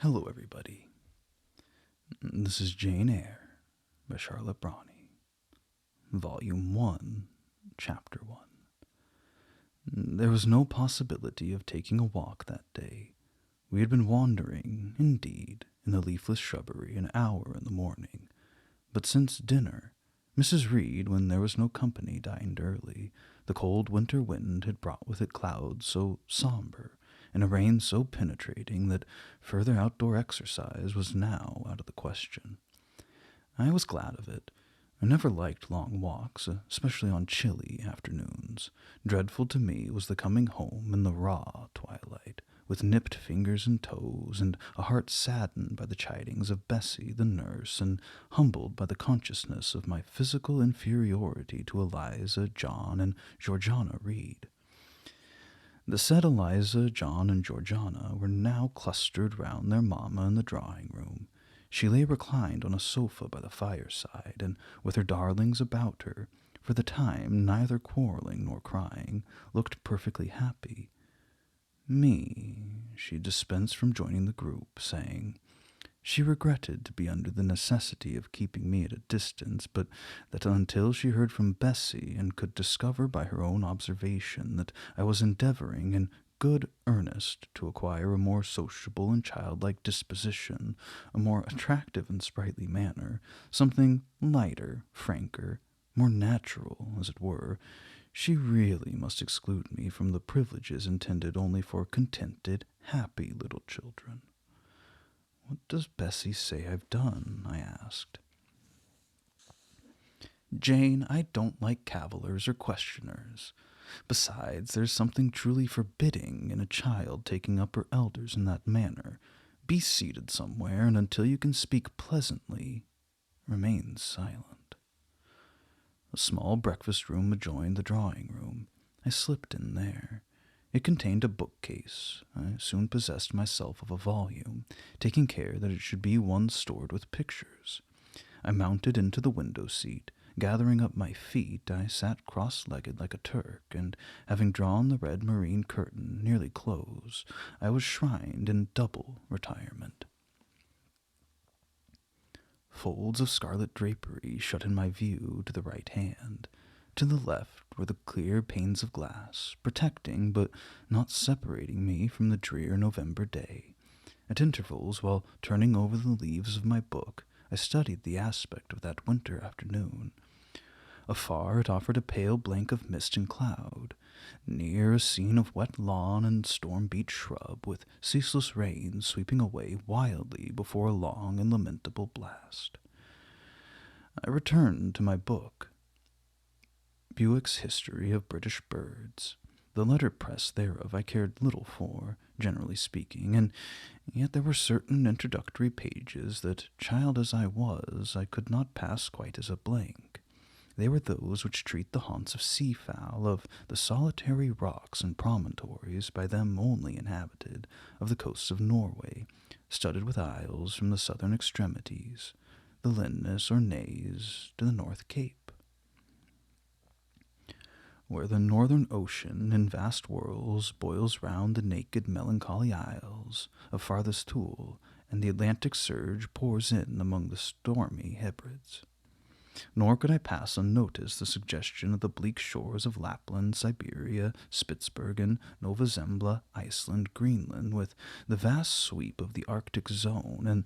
Hello, everybody. This is Jane Eyre by Charlotte Brontë, Volume 1, Chapter 1. There was no possibility of taking a walk that day. We had been wandering, indeed, in the leafless shrubbery an hour in the morning, but since dinner, Mrs. Reed, when there was no company, dined early. The cold winter wind had brought with it clouds so sombre, and a rain so penetrating that further outdoor exercise was now out of the question. I was glad of it. I never liked long walks, especially on chilly afternoons. Dreadful to me was the coming home in the raw twilight, with nipped fingers and toes, and a heart saddened by the chidings of Bessie, the nurse, and humbled by the consciousness of my physical inferiority to Eliza, John, and Georgiana Reed. The said Eliza, John, and Georgiana were now clustered round their mamma in the drawing-room. She lay reclined on a sofa by the fireside, and with her darlings about her, for the time neither quarrelling nor crying, looked perfectly happy. Me she dispensed from joining the group, saying she regretted to be under the necessity of keeping me at a distance, but that until she heard from Bessie and could discover by her own observation that I was endeavoring in good earnest to acquire a more sociable and childlike disposition, a more attractive and sprightly manner, something lighter, franker, more natural, as it were, she really must exclude me from the privileges intended only for contented, happy little children. "What does Bessie say I've done?" I asked. "Jane, I don't like cavillers or questioners. Besides, there's something truly forbidding in a child taking up her elders in that manner. Be seated somewhere, and until you can speak pleasantly, remain silent." A small breakfast room adjoined the drawing-room. I slipped in there. It contained a bookcase. I soon possessed myself of a volume, taking care that it should be one stored with pictures. I mounted into the window-seat. Gathering up my feet, I sat cross-legged like a Turk, and having drawn the red moreen curtain nearly close, I was shrined in double retirement. Folds of scarlet drapery shut in my view to the right hand. To the left were the clear panes of glass, protecting but not separating me from the drear November day. At intervals, while turning over the leaves of my book, I studied the aspect of that winter afternoon. Afar it offered a pale blank of mist and cloud. Near, a scene of wet lawn and storm-beat shrub, with ceaseless rain sweeping away wildly before a long and lamentable blast. I returned to my book. Bewick's History of British Birds. The letterpress thereof I cared little for, generally speaking, and yet there were certain introductory pages that, child as I was, I could not pass quite as a blank. They were those which treat the haunts of seafowl, of the solitary rocks and promontories, by them only inhabited, of the coasts of Norway, studded with isles from the southern extremities, the Lindness or Naze, to the North Cape, where the northern ocean in vast whirls boils round the naked melancholy isles of farthest Thule, and the Atlantic surge pours in among the stormy Hebrides. Nor could I pass unnoticed the suggestion of the bleak shores of Lapland, Siberia, Spitzbergen, Nova Zembla, Iceland, Greenland, with the vast sweep of the Arctic zone, and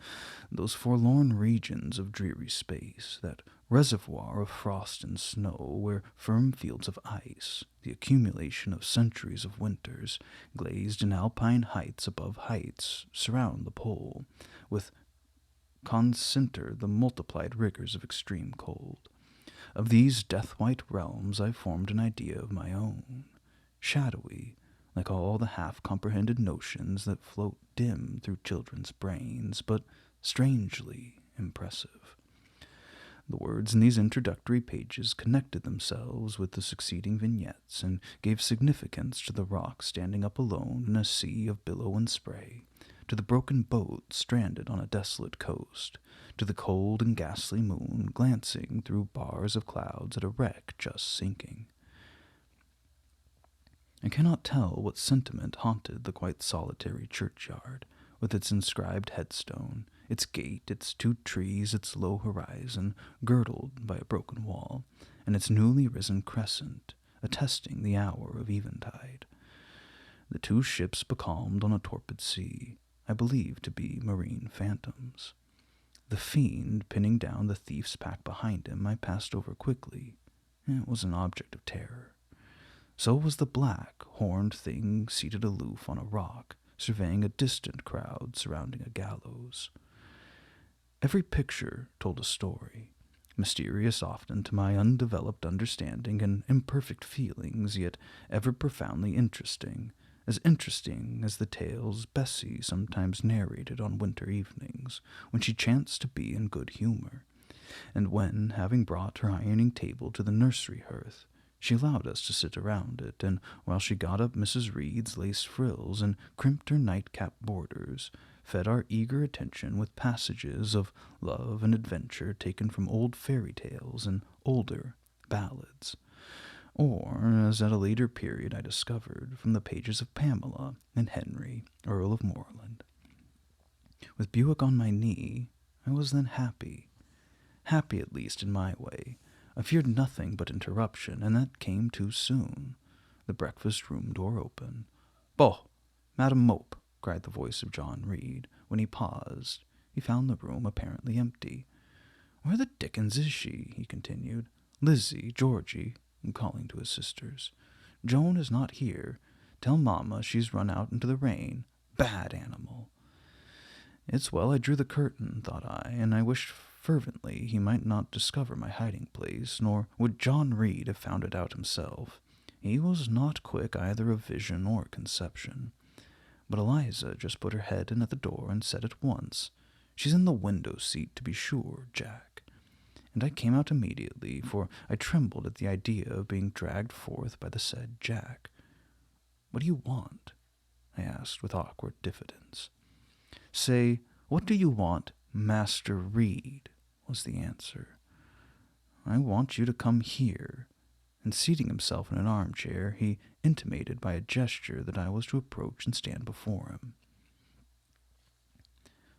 those forlorn regions of dreary space, that reservoir of frost and snow, where firm fields of ice, the accumulation of centuries of winters, glazed in alpine heights above heights, surround the pole, with concentre the multiplied rigors of extreme cold. Of these death-white realms I formed an idea of my own, shadowy, like all the half-comprehended notions that float dim through children's brains, but strangely impressive. The words in these introductory pages connected themselves with the succeeding vignettes, and gave significance to the rock standing up alone in a sea of billow and spray, to the broken boat stranded on a desolate coast, to the cold and ghastly moon glancing through bars of clouds at a wreck just sinking. I cannot tell what sentiment haunted the quite solitary churchyard, with its inscribed headstone, its gate, its 2 trees, its low horizon, girdled by a broken wall, and its newly risen crescent, attesting the hour of eventide. The 2 ships becalmed on a torpid sea, I believed to be marine phantoms. The fiend pinning down the thief's pack behind him I passed over quickly. It was an object of terror. So was the black, horned thing seated aloof on a rock, surveying a distant crowd surrounding a gallows. Every picture told a story, mysterious often to my undeveloped understanding and imperfect feelings, yet ever profoundly interesting as the tales Bessie sometimes narrated on winter evenings, when she chanced to be in good humor, and when, having brought her ironing table to the nursery hearth, she allowed us to sit around it, and while she got up Mrs. Reed's lace frills and crimped her nightcap borders, fed our eager attention with passages of love and adventure taken from old fairy tales and older ballads, or, as at a later period I discovered, from the pages of Pamela and Henry, Earl of Moreland. With Buick on my knee, I was then happy at least in my way. I feared nothing but interruption, and that came too soon. The breakfast-room door opened. "Boh, Madam Mope," cried the voice of John Reed. When he paused, he found the room apparently empty. "Where the dickens is she?" he continued. "Lizzie, Georgie," calling to his sisters, "Joan is not here. Tell Mamma she's run out into the rain. Bad animal." It's well I drew the curtain, thought I, and I wished fervently he might not discover my hiding-place, nor would John Reed have found it out himself. He was not quick either of vision or conception. But Eliza just put her head in at the door and said at once, "She's in the window-seat, to be sure, Jack." And I came out immediately, for I trembled at the idea of being dragged forth by the said Jack. "What do you want?" I asked with awkward diffidence. "Say, what do you want, Master Reed?" was the answer. "I want you to come here." And seating himself in an armchair, he intimated by a gesture that I was to approach and stand before him.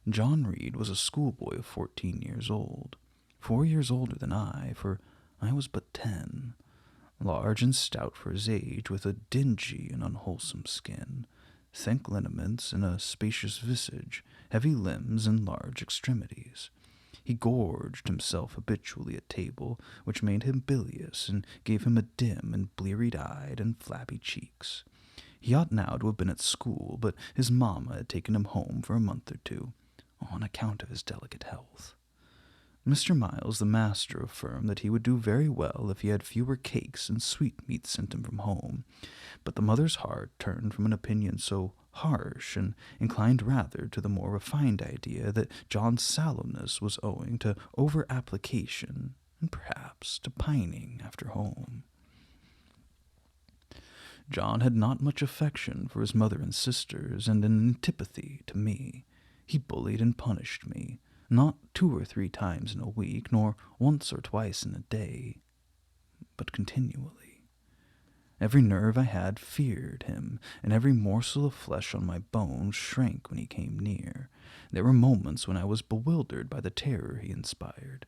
John Reed was a schoolboy of 14 years old, 4 years older than I, for I was but 10, large and stout for his age, with a dingy and unwholesome skin, thick lineaments and a spacious visage, heavy limbs and large extremities. He gorged himself habitually at table, which made him bilious and gave him a dim and bleary-eyed and flabby cheeks. He ought now to have been at school, but his mamma had taken him home for a month or 2, on account of his delicate health. Mr. Miles, the master, affirmed that he would do very well if he had fewer cakes and sweetmeats sent him from home, but the mother's heart turned from an opinion so harsh and inclined rather to the more refined idea that John's sallowness was owing to over-application and perhaps to pining after home. John had not much affection for his mother and sisters, and an antipathy to me. He bullied and punished me, not 2 or 3 times in a week, nor once or twice in a day, but continually. Every nerve I had feared him, and every morsel of flesh on my bones shrank when he came near. There were moments when I was bewildered by the terror he inspired,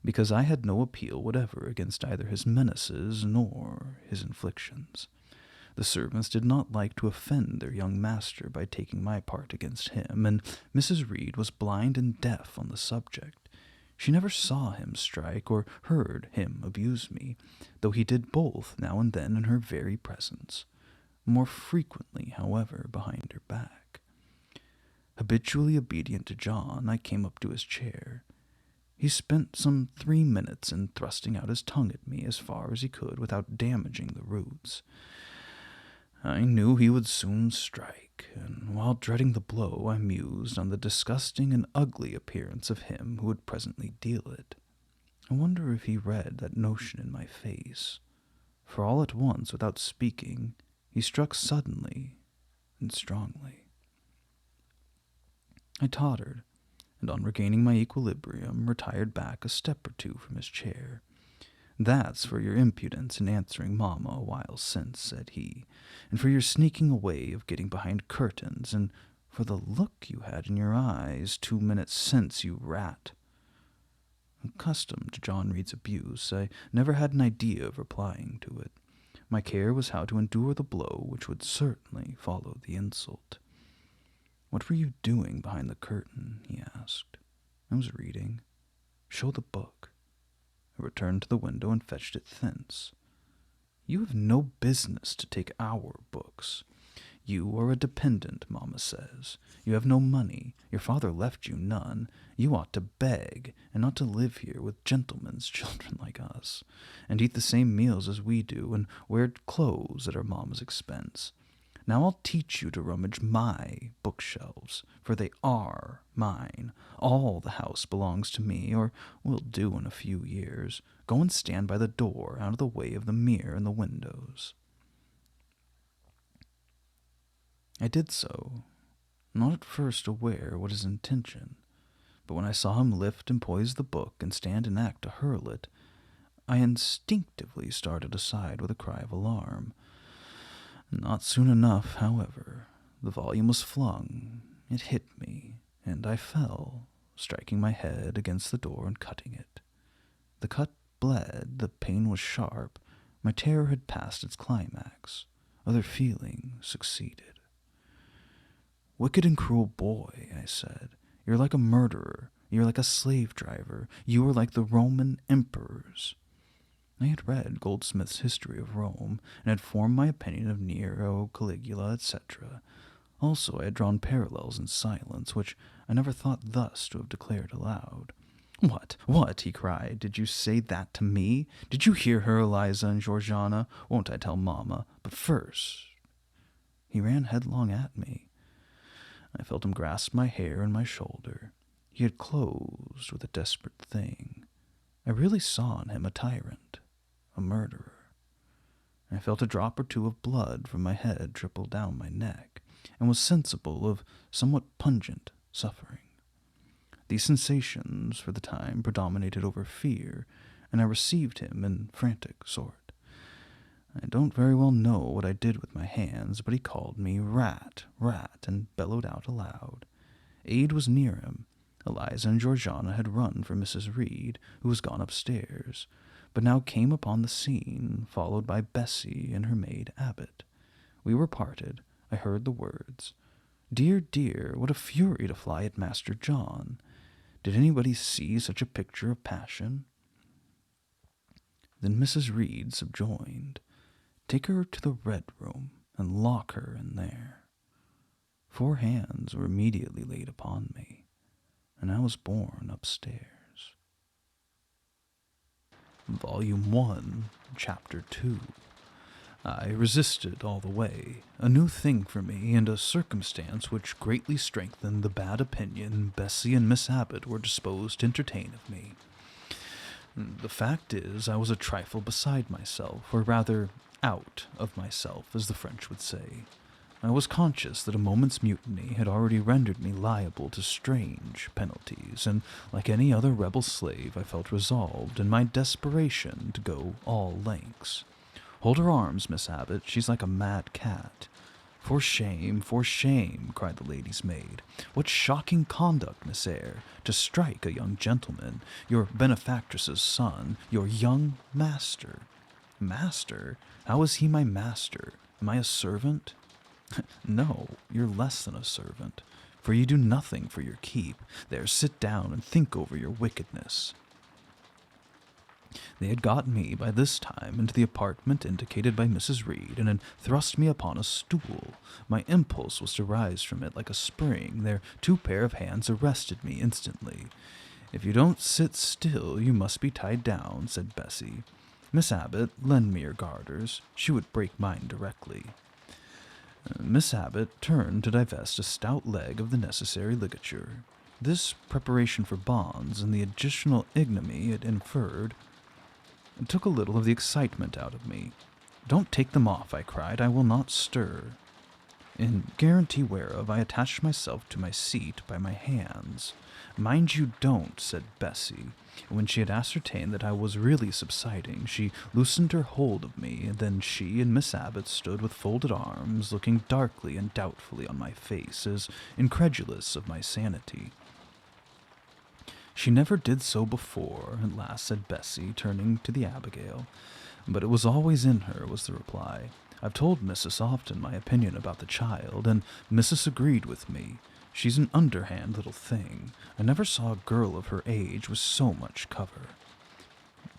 because I had no appeal whatever against either his menaces nor his inflictions. The servants did not like to offend their young master by taking my part against him, and Mrs. Reed was blind and deaf on the subject. She never saw him strike or heard him abuse me, though he did both now and then in her very presence, more frequently, however, behind her back. Habitually obedient to John, I came up to his chair. He spent some 3 minutes in thrusting out his tongue at me as far as he could without damaging the roots. I knew he would soon strike, and while dreading the blow, I mused on the disgusting and ugly appearance of him who would presently deal it. I wonder if he read that notion in my face, for all at once, without speaking, he struck suddenly and strongly. I tottered, and on regaining my equilibrium, retired back a step or 2 from his chair. "That's for your impudence in answering Mamma a while since," said he, "and for your sneaking way of getting behind curtains, and for the look you had in your eyes 2 minutes since, you rat." Accustomed to John Reed's abuse, I never had an idea of replying to it. My care was how to endure the blow which would certainly follow the insult. "What were you doing behind the curtain?" he asked. "I was reading." "Show the book." I returned to the window and fetched it thence. "You have no business to take our books. You are a dependent, Mamma says. You have no money. Your father left you none. You ought to beg, and not to live here with gentlemen's children like us, and eat the same meals as we do, and wear clothes at our mamma's expense. Now I'll teach you to rummage my bookshelves, for they are mine. All the house belongs to me, or will do in a few years. Go and stand by the door, out of the way of the mirror and the windows." I did so, not at first aware what his intention, but when I saw him lift and poise the book and stand in act to hurl it, I instinctively started aside with a cry of alarm. Not soon enough, however. The volume was flung, it hit me, and I fell, striking my head against the door and cutting it. The cut bled, the pain was sharp, my terror had passed its climax, other feelings succeeded. "Wicked and cruel boy," I said, "you're like a murderer, you're like a slave driver, you are like the Roman emperors." I had read Goldsmith's History of Rome, and had formed my opinion of Nero, Caligula, etc. Also I had drawn parallels in silence, which I never thought thus to have declared aloud. What, he cried, "did you say that to me? Did you hear her, Eliza and Georgiana? Won't I tell Mamma? But first—" He ran headlong at me. I felt him grasp my hair and my shoulder. He had closed with a desperate thing. I really saw in him a tyrant, a murderer. I felt a drop or two of blood from my head trickle down my neck, and was sensible of somewhat pungent suffering. These sensations, for the time, predominated over fear, and I received him in frantic sort. I don't very well know what I did with my hands, but he called me rat, rat, and bellowed out aloud. Aid was near him. Eliza and Georgiana had run for Mrs. Reed, who was gone upstairs, but now came upon the scene, followed by Bessie and her maid Abbot. We were parted. I heard the words, "Dear, dear, what a fury to fly at Master John! Did anybody see such a picture of passion?" Then Mrs. Reed subjoined, "Take her to the Red Room, and lock her in there." 4 hands were immediately laid upon me, and I was borne upstairs. Volume 1, Chapter 2. I resisted all the way, a new thing for me, and a circumstance which greatly strengthened the bad opinion Bessie and Miss Abbott were disposed to entertain of me. The fact is, I was a trifle beside myself, or rather out of myself, as the French would say. I was conscious that a moment's mutiny had already rendered me liable to strange penalties, and like any other rebel slave, I felt resolved, in my desperation, to go all lengths. "Hold her arms, Miss Abbott, she's like a mad cat." For shame, cried the lady's maid. "What shocking conduct, Miss Eyre, to strike a young gentleman, your benefactress's son, your young master." "Master? How is he my master? Am I a servant?" "No, you're less than a servant, for you do nothing for your keep. There, sit down and think over your wickedness." They had got me, by this time, into the apartment indicated by Mrs. Reed, and had thrust me upon a stool. My impulse was to rise from it like a spring. Their 2 pair of hands arrested me instantly. "If you don't sit still, you must be tied down," said Bessie. "Miss Abbott, lend me your garters. She would break mine directly." Miss Abbott turned to divest a stout leg of the necessary ligature. This preparation for bonds, and the additional ignominy it inferred, took a little of the excitement out of me. "Don't take them off," I cried. "I will not stir." In guarantee whereof I attached myself to my seat by my hands. Mind you don't, said Bessie. When she had ascertained that I was really subsiding, she loosened her hold of me, and then she and Miss Abbot stood with folded arms, looking darkly and doubtfully on my face, as incredulous of my sanity. She never did so before, at last said Bessie, turning to the Abigail. But it was always in her, was the reply. I've told Mrs. often my opinion about the child, and Mrs. agreed with me. She's an underhand little thing. I never saw a girl of her age with so much cover.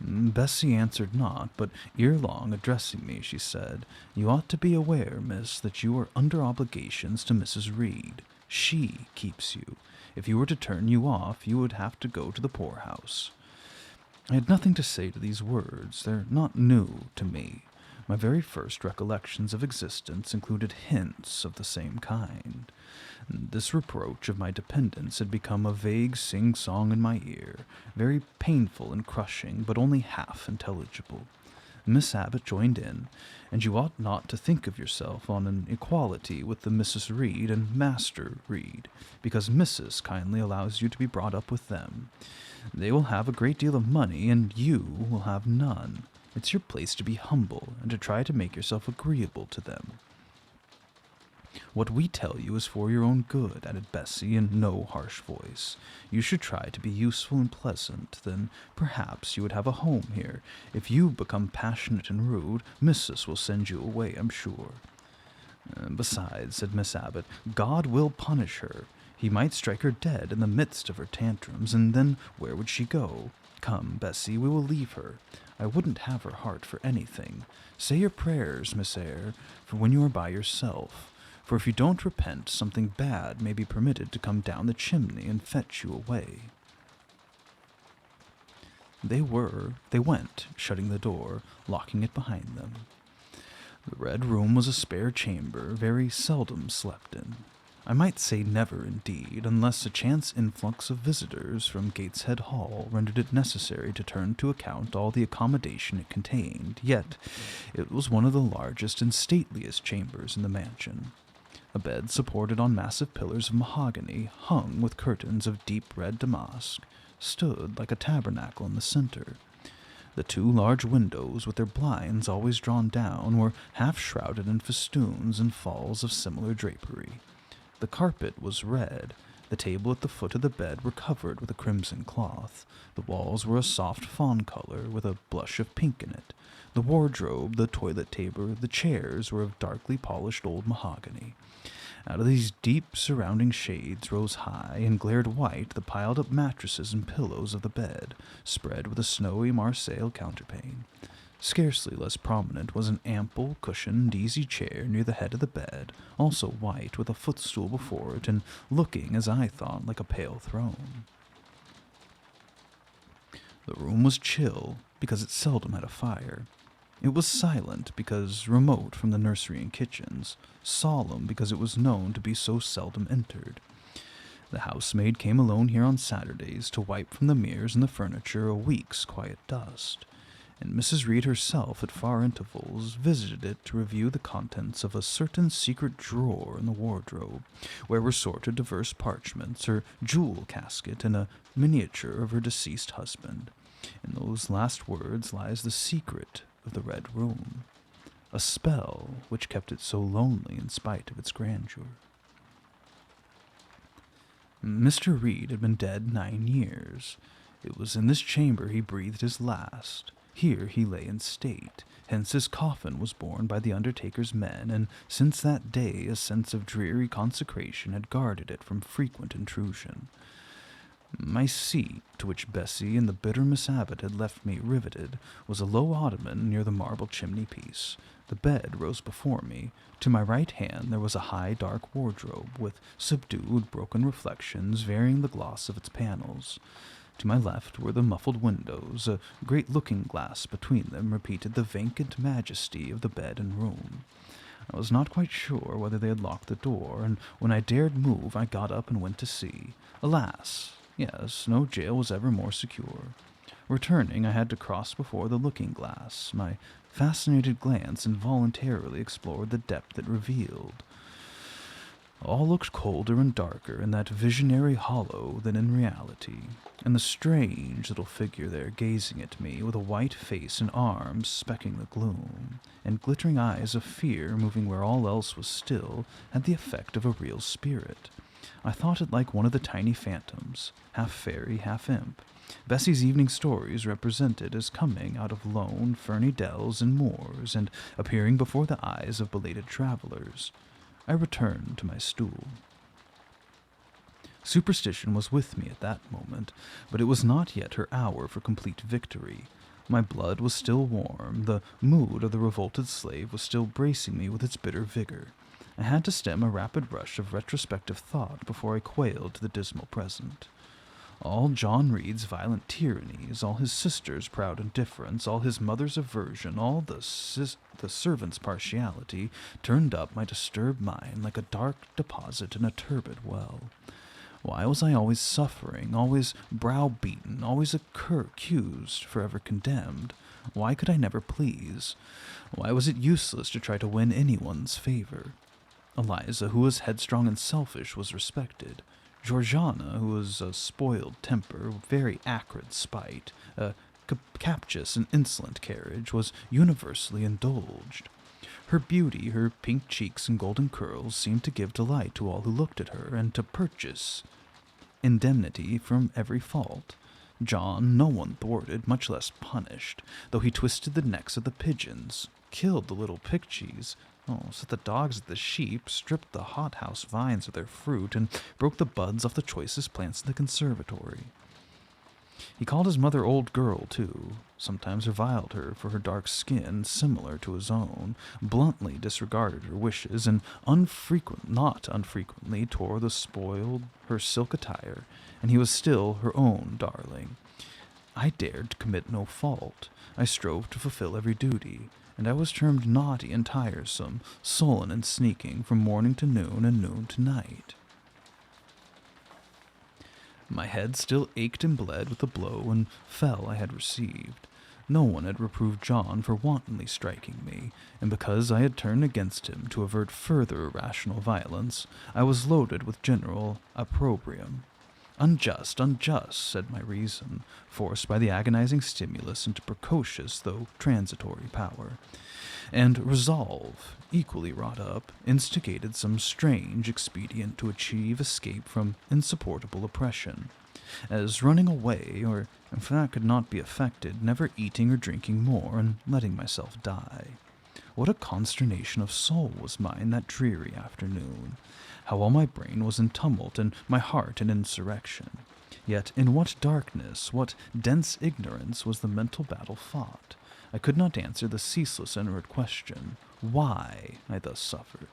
Bessie answered not, but ere long, addressing me, she said, You ought to be aware, miss, that you are under obligations to Mrs. Reed. She keeps you. If you were to turn you off, you would have to go to the poorhouse. I had nothing to say to these words. They're not new to me. My very first recollections of existence included hints of the same kind. This reproach of my dependence had become a vague sing-song in my ear, very painful and crushing, but only half intelligible. Miss Abbot joined in, and you ought not to think of yourself on an equality with the Mrs. Reed and Master Reed, because Mrs. kindly allows you to be brought up with them. They will have a great deal of money, and you will have none. It's your place to be humble, and to try to make yourself agreeable to them. What we tell you is for your own good, added Bessie in no harsh voice. You should try to be useful and pleasant, then perhaps you would have a home here. If you become passionate and rude, Mrs. will send you away, I'm sure. Besides, said Miss Abbot, God will punish her. He might strike her dead in the midst of her tantrums, and then where would she go? Come, Bessie, we will leave her. I wouldn't have her heart for anything. Say your prayers, Miss Eyre, for when you are by yourself. For if you don't repent, something bad may be permitted to come down the chimney and fetch you away. They went, shutting the door, locking it behind them. The Red Room was a spare chamber, very seldom slept in. I might say never, indeed, unless a chance influx of visitors from Gateshead Hall rendered it necessary to turn to account all the accommodation it contained, yet it was one of the largest and stateliest chambers in the mansion. A bed supported on massive pillars of mahogany, hung with curtains of deep red damask, stood like a tabernacle in the center. The two large windows, with their blinds always drawn down, were half shrouded in festoons and falls of similar drapery. The carpet was red. The table at the foot of the bed were covered with a crimson cloth. The walls were a soft fawn color, with a blush of pink in it. The wardrobe, the toilet table, the chairs were of darkly polished old mahogany. Out of these deep surrounding shades rose high and glared white the piled-up mattresses and pillows of the bed, spread with a snowy Marseille counterpane. Scarcely less prominent was an ample, cushioned, easy chair near the head of the bed, also white, with a footstool before it, and looking, as I thought, like a pale throne. The room was chill, because it seldom had a fire. It was silent, because remote from the nursery and kitchens, solemn, because it was known to be so seldom entered. The housemaid came alone here on Saturdays to wipe from the mirrors and the furniture a week's quiet dust, and Mrs. Reed herself, at far intervals, visited it to review the contents of a certain secret drawer in the wardrobe, where were sorted diverse parchments, her jewel casket, and a miniature of her deceased husband. In those last words lies the secret of the Red Room, a spell which kept it so lonely in spite of its grandeur. Mr. Reed had been dead 9 years. It was in this chamber he breathed his last. Here he lay in state, hence his coffin was borne by the undertaker's men, and since that day a sense of dreary consecration had guarded it from frequent intrusion. My seat, to which Bessie and the bitter Miss Abbot had left me riveted, was a low ottoman near the marble chimney-piece. The bed rose before me. To my right hand there was a high dark wardrobe, with subdued broken reflections varying the gloss of its panels. To my left were the muffled windows. A great looking-glass between them repeated the vacant majesty of the bed and room. I was not quite sure whether they had locked the door, and when I dared move I got up and went to see. Alas! Yes, no jail was ever more secure. Returning, I had to cross before the looking-glass. My fascinated glance involuntarily explored the depth it revealed. All looked colder and darker in that visionary hollow than in reality, and the strange little figure there gazing at me with a white face and arms specking the gloom, and glittering eyes of fear moving where all else was still, had the effect of a real spirit. I thought it like one of the tiny phantoms, half fairy, half imp, Bessie's evening stories represented as coming out of lone, ferny dells and moors, and appearing before the eyes of belated travelers. I returned to my stool. Superstition was with me at that moment, but it was not yet her hour for complete victory. My blood was still warm, the mood of the revolted slave was still bracing me with its bitter vigor. I had to stem a rapid rush of retrospective thought before I quailed to the dismal present. All John Reed's violent tyrannies, all his sister's proud indifference, all his mother's aversion, all the servant's partiality, turned up my disturbed mind like a dark deposit in a turbid well. Why was I always suffering, always browbeaten, always accused, forever condemned? Why could I never please? Why was it useless to try to win anyone's favor? Eliza, who was headstrong and selfish, was respected. Georgiana, who was a spoiled temper, very acrid spite, a captious and insolent carriage, was universally indulged. Her beauty, her pink cheeks and golden curls seemed to give delight to all who looked at her, and to purchase indemnity from every fault. John no one thwarted, much less punished, though he twisted the necks of the pigeons, killed the little pixies, set the dogs at the sheep, stripped the hothouse vines of their fruit, and broke the buds off the choicest plants in the conservatory. He called his mother old girl, too, sometimes reviled her for her dark skin, similar to his own, bluntly disregarded her wishes, and not unfrequently tore her silk attire, and he was still her own darling. I dared to commit no fault. I strove to fulfill every duty, and I was termed naughty and tiresome, sullen and sneaking, from morning to noon and noon to night. My head still ached and bled with the blow and fell I had received. No one had reproved John for wantonly striking me, and because I had turned against him to avert further irrational violence, I was loaded with general opprobrium. Unjust, said my reason, forced by the agonizing stimulus into precocious though transitory power. And resolve, equally wrought up, instigated some strange expedient to achieve escape from insupportable oppression, as running away, or if that could not be effected, never eating or drinking more, and letting myself die. What a consternation of soul was mine that dreary afternoon! How all my brain was in tumult, and my heart in insurrection. Yet in what darkness, what dense ignorance was the mental battle fought? I could not answer the ceaseless inward question, why I thus suffered.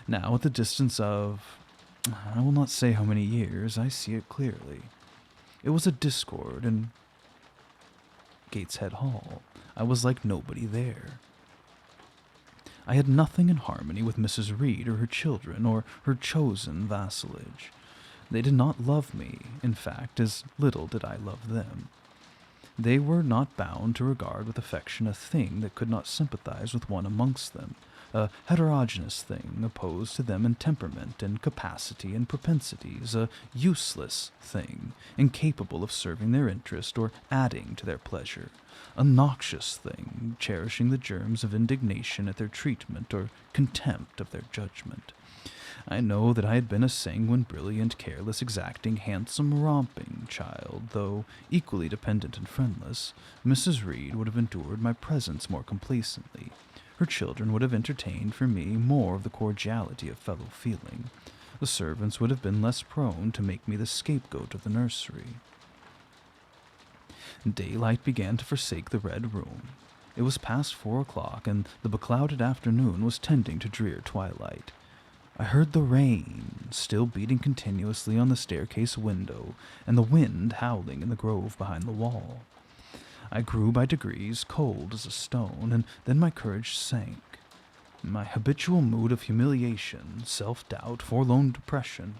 Now, at the distance of, I will not say how many years, I see it clearly. It was a discord in Gateshead Hall. I was like nobody there. I had nothing in harmony with Mrs. Reed or her children or her chosen vassalage. They did not love me, in fact, as little did I love them. They were not bound to regard with affection a thing that could not sympathize with one amongst them, a heterogeneous thing opposed to them in temperament and capacity and propensities, a useless thing, incapable of serving their interest or adding to their pleasure, a noxious thing, cherishing the germs of indignation at their treatment or contempt of their judgment. I know that I had been a sanguine, brilliant, careless, exacting, handsome, romping child, though equally dependent and friendless. Mrs. Reed would have endured my presence more complacently. Her children would have entertained for me more of the cordiality of fellow feeling. The servants would have been less prone to make me the scapegoat of the nursery. Daylight began to forsake the red room. It was past 4 o'clock, and the beclouded afternoon was tending to drear twilight. I heard the rain still beating continuously on the staircase window, and the wind howling in the grove behind the wall. I grew by degrees cold as a stone, and then my courage sank. My habitual mood of humiliation, self-doubt, forlorn depression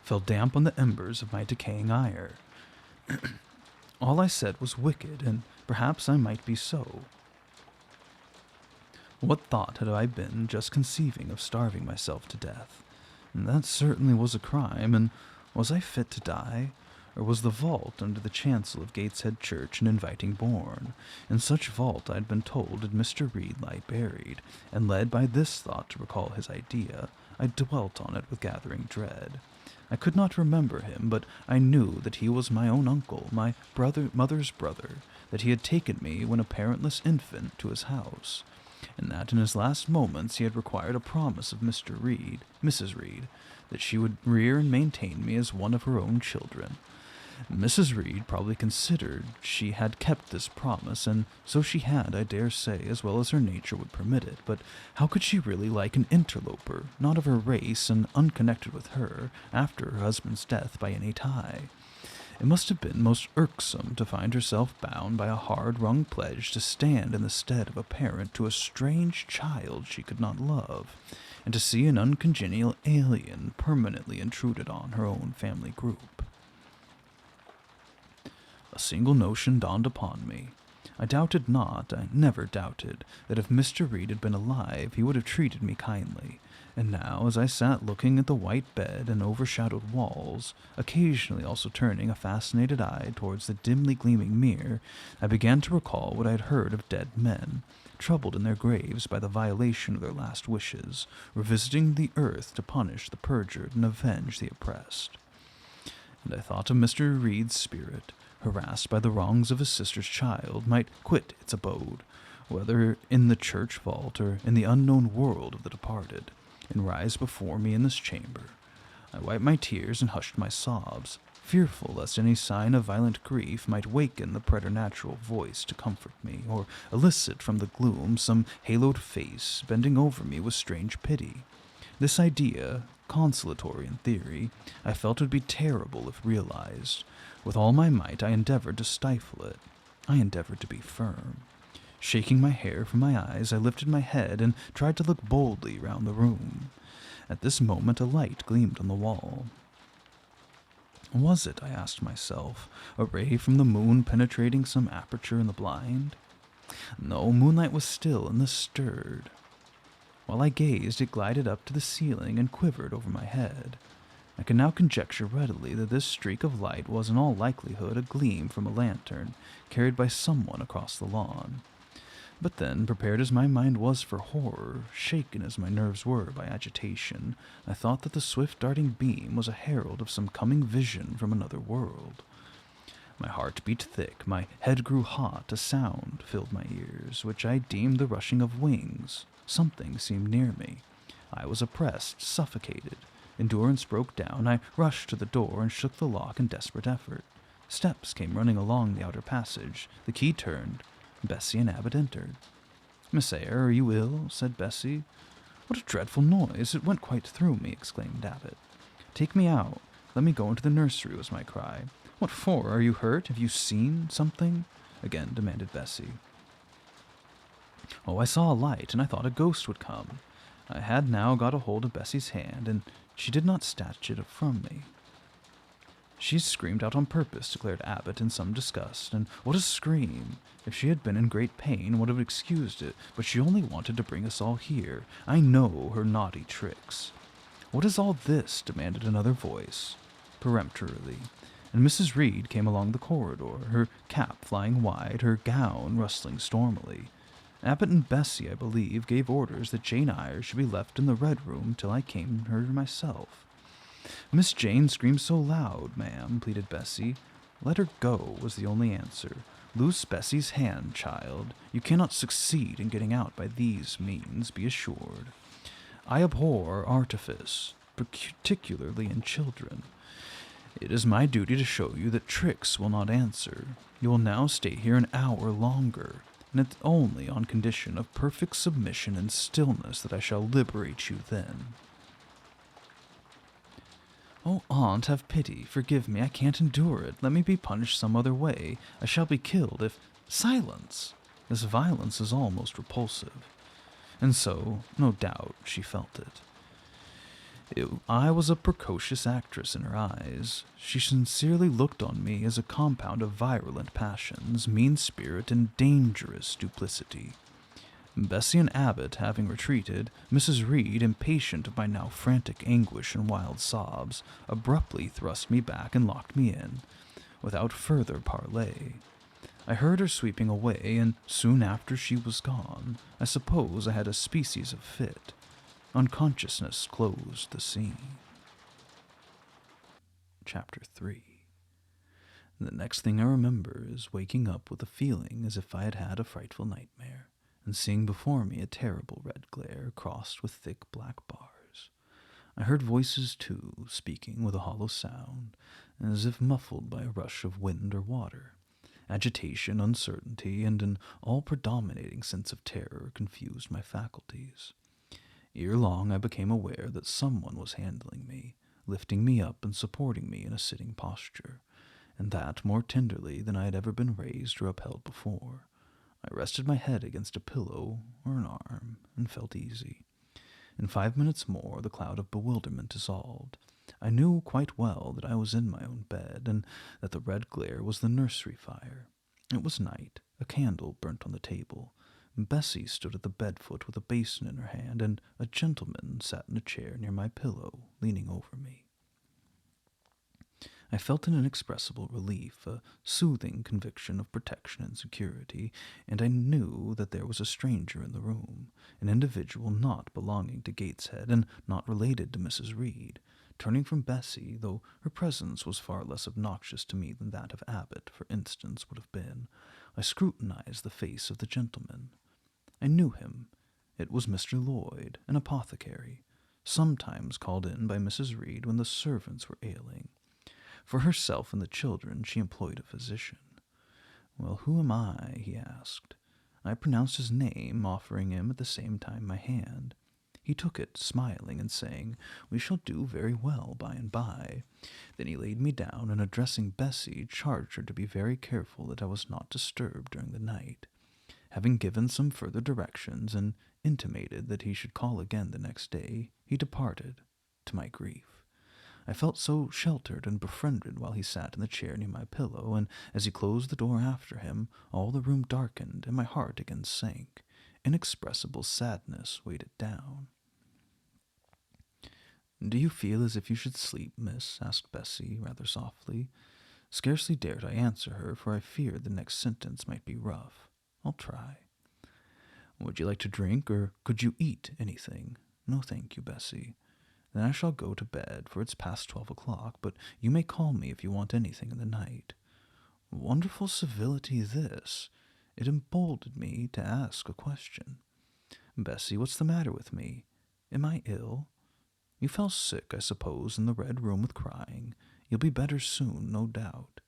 fell damp on the embers of my decaying ire. All I said was wicked, and perhaps I might be so. What thought had I been just conceiving of starving myself to death? And that certainly was a crime, and was I fit to die? Or was the vault under the chancel of Gateshead Church an inviting bourne? In such vault, I had been told, did Mr. Reed lie buried, and led by this thought to recall his idea, I dwelt on it with gathering dread. I could not remember him, but I knew that he was my own uncle, my mother's brother, that he had taken me when a parentless infant to his house, and that in his last moments he had required a promise of Mrs. Reed, that she would rear and maintain me as one of her own children. Mrs. Reed probably considered she had kept this promise, and so she had, I dare say, as well as her nature would permit it, but how could she really like an interloper, not of her race and unconnected with her, after her husband's death by any tie? It must have been most irksome to find herself bound by a hard-wrung pledge to stand in the stead of a parent to a strange child she could not love, and to see an uncongenial alien permanently intruded on her own family group. A single notion dawned upon me. I doubted not, I never doubted, that if Mr. Reed had been alive, he would have treated me kindly. And now, as I sat looking at the white bed and overshadowed walls, occasionally also turning a fascinated eye towards the dimly gleaming mirror, I began to recall what I had heard of dead men, troubled in their graves by the violation of their last wishes, revisiting the earth to punish the perjured and avenge the oppressed. And I thought of Mr. Reed's spirit, harassed by the wrongs of his sister's child, might quit its abode, whether in the church vault or in the unknown world of the departed, and rise before me in this chamber. I wiped my tears and hushed my sobs, fearful lest any sign of violent grief might waken the preternatural voice to comfort me, or elicit from the gloom some haloed face bending over me with strange pity. This idea, consolatory in theory, I felt would be terrible if realized. With all my might I endeavored to stifle it. I endeavored to be firm. Shaking my hair from my eyes, I lifted my head and tried to look boldly round the room. At this moment a light gleamed on the wall. Was it, I asked myself, a ray from the moon penetrating some aperture in the blind? No, moonlight was still, and this stirred. While I gazed, it glided up to the ceiling and quivered over my head. I can now conjecture readily that this streak of light was in all likelihood a gleam from a lantern, carried by someone across the lawn. But then, prepared as my mind was for horror, shaken as my nerves were by agitation, I thought that the swift darting beam was a herald of some coming vision from another world. My heart beat thick, my head grew hot, a sound filled my ears, which I deemed the rushing of wings. Something seemed near me. I was oppressed, suffocated. Endurance broke down. I rushed to the door and shook the lock in desperate effort. Steps came running along the outer passage. The key turned. Bessie and Abbot entered. "Miss Eyre, are you ill?" said Bessie. "What a dreadful noise! It went quite through me," exclaimed Abbot. "Take me out. Let me go into the nursery," was my cry. "What for? Are you hurt? Have you seen something?" again demanded Bessie. "Oh, I saw a light, and I thought a ghost would come." I had now got a hold of Bessie's hand, and she did not snatch it from me. "She screamed out on purpose," declared Abbot in some disgust, and what a scream! If she had been in great pain, would have excused it, but she only wanted to bring us all here. I know her naughty tricks. "What is all this?" demanded another voice, peremptorily, and Mrs. Reed came along the corridor, her cap flying wide, her gown rustling stormily. Abbot and Bessie, I believe, gave orders that Jane Eyre should be left in the Red Room till I came her myself. "Miss Jane screams so loud, ma'am," pleaded Bessie. "Let her go," was the only answer. "Loose Bessie's hand, child. You cannot succeed in getting out by these means, be assured. I abhor artifice, particularly in children. It is my duty to show you that tricks will not answer. You will now stay here an hour longer, and it's only on condition of perfect submission and stillness that I shall liberate you then." "Oh, Aunt, have pity. Forgive me. I can't endure it. Let me be punished some other way. I shall be killed if—" "Silence!" This violence is almost repulsive. And so, no doubt, she felt it. I was a precocious actress in her eyes. She sincerely looked on me as a compound of virulent passions, mean spirit, and dangerous duplicity. Bessie and Abbott having retreated, Mrs. Reed, impatient of my now frantic anguish and wild sobs, abruptly thrust me back and locked me in, without further parley. I heard her sweeping away, and soon after she was gone, I suppose I had a species of fit. Unconsciousness closed the scene. Chapter 3. The next thing I remember is waking up with a feeling as if I had had a frightful nightmare, and seeing before me a terrible red glare crossed with thick black bars. I heard voices, too, speaking with a hollow sound, as if muffled by a rush of wind or water. Agitation, uncertainty, and an all-predominating sense of terror confused my faculties. Ere long I became aware that someone was handling me, lifting me up and supporting me in a sitting posture, and that more tenderly than I had ever been raised or upheld before. I rested my head against a pillow or an arm and felt easy. In 5 minutes more the cloud of bewilderment dissolved. I knew quite well that I was in my own bed, and that the red glare was the nursery fire. It was night. A candle burnt on the table. Bessie stood at the bed-foot with a basin in her hand, and a gentleman sat in a chair near my pillow, leaning over me. I felt an inexpressible relief, a soothing conviction of protection and security, and I knew that there was a stranger in the room, an individual not belonging to Gateshead and not related to Mrs. Reed. Turning from Bessie, though her presence was far less obnoxious to me than that of Abbott, for instance, would have been, I scrutinized the face of the gentleman. I knew him. It was Mr. Lloyd, an apothecary, sometimes called in by Mrs. Reed when the servants were ailing. For herself and the children she employed a physician. "Well, who am I?" he asked. I pronounced his name, offering him at the same time my hand. He took it, smiling and saying, "We shall do very well by and by." Then he laid me down, and addressing Bessie, charged her to be very careful that I was not disturbed during the night. Having given some further directions, and intimated that he should call again the next day, he departed, to my grief. I felt so sheltered and befriended while he sat in the chair near my pillow, and as he closed the door after him, all the room darkened, and my heart again sank. Inexpressible sadness weighed it down. "Do you feel as if you should sleep, miss?" asked Bessie, rather softly. Scarcely dared I answer her, for I feared the next sentence might be rough. "I'll try." "Would you like to drink, or could you eat anything?" "No, thank you, Bessie." "Then I shall go to bed, for it's past 12 o'clock, but you may call me if you want anything in the night." Wonderful civility this. It emboldened me to ask a question. "Bessie, what's the matter with me? Am I ill? You fell sick, I suppose, in the Red Room with crying. You'll be better soon, no doubt."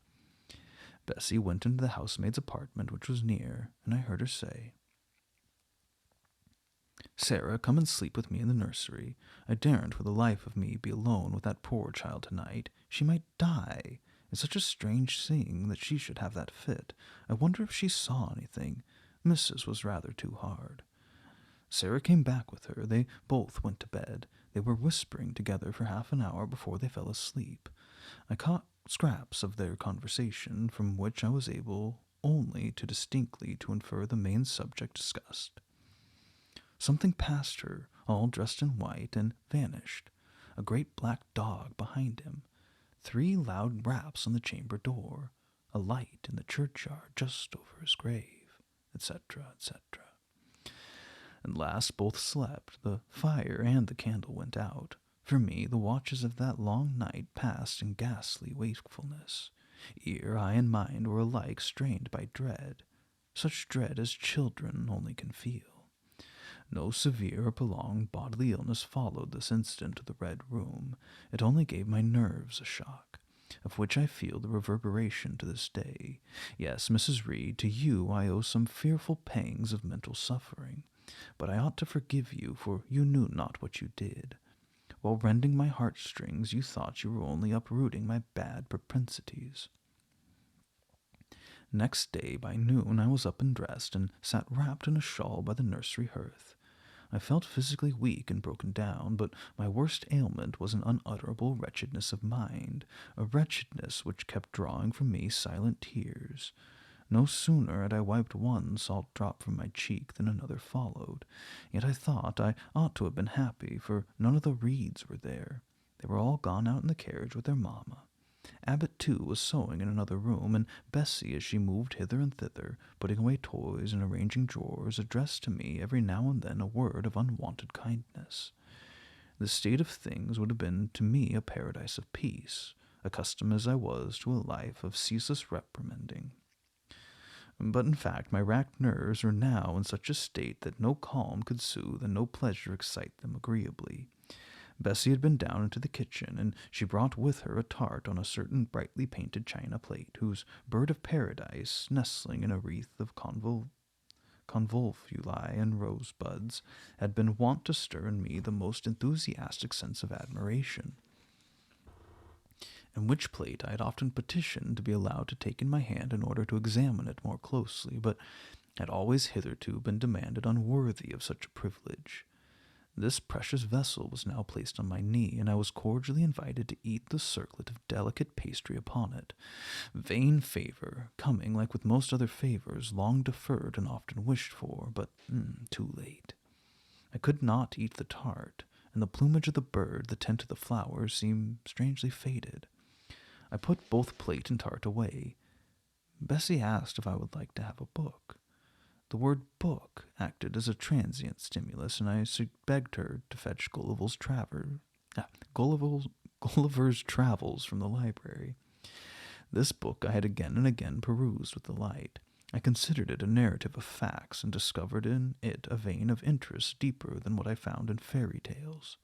Bessie went into the housemaid's apartment, which was near, and I heard her say, "Sarah, come and sleep with me in the nursery. I daren't for the life of me be alone with that poor child tonight. She might die. It's such a strange thing that she should have that fit. I wonder if she saw anything. Mrs. was rather too hard." Sarah came back with her. They both went to bed. They were whispering together for half an hour before they fell asleep. I caught scraps of their conversation, from which I was able only too distinctly to infer the main subject discussed. Something passed her, all dressed in white, and vanished. A great black dog behind him. 3 loud raps on the chamber door. A light in the churchyard just over his grave, etc., etc. At last both slept. The fire and the candle went out. For me, the watches of that long night passed in ghastly wakefulness. Ear, eye, and mind were alike strained by dread, such dread as children only can feel. No severe or prolonged bodily illness followed this incident of the Red Room. It only gave my nerves a shock, of which I feel the reverberation to this day. Yes, Mrs. Reed, to you I owe some fearful pangs of mental suffering, but I ought to forgive you, for you knew not what you did. While rending my heartstrings, you thought you were only uprooting my bad propensities. Next day, by noon, I was up and dressed, and sat wrapped in a shawl by the nursery hearth. I felt physically weak and broken down, but my worst ailment was an unutterable wretchedness of mind, a wretchedness which kept drawing from me silent tears. No sooner had I wiped one salt drop from my cheek than another followed. Yet I thought I ought to have been happy, for none of the Reeds were there. They were all gone out in the carriage with their mamma. Abbot, too, was sewing in another room, and Bessie, as she moved hither and thither, putting away toys and arranging drawers, addressed to me every now and then a word of unwonted kindness. This state of things would have been to me a paradise of peace, accustomed as I was to a life of ceaseless reprimanding. But in fact my racked nerves were now in such a state that no calm could soothe and no pleasure excite them agreeably. Bessie had been down into the kitchen, and she brought with her a tart on a certain brightly painted china plate, whose bird of paradise, nestling in a wreath of convolvuli and rosebuds, had been wont to stir in me the most enthusiastic sense of admiration, and which plate I had often petitioned to be allowed to take in my hand in order to examine it more closely, but had always hitherto been demanded unworthy of such a privilege. This precious vessel was now placed on my knee, and I was cordially invited to eat the circlet of delicate pastry upon it. Vain favor, coming, like with most other favors, long deferred and often wished for, but too late. I could not eat the tart, and the plumage of the bird, the tint of the flowers, seemed strangely faded. I put both plate and tart away. Bessie asked if I would like to have a book. The word book acted as a transient stimulus, and I begged her to fetch Gulliver's Travels from the library. This book I had again and again perused with delight. I considered it a narrative of facts, and discovered in it a vein of interest deeper than what I found in fairy tales.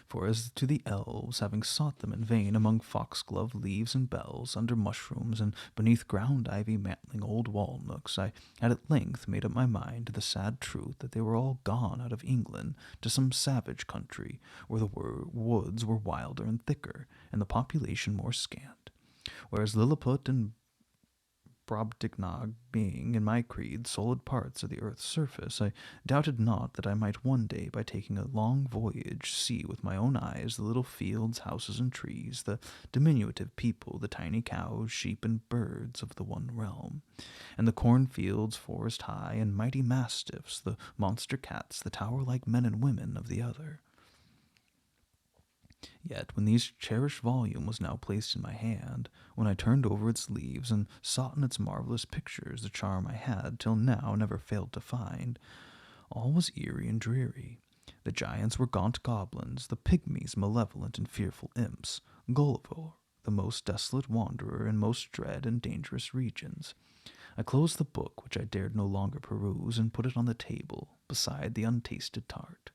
For as to the elves, having sought them in vain among foxglove leaves and bells, under mushrooms, and beneath ground ivy mantling old wall nooks, I had at length made up my mind to the sad truth that they were all gone out of England to some savage country, where the woods were wilder and thicker, and the population more scant. Whereas Lilliput and Brobdingnag being, in my creed, solid parts of the earth's surface, I doubted not that I might one day, by taking a long voyage, see with my own eyes the little fields, houses, and trees, the diminutive people, the tiny cows, sheep, and birds of the one realm, and the cornfields, forest high, and mighty mastiffs, the monster cats, the tower-like men and women of the other. Yet, when this cherished volume was now placed in my hand, when I turned over its leaves and sought in its marvelous pictures the charm I had till now never failed to find, all was eerie and dreary. The giants were gaunt goblins, the pygmies malevolent and fearful imps, Gulliver, the most desolate wanderer in most dread and dangerous regions. I closed the book, which I dared no longer peruse, and put it on the table, beside the untasted tart.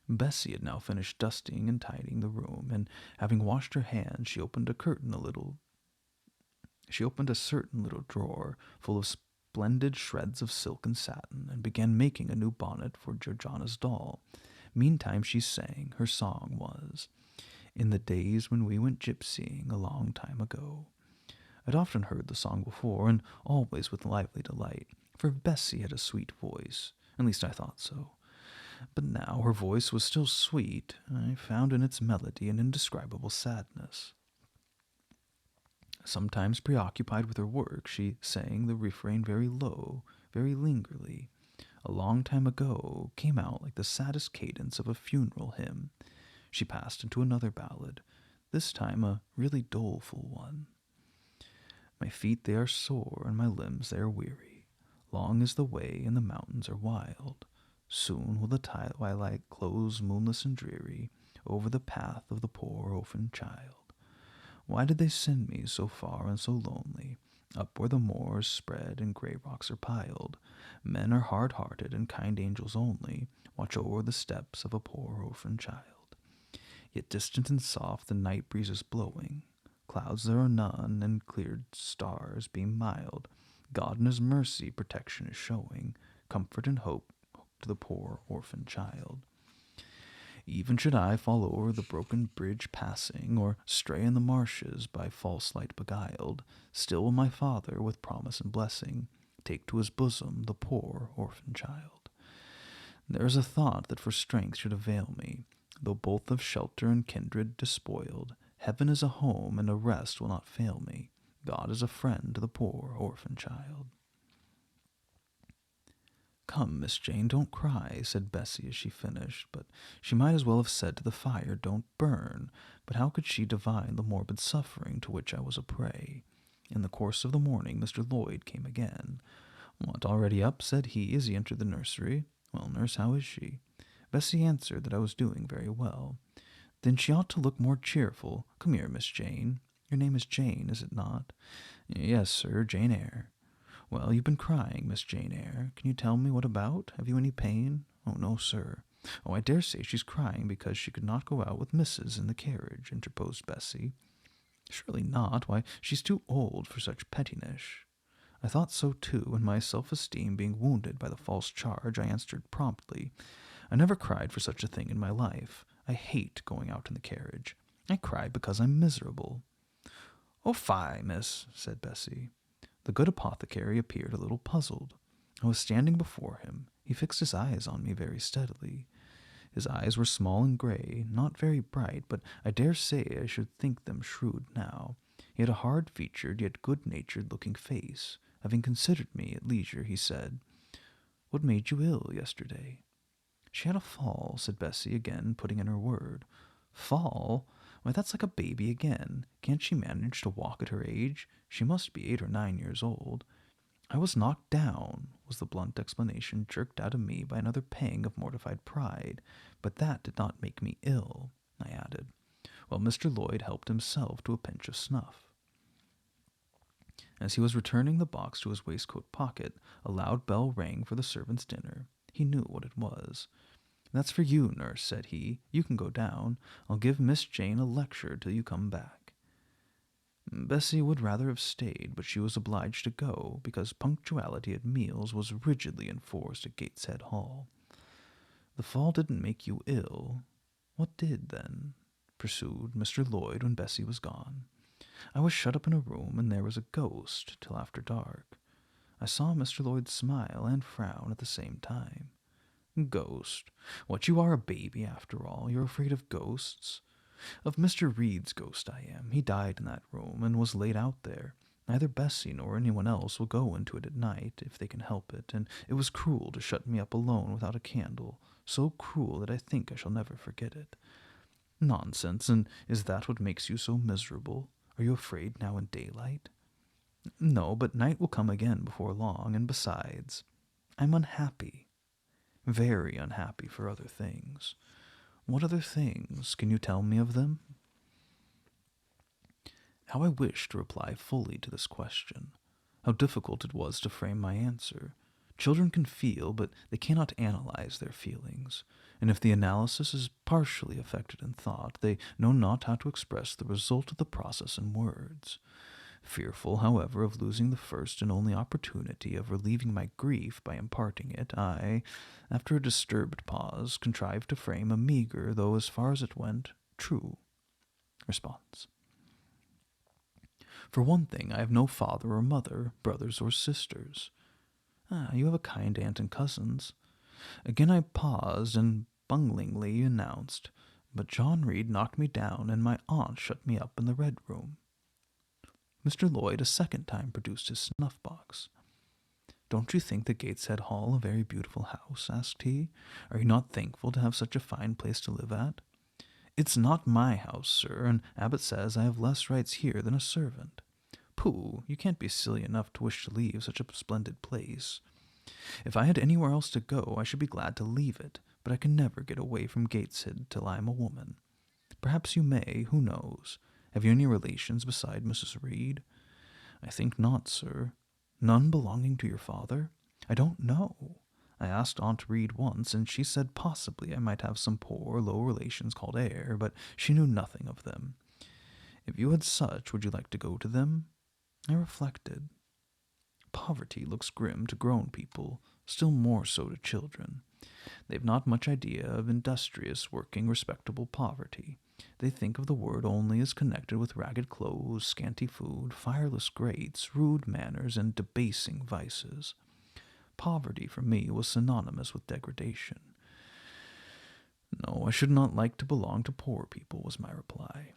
Bessie had now finished dusting and tidying the room, and having washed her hands, she opened a certain little drawer full of splendid shreds of silk and satin, and began making a new bonnet for Georgiana's doll. Meantime she sang. Her song was, "In the days when we went gypsying a long time ago." I'd often heard the song before, and always with lively delight, for Bessie had a sweet voice. At least I thought so. But now her voice was still sweet. I found in its melody an indescribable sadness. Sometimes preoccupied with her work, she sang the refrain very low, very lingerly. A long time ago came out like the saddest cadence of a funeral hymn. She passed into another ballad, this time a really doleful one. My feet they are sore, and my limbs they are weary. Long is the way, and the mountains are wild. Soon will the twilight close moonless and dreary over the path of the poor orphan child. Why did they send me so far and so lonely, up where the moors spread and grey rocks are piled? Men are hard-hearted, and kind angels only watch o'er the steps of a poor orphan child. Yet distant and soft the night breeze is blowing. Clouds there are none, and cleared stars beam mild. God in his mercy protection is showing, comfort and hope to the poor orphan child. Even should I fall over the broken bridge passing, or stray in the marshes by false light beguiled, still will my Father, with promise and blessing, take to his bosom the poor orphan child. There is a thought that for strength should avail me, though both of shelter and kindred despoiled, Heaven is a home, and a rest will not fail me. God is a friend to the poor orphan child. Come, Miss Jane, don't cry, said Bessie as she finished, but she might as well have said to the fire, don't burn. But how could she divine the morbid suffering to which I was a prey? In the course of the morning, Mr. Lloyd came again. What, already up? Said he as he entered the nursery. Well, nurse, how is she? Bessie answered that I was doing very well. Then she ought to look more cheerful. Come here, Miss Jane. Your name is Jane, is it not? Yes, sir, Jane Eyre. Well, you've been crying, Miss Jane Eyre. Can you tell me what about? Have you any pain? Oh, no, sir. Oh, I dare say she's crying because she could not go out with Mrs. in the carriage, interposed Bessie. Surely not. Why, she's too old for such pettiness. I thought so too, and my self-esteem being wounded by the false charge, I answered promptly. I never cried for such a thing in my life. I hate going out in the carriage. I cry because I'm miserable. Oh, fie, miss, said Bessie. The good apothecary appeared a little puzzled. I was standing before him. He fixed his eyes on me very steadily. His eyes were small and gray, not very bright, but I dare say I should think them shrewd now. He had a hard-featured, yet good-natured-looking face. Having considered me at leisure, he said, What made you ill yesterday? She had a fall, said Bessie, again putting in her word. Fall? Why, that's like a baby again. Can't she manage to walk at her age? She must be 8 or 9 years old. I was knocked down, was the blunt explanation jerked out of me by another pang of mortified pride. But that did not make me ill, I added, while Mr. Lloyd helped himself to a pinch of snuff. As he was returning the box to his waistcoat pocket, a loud bell rang for the servants' dinner. He knew what it was. That's for you, nurse, said he. You can go down. I'll give Miss Jane a lecture till you come back. Bessie would rather have stayed, but she was obliged to go, because punctuality at meals was rigidly enforced at Gateshead Hall. The fall didn't make you ill. What did, then? Pursued Mr. Lloyd when Bessie was gone. I was shut up in a room, and there was a ghost till after dark. I saw Mr. Lloyd smile and frown at the same time. Ghost? What, you are a baby, after all. You're afraid of ghosts? Of Mr. Reed's ghost I am. He died in that room, and was laid out there. Neither Bessie nor anyone else will go into it at night, if they can help it, and it was cruel to shut me up alone without a candle, so cruel that I think I shall never forget it. Nonsense, and is that what makes you so miserable? Are you afraid now in daylight? No, but night will come again before long, and besides, I'm unhappy. Very unhappy for other things. What other things? Can you tell me of them? How I wished to reply fully to this question. How difficult it was to frame my answer. Children can feel, but they cannot analyze their feelings, and if the analysis is partially effected in thought, they know not how to express the result of the process in words. Fearful, however, of losing the first and only opportunity of relieving my grief by imparting it, I, after a disturbed pause, contrived to frame a meagre, though as far as it went, true response. For one thing, I have no father or mother, brothers or sisters. You have a kind aunt and cousins. Again I paused and bunglingly announced, but John Reed knocked me down, and my aunt shut me up in the Red Room. Mr. Lloyd a second time produced his snuff-box. Don't you think the Gateshead Hall a very beautiful house? Asked he. Are you not thankful to have such a fine place to live at? It's not my house, sir, and Abbot says I have less rights here than a servant. Pooh, you can't be silly enough to wish to leave such a splendid place. If I had anywhere else to go, I should be glad to leave it, but I can never get away from Gateshead till I am a woman. Perhaps you may, who knows? Have you any relations beside Mrs. Reed? I think not, sir. None belonging to your father? I don't know. I asked Aunt Reed once, and she said possibly I might have some poor, low relations called Eyre, but she knew nothing of them. If you had such, would you like to go to them? I reflected. Poverty looks grim to grown people, still more so to children. They've not much idea of industrious, working, respectable poverty. They think of the word only as connected with ragged clothes, scanty food, fireless grates, rude manners, and debasing vices. Poverty for me was synonymous with degradation. No, I should not like to belong to poor people, was my reply.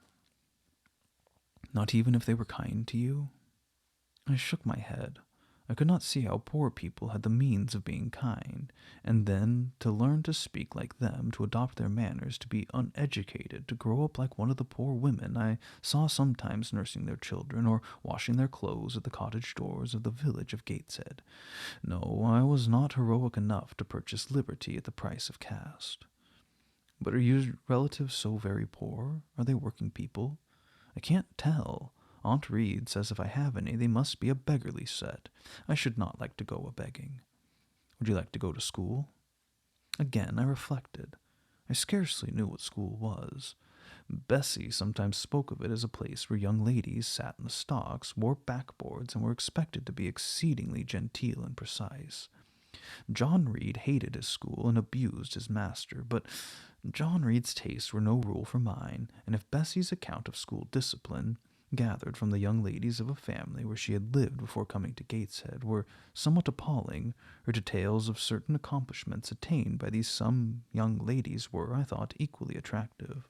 Not even if they were kind to you? I shook my head. I could not see how poor people had the means of being kind, and then to learn to speak like them, to adopt their manners, to be uneducated, to grow up like one of the poor women I saw sometimes nursing their children or washing their clothes at the cottage doors of the village of Gateshead. No, I was not heroic enough to purchase liberty at the price of caste. But are your relatives so very poor? Are they working people? I can't tell. Aunt Reed says if I have any, they must be a beggarly set. I should not like to go a-begging. Would you like to go to school? Again I reflected. I scarcely knew what school was. Bessie sometimes spoke of it as a place where young ladies sat in the stocks, wore backboards, and were expected to be exceedingly genteel and precise. John Reed hated his school and abused his master, but John Reed's tastes were no rule for mine, and if Bessie's account of school discipline, gathered from the young ladies of a family where she had lived before coming to Gateshead, were somewhat appalling, her details of certain accomplishments attained by these some young ladies were, I thought, equally attractive.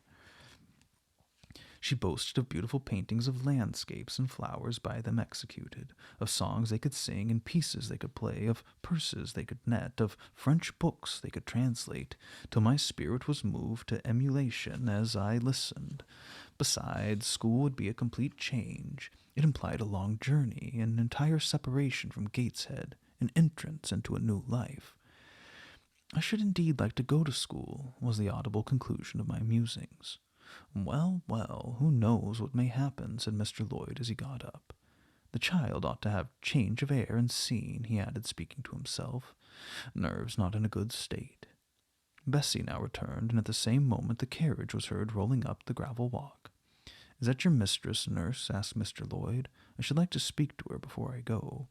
She boasted of beautiful paintings of landscapes and flowers by them executed, of songs they could sing and pieces they could play, of purses they could net, of French books they could translate, till my spirit was moved to emulation as I listened. Besides, school would be a complete change. It implied a long journey, an entire separation from Gateshead, an entrance into a new life. I should indeed like to go to school, was the audible conclusion of my musings. Well, well, who knows what may happen, said Mr. Lloyd as he got up. The child ought to have change of air and scene, he added, speaking to himself. Nerves not in a good state. Bessie now returned, and at the same moment the carriage was heard rolling up the gravel walk. Is that your mistress, nurse? Asked Mr. Lloyd. I should like to speak to her before I go.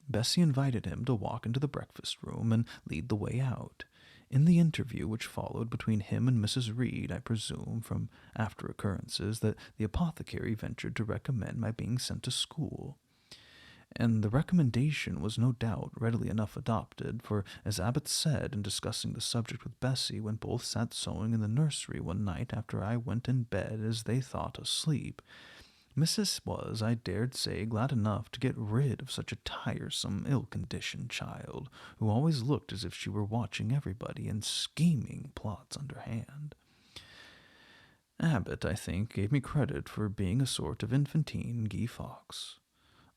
Bessie invited him to walk into the breakfast room and lead the way out. In the interview which followed between him and Mrs. Reed, I presume, from after occurrences, that the apothecary ventured to recommend my being sent to school. And the recommendation was no doubt readily enough adopted, for, as Abbot said in discussing the subject with Bessie when both sat sewing in the nursery one night after I went in bed as they thought asleep, Mrs. was, I dared say, glad enough to get rid of such a tiresome, ill-conditioned child, who always looked as if she were watching everybody and scheming plots underhand. Abbot, I think, gave me credit for being a sort of infantine Guy Fawkes.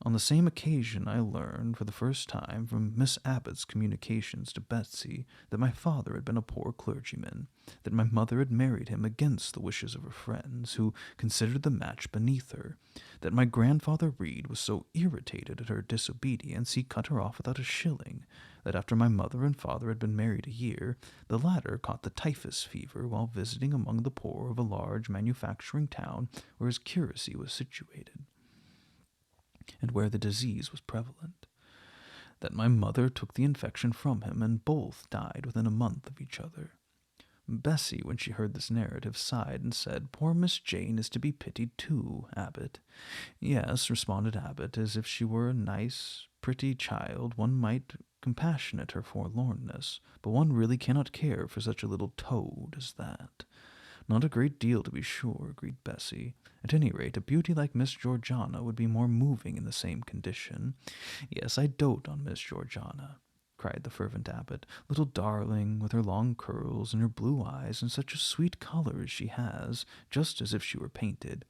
On the same occasion I learned for the first time from Miss Abbot's communications to Betsy that my father had been a poor clergyman, that my mother had married him against the wishes of her friends, who considered the match beneath her, that my grandfather Reed was so irritated at her disobedience he cut her off without a shilling, that after my mother and father had been married a year, the latter caught the typhus fever while visiting among the poor of a large manufacturing town where his curacy was situated, and where the disease was prevalent, that my mother took the infection from him, and both died within a month of each other. Bessie, when she heard this narrative, sighed and said, Poor Miss Jane is to be pitied too, Abbot. Yes, responded Abbot, as if she were a nice, pretty child, one might compassionate her forlornness, but one really cannot care for such a little toad as that. Not a great deal, to be sure, agreed Bessie. At any rate, a beauty like Miss Georgiana would be more moving in the same condition. Yes, I dote on Miss Georgiana, cried the fervent Abbot. Little darling, with her long curls and her blue eyes, and such a sweet color as she has, just as if she were painted.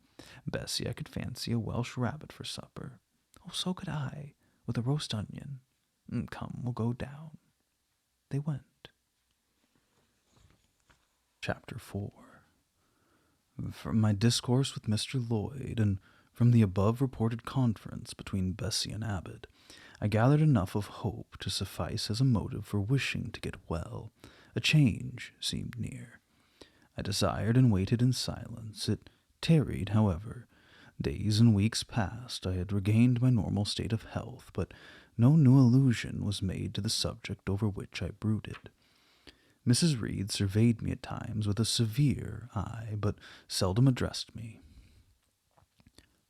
Bessie, I could fancy a Welsh rabbit for supper. Oh, so could I, with a roast onion. Come, we'll go down. They went. Chapter 4. From my discourse with Mr. Lloyd, and from the above-reported conference between Bessie and Abbot, I gathered enough of hope to suffice as a motive for wishing to get well. A change seemed near. I desired and waited in silence. It tarried, however. Days and weeks passed. I had regained my normal state of health, but no new allusion was made to the subject over which I brooded. Mrs. Reed surveyed me at times with a severe eye, but seldom addressed me.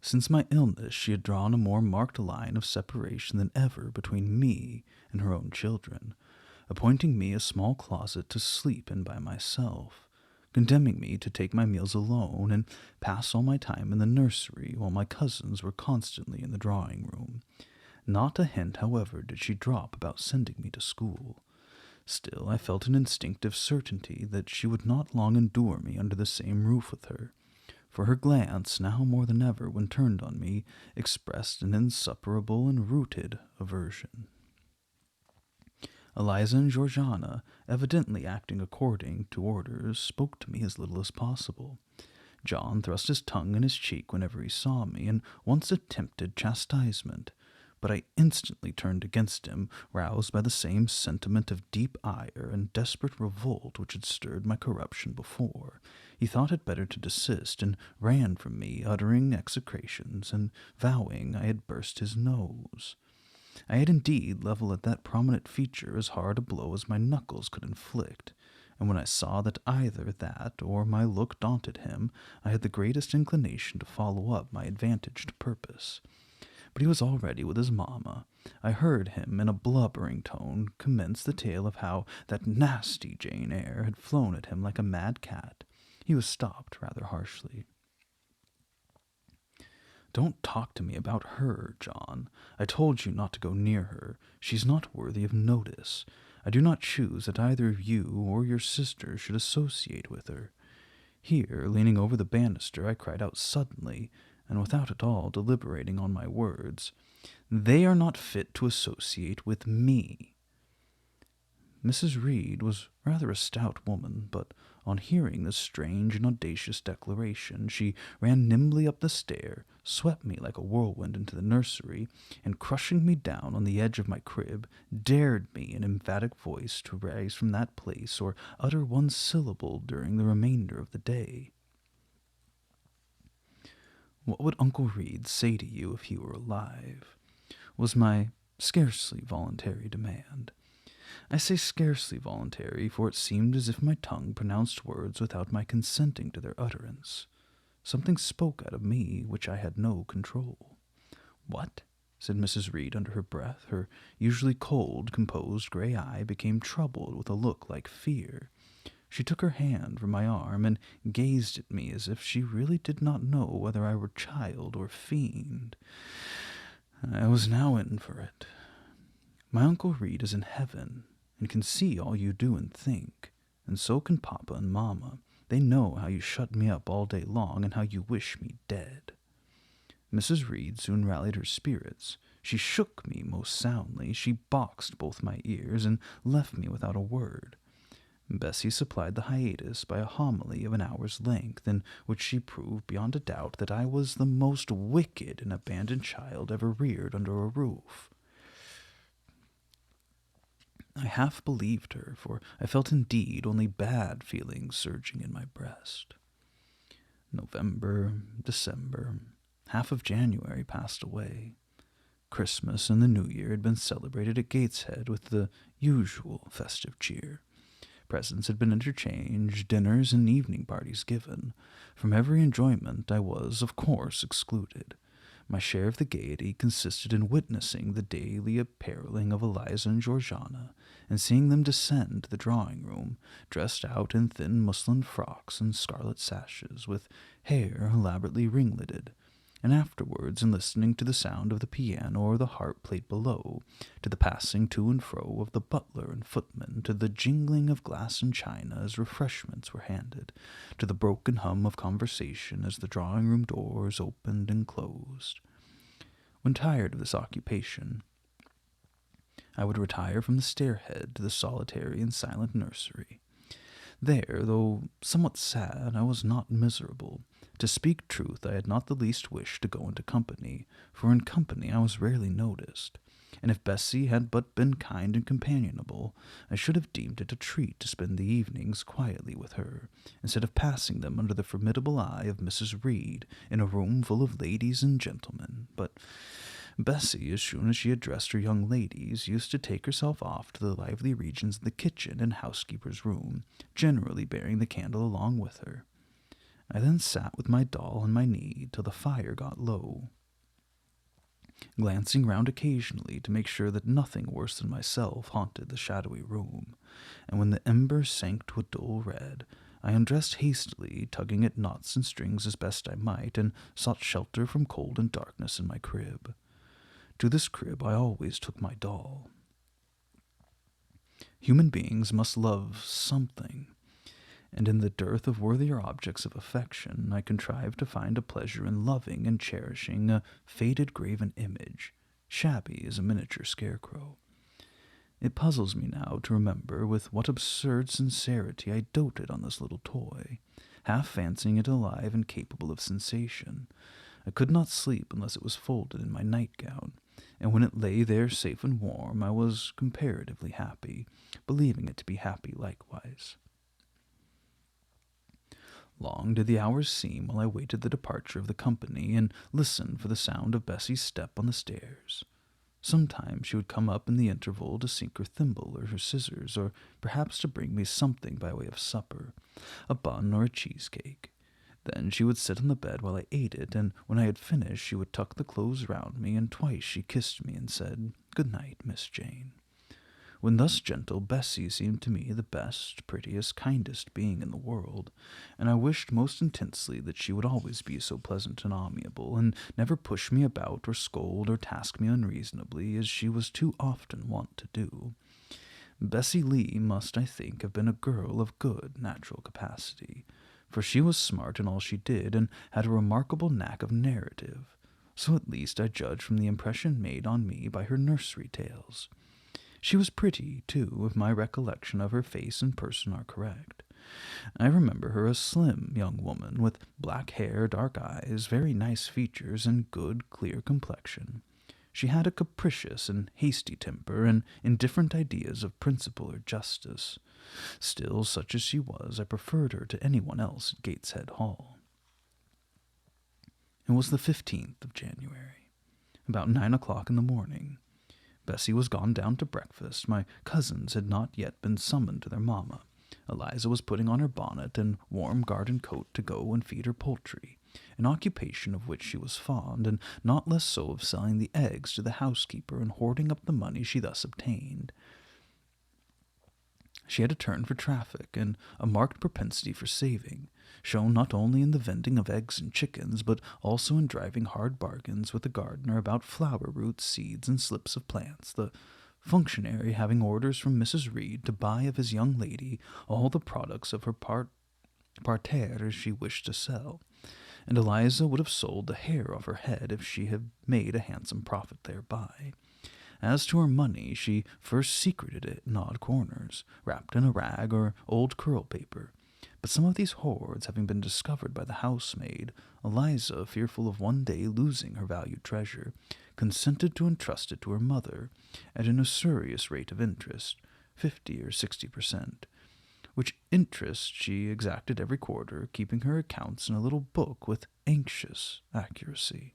Since my illness, she had drawn a more marked line of separation than ever between me and her own children, appointing me a small closet to sleep in by myself, condemning me to take my meals alone and pass all my time in the nursery while my cousins were constantly in the drawing-room. Not a hint, however, did she drop about sending me to school. Still, I felt an instinctive certainty that she would not long endure me under the same roof with her, for her glance, now more than ever when turned on me, expressed an insuperable and rooted aversion. Eliza and Georgiana, evidently acting according to orders, spoke to me as little as possible. John thrust his tongue in his cheek whenever he saw me, and once attempted chastisement, but I instantly turned against him, roused by the same sentiment of deep ire and desperate revolt which had stirred my corruption before. He thought it better to desist, and ran from me, uttering execrations, and vowing I had burst his nose. I had indeed levelled at that prominent feature as hard a blow as my knuckles could inflict, and when I saw that either that or my look daunted him, I had the greatest inclination to follow up my advantaged purpose. But he was already with his mamma. I heard him, in a blubbering tone, commence the tale of how that nasty Jane Eyre had flown at him like a mad cat. He was stopped rather harshly. "Don't talk to me about her, John. I told you not to go near her. She's not worthy of notice. I do not choose that either of you or your sister should associate with her." Here, leaning over the banister, I cried out suddenly, and without at all deliberating on my words, "They are not fit to associate with me." Mrs. Reed was rather a stout woman, but on hearing this strange and audacious declaration, she ran nimbly up the stair, swept me like a whirlwind into the nursery, and crushing me down on the edge of my crib, dared me in emphatic voice to rise from that place or utter one syllable during the remainder of the day. "What would Uncle Reed say to you if he were alive?" was my scarcely voluntary demand. I say scarcely voluntary, for it seemed as if my tongue pronounced words without my consenting to their utterance. Something spoke out of me which I had no control. "What?" said Mrs. Reed under her breath. Her usually cold, composed grey eye became troubled with a look like fear. She took her hand from my arm and gazed at me as if she really did not know whether I were child or fiend. I was now in for it. "My Uncle Reed is in heaven, and can see all you do and think, and so can Papa and Mamma. They know how you shut me up all day long, and how you wish me dead." Mrs. Reed soon rallied her spirits. She shook me most soundly, she boxed both my ears, and left me without a word. Bessie supplied the hiatus by a homily of an hour's length, in which she proved beyond a doubt that I was the most wicked and abandoned child ever reared under a roof. I half believed her, for I felt indeed only bad feelings surging in my breast. November, December, half of January passed away. Christmas and the New Year had been celebrated at Gateshead with the usual festive cheer. Presents had been interchanged, dinners and evening parties given. From every enjoyment I was, of course, excluded. My share of the gaiety consisted in witnessing the daily appareling of Eliza and Georgiana, and seeing them descend to the drawing-room, dressed out in thin muslin frocks and scarlet sashes, with hair elaborately ringleted, and afterwards in listening to the sound of the piano or the harp played below, to the passing to and fro of the butler and footman, to the jingling of glass and china as refreshments were handed, to the broken hum of conversation as the drawing-room doors opened and closed. When tired of this occupation, I would retire from the stairhead to the solitary and silent nursery. There, though somewhat sad, I was not miserable. To speak truth, I had not the least wish to go into company, for in company I was rarely noticed, and if Bessie had but been kind and companionable, I should have deemed it a treat to spend the evenings quietly with her, instead of passing them under the formidable eye of Mrs. Reed in a room full of ladies and gentlemen. But Bessie, as soon as she addressed her young ladies, used to take herself off to the lively regions of the kitchen and housekeeper's room, generally bearing the candle along with her. I then sat with my doll on my knee till the fire got low, glancing round occasionally to make sure that nothing worse than myself haunted the shadowy room, and when the embers sank to a dull red, I undressed hastily, tugging at knots and strings as best I might, and sought shelter from cold and darkness in my crib. To this crib I always took my doll. Human beings must love something, and in the dearth of worthier objects of affection, I contrived to find a pleasure in loving and cherishing a faded graven image, shabby as a miniature scarecrow. It puzzles me now to remember with what absurd sincerity I doted on this little toy, half fancying it alive and capable of sensation. I could not sleep unless it was folded in my nightgown, and when it lay there safe and warm, I was comparatively happy, believing it to be happy likewise. Long did the hours seem while I waited the departure of the company and listened for the sound of Bessie's step on the stairs. Sometimes she would come up in the interval to seek her thimble or her scissors, or perhaps to bring me something by way of supper, a bun or a cheesecake. Then she would sit on the bed while I ate it, and when I had finished she would tuck the clothes round me, and twice she kissed me and said, "Good night, Miss Jane." When thus gentle, Bessie seemed to me the best, prettiest, kindest being in the world, and I wished most intensely that she would always be so pleasant and amiable, and never push me about or scold or task me unreasonably, as she was too often wont to do. Bessie Lee must, I think, have been a girl of good natural capacity, for she was smart in all she did, and had a remarkable knack of narrative. So at least I judged from the impression made on me by her nursery tales. She was pretty, too, if my recollection of her face and person are correct. I remember her a slim young woman, with black hair, dark eyes, very nice features, and good, clear complexion. She had a capricious and hasty temper, and indifferent ideas of principle or justice. Still, such as she was, I preferred her to anyone else at Gateshead Hall. It was the 15th of January, about 9 o'clock in the morning. Bessie was gone down to breakfast. My cousins had not yet been summoned to their mamma. Eliza was putting on her bonnet and warm garden coat to go and feed her poultry, an occupation of which she was fond, and not less so of selling the eggs to the housekeeper and hoarding up the money she thus obtained. She had a turn for traffic, and a marked propensity for saving, shown not only in the vending of eggs and chickens, but also in driving hard bargains with the gardener about flower roots, seeds, and slips of plants, the functionary having orders from Mrs. Reed to buy of his young lady all the products of her parterre she wished to sell, and Eliza would have sold the hair off her head if she had made a handsome profit thereby. As to her money, she first secreted it in odd corners, wrapped in a rag or old curl paper. But some of these hoards having been discovered by the housemaid, Eliza, fearful of one day losing her valued treasure, consented to entrust it to her mother at an usurious rate of interest, 50 or 60%, which interest she exacted every quarter, keeping her accounts in a little book with anxious accuracy.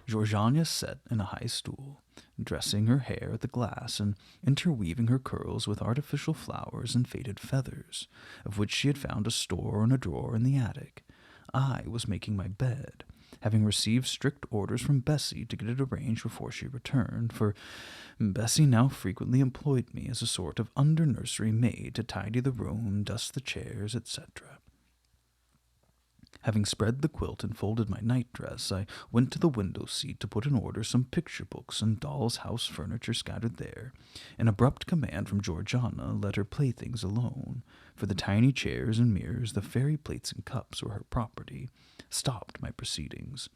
Georgiana sat in a high stool, dressing her hair at the glass and interweaving her curls with artificial flowers and faded feathers, of which she had found a store and a drawer in the attic. I was making my bed, having received strict orders from Bessie to get it arranged before she returned, for Bessie now frequently employed me as a sort of under-nursery maid to tidy the room, dust the chairs, etc. Having spread the quilt and folded my nightdress, I went to the window-seat to put in order some picture-books and doll's house furniture scattered there. An abrupt command from Georgiana let her playthings alone, for the tiny chairs and mirrors, the fairy plates and cups were her property, stopped my proceedings.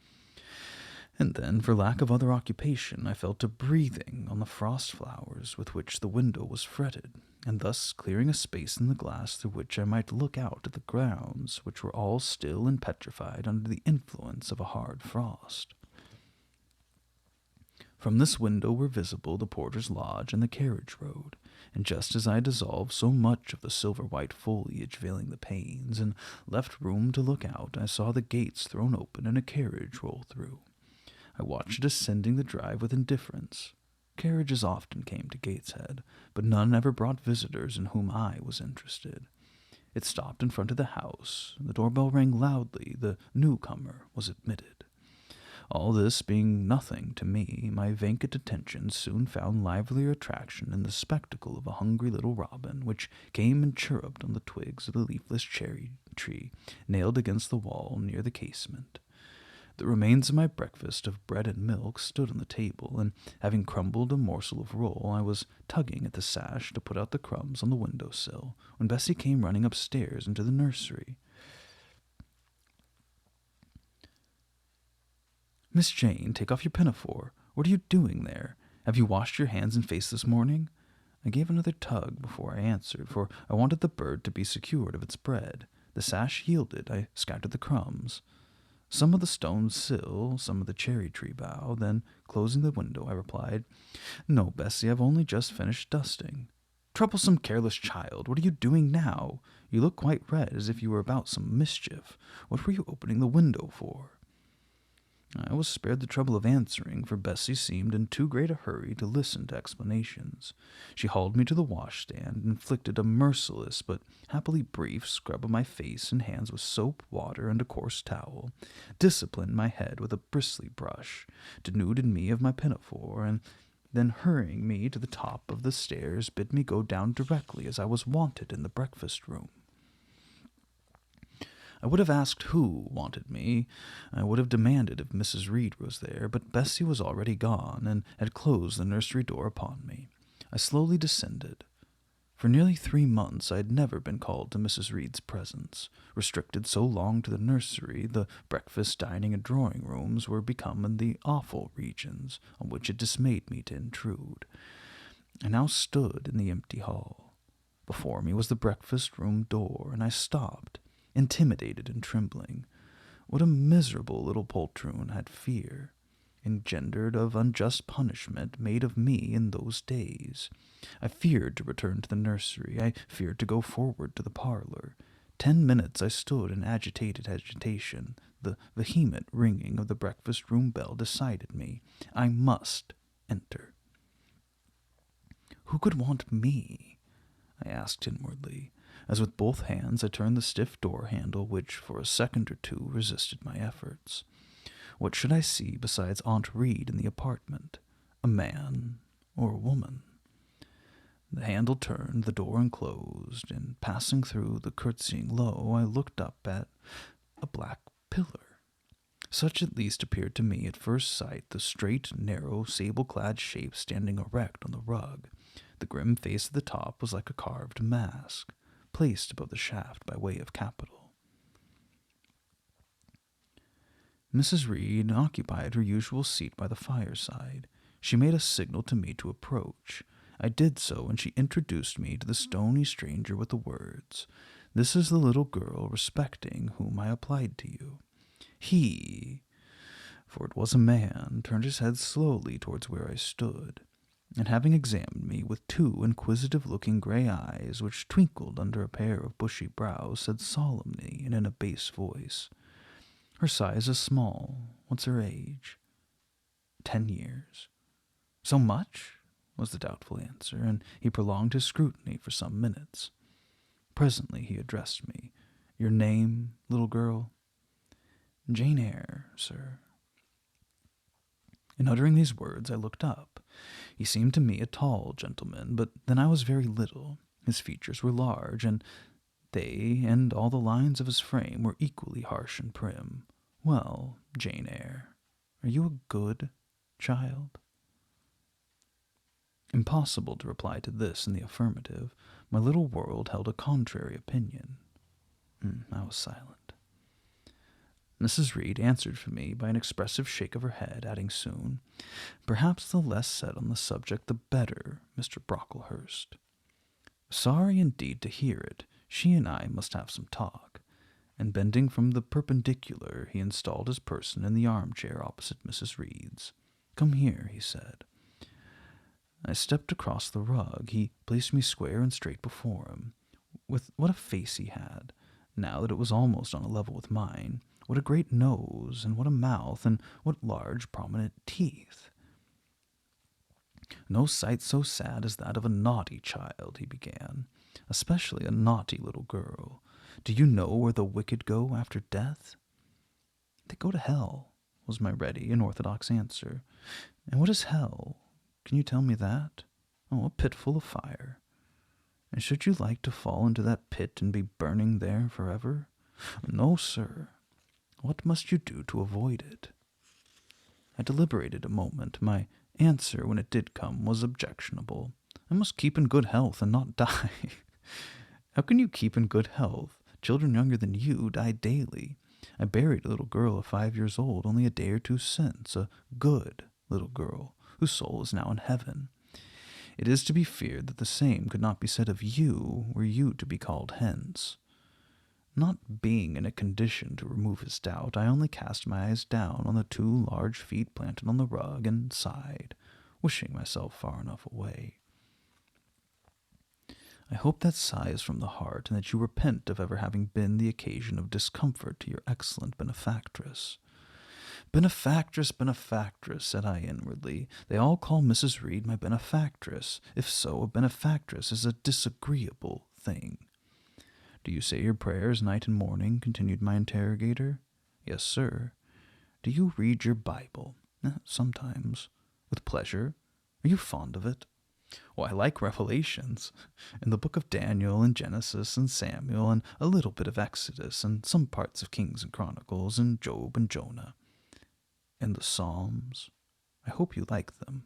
And then, for lack of other occupation, I fell to breathing on the frost flowers with which the window was fretted, and thus clearing a space in the glass through which I might look out at the grounds, which were all still and petrified under the influence of a hard frost. From this window were visible the porter's lodge and the carriage road, and just as I dissolved so much of the silver-white foliage veiling the panes, and left room to look out, I saw the gates thrown open and a carriage roll through. I watched it ascending the drive with indifference. Carriages often came to Gateshead, but none ever brought visitors in whom I was interested. It stopped in front of the house. The doorbell rang loudly. The newcomer was admitted. All this being nothing to me, my vacant attention soon found livelier attraction in the spectacle of a hungry little robin, which came and chirruped on the twigs of the leafless cherry tree nailed against the wall near the casement. The remains of my breakfast of bread and milk stood on the table, and having crumbled a morsel of roll, I was tugging at the sash to put out the crumbs on the window sill, when Bessie came running upstairs into the nursery. "Miss Jane, take off your pinafore. What are you doing there? Have you washed your hands and face this morning?" I gave another tug before I answered, for I wanted the bird to be secured of its bread. The sash yielded. I scattered the crumbs. Some of the stone sill, some of the cherry tree bough. Then, closing the window, I replied, "No, Bessie, I've only just finished dusting." "Troublesome, careless child, what are you doing now? You look quite red, as if you were about some mischief. What were you opening the window for?" I was spared the trouble of answering, for Bessie seemed in too great a hurry to listen to explanations. She hauled me to the washstand, inflicted a merciless but happily brief scrub of my face and hands with soap, water, and a coarse towel, disciplined my head with a bristly brush, denuded me of my pinafore, and then hurrying me to the top of the stairs, bid me go down directly as I was wanted in the breakfast-room. I would have asked who wanted me. I would have demanded if Mrs. Reed was there, but Bessie was already gone, and had closed the nursery door upon me. I slowly descended. For nearly 3 months I had never been called to Mrs. Reed's presence. Restricted so long to the nursery, the breakfast, dining, and drawing-rooms were become in the awful regions on which it dismayed me to intrude. I now stood in the empty hall. Before me was the breakfast-room door, and I stopped, intimidated and trembling. What a miserable little poltroon had fear, engendered of unjust punishment, made of me in those days. I feared to return to the nursery. I feared to go forward to the parlor. 10 minutes I stood in agitated agitation. The vehement ringing of the breakfast-room bell decided me. I must enter. Who could want me? I asked inwardly, as with both hands I turned the stiff door handle which for a second or two resisted my efforts. What should I see besides Aunt Reed in the apartment? A man or a woman? The handle turned, the door unclosed, and passing through the curtsying low, I looked up at a black pillar. Such at least appeared to me at first sight the straight, narrow, sable-clad shape standing erect on the rug. The grim face at the top was like a carved mask, placed above the shaft by way of capital. Mrs. Reed occupied her usual seat by the fireside. She made a signal to me to approach. I did so, and she introduced me to the stony stranger with the words, "This is the little girl respecting whom I applied to you." He, for it was a man, turned his head slowly towards where I stood, and having examined me with 2 inquisitive-looking gray eyes which twinkled under a pair of bushy brows, said solemnly and in a bass voice, "Her size is small. What's her age?" 10 years. "So much?" was the doubtful answer, and he prolonged his scrutiny for some minutes. Presently he addressed me. "Your name, little girl?" "Jane Eyre, sir." In uttering these words, I looked up. He seemed to me a tall gentleman, but then I was very little. His features were large, and all the lines of his frame were equally harsh and prim. "Well, Jane Eyre, are you a good child?" Impossible to reply to this in the affirmative. My little world held a contrary opinion. I was silent. Mrs. Reed answered for me by an expressive shake of her head, adding soon, "Perhaps the less said on the subject the better, Mr. Brocklehurst." Sorry indeed to hear it, she and I must have some talk. And bending from the perpendicular, he installed his person in the armchair opposite Mrs. Reed's. "Come here," he said. I stepped across the rug. He placed me square and straight before him. With what a face he had, now that it was almost on a level with mine. What a great nose, and what a mouth, and what large, prominent teeth. "No sight so sad as that of a naughty child," he began, "especially a naughty little girl. Do you know where the wicked go after death?" "They go to hell," was my ready and orthodox answer. And what is hell? Can you tell me that? Oh, a pit full of fire. And should you like to fall into that pit and be burning there forever? No, sir. What must you do to avoid it? I deliberated a moment. My answer, when it did come, was objectionable. I must keep in good health and not die. How can you keep in good health? Children younger than you die daily. I buried a little girl of 5 years old only a day or two since, a good little girl, whose soul is now in heaven. It is to be feared that the same could not be said of you were you to be called hence. Not being in a condition to remove his doubt, I only cast my eyes down on the 2 large feet planted on the rug and sighed, wishing myself far enough away. I hope that sigh is from the heart, and that you repent of ever having been the occasion of discomfort to your excellent benefactress. Benefactress, benefactress, said I inwardly. They all call Mrs. Reed my benefactress. If so, a benefactress is a disagreeable thing. Do you say your prayers night and morning? Continued my interrogator. Yes, sir. Do you read your Bible? Sometimes. With pleasure? Are you fond of it? Oh, I like Revelations, and the book of Daniel and Genesis and Samuel, and a little bit of Exodus, and some parts of Kings and Chronicles, and Job and Jonah. And the Psalms? I hope you like them.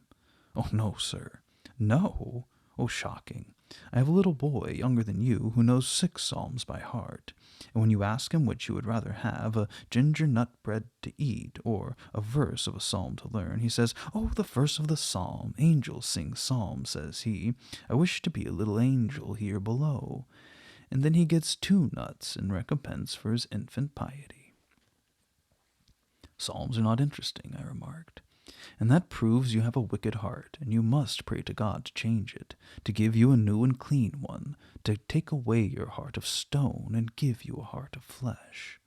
Oh, no, sir. No? Oh, shocking. I have a little boy, younger than you, who knows 6 psalms by heart, and when you ask him which you would rather have, a ginger nut bread to eat, or a verse of a psalm to learn, he says, "Oh, the verse of the psalm. Angels sing psalms," says he. "I wish to be a little angel here below." And then he gets 2 nuts in recompense for his infant piety. Psalms are not interesting, I remarked. And that proves you have a wicked heart, and you must pray to God to change it, to give you a new and clean one, to take away your heart of stone and give you a heart of flesh.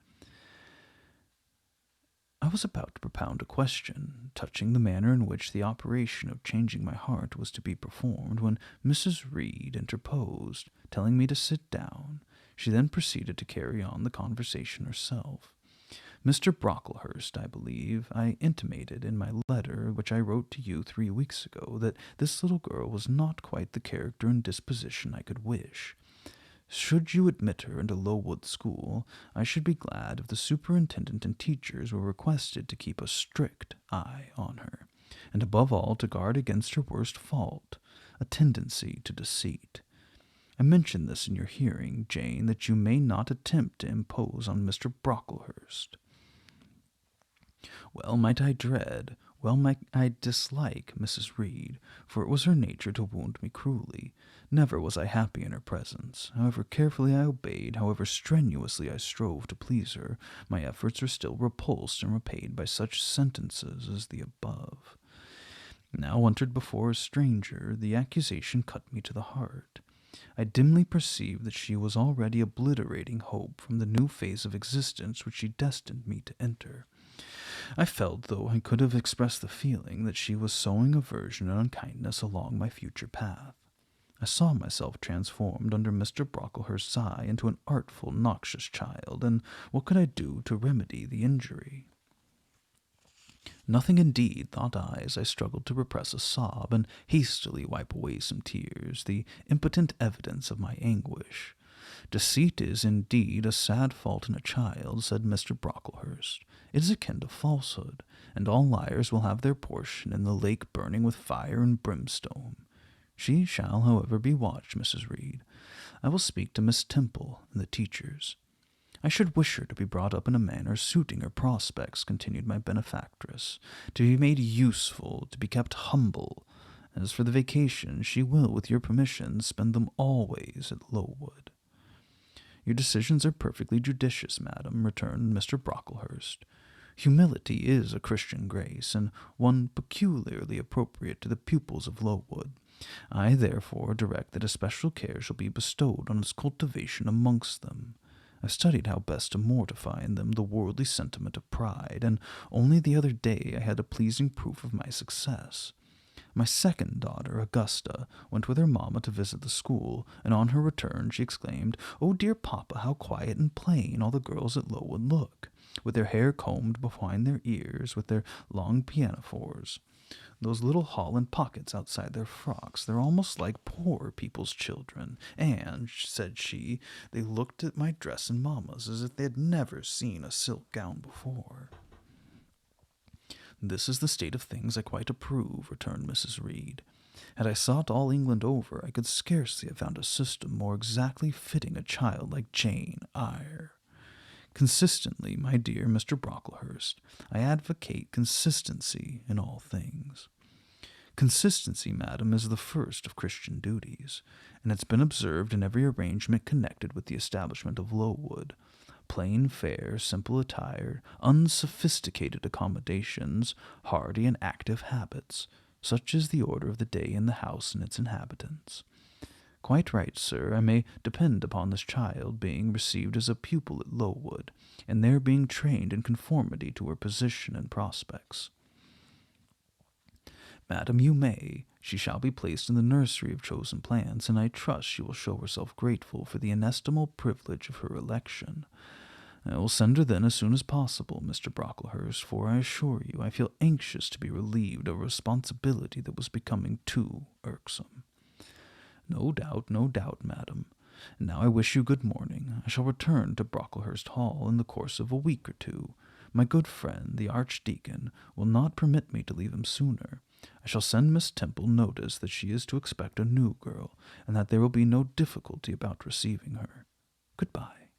I was about to propound a question touching the manner in which the operation of changing my heart was to be performed, when Mrs. Reed interposed, telling me to sit down. She then proceeded to carry on the conversation herself. Mr. Brocklehurst, I believe, I intimated in my letter which I wrote to you 3 weeks ago that this little girl was not quite the character and disposition I could wish. Should you admit her into Lowood School, I should be glad if the superintendent and teachers were requested to keep a strict eye on her, and above all to guard against her worst fault, a tendency to deceit. I mention this in your hearing, Jane, that you may not attempt to impose on Mr. Brocklehurst. Well might I dread, well might I dislike Mrs. Reed, for it was her nature to wound me cruelly. Never was I happy in her presence. However carefully I obeyed, however strenuously I strove to please her, my efforts are still repulsed and repaid by such sentences as the above. Now entered before a stranger, the accusation cut me to the heart. I dimly perceived that she was already obliterating hope from the new phase of existence which she destined me to enter. I felt, though I could have expressed the feeling, that she was sowing aversion and unkindness along my future path. I saw myself transformed under Mr. Brocklehurst's eye into an artful, noxious child, and what could I do to remedy the injury? Nothing indeed, thought I, as I struggled to repress a sob and hastily wipe away some tears, the impotent evidence of my anguish. Deceit is indeed a sad fault in a child, said Mr. Brocklehurst. It is akin to falsehood, and all liars will have their portion in the lake burning with fire and brimstone. She shall, however, be watched, Mrs. Reed. I will speak to Miss Temple and the teachers. I should wish her to be brought up in a manner suiting her prospects, continued my benefactress, to be made useful, to be kept humble. As for the vacation, she will, with your permission, spend them always at Lowood. Your decisions are perfectly judicious, madam, returned Mr. Brocklehurst. Humility is a Christian grace, and one peculiarly appropriate to the pupils of Lowood. I therefore direct that especial care shall be bestowed on its cultivation amongst them. I studied how best to mortify in them the worldly sentiment of pride, and only the other day I had a pleasing proof of my success. My second daughter, Augusta, went with her mamma to visit the school, and on her return she exclaimed, "Oh, dear papa, how quiet and plain all the girls at Lowood look! with their hair combed behind their ears, with their long pinafores. Those little Holland pockets outside their frocks, they're almost like poor people's children. And, said she, they looked at my dress and mamma's as if they had never seen a silk gown before. This is the state of things I quite approve, returned Mrs. Reed. Had I sought all England over, I could scarcely have found a system more exactly fitting a child like Jane Eyre. Consistently, my dear Mr. Brocklehurst, I advocate consistency in all things. Consistency, madam, is the first of Christian duties, and it's been observed in every arrangement connected with the establishment of Lowood. Plain fare, simple attire, unsophisticated accommodations, hardy and active habits, such is the order of the day in the house and its inhabitants. Quite right, sir. I may depend upon this child being received as a pupil at Lowood, and there being trained in conformity to her position and prospects. Madam, you may. She shall be placed in the nursery of chosen plants, and I trust she will show herself grateful for the inestimable privilege of her election. I will send her then as soon as possible, Mr. Brocklehurst, for I assure you I feel anxious to be relieved of a responsibility that was becoming too irksome. No doubt, madam. And now I wish you good morning. I shall return to Brocklehurst Hall in the course of a week or two. My good friend, the Archdeacon, will not permit me to leave him sooner. I shall send Miss Temple notice that she is to expect a new girl, and that there will be no difficulty about receiving her. Goodbye.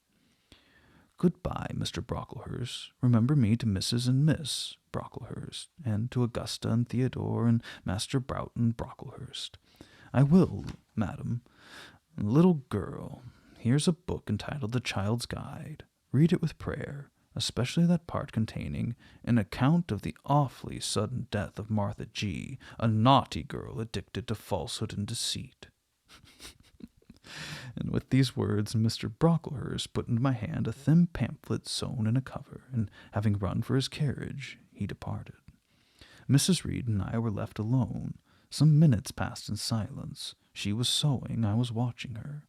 Goodbye, Mr. Brocklehurst. Remember me to Mrs. and Miss Brocklehurst, and to Augusta and Theodore and Master Broughton Brocklehurst. I will, madam. Little girl, here's a book entitled The Child's Guide. Read it with prayer, especially that part containing an account of the awfully sudden death of Martha G., a naughty girl addicted to falsehood and deceit. And with these words, Mr. Brocklehurst put into my hand a thin pamphlet sewn in a cover, and having run for his carriage, he departed. Mrs. Reed and I were left alone. Some minutes passed in silence. She was sewing, I was watching her.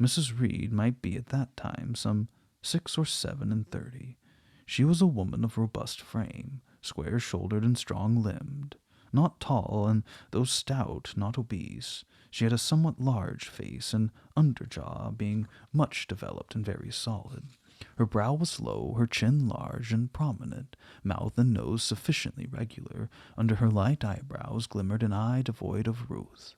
Mrs. Reed might be at that time some 6 or 7 and 30. She was a woman of robust frame, square-shouldered and strong-limbed, not tall, and though stout, not obese. She had a somewhat large face, and underjaw being much developed and very solid. Her brow was low, her chin large and prominent, mouth and nose sufficiently regular. Under her light eyebrows glimmered an eye devoid of ruth.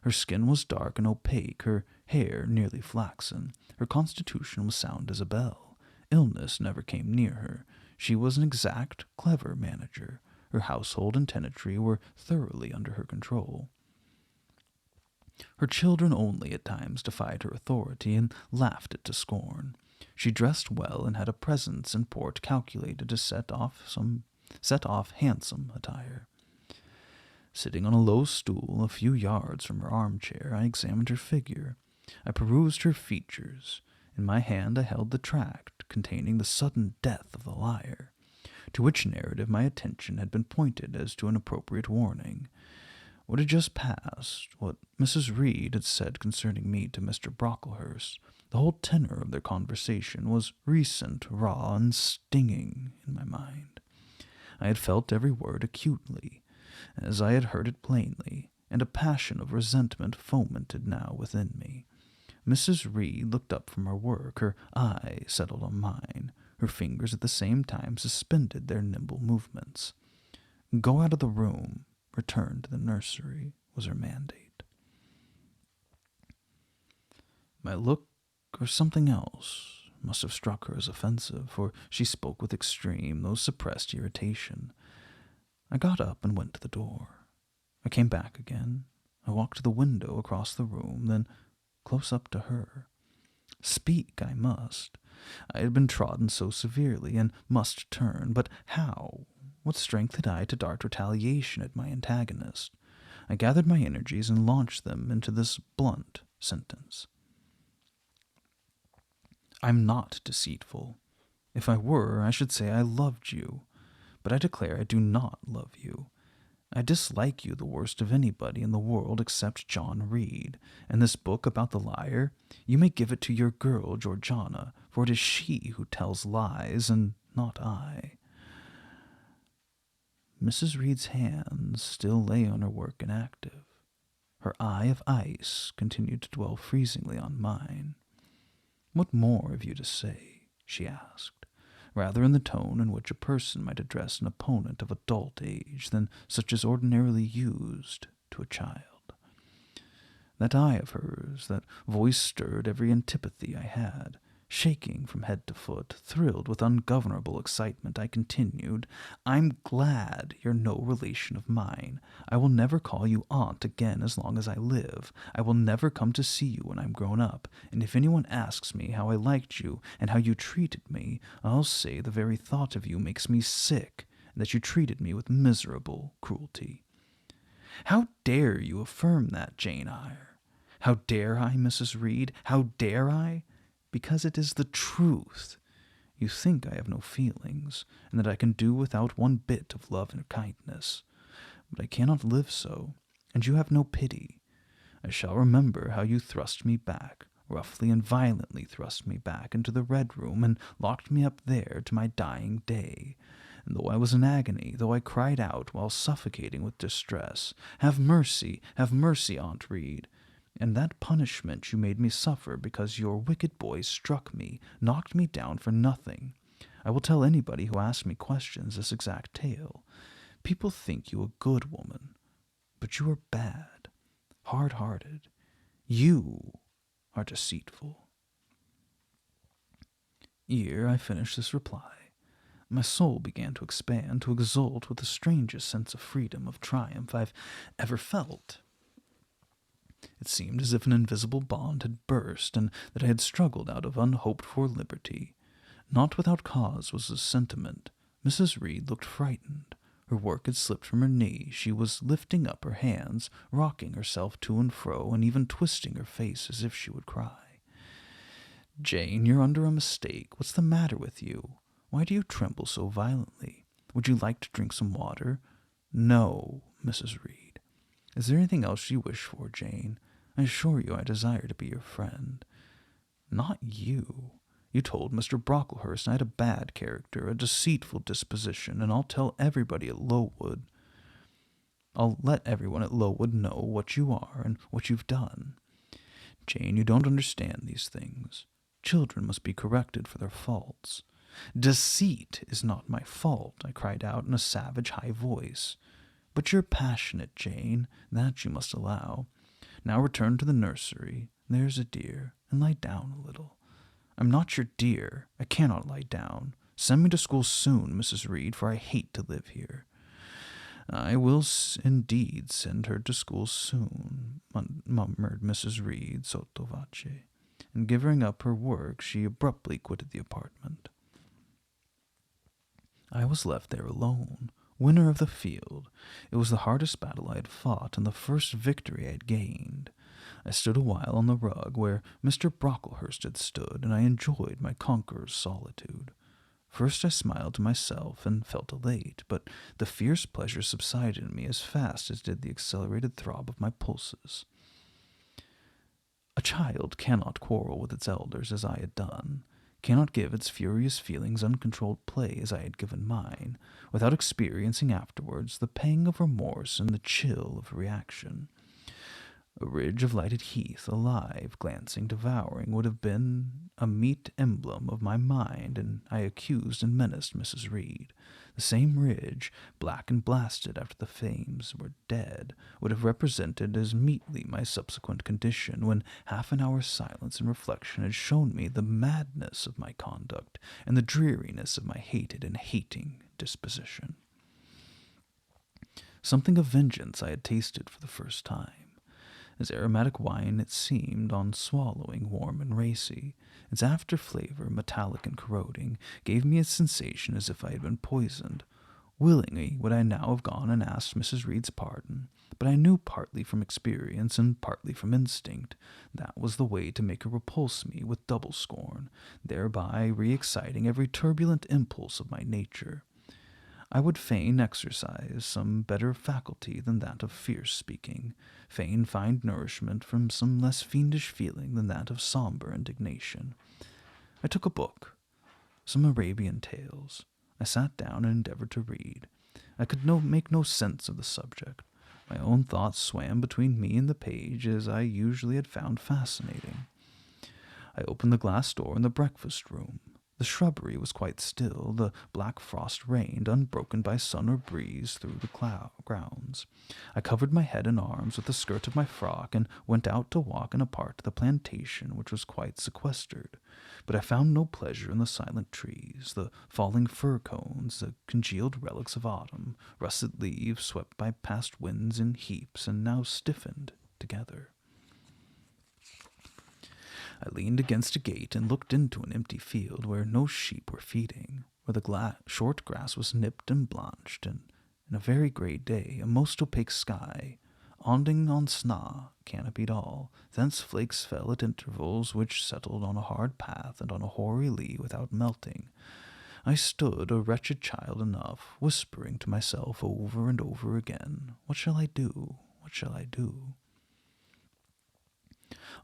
Her skin was dark and opaque, her hair nearly flaxen. Her constitution was sound as a bell. Illness never came near her. She was an exact, clever manager. Her household and tenantry were thoroughly under her control. Her children only at times defied her authority and laughed it to scorn. She dressed well and had a presence and port calculated to set off handsome attire. Sitting on a low stool a few yards from her armchair, I examined her figure. I perused her features. In my hand I held the tract containing the sudden death of the liar, to which narrative my attention had been pointed as to an appropriate warning. What had just passed, what Mrs. Reed had said concerning me to Mr. Brocklehurst, the whole tenor of their conversation was recent, raw, and stinging in my mind. I had felt every word acutely, as I had heard it plainly, and a passion of resentment fomented now within me. Mrs. Reed looked up from her work, her eye settled on mine, her fingers at the same time suspended their nimble movements. "Go out of the room, return to the nursery," was her mandate. My look, or something else, must have struck her as offensive, for she spoke with extreme, though suppressed irritation. I got up and went to the door. I came back again. I walked to the window across the room, then close up to her. Speak I must. I had been trodden so severely, and must turn, but how? What strength had I to dart retaliation at my antagonist? I gathered my energies and launched them into this blunt sentence. I'm not deceitful. If I were, I should say I loved you. But I declare I do not love you. I dislike you the worst of anybody in the world except John Reed, and this book about the liar, you may give it to your girl Georgiana, for it is she who tells lies and not I. Mrs. Reed's hands still lay on her work inactive. Her eye of ice continued to dwell freezingly on mine. "What more have you to say?" she asked, rather in the tone in which a person might address an opponent of adult age than such as ordinarily used to a child. That eye of hers, that voice stirred every antipathy I had. Shaking from head to foot, thrilled with ungovernable excitement, I continued, "I'm glad you're no relation of mine. I will never call you aunt again as long as I live. I will never come to see you when I'm grown up, and if anyone asks me how I liked you and how you treated me, I'll say the very thought of you makes me sick, and that you treated me with miserable cruelty." "How dare you affirm that, Jane Eyre?" "How dare I, Mrs. Reed? How dare I? Because it is the truth. You think I have no feelings, and that I can do without one bit of love and kindness. But I cannot live so, and you have no pity. I shall remember how you thrust me back, roughly and violently thrust me back into the Red Room, and locked me up there to my dying day. And though I was in agony, though I cried out while suffocating with distress, have mercy, Aunt Reed," and that punishment you made me suffer because your wicked boy struck me, knocked me down for nothing. I will tell anybody who asks me questions this exact tale. People think you a good woman, but you are bad, hard-hearted. You are deceitful. Ere I finished this reply, my soul began to expand, to exult with the strangest sense of freedom, of triumph I've ever felt. It seemed as if an invisible bond had burst, and that I had struggled out of unhoped-for liberty. Not without cause was this sentiment. Mrs. Reed looked frightened. Her work had slipped from her knee. She was lifting up her hands, rocking herself to and fro, and even twisting her face as if she would cry. "Jane, you're under a mistake. What's the matter with you? Why do you tremble so violently? Would you like to drink some water?" "No, Mrs. Reed. Is there anything else you wish for, Jane? I assure you I desire to be your friend." "Not you. You told Mr. Brocklehurst I had a bad character, a deceitful disposition, and I'll tell everybody at Lowood. I'll let everyone at Lowood know what you are and what you've done. Jane, you don't understand these things. Children must be corrected for their faults." "Deceit is not my fault," I cried out in a savage high voice. "But you're passionate, Jane, that you must allow. Now return to the nursery, there's a dear, and lie down a little." "I'm not your dear. I cannot lie down. Send me to school soon, Mrs. Reed, for I hate to live here." "I will indeed send her to school soon," murmured Mrs. Reed sotto voce, and giving up her work, she abruptly quitted the apartment. I was left there alone, winner of the field. It was the hardest battle I had fought, and the first victory I had gained. I stood a while on the rug where Mr. Brocklehurst had stood, and I enjoyed my conqueror's solitude. First I smiled to myself and felt elate, but the fierce pleasure subsided in me as fast as did the accelerated throb of my pulses. A child cannot quarrel with its elders as I had done, cannot give its furious feelings uncontrolled play as I had given mine, without experiencing afterwards the pang of remorse and the chill of reaction. A ridge of lighted heath, alive, glancing, devouring, would have been a meet emblem of my mind, and I accused and menaced Mrs. Reed. The same ridge, black and blasted after the flames were dead, would have represented as meetly my subsequent condition, when half an hour's silence and reflection had shown me the madness of my conduct and the dreariness of my hated and hating disposition. Something of vengeance I had tasted for the first time. As aromatic wine it seemed, on swallowing, warm and racy. Its after-flavor, metallic and corroding, gave me a sensation as if I had been poisoned. Willingly would I now have gone and asked Mrs. Reed's pardon, but I knew partly from experience and partly from instinct that was the way to make her repulse me with double scorn, thereby re-exciting every turbulent impulse of my nature. I would fain exercise some better faculty than that of fierce speaking, fain find nourishment from some less fiendish feeling than that of sombre indignation. I took a book, some Arabian tales. I sat down and endeavored to read. I could make no sense of the subject. My own thoughts swam between me and the page, as I usually had found fascinating. I opened the glass door in the breakfast room. The shrubbery was quite still. The black frost reigned, unbroken by sun or breeze, through the grounds. I covered my head and arms with the skirt of my frock, and went out to walk in a part of the plantation which was quite sequestered. But I found no pleasure in the silent trees, the falling fir cones, the congealed relics of autumn, russet leaves swept by past winds in heaps and now stiffened together. I leaned against a gate and looked into an empty field where no sheep were feeding, where the short grass was nipped and blanched, and in a very grey day, a most opaque sky, onding on snaw, canopied all. Thence flakes fell at intervals, which settled on a hard path and on a hoary lea without melting. I stood, a wretched child enough, whispering to myself over and over again, "What shall I do? What shall I do?"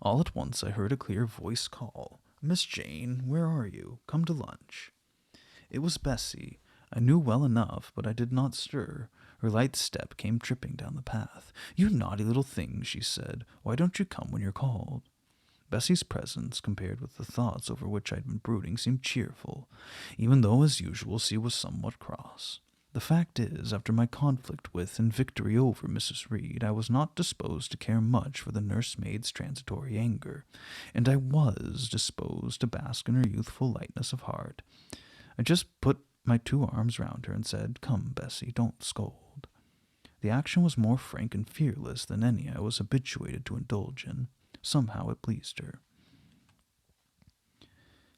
All at once I heard a clear voice call, "Miss Jane, where are you? Come to lunch." It was Bessie. I knew well enough, but I did not stir. Her light step came tripping down the path. "You naughty little thing," she said. "Why don't you come when you're called?" Bessie's presence, compared with the thoughts over which I had been brooding, seemed cheerful, even though, as usual, she was somewhat cross. The fact is, after my conflict with and victory over Mrs. Reed, I was not disposed to care much for the nursemaid's transitory anger, and I was disposed to bask in her youthful lightness of heart. I just put my 2 arms round her and said, "Come, Bessie, don't scold." The action was more frank and fearless than any I was habituated to indulge in. Somehow it pleased her.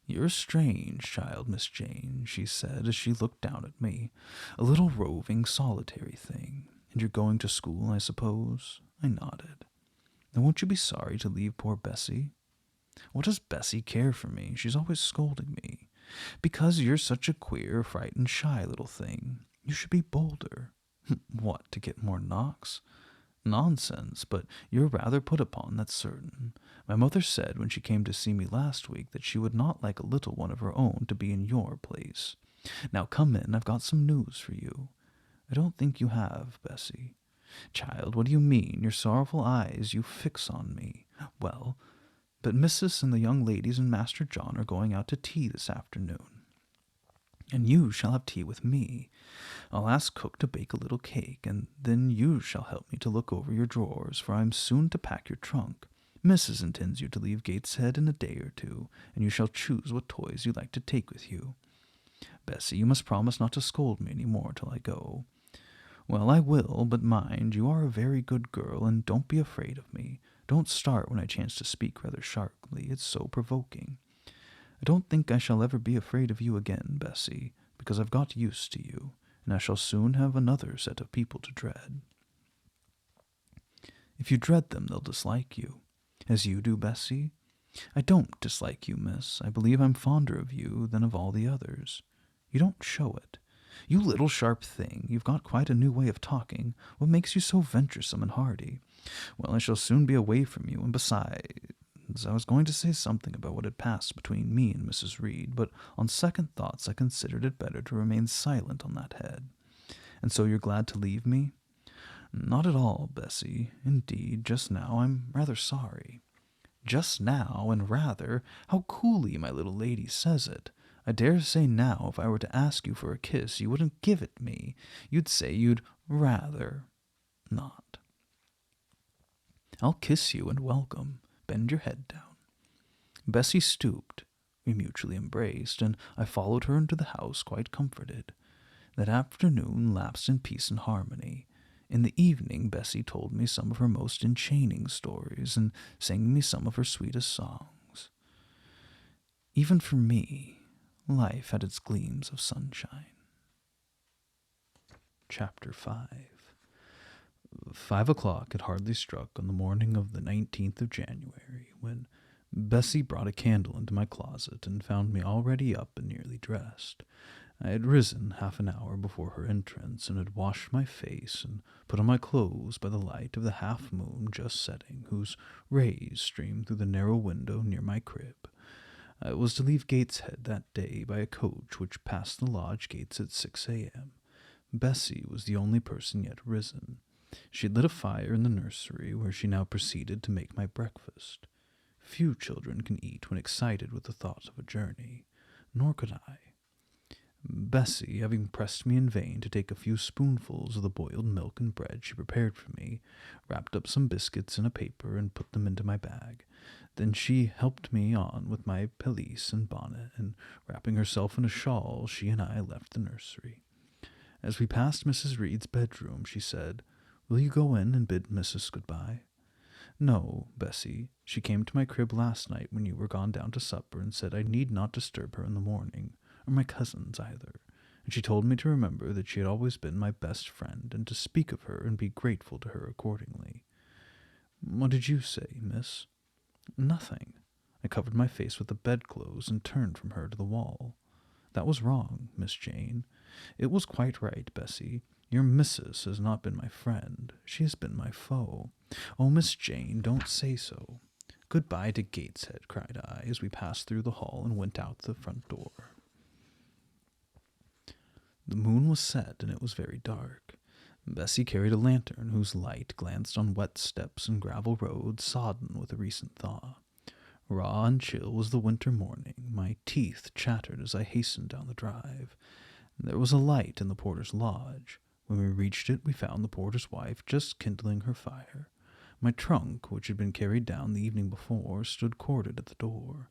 "You're a strange child, Miss Jane," she said as she looked down at me. "A little roving, solitary thing. And you're going to school, I suppose?" I nodded. "And won't you be sorry to leave poor Bessie?" "What does Bessie care for me? She's always scolding me." "Because you're such a queer, frightened, shy little thing. You should be bolder." "What, to get more knocks?" "Nonsense, but you're rather put upon, that's certain. My mother said when she came to see me last week that she would not like a little one of her own to be in your place. Now come in, I've got some news for you." "I don't think you have, Bessie." "Child, what do you mean? Your sorrowful eyes you fix on me." "Well, but Mrs. and the young ladies and Master John are going out to tea this afternoon, and you shall have tea with me. I'll ask cook to bake a little cake, and then you shall help me to look over your drawers, for I am soon to pack your trunk. Mrs. intends you to leave Gateshead in a day or 2, and you shall choose what toys you like to take with you. Bessie, you must promise not to scold me any more till I go." "Well, I will, but mind, you are a very good girl, and don't be afraid of me. Don't start when I chance to speak rather sharply. It's so provoking." "I don't think I shall ever be afraid of you again, Bessie, because I've got used to you, and I shall soon have another set of people to dread." "If you dread them, they'll dislike you." "As you do, Bessie?" "I don't dislike you, miss. I believe I'm fonder of you than of all the others." "You don't show it." "You little sharp thing, you've got quite a new way of talking. What makes you so venturesome and hardy?" "Well, I shall soon be away from you, and besides, I was going to say something about what had passed between me and Mrs. Reed, but on second thoughts I considered it better to remain silent on that head." "And so you're glad to leave me?" "Not at all, Bessie. Indeed, just now I'm rather sorry." "Just now, and rather? How coolly my little lady says it. I dare say now if I were to ask you for a kiss you wouldn't give it me. You'd say you'd rather not." "I'll kiss you and welcome. Bend your head down." Bessie stooped. We mutually embraced, and I followed her into the house quite comforted. That afternoon lapsed in peace and harmony. In the evening Bessie told me some of her most enchaining stories, and sang me some of her sweetest songs. Even for me, life had its gleams of sunshine. Chapter 5. 5 o'clock had hardly struck on the morning of the 19th of January, when Bessie brought a candle into my closet and found me already up and nearly dressed. I had risen half an hour before her entrance, and had washed my face and put on my clothes by the light of the half-moon just setting, whose rays streamed through the narrow window near my crib. I was to leave Gateshead that day by a coach which passed the lodge gates at 6 a.m. Bessie was the only person yet risen. She had lit a fire in the nursery, where she now proceeded to make my breakfast. Few children can eat when excited with the thought of a journey, nor could I. Bessie, having pressed me in vain to take a few spoonfuls of the boiled milk and bread she prepared for me, wrapped up some biscuits in a paper and put them into my bag. Then she helped me on with my pelisse and bonnet, and wrapping herself in a shawl, she and I left the nursery. As we passed Mrs. Reed's bedroom, she said, "Will you go in and bid Missus good-bye?" "No, Bessie. She came to my crib last night when you were gone down to supper, and said I need not disturb her in the morning, or my cousins either, and she told me to remember that she had always been my best friend, and to speak of her and be grateful to her accordingly." "What did you say, miss?" "Nothing." I covered my face with the bedclothes and turned from her to the wall. "That was wrong, Miss Jane. It was quite right, Bessie. Your missus has not been my friend. She has been my foe." "Oh, Miss Jane, don't say so." "Good-bye to Gateshead," cried I, as we passed through the hall and went out the front door. The moon was set, and it was very dark. Bessie carried a lantern whose light glanced on wet steps and gravel roads sodden with a recent thaw. Raw and chill was the winter morning. My teeth chattered as I hastened down the drive. There was a light in the porter's lodge. When we reached it, we found the porter's wife just kindling her fire. My trunk, which had been carried down the evening before, stood corded at the door.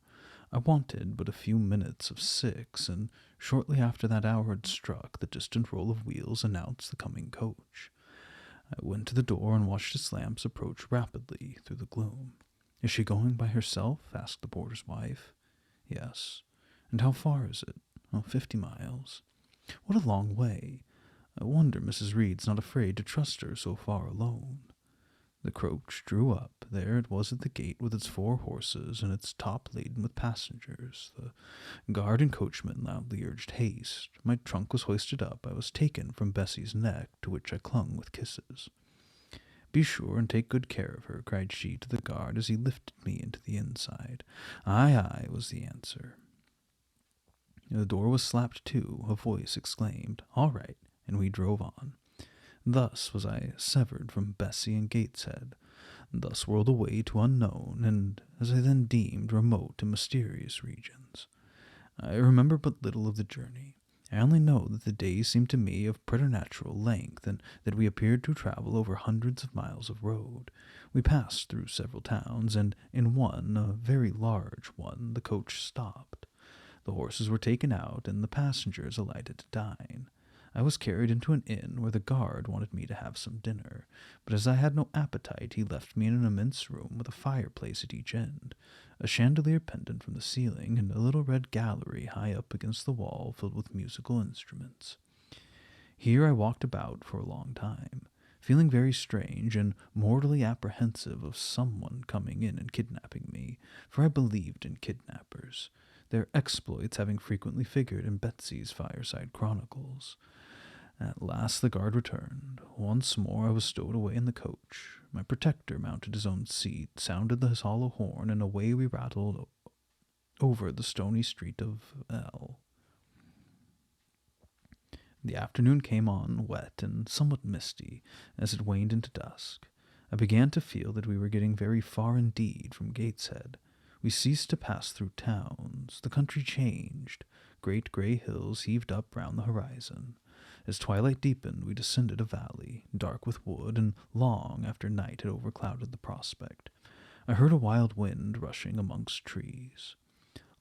I wanted but a few minutes of 6, and shortly after that hour had struck, the distant roll of wheels announced the coming coach. I went to the door and watched its lamps approach rapidly through the gloom. "Is she going by herself?" asked the porter's wife. "Yes." "And how far is it?" "Oh, 50 miles. "What a long way. I wonder Mrs. Reed's not afraid to trust her so far alone." The coach drew up. There it was at the gate with its 4 horses and its top laden with passengers. The guard and coachman loudly urged haste. My trunk was hoisted up. I was taken from Bessie's neck, to which I clung with kisses. "Be sure and take good care of her," cried she to the guard as he lifted me into the inside. "Aye, aye," was the answer. The door was slapped to. A voice exclaimed, "All right," and we drove on. Thus was I severed from Bessie and Gateshead, thus whirled away to unknown, and, as I then deemed, remote and mysterious regions. I remember but little of the journey. I only know that the days seemed to me of preternatural length, and that we appeared to travel over hundreds of miles of road. We passed through several towns, and in one, a very large one, the coach stopped. The horses were taken out, and the passengers alighted to dine. I was carried into an inn where the guard wanted me to have some dinner, but as I had no appetite, he left me in an immense room with a fireplace at each end, a chandelier pendant from the ceiling, and a little red gallery high up against the wall filled with musical instruments. Here I walked about for a long time, feeling very strange and mortally apprehensive of someone coming in and kidnapping me, for I believed in kidnappers, their exploits having frequently figured in Betsy's fireside chronicles. At last the guard returned. Once more I was stowed away in the coach. My protector mounted his own seat, sounded his hollow horn, and away we rattled over the stony street of L. The afternoon came on wet and somewhat misty as it waned into dusk. I began to feel that we were getting very far indeed from Gateshead. We ceased to pass through towns. The country changed. Great grey hills heaved up round the horizon. As twilight deepened, we descended a valley, dark with wood, and long after night had overclouded the prospect. I heard a wild wind rushing amongst trees.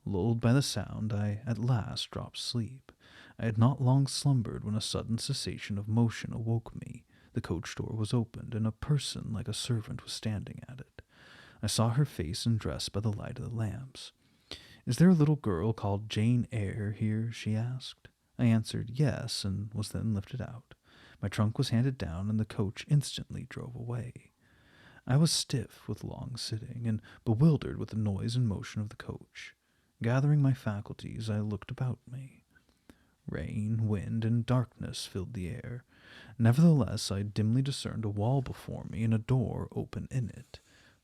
Lulled by the sound, I at last dropped asleep. I had not long slumbered when a sudden cessation of motion awoke me. The coach door was opened, and a person like a servant was standing at it. I saw her face and dress by the light of the lamps. "Is there a little girl called Jane Eyre here?" she asked. I answered yes, and was then lifted out. My trunk was handed down, and the coach instantly drove away. I was stiff with long sitting, and bewildered with the noise and motion of the coach. Gathering my faculties, I looked about me. Rain, wind, and darkness filled the air. Nevertheless, I dimly discerned a wall before me and a door open in it.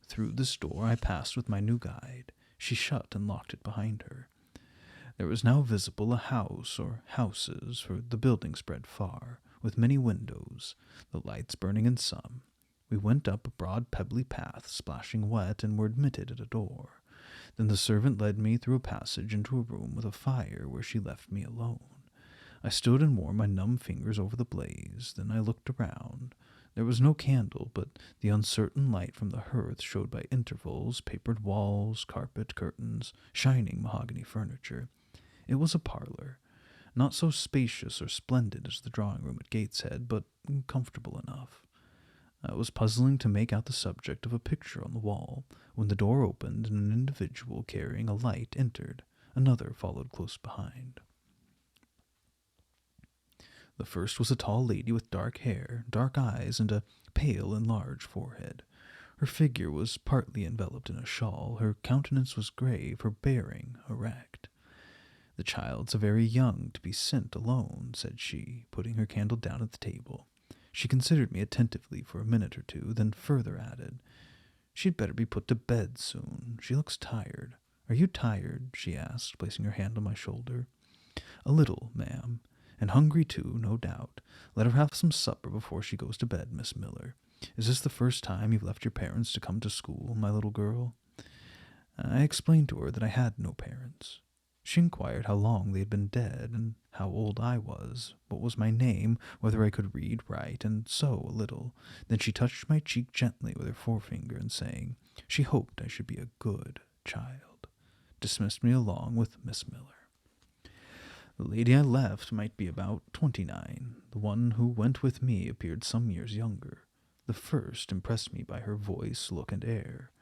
Through this door I passed with my new guide. She shut and locked it behind her. There was now visible a house or houses, for the building spread far, with many windows, the lights burning in some. We went up a broad pebbly path, splashing wet, and were admitted at a door. Then the servant led me through a passage into a room with a fire, where she left me alone. I stood and warmed my numb fingers over the blaze. Then I looked around. There was no candle, but the uncertain light from the hearth showed by intervals papered walls, carpet, curtains, shining mahogany furniture. It was a parlor, not so spacious or splendid as the drawing-room at Gateshead, but comfortable enough. I was puzzling to make out the subject of a picture on the wall, when the door opened and an individual carrying a light entered. Another followed close behind. The first was a tall lady with dark hair, dark eyes, and a pale and large forehead. Her figure was partly enveloped in a shawl, her countenance was grave, her bearing erect. "The child's very young to be sent alone," said she, putting her candle down at the table. She considered me attentively for a minute or two, then further added, "She'd better be put to bed soon. She looks tired." "Are you tired?" she asked, placing her hand on my shoulder. "A little, ma'am. And hungry too, no doubt. Let her have some supper before she goes to bed, Miss Miller. Is this the first time you've left your parents to come to school, my little girl?" I explained to her that I had no parents. She inquired how long they had been dead, and how old I was, what was my name, whether I could read, write, and sew a little. Then she touched my cheek gently with her forefinger, and saying she hoped I should be a good child, dismissed me along with Miss Miller. The lady I left might be about 29. The one who went with me appeared some years younger. The first impressed me by her voice, look, and air.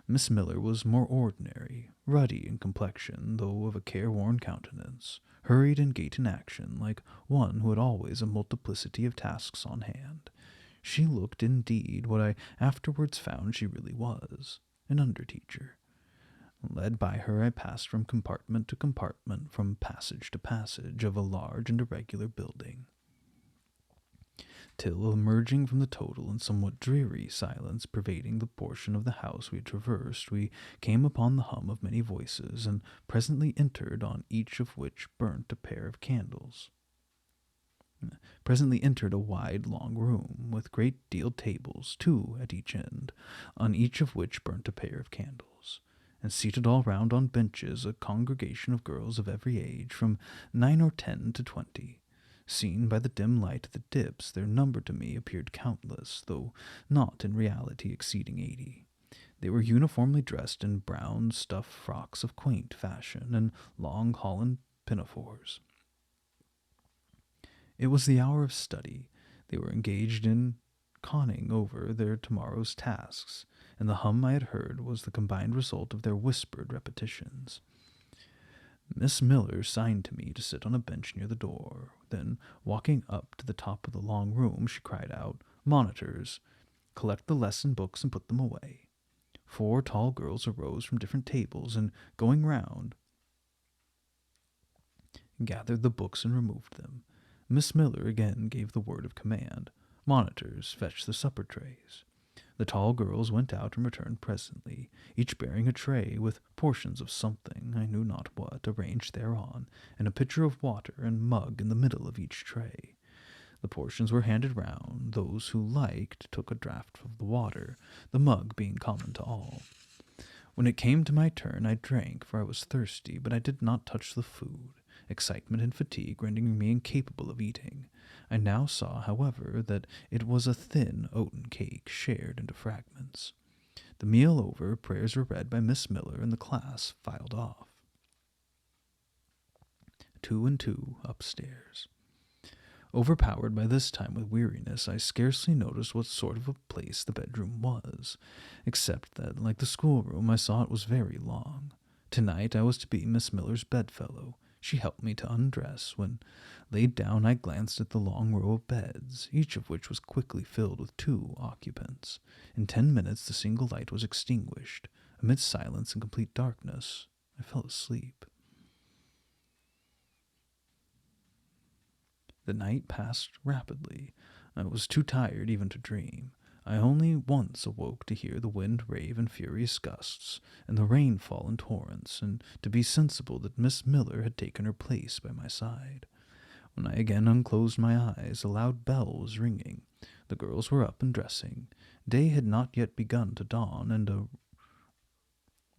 Miss Miller was more ordinary, ruddy in complexion, though of a careworn countenance, hurried in gait and action, like one who had always a multiplicity of tasks on hand. She looked, indeed, what I afterwards found she really was, an under-teacher. Led by her, I passed from compartment to compartment, from passage to passage of a large and irregular building, till, emerging from the total and somewhat dreary silence pervading the portion of the house we had traversed, we came upon the hum of many voices, and presently entered on each of which burnt a pair of candles. Presently entered a wide, long room, with great deal tables, 2 at each end, on each of which burnt a pair of candles, and seated all round on benches a congregation of girls of every age, from 9 or 10 to 20. Seen by the dim light of the dips, their number to me appeared countless, though not in reality exceeding 80. They were uniformly dressed in brown stuff frocks of quaint fashion, and long holland pinafores. It was the hour of study. They were engaged in conning over their tomorrow's tasks, and the hum I had heard was the combined result of their whispered repetitions. Miss Miller signed to me to sit on a bench near the door. Then, walking up to the top of the long room, she cried out, "Monitors, collect the lesson books and put them away." 4 tall girls arose from different tables, and, going round, gathered the books and removed them. Miss Miller again gave the word of command, "Monitors, fetch the supper trays." The tall girls went out and returned presently, each bearing a tray with portions of something, I knew not what, arranged thereon, and a pitcher of water and mug in the middle of each tray. The portions were handed round. Those who liked took a draught of the water, the mug being common to all. When it came to my turn, I drank, for I was thirsty, but I did not touch the food, excitement and fatigue rendering me incapable of eating. I now saw, however, that it was a thin oaten cake, shared into fragments. The meal over, prayers were read by Miss Miller, and the class filed off, 2 and 2, upstairs. Overpowered by this time with weariness, I scarcely noticed what sort of a place the bedroom was, except that, like the schoolroom, I saw it was very long. Tonight I was to be Miss Miller's bedfellow. She helped me to undress. When laid down, I glanced at the long row of beds, each of which was quickly filled with 2 occupants. In 10 minutes the single light was extinguished. Amid silence and complete darkness, I fell asleep. The night passed rapidly. I was too tired even to dream. I only once awoke to hear the wind rave in furious gusts, and the rain fall in torrents, and to be sensible that Miss Miller had taken her place by my side. When I again unclosed my eyes, a loud bell was ringing. The girls were up and dressing. Day had not yet begun to dawn, and a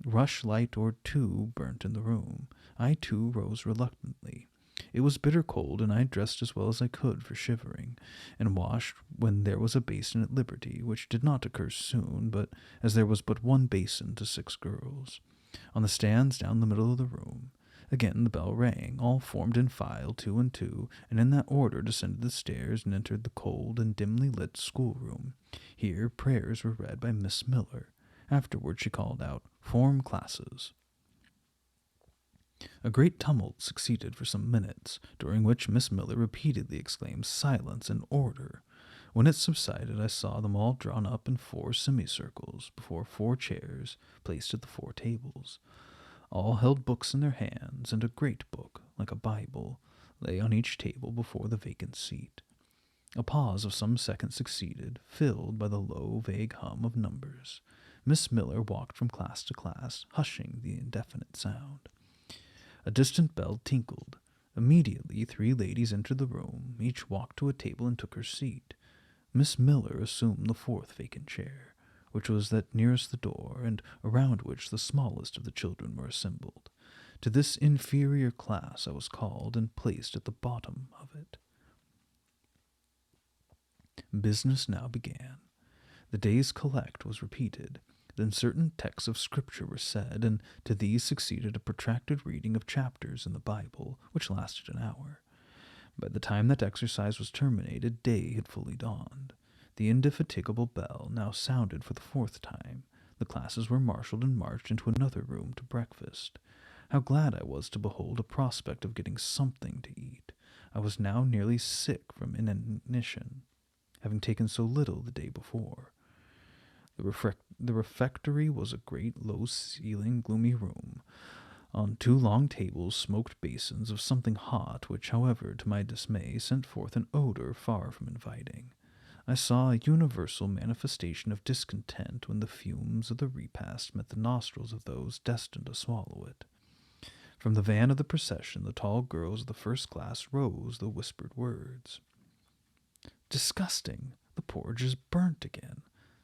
rushlight or two burnt in the room. I, too, rose reluctantly. It was bitter cold, and I dressed as well as I could for shivering, and washed when there was a basin at liberty, which did not occur soon, but as there was but one basin to 6 girls. On the stands down the middle of the room. Again the bell rang. All formed in file, 2 and 2, and in that order descended the stairs and entered the cold and dimly lit schoolroom. Here prayers were read by Miss Miller. Afterward she called out, "Form classes." A great tumult succeeded for some minutes, during which Miss Miller repeatedly exclaimed, "Silence and order." When it subsided, I saw them all drawn up in 4 semicircles, before 4 chairs, placed at the 4 tables. All held books in their hands, and a great book, like a Bible, lay on each table before the vacant seat. A pause of some seconds succeeded, filled by the low, vague hum of numbers. Miss Miller walked from class to class, hushing the indefinite sound. A distant bell tinkled. Immediately 3 ladies entered the room. Each walked to a table and took her seat. Miss Miller assumed the 4th vacant chair, which was that nearest the door, and around which the smallest of the children were assembled. To this inferior class I was called and placed at the bottom of it. Business now began. The day's collect was repeated. Then certain texts of Scripture were said, and to these succeeded a protracted reading of chapters in the Bible, which lasted an hour. By the time that exercise was terminated, day had fully dawned. The indefatigable bell now sounded for the 4th time. The classes were marshaled and marched into another room to breakfast. How glad I was to behold a prospect of getting something to eat. I was now nearly sick from inanition, having taken so little the day before. The refectory was a great, low-ceilinged, gloomy room. On 2 long tables smoked basins of something hot, which, however, to my dismay, sent forth an odor far from inviting. I saw a universal manifestation of discontent when the fumes of the repast met the nostrils of those destined to swallow it. From the van of the procession, the tall girls of the 1st class rose the whispered words. "Disgusting! The porridge is burnt again."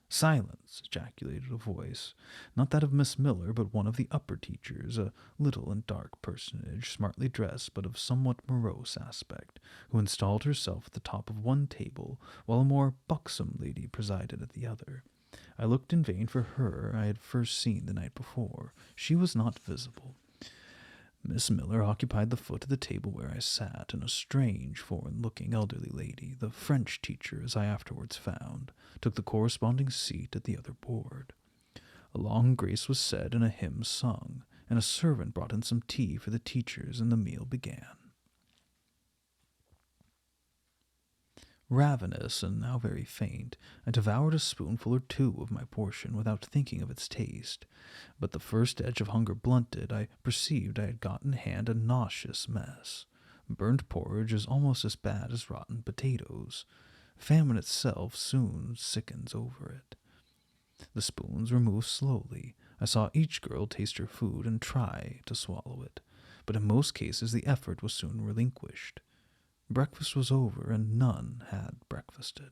"Silence!" ejaculated a voice, not that of Miss Miller, but one of the upper teachers, a little and dark personage, smartly dressed, but of somewhat morose aspect, who installed herself at the top of one table, while a more buxom lady presided at the other. I looked in vain for her I had first seen the night before. She was not visible. Miss Miller occupied the foot of the table where I sat, and a strange, foreign-looking elderly lady, the French teacher as I afterwards found, took the corresponding seat at the other board. A long grace was said and a hymn sung, and a servant brought in some tea for the teachers, and the meal began. Ravenous, and now very faint, I devoured a spoonful or 2 of my portion without thinking of its taste. But the first edge of hunger blunted, I perceived I had got in hand a nauseous mess. Burnt porridge is almost as bad as rotten potatoes. Famine itself soon sickens over it. The spoons were moved slowly. I saw each girl taste her food and try to swallow it, but in most cases the effort was soon relinquished. Breakfast was over, and none had breakfasted.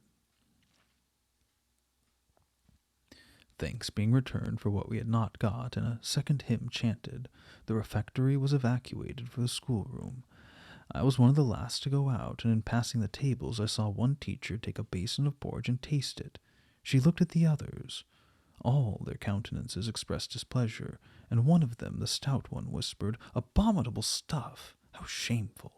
Thanks being returned for what we had not got, and a second hymn chanted, the refectory was evacuated for the schoolroom. I was one of the last to go out, and in passing the tables I saw one teacher take a basin of porridge and taste it. She looked at the others. All their countenances expressed displeasure, and one of them, the stout one, whispered, "Abominable stuff! How shameful!"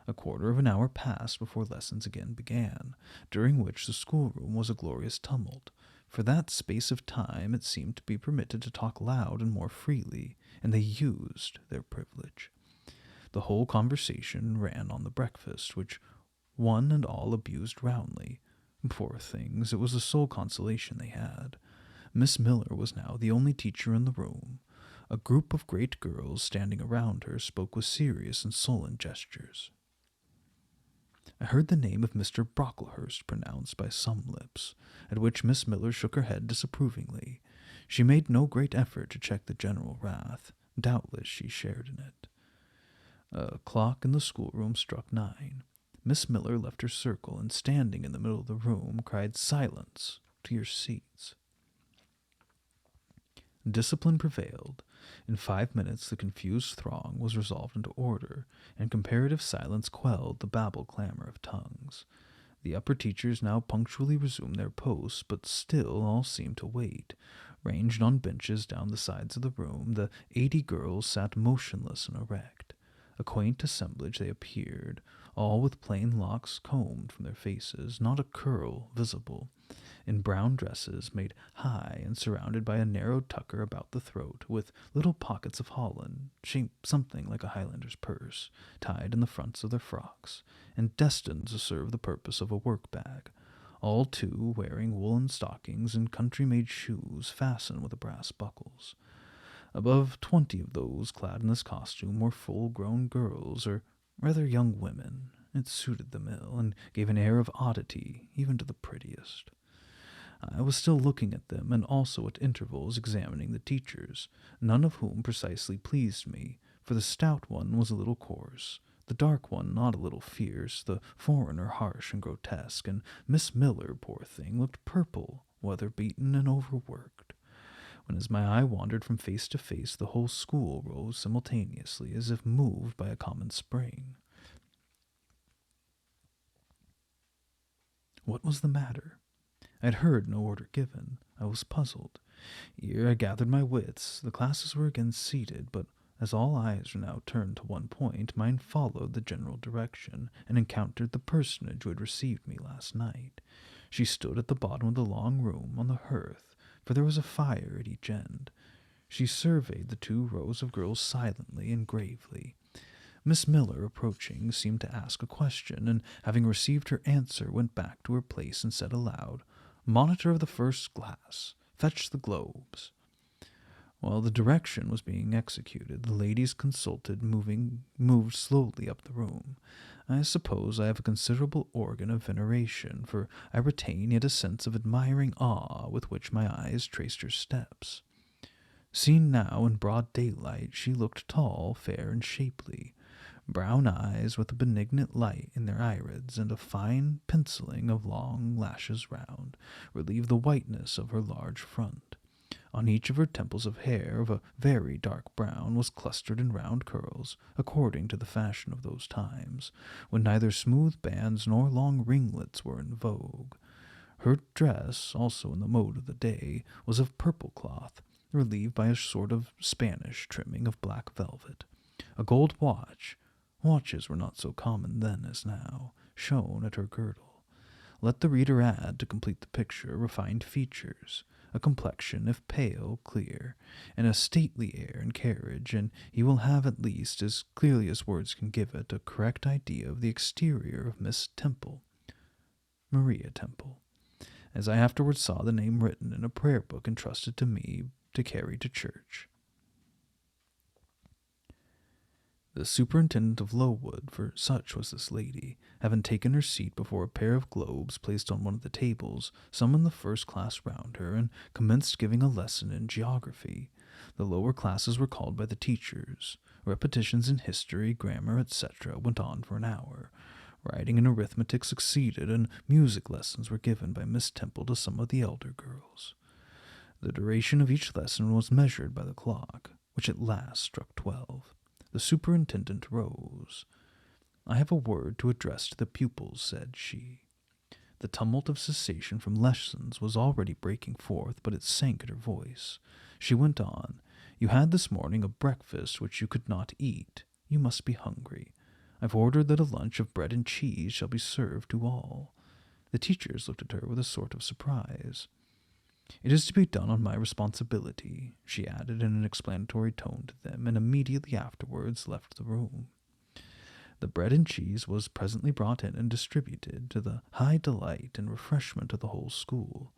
A quarter of an hour passed before lessons again began, during which the schoolroom was a glorious tumult. For that space of time it seemed to be permitted to talk loud and more freely, and they used their privilege. The whole conversation ran on the breakfast, which one and all abused roundly. Poor things, it was the sole consolation they had. Miss Miller was now the only teacher in the room. A group of great girls standing around her spoke with serious and sullen gestures. I heard the name of Mr. Brocklehurst pronounced by some lips, at which Miss Miller shook her head disapprovingly. She made no great effort to check the general wrath. Doubtless she shared in it. A clock in the schoolroom struck 9. Miss Miller left her circle and, standing in the middle of the room, cried, "Silence! To your seats!" Discipline prevailed. In 5 minutes the confused throng was resolved into order, and comparative silence quelled the babel clamor of tongues. The upper teachers now punctually resumed their posts, but still all seemed to wait. Ranged on benches down the sides of the room, the 80 girls sat motionless and erect. A quaint assemblage they appeared, all with plain locks combed from their faces, not a curl visible, in brown dresses made high and surrounded by a narrow tucker about the throat, with little pockets of holland, shaped something like a Highlander's purse, tied in the fronts of their frocks, and destined to serve the purpose of a work-bag. All, too, wearing woolen stockings and country-made shoes fastened with brass buckles. Above 20 of those clad in this costume were full-grown girls, or rather young women. It suited them ill, and gave an air of oddity even to the prettiest. I was still looking at them, and also at intervals examining the teachers, none of whom precisely pleased me, for the stout one was a little coarse, the dark one not a little fierce, the foreigner harsh and grotesque, and Miss Miller, poor thing, looked purple, weather-beaten, and overworked. When as my eye wandered from face to face, the whole school rose simultaneously, as if moved by a common spring. What was the matter? I had heard no order given. I was puzzled. Ere I gathered my wits, the classes were again seated, but as all eyes were now turned to one point, mine followed the general direction, and encountered the personage who had received me last night. She stood at the bottom of the long room, on the hearth, for there was a fire at each end. She surveyed the 2 rows of girls silently and gravely. Miss Miller, approaching, seemed to ask a question, and having received her answer, went back to her place and said aloud, "Monitor of the first class, fetch the globes." While the direction was being executed, the ladies consulted moved slowly up the room. I suppose I have a considerable organ of veneration, for I retain yet a sense of admiring awe with which my eyes traced her steps. Seen now in broad daylight, she looked tall, fair, and shapely. Brown eyes with a benignant light in their irids, and a fine penciling of long lashes round, relieved the whiteness of her large front. On each of her temples of hair of a very dark brown was clustered in round curls, according to the fashion of those times, when neither smooth bands nor long ringlets were in vogue. Her dress, also in the mode of the day, was of purple cloth, relieved by a sort of Spanish trimming of black velvet. A gold watches were not so common then as now, shone at her girdle. Let the reader add, to complete the picture, refined features, a complexion, if pale, clear, and a stately air and carriage, and he will have at least, as clearly as words can give it, a correct idea of the exterior of Miss Temple, Maria Temple, as I afterwards saw the name written in a prayer book entrusted to me to carry to church. The superintendent of Lowood, for such was this lady, having taken her seat before a pair of globes placed on one of the tables, summoned the first class round her, and commenced giving a lesson in geography. The lower classes were called by the teachers. Repetitions in history, grammar, etc., went on for an hour. Writing and arithmetic succeeded, and music lessons were given by Miss Temple to some of the elder girls. The duration of each lesson was measured by the clock, which at last struck 12. The superintendent rose. "I have a word to address to the pupils," said she. The tumult of cessation from lessons was already breaking forth, but it sank at her voice. She went on, "You had this morning a breakfast which you could not eat. You must be hungry. I've ordered that a lunch of bread and cheese shall be served to all." The teachers looked at her with a sort of surprise. "It is to be done on my responsibility," she added in an explanatory tone to them, and immediately afterwards left the room. The bread and cheese was presently brought in and distributed, to the high delight and refreshment of the whole school.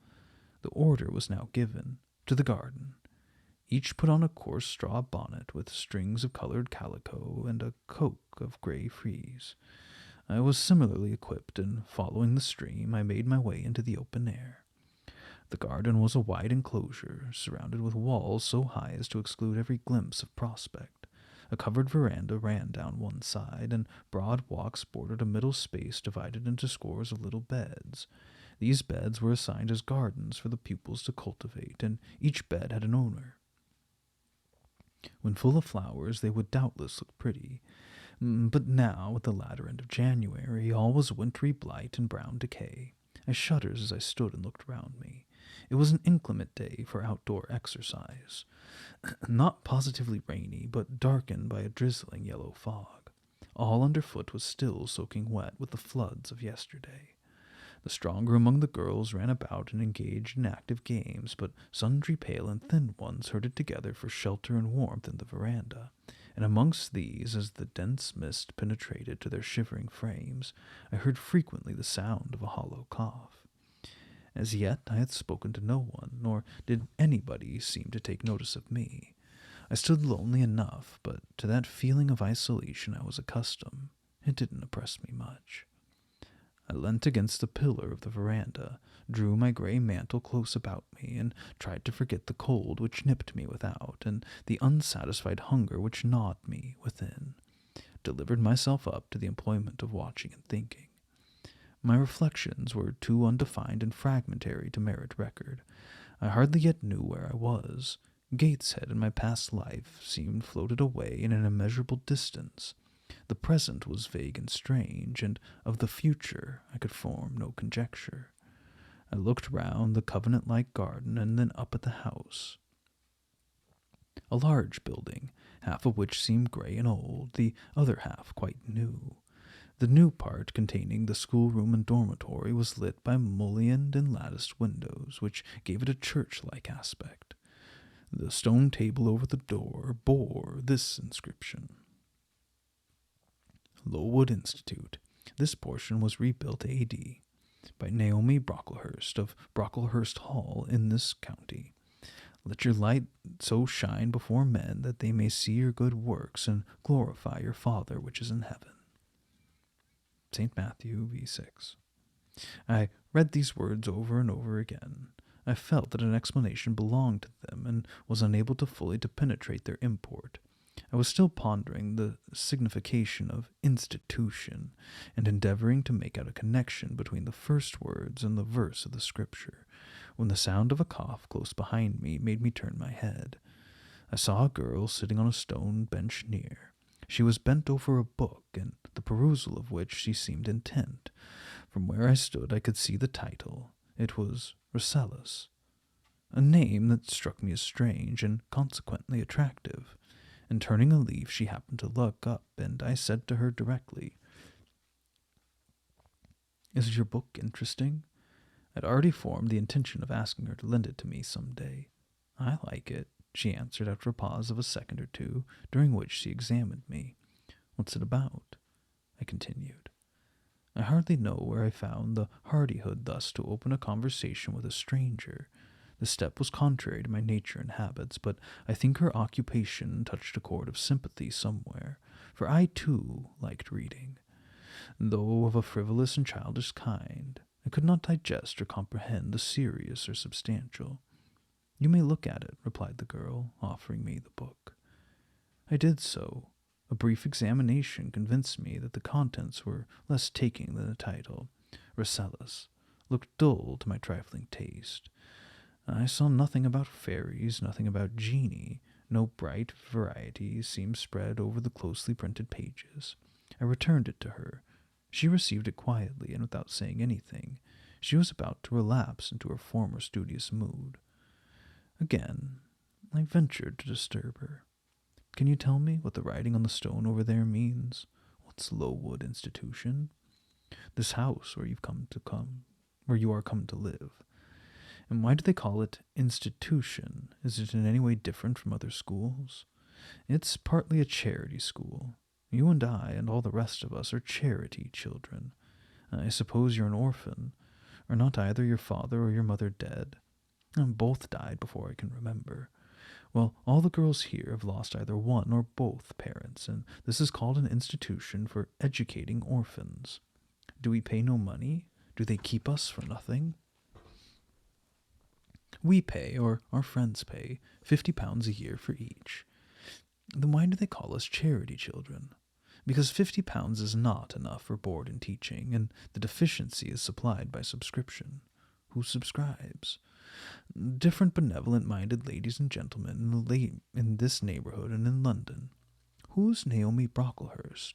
The order was now given, "To the garden." Each put on a coarse straw bonnet with strings of colored calico and a coat of gray frieze. I was similarly equipped, and following the stream, I made my way into the open air. The garden was a wide enclosure, surrounded with walls so high as to exclude every glimpse of prospect. A covered veranda ran down one side, and broad walks bordered a middle space divided into scores of little beds. These beds were assigned as gardens for the pupils to cultivate, and each bed had an owner. When full of flowers, they would doubtless look pretty, but now, at the latter end of January, all was wintry blight and brown decay. I shuddered as I stood and looked round me. It was an inclement day for outdoor exercise. Not positively rainy, but darkened by a drizzling yellow fog. All underfoot was still soaking wet with the floods of yesterday. The stronger among the girls ran about and engaged in active games, but sundry pale and thin ones herded together for shelter and warmth in the veranda, and amongst these, as the dense mist penetrated to their shivering frames, I heard frequently the sound of a hollow cough. As yet I had spoken to no one, nor did anybody seem to take notice of me. I stood lonely enough, but to that feeling of isolation I was accustomed. It didn't oppress me much. I leant against the pillar of the veranda, drew my gray mantle close about me, and tried to forget the cold which nipped me without, and the unsatisfied hunger which gnawed me within. Delivered myself up to the employment of watching and thinking. My reflections were too undefined and fragmentary to merit record. I hardly yet knew where I was. Gateshead and my past life seemed floated away in an immeasurable distance. The present was vague and strange, and of the future I could form no conjecture. I looked round the covenant-like garden and then up at the house. A large building, half of which seemed gray and old, the other half quite new. The new part, containing the schoolroom and dormitory, was lit by mullioned and latticed windows, which gave it a church-like aspect. The stone table over the door bore this inscription: Lowood Institute. This portion was rebuilt A.D. by Naomi Brocklehurst of Brocklehurst Hall in this county. Let your light so shine before men that they may see your good works and glorify your Father which is in heaven. St. Matthew v. 6. I read these words over and over again. I felt that an explanation belonged to them and was unable to fully penetrate their import. I was still pondering the signification of institution, and endeavoring to make out a connection between the first words and the verse of the scripture, when the sound of a cough close behind me made me turn my head. I saw a girl sitting on a stone bench near. She was bent over a book, in the perusal of which she seemed intent. From where I stood I could see the title. It was Rasselas, a name that struck me as strange and consequently attractive. And turning a leaf, she happened to look up, and I said to her directly, "Is your book interesting?" I had already formed the intention of asking her to lend it to me some day. "I like it," she answered after a pause of a second or two, during which she examined me. "What's it about?" I continued. I hardly know where I found the hardihood thus to open a conversation with a stranger. The step was contrary to my nature and habits, but I think her occupation touched a chord of sympathy somewhere, for I too liked reading. Though of a frivolous and childish kind, I could not digest or comprehend the serious or substantial. "You may look at it," replied the girl, offering me the book. I did so. A brief examination convinced me that the contents were less taking than the title. Rasselas looked dull to my trifling taste. I saw nothing about fairies, nothing about genii. No bright varieties seemed spread over the closely printed pages. I returned it to her. She received it quietly and without saying anything. She was about to relapse into her former studious mood. Again, I ventured to disturb her. "Can you tell me what the writing on the stone over there means? What's Lowood Institution? This house where you are come to live. And why do they call it institution? Is it in any way different from other schools?" "It's partly a charity school. You and I and all the rest of us are charity children. I suppose you're an orphan. Are not either your father or your mother dead?" "Both died before I can remember. Well, all the girls here have lost either one or both parents, and this is called an institution for educating orphans. Do we pay no money? Do they keep us for nothing? We pay, or our friends pay, £50 a year for each. Then why do they call us charity children? Because £50 is not enough for board and teaching, and the deficiency is supplied by subscription. Who subscribes? Different benevolent-minded ladies and gentlemen in this neighborhood and in London. Who's Naomi Brocklehurst?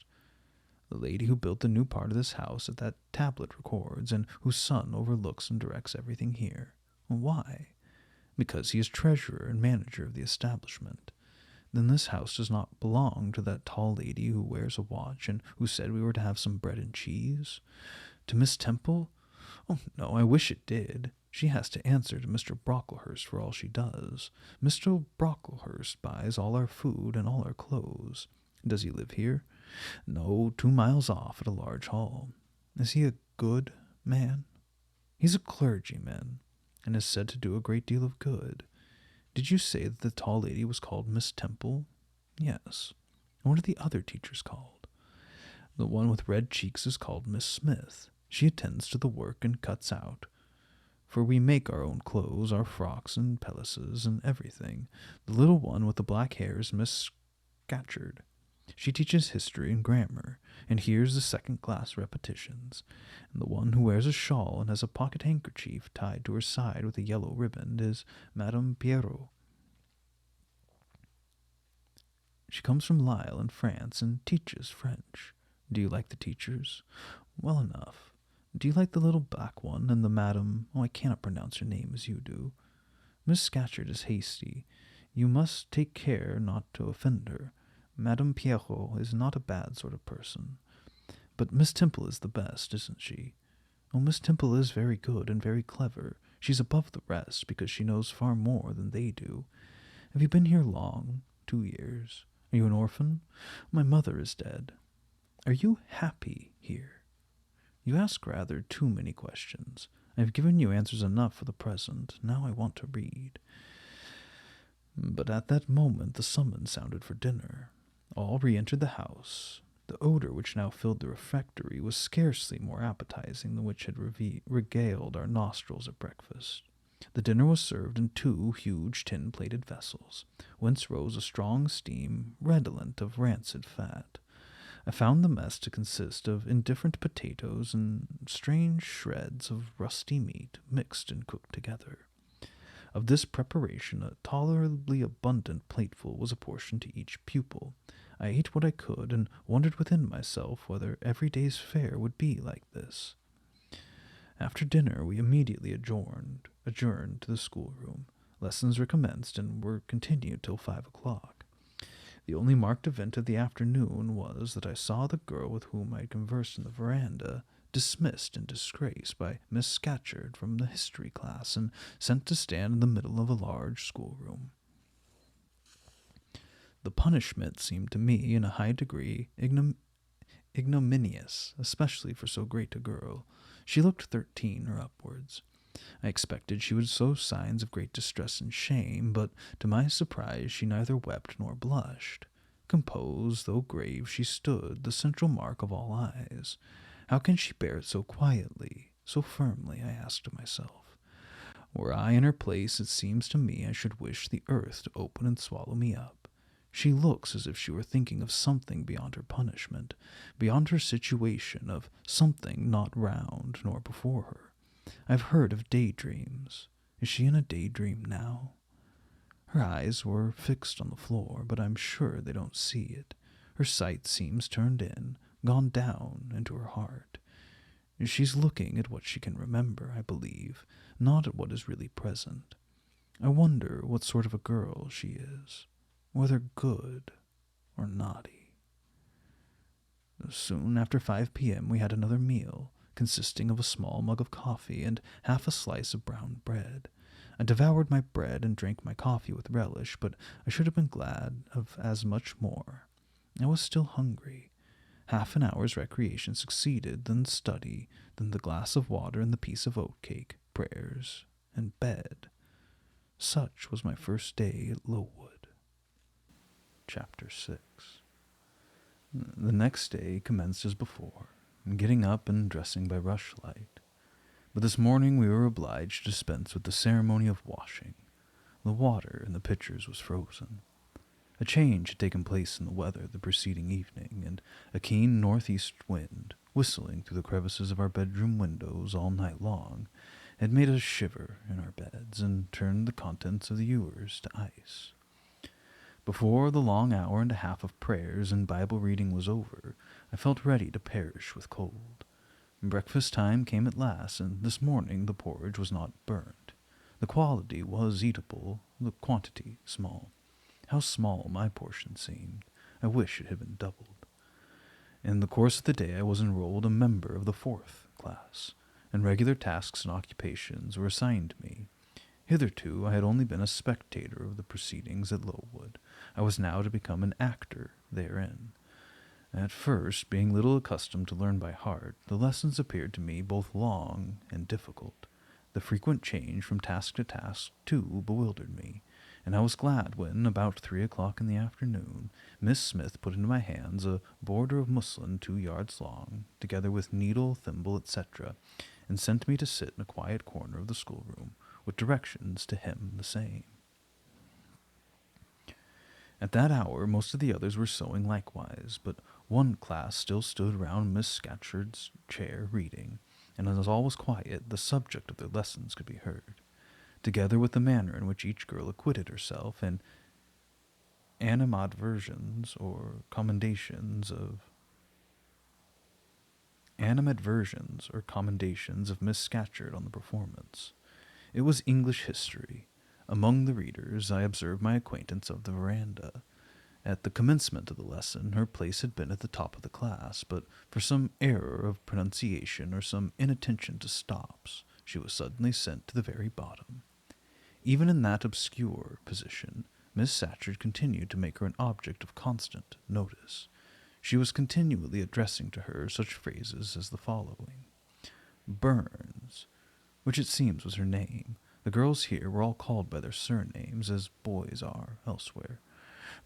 The lady who built the new part of this house that tablet records, and whose son overlooks and directs everything here. Why? Because he is treasurer and manager of the establishment. Then this house does not belong to that tall lady who wears a watch and who said we were to have some bread and cheese? To Miss Temple? Oh, no, I wish it did. She has to answer to Mr. Brocklehurst for all she does. Mr. Brocklehurst buys all our food and all our clothes. Does he live here? No, 2 miles off at a large hall. Is he a good man? He's a clergyman, and is said to do a great deal of good. Did you say that the tall lady was called Miss Temple? Yes. And what are the other teachers called? The one with red cheeks is called Miss Smith. She attends to the work and cuts out. For we make our own clothes, our frocks and pelisses and everything. The little one with the black hair is Miss Scatcherd. She teaches history and grammar, and hears the second-class repetitions. And the one who wears a shawl and has a pocket handkerchief tied to her side with a yellow ribbon is Madame Pierrot. She comes from Lille in France and teaches French. Do you like the teachers? Well enough. Do you like the little black one and the Madame— I cannot pronounce her name as you do. Miss Scatcherd is hasty. You must take care not to offend her. Madame Pierrot is not a bad sort of person. But Miss Temple is the best, isn't she? Oh, Miss Temple is very good and very clever. She's above the rest because she knows far more than they do. Have you been here long? 2 years. Are you an orphan? My mother is dead. Are you happy here? You ask rather too many questions. I have given you answers enough for the present. Now I want to read. But at that moment the summons sounded for dinner. All re-entered the house. The odor which now filled the refectory was scarcely more appetizing than which had regaled our nostrils at breakfast. The dinner was served in 2 huge tin-plated vessels, whence rose a strong steam redolent of rancid fat. I found the mess to consist of indifferent potatoes and strange shreds of rusty meat mixed and cooked together. Of this preparation a tolerably abundant plateful was apportioned to each pupil. I ate what I could, and wondered within myself whether every day's fare would be like this. After dinner we immediately adjourned to the schoolroom. Lessons recommenced and were continued till 5 o'clock. The only marked event of the afternoon was that I saw the girl with whom I had conversed in the veranda dismissed in disgrace by Miss Scatcherd from the history class and sent to stand in the middle of a large schoolroom. The punishment seemed to me in a high degree ignominious, especially for so great a girl. She looked 13 or upwards. I expected she would show signs of great distress and shame, but to my surprise she neither wept nor blushed. Composed, though grave, she stood, the central mark of all eyes. How can she bear it so quietly, so firmly, I asked myself. Were I in her place, it seems to me I should wish the earth to open and swallow me up. She looks as if she were thinking of something beyond her punishment, beyond her situation, of something not round nor before her. I've heard of daydreams. Is she in a daydream now? Her eyes were fixed on the floor, but I'm sure they don't see it. Her sight seems turned in, gone down into her heart. She's looking at what she can remember, I believe, not at what is really present. I wonder what sort of a girl she is, whether good or naughty. Soon after 5 p.m. we had another meal, consisting of a small mug of coffee and half a slice of brown bread. I devoured my bread and drank my coffee with relish, but I should have been glad of as much more. I was still hungry. Half an hour's recreation succeeded, then study, then the glass of water and the piece of oatcake, prayers, and bed. Such was my first day at Lowood. Chapter 6. The next day commenced as before, getting up and dressing by rushlight. But this morning we were obliged to dispense with the ceremony of washing. The water in the pitchers was frozen. A change had taken place in the weather the preceding evening, and a keen northeast wind, whistling through the crevices of our bedroom windows all night long, had made us shiver in our beds and turned the contents of the ewers to ice. Before the long hour and a half of prayers and Bible reading was over, I felt ready to perish with cold. Breakfast time came at last, and this morning the porridge was not burnt. The quality was eatable, the quantity small. How small my portion seemed. I wish it had been doubled. In the course of the day I was enrolled a member of the 4th class, and regular tasks and occupations were assigned to me. Hitherto I had only been a spectator of the proceedings at Lowood. I was now to become an actor therein. At first, being little accustomed to learn by heart, the lessons appeared to me both long and difficult. The frequent change from task to task, too, bewildered me, and I was glad when, about 3 o'clock in the afternoon, Miss Smith put into my hands a border of muslin 2 yards long, together with needle, thimble, etc., and sent me to sit in a quiet corner of the schoolroom, with directions to hem the same. At that hour most of the others were sewing likewise, but one class still stood round Miss Scatcherd's chair reading, and as all was quiet, the subject of their lessons could be heard, together with the manner in which each girl acquitted herself, and animadversions or commendations of Miss Scatcherd on the performance. It was English history. Among the readers I observed my acquaintance of the veranda. At the commencement of the lesson her place had been at the top of the class, but for some error of pronunciation or some inattention to stops, she was suddenly sent to the very bottom. Even in that obscure position, Miss Scatcherd continued to make her an object of constant notice. She was continually addressing to her such phrases as the following. Burns, which it seems was her name. The girls here were all called by their surnames, as boys are elsewhere.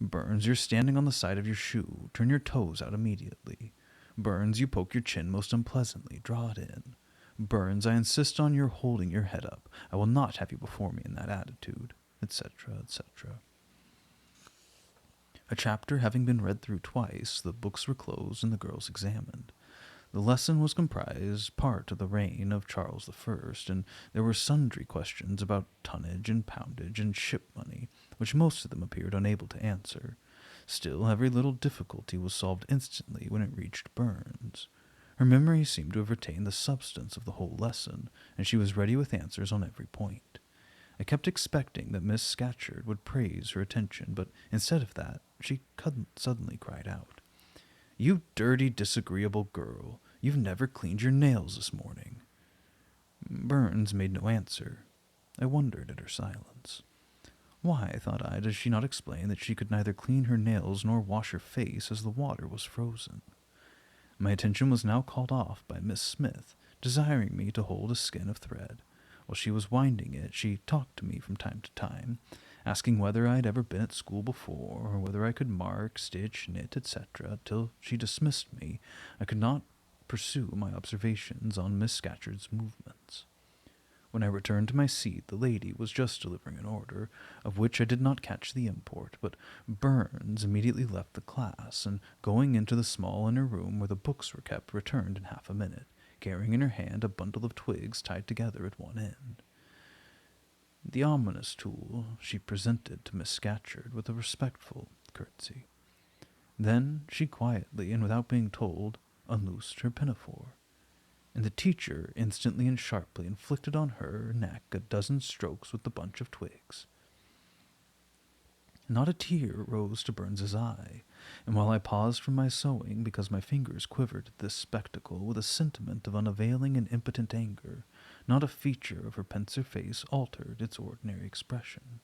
Burns, you're standing on the side of your shoe. Turn your toes out immediately. Burns, you poke your chin most unpleasantly. Draw it in. Burns, I insist on your holding your head up. I will not have you before me in that attitude, etc., etc. A chapter having been read through twice, the books were closed and the girls examined. The lesson was comprised part of the reign of Charles I, and there were sundry questions about tonnage and poundage and ship money, which most of them appeared unable to answer. Still, every little difficulty was solved instantly when it reached Burns. Her memory seemed to have retained the substance of the whole lesson, and she was ready with answers on every point. I kept expecting that Miss Scatcherd would praise her attention, but instead of that, she suddenly cried out, "You dirty, disagreeable girl! You've never cleaned your nails this morning." Burns made no answer. I wondered at her silence. Why, thought I, does she not explain that she could neither clean her nails nor wash her face as the water was frozen? My attention was now called off by Miss Smith, desiring me to hold a skein of thread. While she was winding it, she talked to me from time to time, asking whether I had ever been at school before, or whether I could mark, stitch, knit, etc., till she dismissed me. I could not pursue my observations on Miss Scatcherd's movements. When I returned to my seat, the lady was just delivering an order, of which I did not catch the import, but Burns immediately left the class, and going into the small inner room where the books were kept, returned in half a minute, carrying in her hand a bundle of twigs tied together at one end. The ominous tool she presented to Miss Scatcherd with a respectful curtsy. Then she quietly, and without being told, unloosed her pinafore, and the teacher instantly and sharply inflicted on her neck a dozen strokes with the bunch of twigs. Not a tear rose to Burns's eye, and while I paused from my sewing because my fingers quivered at this spectacle with a sentiment of unavailing and impotent anger, not a feature of her pensive face altered its ordinary expression.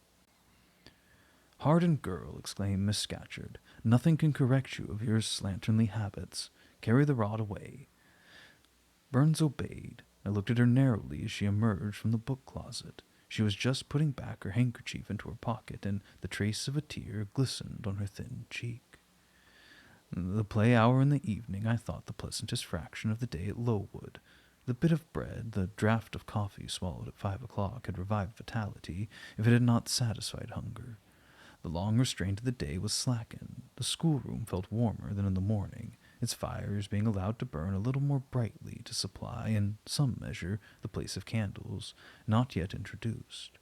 "Hardened girl," exclaimed Miss Scatcherd, "nothing can correct you of your slatternly habits. Carry the rod away." Burns obeyed. I looked at her narrowly as she emerged from the book-closet. She was just putting back her handkerchief into her pocket, and the trace of a tear glistened on her thin cheek. The play hour in the evening I thought the pleasantest fraction of the day at Lowood. The bit of bread, the draught of coffee swallowed at 5 o'clock had revived vitality, if it had not satisfied hunger. The long restraint of the day was slackened. The schoolroom felt warmer than in the morning, its fires being allowed to burn a little more brightly to supply, in some measure, the place of candles, not yet introduced.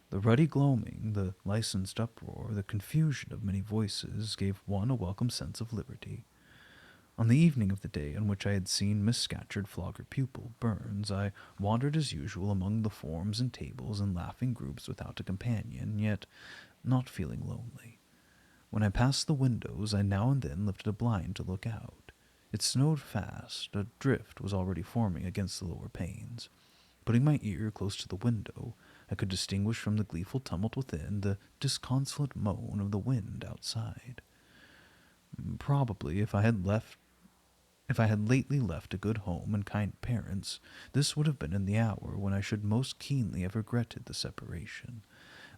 The ruddy gloaming, the licensed uproar, the confusion of many voices gave one a welcome sense of liberty. On the evening of the day on which I had seen Miss Scatcherd flog her pupil, Burns, I wandered as usual among the forms and tables and laughing groups without a companion, yet not feeling lonely. When I passed the windows, I now and then lifted a blind to look out. It snowed fast. A drift was already forming against the lower panes. Putting my ear close to the window, I could distinguish from the gleeful tumult within the disconsolate moan of the wind outside. Probably, if I had lately left a good home and kind parents, this would have been in the hour when I should most keenly have regretted the separation.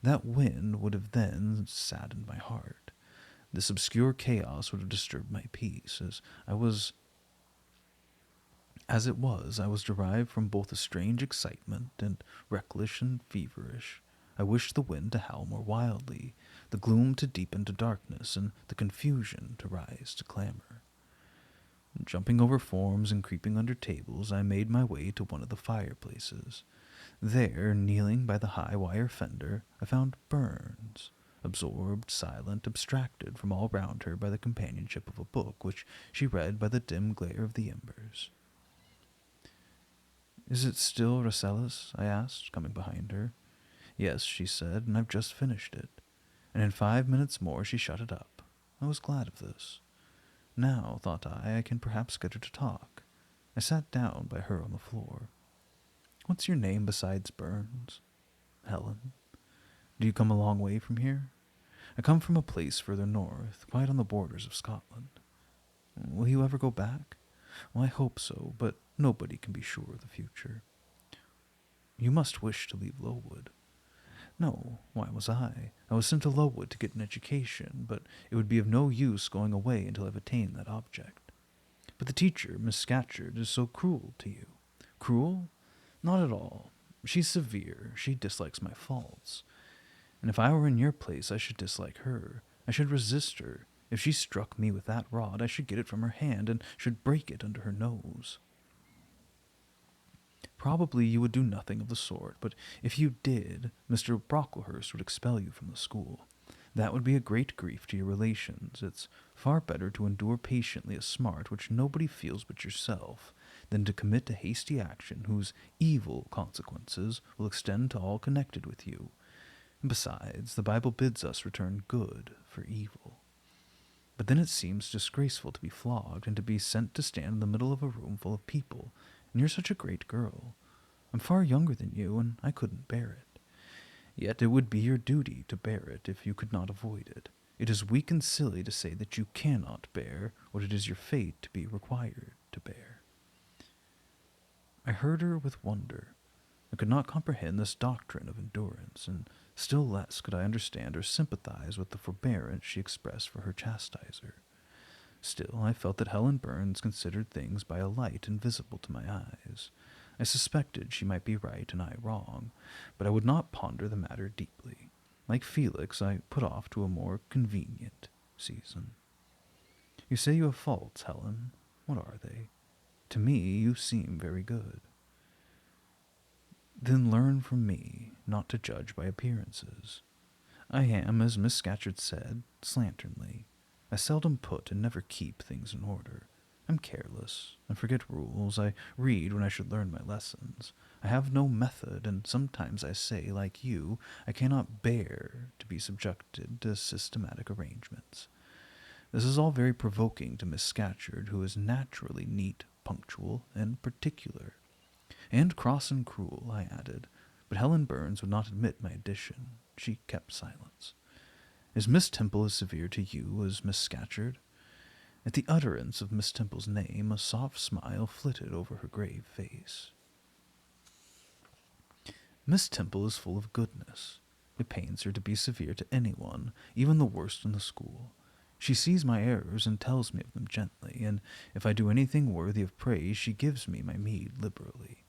That wind would have then saddened my heart. This obscure chaos would have disturbed my peace. As it was, I was derived from both a strange excitement and reckless and feverish. I wished the wind to howl more wildly, the gloom to deepen to darkness, and the confusion to rise to clamor. Jumping over forms and creeping under tables, I made my way to one of the fireplaces. There, kneeling by the high wire fender, I found Burns, absorbed, silent, abstracted from all round her by the companionship of a book, which she read by the dim glare of the embers. "Is it still Rasselas?" I asked, coming behind her. "Yes," she said, "and I've just finished it." And in 5 minutes more she shut it up. I was glad of this. Now, thought I can perhaps get her to talk. I sat down by her on the floor. "What's your name besides Burns?" "Helen." "Do you come a long way from here?" "I come from a place further north, quite on the borders of Scotland." "Will you ever go back?" "Well, I hope so, but nobody can be sure of the future." "You must wish to leave Lowood." "No, why was I? I was sent to Lowood to get an education, but it would be of no use going away until I've attained that object." "But the teacher, Miss Scatcherd, is so cruel to you." "Cruel? Not at all. She's severe. She dislikes my faults. And if I were in your place, I should dislike her. I should resist her. If she struck me with that rod, I should get it from her hand and should break it under her nose." "Probably you would do nothing of the sort, but if you did, Mr. Brocklehurst would expel you from the school. That would be a great grief to your relations. It's far better to endure patiently a smart which nobody feels but yourself, than to commit a hasty action whose evil consequences will extend to all connected with you. And besides, the Bible bids us return good for evil. But then it seems disgraceful to be flogged and to be sent to stand in the middle of a room full of people, and you're such a great girl. I'm far younger than you, and I couldn't bear it. Yet it would be your duty to bear it if you could not avoid it. It is weak and silly to say that you cannot bear what it is your fate to be required to bear." I heard her with wonder. I could not comprehend this doctrine of endurance, and still less could I understand or sympathize with the forbearance she expressed for her chastiser. Still, I felt that Helen Burns considered things by a light invisible to my eyes. I suspected she might be right and I wrong, but I would not ponder the matter deeply. Like Felix, I put off to a more convenient season. "You say you have faults, Helen. What are they? To me, you seem very good." "Then learn from me not to judge by appearances. I am, as Miss Scatcherd said, slatternly. I seldom put and never keep things in order. I'm careless. I forget rules. I read when I should learn my lessons. I have no method, and sometimes I say, like you, I cannot bear to be subjected to systematic arrangements. This is all very provoking to Miss Scatcherd, who is naturally neat, punctual, and particular. And cross and cruel," I added, but Helen Burns would not admit my addition. She kept silence. "Is Miss Temple as severe to you as Miss Scatcherd?" At the utterance of Miss Temple's name, a soft smile flitted over her grave face. Miss Temple is full of goodness. It pains her to be severe to anyone, even the worst in the school. She sees my errors and tells me of them gently, and if I do anything worthy of praise, she gives me my meed liberally.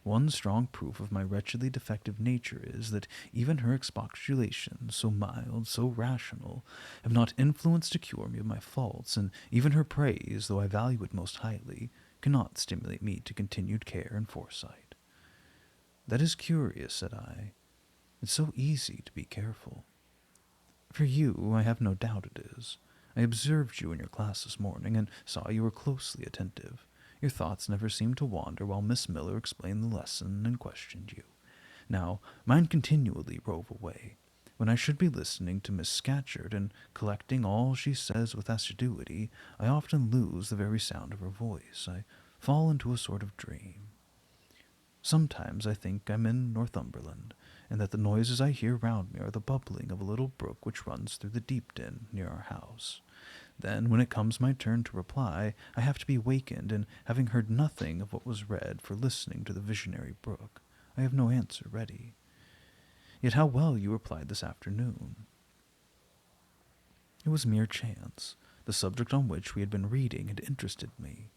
One strong proof of my wretchedly defective nature is that even her expostulations, so mild, so rational, have not influence to cure me of my faults, and even her praise, though I value it most highly, cannot stimulate me to continued care and foresight. That is curious, said I. It's so easy to be careful. For you, I have no doubt it is. I observed you in your class this morning, and saw you were closely attentive. Your thoughts never seemed to wander while Miss Miller explained the lesson and questioned you. Now, mine continually rove away. When I should be listening to Miss Scatcherd and collecting all she says with assiduity, I often lose the very sound of her voice. I fall into a sort of dream. Sometimes I think I'm in Northumberland, and that the noises I hear round me are the bubbling of a little brook which runs through the Deepden near our house. Then, when it comes my turn to reply, I have to be wakened, and having heard nothing of what was read for listening to the visionary brook, I have no answer ready. Yet how well you replied this afternoon. It was mere chance. The subject on which we had been reading had interested me.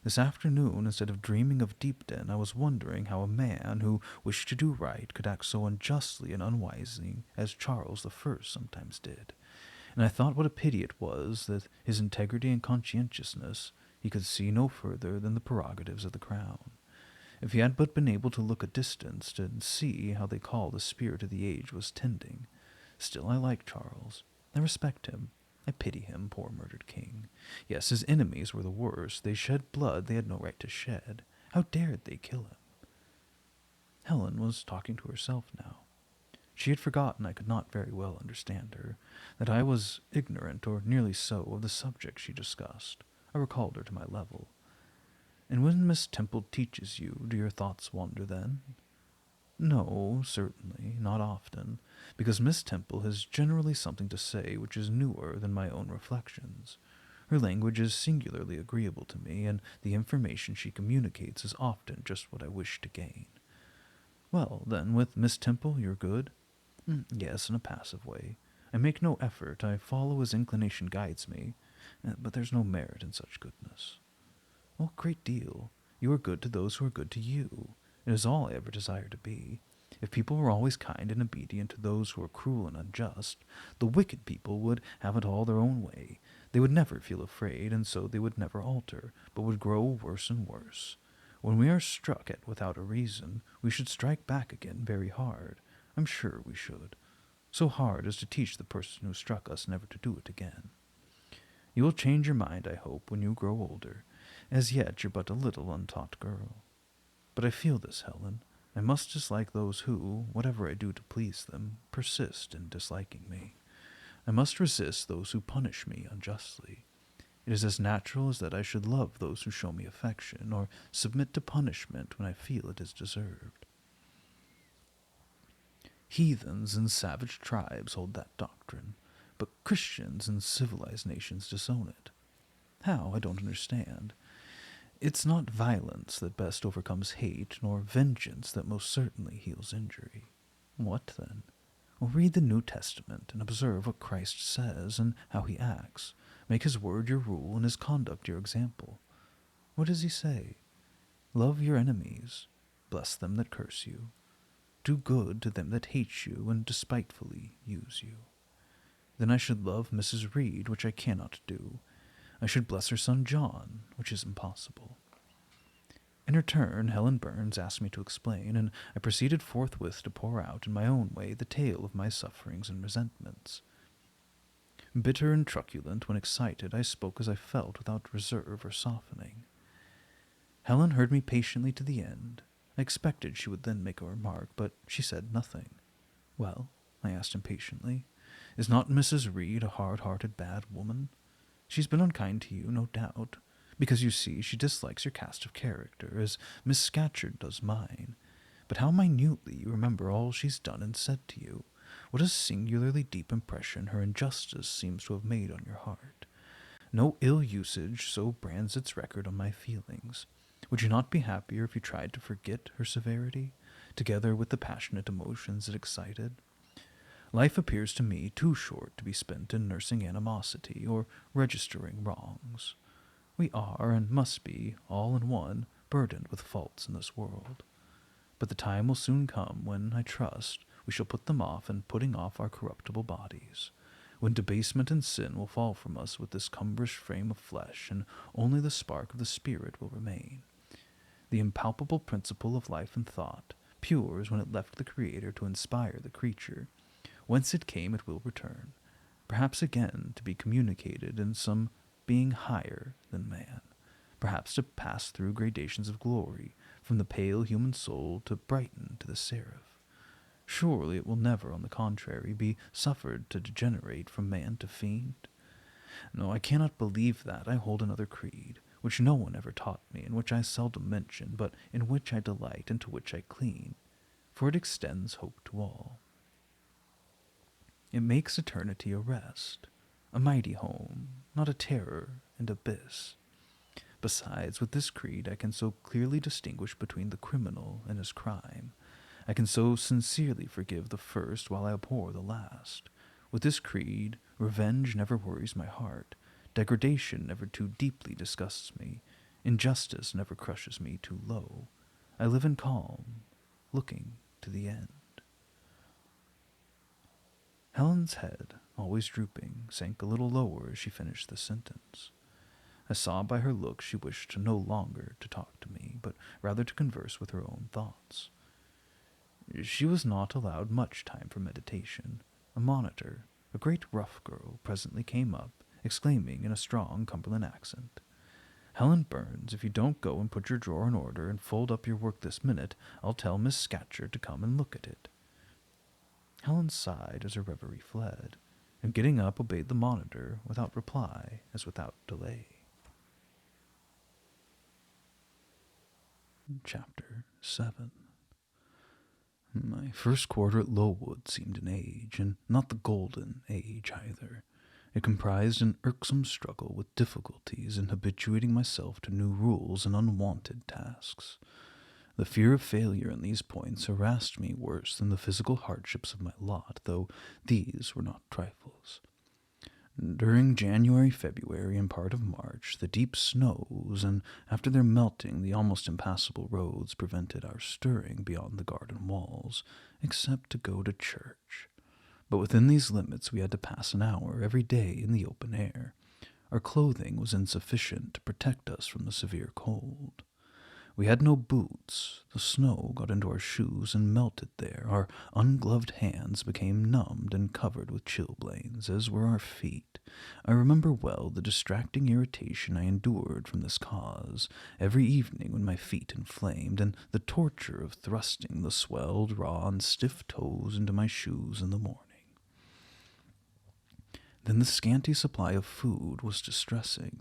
This afternoon, instead of dreaming of Deepden, I was wondering how a man who wished to do right could act so unjustly and unwisely as Charles I sometimes did. And I thought what a pity it was that his integrity and conscientiousness he could see no further than the prerogatives of the crown. If he had but been able to look a distance to see how they call the spirit of the age was tending. Still, I like Charles. I respect him. I pity him, poor murdered king. Yes, his enemies were the worst. They shed blood they had no right to shed. How dared they kill him? Helen was talking to herself now. She had forgotten I could not very well understand her, that I was ignorant, or nearly so, of the subject she discussed. I recalled her to my level. And when Miss Temple teaches you, do your thoughts wander then? No, certainly, not often, because Miss Temple has generally something to say which is newer than my own reflections. Her language is singularly agreeable to me, and the information she communicates is often just what I wish to gain. Well, then, with Miss Temple you're good? Yes, in a passive way. I make no effort. I follow as inclination guides me, but there's no merit in such goodness. Oh, a great deal. You are good to those who are good to you. It is all I ever desire to be. If people were always kind and obedient to those who are cruel and unjust, the wicked people would have it all their own way. They would never feel afraid, and so they would never alter, but would grow worse and worse. When we are struck at without a reason, we should strike back again very hard. I'm sure we should. So hard as to teach the person who struck us never to do it again. You will change your mind, I hope, when you grow older. As yet you're but a little untaught girl. But I feel this, Helen. I must dislike those who, whatever I do to please them, persist in disliking me. I must resist those who punish me unjustly. It is as natural as that I should love those who show me affection, or submit to punishment when I feel it is deserved. Heathens and savage tribes hold that doctrine, but Christians and civilized nations disown it. How, I don't understand. It's not violence that best overcomes hate, nor vengeance that most certainly heals injury. What then? Well, read the New Testament and observe what Christ says and how he acts. Make his word your rule and his conduct your example. What does he say? Love your enemies. Bless them that curse you. Do good to them that hate you and despitefully use you. Then I should love Mrs. Reed, which I cannot do. I should bless her son John, which is impossible. In return, Helen Burns asked me to explain, and I proceeded forthwith to pour out in my own way the tale of my sufferings and resentments. Bitter and truculent when excited, I spoke as I felt without reserve or softening. Helen heard me patiently to the end. I expected she would then make a remark, but she said nothing. Well, I asked impatiently, is not Mrs. Reed a hard-hearted bad woman? She's been unkind to you, no doubt, because you see she dislikes your cast of character, as Miss Scatcherd does mine. But how minutely you remember all she's done and said to you. What a singularly deep impression her injustice seems to have made on your heart. No ill usage so brands its record on my feelings. Would you not be happier if you tried to forget her severity? together with the passionate emotions it excited. Life appears to me too short to be spent in nursing animosity or registering wrongs. We are, and must be, all in one, burdened with faults in this world. But the time will soon come when, I trust, we shall put them off in putting off our corruptible bodies, when debasement and sin will fall from us with this cumbrous frame of flesh, and only the spark of the spirit will remain. The impalpable principle of life and thought, pure as when it left the Creator to inspire the creature. Whence it came it will return, perhaps again to be communicated in some being higher than man, perhaps to pass through gradations of glory, from the pale human soul to brighten to the seraph. Surely it will never, on the contrary, be suffered to degenerate from man to fiend. No, I cannot believe that. I hold another creed, which no one ever taught me, and which I seldom mention, but in which I delight and to which I cling, for it extends hope to all. It makes eternity a rest, a mighty home, not a terror and abyss. Besides, with this creed I can so clearly distinguish between the criminal and his crime. I can so sincerely forgive the first while I abhor the last. With this creed, revenge never worries my heart, degradation never too deeply disgusts me, injustice never crushes me too low. I live in calm, looking to the end. Helen's head, always drooping, sank a little lower as she finished the sentence. I saw by her look she wished no longer to talk to me, but rather to converse with her own thoughts. She was not allowed much time for meditation. A monitor, a great rough girl, presently came up, exclaiming in a strong Cumberland accent, "Helen Burns, if you don't go and put your drawer in order and fold up your work this minute, I'll tell Miss Scatcherd to come and look at it." Helen sighed as her reverie fled, and getting up obeyed the monitor without reply as without delay. Chapter 7. My first quarter at Lowood seemed an age, and not the golden age either. It comprised an irksome struggle with difficulties in habituating myself to new rules and unwonted tasks. The fear of failure in these points harassed me worse than the physical hardships of my lot, though these were not trifles. During January, February, and part of March, the deep snows, and after their melting, the almost impassable roads prevented our stirring beyond the garden walls, except to go to church. But within these limits we had to pass an hour every day in the open air. Our clothing was insufficient to protect us from the severe cold. We had no boots. The snow got into our shoes and melted there. Our ungloved hands became numbed and covered with chilblains, as were our feet. I remember well the distracting irritation I endured from this cause, every evening when my feet inflamed, and the torture of thrusting the swelled, raw, and stiff toes into my shoes in the morning. Then the scanty supply of food was distressing.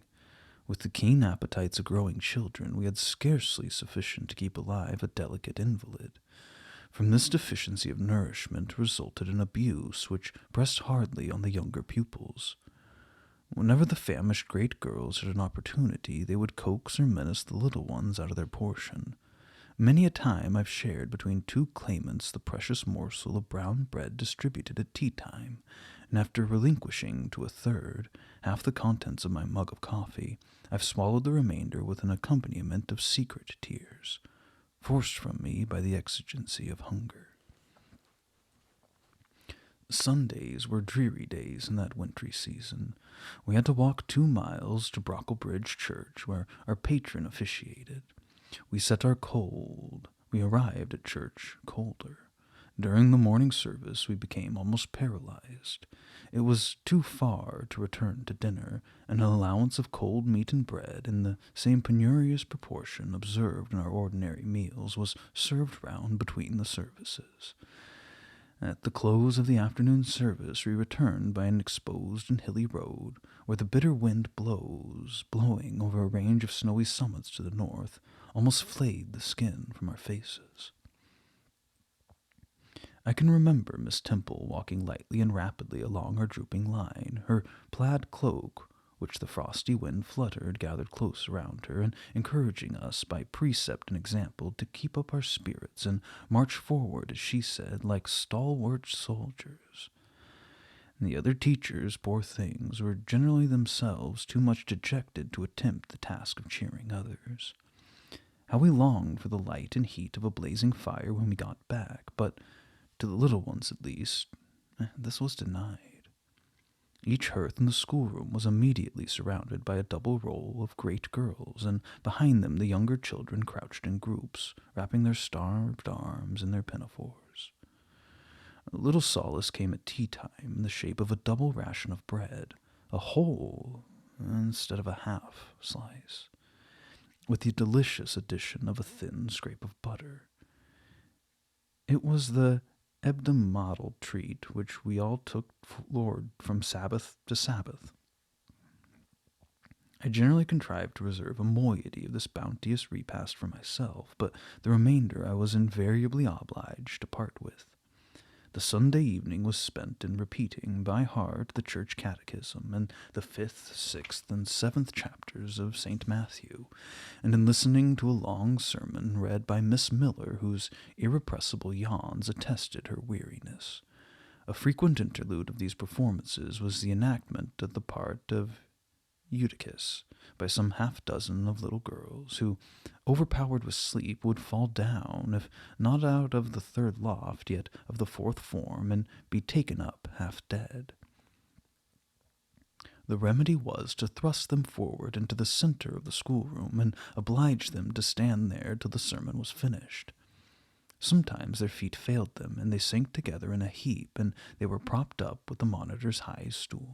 With the keen appetites of growing children, we had scarcely sufficient to keep alive a delicate invalid. From this deficiency of nourishment resulted an abuse which pressed hardly on the younger pupils. Whenever the famished great girls had an opportunity, they would coax or menace the little ones out of their portion. Many a time I've shared between two claimants the precious morsel of brown bread distributed at tea-time, and after relinquishing to a third half the contents of my mug of coffee, I've swallowed the remainder with an accompaniment of secret tears, forced from me by the exigency of hunger. Sundays were dreary days in that wintry season. We had to walk 2 miles to Brocklebridge Church, where our patron officiated. We set our cold. We arrived at church colder. During the morning service we became almost paralyzed. It was too far to return to dinner, and an allowance of cold meat and bread, in the same penurious proportion observed in our ordinary meals, was served round between the services. At the close of the afternoon service we returned by an exposed and hilly road, where the bitter wind blowing over a range of snowy summits to the north, almost flayed the skin from our faces. I can remember Miss Temple walking lightly and rapidly along her drooping line, her plaid cloak which the frosty wind fluttered, gathered close around her, and encouraging us by precept and example to keep up our spirits and march forward, as she said, like stalwart soldiers. And the other teachers, poor things, were generally themselves too much dejected to attempt the task of cheering others. How we longed for the light and heat of a blazing fire when we got back, but to the little ones at least, this was denied. Each hearth in the schoolroom was immediately surrounded by a double row of great girls, and behind them the younger children crouched in groups, wrapping their starved arms in their pinafores. A little solace came at tea time in the shape of a double ration of bread, a whole instead of a half slice, with the delicious addition of a thin scrape of butter. It was the hebdomadal treat which we all took forward from Sabbath to Sabbath. I generally contrived to reserve a moiety of this bounteous repast for myself, but the remainder I was invariably obliged to part with. The Sunday evening was spent in repeating by heart the church catechism and the 5th, 6th, and 7th chapters of St. Matthew, and in listening to a long sermon read by Miss Miller, whose irrepressible yawns attested her weariness. A frequent interlude of these performances was the enactment of the part of Eutychus by some half-dozen of little girls, who, overpowered with sleep, would fall down, if not out of the 3rd loft, yet of the 4th form, and be taken up half dead. The remedy was to thrust them forward into the center of the schoolroom, and oblige them to stand there till the sermon was finished. Sometimes their feet failed them, and they sank together in a heap, and they were propped up with the monitor's high stools.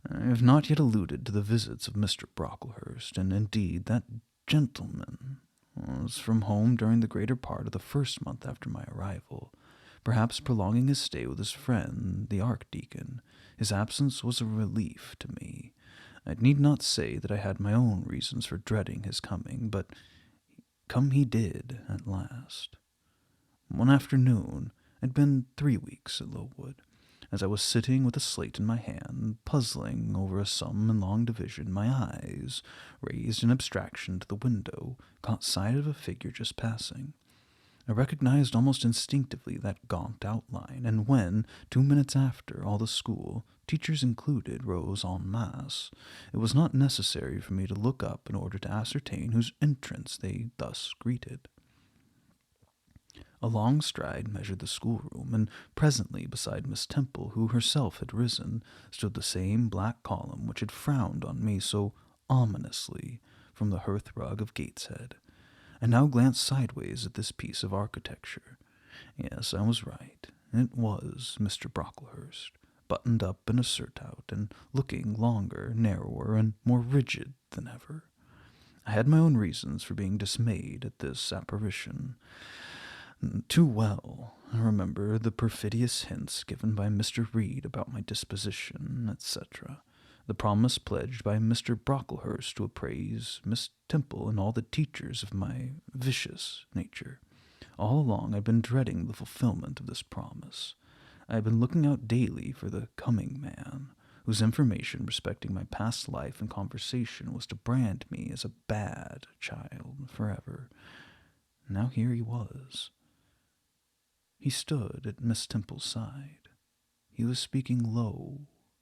I have not yet alluded to the visits of Mr. Brocklehurst, and indeed that gentleman was from home during the greater part of the first month after my arrival, perhaps prolonging his stay with his friend, the archdeacon. His absence was a relief to me. I need not say that I had my own reasons for dreading his coming, but come he did at last. One afternoon, it had been 3 weeks at Lowood, as I was sitting with a slate in my hand, puzzling over a sum in long division, my eyes, raised in abstraction to the window, caught sight of a figure just passing. I recognized almost instinctively that gaunt outline, and when, 2 minutes after, all the school, teachers included, rose en masse, it was not necessary for me to look up in order to ascertain whose entrance they thus greeted. A long stride measured the schoolroom, and presently beside Miss Temple, who herself had risen, stood the same black column which had frowned on me so ominously from the hearth-rug of Gateshead. I now glanced sideways at this piece of architecture. Yes, I was right. It was Mr. Brocklehurst, buttoned up in a surtout, and looking longer, narrower, and more rigid than ever. I had my own reasons for being dismayed at this apparition. Too well I remember the perfidious hints given by Mr. Reed about my disposition, etc., the promise pledged by Mr. Brocklehurst to appraise Miss Temple and all the teachers of my vicious nature. All along I had been dreading the fulfillment of this promise. I had been looking out daily for the coming man, whose information respecting my past life and conversation was to brand me as a bad child forever. Now here he was. He stood at Miss Temple's side. He was speaking low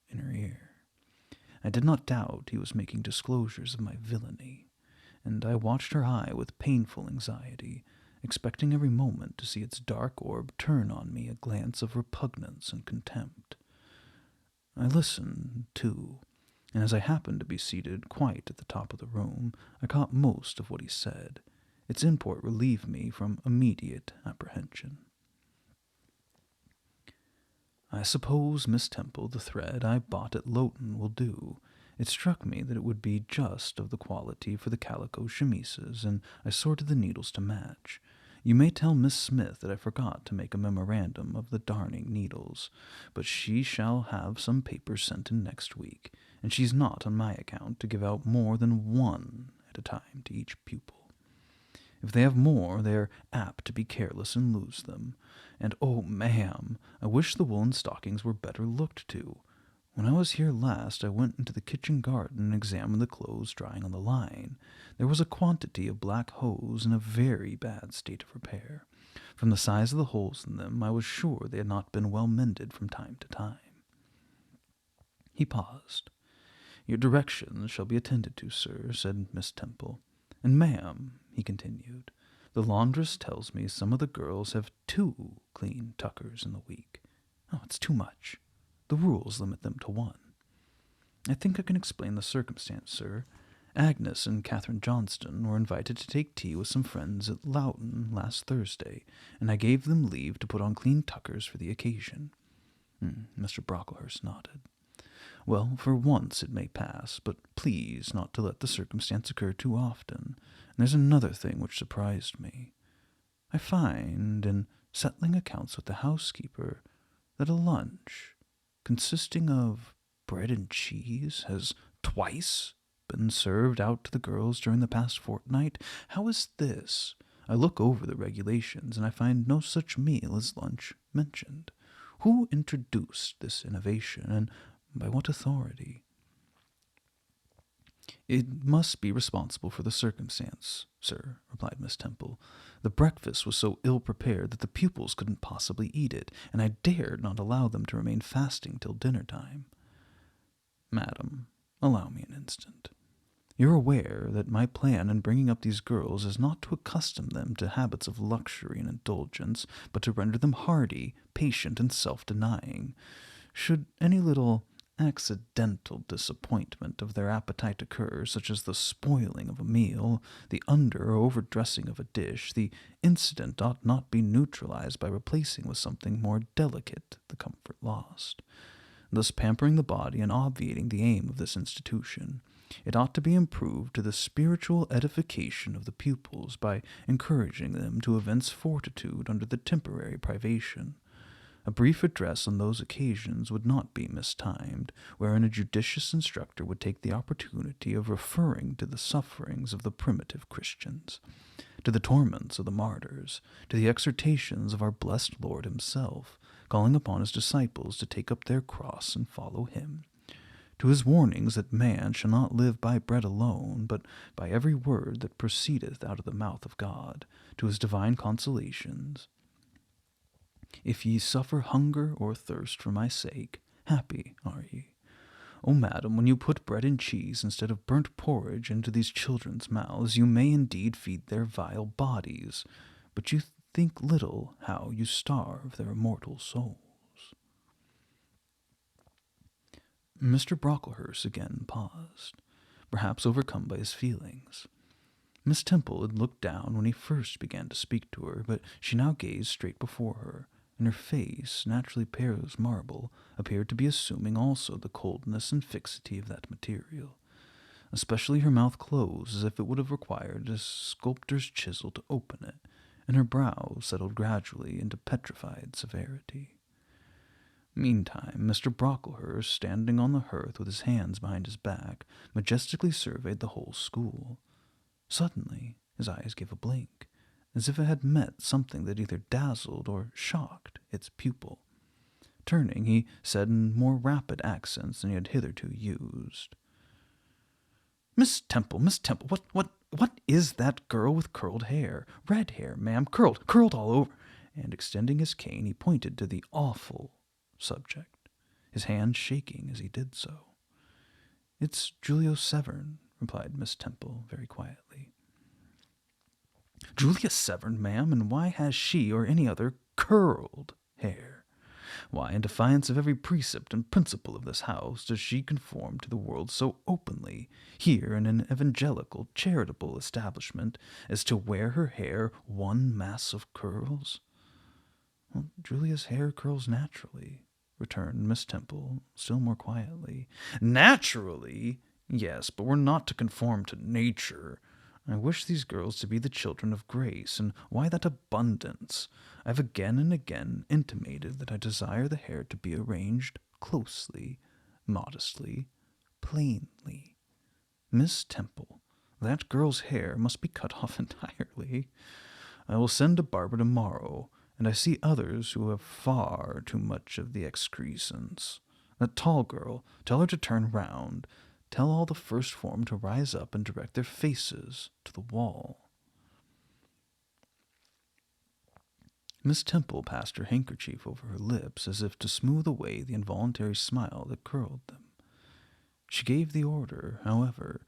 in her ear. I did not doubt he was making disclosures of my villainy, and I watched her eye with painful anxiety, expecting every moment to see its dark orb turn on me a glance of repugnance and contempt. I listened, too, and as I happened to be seated quite at the top of the room, I caught most of what he said. Its import relieved me from immediate apprehension. I suppose, Miss Temple, the thread I bought at Loughton will do. It struck me that it would be just of the quality for the calico chemises, and I sorted the needles to match. You may tell Miss Smith that I forgot to make a memorandum of the darning needles, but she shall have some papers sent in next week, and she's not, on my account, to give out more than one at a time to each pupil. If they have more, they are apt to be careless and lose them. And, oh, ma'am, I wish the woolen stockings were better looked to. When I was here last, I went into the kitchen garden and examined the clothes drying on the line. There was a quantity of black hose in a very bad state of repair. From the size of the holes in them, I was sure they had not been well mended from time to time. He paused. "Your directions shall be attended to, sir," said Miss Temple. "And, ma'am," he continued, "the laundress tells me some of the girls have 2 clean tuckers in the week. Oh, it's too much. The rules limit them to 1. I think I can explain the circumstance, sir. Agnes and Catherine Johnston were invited to take tea with some friends at Loughton last Thursday, and I gave them leave to put on clean tuckers for the occasion." Mr. Brocklehurst nodded. "Well, for once it may pass, but please not to let the circumstance occur too often. And there's another thing which surprised me. I find, in settling accounts with the housekeeper, that a lunch, consisting of bread and cheese, has twice been served out to the girls during the past fortnight. How is this? I look over the regulations, and I find no such meal as lunch mentioned. Who introduced this innovation, and by what authority?" "It must be responsible for the circumstance, sir," replied Miss Temple. "The breakfast was so ill prepared that the pupils couldn't possibly eat it, and I dared not allow them to remain fasting till dinner-time. Madam, allow me an instant. You're aware that my plan in bringing up these girls is not to accustom them to habits of luxury and indulgence, but to render them hardy, patient, and self-denying. Should any little accidental disappointment of their appetite occur, such as the spoiling of a meal, the under or overdressing of a dish, the incident ought not be neutralized by replacing with something more delicate the comfort lost, thus pampering the body and obviating the aim of this institution. It ought to be improved to the spiritual edification of the pupils by encouraging them to evince fortitude under the temporary privation. A brief address on those occasions would not be mistimed, wherein a judicious instructor would take the opportunity of referring to the sufferings of the primitive Christians, to the torments of the martyrs, to the exhortations of our blessed Lord himself, calling upon his disciples to take up their cross and follow him, to his warnings that man shall not live by bread alone, but by every word that proceedeth out of the mouth of God, to his divine consolations. If ye suffer hunger or thirst for my sake, happy are ye. O madam, when you put bread and cheese instead of burnt porridge into these children's mouths, you may indeed feed their vile bodies, but you think little how you starve their immortal souls." Mr. Brocklehurst again paused, perhaps overcome by his feelings. Miss Temple had looked down when he first began to speak to her, but she now gazed straight before her, and her face, naturally pale as marble, appeared to be assuming also the coldness and fixity of that material. Especially her mouth closed as if it would have required a sculptor's chisel to open it, and her brow settled gradually into petrified severity. Meantime, Mr. Brocklehurst, standing on the hearth with his hands behind his back, majestically surveyed the whole school. Suddenly, his eyes gave a blink, as if it had met something that either dazzled or shocked its pupil. Turning, he said in more rapid accents than he had hitherto used, Miss Temple, what is that girl with curled hair? Red hair, ma'am, curled all over." And extending his cane, he pointed to the awful subject, his hand shaking as he did so. "It's Julia Severn," replied Miss Temple very quietly. "Julia Severn, ma'am, and why has she or any other curled hair? Why, in defiance of every precept and principle of this house, does she conform to the world so openly, here in an evangelical, charitable establishment, as to wear her hair one mass of curls?" "Well, Julia's hair curls naturally," returned Miss Temple, still more quietly. "Naturally? Yes, but we're not to conform to nature. I wish these girls to be the children of grace, and why that abundance? I've again and again intimated that I desire the hair to be arranged closely, modestly, plainly. Miss Temple, that girl's hair must be cut off entirely. I will send a barber tomorrow, and I see others who have far too much of the excrescence. That tall girl, tell her to turn round. Tell all the first form to rise up and direct their faces to the wall." Miss Temple passed her handkerchief over her lips as if to smooth away the involuntary smile that curled them. She gave the order, however,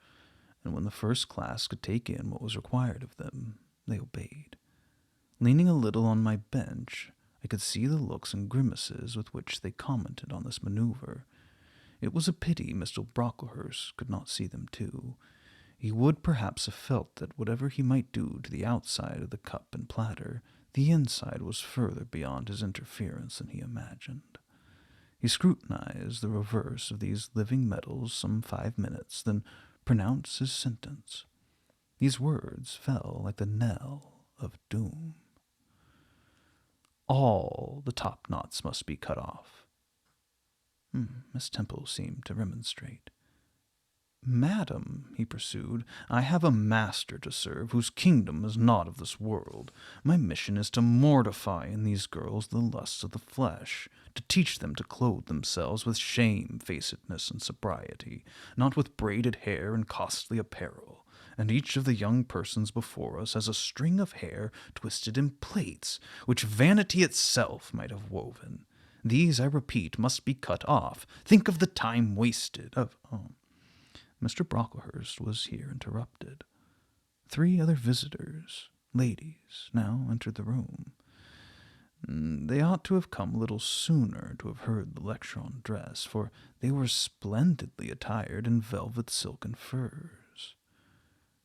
and when the first class could take in what was required of them, they obeyed. Leaning a little on my bench, I could see the looks and grimaces with which they commented on this maneuver. It was a pity Mr. Brocklehurst could not see them too. He would perhaps have felt that whatever he might do to the outside of the cup and platter, the inside was further beyond his interference than he imagined. He scrutinized the reverse of these living metals some 5 minutes, then pronounced his sentence. These words fell like the knell of doom. "All the top knots must be cut off." Miss Temple seemed to remonstrate. "Madam," he pursued, "I have a master to serve whose kingdom is not of this world. My mission is to mortify in these girls the lusts of the flesh, to teach them to clothe themselves with shamefacedness and sobriety, not with braided hair and costly apparel. And each of the young persons before us has a string of hair twisted in plaits, which vanity itself might have woven. These, I repeat, must be cut off. Think of the time wasted, Mr. Brocklehurst was here interrupted. 3 other visitors, ladies, now entered the room. They ought to have come a little sooner to have heard the lecture on dress, for they were splendidly attired in velvet, silk, and furs.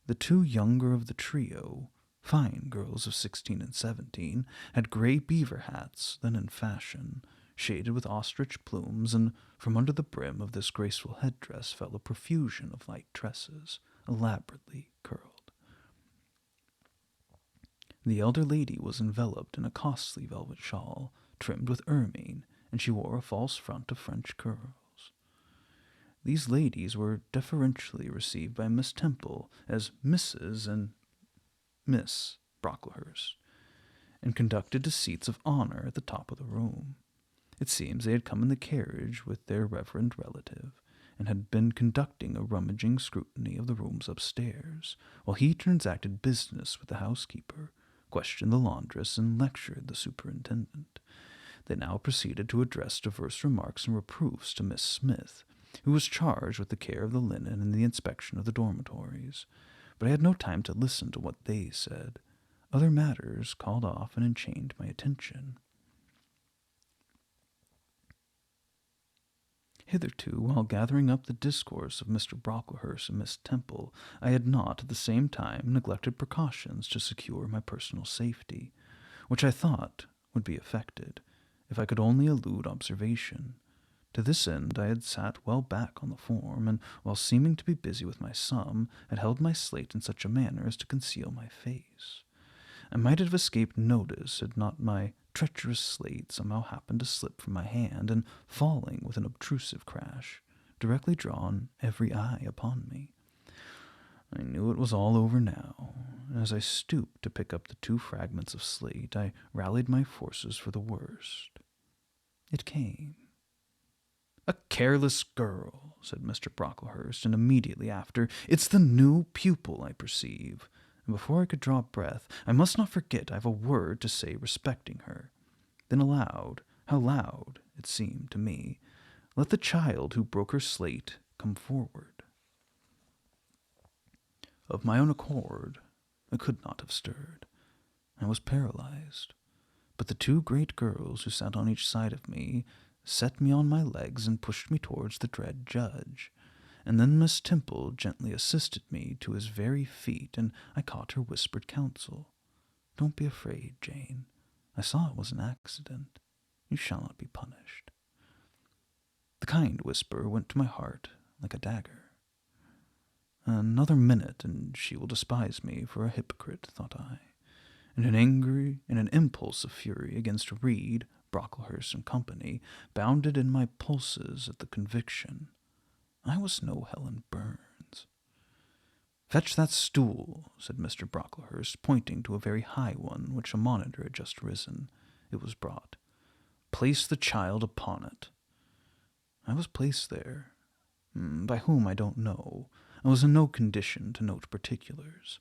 The 2 younger of the trio, fine girls of 16 and 17, had gray beaver hats, then in fashion, shaded with ostrich plumes, and from under the brim of this graceful headdress fell a profusion of light tresses, elaborately curled. The elder lady was enveloped in a costly velvet shawl, trimmed with ermine, and she wore a false front of French curls. These ladies were deferentially received by Miss Temple as Mrs. and Miss Brocklehurst, and conducted to seats of honor at the top of the room. It seems they had come in the carriage with their reverend relative, and had been conducting a rummaging scrutiny of the rooms upstairs, while he transacted business with the housekeeper, questioned the laundress, and lectured the superintendent. They now proceeded to address diverse remarks and reproofs to Miss Smith, who was charged with the care of the linen and the inspection of the dormitories, but I had no time to listen to what they said. Other matters called off and enchained my attention. Hitherto, while gathering up the discourse of Mr. Brocklehurst and Miss Temple, I had not, at the same time, neglected precautions to secure my personal safety, which I thought would be effected, if I could only elude observation. To this end I had sat well back on the form, and, while seeming to be busy with my sum, had held my slate in such a manner as to conceal my face. I might have escaped notice had not my treacherous slate somehow happened to slip from my hand, and, falling with an obtrusive crash, directly drawn every eye upon me. I knew it was all over now, and as I stooped to pick up the 2 fragments of slate, I rallied my forces for the worst. It came. "A careless girl," said Mr. Brocklehurst, and immediately after, "It's the new pupil, I perceive." And before I could draw breath, "I must not forget I have a word to say respecting her." Then aloud, how loud, it seemed to me, "Let the child who broke her slate come forward." Of my own accord, I could not have stirred. I was paralyzed. But the 2 great girls who sat on each side of me set me on my legs and pushed me towards the dread judge. And then Miss Temple gently assisted me to his very feet, and I caught her whispered counsel. "Don't be afraid, Jane. I saw it was an accident. You shall not be punished." The kind whisper went to my heart like a dagger. Another minute, and she will despise me for a hypocrite, thought I. And an impulse of fury against Reed, Brocklehurst and Company, bounded in my pulses at the conviction. I was no Helen Burns. "Fetch that stool," said Mr. Brocklehurst, pointing to a very high one which a monitor had just risen. It was brought. "Place the child upon it." I was placed there. By whom I don't know. I was in no condition to note particulars.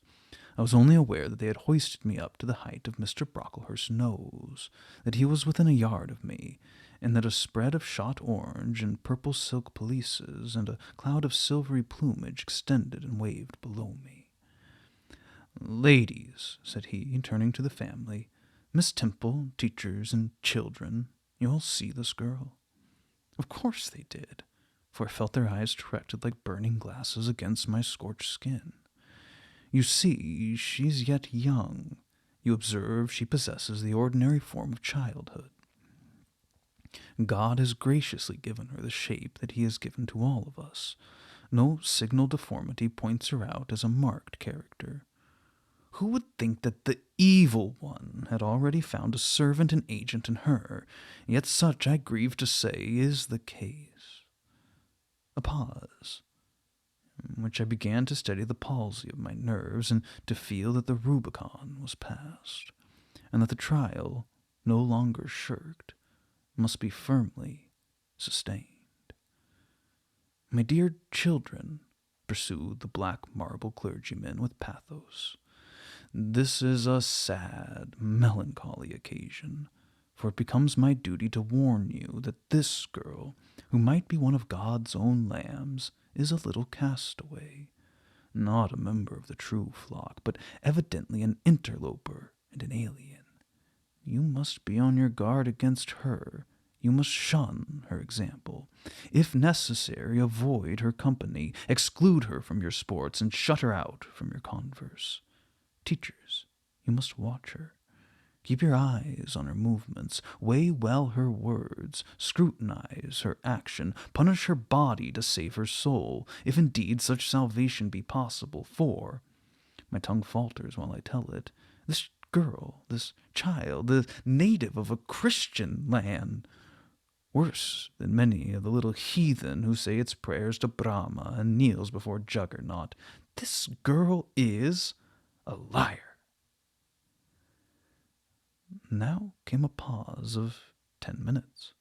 I was only aware that they had hoisted me up to the height of Mr. Brocklehurst's nose, that he was within a yard of me, and that a spread of shot orange and purple silk pelisses and a cloud of silvery plumage extended and waved below me. "Ladies," said he, turning to the family, "Miss Temple, teachers, and children, you all see this girl?" Of course they did, for I felt their eyes directed like burning glasses against my scorched skin. "You see, she's yet young. You observe she possesses the ordinary form of childhood. God has graciously given her the shape that he has given to all of us. No signal deformity points her out as a marked character. Who would think that the evil one had already found a servant and agent in her? Yet such, I grieve to say, is the case." A pause, in which I began to steady the palsy of my nerves and to feel that the Rubicon was passed, and that the trial, no longer shirked, must be firmly sustained. "My dear children," pursued the black marble clergyman with pathos, "this is a sad, melancholy occasion, for it becomes my duty to warn you that this girl, who might be one of God's own lambs, is a little castaway, not a member of the true flock, but evidently an interloper and an alien. You must be on your guard against her. You must shun her example. If necessary, avoid her company, exclude her from your sports, and shut her out from your converse. Teachers, you must watch her. Keep your eyes on her movements, weigh well her words, scrutinize her action, punish her body to save her soul, if indeed such salvation be possible, for, my tongue falters while I tell it, this girl, this child, the native of a Christian land, worse than many of the little heathen who say its prayers to Brahma and kneels before Juggernaut, this girl is a liar." Now came a pause of 10 minutes,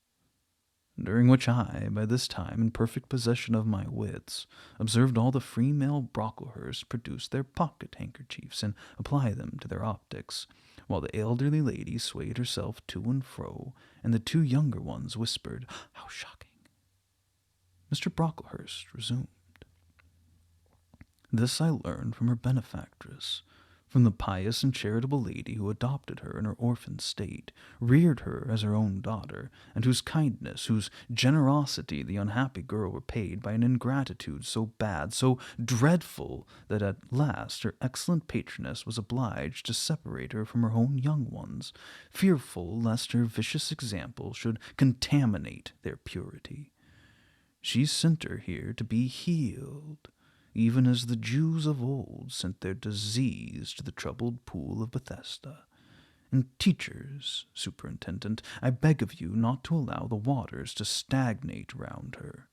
during which I, by this time in perfect possession of my wits, observed all the free male Brocklehursts produce their pocket-handkerchiefs and apply them to their optics, while the elderly lady swayed herself to and fro, and the two younger ones whispered, "How shocking!" Mr. Brocklehurst resumed. "This I learned from her benefactress, from the pious and charitable lady who adopted her in her orphan state, reared her as her own daughter, and whose kindness, whose generosity the unhappy girl repaid by an ingratitude so bad, so dreadful, that at last her excellent patroness was obliged to separate her from her own young ones, fearful lest her vicious example should contaminate their purity. She sent her here to be healed, even as the Jews of old sent their disease to the troubled pool of Bethesda. And teachers, superintendent, I beg of you not to allow the waters to stagnate round her."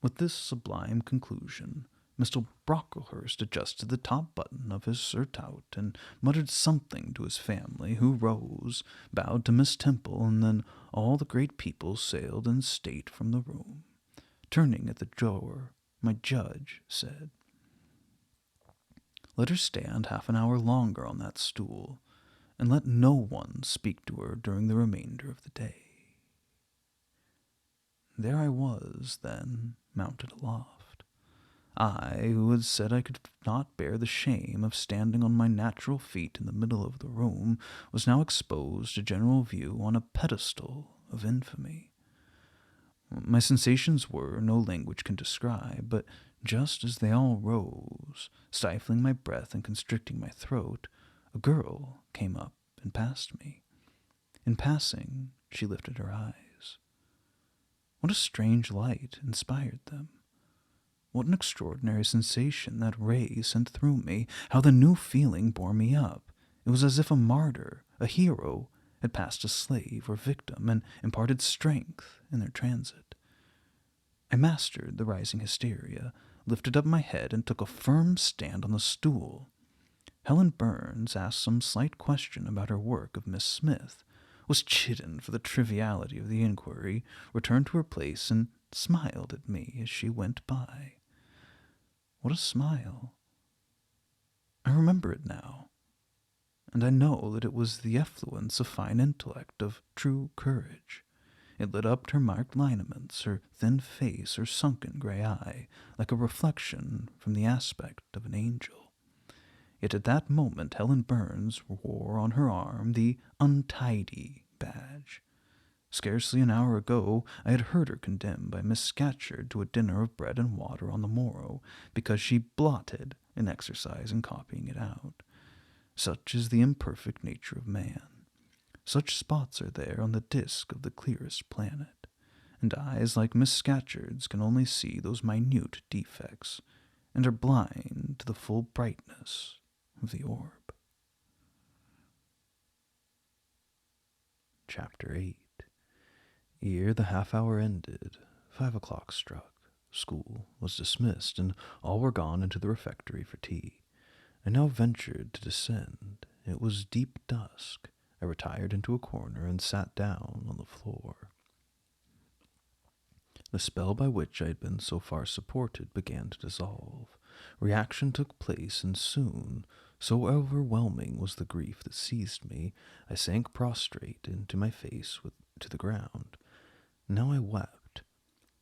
With this sublime conclusion, Mr. Brocklehurst adjusted the top button of his surtout and muttered something to his family, who rose, bowed to Miss Temple, and then all the great people sailed in state from the room. Turning at the door, my judge said, "Let her stand half an hour longer on that stool, and let no one speak to her during the remainder of the day." There I was, then, mounted aloft. I, who had said I could not bear the shame of standing on my natural feet in the middle of the room, was now exposed to general view on a pedestal of infamy. My sensations were, no language can describe, but just as they all rose, stifling my breath and constricting my throat, a girl came up and passed me. In passing, she lifted her eyes. What a strange light inspired them! What an extraordinary sensation that ray sent through me! How the new feeling bore me up! It was as if a martyr, a hero, had passed a slave or victim and imparted strength in their transit. I mastered the rising hysteria, lifted up my head, and took a firm stand on the stool. Helen Burns asked some slight question about her work of Miss Smith, was chidden for the triviality of the inquiry, returned to her place, and smiled at me as she went by. What a smile! I remember it now, and I know that it was the effluence of fine intellect, of true courage. It lit up her marked lineaments, her thin face, her sunken gray eye, like a reflection from the aspect of an angel. Yet at that moment Helen Burns wore on her arm the untidy badge. Scarcely an hour ago I had heard her condemned by Miss Scatcherd to a dinner of bread and water on the morrow, because she blotted an exercise in copying it out. Such is the imperfect nature of man. Such spots are there on the disk of the clearest planet, and eyes like Miss Scatcherd's can only see those minute defects, and are blind to the full brightness of the orb. Chapter 8. Ere the half-hour ended, 5 o'clock struck. School was dismissed, and all were gone into the refectory for tea. I now ventured to descend. It was deep dusk. I retired into a corner and sat down on the floor. The spell by which I had been so far supported began to dissolve. Reaction took place, and soon, so overwhelming was the grief that seized me, I sank prostrate into my face to the ground. Now I wept.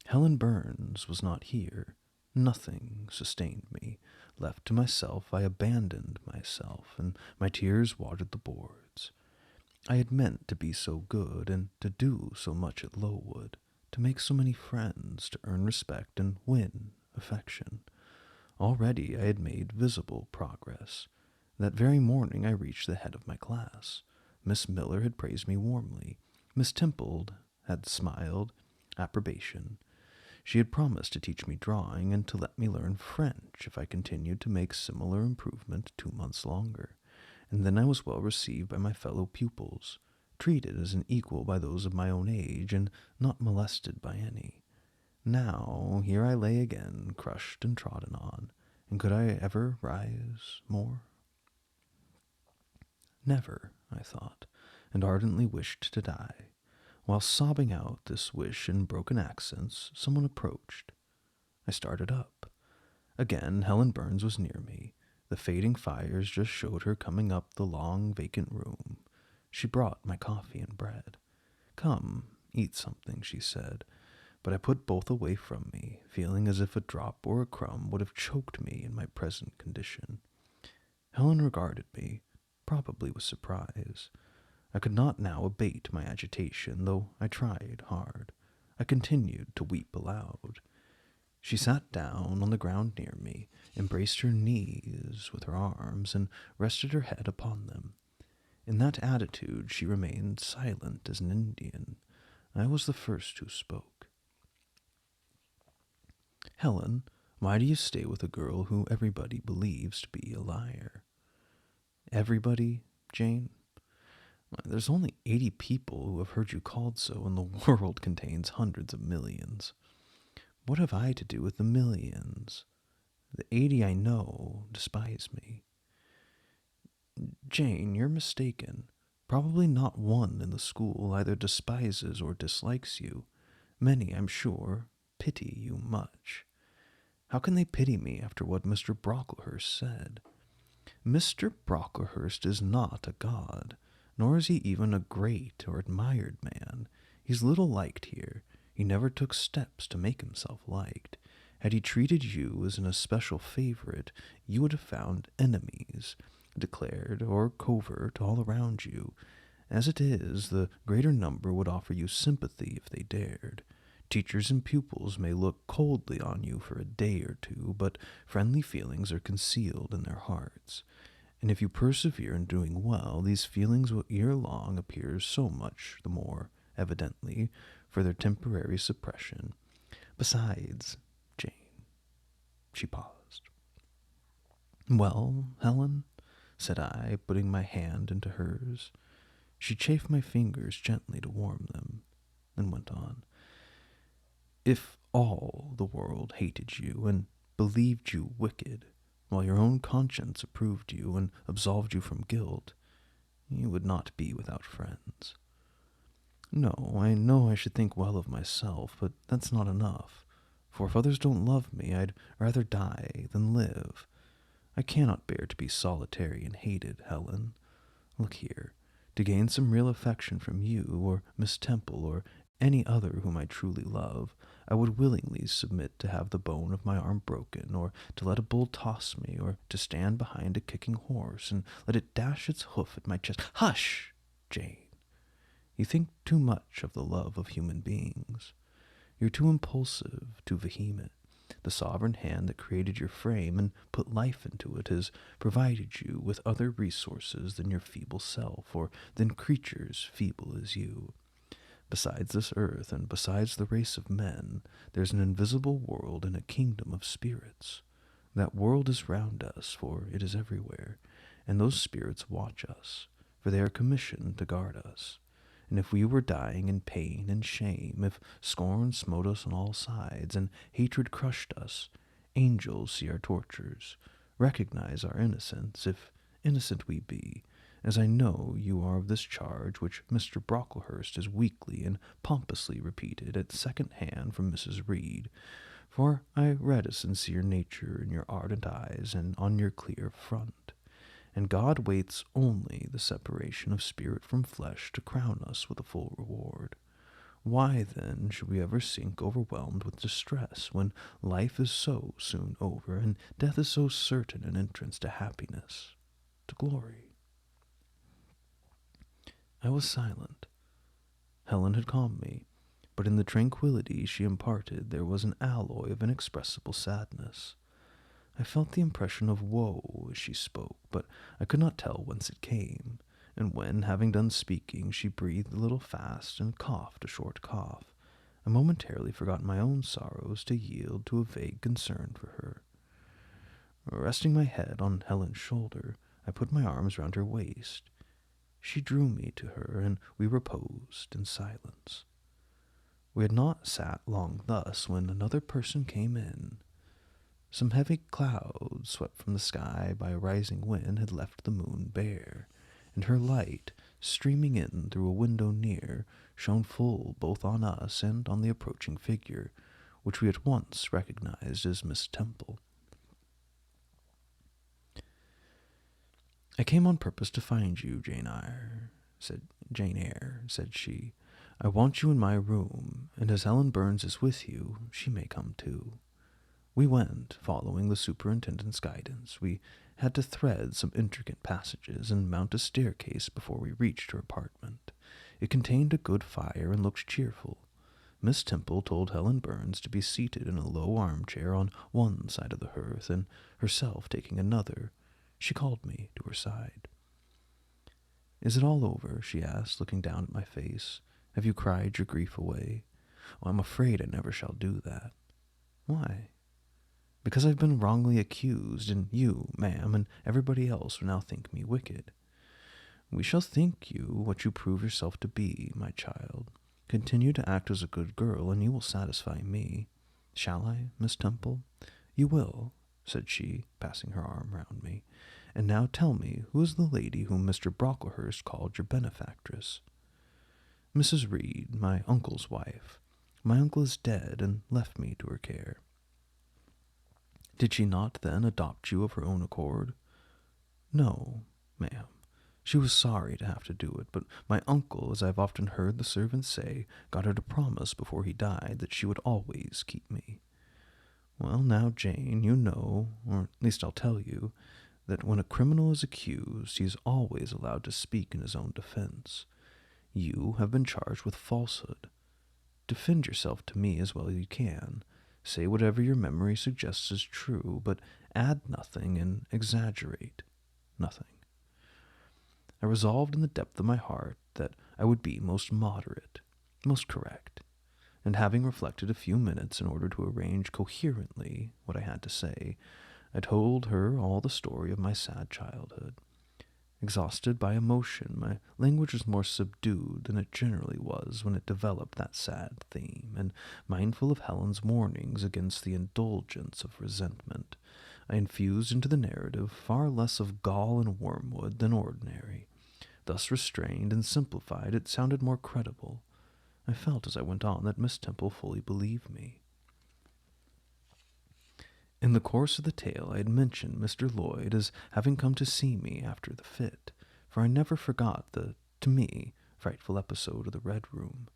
Helen Burns was not here. Nothing sustained me. Left to myself, I abandoned myself, and my tears watered the boards. I had meant to be so good, and to do so much at Lowood, to make so many friends, to earn respect and win affection. Already I had made visible progress. That very morning I reached the head of my class. Miss Miller had praised me warmly. Miss Temple had smiled approbation. She had promised to teach me drawing and to let me learn French if I continued to make similar improvement 2 months longer. And then I was well received by my fellow pupils, treated as an equal by those of my own age, and not molested by any. Now here I lay again, crushed and trodden on, and could I ever rise more? Never, I thought, and ardently wished to die. While sobbing out this wish in broken accents, someone approached. I started up. Again Helen Burns was near me. The fading fires just showed her coming up the long, vacant room. She brought my coffee and bread. "Come, eat something," she said, but I put both away from me, feeling as if a drop or a crumb would have choked me in my present condition. Helen regarded me, probably with surprise. I could not now abate my agitation, though I tried hard. I continued to weep aloud. She sat down on the ground near me, embraced her knees with her arms, and rested her head upon them. In that attitude she remained silent as an Indian. I was the first who spoke. "Helen, why do you stay with a girl who everybody believes to be a liar?" "Everybody, Jane? There's only 80 people who have heard you called so, and the world contains hundreds of millions. What have I to do with the millions? The 80 I know despise me." "Jane, you're mistaken. Probably not one in the school either despises or dislikes you. Many, I'm sure, pity you much." "How can they pity me after what Mr. Brocklehurst said?" "Mr. Brocklehurst is not a god, nor is he even a great or admired man. He's little liked here. He never took steps to make himself liked. Had he treated you as an especial favorite, you would have found enemies, declared or covert, all around you. As it is, the greater number would offer you sympathy if they dared. Teachers and pupils may look coldly on you for a day or two, but friendly feelings are concealed in their hearts. And if you persevere in doing well, these feelings will ere long appear so much the more evidently for their temporary suppression. Besides, Jane," she paused. "Well, Helen?" said I, putting my hand into hers. She chafed my fingers gently to warm them, then went on. "If all the world hated you and believed you wicked, while your own conscience approved you and absolved you from guilt, you would not be without friends. No, I know I should think well of myself, but that's not enough. For if others don't love me, I'd rather die than live. I cannot bear to be solitary and hated, Helen. Look here, to gain some real affection from you, or Miss Temple, or any other whom I truly love, I would willingly submit to have the bone of my arm broken, or to let a bull toss me, or to stand behind a kicking horse, and let it dash its hoof at my chest. Hush, Jane! You think too much of the love of human beings. You're too impulsive, too vehement. The sovereign hand that created your frame and put life into it has provided you with other resources than your feeble self, or than creatures feeble as you. Besides this earth, and besides the race of men, there's an invisible world and a kingdom of spirits. That world is round us, for it is everywhere, and those spirits watch us, for they are commissioned to guard us. And if we were dying in pain and shame, if scorn smote us on all sides, and hatred crushed us, angels see our tortures, recognize our innocence, if innocent we be, as I know you are of this charge which Mr. Brocklehurst has weakly and pompously repeated at second hand from Mrs. Reed, for I read a sincere nature in your ardent eyes and on your clear front. And God waits only the separation of spirit from flesh to crown us with a full reward. Why, then, should we ever sink overwhelmed with distress, when life is so soon over, and death is so certain an entrance to happiness, to glory? I was silent. Helen had calmed me, but in the tranquillity she imparted there was an alloy of inexpressible sadness. I felt the impression of woe as she spoke, but I could not tell whence it came, and when, having done speaking, she breathed a little fast and coughed a short cough, I momentarily forgot my own sorrows to yield to a vague concern for her. Resting my head on Helen's shoulder, I put my arms round her waist. She drew me to her, and we reposed in silence. We had not sat long thus when another person came in. Some heavy clouds, swept from the sky by a rising wind, had left the moon bare, and her light, streaming in through a window near, shone full both on us and on the approaching figure, which we at once recognized as Miss Temple. "I came on purpose to find you, Jane Eyre," said she. "I want you in my room, and as Helen Burns is with you, she may come too." We went, following the superintendent's guidance. We had to thread some intricate passages and mount a staircase before we reached her apartment. It contained a good fire and looked cheerful. Miss Temple told Helen Burns to be seated in a low armchair on one side of the hearth, and herself taking another, she called me to her side. "Is it all over?" she asked, looking down at my face. "Have you cried your grief away?" "Oh, I'm afraid I never shall do that." "Why?" "Because I've been wrongly accused, and you, ma'am, and everybody else will now think me wicked." "We shall think you what you prove yourself to be, my child. Continue to act as a good girl, and you will satisfy me. Shall I, Miss Temple?" "You will," said she, passing her arm round me. "And now tell me, who is the lady whom Mr. Brocklehurst called your benefactress?" "Mrs. Reed, my uncle's wife. My uncle is dead, and left me to her care." "Did she not, then, adopt you of her own accord?" "No, ma'am. She was sorry to have to do it, but my uncle, as I've often heard the servants say, got her to promise before he died that she would always keep me." "Well, now, Jane, you know, or at least I'll tell you, that when a criminal is accused, he is always allowed to speak in his own defense. You have been charged with falsehood. Defend yourself to me as well as you can. Say whatever your memory suggests is true, but add nothing and exaggerate nothing." I resolved in the depth of my heart that I would be most moderate, most correct, and having reflected a few minutes in order to arrange coherently what I had to say, I told her all the story of my sad childhood. Exhausted by emotion, my language was more subdued than it generally was when it developed that sad theme, and mindful of Helen's warnings against the indulgence of resentment, I infused into the narrative far less of gall and wormwood than ordinary. Thus restrained and simplified, it sounded more credible. I felt as I went on that Miss Temple fully believed me. In the course of the tale I had mentioned Mr. Lloyd as having come to see me after the fit, for I never forgot the, to me, frightful episode of the Red Room,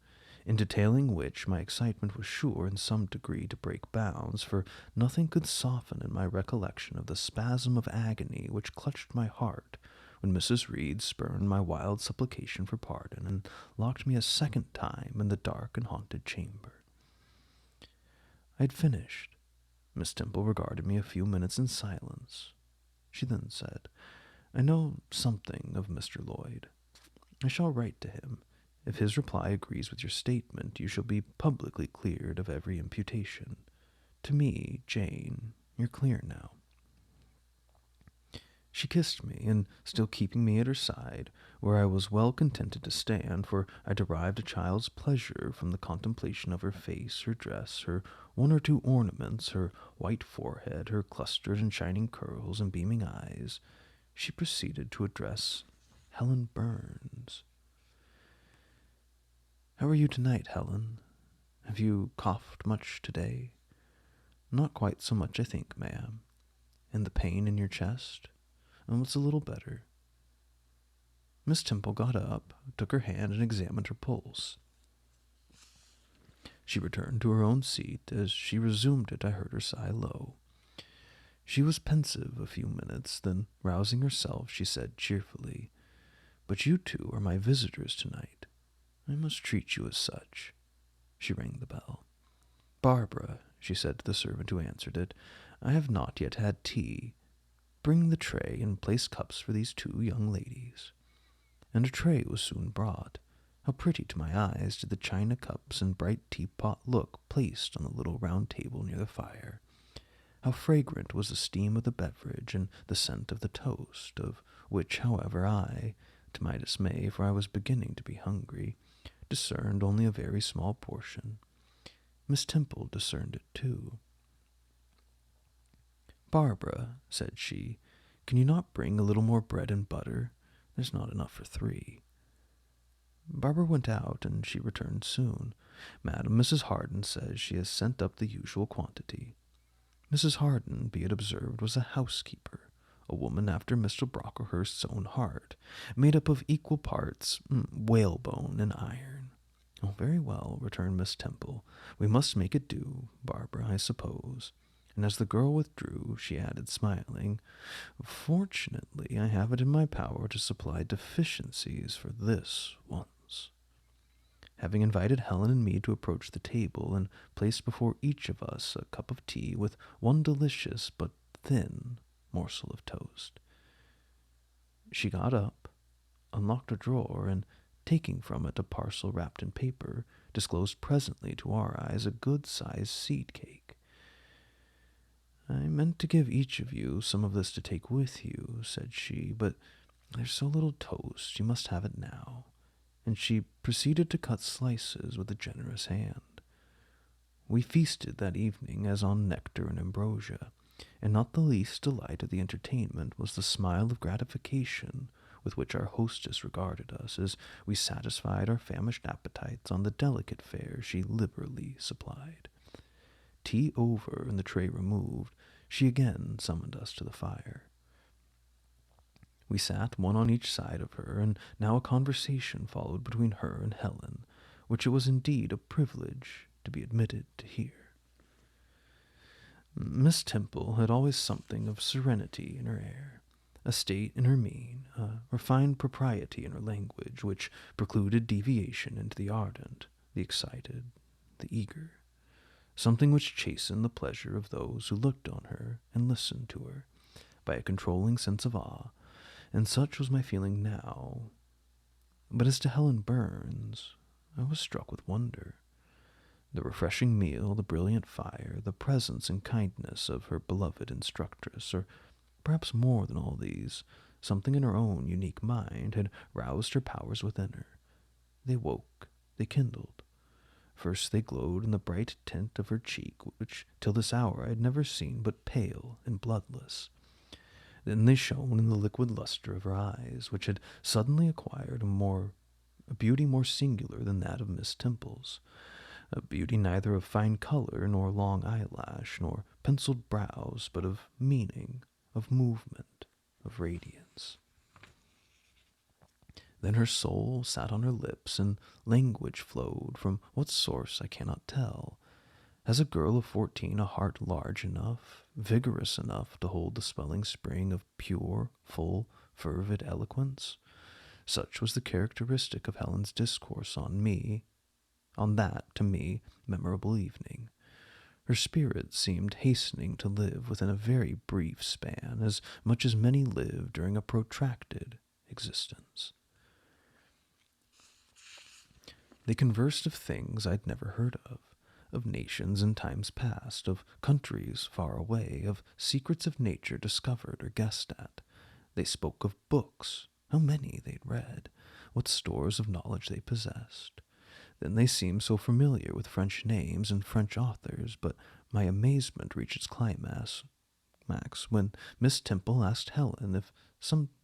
in detailing which my excitement was sure in some degree to break bounds, for nothing could soften in my recollection of the spasm of agony which clutched my heart when Mrs. Reed spurned my wild supplication for pardon and locked me a second time in the dark and haunted chamber. I had finished. Miss Temple regarded me a few minutes in silence. She then said, "I know something of Mr. Lloyd. I shall write to him. If his reply agrees with your statement, you shall be publicly cleared of every imputation. To me, Jane, you're clear now." She kissed me, and still keeping me at her side, where I was well contented to stand, for I derived a child's pleasure from the contemplation of her face, her dress, her one or two ornaments, her white forehead, her clustered and shining curls and beaming eyes, she proceeded to address Helen Burns. "How are you tonight, Helen? Have you coughed much today?" "Not quite so much, I think, ma'am." "And the pain in your chest?" "Oh, it's a little better." Miss Temple got up, took her hand, and examined her pulse. She returned to her own seat. As she resumed it, I heard her sigh low. She was pensive a few minutes, then, rousing herself, she said cheerfully, "But you two are my visitors tonight. I must treat you as such." She rang the bell. "Barbara," she said to the servant who answered it, "I have not yet had tea. Bring the tray and place cups for these two young ladies." And a tray was soon brought. How pretty to my eyes did the china cups and bright teapot look placed on the little round table near the fire. How fragrant was the steam of the beverage and the scent of the toast, of which, however, I, to my dismay, for I was beginning to be hungry, discerned only a very small portion. Miss Temple discerned it too. "Barbara," said she, "can you not bring a little more bread and butter? There's not enough for 3. Barbara went out, and she returned soon. "Madam, Mrs. Harden says she has sent up the usual quantity." Mrs. Harden, be it observed, was a housekeeper, a woman after Mr. Brocklehurst's own heart, made up of equal parts whalebone and iron. "Oh, very well," returned Miss Temple. "We must make it do, Barbara, I suppose." And as the girl withdrew, she added, smiling, "Fortunately, I have it in my power to supply deficiencies for this once." Having invited Helen and me to approach the table, and placed before each of us a cup of tea with one delicious but thin morsel of toast, she got up, unlocked a drawer, and, taking from it a parcel wrapped in paper, disclosed presently to our eyes a good-sized seed-cake. "I meant to give each of you some of this to take with you," said she, "but there's so little toast, you must have it now." And she proceeded to cut slices with a generous hand. We feasted that evening as on nectar and ambrosia, and not the least delight of the entertainment was the smile of gratification with which our hostess regarded us as we satisfied our famished appetites on the delicate fare she liberally supplied. Tea over and the tray removed, she again summoned us to the fire. We sat one on each side of her, and now a conversation followed between her and Helen, which it was indeed a privilege to be admitted to hear. Miss Temple had always something of serenity in her air, a state in her mien, a refined propriety in her language, which precluded deviation into the ardent, the excited, the eager, something which chastened the pleasure of those who looked on her and listened to her, by a controlling sense of awe, and such was my feeling now. But as to Helen Burns, I was struck with wonder. The refreshing meal, the brilliant fire, the presence and kindness of her beloved instructress, or perhaps more than all these, something in her own unique mind had roused her powers within her. They woke, they kindled. First they glowed in the bright tint of her cheek, which till this hour I had never seen but pale and bloodless. Then they shone in the liquid luster of her eyes, which had suddenly acquired a more a beauty more singular than that of Miss Temple's, a beauty neither of fine color nor long eyelash nor penciled brows, but of meaning, of movement, of radiance. Then her soul sat on her lips, and language flowed, from what source I cannot tell. Has a girl of 14 a heart large enough, vigorous enough to hold the swelling spring of pure, full, fervid eloquence? Such was the characteristic of Helen's discourse on that, to me, memorable evening. Her spirit seemed hastening to live within a very brief span, as much as many live during a protracted existence. They conversed of things I'd never heard of nations in times past, of countries far away, of secrets of nature discovered or guessed at. They spoke of books, how many they'd read, what stores of knowledge they possessed. Then they seemed so familiar with French names and French authors, but my amazement reached its climax when Miss Temple asked Helen if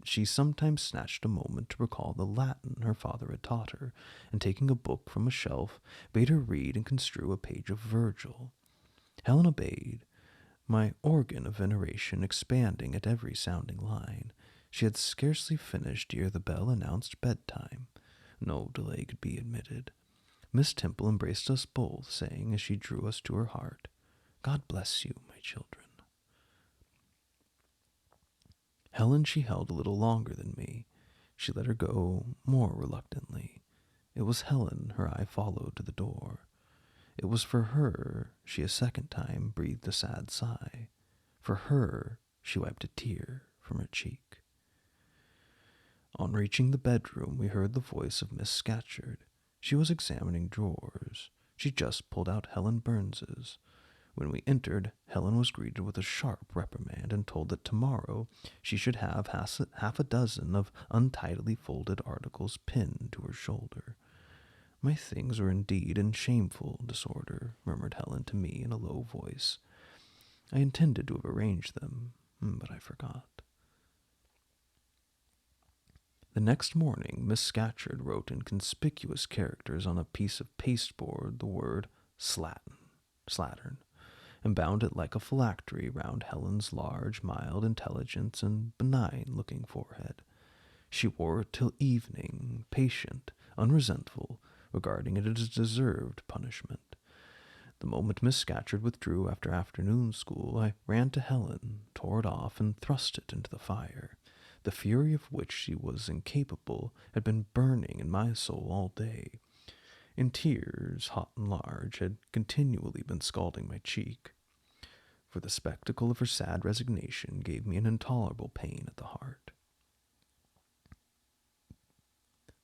she sometimes snatched a moment to recall the Latin her father had taught her, and taking a book from a shelf, bade her read and construe a page of Virgil. Helen obeyed, my organ of veneration expanding at every sounding line. She had scarcely finished ere the bell announced bedtime. No delay could be admitted. Miss Temple embraced us both, saying as she drew us to her heart, "God bless you, my children." Helen she held a little longer than me. She let her go more reluctantly. It was Helen her eye followed to the door. It was for her she a second time breathed a sad sigh. For her she wiped a tear from her cheek. On reaching the bedroom, we heard the voice of Miss Scatcherd. She was examining drawers. She just pulled out Helen Burns's. When we entered, Helen was greeted with a sharp reprimand and told that tomorrow she should have half a dozen of untidily folded articles pinned to her shoulder. "My things are indeed in shameful disorder," murmured Helen to me in a low voice. "I intended to have arranged them, but I forgot." The next morning, Miss Scatcherd wrote in conspicuous characters on a piece of pasteboard the word slattern, and bound it like a phylactery round Helen's large, mild intelligence and benign-looking forehead. She wore it till evening, patient, unresentful, regarding it as deserved punishment. The moment Miss Scatcherd withdrew after afternoon school, I ran to Helen, tore it off, and thrust it into the fire. The fury of which she was incapable had been burning in my soul all day. And tears, hot and large, had continually been scalding my cheek. For the spectacle of her sad resignation gave me an intolerable pain at the heart.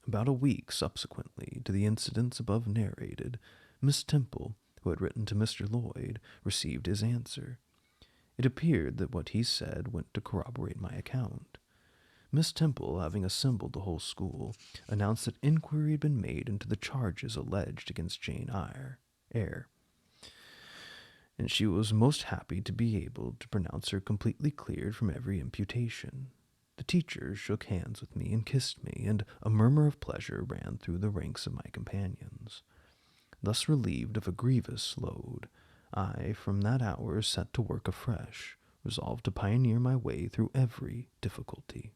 About a week subsequently to the incidents above narrated, Miss Temple, who had written to Mr. Lloyd, received his answer. It appeared that what he said went to corroborate my account. Miss Temple, having assembled the whole school, announced that inquiry had been made into the charges alleged against Jane Eyre, and she was most happy to be able to pronounce her completely cleared from every imputation. The teachers shook hands with me and kissed me, and a murmur of pleasure ran through the ranks of my companions. Thus relieved of a grievous load, I from that hour set to work afresh, resolved to pioneer my way through every difficulty.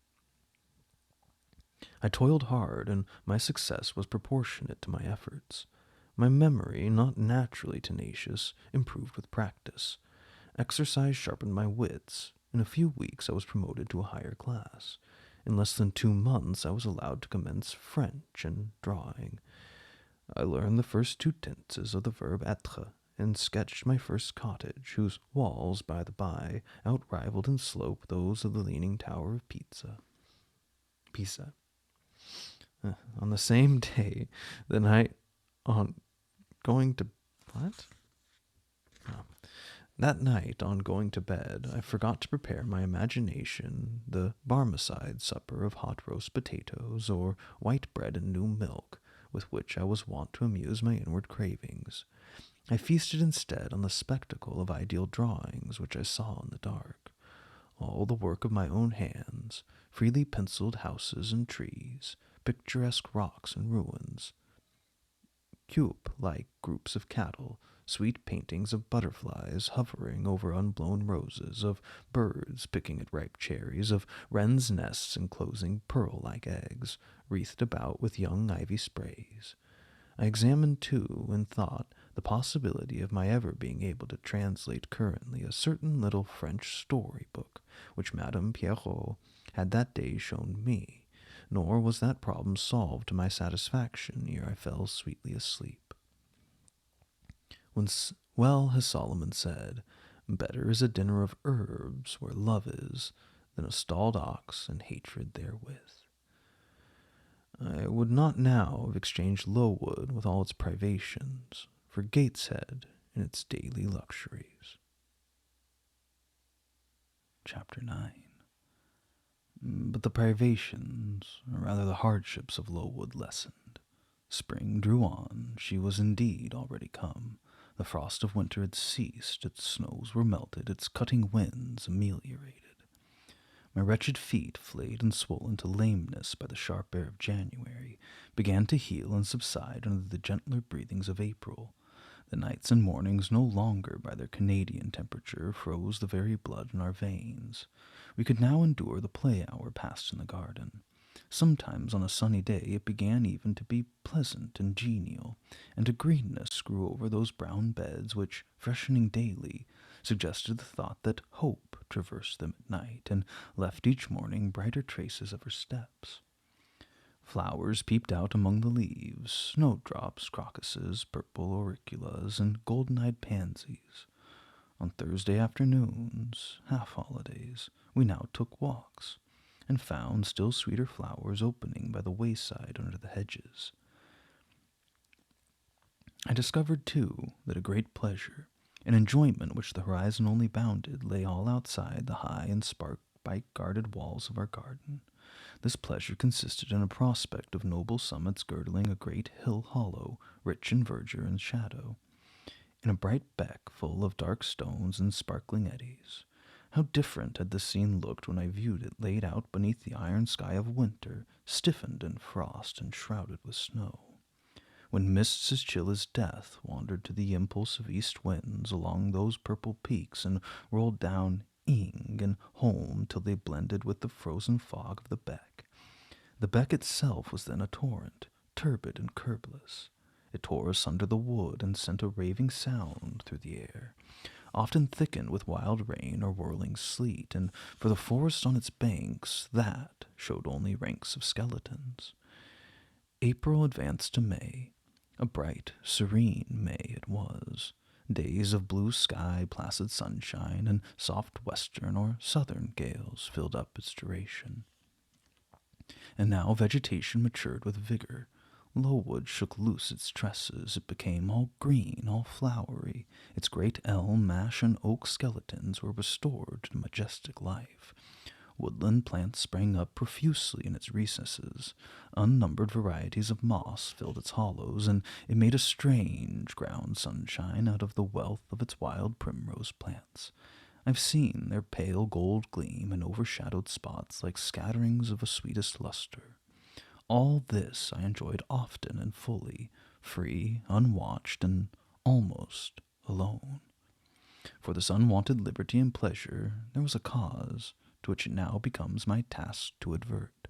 I toiled hard, and my success was proportionate to my efforts. My memory, not naturally tenacious, improved with practice. Exercise sharpened my wits. In a few weeks I was promoted to a higher class. In less than 2 months I was allowed to commence French and drawing. I learned the first 2 tenses of the verb être, and sketched my first cottage, whose walls, by the by, outrivaled in slope those of the leaning tower of Pisa. On the same day, the night on going to... What? Oh. That night, on going to bed, I forgot to prepare my imagination the Barmecide supper of hot roast potatoes or white bread and new milk, with which I was wont to amuse my inward cravings. I feasted instead on the spectacle of ideal drawings which I saw in the dark. All the work of my own hands, freely penciled houses and trees, picturesque rocks and ruins, cube-like groups of cattle, sweet paintings of butterflies hovering over unblown roses, of birds picking at ripe cherries, of wrens' nests enclosing pearl-like eggs, wreathed about with young ivy sprays. I examined, too, in thought, the possibility of my ever being able to translate currently a certain little French story-book which Madame Pierrot had that day shown me, nor was that problem solved to my satisfaction ere I fell sweetly asleep. Well has Solomon said, better is a dinner of herbs where love is, than a stalled ox and hatred therewith. I would not now have exchanged Lowood with all its privations for Gateshead and its daily luxuries. Chapter 9. But the privations, or rather the hardships of Lowood lessened. Spring drew on, she was indeed already come. The frost of winter had ceased, its snows were melted, its cutting winds ameliorated. My wretched feet, flayed and swollen to lameness by the sharp air of January, began to heal and subside under the gentler breathings of April. The nights and mornings no longer by their Canadian temperature froze the very blood in our veins. We could now endure the play hour passed in the garden. Sometimes on a sunny day it began even to be pleasant and genial, and a greenness grew over those brown beds which, freshening daily, suggested the thought that hope traversed them at night, and left each morning brighter traces of her steps. Flowers peeped out among the leaves, snowdrops, crocuses, purple auriculas, and golden-eyed pansies. On Thursday afternoons, half-holidays, we now took walks, and found still sweeter flowers opening by the wayside under the hedges. I discovered, too, that a great pleasure, an enjoyment which the horizon only bounded, lay all outside the high and spike-guarded walls of our garden. This pleasure consisted in a prospect of noble summits girdling a great hill hollow, rich in verdure and shadow, in a bright beck full of dark stones and sparkling eddies. How different had this scene looked when I viewed it laid out beneath the iron sky of winter, stiffened in frost and shrouded with snow. When mists as chill as death wandered to the impulse of east winds along those purple peaks and rolled down Ing and home till they blended with the frozen fog of the beck. The beck itself was then a torrent, turbid and curbless. It tore asunder the wood and sent a raving sound through the air, often thickened with wild rain or whirling sleet, and for the forest on its banks, that showed only ranks of skeletons. April advanced to May. A bright, serene May it was. Days of blue sky, placid sunshine, and soft western or southern gales filled up its duration. And now vegetation matured with vigor. Lowood shook loose its tresses. It became all green, all flowery. Its great elm, ash, and oak skeletons were restored to majestic life. Woodland plants sprang up profusely in its recesses. Unnumbered varieties of moss filled its hollows, and it made a strange ground sunshine out of the wealth of its wild primrose plants. I've seen their pale gold gleam in overshadowed spots like scatterings of a sweetest luster. All this I enjoyed often and fully, free, unwatched, and almost alone. For this unwonted liberty and pleasure there was a cause, to which it now becomes my task to advert.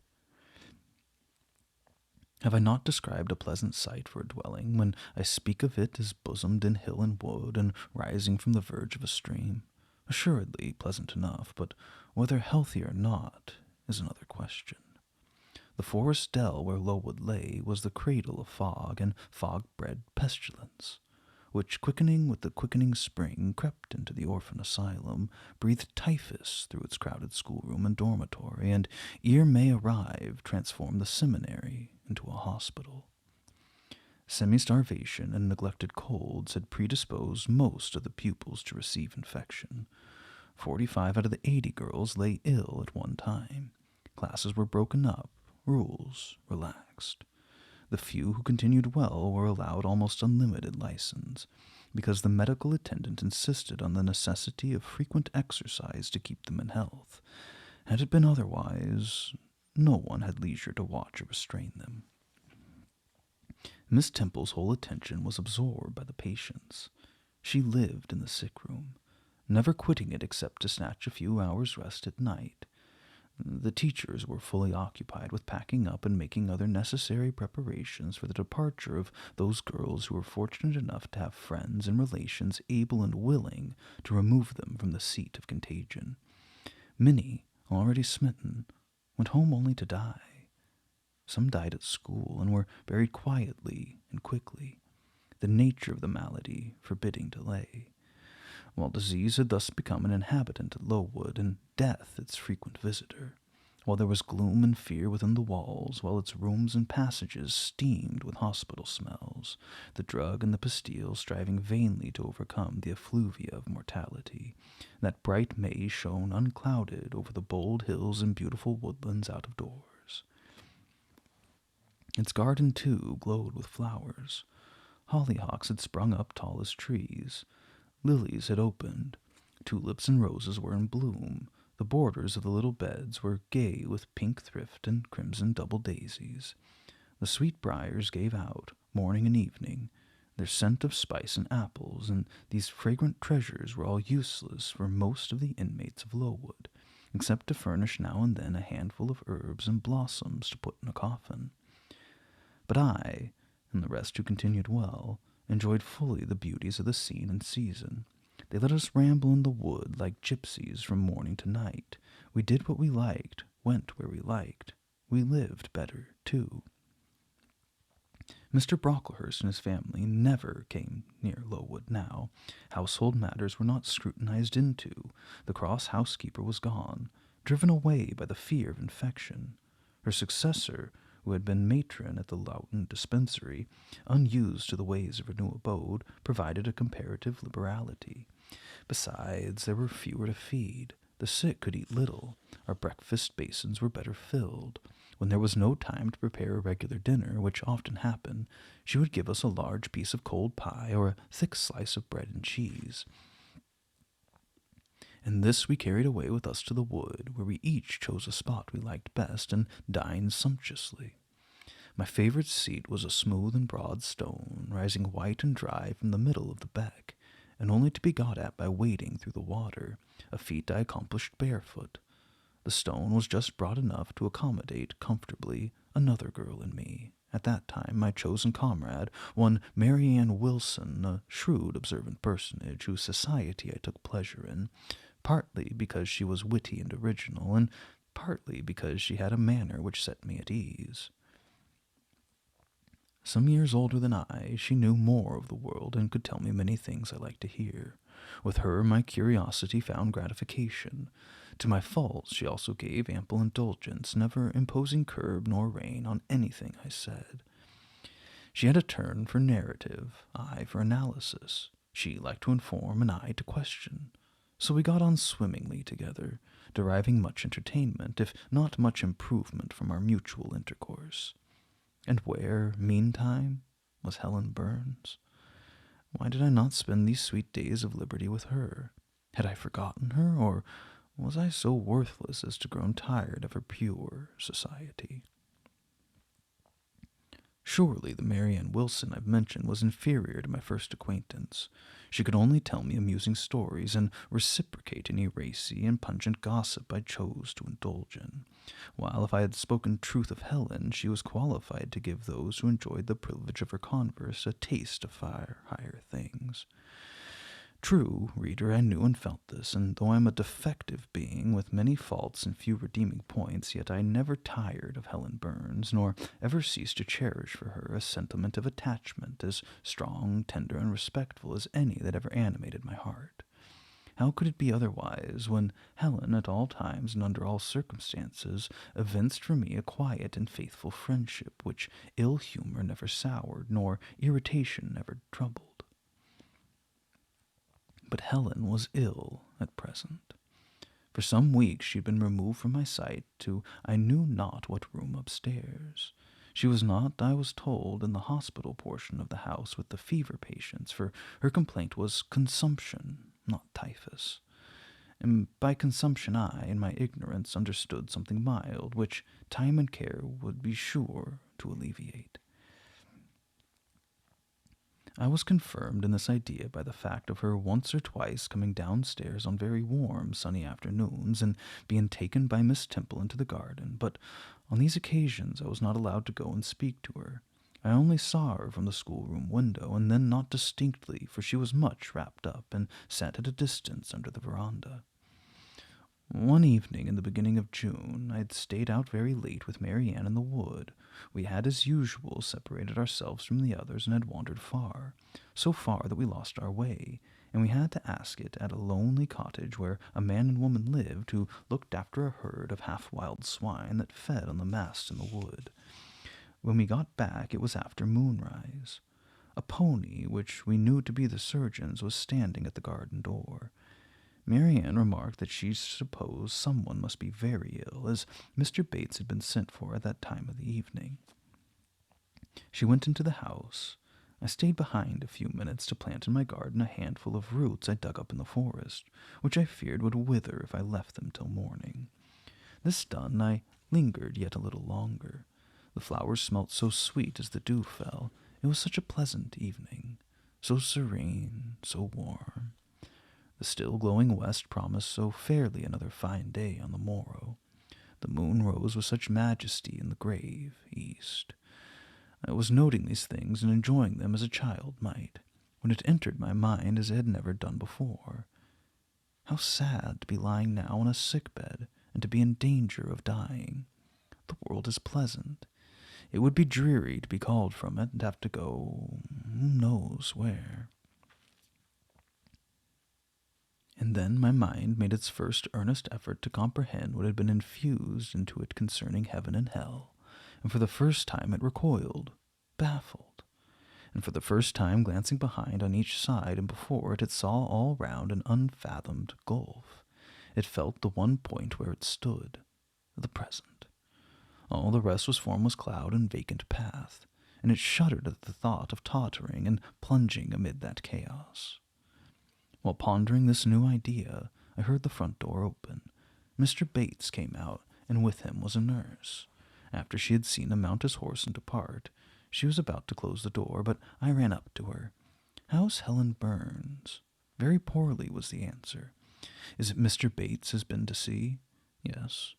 Have I not described a pleasant site for a dwelling when I speak of it as bosomed in hill and wood and rising from the verge of a stream? Assuredly pleasant enough, but whether healthy or not is another question. The forest dell where Lowood lay was the cradle of fog and fog-bred pestilence, which, quickening with the quickening spring, crept into the orphan asylum, breathed typhus through its crowded schoolroom and dormitory, and, ere May arrived, transformed the seminary into a hospital. Semi-starvation and neglected colds had predisposed most of the pupils to receive infection. 45 out of the 80 girls lay ill at one time. Classes were broken up, rules relaxed. The few who continued well were allowed almost unlimited license, because the medical attendant insisted on the necessity of frequent exercise to keep them in health. Had it been otherwise, no one had leisure to watch or restrain them. Miss Temple's whole attention was absorbed by the patients. She lived in the sick room, never quitting it except to snatch a few hours' rest at night. The teachers were fully occupied with packing up and making other necessary preparations for the departure of those girls who were fortunate enough to have friends and relations able and willing to remove them from the seat of contagion. Many, already smitten, went home only to die. Some died at school and were buried quietly and quickly, the nature of the malady forbidding delay, while disease had thus become an inhabitant at Lowood, and death its frequent visitor, while there was gloom and fear within the walls, while its rooms and passages steamed with hospital smells, the drug and the pastille striving vainly to overcome the effluvia of mortality. That bright May shone unclouded over the bold hills and beautiful woodlands out of doors. Its garden, too, glowed with flowers. Hollyhocks had sprung up tall as trees. Lilies had opened. Tulips and roses were in bloom. The borders of the little beds were gay with pink thrift and crimson double daisies. The sweet briars gave out, morning and evening, their scent of spice and apples, and these fragrant treasures were all useless for most of the inmates of Lowood, except to furnish now and then a handful of herbs and blossoms to put in a coffin. But I, and the rest who continued well, enjoyed fully the beauties of the scene and season. They let us ramble in the wood like gypsies from morning to night. We did what we liked, went where we liked. We lived better, too. Mr. Brocklehurst and his family never came near Lowood now. Household matters were not scrutinized into. The cross housekeeper was gone, driven away by the fear of infection. Her successor, who had been matron at the Loughton dispensary, unused to the ways of her new abode, provided a comparative liberality. Besides, there were fewer to feed. The sick could eat little. Our breakfast basins were better filled. When there was no time to prepare a regular dinner, which often happened, she would give us a large piece of cold pie or a thick slice of bread and cheese. And this we carried away with us to the wood, where we each chose a spot we liked best and dined sumptuously. My favorite seat was a smooth and broad stone, rising white and dry from the middle of the beck, and only to be got at by wading through the water, a feat I accomplished barefoot. The stone was just broad enough to accommodate comfortably another girl and me, at that time my chosen comrade, one Mary Ann Wilson, a shrewd, observant personage whose society I took pleasure in, partly because she was witty and original, and partly because she had a manner which set me at ease. Some years older than I, she knew more of the world and could tell me many things I liked to hear. With her, my curiosity found gratification. To my faults, she also gave ample indulgence, never imposing curb nor rein on anything I said. She had a turn for narrative, I for analysis. She liked to inform, and I to question. So we got on swimmingly together, deriving much entertainment, if not much improvement, from our mutual intercourse. And where, meantime, was Helen Burns? Why did I not spend these sweet days of liberty with her? Had I forgotten her, or was I so worthless as to grow tired of her pure society? Surely the Mary Ann Wilson I've mentioned was inferior to my first acquaintance. She could only tell me amusing stories and reciprocate any racy and pungent gossip I chose to indulge in, while if I had spoken truth of Helen, she was qualified to give those who enjoyed the privilege of her converse a taste of far higher things. True, reader, I knew and felt this, and though I am a defective being with many faults and few redeeming points, yet I never tired of Helen Burns, nor ever ceased to cherish for her a sentiment of attachment as strong, tender, and respectful as any that ever animated my heart. How could it be otherwise, when Helen, at all times and under all circumstances, evinced for me a quiet and faithful friendship, which ill humor never soured, nor irritation never troubled? But Helen was ill at present. For some weeks she had been removed from my sight to I knew not what room upstairs. She was not, I was told, in the hospital portion of the house with the fever patients, for her complaint was consumption, not typhus. and by consumption I, in my ignorance, understood something mild, which time and care would be sure to alleviate. I was confirmed in this idea by the fact of her once or twice coming downstairs on very warm, sunny afternoons, and being taken by Miss Temple into the garden, but on these occasions I was not allowed to go and speak to her. I only saw her from the schoolroom window, and then not distinctly, for she was much wrapped up, and sat at a distance under the veranda. One evening in the beginning of June, I had stayed out very late with Mary Ann in the wood. We had, as usual, separated ourselves from the others and had wandered far, so far that we lost our way, and we had to ask it at a lonely cottage where a man and woman lived who looked after a herd of half-wild swine that fed on the masts in the wood. When we got back, it was after moonrise. A pony, which we knew to be the surgeon's, was standing at the garden door. Mary Ann remarked that she supposed someone must be very ill, as Mr. Bates had been sent for at that time of the evening. She went into the house. I stayed behind a few minutes to plant in my garden a handful of roots I dug up in the forest, which I feared would wither if I left them till morning. This done, I lingered yet a little longer. The flowers smelt so sweet as the dew fell. It was such a pleasant evening, so serene, so warm. The still glowing west promised so fairly another fine day on the morrow. The moon rose with such majesty in the grave east. I was noting these things and enjoying them as a child might, when it entered my mind as it had never done before. How sad to be lying now on a sick bed and to be in danger of dying. The world is pleasant. It would be dreary to be called from it and have to go who knows where. And then my mind made its first earnest effort to comprehend what had been infused into it concerning heaven and hell, and for the first time it recoiled, baffled, and for the first time glancing behind on each side and before it saw all round an unfathomed gulf. It felt the one point where it stood, the present. All the rest was formless cloud and vacant path, and it shuddered at the thought of tottering and plunging amid that chaos. While pondering this new idea, I heard the front door open. Mr. Bates came out, and with him was a nurse. After she had seen him mount his horse and depart, she was about to close the door, but I ran up to her. "How's Helen Burns?" "Very poorly," was the answer. "Is it Mr. Bates has been to see?" "Yes."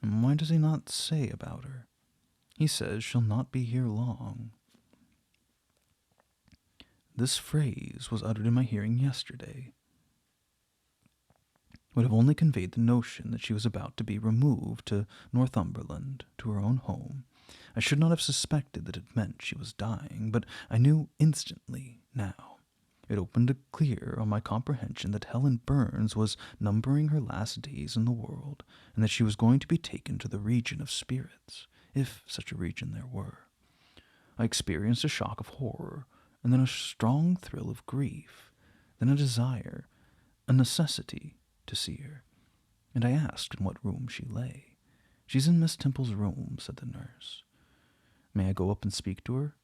"And why does he not say about her?" "He says she'll not be here long." This phrase was uttered in my hearing yesterday. Would have only conveyed the notion that she was about to be removed to Northumberland, to her own home. I should not have suspected that it meant she was dying, but I knew instantly now. It opened clear on my comprehension that Helen Burns was numbering her last days in the world, and that she was going to be taken to the region of spirits, if such a region there were. I experienced a shock of horror, and then a strong thrill of grief, then a desire, a necessity to see her, and I asked in what room she lay. "She's in Miss Temple's room," said the nurse. "May I go up and speak to her?"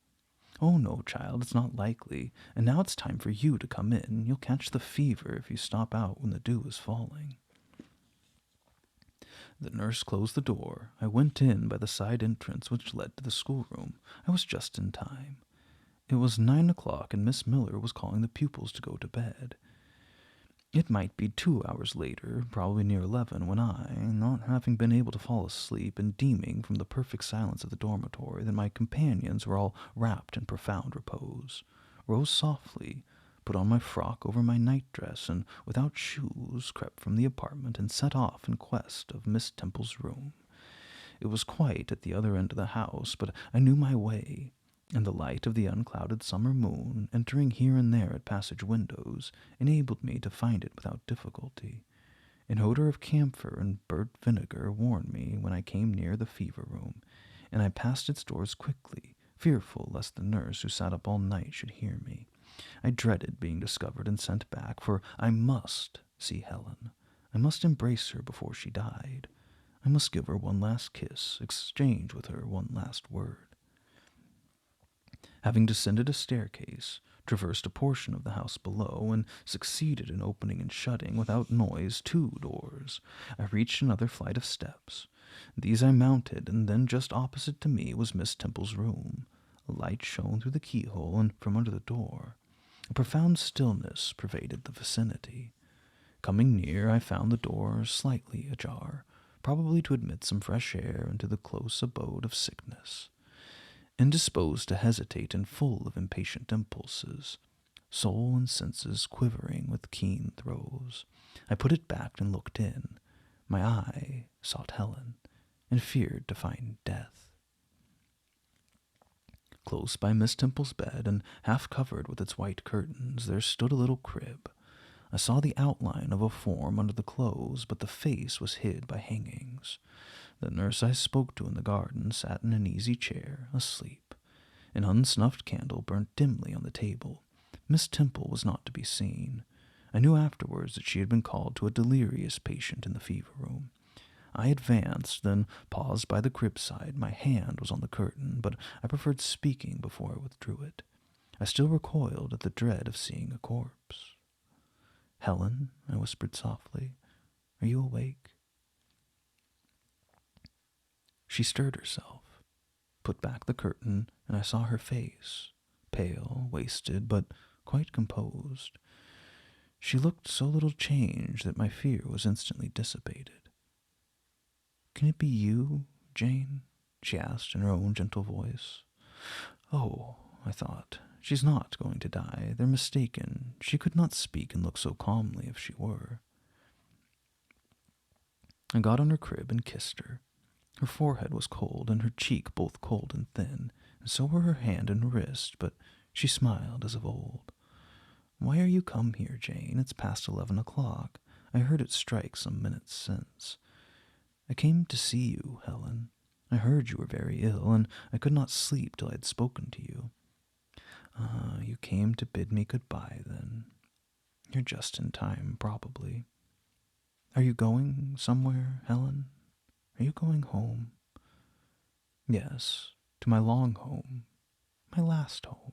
"Oh, no, child, it's not likely, and now it's time for you to come in. You'll catch the fever if you stop out when the dew is falling." The nurse closed the door. I went in by the side entrance which led to the schoolroom. I was just in time. It was 9 o'clock, and Miss Miller was calling the pupils to go to bed. It might be 2 hours later, probably near 11, when I, not having been able to fall asleep, and deeming from the perfect silence of the dormitory that my companions were all wrapped in profound repose, rose softly, put on my frock over my night-dress, and without shoes crept from the apartment and set off in quest of Miss Temple's room. It was quite at the other end of the house, but I knew my way, and the light of the unclouded summer moon, entering here and there at passage windows, enabled me to find it without difficulty. An odor of camphor and burnt vinegar warned me when I came near the fever room, and I passed its doors quickly, fearful lest the nurse who sat up all night should hear me. I dreaded being discovered and sent back, for I must see Helen. I must embrace her before she died. I must give her one last kiss, exchange with her one last word. Having descended a staircase, traversed a portion of the house below, and succeeded in opening and shutting without noise 2 doors, I reached another flight of steps. These I mounted, and then just opposite to me was Miss Temple's room. A light shone through the keyhole and from under the door. A profound stillness pervaded the vicinity. Coming near, I found the door slightly ajar, probably to admit some fresh air into the close abode of sickness. Indisposed to hesitate and full of impatient impulses, soul and senses quivering with keen throes, I put it back and looked in. My eye sought Helen, and feared to find death. Close by Miss Temple's bed, and half covered with its white curtains, there stood a little crib. I saw the outline of a form under the clothes, but the face was hid by hangings. The nurse I spoke to in the garden sat in an easy chair, asleep. An unsnuffed candle burnt dimly on the table. Miss Temple was not to be seen. I knew afterwards that she had been called to a delirious patient in the fever room. I advanced, then paused by the crib side. My hand was on the curtain, but I preferred speaking before I withdrew it. I still recoiled at the dread of seeing a corpse. "Helen," I whispered softly, "are you awake?" She stirred herself, put back the curtain, and I saw her face, pale, wasted, but quite composed. She looked so little changed that my fear was instantly dissipated. "Can it be you, Jane?" she asked in her own gentle voice. "Oh," I thought, "she's not going to die. They're mistaken. She could not speak and look so calmly if she were." I got on her crib and kissed her. Her forehead was cold, and her cheek both cold and thin, and so were her hand and wrist, but she smiled as of old. "Why are you come here, Jane? It's past 11 o'clock. I heard it strike some minutes since." "I came to see you, Helen. I heard you were very ill, and I could not sleep till I had spoken to you." "Ah, you came to bid me good-bye, then. You're just in time, probably. Are you going somewhere, Helen? Are you going home?" "Yes, to my long home, my last home."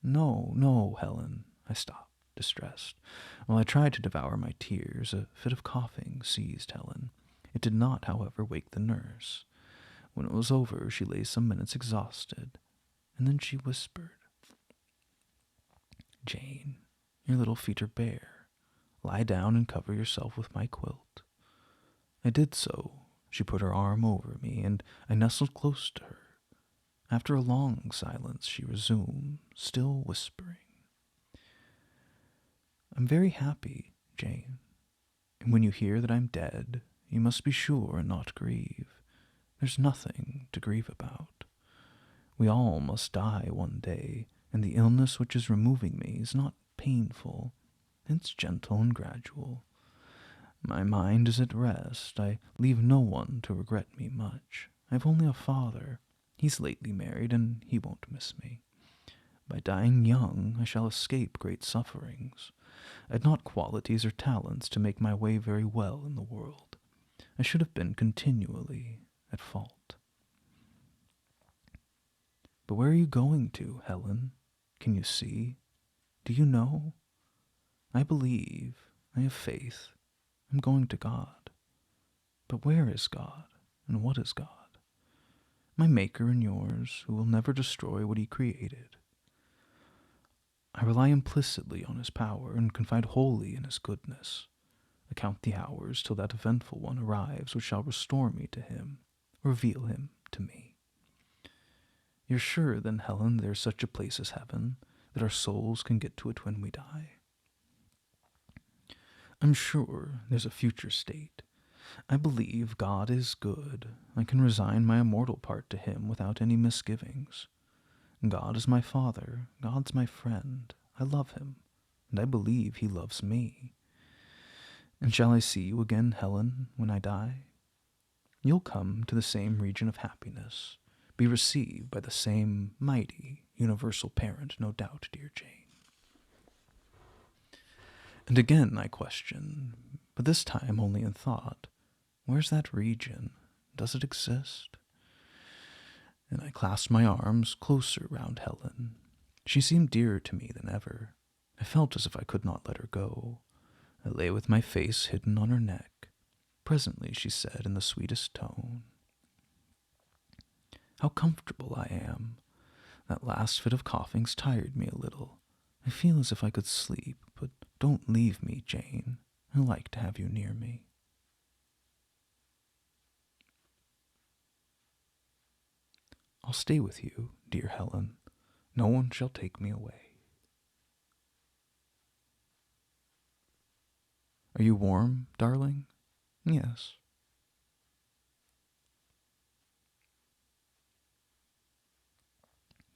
"No, no, Helen." I stopped, distressed. While I tried to devour my tears, a fit of coughing seized Helen. It did not, however, wake the nurse. When it was over, she lay some minutes exhausted, and then she whispered, "Jane, your little feet are bare. Lie down and cover yourself with my quilt." I did so. She put her arm over me, and I nestled close to her. After a long silence, she resumed, still whispering, "I'm very happy, Jane, and when you hear that I'm dead, you must be sure and not grieve. There's nothing to grieve about. We all must die one day, and the illness which is removing me is not painful. It's gentle and gradual. My mind is at rest. I leave no one to regret me much. I've only a father. He's lately married, and he won't miss me. By dying young, I shall escape great sufferings. I'd not qualities or talents to make my way very well in the world. I should have been continually at fault." "But where are you going to, Helen? Can you see? Do you know? I believe. I have faith. I'm going to God. But where is God, and what is God? My Maker and yours, who will never destroy what he created. I rely implicitly on his power, and confide wholly in his goodness. I count the hours till that eventful one arrives which shall restore me to him, reveal him to me. You're sure, then, Helen, there's such a place as heaven, that our souls can get to it when we die?" "I'm sure there's a future state. I believe God is good. I can resign my immortal part to him without any misgivings. God is my Father. God's my friend. I love him, and I believe he loves me. And shall I see you again, Helen, when I die? You'll come to the same region of happiness, be received by the same mighty, universal parent, no doubt, dear Jane." And again I questioned, but this time only in thought, where's that region? Does it exist? and I clasped my arms closer round Helen. She seemed dearer to me than ever. I felt as if I could not let her go. I lay with my face hidden on her neck. Presently she said in the sweetest tone, "How comfortable I am. That last fit of coughing's tired me a little. I feel as if I could sleep, but don't leave me, Jane. I like to have you near me." "I'll stay with you, dear Helen. No one shall take me away." "Are you warm, darling?" "Yes."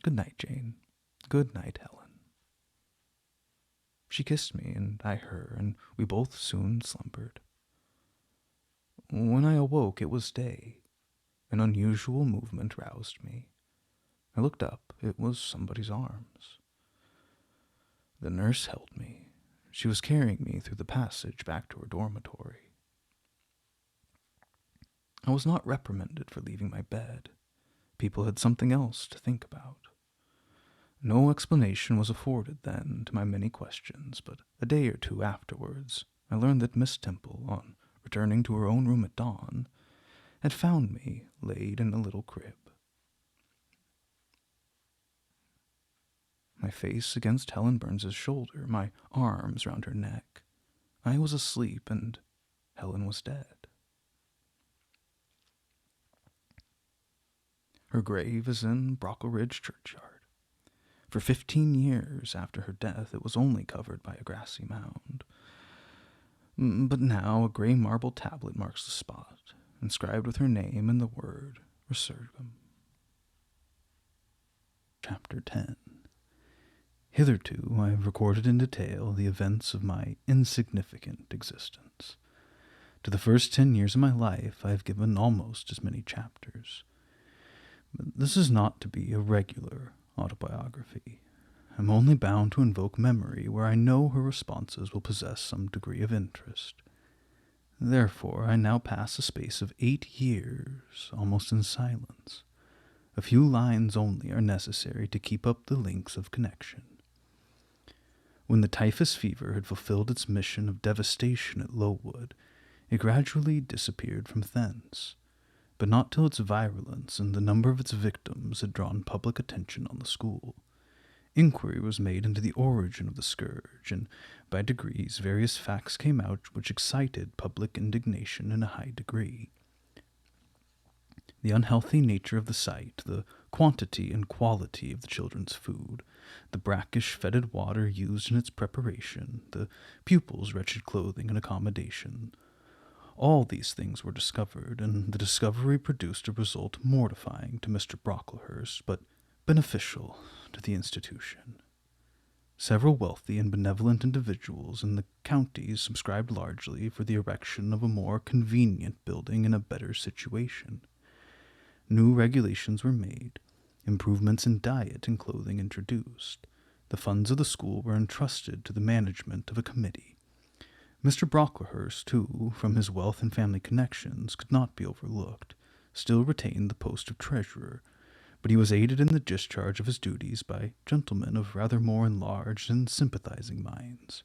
"Good night, Jane. Good night, Helen." She kissed me, and I her, and we both soon slumbered. When I awoke, it was day. An unusual movement roused me. I looked up. It was somebody's arms. The nurse held me. She was carrying me through the passage back to her dormitory. I was not reprimanded for leaving my bed. People had something else to think about. No explanation was afforded then to my many questions, but a day or two afterwards I learned that Miss Temple, on returning to her own room at dawn, had found me laid in a little crib. My face against Helen Burns's shoulder, my arms round her neck. I was asleep, and Helen was dead. Her grave is in Brockleridge churchyard. For 15 years after her death, it was only covered by a grassy mound. But now a gray marble tablet marks the spot, inscribed with her name and the word Resurgam. Chapter 10. Hitherto I have recorded in detail the events of my insignificant existence. To the first 10 years of my life I have given almost as many chapters. But this is not to be a regular autobiography. I am only bound to invoke memory where I know her responses will possess some degree of interest. Therefore I now pass a space of 8 years almost in silence. A few lines only are necessary to keep up the links of connection. When the typhus fever had fulfilled its mission of devastation at Lowood, it gradually disappeared from thence, but not till its virulence and the number of its victims had drawn public attention on the school. Inquiry was made into the origin of the scourge, and by degrees various facts came out which excited public indignation in a high degree. The unhealthy nature of the site, the quantity and quality of the children's food, the brackish fetid water used in its preparation, the pupils' wretched clothing and accommodation, all these things were discovered, and the discovery produced a result mortifying to Mr. Brocklehurst, but beneficial to the institution. Several wealthy and benevolent individuals in the county subscribed largely for the erection of a more convenient building in a better situation. New regulations were made, improvements in diet and clothing introduced. The funds of the school were entrusted to the management of a committee. Mr. Brocklehurst, who, from his wealth and family connections, could not be overlooked, still retained the post of treasurer, but he was aided in the discharge of his duties by gentlemen of rather more enlarged and sympathizing minds.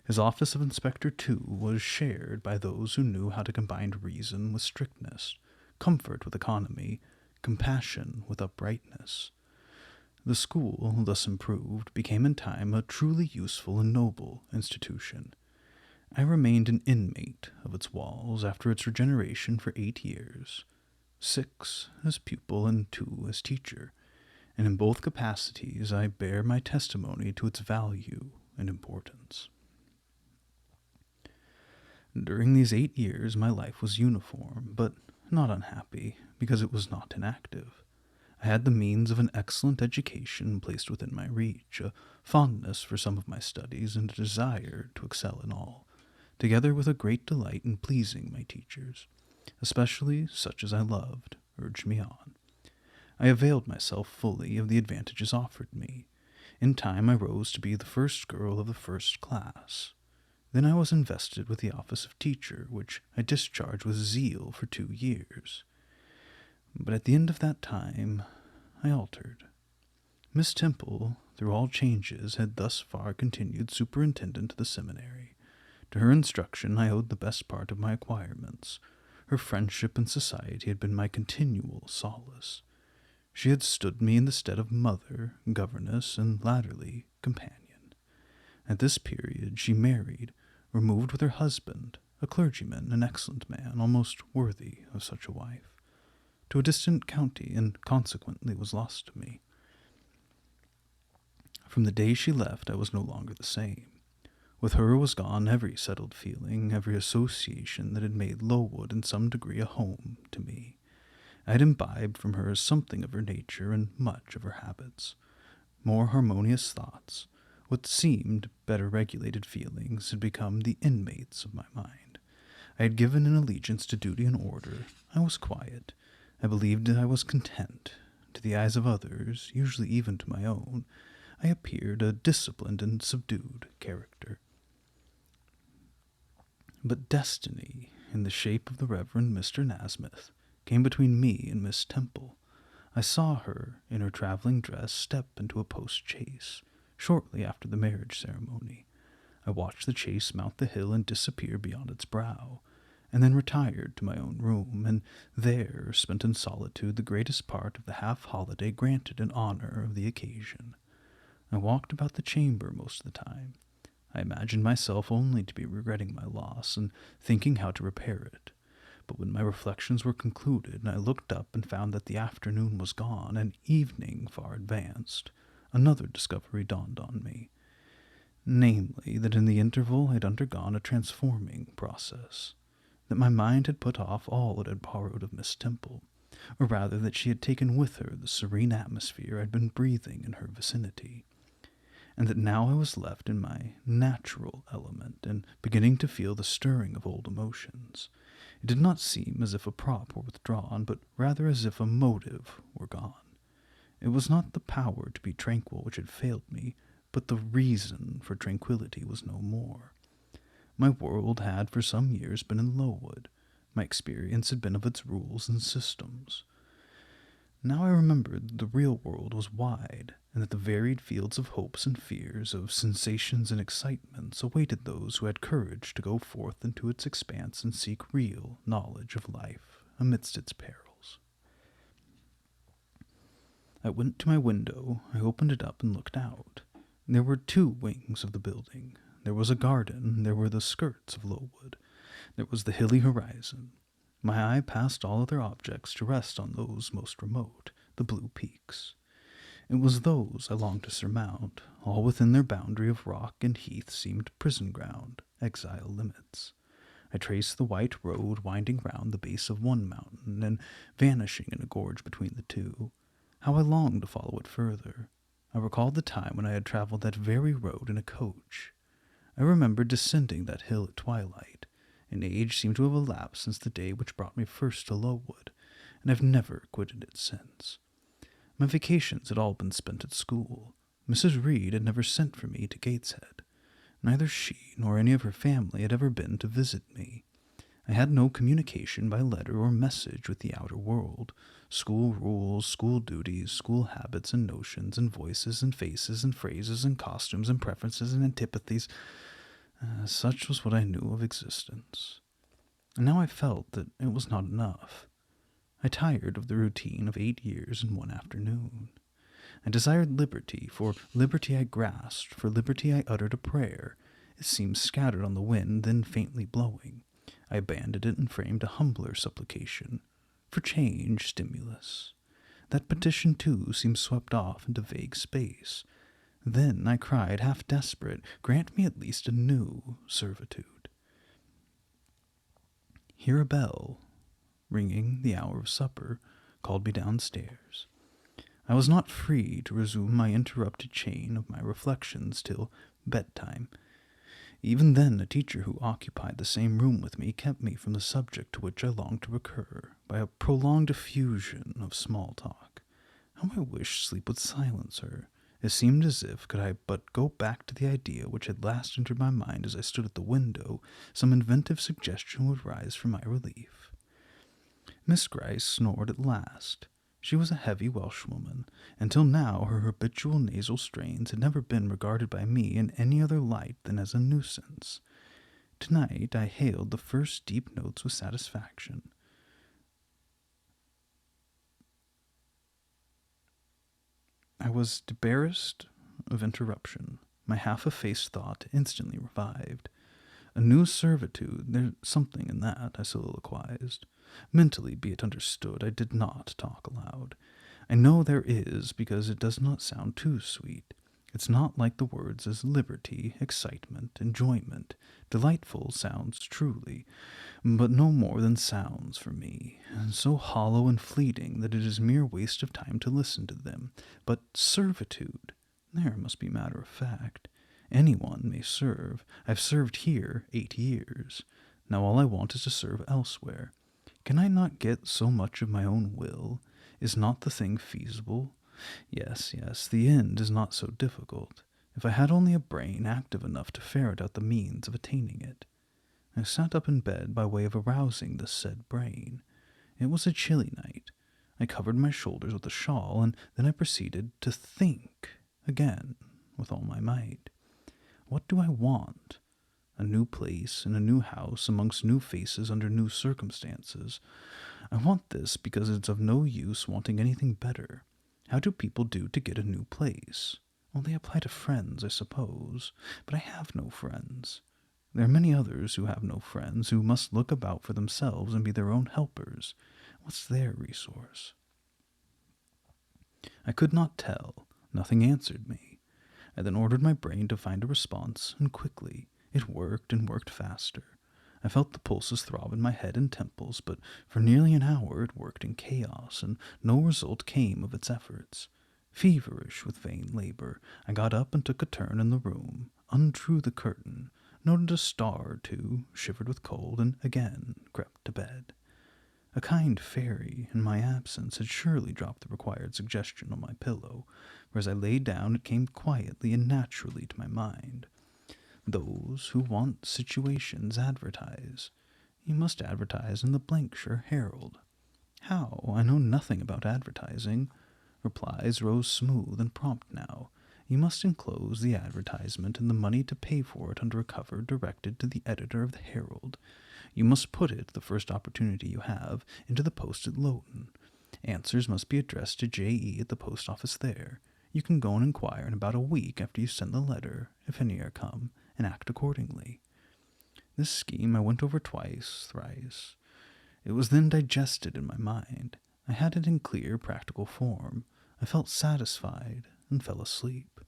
His office of inspector, too, was shared by those who knew how to combine reason with strictness, comfort with economy, compassion with uprightness. The school, thus improved, became in time a truly useful and noble institution. I remained an inmate of its walls after its regeneration for 8 years, 6 as pupil and 2 as teacher, and in both capacities I bear my testimony to its value and importance. During these 8 years my life was uniform, but not unhappy, because it was not inactive. I had the means of an excellent education placed within my reach, a fondness for some of my studies, and a desire to excel in all, together with a great delight in pleasing my teachers, especially such as I loved, urged me on. I availed myself fully of the advantages offered me. In time I rose to be the first girl of the first class. Then I was invested with the office of teacher, which I discharged with zeal for 2 years. But at the end of that time, I altered. Miss Temple, through all changes, had thus far continued superintendent of the seminary. To her instruction I owed the best part of my acquirements. Her friendship and society had been my continual solace. She had stood me in the stead of mother, governess, and latterly companion. At this period she married, removed with her husband, a clergyman, an excellent man, almost worthy of such a wife, to a distant county, and consequently was lost to me. From the day she left I was no longer the same. With her was gone every settled feeling, every association that had made Lowood in some degree a home to me. I had imbibed from her something of her nature and much of her habits. More harmonious thoughts, what seemed better regulated feelings, had become the inmates of my mind. I had given an allegiance to duty and order. I was quiet. I believed I was content. To the eyes of others, usually even to my own, I appeared a disciplined and subdued character. But destiny, in the shape of the Reverend Mr. Nasmyth, came between me and Miss Temple. I saw her, in her traveling dress, step into a post-chaise, shortly after the marriage ceremony. I watched the chaise mount the hill and disappear beyond its brow, and then retired to my own room, and there spent in solitude the greatest part of the half-holiday granted in honor of the occasion. I walked about the chamber most of the time. I imagined myself only to be regretting my loss and thinking how to repair it. But when my reflections were concluded, and I looked up and found that the afternoon was gone and evening far advanced, another discovery dawned on me, namely, that in the interval I had undergone a transforming process, that my mind had put off all it had borrowed of Miss Temple, or rather that she had taken with her the serene atmosphere I had been breathing in her vicinity, and that now I was left in my natural element and beginning to feel the stirring of old emotions. It did not seem as if a prop were withdrawn, but rather as if a motive were gone. It was not the power to be tranquil which had failed me, but the reason for tranquillity was no more. My world had for some years been in Lowood. My experience had been of its rules and systems. Now I remembered that the real world was wide, and that the varied fields of hopes and fears, of sensations and excitements, awaited those who had courage to go forth into its expanse and seek real knowledge of life amidst its perils. I went to my window, I opened it up and looked out. There were two wings of the building. There was a garden, there were the skirts of Lowood, there was the hilly horizon. My eye passed all other objects to rest on those most remote, the blue peaks. It was those I longed to surmount. All within their boundary of rock and heath seemed prison ground, exile limits. I traced the white road winding round the base of one mountain and vanishing in a gorge between the two. How I longed to follow it further. I recalled the time when I had traveled that very road in a coach. I remembered descending that hill at twilight. An age seemed to have elapsed since the day which brought me first to Lowood, and I have never quitted it since. My vacations had all been spent at school. Mrs. Reed had never sent for me to Gateshead. Neither she nor any of her family had ever been to visit me. I had no communication by letter or message with the outer world. School rules, school duties, school habits and notions and voices and faces and phrases and costumes and preferences and antipathies, such was what I knew of existence. And now I felt that it was not enough. I tired of the routine of 8 years in one afternoon. I desired liberty. For liberty I grasped, for liberty I uttered a prayer. It seemed scattered on the wind, then faintly blowing. I abandoned it and framed a humbler supplication. For change, stimulus. That petition, too, seemed swept off into vague space. Then I cried, half desperate, grant me at least a new servitude. Here a bell, ringing the hour of supper, called me downstairs. I was not free to resume my interrupted chain of my reflections till bedtime. Even then a teacher who occupied the same room with me kept me from the subject to which I longed to recur by a prolonged effusion of small talk. How I wished sleep would silence her! It seemed as if, could I but go back to the idea which had last entered my mind as I stood at the window, some inventive suggestion would rise for my relief. Miss Gryce snored at last. She was a heavy Welshwoman. Until now her habitual nasal strains had never been regarded by me in any other light than as a nuisance. Tonight I hailed the first deep notes with satisfaction. I was debarrassed of interruption. My half-effaced thought instantly revived. A new servitude, there's something in that, I soliloquized. Mentally, be it understood, I did not talk aloud. I know there is, because it does not sound too sweet. It's not like the words as liberty, excitement, enjoyment. Delightful sounds truly, but no more than sounds for me, and so hollow and fleeting that it is mere waste of time to listen to them. But servitude, there must be matter of fact. Anyone may serve. I've served here 8 years. Now all I want is to serve elsewhere. Can I not get so much of my own will? Is not the thing feasible? Yes, the end is not so difficult. If I had only a brain active enough to ferret out the means of attaining it. I sat up in bed by way of arousing the said brain. It was a chilly night. I covered my shoulders with a shawl, and then I proceeded to think again with all my might. What do I want? A new place in a new house amongst new faces under new circumstances. I want this because it's of no use wanting anything better. How do people do to get a new place? Well, they apply to friends, I suppose, but I have no friends. There are many others who have no friends, who must look about for themselves and be their own helpers. What's their resource? I could not tell. Nothing answered me. I then ordered my brain to find a response, and quickly. It worked and worked faster. I felt the pulses throb in my head and temples, but for nearly an hour it worked in chaos, and no result came of its efforts. Feverish with vain labor, I got up and took a turn in the room, undrew the curtain, noted a star or two, shivered with cold, and again crept to bed. A kind fairy, in my absence, had surely dropped the required suggestion on my pillow, for as I lay down it came quietly and naturally to my mind. Those who want situations advertise. You must advertise in the Blankshire Herald. How? I know nothing about advertising. Replies rose smooth and prompt now. You must enclose the advertisement and the money to pay for it under a cover directed to the editor of the Herald. You must put it, the first opportunity you have, into the post at Loughton. Answers must be addressed to J.E. at the post office there. You can go and inquire in about a week after you send the letter, if any are come, and act accordingly. This scheme I went over twice, thrice. It was then digested in my mind. I had it in clear, practical form. I felt satisfied, and fell asleep.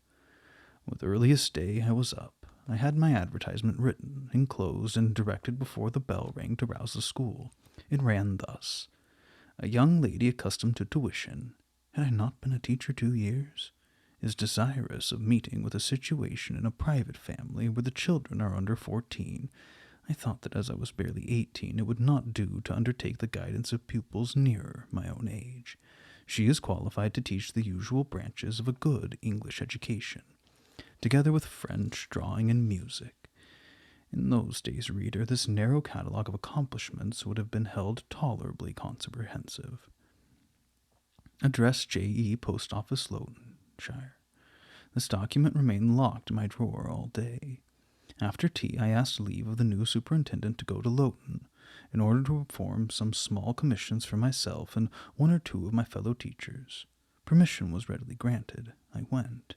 With earliest day I was up. I had my advertisement written, enclosed, and directed before the bell rang to rouse the school. It ran thus: a young lady accustomed to tuition, had I not been a teacher 2 years, is desirous of meeting with a situation in a private family where the children are under 14. I thought that as I was barely 18, it would not do to undertake the guidance of pupils nearer my own age. She is qualified to teach the usual branches of a good English education, together with French, drawing, and music. In those days, reader, this narrow catalogue of accomplishments would have been held tolerably comprehensive. Address J.E., Post Office, Loughtonshire. This document remained locked in my drawer all day. After tea, I asked leave of the new superintendent to go to Loughton, in order to perform some small commissions for myself and 1 or 2 of my fellow teachers. Permission was readily granted. I went.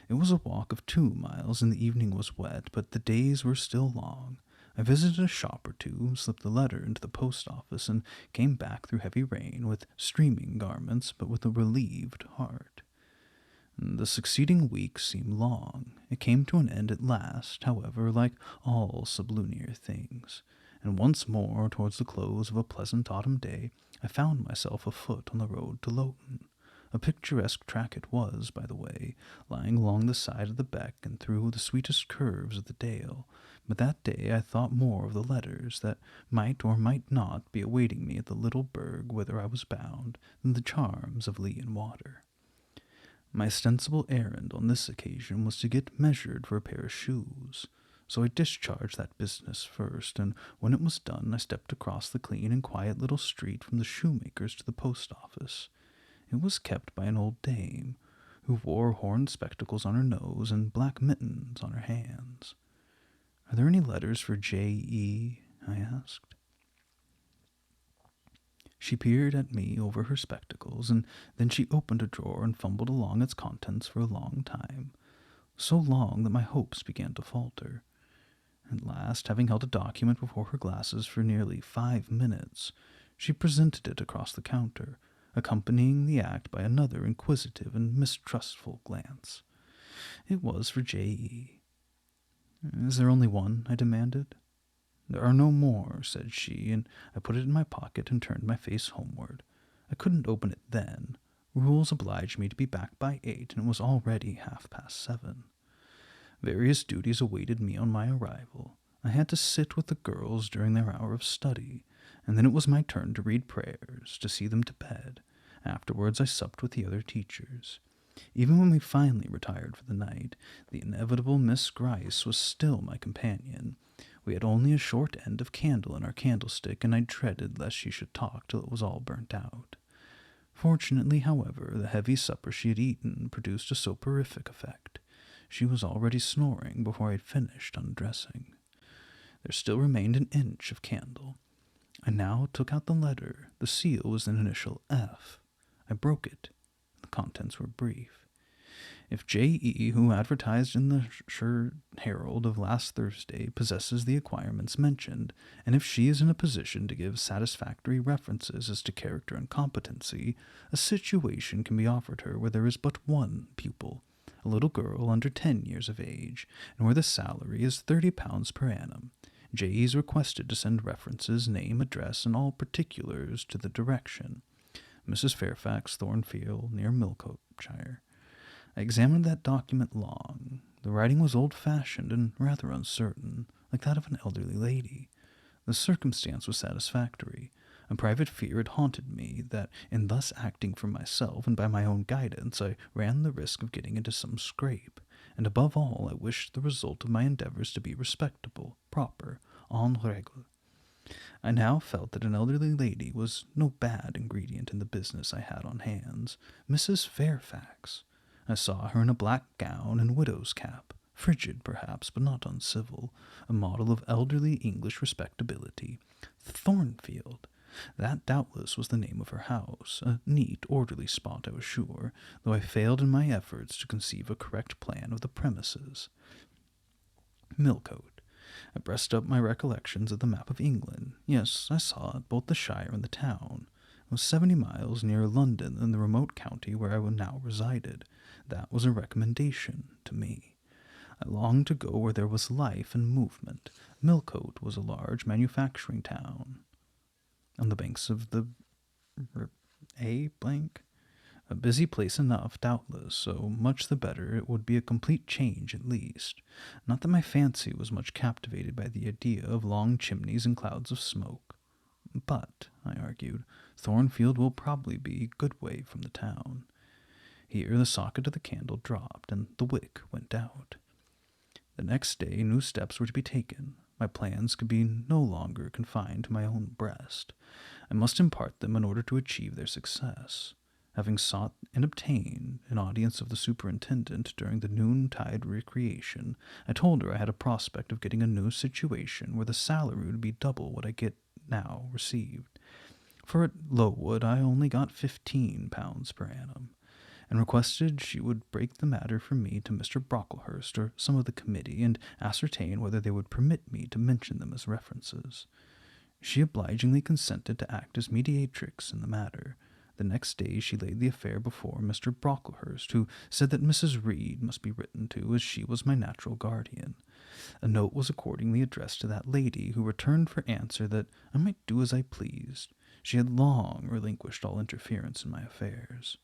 It was a walk of 2 miles, and the evening was wet, but the days were still long. I visited a shop or 2, slipped the letter into the post office, and came back through heavy rain, with streaming garments, but with a relieved heart. The succeeding week seemed long. It came to an end at last, however, like all sublunary things, and once more, towards the close of a pleasant autumn day, I found myself afoot on the road to Loughton. A picturesque track it was, by the way, lying along the side of the beck and through the sweetest curves of the dale, but that day I thought more of the letters that might or might not be awaiting me at the little burg whither I was bound than the charms of Lee and Water. My ostensible errand on this occasion was to get measured for a pair of shoes. so I discharged that business first, and when it was done I stepped across the clean and quiet little street from the shoemaker's to the post office. It was kept by an old dame, who wore horn spectacles on her nose and black mittens on her hands. "Are there any letters for J.E.?" I asked. She peered at me over her spectacles, and then she opened a drawer and fumbled along its contents for a long time, so long that my hopes began to falter. At last, having held a document before her glasses for nearly 5 minutes, she presented it across the counter, accompanying the act by another inquisitive and mistrustful glance. It was for J.E. "Is there only one?" I demanded. "There are no more," said she, and I put it in my pocket and turned my face homeward. I couldn't open it then. Rules obliged me to be back by 8, and it was already 7:30. Various duties awaited me on my arrival. I had to sit with the girls during their hour of study, and then it was my turn to read prayers, to see them to bed. Afterwards I supped with the other teachers. Even when we finally retired for the night, the inevitable Miss Gryce was still my companion. We had only a short end of candle in our candlestick, and I dreaded lest she should talk till it was all burnt out. Fortunately, however, the heavy supper she had eaten produced a soporific effect. She was already snoring before I had finished undressing. There still remained an inch of candle. I now took out the letter. The seal was an initial F. I broke it. The contents were brief. "If J.E., who advertised in the Herald of last Thursday, possesses the acquirements mentioned, and if she is in a position to give satisfactory references as to character and competency, a situation can be offered her where there is but one pupil, a little girl under 10 years of age, and where the salary is £30 per annum. J.E. is requested to send references, name, address, and all particulars to the direction. Mrs. Fairfax, Thornfield, near Millcote," I examined that document long. The writing was old-fashioned and rather uncertain, like that of an elderly lady. The circumstance was satisfactory. A private fear had haunted me that in thus acting for myself and by my own guidance I ran the risk of getting into some scrape, and above all I wished the result of my endeavors to be respectable, proper, en règle. I now felt that an elderly lady was no bad ingredient in the business I had on hands. Mrs. Fairfax. I saw her in a black gown and widow's cap, frigid perhaps, but not uncivil, a model of elderly English respectability. Thornfield. That doubtless was the name of her house, a neat, orderly spot, I was sure, though I failed in my efforts to conceive a correct plan of the premises. Millcote. I brushed up my recollections of the map of England. Yes, I saw it, both the shire and the town. It was 70 miles nearer London than the remote county where I now resided. That was a recommendation to me. I longed to go where there was life and movement. Millcote was a large manufacturing town. On the banks of the A. A busy place enough, doubtless, so much the better. It would be a complete change at least. Not that my fancy was much captivated by the idea of long chimneys and clouds of smoke. But, I argued, Thornfield will probably be a good way from the town. Here the socket of the candle dropped, and the wick went out. The next day new steps were to be taken. My plans could be no longer confined to my own breast. I must impart them in order to achieve their success. Having sought and obtained an audience of the superintendent during the noontide recreation, I told her I had a prospect of getting a new situation where the salary would be double what I get now received. For at Lowood I only got £15 per annum, and requested she would break the matter from me to Mr. Brocklehurst or some of the committee, and ascertain whether they would permit me to mention them as references. She obligingly consented to act as mediatrix in the matter. The next day she laid the affair before Mr. Brocklehurst, who said that Mrs. Reed must be written to, as she was my natural guardian. A note was accordingly addressed to that lady, who returned for answer that I might do as I pleased. She had long relinquished all interference in my affairs.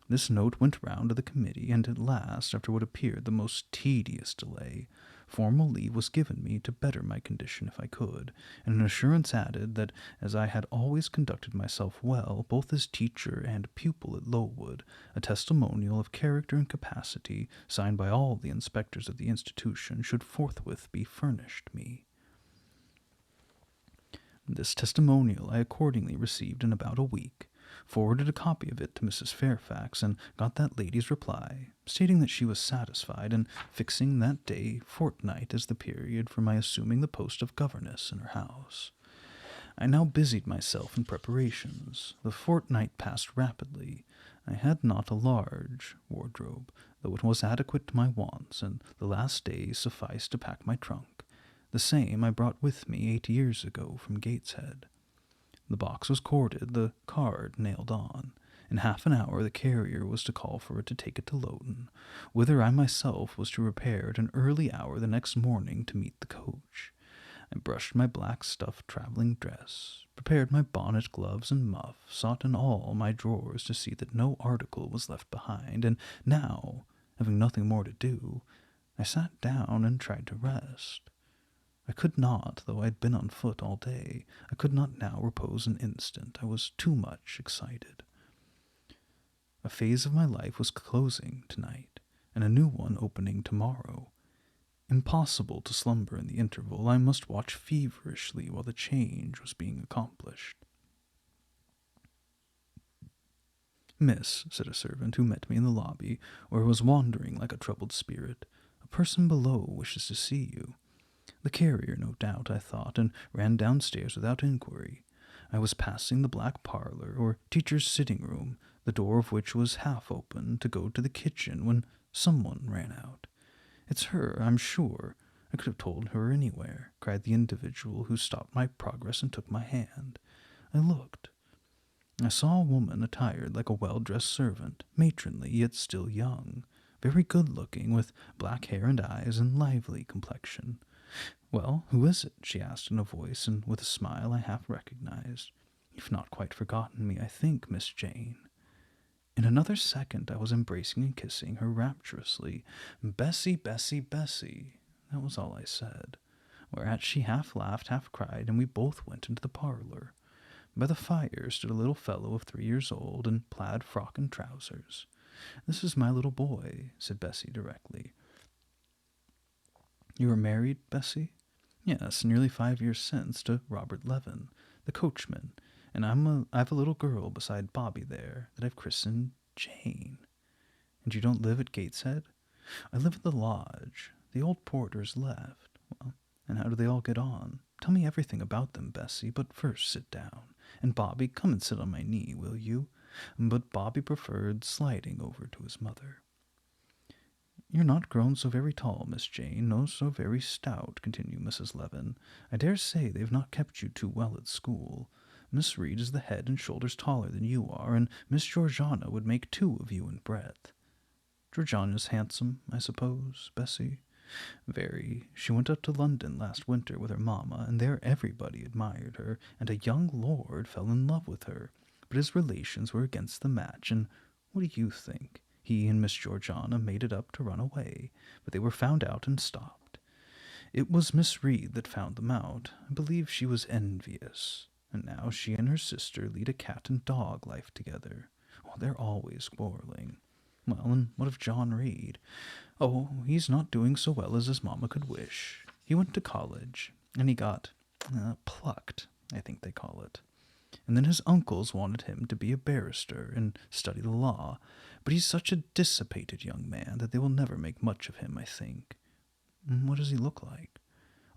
This note went round to the committee, and at last, after what appeared the most tedious delay, formal leave was given me to better my condition if I could, and an assurance added that as I had always conducted myself well, both as teacher and pupil at Lowood, a testimonial of character and capacity, signed by all the inspectors of the institution, should forthwith be furnished me. This testimonial I accordingly received in about a week, forwarded a copy of it to Mrs. Fairfax, and got that lady's reply, stating that she was satisfied, and fixing that day fortnight as the period for my assuming the post of governess in her house. I now busied myself in preparations. The fortnight passed rapidly. I had not a large wardrobe, though it was adequate to my wants, and the last day sufficed to pack my trunk. The same I brought with me 8 years ago from Gateshead. The box was corded, the card nailed on. In half an hour the carrier was to call for it to take it to Lowton, whither I myself was to repair at an early hour the next morning to meet the coach. I brushed my black stuff travelling dress, prepared my bonnet, gloves, and muff, sought in all my drawers to see that no article was left behind, and now, having nothing more to do, I sat down and tried to rest. I could not, though I had been on foot all day. I could not now repose an instant. I was too much excited. A phase of my life was closing tonight, and a new one opening tomorrow. Impossible to slumber in the interval. I must watch feverishly while the change was being accomplished. "Miss," said a servant who met me in the lobby, where I was wandering like a troubled spirit, "a person below wishes to see you." The carrier, no doubt, I thought, and ran downstairs without inquiry. I was passing the black parlor, or teacher's sitting-room, the door of which was half open, to go to the kitchen, when someone ran out. "It's her, I'm sure. I could have told her anywhere," cried the individual who stopped my progress and took my hand. I looked. I saw a woman attired like a well-dressed servant, matronly, yet still young, very good-looking, with black hair and eyes and lively complexion. "Well, who is it?" she asked in a voice and with a smile I half recognized. "You've not quite forgotten me, I think, Miss Jane." In another second I was embracing and kissing her rapturously. "Bessie, Bessie, Bessie," that was all I said, whereat she half laughed, half cried, and we both went into the parlor. By the fire stood a little fellow of 3 years old, in plaid frock and trousers. "This is my little boy," said Bessie directly. "You were married, Bessie?" "Yes, nearly 5 years since, to Robert Levin, the coachman, and I've a little girl beside Bobby there that I've christened Jane." "And you don't live at Gateshead?" "I live at the lodge. The old porter's left." "Well, and how do they all get on? Tell me everything about them, Bessie, but first sit down. And Bobby, come and sit on my knee, will you?" But Bobby preferred sliding over to his mother. "You're not grown so very tall, Miss Jane, nor so very stout," continued Mrs. Levin. "I dare say they've not kept you too well at school. Miss Reed is the head and shoulders taller than you are, and Miss Georgiana would make 2 of you in breadth. Georgiana's handsome, I suppose, Bessie?" "Very. She went up to London last winter with her mamma, and there everybody admired her, and a young lord fell in love with her, but his relations were against the match, and what do you think? He and Miss Georgiana made it up to run away, but they were found out and stopped. It was Miss Reed that found them out. I believe she was envious, and now she and her sister lead a cat and dog life together. Oh, they're always quarreling. Well, and what of John Reed? Oh, he's not doing so well as his mamma could wish. He went to college, and he got plucked, I think they call it. And then his uncles wanted him to be a barrister and study the law, but he's such a dissipated young man that they will never make much of him, I think." "What does he look like?"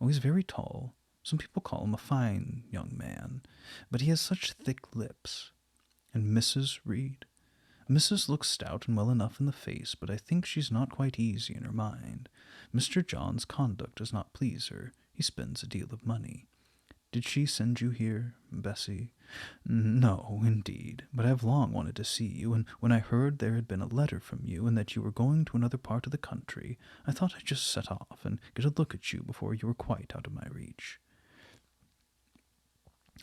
"Oh, he's very tall. Some people call him a fine young man, but he has such thick lips." "And Mrs. Reed?" "Mrs. looks stout and well enough in the face, but I think she's not quite easy in her mind. Mr. John's conduct does not please her. He spends a deal of money." "Did she send you here, Bessie?" "No, indeed, but I have long wanted to see you, and when I heard there had been a letter from you and that you were going to another part of the country, I thought I'd just set off and get a look at you before you were quite out of my reach."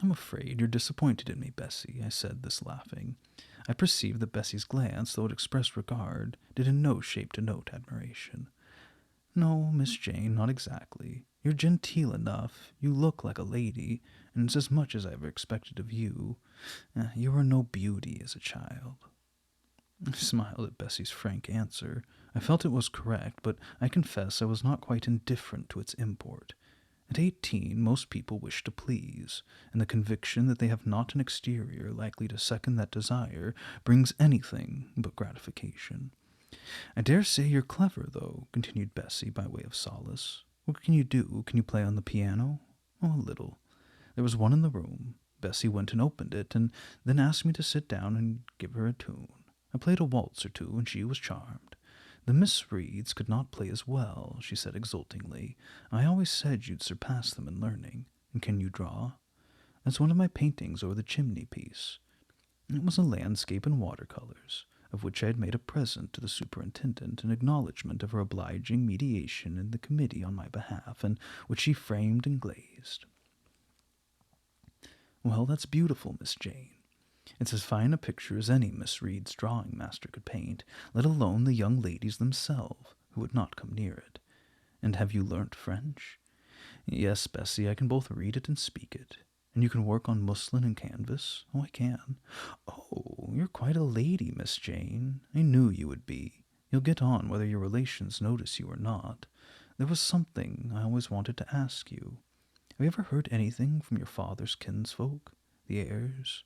"I'm afraid you're disappointed in me, Bessie," I said, this laughing. I perceived that Bessie's glance, though it expressed regard, did in no shape denote admiration. No, Miss Jane, not exactly. You're genteel enough, you look like a lady, and it's as much as I ever expected of you. You were no beauty as a child. I smiled at Bessie's frank answer. I felt it was correct, but I confess I was not quite indifferent to its import. At 18, most people wish to please, and the conviction that they have not an exterior likely to second that desire brings anything but gratification. I dare say you're clever, though, continued Bessie by way of solace. What can you do? Can you play on the piano? Oh, a little. There was one in the room. Bessie went and opened it, and then asked me to sit down and give her a tune. I played a waltz or two, and she was charmed. The Miss Reeds could not play as well, she said exultingly. I always said you'd surpass them in learning. And can you draw? That's one of my paintings over the chimney-piece. It was a landscape in watercolors, of which I had made a present to the superintendent in acknowledgment of her obliging mediation in the committee on my behalf, and which she framed and glazed. Well, that's beautiful, Miss Jane. It's as fine a picture as any Miss Reed's drawing master could paint, let alone the young ladies themselves, who would not come near it. And have you learnt French? Yes, Bessie, I can both read it and speak it. And you can work on muslin and canvas? Oh, I can. Oh, you're quite a lady, Miss Jane. I knew you would be. You'll get on whether your relations notice you or not. There was something I always wanted to ask you. Have you ever heard anything from your father's kinsfolk, the Eyres?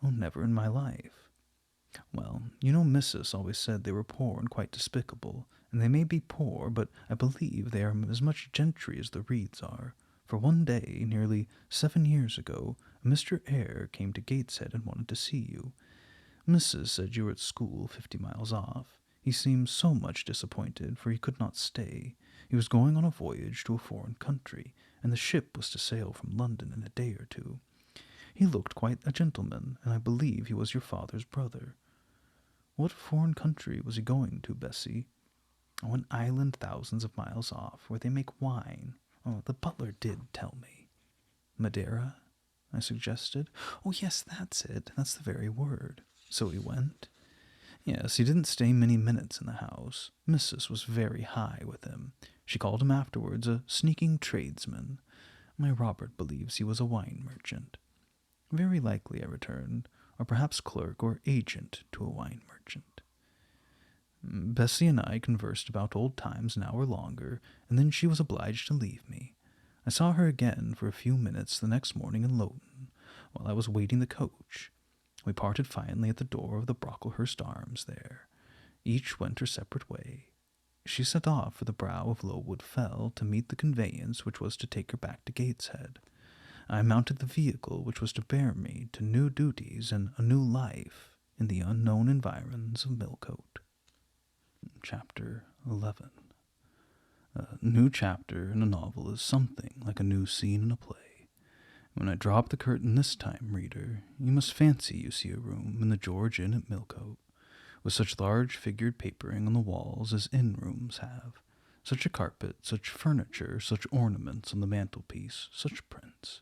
Oh, never in my life. Well, you know Missus always said they were poor and quite despicable, and they may be poor, but I believe they are as much gentry as the Reeds are. For one day, nearly 7 years ago, a Mr. Eyre came to Gateshead and wanted to see you. Missus said you were at school 50 miles off. He seemed so much disappointed, for he could not stay. He was going on a voyage to a foreign country, and the ship was to sail from London in a day or two. He looked quite a gentleman, and I believe he was your father's brother. What foreign country was he going to, Bessie? Oh, an island thousands of miles off, where they make wine. Oh, the butler did tell me. Madeira? I suggested. Oh, yes, that's it. That's the very word. So he went? Yes, he didn't stay many minutes in the house. Missus was very high with him. She called him afterwards a sneaking tradesman. My Robert believes he was a wine merchant. Very likely, I returned, or perhaps clerk or agent to a wine merchant. Bessie and I conversed about old times an hour longer, and then she was obliged to leave me. I saw her again for a few minutes the next morning in Loughton, while I was waiting the coach. We parted finally at the door of the Brocklehurst Arms there. Each went her separate way. She set off for the brow of Lowood Fell to meet the conveyance which was to take her back to Gateshead. I mounted the vehicle which was to bear me to new duties and a new life in the unknown environs of Millcote. Chapter 11. A new chapter in a novel is something like a new scene in a play. When I drop the curtain this time, reader, you must fancy you see a room in the George Inn at Millcote, with such large figured papering on the walls as inn rooms have, such a carpet, such furniture, such ornaments on the mantelpiece, such prints,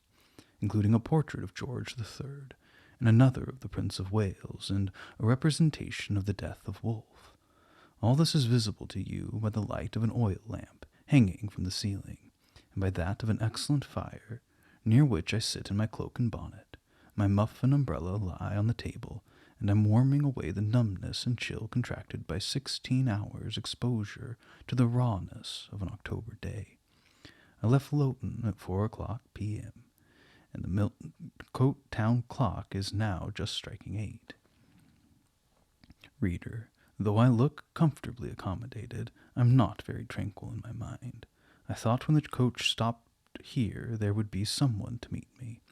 including a portrait of George III, and another of the Prince of Wales, and a representation of the death of Wolfe. All this is visible to you by the light of an oil lamp hanging from the ceiling, and by that of an excellent fire, near which I sit in my cloak and bonnet. My muff and umbrella lie on the table, and I'm warming away the numbness and chill contracted by 16 hours' exposure to the rawness of an October day. I left Loughton at 4 o'clock p.m., and the Millcote town clock is now just striking 8. Reader, though I look comfortably accommodated, I'm not very tranquil in my mind. I thought when the coach stopped here there would be someone to meet me.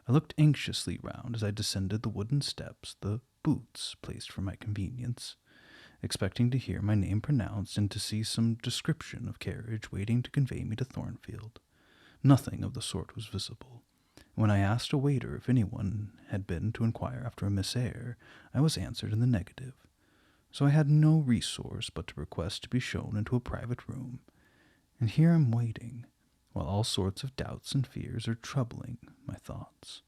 I looked anxiously round as I descended the wooden steps, the boots placed for my convenience, expecting to hear my name pronounced and to see some description of carriage waiting to convey me to Thornfield. Nothing of the sort was visible. When I asked a waiter if anyone had been to inquire after a Miss Eyre, I was answered in the negative. So I had no resource but to request to be shown into a private room. And here I'm waiting, while all sorts of doubts and fears are troubling my thoughts.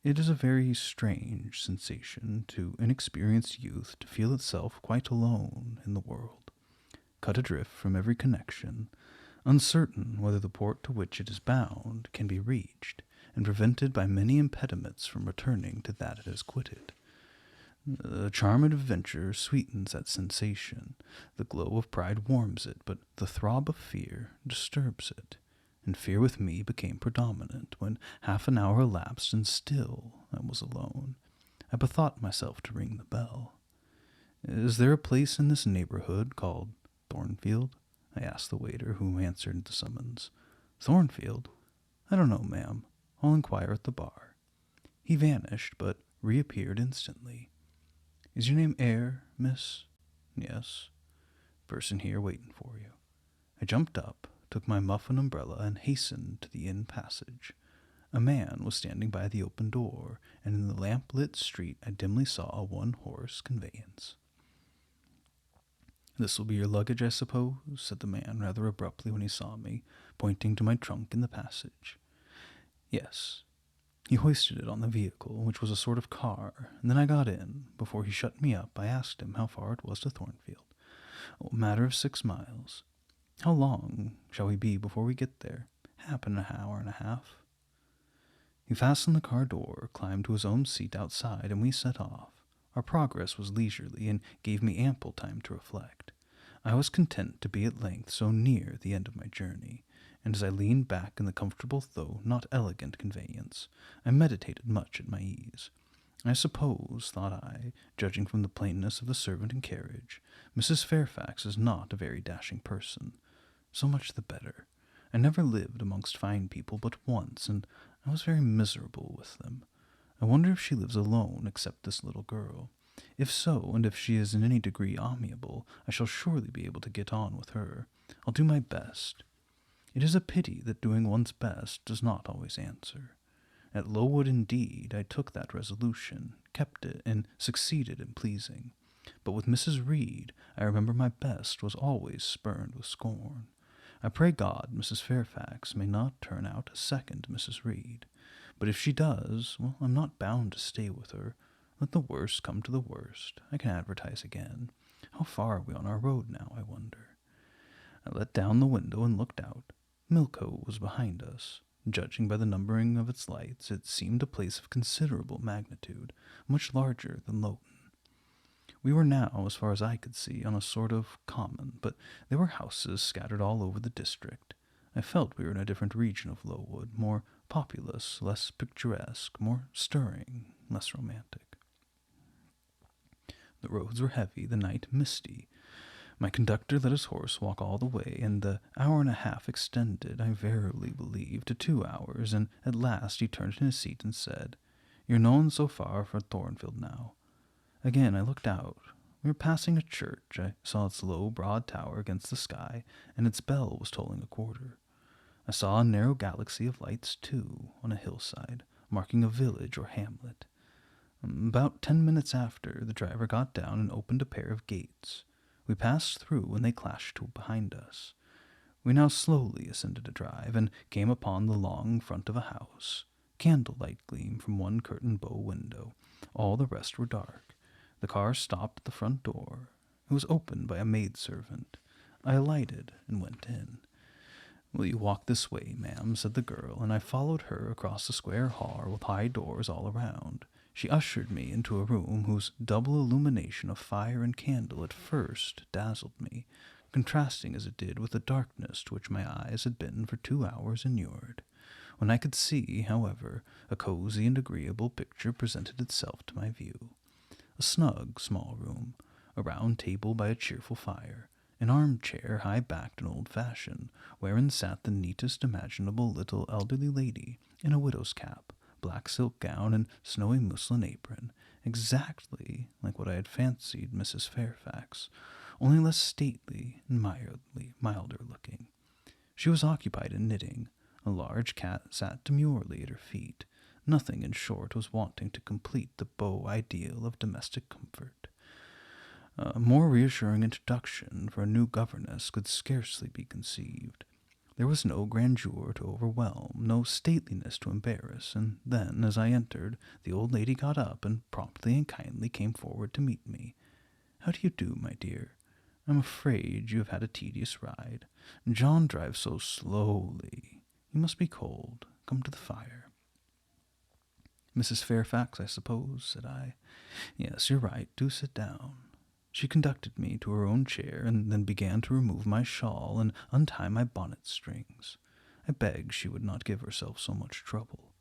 It is a very strange sensation to inexperienced youth to feel itself quite alone in the world. cut adrift from every connection, uncertain whether the port to which it is bound can be reached, and prevented by many impediments from returning to that it has quitted. The charm of adventure sweetens that sensation, the glow of pride warms it, but the throb of fear disturbs it, and fear with me became predominant when half an hour elapsed and still I was alone. I bethought myself to ring the bell. "Is there a place in this neighborhood called Thornfield?" I asked the waiter who answered the summons. "Thornfield? I don't know, ma'am. I'll inquire at the bar." He vanished, but reappeared instantly. "Is your name Eyre, miss?" "Yes." "Person here waiting for you." I jumped up, took my muff and umbrella, and hastened to the inn passage. A man was standing by the open door, and in the lamp-lit street I dimly saw a one-horse conveyance. "This will be your luggage, I suppose?" said the man rather abruptly when he saw me, pointing to my trunk in the passage. "Yes." He hoisted it on the vehicle, which was a sort of car, and then I got in. Before he shut me up, I asked him how far it was to Thornfield. "A matter of 6 miles." "How long shall we be before we get there?" "Happen an hour and a half." He fastened the car door, climbed to his own seat outside, and we set off. Our progress was leisurely, and gave me ample time to reflect. I was content to be at length so near the end of my journey, and as I leaned back in the comfortable though not elegant conveyance, I meditated much at my ease. I suppose, thought I, judging from the plainness of the servant and carriage, Mrs. Fairfax is not a very dashing person. So much the better. I never lived amongst fine people but once, and I was very miserable with them. I wonder if she lives alone except this little girl. If so, and if she is in any degree amiable, I shall surely be able to get on with her. I'll do my best. It is a pity that doing one's best does not always answer. At Lowood, indeed, I took that resolution, kept it, and succeeded in pleasing. But with Mrs. Reed, I remember my best was always spurned with scorn. I pray God Mrs. Fairfax may not turn out a second Mrs. Reed. But if she does, well, I'm not bound to stay with her. Let the worst come to the worst. I can advertise again. How far are we on our road now, I wonder? I let down the window and looked out. Millcote was behind us. Judging by the numbering of its lights, it seemed a place of considerable magnitude, much larger than Lowton. We were now, as far as I could see, on a sort of common, but there were houses scattered all over the district. I felt we were in a different region of Lowood, more populous, less picturesque, more stirring, less romantic. The roads were heavy, the night misty. My conductor let his horse walk all the way, and the hour and a half extended, I verily believe, to 2 hours, and at last he turned in his seat and said, "You're known so far for Thornfield now." Again I looked out. We were passing a church. I saw its low, broad tower against the sky, and its bell was tolling a quarter. I saw a narrow galaxy of lights, too, on a hillside, marking a village or hamlet. About 10 minutes after, the driver got down and opened a pair of gates. We passed through when they clashed to behind us. We now slowly ascended a drive, and came upon the long front of a house. Candlelight gleamed from one curtained bow window. All the rest were dark. The car stopped at the front door. It was opened by a maidservant. I alighted and went in. "Will you walk this way, ma'am?" said the girl, and I followed her across the square hall with high doors all around. She ushered me into a room whose double illumination of fire and candle at first dazzled me, contrasting as it did with the darkness to which my eyes had been for 2 hours inured. When I could see, however, a cozy and agreeable picture presented itself to my view. A snug, small room, a round table by a cheerful fire, an armchair high-backed and old-fashioned, wherein sat the neatest imaginable little elderly lady in a widow's cap, black silk gown, and snowy muslin apron, exactly like what I had fancied Mrs. Fairfax, only less stately and milder-looking. She was occupied in knitting. A large cat sat demurely at her feet. Nothing, in short, was wanting to complete the beau ideal of domestic comfort. A more reassuring introduction for a new governess could scarcely be conceived. There was no grandeur to overwhelm, no stateliness to embarrass, and then, as I entered, the old lady got up and promptly and kindly came forward to meet me. "How do you do, my dear? I'm afraid you have had a tedious ride. John drives so slowly. You must be cold. Come to the fire." "Mrs. Fairfax, I suppose," said I. "Yes, you're right. Do sit down." She conducted me to her own chair, and then began to remove my shawl and untie my bonnet strings. I begged she would not give herself so much trouble.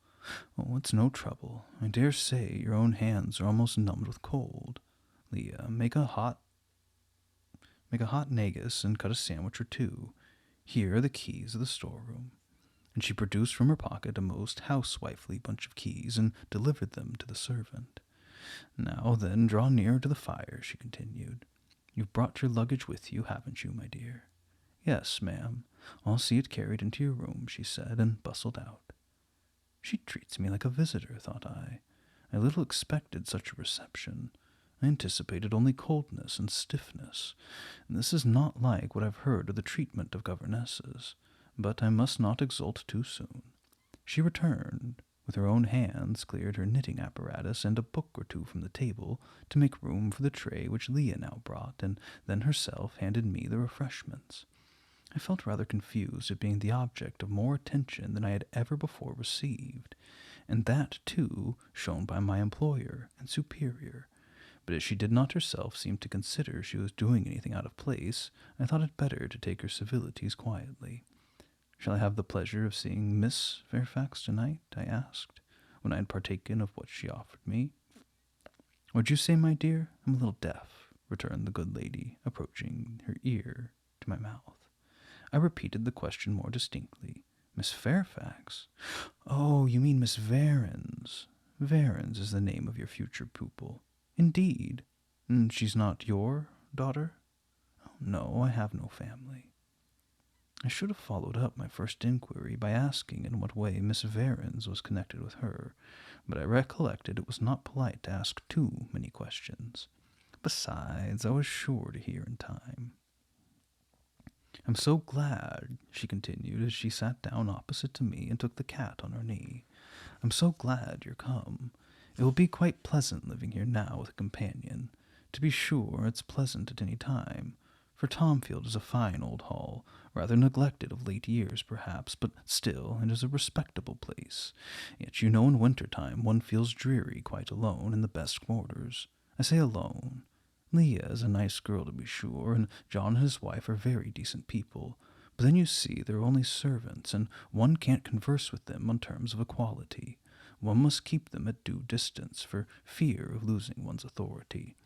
"Oh, it's no trouble. I dare say your own hands are almost numbed with cold. Leah, make a hot negus and cut a sandwich or two. Here are the keys of the storeroom." And she produced from her pocket a most housewifely bunch of keys and delivered them to the servant. "Now then, draw nearer to the fire," she continued. "You've brought your luggage with you, haven't you, my dear?" "Yes, ma'am. I'll see it carried into your room," she said, and bustled out. She treats me like a visitor, thought I. I little expected such a reception. I anticipated only coldness and stiffness, and this is not like what I've heard of the treatment of governesses. But I must not exult too soon. She returned, with her own hands cleared her knitting apparatus and a book or two from the table to make room for the tray which Leah now brought, and then herself handed me the refreshments. I felt rather confused at being the object of more attention than I had ever before received, and that, too, shown by my employer and superior. But as she did not herself seem to consider she was doing anything out of place, I thought it better to take her civilities quietly. "Shall I have the pleasure of seeing Miss Fairfax tonight?" I asked, when I had partaken of what she offered me. "What'd you say, my dear? I'm a little deaf," returned the good lady, approaching her ear to my mouth. I repeated the question more distinctly. "Miss Fairfax? Oh, you mean Miss Varens. Varens is the name of your future pupil." "Indeed? And she's not your daughter?" "Oh, no, I have no family." I should have followed up my first inquiry by asking in what way Miss Varens was connected with her, but I recollected it was not polite to ask too many questions. Besides, I was sure to hear in time. "I'm so glad," she continued as she sat down opposite to me and took the cat on her knee. "I'm so glad you're come. It will be quite pleasant living here now with a companion. To be sure, it's pleasant at any time, for Tomfield is a fine old hall, rather neglected of late years, perhaps, but still it is a respectable place. Yet you know in winter-time one feels dreary quite alone in the best quarters. I say alone. Leah is a nice girl, to be sure, and John and his wife are very decent people, but then you see they're only servants, and one can't converse with them on terms of equality. One must keep them at due distance for fear of losing one's authority.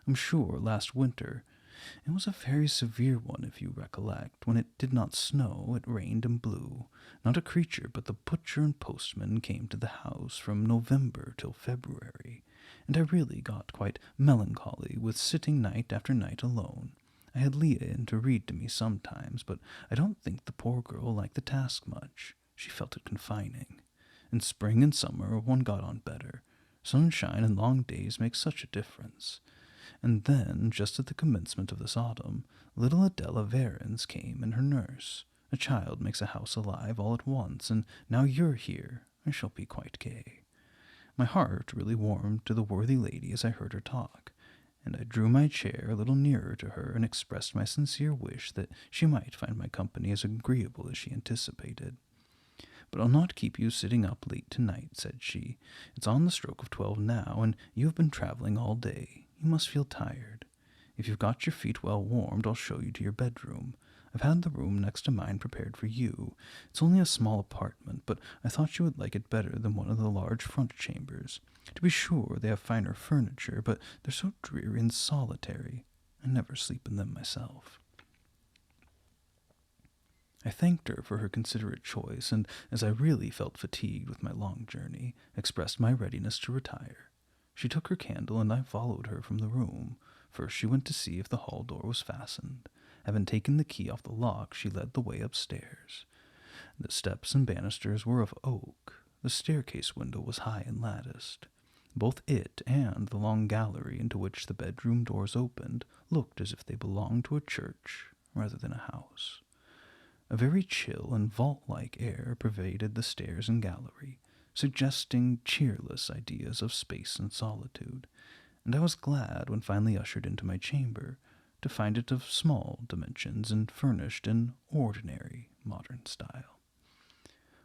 I'm sure last winter it was a very severe one, if you recollect. When it did not snow, it rained and blew. Not a creature but the butcher and postman came to the house from November till February, and I really got quite melancholy with sitting night after night alone. I had Leah in to read to me sometimes, but I don't think the poor girl liked the task much. She felt it confining. In spring and summer one got on better. Sunshine and long days make such a difference. And then, just at the commencement of this autumn, little Adela Varens came and her nurse. A child makes a house alive all at once, and now you're here. I shall be quite gay." My heart really warmed to the worthy lady as I heard her talk, and I drew my chair a little nearer to her and expressed my sincere wish that she might find my company as agreeable as she anticipated. "But I'll not keep you sitting up late tonight," said she. "It's on the stroke of 12 now, and you have been traveling all day. You must feel tired. If you've got your feet well warmed, I'll show you to your bedroom. I've had the room next to mine prepared for you. It's only a small apartment, but I thought you would like it better than one of the large front chambers. To be sure, they have finer furniture, but they're so dreary and solitary. I never sleep in them myself." I thanked her for her considerate choice, and as I really felt fatigued with my long journey, expressed my readiness to retire. She took her candle, and I followed her from the room. First she went to see if the hall door was fastened. Having taken the key off the lock, she led the way upstairs. The steps and banisters were of oak. The staircase window was high and latticed. Both it and the long gallery into which the bedroom doors opened looked as if they belonged to a church rather than a house. A very chill and vault-like air pervaded the stairs and gallery, suggesting cheerless ideas of space and solitude, and I was glad, when finally ushered into my chamber, to find it of small dimensions and furnished in ordinary modern style.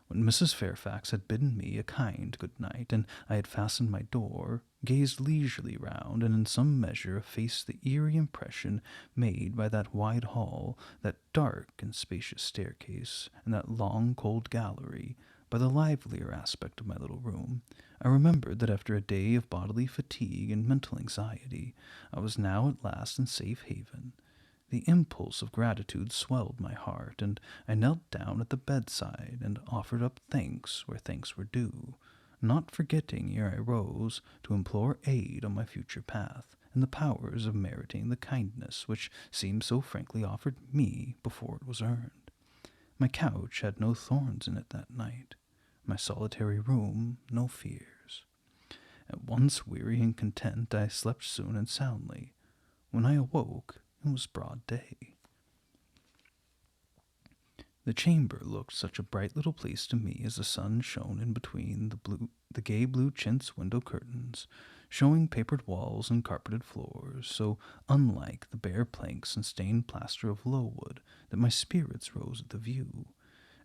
When Mrs. Fairfax had bidden me a kind good night, and I had fastened my door, gazed leisurely round, and in some measure effaced the eerie impression made by that wide hall, that dark and spacious staircase, and that long cold gallery, by the livelier aspect of my little room, I remembered that after a day of bodily fatigue and mental anxiety, I was now at last in safe haven. The impulse of gratitude swelled my heart, and I knelt down at the bedside and offered up thanks where thanks were due, not forgetting, ere I rose, to implore aid on my future path, and the powers of meriting the kindness which seemed so frankly offered me before it was earned. My couch had no thorns in it that night, my solitary room no fears. At once weary and content, I slept soon and soundly. When I awoke, it was broad day. The chamber looked such a bright little place to me as the sun shone in between the gay blue chintz window curtains, showing papered walls and carpeted floors, so unlike the bare planks and stained plaster of Lowood that my spirits rose at the view.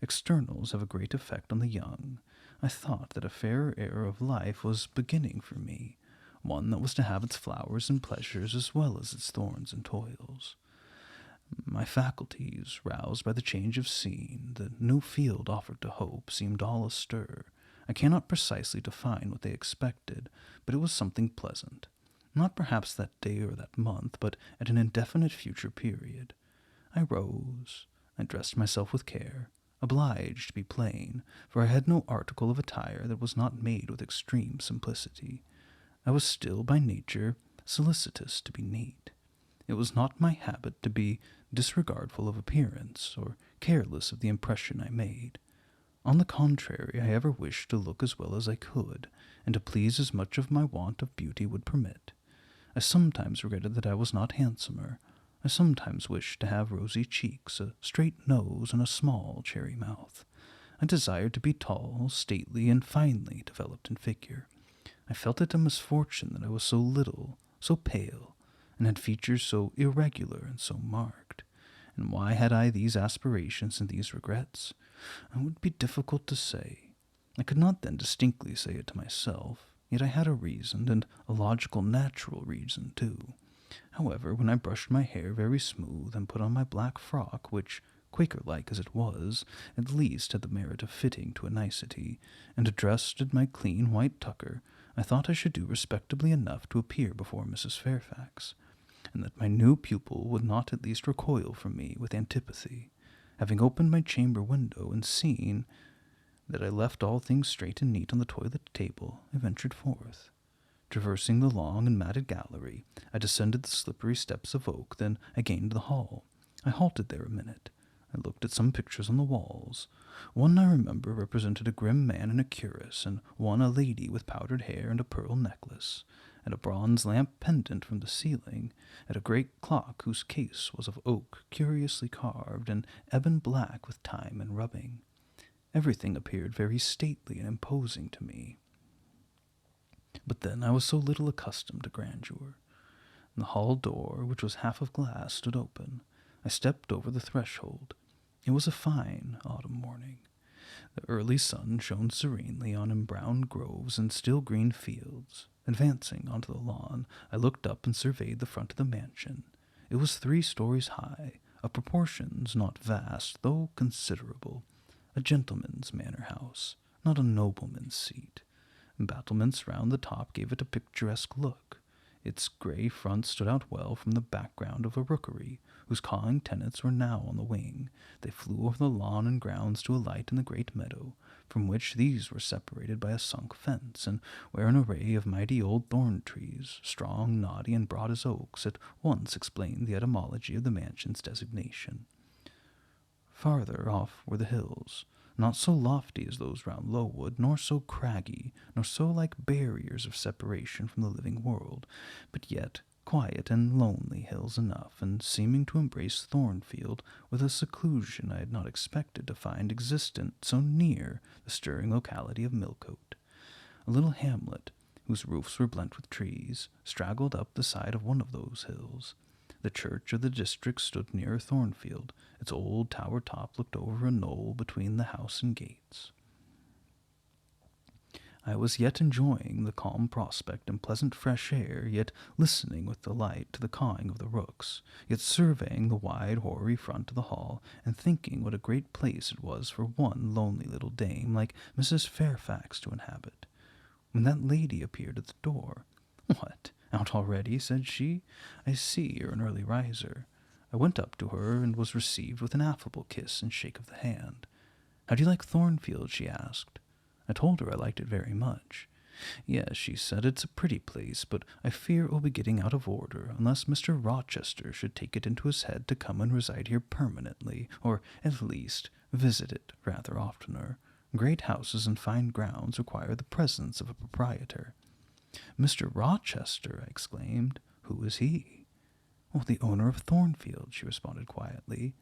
Externals have a great effect on the young. I thought that a fairer era of life was beginning for me, one that was to have its flowers and pleasures as well as its thorns and toils. My faculties, roused by the change of scene, the new field offered to hope, seemed all astir. I cannot precisely define what they expected, but it was something pleasant. Not perhaps that day or that month, but at an indefinite future period. I rose. I dressed myself with care, obliged to be plain, for I had no article of attire that was not made with extreme simplicity. I was still, by nature, solicitous to be neat. It was not my habit to be disregardful of appearance, or careless of the impression I made. On the contrary, I ever wished to look as well as I could, and to please as much as my want of beauty would permit. I sometimes regretted that I was not handsomer. I sometimes wished to have rosy cheeks, a straight nose, and a small cherry mouth. I desired to be tall, stately, and finely developed in figure. I felt it a misfortune that I was so little, so pale, and had features so irregular and so marked. And why had I these aspirations and these regrets? It would be difficult to say. I could not then distinctly say it to myself, yet I had a reason, and a logical, natural reason, too. However, when I brushed my hair very smooth and put on my black frock, which, Quaker-like as it was, at least had the merit of fitting to a nicety, and adjusted my clean white tucker, I thought I should do respectably enough to appear before Mrs. Fairfax, and that my new pupil would not at least recoil from me with antipathy. Having opened my chamber window and seen that I left all things straight and neat on the toilet table, I ventured forth. Traversing the long and matted gallery, I descended the slippery steps of oak, then I gained the hall. I halted there a minute. I looked at some pictures on the walls. One, I remember, represented a grim man in a cuirass, and one a lady with powdered hair and a pearl necklace, at a bronze lamp pendant from the ceiling, at a great clock whose case was of oak curiously carved and ebon black with time and rubbing. Everything appeared very stately and imposing to me. But then I was so little accustomed to grandeur. The hall door, which was half of glass, stood open. I stepped over the threshold. It was a fine autumn morning. The early sun shone serenely on embrowned groves and still green fields. Advancing onto the lawn, I looked up and surveyed the front of the mansion. It was 3 stories high, of proportions not vast, though considerable. A gentleman's manor house, not a nobleman's seat. Battlements round the top gave it a picturesque look. Its grey front stood out well from the background of a rookery, whose cawing tenants were now on the wing. They flew over the lawn and grounds to alight in the great meadow, from which these were separated by a sunk fence, and where an array of mighty old thorn trees, strong, knotty, and broad as oaks, at once explained the etymology of the mansion's designation. Farther off were the hills, not so lofty as those round Lowood, nor so craggy, nor so like barriers of separation from the living world, but yet quiet and lonely hills enough, and seeming to embrace Thornfield with a seclusion I had not expected to find existent so near the stirring locality of Millcote. A little hamlet, whose roofs were blent with trees, straggled up the side of one of those hills. The church of the district stood near Thornfield. Its old tower top looked over a knoll between the house and gates. I was yet enjoying the calm prospect and pleasant fresh air, yet listening with delight to the cawing of the rooks, yet surveying the wide, hoary front of the hall, and thinking what a great place it was for one lonely little dame like Mrs. Fairfax to inhabit, when that lady appeared at the door. "What, out already?" said she. "I see you're an early riser." I went up to her and was received with an affable kiss and shake of the hand. "How do you like Thornfield?" she asked. I told her I liked it very much. "Yes," she said, "it's a pretty place, but I fear it will be getting out of order unless Mr. Rochester should take it into his head to come and reside here permanently, or at least visit it rather oftener. Great houses and fine grounds require the presence of a proprietor." "Mr. Rochester!" I exclaimed. "Who is he?" "Oh, the owner of Thornfield," she responded quietly.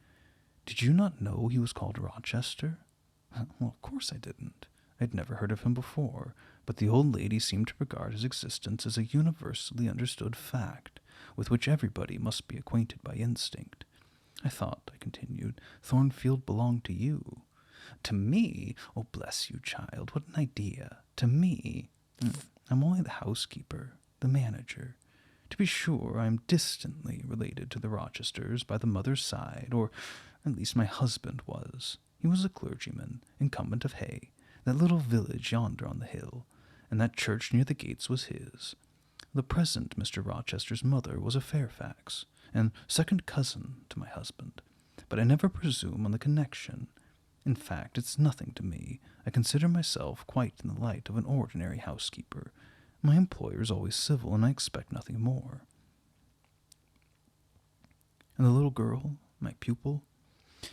"Did you not know he was called Rochester?" Well, of course I didn't. I'd never heard of him before, but the old lady seemed to regard his existence as a universally understood fact, with which everybody must be acquainted by instinct. "I thought," I continued, "Thornfield belonged to you." "To me? Oh, bless you, child, what an idea! To me? I'm only the housekeeper, the manager. To be sure, I am distantly related to the Rochesters by the mother's side, or at least my husband was. He was a clergyman, incumbent of Hay, that little village yonder on the hill, and that church near the gates was his. The present Mr. Rochester's mother was a Fairfax, and second cousin to my husband, but I never presume on the connection. In fact, it's nothing to me. I consider myself quite in the light of an ordinary housekeeper. My employer is always civil, and I expect nothing more." "And the little girl, my pupil?"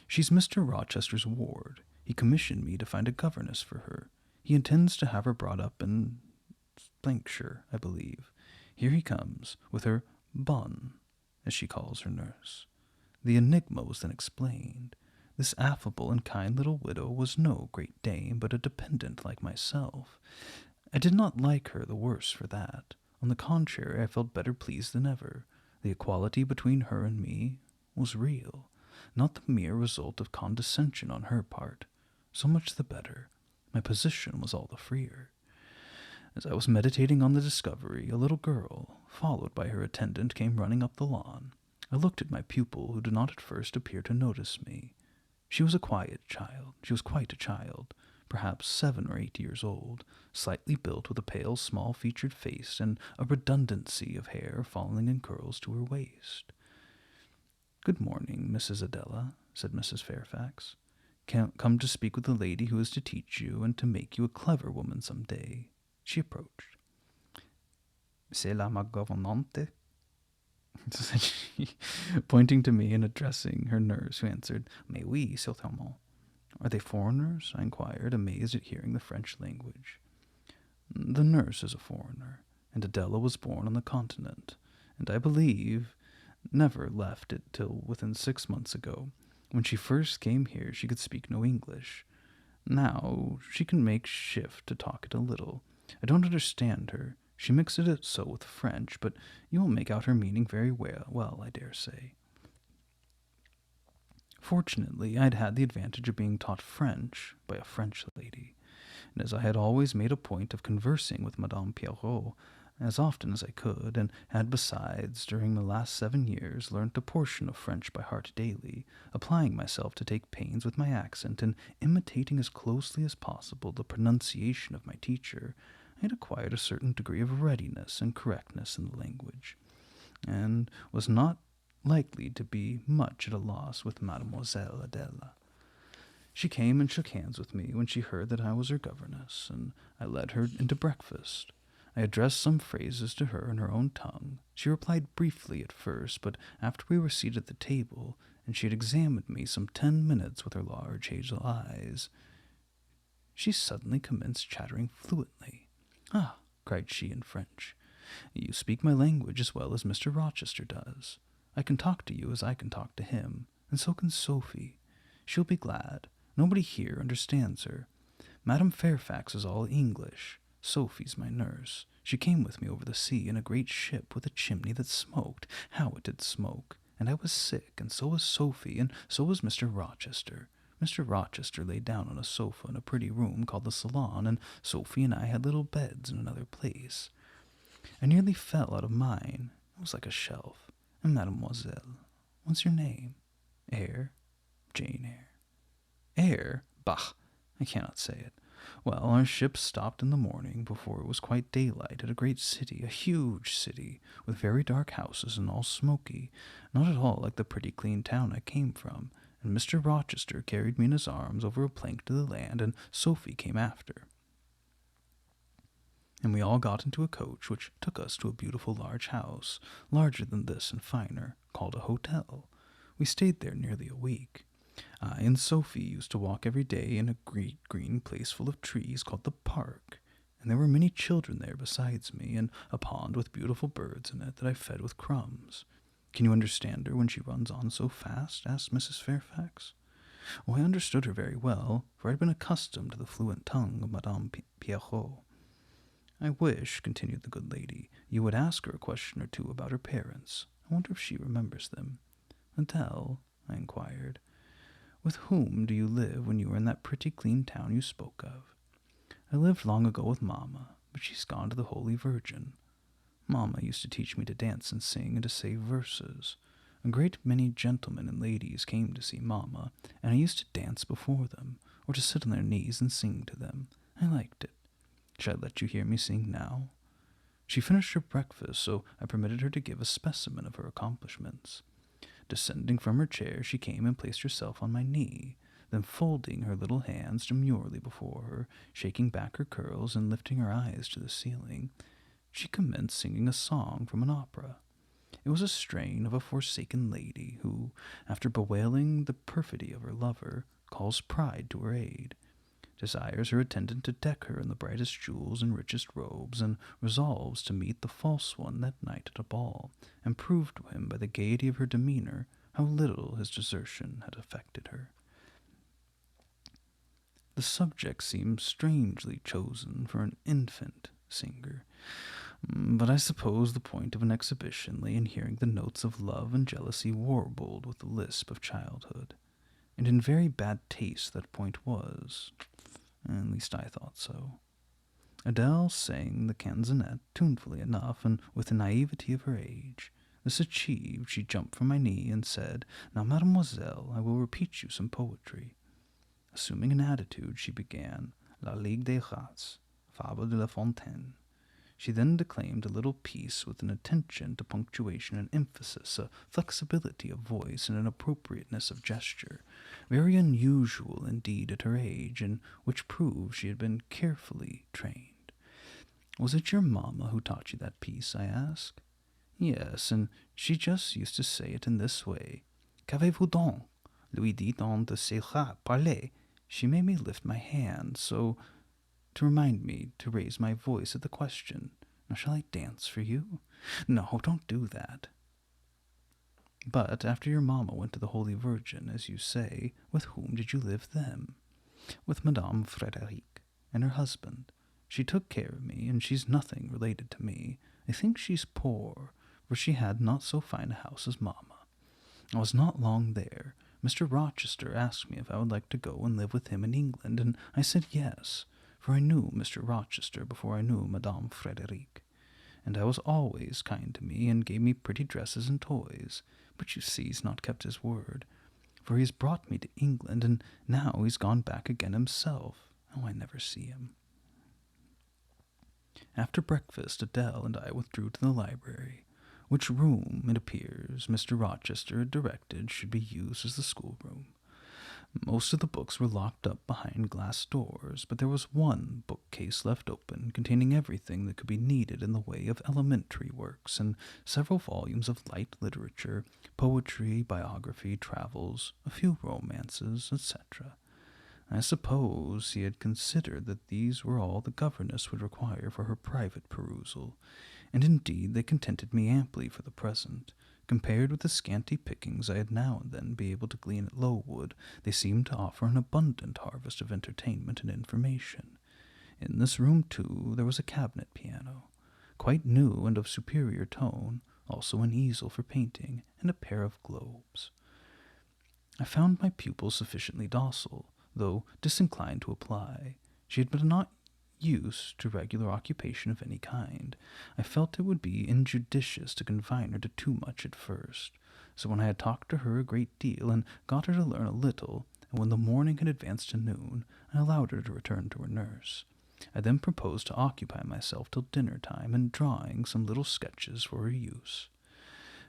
"She's Mr. Rochester's ward. He commissioned me to find a governess for her. He intends to have her brought up in Lancashire, I believe. Here he comes, with her bonne, as she calls her nurse." The enigma was then explained. This affable and kind little widow was no great dame, but a dependent like myself. I did not like her the worse for that. On the contrary, I felt better pleased than ever. The equality between her and me was real, not the mere result of condescension on her part. So much the better. My position was all the freer. As I was meditating on the discovery, a little girl, followed by her attendant, came running up the lawn. I looked at my pupil, who did not at first appear to notice me. She was a quiet child. She was quite a child, perhaps 7 or 8 years old, slightly built, with a pale, small-featured face and a redundancy of hair falling in curls to her waist. "Good morning, Mrs. Adela," said Mrs. Fairfax. "Come to speak with the lady who is to teach you and to make you a clever woman some day." She approached. "C'est là ma gouvernante?" said she, pointing to me and addressing her nurse, who answered, "Mais oui, certainement." "Are they foreigners?" I inquired, amazed at hearing the French language. "The nurse is a foreigner, and Adela was born on the continent, and I believe never left it till within 6 months ago. When she first came here she could speak no English. Now she can make shift to talk it a little. I don't understand her. She mixes it so with French, but you will make out her meaning very well, I dare say." Fortunately, I had had the advantage of being taught French by a French lady, and as I had always made a point of conversing with Madame Pierrot as often as I could, and had besides, during the last 7 years, learnt a portion of French by heart daily, applying myself to take pains with my accent, and imitating as closely as possible the pronunciation of my teacher, I had acquired a certain degree of readiness and correctness in the language, and was not likely to be much at a loss with Mademoiselle Adela. She came and shook hands with me when she heard that I was her governess, and I led her into breakfast. I addressed some phrases to her in her own tongue. She replied briefly at first, but after we were seated at the table, and she had examined me some 10 minutes with her large hazel eyes, she suddenly commenced chattering fluently. "Ah," cried she in French, "you speak my language as well as Mr. Rochester does. I can talk to you as I can talk to him, and so can Sophie. She'll be glad. Nobody here understands her. Madame Fairfax is all English. Sophie's my nurse. She came with me over the sea in a great ship with a chimney that smoked. How it did smoke! and I was sick, and so was Sophie, and so was Mr. Rochester. Mr. Rochester lay down on a sofa in a pretty room called the salon, and Sophie and I had little beds in another place. I nearly fell out of mine. It was like a shelf. And Mademoiselle, what's your name? Eyre. Jane Eyre. Eyre? Bah! I cannot say it. Well, our ship stopped in the morning before it was quite daylight at a great city, a huge city, with very dark houses and all smoky, not at all like the pretty clean town I came from, and Mr. Rochester carried me in his arms over a plank to the land, and Sophie came after. And we all got into a coach which took us to a beautiful large house, larger than this and finer, called a hotel. We stayed there nearly a week. I and Sophie used to walk every day in a great green place full of trees called the park, and there were many children there besides me, and a pond with beautiful birds in it that I fed with crumbs. Can you understand her when she runs on so fast? Asked Mrs. Fairfax. Oh, I understood her very well, for I had been accustomed to the fluent tongue of Madame Pierrot. I wish, continued the good lady, you would ask her a question or two about her parents. I wonder if she remembers them. Adele, I inquired, with whom do you live when you were in that pretty clean town you spoke of? I lived long ago with Mamma, but she's gone to the Holy Virgin. Mamma used to teach me to dance and sing and to say verses. A great many gentlemen and ladies came to see Mamma, and I used to dance before them, or to sit on their knees and sing to them. I liked it. Shall I let you hear me sing now? She finished her breakfast, so I permitted her to give a specimen of her accomplishments. Descending from her chair, she came and placed herself on my knee, then folding her little hands demurely before her, shaking back her curls and lifting her eyes to the ceiling, she commenced singing a song from an opera. It was a strain of a forsaken lady who, after bewailing the perfidy of her lover, calls pride to her aid, desires her attendant to deck her in the brightest jewels and richest robes, and resolves to meet the false one that night at a ball, and prove to him by the gaiety of her demeanor how little his desertion had affected her. The subject seems strangely chosen for an infant singer, but I suppose the point of an exhibition lay in hearing the notes of love and jealousy warbled with the lisp of childhood, and in very bad taste that point was. At least I thought so. Adele sang the canzonet tunefully enough, and with the naivety of her age. This achieved, she jumped from my knee and said, "Now, mademoiselle, I will repeat you some poetry." Assuming an attitude, she began, La Ligue des Rats, Fable de La Fontaine. She then declaimed a little piece with an attention to punctuation and emphasis, a flexibility of voice, and an appropriateness of gesture, very unusual indeed at her age, and which proved she had been carefully trained. "Was it your mamma who taught you that piece?" I asked. "Yes, and she just used to say it in this way. Qu'avez-vous donc? Lui dit on de ses rats parler." She made me lift my hand, so to remind me to raise my voice at the question, "Now shall I dance for you?" "No, don't do that." "But after your mamma went to the Holy Virgin, as you say, with whom did you live then?" "With Madame Frederic and her husband. She took care of me, and she's nothing related to me. I think she's poor, for she had not so fine a house as mamma. I was not long there. Mr. Rochester asked me if I would like to go and live with him in England, and I said yes, for I knew Mr. Rochester before I knew Madame Frederic, and I was always kind to me, and gave me pretty dresses and toys. But you see he's not kept his word, for he's brought me to England, and now he's gone back again himself. Oh, I never see him." After breakfast, Adele and I withdrew to the library, which room, it appears, Mr. Rochester had directed should be used as the schoolroom. Most of the books were locked up behind glass doors, but there was one bookcase left open, containing everything that could be needed in the way of elementary works, and several volumes of light literature, poetry, biography, travels, a few romances, etc. I suppose he had considered that these were all the governess would require for her private perusal, and indeed they contented me amply for the present. Compared with the scanty pickings I had now and then be able to glean at Lowood, they seemed to offer an abundant harvest of entertainment and information. In this room, too, there was a cabinet piano, quite new and of superior tone, also an easel for painting, and a pair of globes. I found my pupil sufficiently docile, though disinclined to apply. She had been not used to regular occupation of any kind. I felt it would be injudicious to confine her to too much at first. So when I had talked to her a great deal and got her to learn a little, and when the morning had advanced to noon, I allowed her to return to her nurse. I then proposed to occupy myself till dinner time in drawing some little sketches for her use.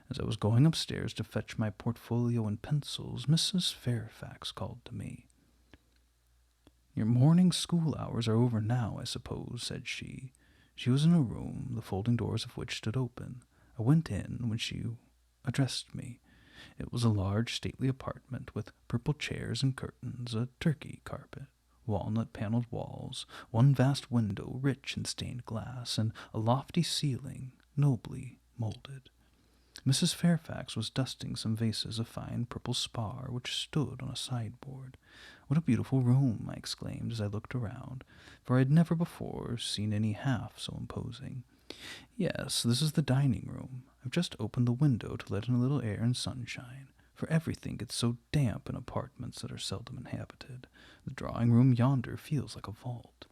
As I was going upstairs to fetch my portfolio and pencils, Mrs. Fairfax called to me. "Your morning school hours are over now, I suppose," said she. She was in a room, the folding doors of which stood open. I went in when she addressed me. It was a large, stately apartment with purple chairs and curtains, a Turkey carpet, walnut-paneled walls, one vast window rich in stained glass, and a lofty ceiling nobly molded. Mrs. Fairfax was dusting some vases of fine purple spar which stood on a sideboard. "What a beautiful room!" I exclaimed as I looked around, for I had never before seen any half so imposing. "Yes, this is the dining-room. I've just opened the window to let in a little air and sunshine, for everything gets so damp in apartments that are seldom inhabited. The drawing-room yonder feels like a vault."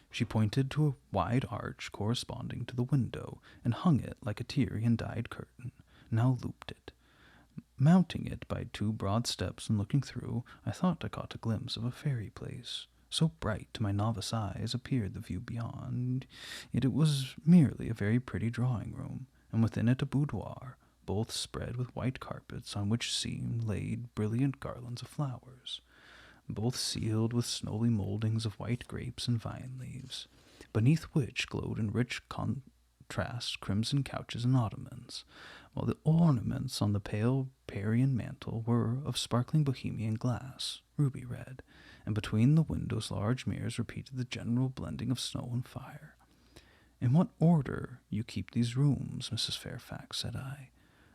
She pointed to a wide arch corresponding to the window, and hung it like a Tyrian dyed curtain, now looped it. Mounting it by 2 broad steps and looking through, I thought I caught a glimpse of a fairy place. So bright to my novice eyes appeared the view beyond, yet it was merely a very pretty drawing-room, and within it a boudoir, both spread with white carpets on which seemed laid brilliant garlands of flowers, both sealed with snowy mouldings of white grapes and vine leaves, beneath which glowed in rich contrast crimson couches and ottomans, while the ornaments on the pale Parian mantel were of sparkling Bohemian glass, ruby red, and between the windows large mirrors repeated the general blending of snow and fire. "In what order you keep these rooms, Mrs. Fairfax," said I.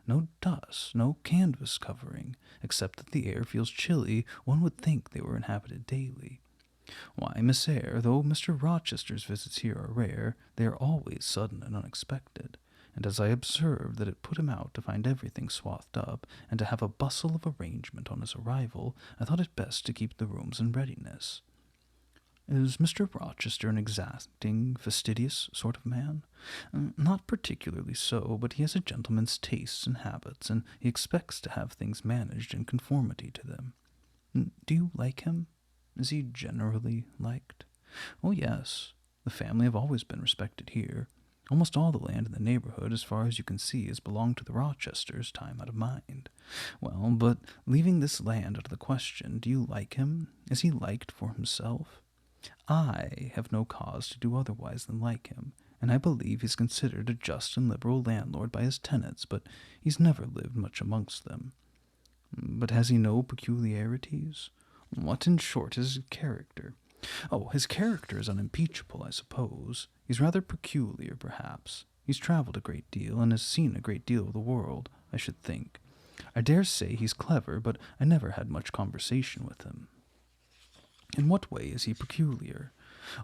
"No dust, no canvas covering. Except that the air feels chilly, one would think they were inhabited daily." "Why, Miss Eyre, though Mr. Rochester's visits here are rare, they are always sudden and unexpected. And as I observed that it put him out to find everything swathed up, and to have a bustle of arrangement on his arrival, I thought it best to keep the rooms in readiness." "Is Mr. Rochester an exacting, fastidious sort of man?" "Not particularly so, but he has a gentleman's tastes and habits, and he expects to have things managed in conformity to them." "Do you like him? Is he generally liked?" "Oh, yes. The family have always been respected here. Almost all the land in the neighborhood, as far as you can see, has belonged to the Rochesters, time out of mind. Well, but leaving this land out of the question, do you like him? Is he liked for himself?" "I have no cause to do otherwise than like him, and I believe he's considered a just and liberal landlord by his tenants, but he's never lived much amongst them." "But has he no peculiarities? What, in short, is his character?" "Oh, his character is unimpeachable, I suppose. He's rather peculiar, perhaps. He's traveled a great deal, and has seen a great deal of the world, I should think. I dare say he's clever, but I never had much conversation with him." "In what way is he peculiar?"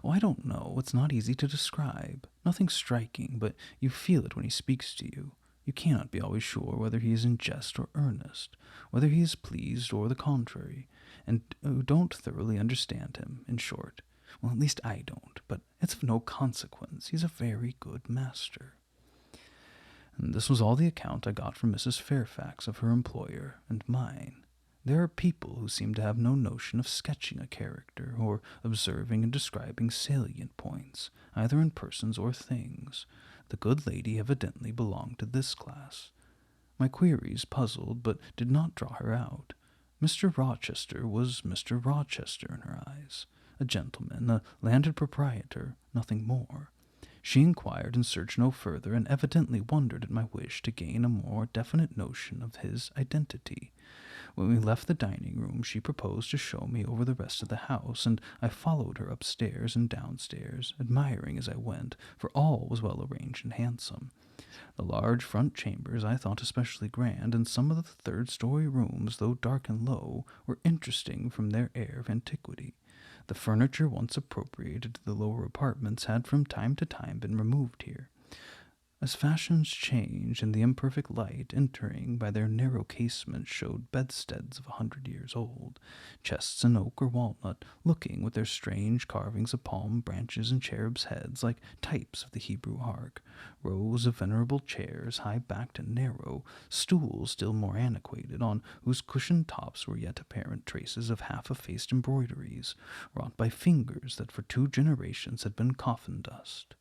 "Oh, I don't know. It's not easy to describe. Nothing striking, but you feel it when he speaks to you. You cannot be always sure whether he is in jest or earnest, whether he is pleased or the contrary, and you don't thoroughly understand him, in short. Well, at least I don't, but it's of no consequence. He's a very good master." And this was all the account I got from Mrs. Fairfax of her employer and mine. There are people who seem to have no notion of sketching a character, or observing and describing salient points, either in persons or things. The good lady evidently belonged to this class. My queries puzzled, but did not draw her out. Mr. Rochester was Mr. Rochester in her eyes, a gentleman, a landed proprietor, nothing more. She inquired and searched no further, and evidently wondered at my wish to gain a more definite notion of his identity. When we left the dining-room, she proposed to show me over the rest of the house, and I followed her upstairs and downstairs, admiring as I went, for all was well arranged and handsome. The large front chambers I thought especially grand, and some of the third-story rooms, though dark and low, were interesting from their air of antiquity. The furniture once appropriated to the lower apartments had from time to time been removed here. As fashions changed, and the imperfect light entering by their narrow casements showed bedsteads of 100 years old, chests in oak or walnut, looking with their strange carvings of palm branches and cherubs' heads like types of the Hebrew ark, rows of venerable chairs, high-backed and narrow, stools still more antiquated, on whose cushioned tops were yet apparent traces of half-effaced embroideries, wrought by fingers that for 2 generations had been coffin dust.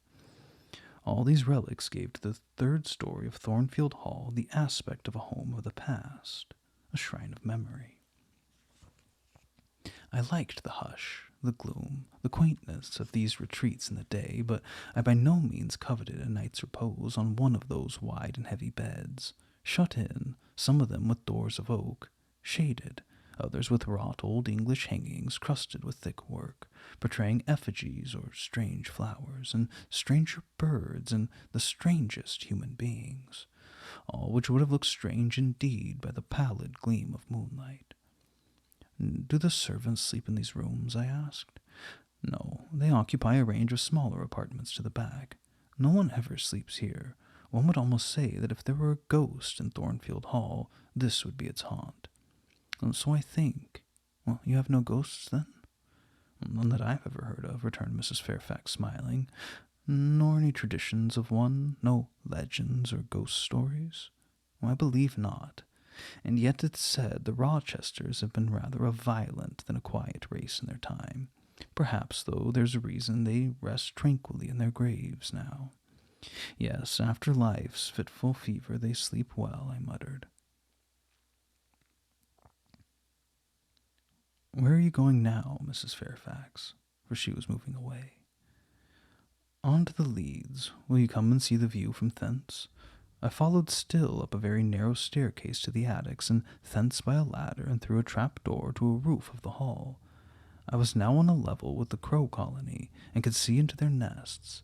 All these relics gave to the 3rd story of Thornfield Hall the aspect of a home of the past, a shrine of memory. I liked the hush, the gloom, the quaintness of these retreats in the day, but I by no means coveted a night's repose on one of those wide and heavy beds, shut in, some of them with doors of oak, shaded, others with wrought old English hangings crusted with thick work, portraying effigies or strange flowers, and stranger birds, and the strangest human beings, all which would have looked strange indeed by the pallid gleam of moonlight. "Do the servants sleep in these rooms?" I asked. "No, they occupy a range of smaller apartments to the back. No one ever sleeps here. One would almost say that if there were a ghost in Thornfield Hall, this would be its haunt. So I think." "Well, you have no ghosts, then?" "None that I've ever heard of," returned Mrs. Fairfax, smiling. "Nor any traditions of one? No legends or ghost stories?" "I believe not. And yet it's said the Rochesters have been rather a violent than a quiet race in their time. Perhaps, though, there's a reason they rest tranquilly in their graves now." "Yes, after life's fitful fever they sleep well," I muttered. "Where are you going now, Mrs. Fairfax?" For she was moving away. "On to the Leads. Will you come and see the view from thence?" I followed still up a very narrow staircase to the attics, and thence by a ladder and through a trap-door to a roof of the hall. I was now on a level with the crow colony, and could see into their nests.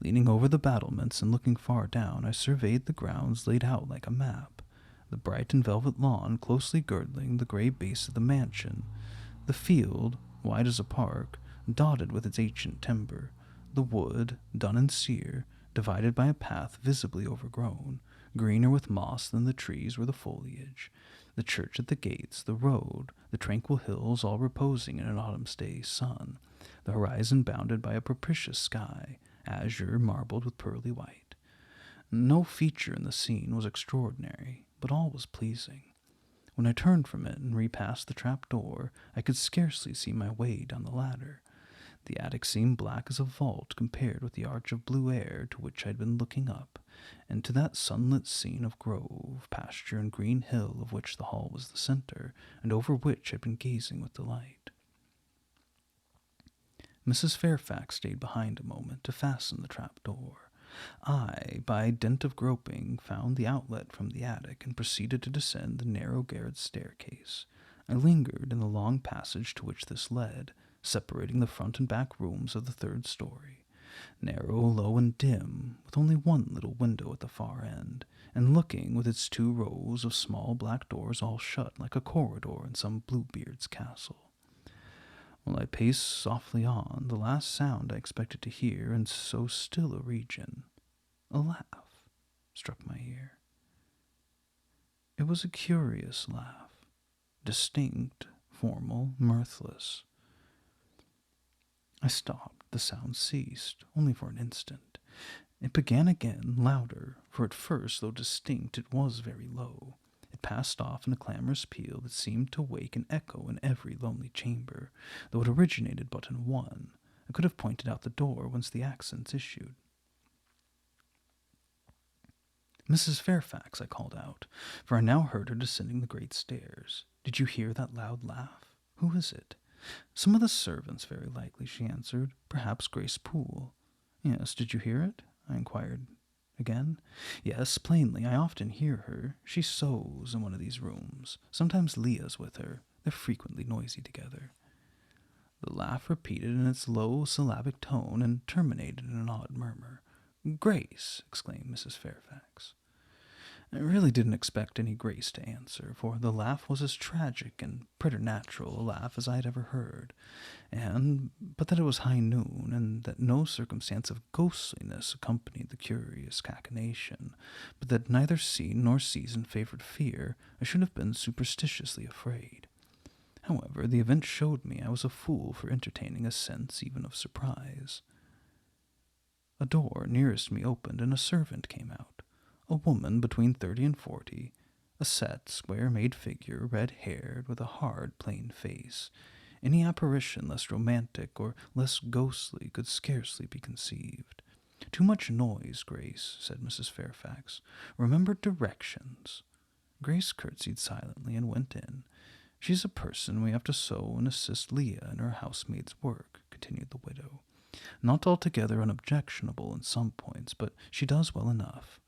Leaning over the battlements and looking far down, I surveyed the grounds laid out like a map, the bright and velvet lawn closely girdling the grey base of the mansion, the field, wide as a park, dotted with its ancient timber, the wood, dun and sere, divided by a path visibly overgrown, greener with moss than the trees or the foliage, the church at the gates, the road, the tranquil hills all reposing in an autumn's day sun, the horizon bounded by a propitious sky, azure marbled with pearly white. No feature in the scene was extraordinary, but all was pleasing. When I turned from it and repassed the trap-door, I could scarcely see my way down the ladder. The attic seemed black as a vault compared with the arch of blue air to which I had been looking up, and to that sunlit scene of grove, pasture, and green hill of which the hall was the center, and over which I had been gazing with delight. Mrs. Fairfax stayed behind a moment to fasten the trap-door. I, by dint of groping, found the outlet from the attic and proceeded to descend the narrow garret staircase. I lingered in the long passage to which this led, separating the front and back rooms of the 3rd story, narrow, low, and dim, with only one little window at the far end, and looking with its 2 rows of small black doors all shut like a corridor in some Bluebeard's castle. While I paced softly on, the last sound I expected to hear in so still a region, a laugh, struck my ear. It was a curious laugh, distinct, formal, mirthless. I stopped. The sound ceased, only for an instant. It began again, louder, for at first, though distinct, it was very low. It passed off in a clamorous peal that seemed to wake an echo in every lonely chamber, though it originated but in one. I could have pointed out the door whence the accents issued. "Mrs. Fairfax," I called out, for I now heard her descending the great stairs. "Did you hear that loud laugh? Who is it?" "Some of the servants, very likely," she answered. "Perhaps Grace Poole." "Yes, did you hear it?" I inquired again. "Yes, plainly. I often hear her. She sews in one of these rooms. Sometimes Leah's with her. They're frequently noisy together." The laugh repeated in its low syllabic tone and terminated in an odd murmur. "Grace!" exclaimed Mrs. Fairfax. I really didn't expect any Grace to answer, for the laugh was as tragic and preternatural a laugh as I had ever heard, but that it was high noon, and that no circumstance of ghostliness accompanied the curious cachinnation, but that neither scene nor season favored fear, I should have been superstitiously afraid. However, the event showed me I was a fool for entertaining a sense even of surprise. A door nearest me opened, and a servant came out. A woman between 30 and 40, a set, square-made figure, red-haired, with a hard, plain face. Any apparition less romantic or less ghostly could scarcely be conceived. "Too much noise, Grace," said Mrs. Fairfax. "Remember directions." Grace curtsied silently and went in. "She's a person we have to sew and assist Leah in her housemaid's work," continued the widow. "Not altogether unobjectionable in some points, but she does well enough.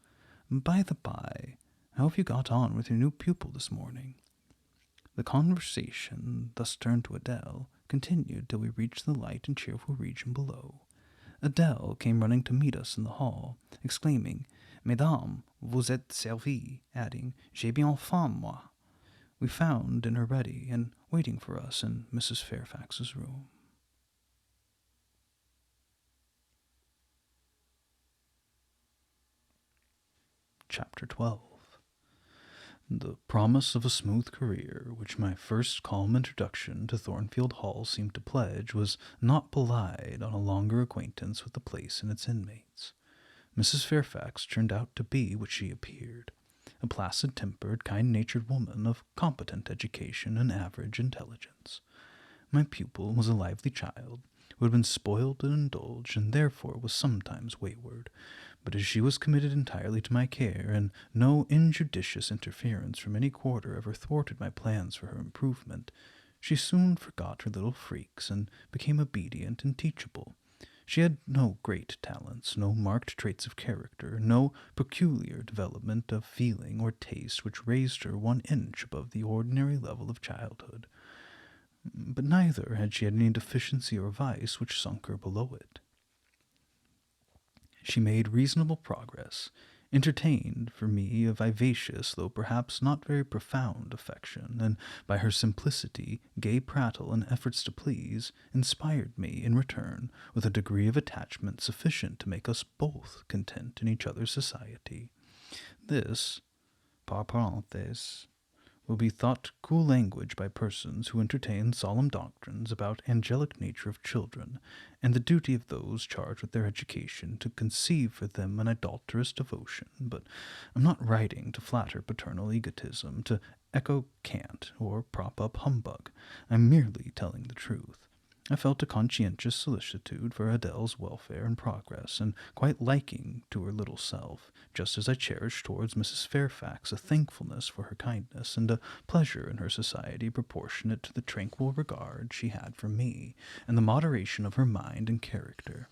By the by, how have you got on with your new pupil this morning?" The conversation, thus turned to Adele, continued till we reached the light and cheerful region below. Adele came running to meet us in the hall, exclaiming, "Mesdames, vous êtes servies," adding, "J'ai bien faim, moi." We found dinner ready and waiting for us in Mrs. Fairfax's room. Chapter 12. The promise of a smooth career, which my first calm introduction to Thornfield Hall seemed to pledge, was not belied on a longer acquaintance with the place and its inmates. Mrs. Fairfax turned out to be what she appeared, a placid-tempered, kind-natured woman of competent education and average intelligence. My pupil was a lively child, who had been spoiled and indulged, and therefore was sometimes wayward. But as she was committed entirely to my care, and no injudicious interference from any quarter ever thwarted my plans for her improvement, she soon forgot her little freaks, and became obedient and teachable. She had no great talents, no marked traits of character, no peculiar development of feeling or taste which raised her 1 inch above the ordinary level of childhood. But neither had she any deficiency or vice which sunk her below it. She made reasonable progress, entertained for me a vivacious, though perhaps not very profound affection, and by her simplicity, gay prattle, and efforts to please, inspired me, in return, with a degree of attachment sufficient to make us both content in each other's society. This, par parenthèse, will be thought cool language by persons who entertain solemn doctrines about angelic nature of children, and the duty of those charged with their education to conceive for them an idolatrous devotion. But I'm not writing to flatter paternal egotism, to echo cant, or prop up humbug. I'm merely telling the truth. I felt a conscientious solicitude for Adele's welfare and progress, and quite liking to her little self, just as I cherished towards Mrs. Fairfax a thankfulness for her kindness, and a pleasure in her society proportionate to the tranquil regard she had for me, and the moderation of her mind and character.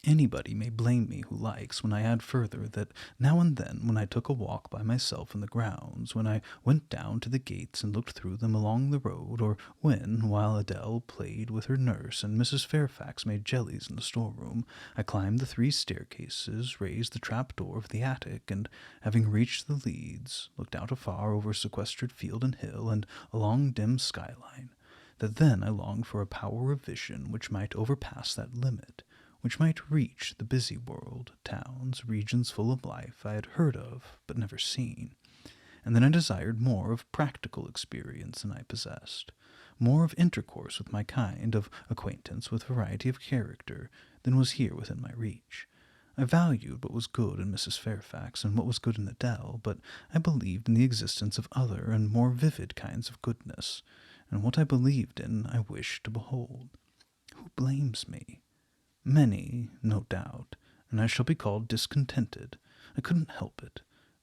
Anybody may blame me who likes when I add further that now and then when I took a walk by myself in the grounds, when I went down to the gates and looked through them along the road, or when, while Adele played with her nurse and Mrs. Fairfax made jellies in the storeroom, I climbed the 3 staircases, raised the trap-door of the attic, and, having reached the leads, looked out afar over sequestered field and hill and a long dim skyline, that then I longed for a power of vision which might overpass that limit, which might reach the busy world, towns, regions full of life I had heard of but never seen. And then I desired more of practical experience than I possessed, more of intercourse with my kind, of acquaintance with variety of character than was here within my reach. I valued what was good in Mrs. Fairfax and what was good in Adele, but I believed in the existence of other and more vivid kinds of goodness, and what I believed in I wished to behold. Who blames me? Many, no doubt, and I shall be called discontented. I couldn't help it.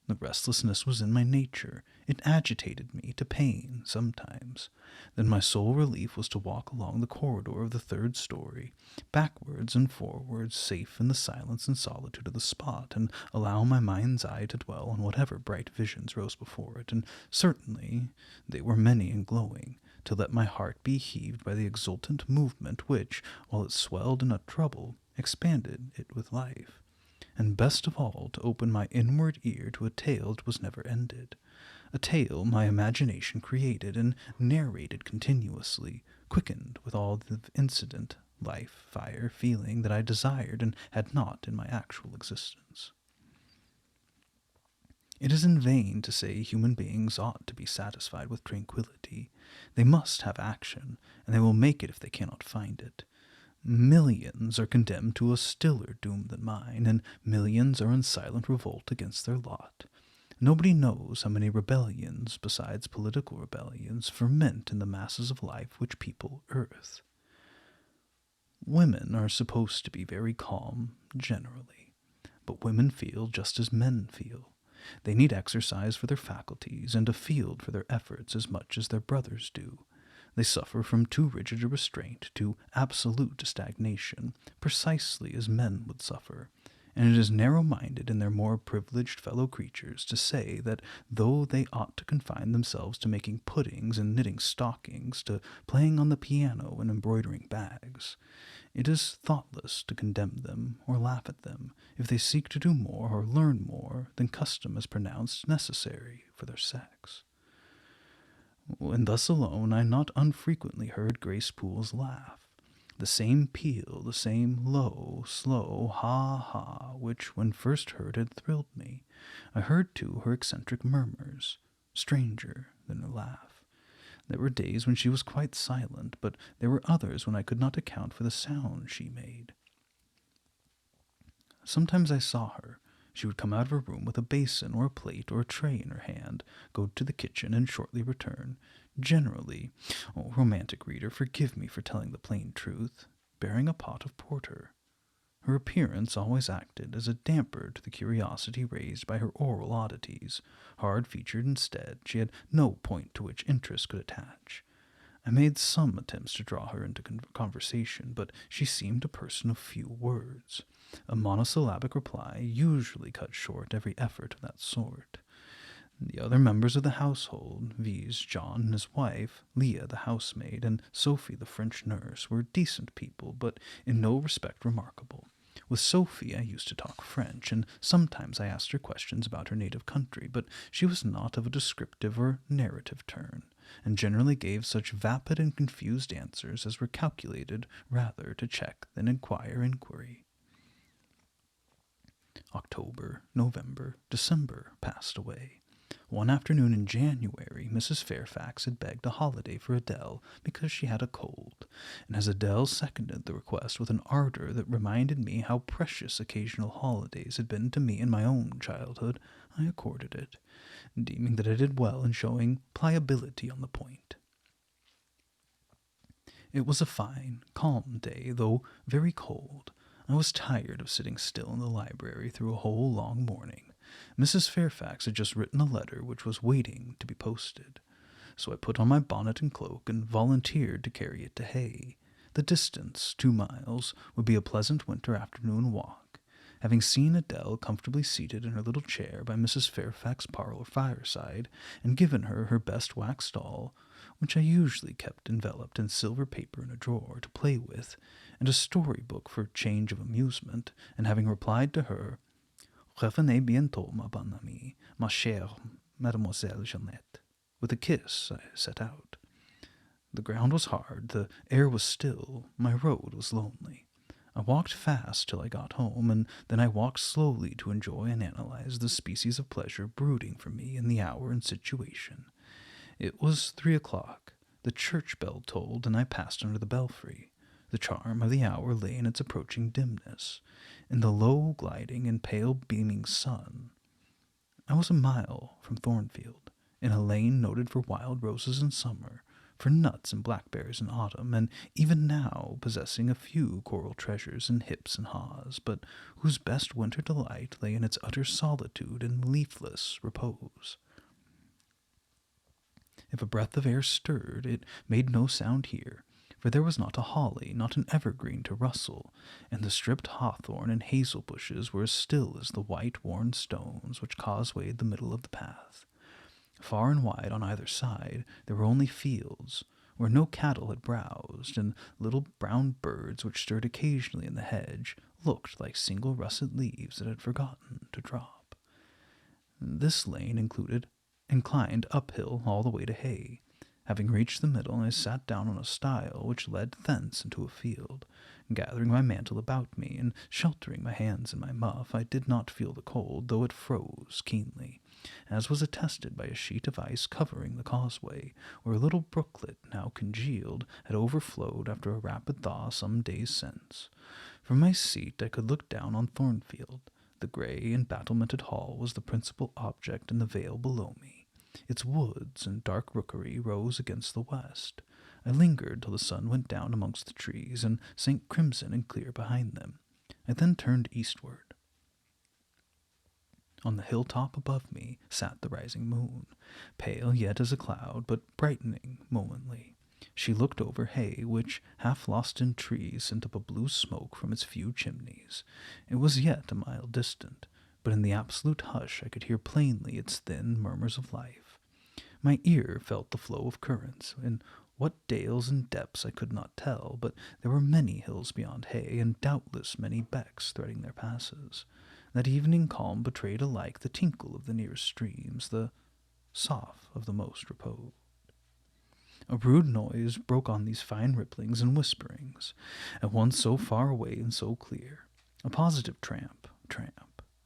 The restlessness was in my nature. It agitated me to pain sometimes. Then my sole relief was to walk along the corridor of the 3rd story, backwards and forwards, safe in the silence and solitude of the spot, and allow my mind's eye to dwell on whatever bright visions rose before it, and certainly they were many and glowing, to let my heart be heaved by the exultant movement which, while it swelled in a trouble, expanded it with life. and best of all to open my inward ear to a tale that was never ended, a tale my imagination created and narrated continuously, quickened with all the incident, life, fire, feeling that I desired and had not in my actual existence. It is in vain to say human beings ought to be satisfied with tranquillity. They must have action, and they will make it if they cannot find it. Millions are condemned to a stiller doom than mine, and millions are in silent revolt against their lot. Nobody knows how many rebellions, besides political rebellions, ferment in the masses of life which people earth. Women are supposed to be very calm, generally, but women feel just as men feel. They need exercise for their faculties and a field for their efforts as much as their brothers do. They suffer from too rigid a restraint, too absolute a stagnation, precisely as men would suffer, and it is narrow-minded in their more privileged fellow creatures to say that though they ought to confine themselves to making puddings and knitting stockings, to playing on the piano and embroidering bags, it is thoughtless to condemn them or laugh at them if they seek to do more or learn more than custom has pronounced necessary for their sex. And thus alone I not unfrequently heard Grace Poole's laugh, the same peal, the same low, slow ha-ha, which, when first heard, had thrilled me. I heard, too, her eccentric murmurs, stranger than her laugh. There were days when she was quite silent, but there were others when I could not account for the sound she made. Sometimes I saw her. She would come out of her room with a basin or a plate or a tray in her hand, go to the kitchen, and shortly return, generally, romantic reader, forgive me for telling the plain truth, bearing a pot of porter. Her appearance always acted as a damper to the curiosity raised by her oral oddities. Hard-featured instead, she had no point to which interest could attach. I made some attempts to draw her into conversation, but she seemed a person of few words. A monosyllabic reply usually cut short every effort of that sort. The other members of the household, viz., John and his wife, Leah the housemaid, and Sophie the French nurse, were decent people, but in no respect remarkable. With Sophie I used to talk French, and sometimes I asked her questions about her native country, but she was not of a descriptive or narrative turn, and generally gave such vapid and confused answers as were calculated rather to check than inquire inquiry. October, November, December passed away. One afternoon in January, Mrs. Fairfax had begged a holiday for Adele because she had a cold, and as Adele seconded the request with an ardor that reminded me how precious occasional holidays had been to me in my own childhood, I accorded it, deeming that I did well in showing pliability on the point. It was a fine, calm day, though very cold. I was tired of sitting still in the library through a whole long morning. Mrs. Fairfax had just written a letter which was waiting to be posted, so I put on my bonnet and cloak and volunteered to carry it to Hay. The distance, 2 miles, would be a pleasant winter afternoon walk. Having seen Adele comfortably seated in her little chair by Mrs. Fairfax's parlor fireside, and given her her best wax doll, which I usually kept enveloped in silver paper in a drawer to play with, and a story-book for change of amusement, and having replied to her, "Revenez bientôt, ma bonne amie, ma chère Mademoiselle Jeannette," with a kiss, I set out. The ground was hard, the air was still, my road was lonely. I walked fast till I got home, and then I walked slowly to enjoy and analyze the species of pleasure brooding for me in the hour and situation. It was 3 o'clock. The church bell tolled, and I passed under the belfry. The charm of the hour lay in its approaching dimness, in the low gliding and pale beaming sun. I was a mile from Thornfield, in a lane noted for wild roses in summer, for nuts and blackberries in autumn, and even now possessing a few coral treasures in hips and haws, but whose best winter delight lay in its utter solitude and leafless repose. If a breath of air stirred, it made no sound here, for there was not a holly, not an evergreen to rustle, and the stripped hawthorn and hazel bushes were as still as the white worn stones which causewayed the middle of the path. Far and wide on either side there were only fields, where no cattle had browsed, and little brown birds which stirred occasionally in the hedge, looked like single russet leaves that had forgotten to drop. This lane inclined uphill all the way to hay. Having reached the middle, I sat down on a stile which led thence into a field. Gathering my mantle about me and sheltering my hands in my muff, I did not feel the cold, though it froze keenly, as was attested by a sheet of ice covering the causeway, where a little brooklet, now congealed, had overflowed after a rapid thaw some days since. From my seat I could look down on Thornfield. The grey and battlemented hall was the principal object in the vale below me. Its woods and dark rookery rose against the west. I lingered till the sun went down amongst the trees and sank crimson and clear behind them. I then turned eastward. On the hilltop above me sat the rising moon, pale yet as a cloud, but brightening momently. She looked over hay, which, half lost in trees, sent up a blue smoke from its few chimneys. It was yet a mile distant, but in the absolute hush I could hear plainly its thin murmurs of life. My ear felt the flow of currents. In what dales and depths I could not tell, but there were many hills beyond hay, and doubtless many becks threading their passes. That evening calm betrayed alike the tinkle of the nearest streams, the sough of the most reposed. A rude noise broke on these fine ripplings and whisperings, at once so far away and so clear. A positive tramp,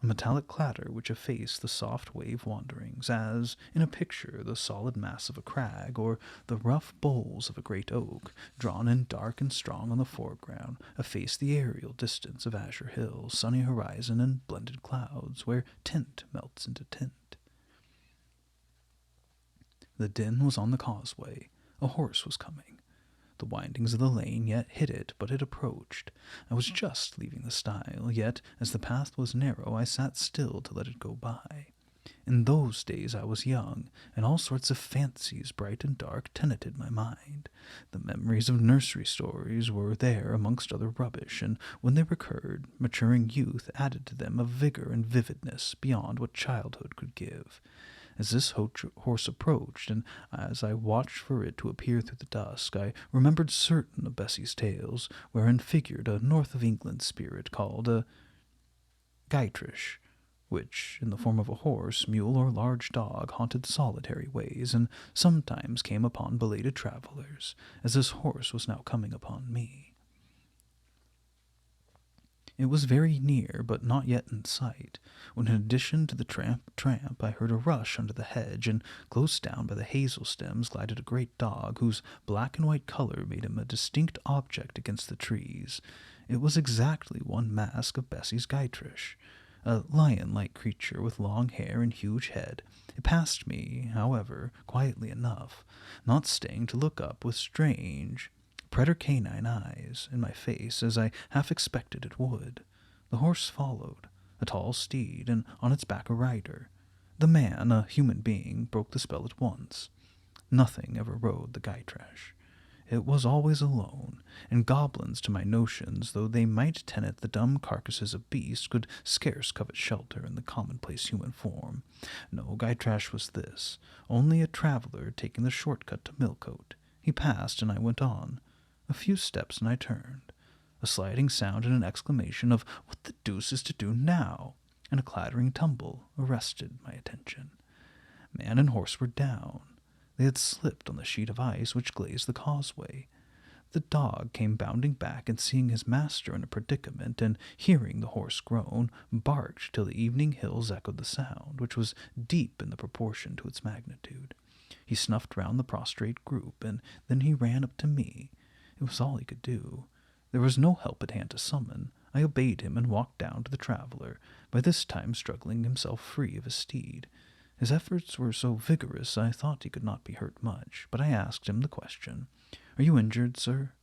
a metallic clatter which effaced the soft wave wanderings, as, in a picture, the solid mass of a crag, or the rough boles of a great oak, drawn in dark and strong on the foreground, effaced the aerial distance of azure hills, sunny horizon, and blended clouds, where tint melts into tint. The din was on the causeway. A horse was coming. The windings of the lane yet hid it, but it approached. I was just leaving the stile, yet, as the path was narrow, I sat still to let it go by. In those days I was young, and all sorts of fancies, bright and dark, tenanted my mind. The memories of nursery stories were there amongst other rubbish, and when they recurred, maturing youth added to them a vigor and vividness beyond what childhood could give. As this horse approached, and as I watched for it to appear through the dusk, I remembered certain of Bessie's tales, wherein figured a north of England spirit called a Gytrash, which, in the form of a horse, mule, or large dog, haunted solitary ways, and sometimes came upon belated travelers, as this horse was now coming upon me. It was very near, but not yet in sight, when in addition to the tramp, I heard a rush under the hedge, and close down by the hazel stems glided a great dog, whose black and white color made him a distinct object against the trees. It was exactly one mask of Bessie's Gytrash, a lion-like creature with long hair and huge head. It passed me, however, quietly enough, not staying to look up with strange, preter-canine eyes in my face, as I half expected it would. The horse followed, a tall steed, and on its back a rider. The man, a human being, broke the spell at once. Nothing ever rode the Gytrash. It was always alone, and goblins, to my notions, though they might tenant the dumb carcasses of beasts, could scarce covet shelter in the commonplace human form. No, Gytrash was this, only a traveller taking the short-cut to Millcote. He passed, and I went on. A few steps, and I turned. A sliding sound and an exclamation of "What the deuce is to do now?" and a clattering tumble arrested my attention. Man and horse were down. They had slipped on the sheet of ice which glazed the causeway. The dog came bounding back, and seeing his master in a predicament, and hearing the horse groan, barked till the evening hills echoed the sound, which was deep in the proportion to its magnitude. He snuffed round the prostrate group, and then he ran up to me. It was all he could do. There was no help at hand to summon. I obeyed him and walked down to the traveller, by this time struggling himself free of his steed. His efforts were so vigorous I thought he could not be hurt much, but I asked him the question, "Are you injured, sir?"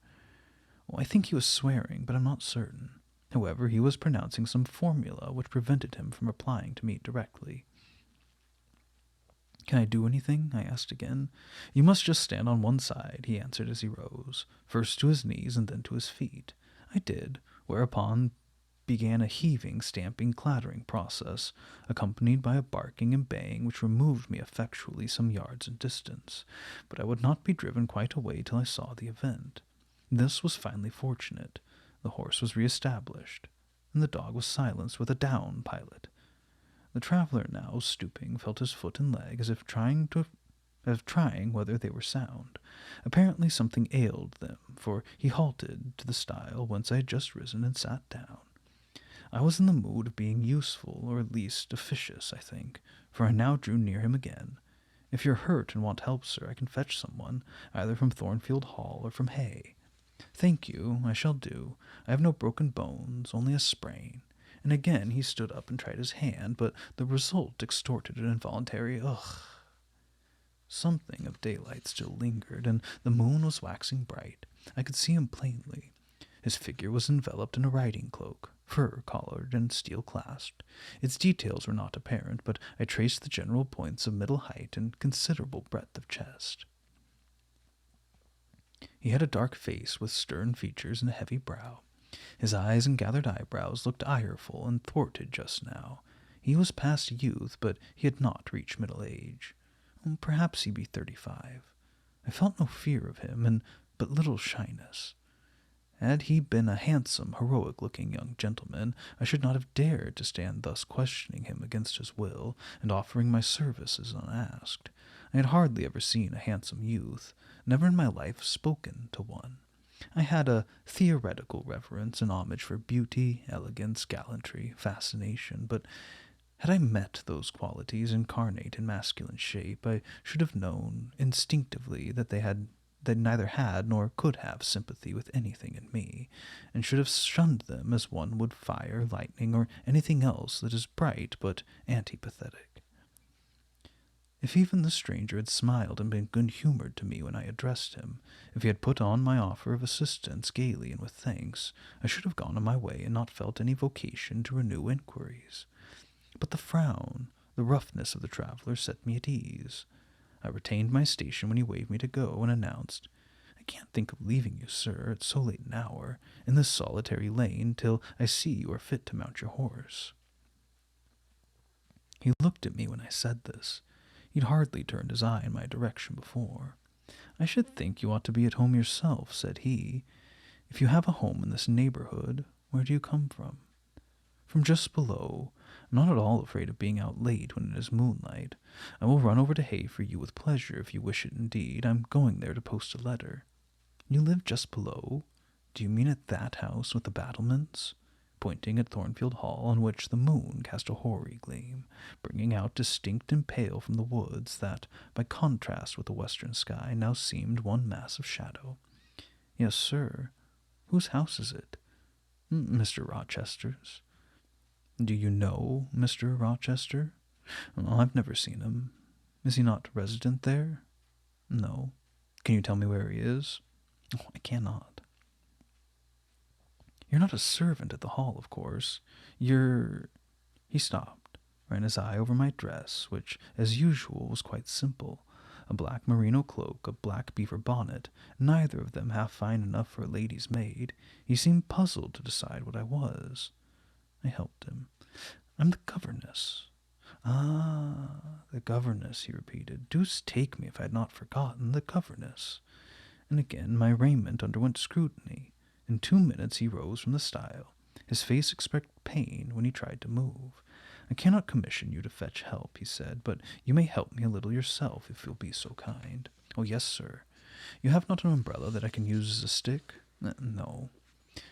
I think he was swearing, but I'm not certain. However, he was pronouncing some formula which prevented him from replying to me directly. "Can I do anything?" I asked again. "You must just stand on one side," he answered as he rose, first to his knees and then to his feet. I did, whereupon began a heaving, stamping, clattering process, accompanied by a barking and baying which removed me effectually some yards in distance, but I would not be driven quite away till I saw the event. This was finally fortunate. The horse was re-established. and the dog was silenced with a down pilot. The traveler now, stooping, felt his foot and leg as if trying whether they were sound. Apparently something ailed them, for he halted to the stile whence I had just risen and sat down. I was in the mood of being useful, or at least officious, I think, for I now drew near him again. If you're hurt and want help, sir, I can fetch someone, either from Thornfield Hall or from Hay. Thank you, I shall do. I have no broken bones, only a sprain. And again he stood up and tried his hand, but the result extorted an involuntary ugh. Something of daylight still lingered, and the moon was waxing bright. I could see him plainly. His figure was enveloped in a riding cloak, fur-collared and steel-clasped. Its details were not apparent, but I traced the general points of middle height and considerable breadth of chest. He had a dark face with stern features and a heavy brow. His eyes and gathered eyebrows looked ireful and thwarted just now. He was past youth, but he had not reached middle age. Perhaps he be 35. I felt no fear of him, and but little shyness. Had he been a handsome, heroic-looking young gentleman, I should not have dared to stand thus questioning him against his will, and offering my services unasked. I had hardly ever seen a handsome youth, never in my life spoken to one. I had a theoretical reverence and homage for beauty, elegance, gallantry, fascination, but had I met those qualities incarnate in masculine shape, I should have known instinctively that they neither had nor could have sympathy with anything in me, and should have shunned them as one would fire, lightning, or anything else that is bright but antipathetic. If even the stranger had smiled and been good-humored to me when I addressed him, if he had put on my offer of assistance gaily and with thanks, I should have gone on my way and not felt any vocation to renew inquiries. But the frown, the roughness of the traveler set me at ease. I retained my station when he waved me to go, and announced, "I can't think of leaving you, sir, at so late an hour, in this solitary lane, till I see you are fit to mount your horse." He looked at me when I said this. He'd hardly turned his eye in my direction before. "I should think you ought to be at home yourself," said he. "If you have a home in this neighborhood, where do you come from?" "From just below. I'm not at all afraid of being out late when it is moonlight. I will run over to Hay for you with pleasure if you wish it indeed. I'm going there to post a letter." "You live just below? Do you mean at that house with the battlements?" Pointing at Thornfield Hall, on which the moon cast a hoary gleam, bringing out distinct and pale from the woods that, by contrast with the western sky, now seemed one mass of shadow. "Yes, sir. Whose house is it?" "Mr. Rochester's." "Do you know Mr. Rochester?" "I've never seen him." "Is he not resident there?" "No." "Can you tell me where he is?" "I cannot." "You're not a servant at the hall, of course. You're—" He stopped, ran his eye over my dress, which, as usual, was quite simple. A black merino cloak, a black beaver bonnet, neither of them half fine enough for a lady's maid. He seemed puzzled to decide what I was. I helped him. "I'm the governess." "Ah, the governess," he repeated. "Deuce take me if I had not forgotten, the governess." And again my raiment underwent scrutiny. In 2 minutes he rose from the stile. His face expressed pain when he tried to move. "I cannot commission you to fetch help," he said, "but you may help me a little yourself, if you'll be so kind." "Oh, yes, sir." "You have not an umbrella that I can use as a stick?" "No."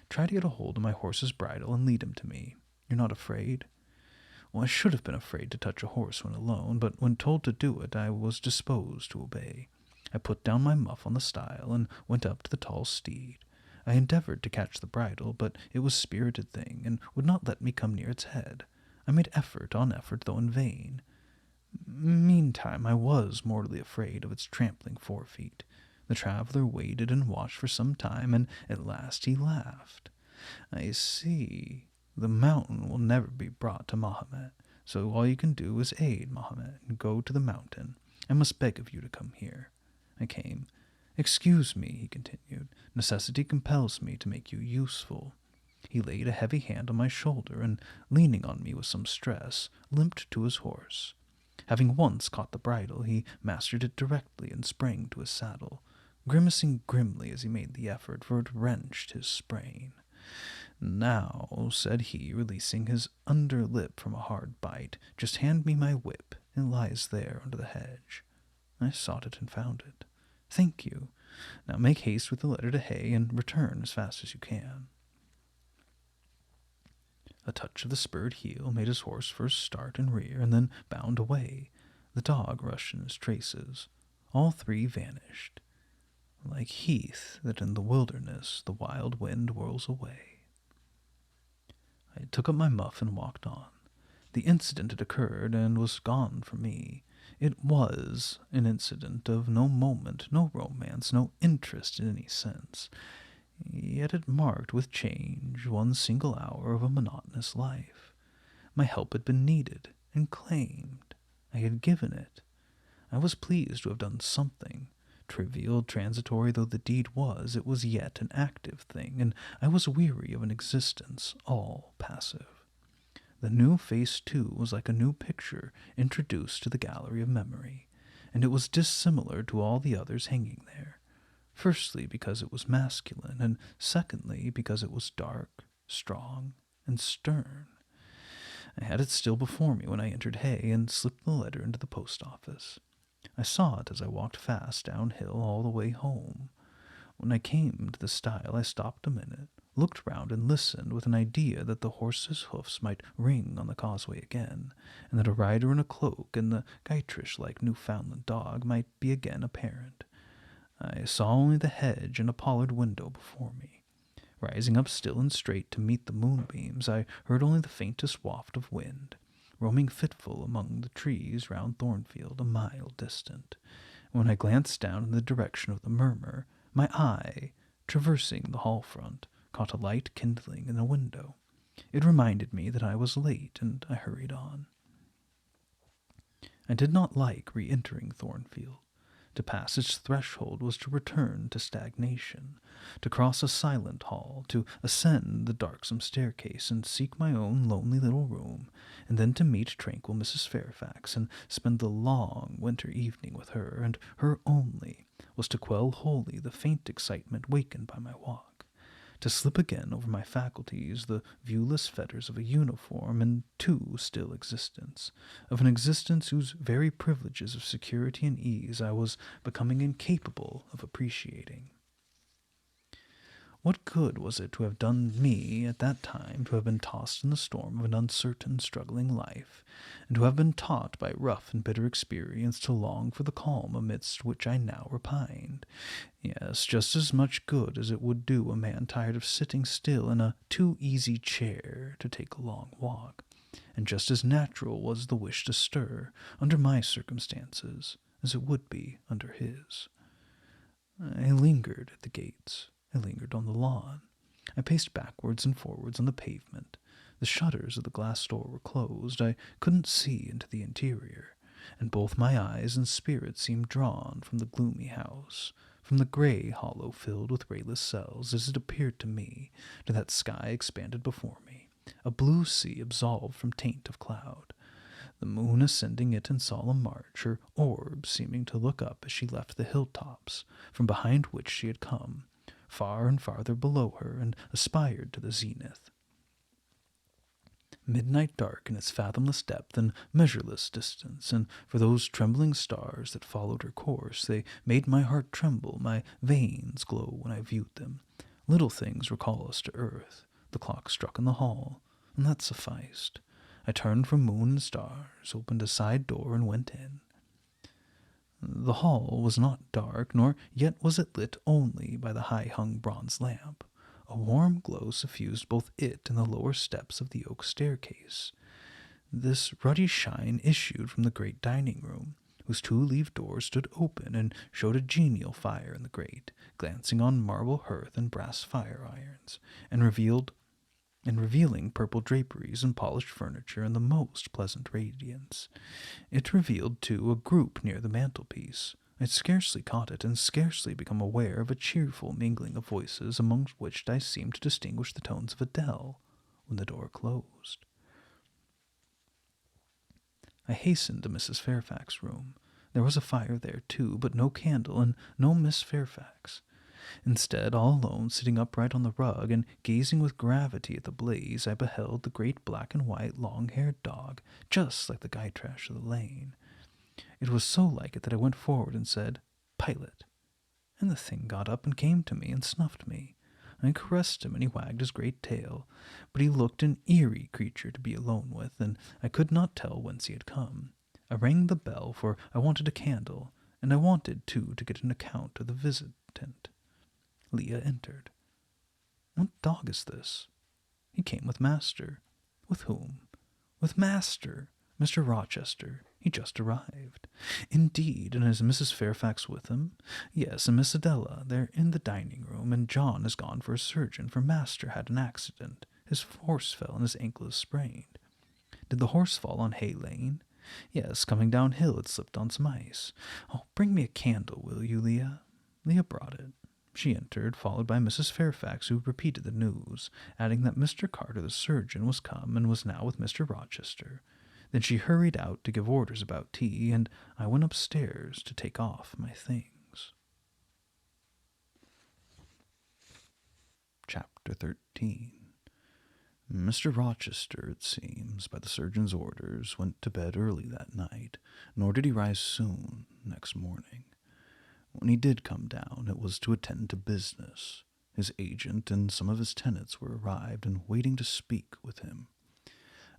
"Try to get a hold of my horse's bridle and lead him to me. You're not afraid?" Well, I should have been afraid to touch a horse when alone, but when told to do it, I was disposed to obey. I put down my muff on the stile and went up to the tall steed. I endeavored to catch the bridle, but it was a spirited thing, and would not let me come near its head. I made effort on effort, though in vain. Meantime, I was mortally afraid of its trampling forefeet. The traveler waited and watched for some time, and at last he laughed. "I see. The mountain will never be brought to Mahomet, so all you can do is aid Mahomet and go to the mountain. I must beg of you to come here." I came. "Excuse me," he continued. "Necessity compels me to make you useful." He laid a heavy hand on my shoulder, and, leaning on me with some stress, limped to his horse. Having once caught the bridle, he mastered it directly and sprang to his saddle, grimacing grimly as he made the effort, for it wrenched his sprain. "Now," said he, releasing his under lip from a hard bite, "just hand me my whip. It lies there under the hedge." I sought it and found it. "Thank you. Now make haste with the letter to Hay, and return as fast as you can." A touch of the spurred heel made his horse first start and rear, and then bound away. The dog rushed in his traces. All three vanished, like heath that in the wilderness the wild wind whirls away. I took up my muff and walked on. The incident had occurred and was gone from me. It was an incident of no moment, no romance, no interest in any sense. Yet it marked with change one single hour of a monotonous life. My help had been needed and claimed. I had given it. I was pleased to have done something. Trivial, transitory though the deed was, it was yet an active thing, and I was weary of an existence all passive. The new face, too, was like a new picture introduced to the gallery of memory, and it was dissimilar to all the others hanging there. Firstly, because it was masculine, and secondly, because it was dark, strong, and stern. I had it still before me when I entered Hay and slipped the letter into the post office. I saw it as I walked fast downhill all the way home. When I came to the stile, I stopped a minute, looked round and listened with an idea that the horse's hoofs might ring on the causeway again, and that a rider in a cloak and the Gytrash-like Newfoundland dog might be again apparent. I saw only the hedge and a pollard window before me. Rising up still and straight to meet the moonbeams, I heard only the faintest waft of wind, roaming fitful among the trees round Thornfield, a mile distant. When I glanced down in the direction of the murmur, my eye, traversing the hall front, caught a light kindling in a window. It reminded me that I was late, and I hurried on. I did not like re-entering Thornfield. To pass its threshold was to return to stagnation, to cross a silent hall, to ascend the darksome staircase and seek my own lonely little room, and then to meet tranquil Mrs. Fairfax and spend the long winter evening with her, and her only, was to quell wholly the faint excitement wakened by my walk, to slip again over my faculties the viewless fetters of a uniform into still existence, of an existence whose very privileges of security and ease I was becoming incapable of appreciating. What good was it to have done me at that time to have been tossed in the storm of an uncertain, struggling life, and to have been taught by rough and bitter experience to long for the calm amidst which I now repined? Yes, just as much good as it would do a man tired of sitting still in a too-easy chair to take a long walk, and just as natural was the wish to stir, under my circumstances, as it would be under his. I lingered at the gates. I lingered on the lawn. I paced backwards and forwards on the pavement. The shutters of the glass door were closed. I couldn't see into the interior, and both my eyes and spirit seemed drawn from the gloomy house, from the gray hollow filled with rayless cells, as it appeared to me, to that sky expanded before me, a blue sea absolved from taint of cloud, the moon ascending it in solemn march, her orbs seeming to look up as she left the hilltops, from behind which she had come, far and farther below her, and aspired to the zenith. Midnight dark in its fathomless depth and measureless distance, and for those trembling stars that followed her course, they made my heart tremble, my veins glow when I viewed them. Little things recall us to earth. The clock struck in the hall, and that sufficed. I turned from moon and stars, opened a side door, and went in. The hall was not dark, nor yet was it lit only by the high-hung bronze lamp. A warm glow suffused both it and the lower steps of the oak staircase. This ruddy shine issued from the great dining-room, whose two-leaved doors stood open and showed a genial fire in the grate, glancing on marble hearth and brass fire-irons, and revealing purple draperies and polished furniture in the most pleasant radiance. It revealed, too, a group near the mantelpiece. I had scarcely caught it, and scarcely become aware of a cheerful mingling of voices, amongst which I seemed to distinguish the tones of Adele, when the door closed. I hastened to Mrs. Fairfax's room. There was a fire there, too, but no candle, and no Miss Fairfax. Instead, all alone, sitting upright on the rug and gazing with gravity at the blaze, I beheld the great black and white long-haired dog, just like the Gytrash of the lane. It was so like it that I went forward and said, "Pilot," and the thing got up and came to me and snuffed me. I caressed him, and he wagged his great tail, but he looked an eerie creature to be alone with, and I could not tell whence he had come. I rang the bell, for I wanted a candle, and I wanted, too, to get an account of the visitant. Leah entered. "What dog is this?" "He came with master." "With whom?" "With master, Mr. Rochester. He just arrived." "Indeed, and is Mrs. Fairfax with him?" "Yes, and Miss Adela. They're in the dining-room, and John has gone for a surgeon, for master had an accident. His horse fell, and his ankle is sprained." "Did the horse fall on Hay Lane?" "Yes, coming downhill it slipped on some ice." "Oh, bring me a candle, will you, Leah?" Leah brought it. She entered, followed by Mrs. Fairfax, who repeated the news, adding that Mr. Carter, the surgeon, was come and was now with Mr. Rochester. Then she hurried out to give orders about tea, and I went upstairs to take off my things. Chapter 13. Mr. Rochester, it seems, by the surgeon's orders, went to bed early that night, nor did he rise soon next morning. When he did come down, it was to attend to business. His agent and some of his tenants were arrived and waiting to speak with him.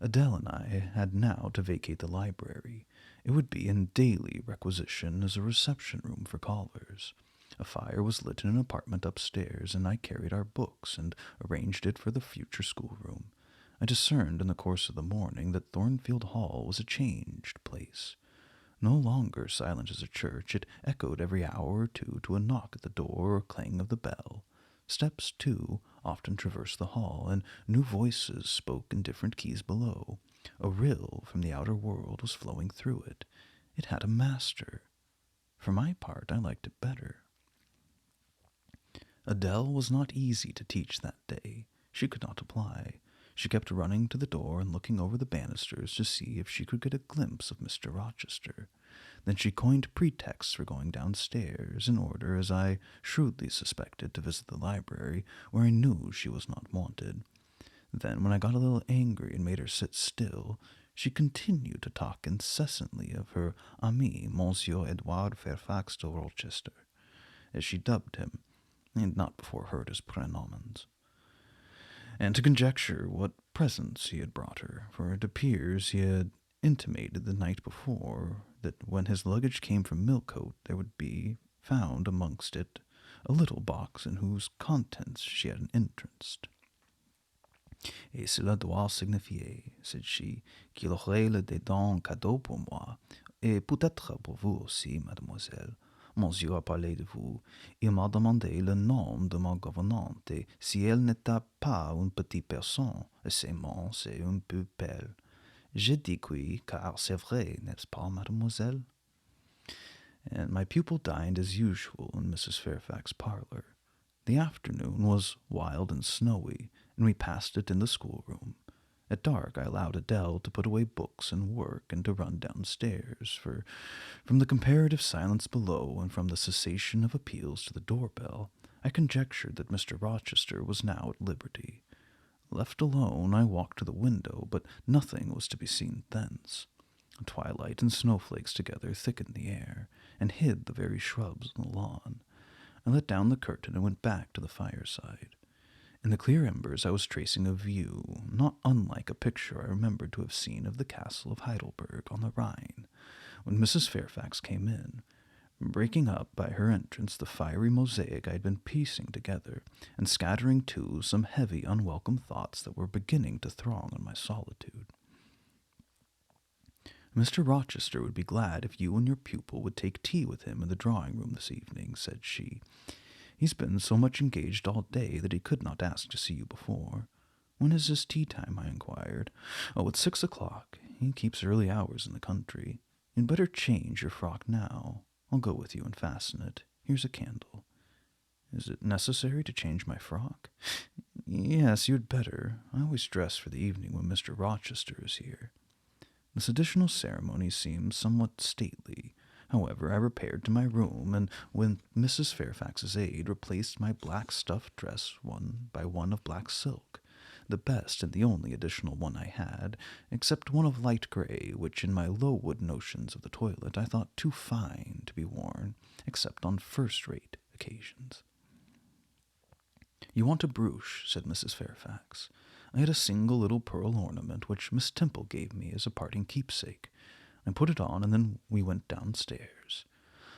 Adele and I had now to vacate the library. It would be in daily requisition as a reception room for callers. A fire was lit in an apartment upstairs, and I carried our books and arranged it for the future schoolroom. I discerned in the course of the morning that Thornfield Hall was a changed place. No longer silent as a church, it echoed every hour or two to a knock at the door or clang of the bell. Steps, too, often traversed the hall, and new voices spoke in different keys below. A rill from the outer world was flowing through it. It had a master. For my part, I liked it better. Adele was not easy to teach that day. She could not apply. She kept running to the door and looking over the banisters to see if she could get a glimpse of Mr. Rochester. Then she coined pretexts for going downstairs, in order, as I shrewdly suspected, to visit the library, where I knew she was not wanted. Then, when I got a little angry and made her sit still, she continued to talk incessantly of her ami, Monsieur Edouard Fairfax de Rochester, as she dubbed him, and not before heard his pranomens, and to conjecture what presents he had brought her, for it appears he had intimated the night before that when his luggage came from Millcote there would be found amongst it a little box in whose contents she had an interest. "Et cela doit signifier," said she, "qu'il aurait le dedans un cadeau pour moi, et peut-être pour vous aussi, mademoiselle. Monsieur a parlé de vous. Il m'a demandé le nom de ma gouvernante, et si elle n'était pas une petite personne, et ses mains, c'est un peu belle. J'ai dit oui, car c'est vrai, n'est-ce pas, mademoiselle?" And my pupil dined as usual in Mrs. Fairfax's parlor. The afternoon was wild and snowy, and we passed it in the schoolroom. At dark I allowed Adele to put away books and work and to run downstairs, for from the comparative silence below and from the cessation of appeals to the doorbell, I conjectured that Mr. Rochester was now at liberty. Left alone, I walked to the window, but nothing was to be seen thence. Twilight and snowflakes together thickened the air, and hid the very shrubs on the lawn. I let down the curtain and went back to the fireside. In the clear embers I was tracing a view, not unlike a picture I remembered to have seen of the castle of Heidelberg on the Rhine, when Mrs. Fairfax came in, breaking up by her entrance the fiery mosaic I had been piecing together, and scattering, too, some heavy, unwelcome thoughts that were beginning to throng on my solitude. "Mr. Rochester would be glad if you and your pupil would take tea with him in the drawing-room this evening," said she. "He's been so much engaged all day that he could not ask to see you before." "When is his tea time?" I inquired. "Oh, it's 6 o'clock. He keeps early hours in the country. You'd better change your frock now. I'll go with you and fasten it. Here's a candle." "Is it necessary to change my frock?" "Yes, you'd better. I always dress for the evening when Mr. Rochester is here." This additional ceremony seemed somewhat stately, However, I repaired to my room, and with Mrs. Fairfax's aid, replaced my black stuff dress one by one of black silk, the best and the only additional one I had, except one of light gray, which in my low-wood notions of the toilet I thought too fine to be worn, except on first-rate occasions. "You want a brooch," said Mrs. Fairfax. "I had a single little pearl ornament which Miss Temple gave me as a parting keepsake. I put it on, and then we went downstairs.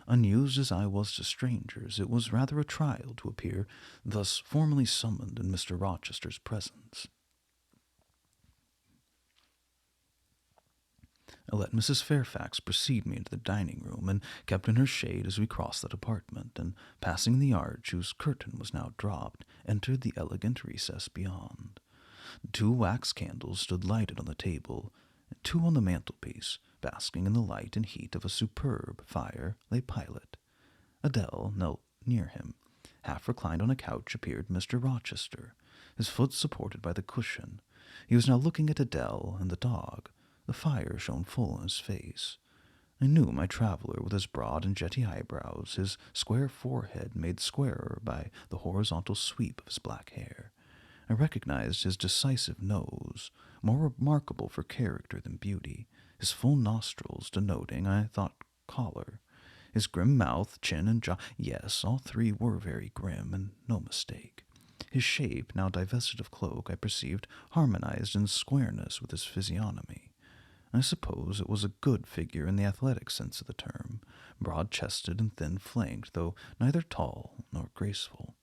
Unused as I was to strangers, it was rather a trial to appear thus formally summoned in Mr. Rochester's presence. I let Mrs. Fairfax precede me into the dining-room, and kept in her shade as we crossed that apartment, and, passing the arch, whose curtain was now dropped, entered the elegant recess beyond. 2 wax candles stood lighted on the table, and 2 on the mantelpiece. Basking in the light and heat of a superb fire lay Pilot. Adele knelt near him. Half reclined on a couch appeared Mr. Rochester, his foot supported by the cushion. He was now looking at Adele and the dog. The fire shone full in his face. I knew my traveler with his broad and jetty eyebrows, his square forehead made squarer by the horizontal sweep of his black hair. I recognized his decisive nose, more remarkable for character than beauty, his full nostrils denoting, I thought, choler, his grim mouth, chin, and jaw. Yes, all 3 were very grim, and no mistake. His shape, now divested of cloak, I perceived harmonized in squareness with his physiognomy. I suppose it was a good figure in the athletic sense of the term, broad-chested and thin-flanked, though neither tall nor graceful.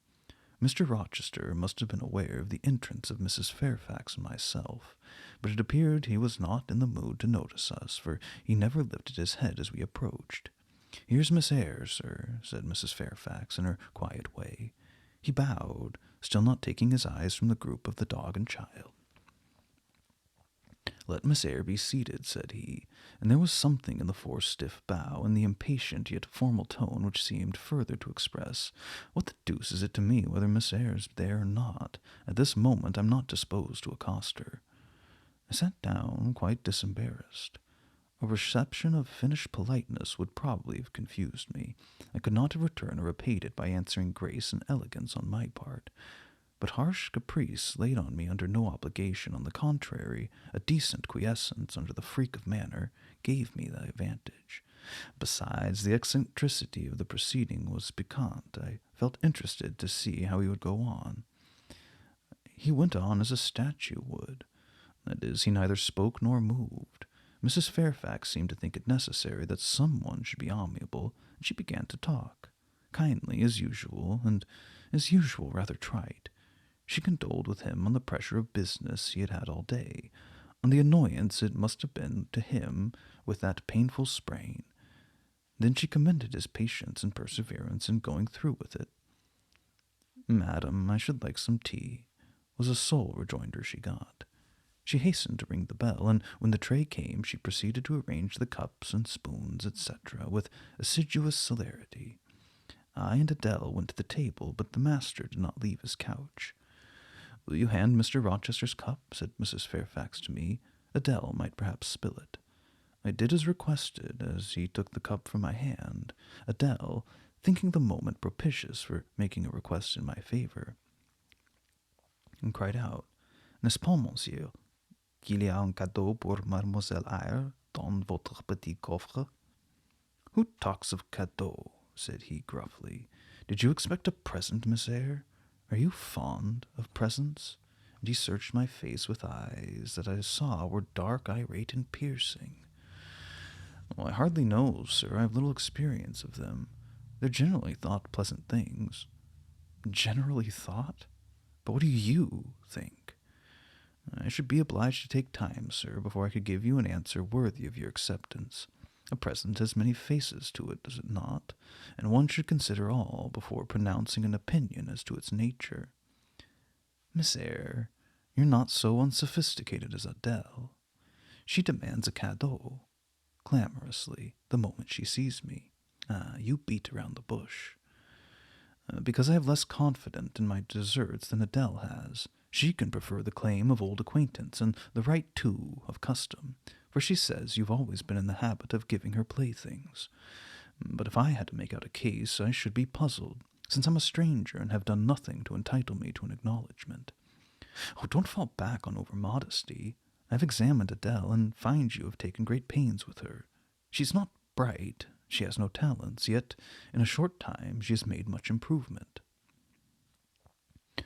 Mr. Rochester must have been aware of the entrance of Mrs. Fairfax and myself, but it appeared he was not in the mood to notice us, for he never lifted his head as we approached. "Here's Miss Eyre, sir," said Mrs. Fairfax in her quiet way. He bowed, still not taking his eyes from the group of the dog and child. "Let Miss Eyre be seated," said he, and there was something in the forced stiff bow and the impatient yet formal tone which seemed further to express, "What the deuce is it to me whether Miss Eyre's there or not? At this moment I'm not disposed to accost her." I sat down, quite disembarrassed. A reception of finished politeness would probably have confused me. I could not have returned or repaid it by answering grace and elegance on my part. But harsh caprice laid on me under no obligation. On the contrary, a decent quiescence under the freak of manner gave me the advantage. Besides, the eccentricity of the proceeding was piquant. I felt interested to see how he would go on. He went on as a statue would. That is, he neither spoke nor moved. Mrs. Fairfax seemed to think it necessary that someone should be amiable, and she began to talk, kindly as usual, and as usual rather trite. She condoled with him on the pressure of business he had had all day, on the annoyance it must have been to him with that painful sprain. Then she commended his patience and perseverance in going through with it. "Madam, I should like some tea," was the sole rejoinder she got. She hastened to ring the bell, and when the tray came, she proceeded to arrange the cups and spoons, etc., with assiduous celerity. I and Adele went to the table, but the master did not leave his couch. "Will you hand Mr. Rochester's cup?" said Mrs. Fairfax to me. "Adele might perhaps spill it." I did as requested, as he took the cup from my hand. Adele, thinking the moment propitious for making a request in my favor, and cried out, "N'est-ce pas, monsieur, qu'il y a un cadeau pour Mademoiselle Eyre dans votre petit coffre?" "Who talks of cadeau?" said he gruffly. "Did you expect a present, Miss Eyre? Are you fond of presents?" And he searched my face with eyes that I saw were dark, irate, and piercing. "Well, I hardly know, sir. I have little experience of them. They're generally thought pleasant things." "Generally thought? But what do you think?" "I should be obliged to take time, sir, before I could give you an answer worthy of your acceptance. A present has many faces to it, does it not? And one should consider all before pronouncing an opinion as to its nature." "Miss Eyre, you're not so unsophisticated as Adele. She demands a cadeau, clamorously, the moment she sees me. You beat around the bush." "Because I have less confidence in my deserts than Adele has. She can prefer the claim of old acquaintance, and the right, too, of custom, for she says you've always been in the habit of giving her playthings. But if I had to make out a case, I should be puzzled, since I'm a stranger and have done nothing to entitle me to an acknowledgment. Oh, don't fall back on over-modesty. I've examined Adele, and find you have taken great pains with her. She's not bright, she has no talents, yet in a short time she has made much improvement.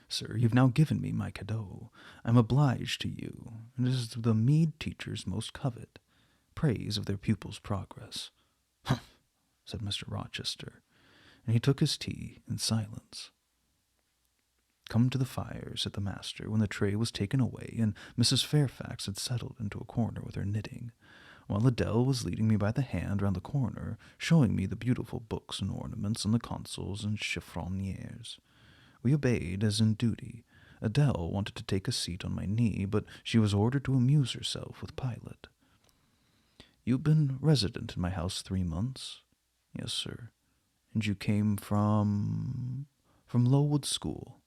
Sir, you've now given me my cadeau. I'm obliged to you, and it is the meed teachers most covet, praise of their pupils' progress. Humph, said Mr. Rochester, and he took his tea in silence. Come to the fire, said the master, when the tray was taken away, and Mrs. Fairfax had settled into a corner with her knitting, while Adele was leading me by the hand round the corner, showing me the beautiful books and ornaments on the consoles and chiffoniers. We obeyed, as in duty. Adele wanted to take a seat on my knee, but she was ordered to amuse herself with Pilot. You've been resident in my house 3 months? Yes, sir. And you came from Lowood School?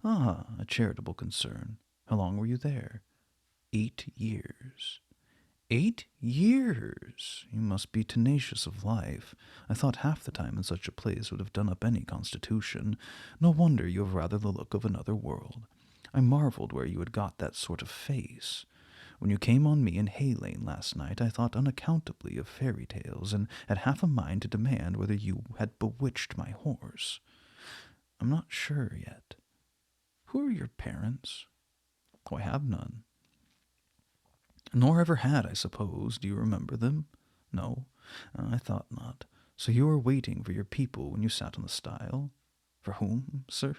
Ah, a charitable concern. How long were you there? 8 years. 8 years! You must be tenacious of life. I thought half the time in such a place would have done up any constitution. No wonder you have rather the look of another world. I marveled where you had got that sort of face. When you came on me in Hay Lane last night, I thought unaccountably of fairy tales, and had half a mind to demand whether you had bewitched my horse. I'm not sure yet. Who are your parents? Oh, I have none. Nor ever had, I suppose. Do you remember them? No, I thought not. So you were waiting for your people when you sat on the stile? For whom, sir?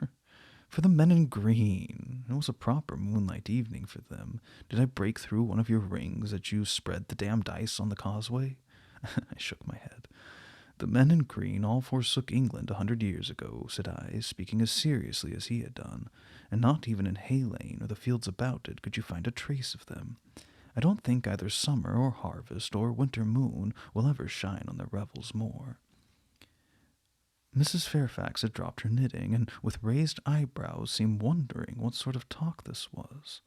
For the men in green. It was a proper moonlight evening for them. Did I break through one of your rings that you spread the damned ice on the causeway? I shook my head. The men in green all forsook England 100 years ago, said I, speaking as seriously as he had done, and not even in Hay Lane or the fields about it could you find a trace of them. I don't think either summer or harvest or winter moon will ever shine on their revels more. Mrs. Fairfax had dropped her knitting, and with raised eyebrows seemed wondering what sort of talk this was.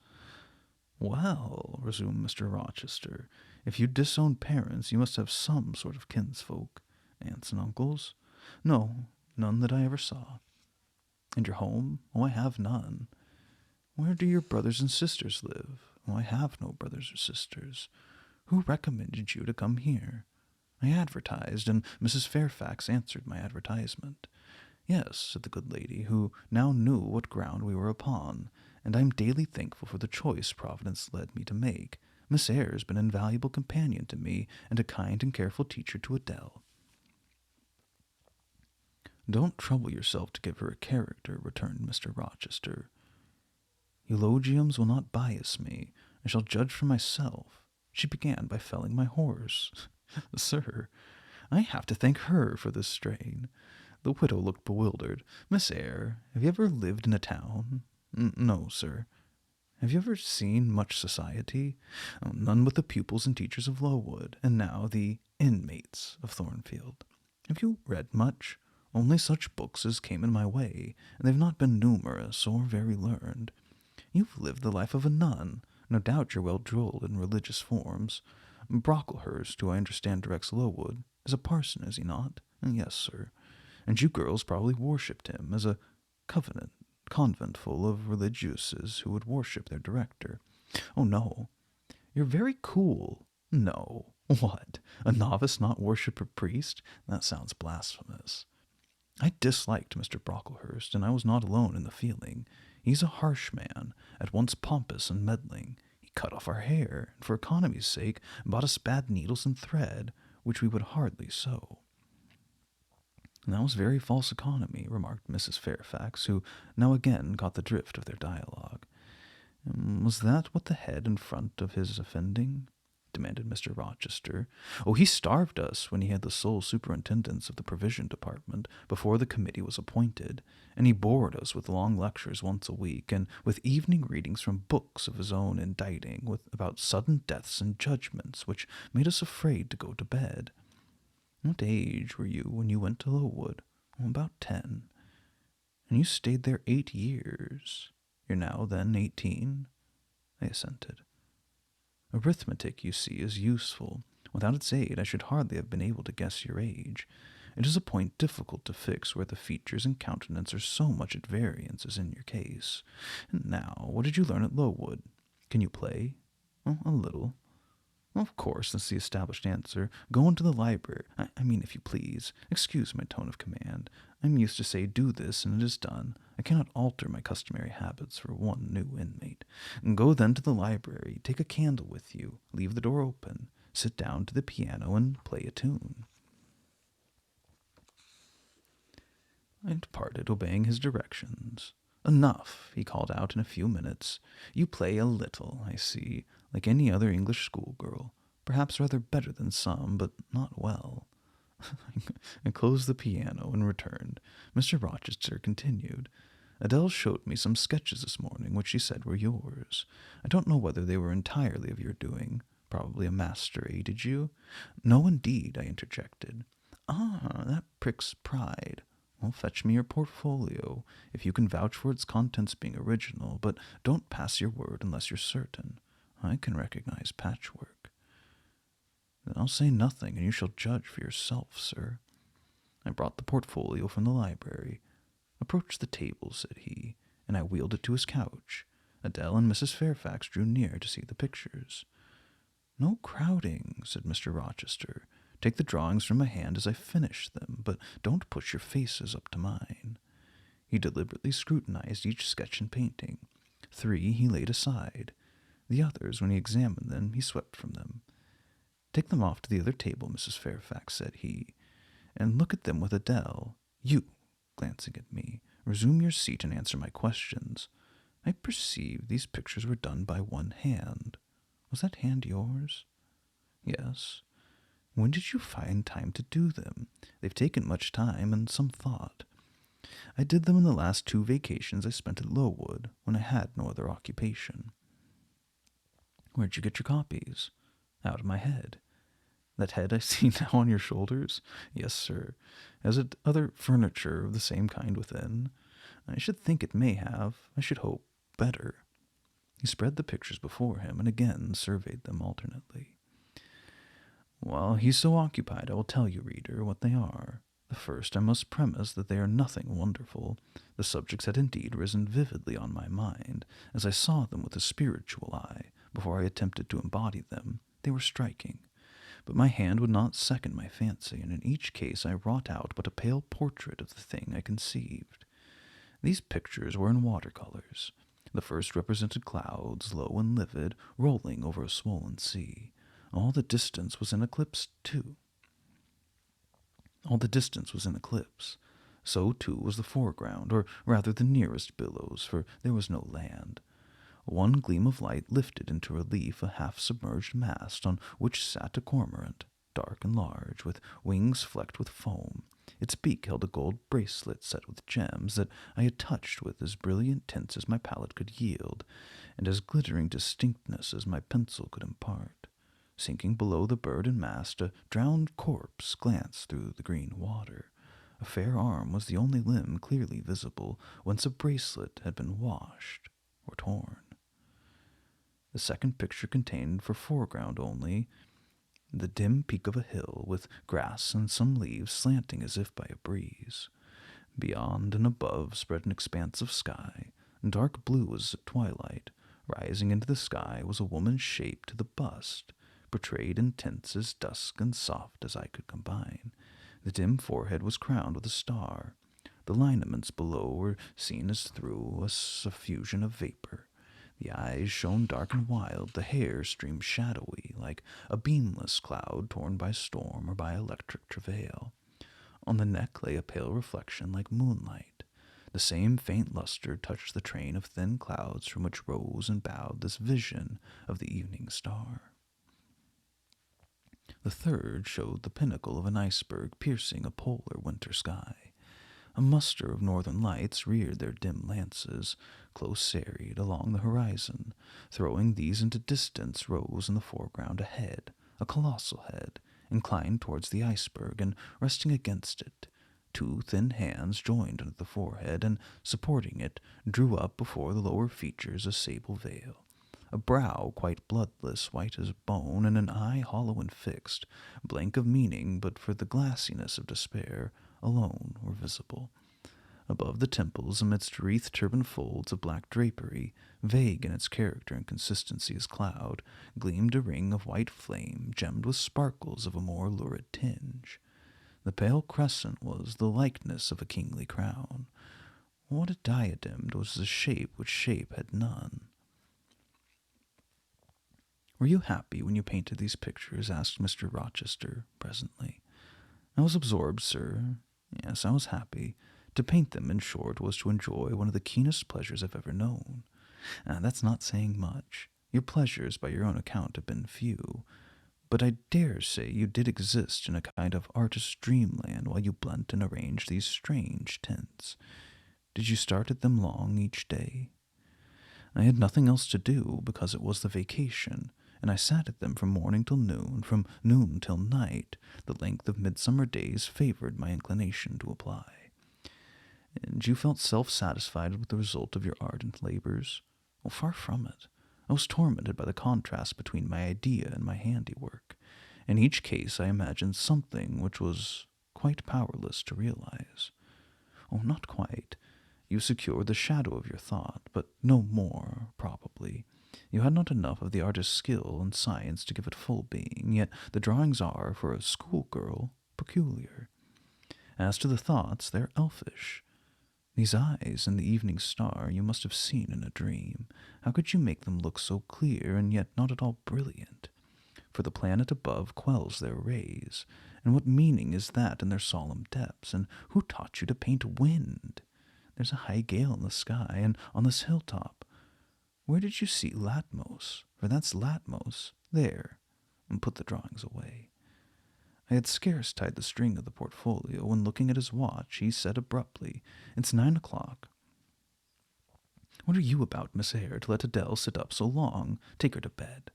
Well, resumed Mr. Rochester, if you disown parents, you must have some sort of kinsfolk. Aunts and uncles? No, none that I ever saw. And your home? Oh, I have none. Where do your brothers and sisters live? Oh, I have no brothers or sisters. Who recommended you to come here? I advertised, and Mrs. Fairfax answered my advertisement. Yes, said the good lady, who now knew what ground we were upon, and I am daily thankful for the choice Providence led me to make. Miss Eyre has been an invaluable companion to me, and a kind and careful teacher to Adele. Don't trouble yourself to give her a character, returned Mr. Rochester. Eulogiums will not bias me. I shall judge for myself. She began by felling my horse. Sir, I have to thank her for this strain. The widow looked bewildered. Miss Eyre, have you ever lived in a town? No, sir. Have you ever seen much society? Oh, none but the pupils and teachers of Lowood, and now the inmates of Thornfield. Have you read much? Only such books as came in my way, and they've not been numerous or very learned. You've lived the life of a nun. No doubt you're well drilled in religious forms. Brocklehurst, who I understand directs Lowood, is a parson, is he not? Yes, sir. And you girls probably worshipped him as a convent full of religieuses who would worship their director. Oh, no. You're very cool. No. What? A novice not worship a priest? That sounds blasphemous. I disliked Mr. Brocklehurst, and I was not alone in the feeling. He's a harsh man, at once pompous and meddling. He cut off our hair, and for economy's sake bought us bad needles and thread, which we would hardly sew. And that was very false economy, remarked Mrs. Fairfax, who now again caught the drift of their dialogue. Was that what the head and front of his offending? Demanded Mr. Rochester. Oh, he starved us when he had the sole superintendence of the provision department before the committee was appointed, and he bored us with long lectures once a week, and with evening readings from books of his own inditing, about sudden deaths and judgments, which made us afraid to go to bed. What age were you when you went to Lowood? Oh, about 10. And you stayed there 8 years. You're now, then, 18? I assented. Arithmetic, you see, is useful. Without its aid, I should hardly have been able to guess your age. It is a point difficult to fix where the features and countenance are so much at variance as in your case. And now, what did you learn at Lowood? Can you play? Oh, a little. Of course, that's the established answer. Go into the library. I mean, if you please. Excuse my tone of command. I'm used to say, do this, and it is done. I cannot alter my customary habits for one new inmate. And go then to the library, take a candle with you, leave the door open, sit down to the piano, and play a tune. I departed, obeying his directions. Enough, he called out in a few minutes. You play a little, I see, like any other English schoolgirl, perhaps rather better than some, but not well. I closed the piano and returned. Mr. Rochester continued. Adele showed me some sketches this morning, which she said were yours. I don't know whether they were entirely of your doing. Probably a master aided you. No, indeed, I interjected. Ah, that pricks pride. Well, fetch me your portfolio, if you can vouch for its contents being original, but don't pass your word unless you're certain. I can recognize patchwork. Then I'll say nothing, and you shall judge for yourself, sir. I brought the portfolio from the library. Approach the table, said he, and I wheeled it to his couch. Adele and Mrs. Fairfax drew near to see the pictures. No crowding, said Mr. Rochester. Take the drawings from my hand as I finish them, but don't push your faces up to mine. He deliberately scrutinized each sketch and painting. 3 he laid aside. The others, when he examined them, he swept from them. Take them off to the other table, Mrs. Fairfax, said he, and look at them with Adele. You, glancing at me, resume your seat and answer my questions. I perceive these pictures were done by one hand. Was that hand yours? Yes. When did you find time to do them? They've taken much time and some thought. I did them in the last 2 vacations I spent at Lowood, when I had no other occupation. Where'd you get your copies? Out of my head. That head I see now on your shoulders? Yes, sir. Has it other furniture of the same kind within? I should think it may have. I should hope better. He spread the pictures before him and again surveyed them alternately. While he's so occupied, I will tell you, reader, what they are. The first, I must premise that they are nothing wonderful. The subjects had indeed risen vividly on my mind, as I saw them with a spiritual eye. Before I attempted to embody them, they were striking. But my hand would not second my fancy, and in each case I wrought out but a pale portrait of the thing I conceived. These pictures were in watercolors. The first represented clouds, low and livid, rolling over a swollen sea. All the distance was in eclipse, too. All the distance was in eclipse. So, too, was the foreground, or rather the nearest billows, for there was no land. One gleam of light lifted into relief a half-submerged mast on which sat a cormorant, dark and large, with wings flecked with foam. Its beak held a gold bracelet set with gems that I had touched with as brilliant tints as my palette could yield, and as glittering distinctness as my pencil could impart. Sinking below the bird and mast, a drowned corpse glanced through the green water. A fair arm was the only limb clearly visible, whence a bracelet had been washed or torn. The second picture contained for foreground only the dim peak of a hill, with grass and some leaves slanting as if by a breeze. Beyond and above spread an expanse of sky, dark blue as at twilight. Rising into the sky was a woman's shape to the bust, portrayed in tints as dusk and soft as I could combine. The dim forehead was crowned with a star. The lineaments below were seen as through a suffusion of vapor. The eyes shone dark and wild, the hair streamed shadowy, like a beamless cloud torn by storm or by electric travail. On the neck lay a pale reflection like moonlight. The same faint luster touched the train of thin clouds from which rose and bowed this vision of the evening star. The third showed the pinnacle of an iceberg piercing a polar winter sky. A muster of northern lights reared their dim lances, close serried along the horizon. Throwing these into distance rose in the foreground a head, a colossal head, inclined towards the iceberg and resting against it. 2 thin hands joined under the forehead, and, supporting it, drew up before the lower features a sable veil. a brow quite bloodless, white as bone, and an eye hollow and fixed, blank of meaning but for the glassiness of despair, alone were visible. Above the temples, amidst wreathed turban folds of black drapery, vague in its character and consistency as cloud, gleamed a ring of white flame gemmed with sparkles of a more lurid tinge. The pale crescent was the likeness of a kingly crown. What it diademed was a shape which shape had none. "Were you happy when you painted these pictures?" asked Mr. Rochester presently. "I was absorbed, sir. Yes, I was happy. To paint them, in short, was to enjoy one of the keenest pleasures I've ever known. That's not saying much. Your pleasures, by your own account, have been few. But I dare say you did exist in a kind of artist's dreamland while you blent and arranged these strange tints. Did you start at them long each day?" "I had nothing else to do, because it was the vacation, and I sat at them from morning till noon, from noon till night. The length of midsummer days favored my inclination to apply." "And you felt self-satisfied with the result of your ardent labors?" "Well, far from it. I was tormented by the contrast between my idea and my handiwork. In each case I imagined something which was quite powerless to realize." "Oh, not quite. You secured the shadow of your thought, but no more, probably. You had not enough of the artist's skill and science to give it full being, yet the drawings are, for a schoolgirl, peculiar. As to the thoughts, they are elfish. These eyes and the evening star you must have seen in a dream. How could you make them look so clear and yet not at all brilliant? For the planet above quells their rays. And what meaning is that in their solemn depths? And who taught you to paint wind? There's a high gale in the sky, and on this hilltop. Where did you see Latmos? For that's Latmos. There." And put the drawings away. I had scarce tied the string of the portfolio when, looking at his watch, he said abruptly, "It's 9 o'clock. What are you about, Miss Eyre, to let Adele sit up so long? Take her to bed."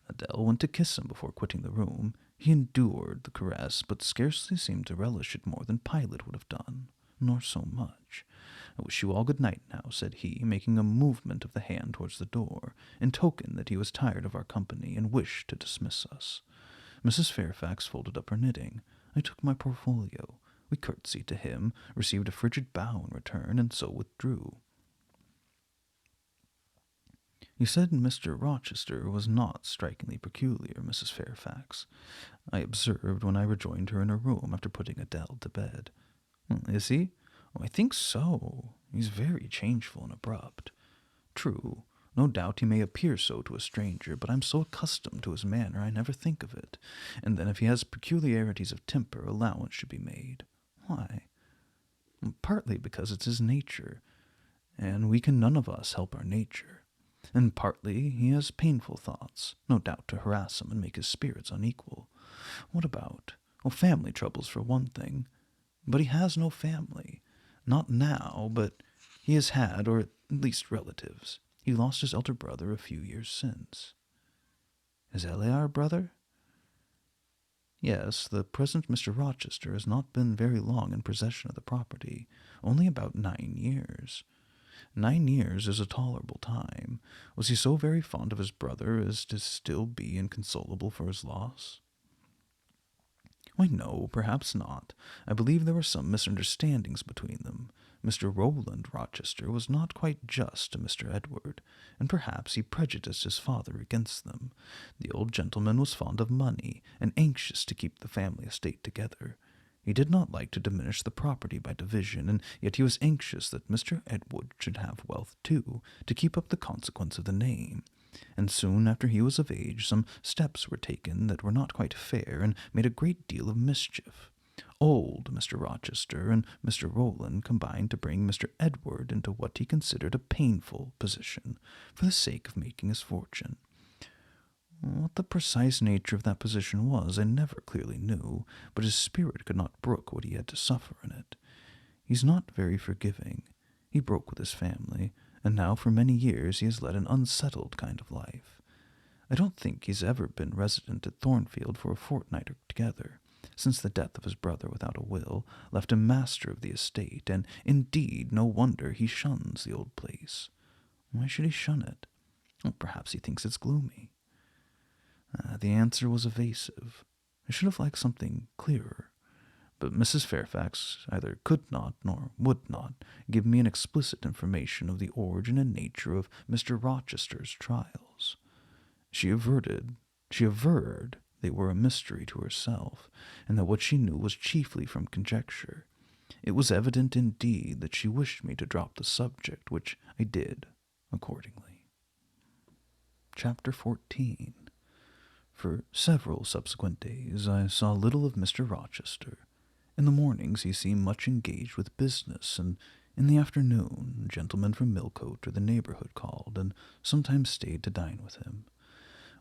Adele went to kiss him before quitting the room. He endured the caress, but scarcely seemed to relish it more than Pilate would have done, nor so much. "I wish you all good night now," said he, making a movement of the hand towards the door, in token that he was tired of our company and wished to dismiss us. Mrs. Fairfax folded up her knitting. I took my portfolio. We curtsied to him, received a frigid bow in return, and so withdrew. "You said Mr. Rochester was not strikingly peculiar, Mrs. Fairfax," I observed when I rejoined her in her room after putting Adele to bed. "Is he? Oh, I think so. He's very changeful and abrupt." "True. No doubt he may appear so to a stranger, but I'm so accustomed to his manner I never think of it. And then if he has peculiarities of temper, allowance should be made." "Why?" "Partly because it's his nature, and we can none of us help our nature. And partly he has painful thoughts, no doubt to harass him and make his spirits unequal." "What about?" "Family troubles for one thing." "But he has no family. Not now, but he has had, or at least relatives. He lost his elder brother a few years since." "His Eleanor brother?" "Yes, the present Mr. Rochester has not been very long in possession of the property, only about 9 years. 9 years is a tolerable time. Was he so very fond of his brother as to still be inconsolable for his loss?" "Why, no, perhaps not. I believe there were some misunderstandings between them. Mr. Rowland Rochester was not quite just to Mr. Edward, and perhaps he prejudiced his father against them. The old gentleman was fond of money, and anxious to keep the family estate together. He did not like to diminish the property by division, and yet he was anxious that Mr. Edward should have wealth too, to keep up the consequence of the name. And soon after he was of age, some steps were taken that were not quite fair, and made a great deal of mischief. Old Mr. Rochester and Mr. Rowland combined to bring Mr. Edward into what he considered a painful position, for the sake of making his fortune. What the precise nature of that position was, I never clearly knew, but his spirit could not brook what he had to suffer in it. He's not very forgiving. He broke with his family, and now for many years he has led an unsettled kind of life. I don't think he's ever been resident at Thornfield for a fortnight together, since the death of his brother without a will left him master of the estate, and indeed no wonder he shuns the old place. Why should he shun it? Or perhaps he thinks it's gloomy. The answer was evasive. I should have liked something clearer, but Mrs. Fairfax either could not nor would not give me an explicit information of the origin and nature of Mr. Rochester's trials. She averred they were a mystery to herself, and that what she knew was chiefly from conjecture. It was evident, indeed, that she wished me to drop the subject, which I did accordingly. Chapter 14. For several subsequent days I saw little of Mr. Rochester. In the mornings he seemed much engaged with business, and in the afternoon gentlemen from Millcote or the neighborhood called, and sometimes stayed to dine with him.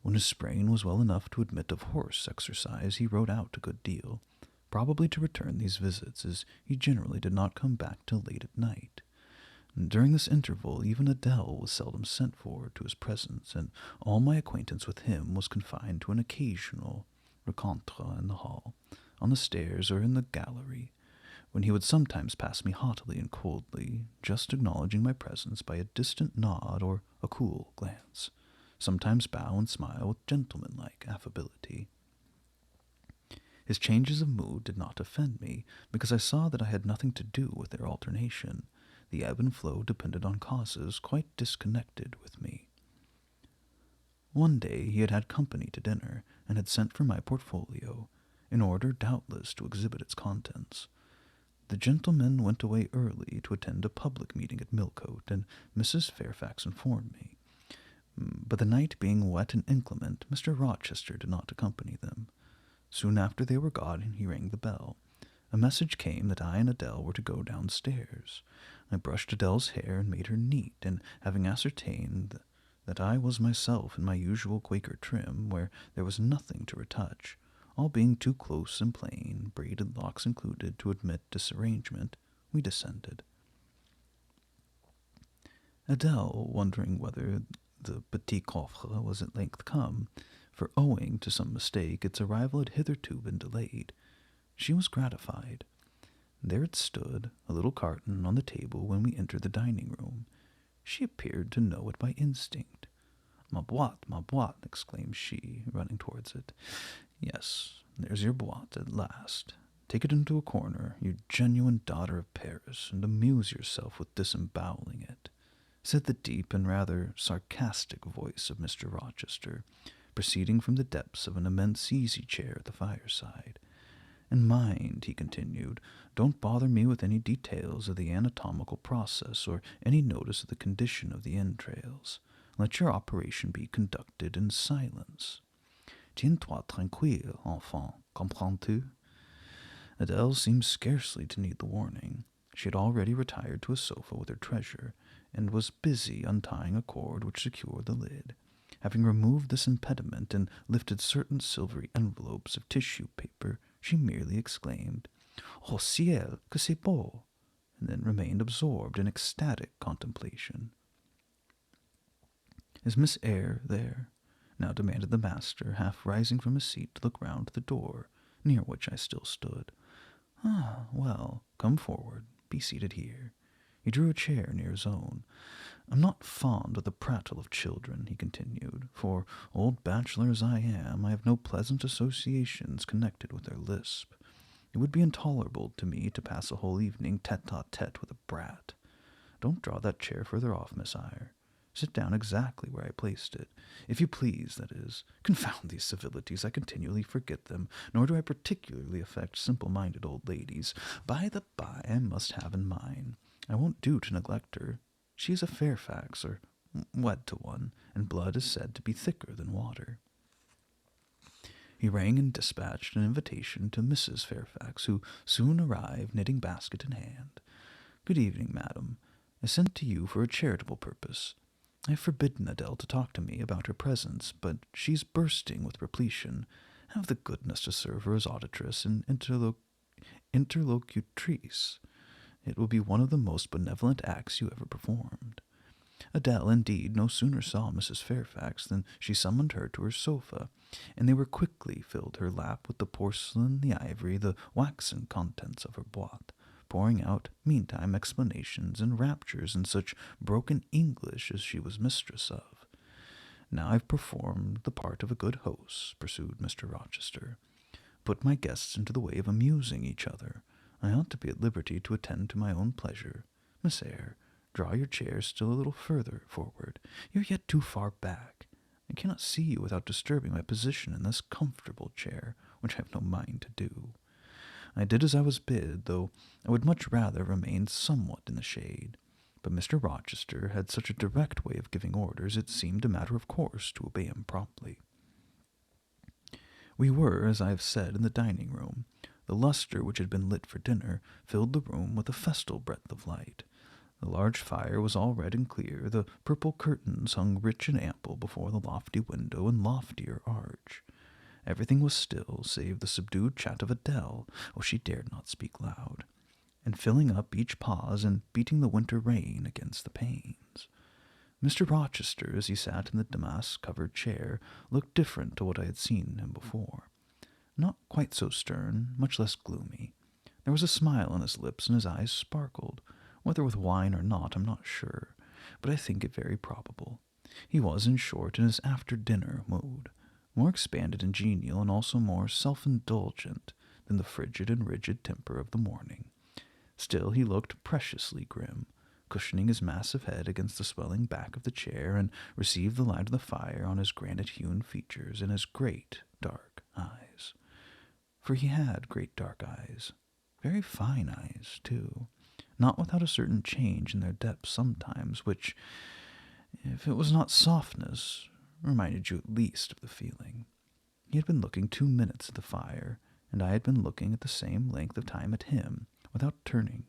When his sprain was well enough to admit of horse exercise, he rode out a good deal, probably to return these visits, as he generally did not come back till late at night. During this interval even Adele was seldom sent for to his presence, and all my acquaintance with him was confined to an occasional rencontre in the hall, on the stairs, or in the gallery, when he would sometimes pass me haughtily and coldly, just acknowledging my presence by a distant nod or a cool glance, sometimes bow and smile with gentlemanlike affability. His changes of mood did not offend me, because I saw that I had nothing to do with their alternation. The ebb and flow depended on causes quite disconnected with me. One day he had company to dinner, and had sent for my portfolio, in order, doubtless, to exhibit its contents. The gentleman went away early to attend a public meeting at Millcote, and Mrs. Fairfax informed me. But the night being wet and inclement, Mr. Rochester did not accompany them. Soon after they were gone, he rang the bell. A message came that I and Adele were to go downstairs. I brushed Adele's hair and made her neat, and having ascertained that I was myself in my usual Quaker trim, where there was nothing to retouch, all being too close and plain, braided locks included, to admit disarrangement, we descended. Adele, wondering whether the petit coffre was at length come, for owing to some mistake its arrival had hitherto been delayed, she was gratified. There it stood, a little carton, on the table when we entered the dining-room. She appeared to know it by instinct. Ma boîte, exclaimed she, running towards it. Yes, there's your boîte at last. Take it into a corner, you genuine daughter of Paris, and amuse yourself with disemboweling it, said the deep and rather sarcastic voice of Mr. Rochester, proceeding from the depths of an immense easy-chair at the fireside. And mind, he continued, don't bother me with any details of the anatomical process or any notice of the condition of the entrails. Let your operation be conducted in silence. Tiens-toi tranquille, enfant, comprends-tu? Adele seemed scarcely to need the warning. She had already retired to a sofa with her treasure, and was busy untying a cord which secured the lid. Having removed this impediment and lifted certain silvery envelopes of tissue paper, she merely exclaimed, "Oh ciel, que c'est beau!" and then remained absorbed in ecstatic contemplation. "Is Miss Eyre there?" now demanded the master, half rising from his seat to look round to the door, near which I still stood. "Ah, well, come forward, be seated here." He drew a chair near his own. "I'm not fond of the prattle of children," he continued, "for, old bachelor as I am, I have no pleasant associations connected with their lisp. It would be intolerable to me to pass a whole evening tete-a-tete with a brat. Don't draw that chair further off, Miss Eyre. Sit down exactly where I placed it, if you please, that is. Confound these civilities, I continually forget them, nor do I particularly affect simple-minded old ladies. By the by, I must have in mind, I won't do to neglect her. She is a Fairfax, or wed to one, and blood is said to be thicker than water." He rang and dispatched an invitation to Mrs. Fairfax, who soon arrived, knitting basket in hand. "Good evening, madam. I sent to you for a charitable purpose. I have forbidden Adele to talk to me about her presence, but she's bursting with repletion. Have the goodness to serve her as auditress and interlocutrice. It will be one of the most benevolent acts you ever performed." Adele, indeed, no sooner saw Mrs. Fairfax than she summoned her to her sofa, and they were quickly filled her lap with the porcelain, the ivory, the waxen contents of her boîte, pouring out, meantime, explanations and raptures in such broken English as she was mistress of. Now I've performed the part of a good host, pursued Mr. Rochester, put my guests into the way of amusing each other. I ought to be at liberty to attend to my own pleasure. Miss Eyre, draw your chair still a little further forward. You're yet too far back. I cannot see you without disturbing my position in this comfortable chair, which I have no mind to do. I did as I was bid, though I would much rather remain somewhat in the shade. But Mr. Rochester had such a direct way of giving orders, it seemed a matter of course to obey him promptly. We were, as I have said, in the dining-room. The lustre which had been lit for dinner filled the room with a festal breadth of light. The large fire was all red and clear, the purple curtains hung rich and ample before the lofty window and loftier arch. Everything was still, save the subdued chat of Adele, oh, she dared not speak loud, and filling up each pause and beating the winter rain against the panes. Mr. Rochester, as he sat in the damask-covered chair, looked different to what I had seen him before. Not quite so stern, much less gloomy. There was a smile on his lips, and his eyes sparkled. Whether with wine or not, I'm not sure, but I think it very probable. He was, in short, in his after-dinner mood, more expanded and genial, and also more self-indulgent than the frigid and rigid temper of the morning. Still, he looked preciously grim, cushioning his massive head against the swelling back of the chair, and received the light of the fire on his granite-hewn features and his great dark eyes. For he had great dark eyes, very fine eyes, too, not without a certain change in their depths sometimes, which, if it was not softness, reminded you at least of the feeling. He had been looking 2 minutes at the fire, and I had been looking at the same length of time at him, without turning,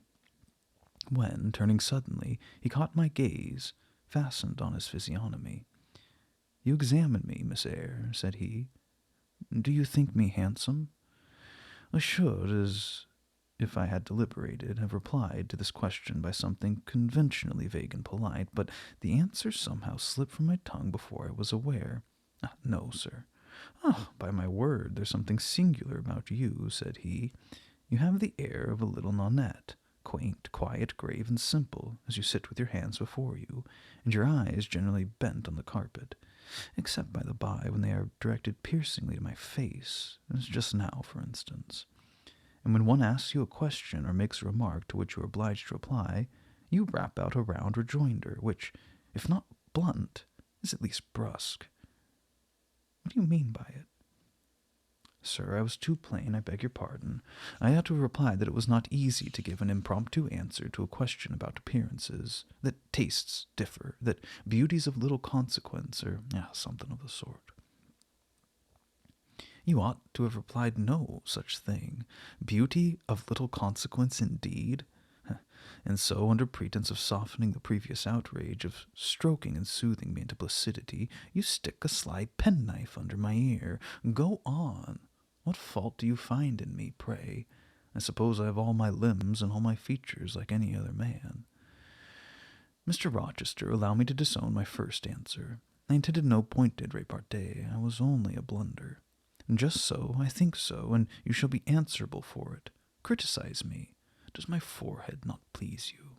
when, turning suddenly, he caught my gaze, fastened on his physiognomy. "You examine me, Miss Eyre," said he. "Do you think me handsome?" I should, as if I had deliberated, have replied to this question by something conventionally vague and polite, but the answer somehow slipped from my tongue before I was aware. "No, sir." "By my word, there's something singular about you," said he. "You have the air of a little nonnette, quaint, quiet, grave, and simple, as you sit with your hands before you, and your eyes generally bent on the carpet, except by the by when they are directed piercingly to my face, as just now, for instance. And when one asks you a question or makes a remark to which you are obliged to reply, you rap out a round rejoinder, which, if not blunt, is at least brusque. What do you mean by it?" "Sir, I was too plain, I beg your pardon. I ought to have replied that it was not easy to give an impromptu answer to a question about appearances, that tastes differ, that beauty's of little consequence, or something of the sort." "You ought to have replied no such thing. Beauty of little consequence indeed? And so, under pretense of softening the previous outrage, of stroking and soothing me into placidity, you stick a sly penknife under my ear. Go on. What fault do you find in me, pray? I suppose I have all my limbs and all my features like any other man." "Mr. Rochester, allow me to disown my first answer. I intended no pointed repartee. I was only a blunder. Just so, I think so, and you shall be answerable for it. Criticize me. Does my forehead not please you?"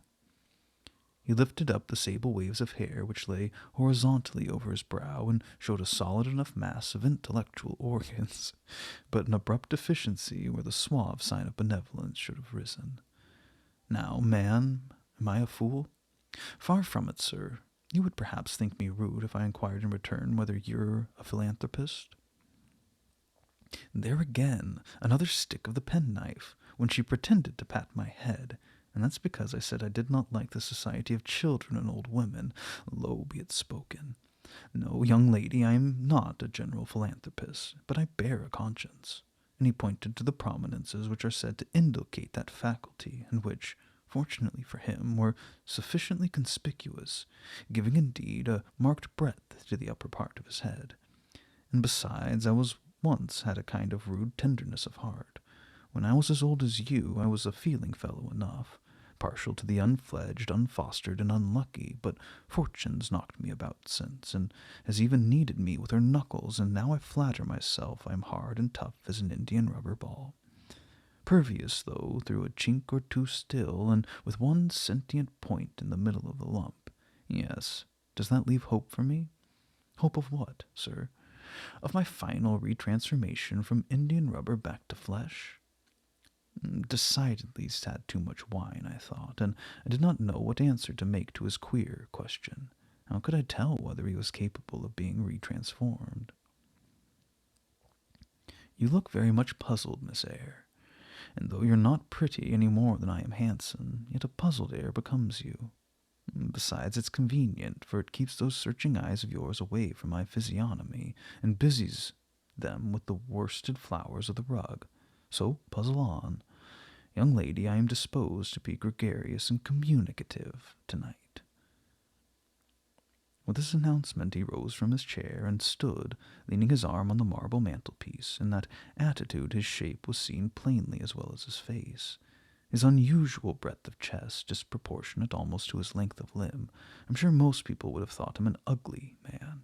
He lifted up the sable waves of hair which lay horizontally over his brow and showed a solid enough mass of intellectual organs, but an abrupt deficiency where the suave sign of benevolence should have risen. "Now, man, am I a fool?" "Far from it, sir. You would perhaps think me rude if I inquired in return whether you're a philanthropist." There again, another stick of the penknife, when she pretended to pat my head, and that's because I said I did not like the society of children and old women. Low be it spoken. No, young lady, I am not a general philanthropist, but I bear a conscience. And he pointed to the prominences which are said to indicate that faculty, and which, fortunately for him, were sufficiently conspicuous, giving indeed a marked breadth to the upper part of his head. And besides, I was once had a kind of rude tenderness of heart. When I was as old as you, I was a feeling fellow enough, partial to the unfledged, unfostered, and unlucky, but fortune's knocked me about since, and has even kneaded me with her knuckles, and now I flatter myself I am hard and tough as an Indian rubber ball. Pervious, though, through a chink or two still, and with one sentient point in the middle of the lump. Yes, does that leave hope for me? Hope of what, sir? Of my final retransformation from Indian rubber back to flesh? Decidedly he's had too much wine, I thought, and I did not know what answer to make to his queer question. How could I tell whether he was capable of being retransformed? You look very much puzzled, Miss Eyre, and though you're not pretty any more than I am handsome, yet a puzzled air becomes you. Besides, it's convenient, for it keeps those searching eyes of yours away from my physiognomy, and busies them with the worsted flowers of the rug. So puzzle on. Young lady, I am disposed to be gregarious and communicative tonight. With this announcement he rose from his chair and stood, leaning his arm on the marble mantelpiece. In that attitude his shape was seen plainly as well as his face. His unusual breadth of chest, disproportionate almost to his length of limb. I'm sure most people would have thought him an ugly man.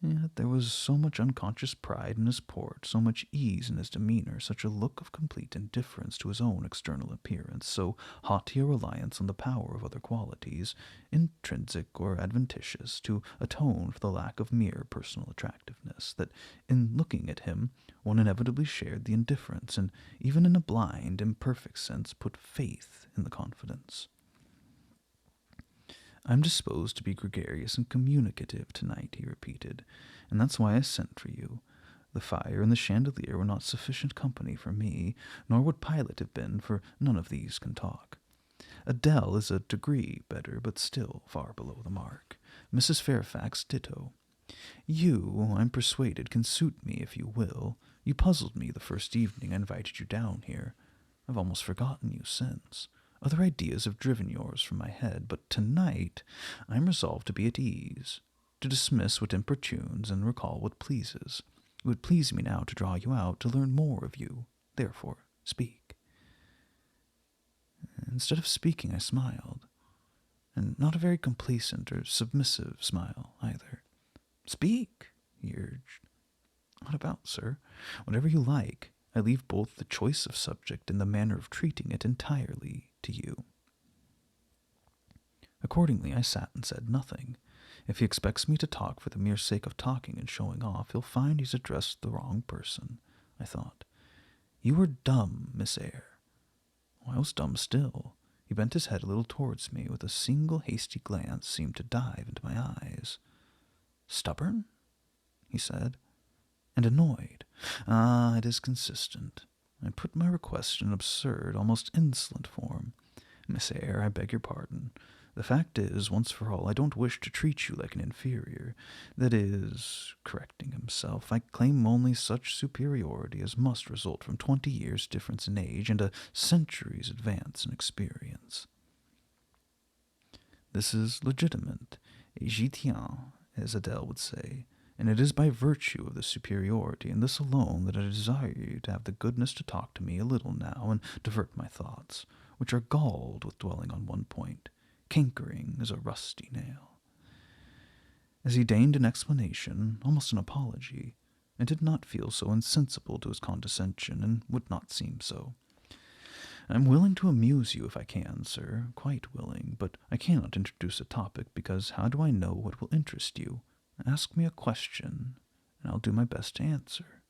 Yet there was so much unconscious pride in his port, so much ease in his demeanor, such a look of complete indifference to his own external appearance, so haughty a reliance on the power of other qualities, intrinsic or adventitious, to atone for the lack of mere personal attractiveness, that in looking at him one inevitably shared the indifference, and even in a blind, imperfect sense put faith in the confidence. I'm disposed to be gregarious and communicative tonight, he repeated, and that's why I sent for you. The fire and the chandelier were not sufficient company for me, nor would Pilate have been, for none of these can talk. Adele is a degree better, but still far below the mark. Mrs. Fairfax ditto. You, I'm persuaded, can suit me if you will. You puzzled me the first evening I invited you down here. I've almost forgotten you since. Other ideas have driven yours from my head, but tonight I am resolved to be at ease, to dismiss what importunes and recall what pleases. It would please me now to draw you out, to learn more of you. Therefore, speak. Instead of speaking, I smiled, and not a very complacent or submissive smile either. Speak, he urged. What about, sir? Whatever you like. I leave both the choice of subject and the manner of treating it entirely to you. Accordingly, I sat and said nothing. If he expects me to talk for the mere sake of talking and showing off, he'll find he's addressed the wrong person, I thought. You were dumb, Miss Eyre. I was dumb still. He bent his head a little towards me, with a single hasty glance seemed to dive into my eyes. Stubborn? He said. And annoyed. Ah, it is consistent. I put my request in an absurd, almost insolent form. Miss Eyre, I beg your pardon. The fact is, once for all, I don't wish to treat you like an inferior. That is, correcting himself, I claim only such superiority as must result from 20 years' difference in age and a century's advance in experience. This is legitimate, et j'y tiens, as Adele would say. And it is by virtue of this superiority and this alone that I desire you to have the goodness to talk to me a little now and divert my thoughts, which are galled with dwelling on one point, cankering as a rusty nail. As he deigned an explanation, almost an apology, I did not feel so insensible to his condescension, and would not seem so. I am willing to amuse you if I can, sir, quite willing, but I cannot introduce a topic, because how do I know what will interest you? Ask me a question, and I'll do my best to answer.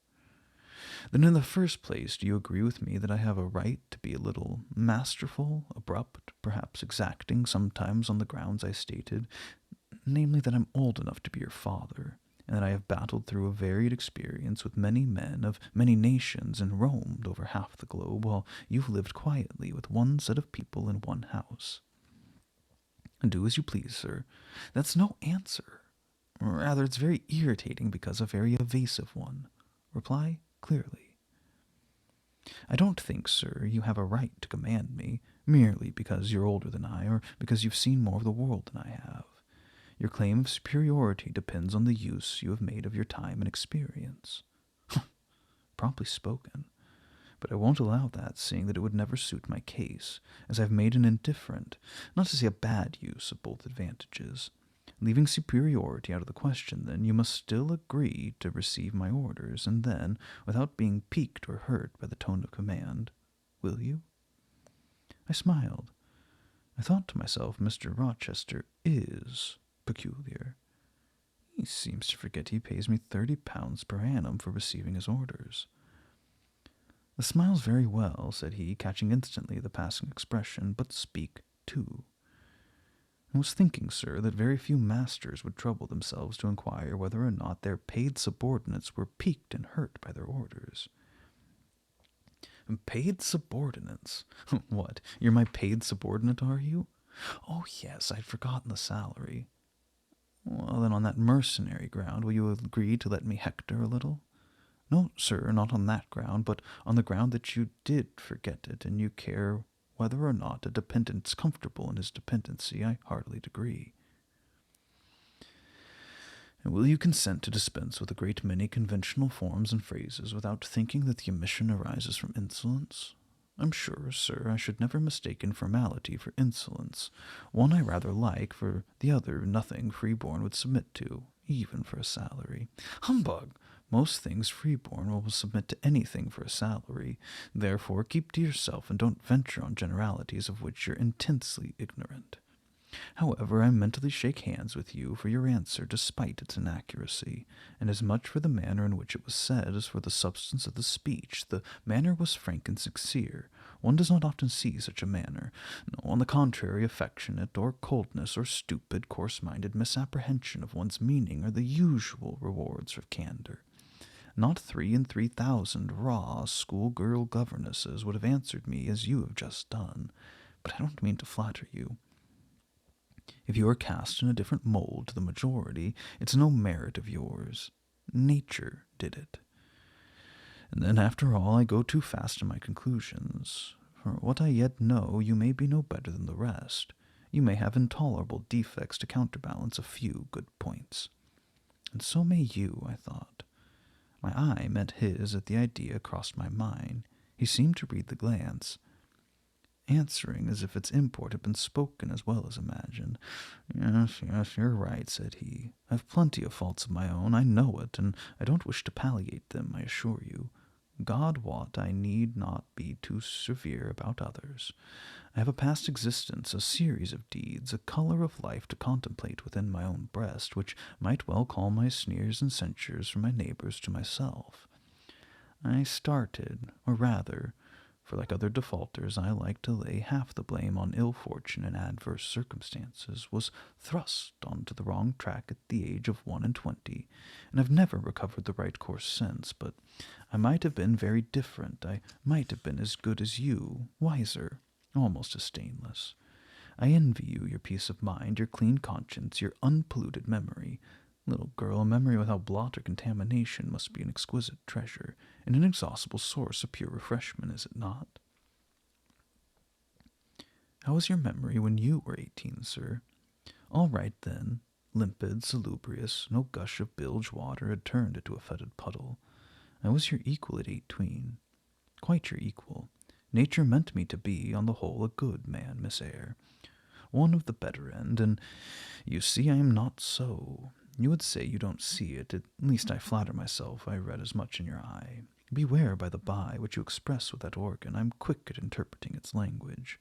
Then in the first place, do you agree with me that I have a right to be a little masterful, abrupt, perhaps exacting sometimes on the grounds I stated, namely that I'm old enough to be your father, and that I have battled through a varied experience with many men of many nations and roamed over half the globe, while you've lived quietly with one set of people in one house? Do as you please, sir. That's no answer. Rather, it's very irritating because a very evasive one. Reply clearly. I don't think, sir, you have a right to command me, merely because you're older than I, or because you've seen more of the world than I have. Your claim of superiority depends on the use you have made of your time and experience. Promptly spoken. But I won't allow that, seeing that it would never suit my case, as I've made an indifferent, not to say a bad use of both advantages. Leaving superiority out of the question, then, you must still agree to receive my orders, and then, without being piqued or hurt by the tone of command, will you? I smiled. I thought to myself, Mr. Rochester is peculiar. He seems to forget he pays me £30 per annum for receiving his orders. The smile's very well, said he, catching instantly the passing expression, but speak too. I was thinking, sir, that very few masters would trouble themselves to inquire whether or not their paid subordinates were piqued and hurt by their orders. Paid subordinates? What, you're my paid subordinate, are you? Oh, yes, I'd forgotten the salary. Well, then on that mercenary ground, will you agree to let me hector a little? No, sir, not on that ground, but on the ground that you did forget it, and you care whether or not a dependent's comfortable in his dependency. I heartily agree. And will you consent to dispense with a great many conventional forms and phrases without thinking that the omission arises from insolence? I'm sure, sir, I should never mistake informality for insolence. One I rather like, for the other nothing freeborn would submit to, even for a salary. Humbug! Most things freeborn will submit to anything for a salary. Therefore, keep to yourself and don't venture on generalities of which you're intensely ignorant. However, I mentally shake hands with you for your answer despite its inaccuracy, and as much for the manner in which it was said as for the substance of the speech. The manner was frank and sincere. One does not often see such a manner. No, on the contrary, affectionate, or coldness, or stupid, coarse-minded misapprehension of one's meaning are the usual rewards of candor. Not 3 in 3,000 raw schoolgirl governesses would have answered me as you have just done, but I don't mean to flatter you. If you are cast in a different mold to the majority, it's no merit of yours. Nature did it. And then, after all, I go too fast in my conclusions. For what I yet know, you may be no better than the rest. You may have intolerable defects to counterbalance a few good points. And so may you, I thought. My eye met his at the idea crossed my mind. He seemed to read the glance, answering as if its import had been spoken as well as imagined. Yes, you're right, said he. I've plenty of faults of my own, I know it, and I don't wish to palliate them, I assure you. God wot I need not be too severe about others. I have a past existence, a series of deeds, a color of life to contemplate within my own breast, which might well call my sneers and censures from my neighbors to myself. I started, or rather, for like other defaulters, I like to lay half the blame on ill fortune and adverse circumstances, was thrust onto the wrong track at the age of 21, and have never recovered the right course since. But I might have been very different. I might have been as good as you, wiser, almost as stainless. I envy you your peace of mind, your clean conscience, your unpolluted memory. Little girl, a memory without blot or contamination must be an exquisite treasure, an inexhaustible source of pure refreshment, is it not? How was your memory when you were 18, sir? All right, then. Limpid, salubrious, no gush of bilge water had turned into a fetid puddle. I was your equal at 18. Quite your equal. Nature meant me to be, on the whole, a good man, Miss Eyre. One of the better end, and you see I am not so. You would say you don't see it, at least I flatter myself I read as much in your eye. Beware, by the by, what you express with that organ. I'm quick at interpreting its language.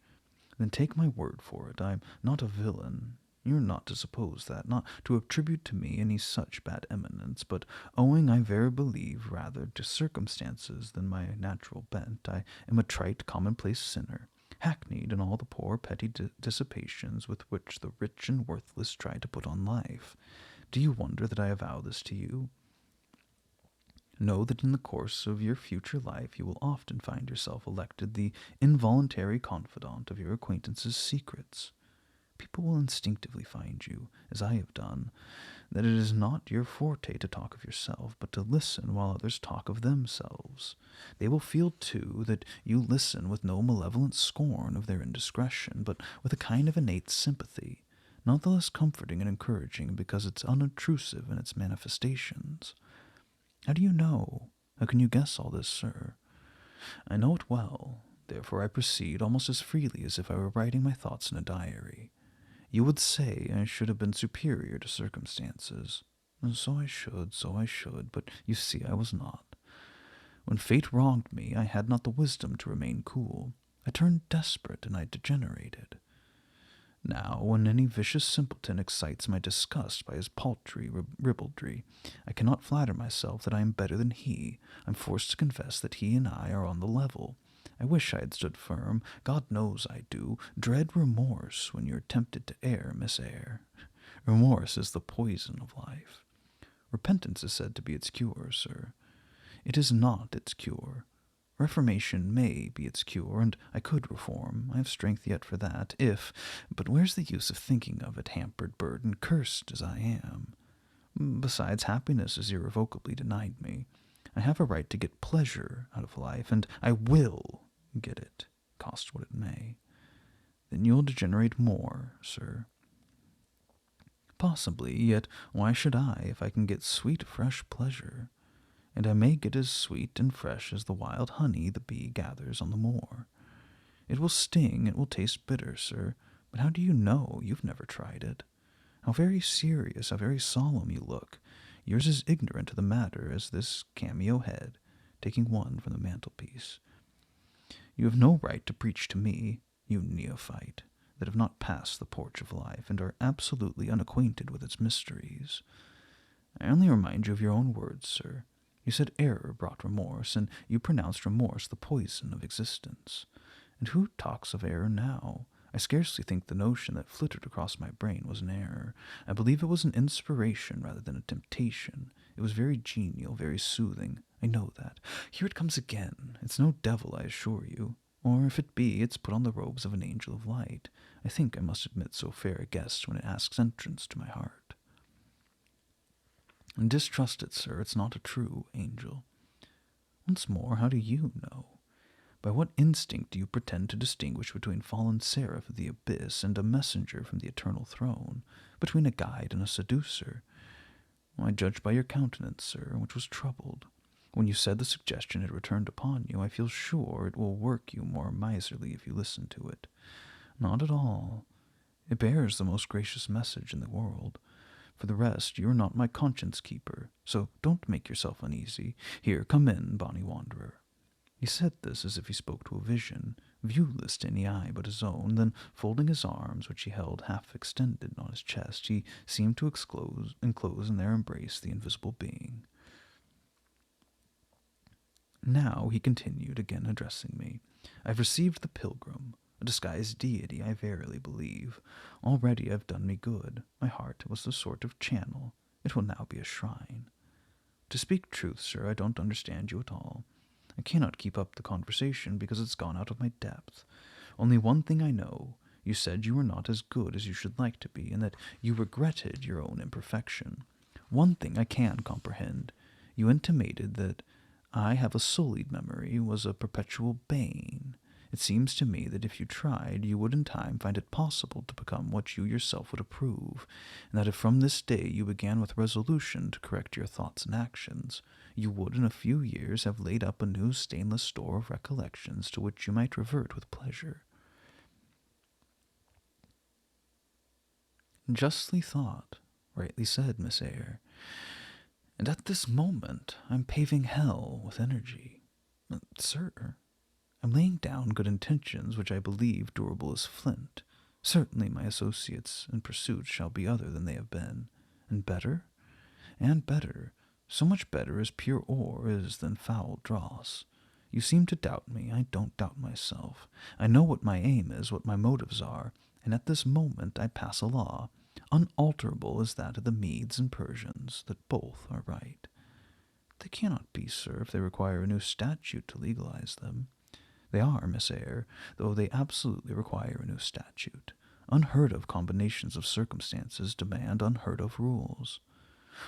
Then take my word for it, I'm not a villain. You're not to suppose that, not to attribute to me any such bad eminence, but owing, I very believe, rather to circumstances than my natural bent, I am a trite, commonplace sinner, hackneyed in all the poor petty dissipations with which the rich and worthless try to put on life. Do you wonder that I avow this to you? Know that in the course of your future life you will often find yourself elected the involuntary confidant of your acquaintances' secrets. People will instinctively find you, as I have done, that it is not your forte to talk of yourself, but to listen while others talk of themselves. They will feel, too, that you listen with no malevolent scorn of their indiscretion, but with a kind of innate sympathy, not the less comforting and encouraging because it's unobtrusive in its manifestations. How do you know? How can you guess all this, sir? I know it well, therefore I proceed almost as freely as if I were writing my thoughts in a diary. You would say I should have been superior to circumstances. So I should, but you see I was not. When fate wronged me, I had not the wisdom to remain cool. I turned desperate and I degenerated. Now, when any vicious simpleton excites my disgust by his paltry ribaldry, I cannot flatter myself that I am better than he. I'm forced to confess that he and I are on the level. I wish I had stood firm. God knows I do. Dread remorse when you're tempted to err, Miss Eyre. Remorse is the poison of life. Repentance is said to be its cure, sir. It is not its cure. Reformation may be its cure, and I could reform. I have strength yet for that, but where's the use of thinking of it, hampered, burdened, cursed as I am? Besides, happiness is irrevocably denied me. I have a right to get pleasure out of life, and I will get it, cost what it may. Then you'll degenerate more, sir. Possibly, yet why should I if I can get sweet, fresh pleasure? And I may get as sweet and fresh as the wild honey the bee gathers on the moor. It will sting, it will taste bitter, sir, but how do you know? You've never tried it. How very serious, how very solemn you look. Yours is ignorant of the matter as this cameo head, taking one from the mantelpiece. You have no right to preach to me, you neophyte, that have not passed the porch of life and are absolutely unacquainted with its mysteries. I only remind you of your own words, sir. You said error brought remorse, and you pronounced remorse the poison of existence. And who talks of error now? I scarcely think the notion that flitted across my brain was an error. I believe it was an inspiration rather than a temptation. It was very genial, very soothing. I know that. Here it comes again. It's no devil, I assure you. Or if it be, it's put on the robes of an angel of light. I think I must admit so fair a guest when it asks entrance to my heart. And distrust it, sir, it's not a true angel. Once more, how do you know? By what instinct do you pretend to distinguish between fallen seraph of the abyss and a messenger from the eternal throne, between a guide and a seducer? I judge by your countenance, sir, which was troubled. When you said the suggestion had returned upon you, I feel sure it will work you more miserly if you listen to it. Not at all. It bears the most gracious message in the world. For the rest, you are not my conscience-keeper, so don't make yourself uneasy. Here, come in, bonny wanderer. He said this as if he spoke to a vision, viewless to any eye but his own. Then, folding his arms, which he held half extended on his chest, he seemed to enclose in their embrace the invisible being. Now, he continued, again addressing me, I've received the pilgrim, a disguised deity, I verily believe. Already I've done me good. My heart was the sort of channel. It will now be a shrine. To speak truth, sir, I don't understand you at all. I cannot keep up the conversation because it's gone out of my depth. Only one thing I know. You said you were not as good as you should like to be, and that you regretted your own imperfection. One thing I can comprehend. You intimated that I have a sullied memory was a perpetual bane. It seems to me that if you tried, you would in time find it possible to become what you yourself would approve, and that if from this day you began with resolution to correct your thoughts and actions, you would in a few years have laid up a new stainless store of recollections to which you might revert with pleasure. Justly thought, rightly said, Miss Eyre. And at this moment I'm paving hell with energy. Sir, I'm laying down good intentions which I believe durable as flint. Certainly my associates and pursuits shall be other than they have been. And better? And better. So much better as pure ore is than foul dross. You seem to doubt me. I don't doubt myself. I know what my aim is, what my motives are, and at this moment I pass a law, unalterable as that of the Medes and Persians, that both are right. They cannot be, sir, if they require a new statute to legalize them. They are, Miss Eyre, though they absolutely require a new statute. Unheard-of combinations of circumstances demand unheard-of rules.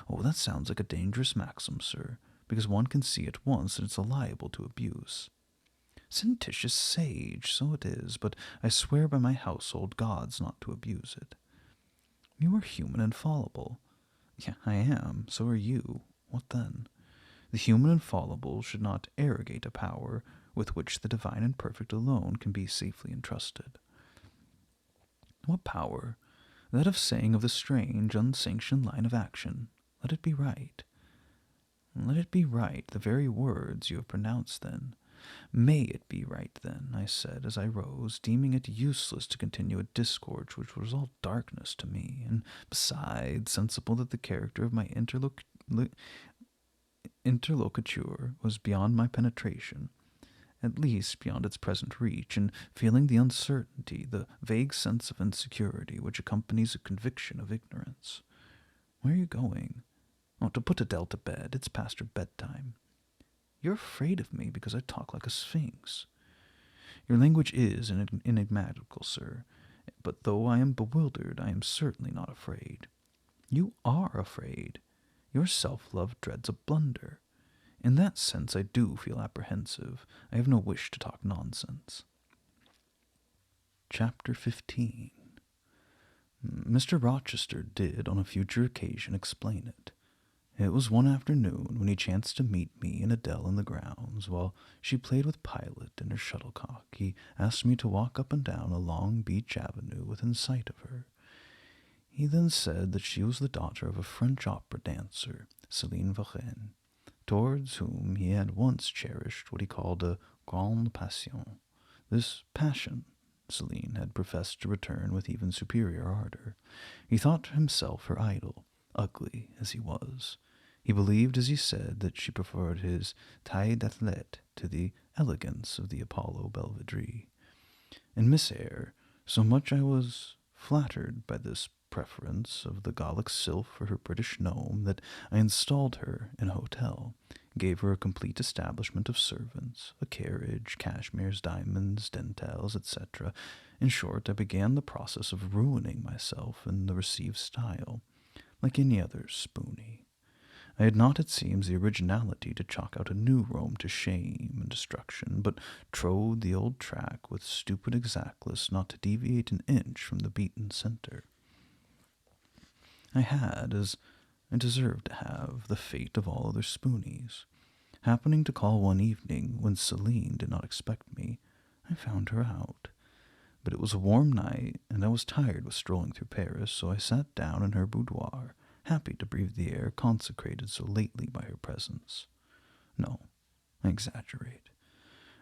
Oh, that sounds like a dangerous maxim, sir, because one can see at once that it's liable to abuse. Sententious sage, so it is, but I swear by my household gods not to abuse it. You are human and fallible. Yeah, I am, so are you. What then? The human and fallible should not arrogate a power with which the divine and perfect alone can be safely entrusted. What power? That of saying of the strange, unsanctioned line of action, let it be right. Let it be right, the very words you have pronounced then. May it be right, then, I said as I rose, deeming it useless to continue a discourse which was all darkness to me, and besides, sensible that the character of my interlocutor was beyond my penetration, at least beyond its present reach, and feeling the uncertainty, the vague sense of insecurity which accompanies a conviction of ignorance. Where are you going? Oh, to put Adele to bed. It's past her bedtime. You're afraid of me because I talk like a sphinx. Your language is enigmatical, sir, but though I am bewildered, I am certainly not afraid. You are afraid. Your self-love dreads a blunder. In that sense I do feel apprehensive. I have no wish to talk nonsense. Chapter 15. Mr. Rochester did, on a future occasion, explain it. It was one afternoon when he chanced to meet me and Adele in the grounds, while she played with Pilot in her shuttlecock. He asked me to walk up and down a long beech avenue within sight of her. He then said that she was the daughter of a French opera dancer, Céline Varenne, towards whom he had once cherished what he called a grande passion. This passion Céline had professed to return with even superior ardor. He thought himself her idol, ugly as he was. He believed, as he said, that she preferred his taille d'athlète to the elegance of the Apollo Belvedere. And Miss Eyre, so much I was flattered by this preference of the Gallic sylph for her British gnome that I installed her in a hotel, gave her a complete establishment of servants, a carriage, cashmeres, diamonds, dentelles, etc. In short, I began the process of ruining myself in the received style, like any other spoony. I had not, it seems, the originality to chalk out a new Rome to shame and destruction, but trode the old track with stupid exactness not to deviate an inch from the beaten centre. I had, as I deserved to have, the fate of all other spoonies. Happening to call one evening when Céline did not expect me, I found her out. But it was a warm night, and I was tired with strolling through Paris, so I sat down in her boudoir, happy to breathe the air consecrated so lately by her presence. No, I exaggerate.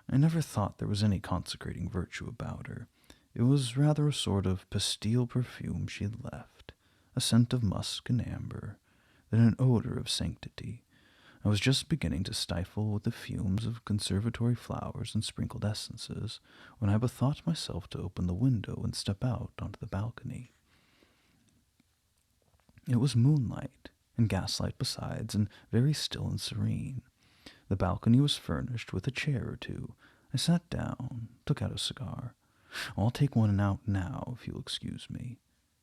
I never thought there was any consecrating virtue about her. It was rather a sort of pastille perfume she had left, a scent of musk and amber, than an odor of sanctity. I was just beginning to stifle with the fumes of conservatory flowers and sprinkled essences, when I bethought myself to open the window and step out onto the balcony. It was moonlight, and gaslight besides, and very still and serene. The balcony was furnished with a chair or two. I sat down, took out a cigar. I'll take one out now, if you'll excuse me.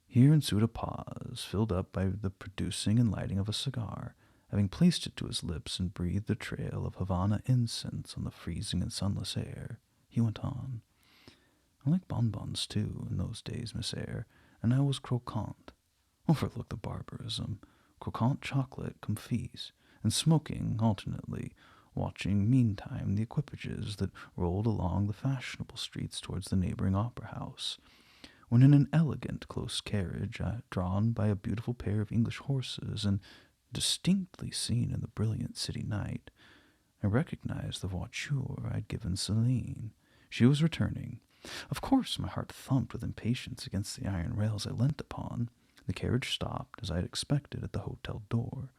Here ensued a pause, filled up by the producing and lighting of a cigar. Having placed it to his lips and breathed the trail of Havana incense on the freezing and sunless air, he went on. I liked bonbons, too, in those days, Miss Eyre, and I was croquant. Overlook the barbarism. Croquant chocolate comfits, and smoking alternately, watching meantime the equipages that rolled along the fashionable streets towards the neighboring opera house, when in an elegant close carriage, drawn by a beautiful pair of English horses, and distinctly seen in the brilliant city night, I recognized the voiture I had given Céline. She was returning. Of course my heart thumped with impatience against the iron rails I leant upon. The carriage stopped, as I had expected, at the hotel door.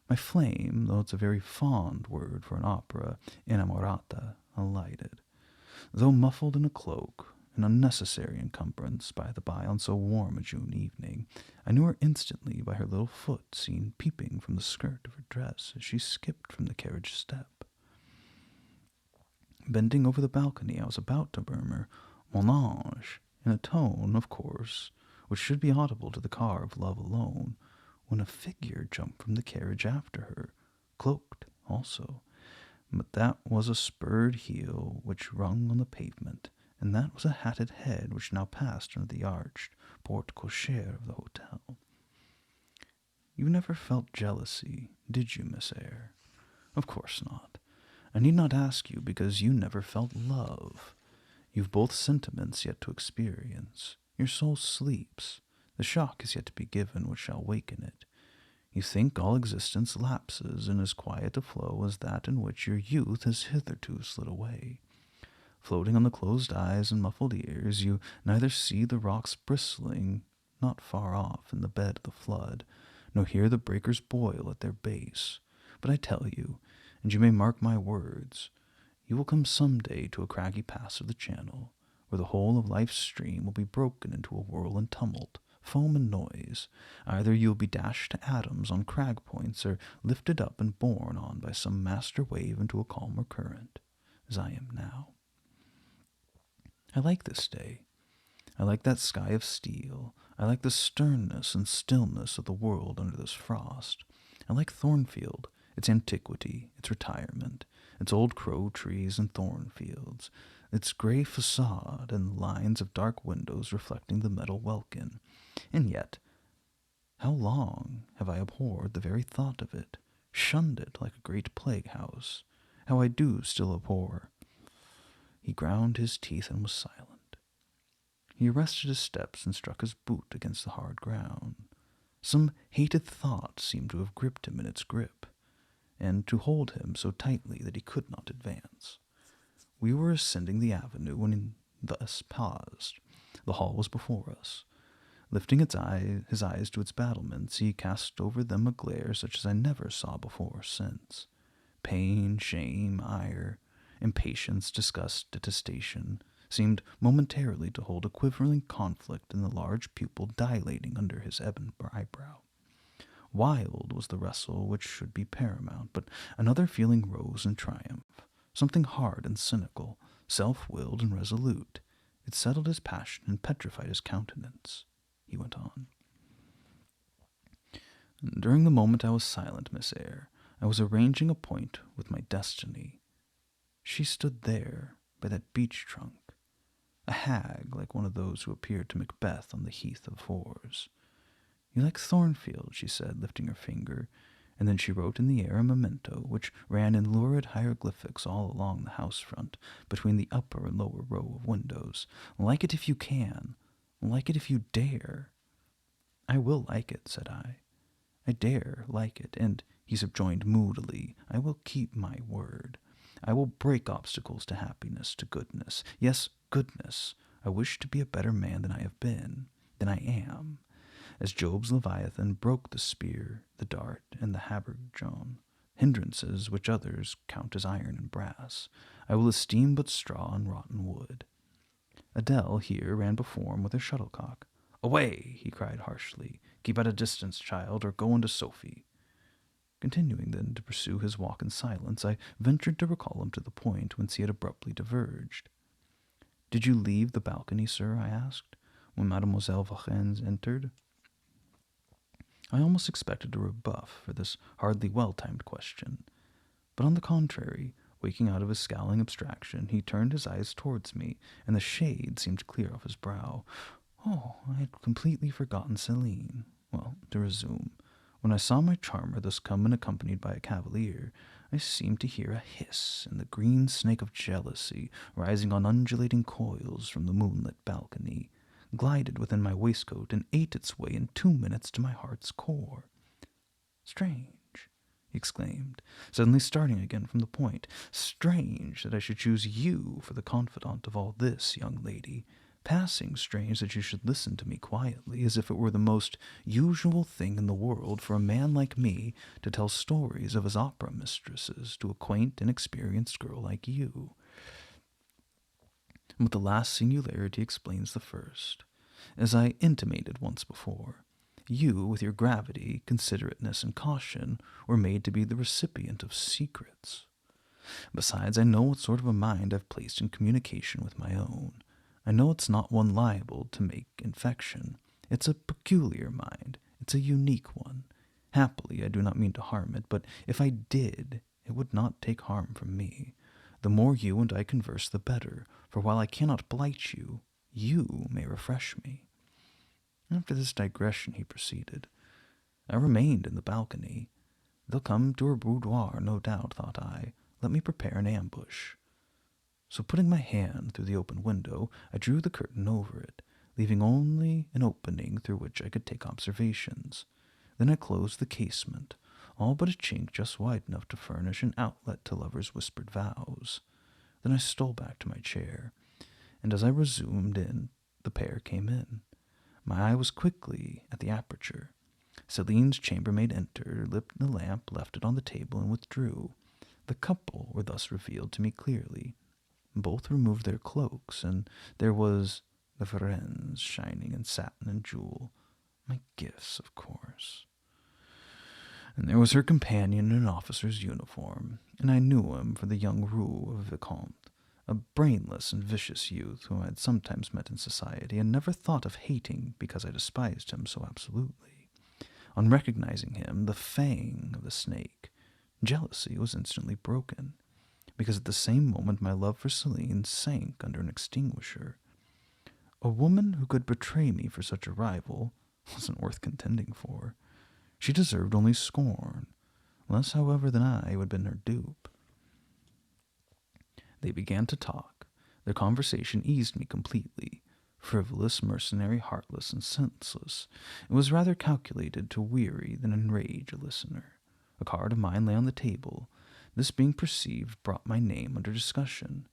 My flame, though it's a very fond word for an opera, innamorata, alighted. Though muffled in a cloak, an unnecessary encumbrance, by the by, on so warm a June evening, I knew her instantly by her little foot seen peeping from the skirt of her dress as she skipped from the carriage step. Bending over the balcony, I was about to murmur, Mon ange, in a tone, of course, which should be audible to the car of love alone, when a figure jumped from the carriage after her, cloaked also. But that was a spurred heel which rung on the pavement, and that was a hatted head which now passed under the arched porte-cochere of the hotel. You never felt jealousy, did you, Miss Eyre? Of course not. I need not ask you, because you never felt love. You've both sentiments yet to experience. Your soul sleeps. The shock is yet to be given which shall waken it. You think all existence lapses in as quiet a flow as that in which your youth has hitherto slid away. Floating on the closed eyes and muffled ears, you neither see the rocks bristling not far off in the bed of the flood, nor hear the breakers boil at their base. But I tell you, and you may mark my words, you will come some day to a craggy pass of the channel, where the whole of life's stream will be broken into a whirl and tumult, foam and noise. Either you will be dashed to atoms on crag points, or lifted up and borne on by some master wave into a calmer current, as I am now. I like this day. I like that sky of steel. I like the sternness and stillness of the world under this frost. I like Thornfield, its antiquity, its retirement, its old crow trees and thorn fields, its gray facade and the lines of dark windows reflecting the metal welkin. And yet, how long have I abhorred the very thought of it, shunned it like a great plague house? How I do still abhor. He ground his teeth and was silent. He arrested his steps and struck his boot against the hard ground. Some hated thought seemed to have gripped him in its grip, and to hold him so tightly that he could not advance. We were ascending the avenue when he thus paused. The hall was before us. Lifting his eyes to its battlements, he cast over them a glare such as I never saw before or since. Pain, shame, ire, impatience, disgust, detestation, seemed momentarily to hold a quivering conflict in the large pupil dilating under his ebon eyebrow. Wild was the wrestle which should be paramount, but another feeling rose in triumph, something hard and cynical, self-willed and resolute. It settled his passion and petrified his countenance. He went on. During the moment I was silent, Miss Eyre, I was arranging a point with my destiny. She stood there, by that beech trunk, a hag like one of those who appeared to Macbeth on the heath of Forres. You like Thornfield, she said, lifting her finger, and then she wrote in the air a memento, which ran in lurid hieroglyphics all along the house front, between the upper and lower row of windows. Like it if you can. Like it if you dare. I will like it, said I. I dare like it, and, he subjoined moodily, I will keep my word. I will break obstacles to happiness, to goodness. Yes, goodness. I wish to be a better man than I have been, than I am. As Job's Leviathan broke the spear, the dart, and the habergeon, hindrances which others count as iron and brass, I will esteem but straw and rotten wood. Adele here ran before him with her shuttlecock. Away, he cried harshly. Keep at a distance, child, or go unto Sophie. Continuing then to pursue his walk in silence, I ventured to recall him to the point whence he had abruptly diverged. Did you leave the balcony, sir? I asked, when Mademoiselle Vauchens entered. I almost expected a rebuff for this hardly well-timed question, but on the contrary, waking out of his scowling abstraction, he turned his eyes towards me, and the shade seemed to clear off his brow. Oh, I had completely forgotten Céline. Well, to resume, when I saw my charmer thus come and accompanied by a cavalier, I seemed to hear a hiss and the green snake of jealousy, rising on undulating coils from the moonlit balcony, glided within my waistcoat and ate its way in 2 minutes to my heart's core. Strange, he exclaimed, suddenly starting again from the point. Strange that I should choose you for the confidant of all this, young lady. Passing strange that you should listen to me quietly, as if it were the most usual thing in the world for a man like me to tell stories of his opera mistresses to a quaint, inexperienced girl like you. But the last singularity explains the first. As I intimated once before, you, with your gravity, considerateness, and caution, were made to be the recipient of secrets. Besides, I know what sort of a mind I've placed in communication with my own. I know it's not one liable to make infection. It's a peculiar mind. It's a unique one. Happily, I do not mean to harm it, but if I did, it would not take harm from me. The more you and I converse, the better, for while I cannot blight you, you may refresh me. After this digression, he proceeded. I remained in the balcony. They'll come to her boudoir, no doubt, thought I. Let me prepare an ambush. So putting my hand through the open window, I drew the curtain over it, leaving only an opening through which I could take observations. Then I closed the casement, all but a chink just wide enough to furnish an outlet to lovers' whispered vows. Then I stole back to my chair, and as I resumed in, the pair came in. My eye was quickly at the aperture. Celine's chambermaid entered, lit the lamp, left it on the table, and withdrew. The couple were thus revealed to me clearly. Both removed their cloaks, and there was the Varennes shining in satin and jewel. My gifts, of course. And there was her companion in an officer's uniform, and I knew him for the young roux of a vicomte, a brainless and vicious youth whom I had sometimes met in society and never thought of hating because I despised him so absolutely. On recognizing him, the fang of the snake, jealousy was instantly broken, because at the same moment my love for Celine sank under an extinguisher. A woman who could betray me for such a rival wasn't worth contending for. She deserved only scorn, less, however, than I who had been her dupe. They began to talk. Their conversation eased me completely. Frivolous, mercenary, heartless, and senseless, it was rather calculated to weary than enrage a listener. A card of mine lay on the table. This being perceived brought my name under discussion.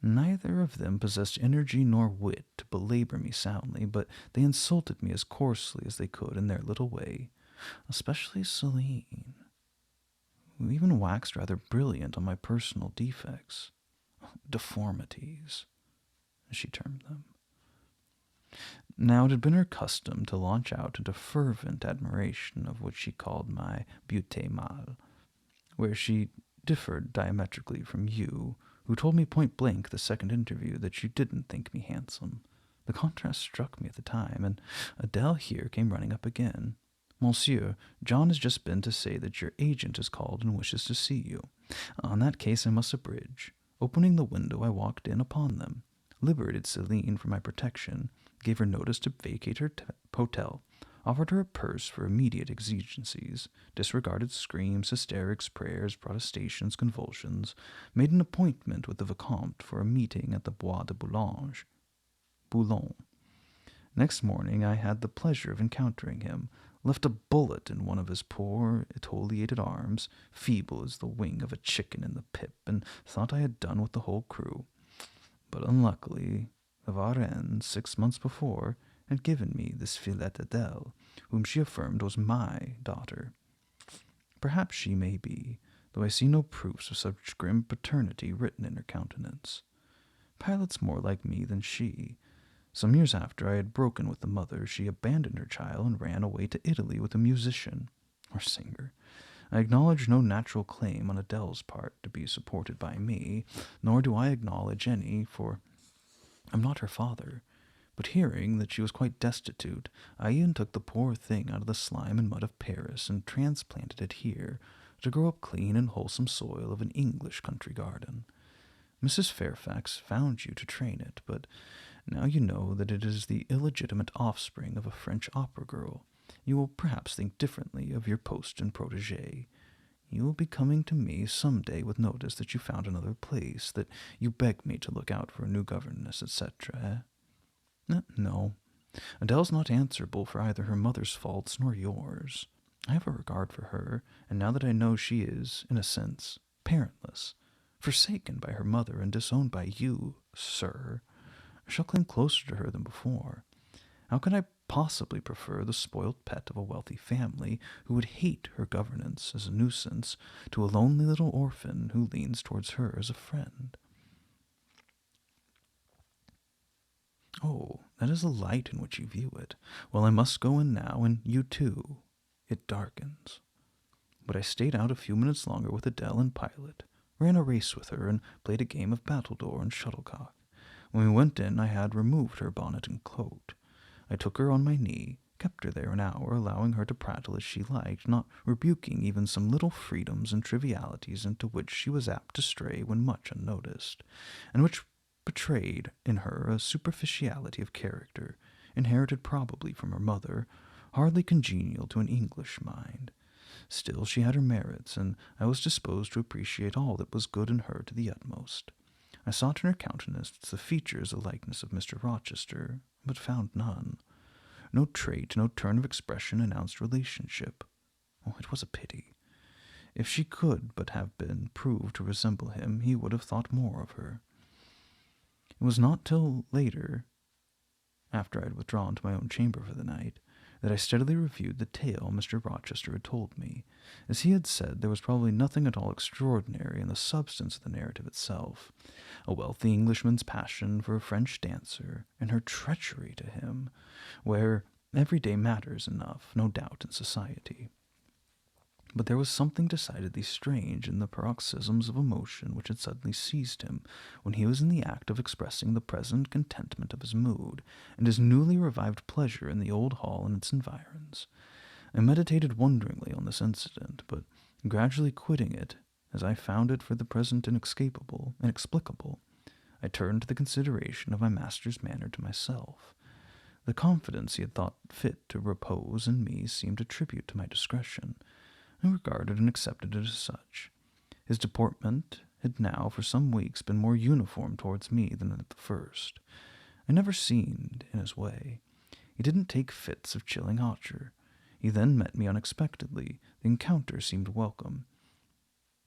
Neither of them possessed energy nor wit to belabor me soundly, but they insulted me as coarsely as they could in their little way, especially Celine, who even waxed rather brilliant on my personal defects, deformities, as she termed them. Now it had been her custom to launch out into fervent admiration of what she called my beauté mâle, where she differed diametrically from you, who told me point-blank the second interview that you didn't think me handsome. The contrast struck me at the time, and Adele here came running up again. Monsieur, John has just been to say that your agent has called and wishes to see you. On that case I must abridge. Opening the window, I walked in upon them, liberated Celine from my protection, gave her notice to vacate her hotel, offered her a purse for immediate exigencies, disregarded screams, hysterics, prayers, protestations, convulsions, made an appointment with the Vicomte for a meeting at the Bois de Boulogne. Next morning I had the pleasure of encountering him, left a bullet in one of his poor, etiolated arms, feeble as the wing of a chicken in the pip, and thought I had done with the whole crew. But unluckily, the Varennes, 6 months before, had given me this Fillette Adele, whom she affirmed was my daughter. Perhaps she may be, though I see no proofs of such grim paternity written in her countenance. Pilot's more like me than she. Some years after I had broken with the mother, she abandoned her child and ran away to Italy with a musician, or singer. I acknowledge no natural claim on Adele's part to be supported by me, nor do I acknowledge any, for I'm not her father. But hearing that she was quite destitute, I even took the poor thing out of the slime and mud of Paris and transplanted it here, to grow up clean and wholesome soil of an English country garden. Mrs. Fairfax found you to train it, but now you know that it is the illegitimate offspring of a French opera girl. You will perhaps think differently of your post and protégé. You will be coming to me some day with notice that you found another place, that you beg me to look out for a new governess, etc., No, Adele's not answerable for either her mother's faults nor yours. I have a regard for her, and now that I know she is, in a sense, parentless, forsaken by her mother and disowned by you, sir, I shall cling closer to her than before. How can I possibly prefer the spoiled pet of a wealthy family who would hate her governance as a nuisance to a lonely little orphan who leans towards her as a friend? Oh, that is the light in which you view it. Well, I must go in now, and you too. It darkens. But I stayed out a few minutes longer with Adele and Pilot, ran a race with her, and played a game of battledore and shuttlecock. When we went in, I had removed her bonnet and cloak. I took her on my knee, kept her there an hour, allowing her to prattle as she liked, not rebuking even some little freedoms and trivialities into which she was apt to stray when much unnoticed, and which betrayed in her a superficiality of character, inherited probably from her mother, hardly congenial to an English mind. Still, she had her merits, and I was disposed to appreciate all that was good in her to the utmost. I sought in her countenance the features, the likeness of Mr. Rochester, but found none. No trait, no turn of expression announced relationship. Oh, it was a pity. If she could but have been proved to resemble him, he would have thought more of her. It was not till later, after I had withdrawn to my own chamber for the night, that I steadily reviewed the tale Mr. Rochester had told me. As he had said, there was probably nothing at all extraordinary in the substance of the narrative itself. A wealthy Englishman's passion for a French dancer, and her treachery to him, were everyday matters enough, no doubt, in society. But there was something decidedly strange in the paroxysms of emotion which had suddenly seized him when he was in the act of expressing the present contentment of his mood, and his newly revived pleasure in the old hall and its environs. I meditated wonderingly on this incident, but gradually quitting it, as I found it for the present inexplicable, I turned to the consideration of my master's manner to myself. The confidence he had thought fit to repose in me seemed a tribute to my discretion. I regarded and accepted it as such. His deportment had now for some weeks been more uniform towards me than at the first. I never seemed in his way. He didn't take fits of chilling hauteur. He then met me unexpectedly. The encounter seemed welcome.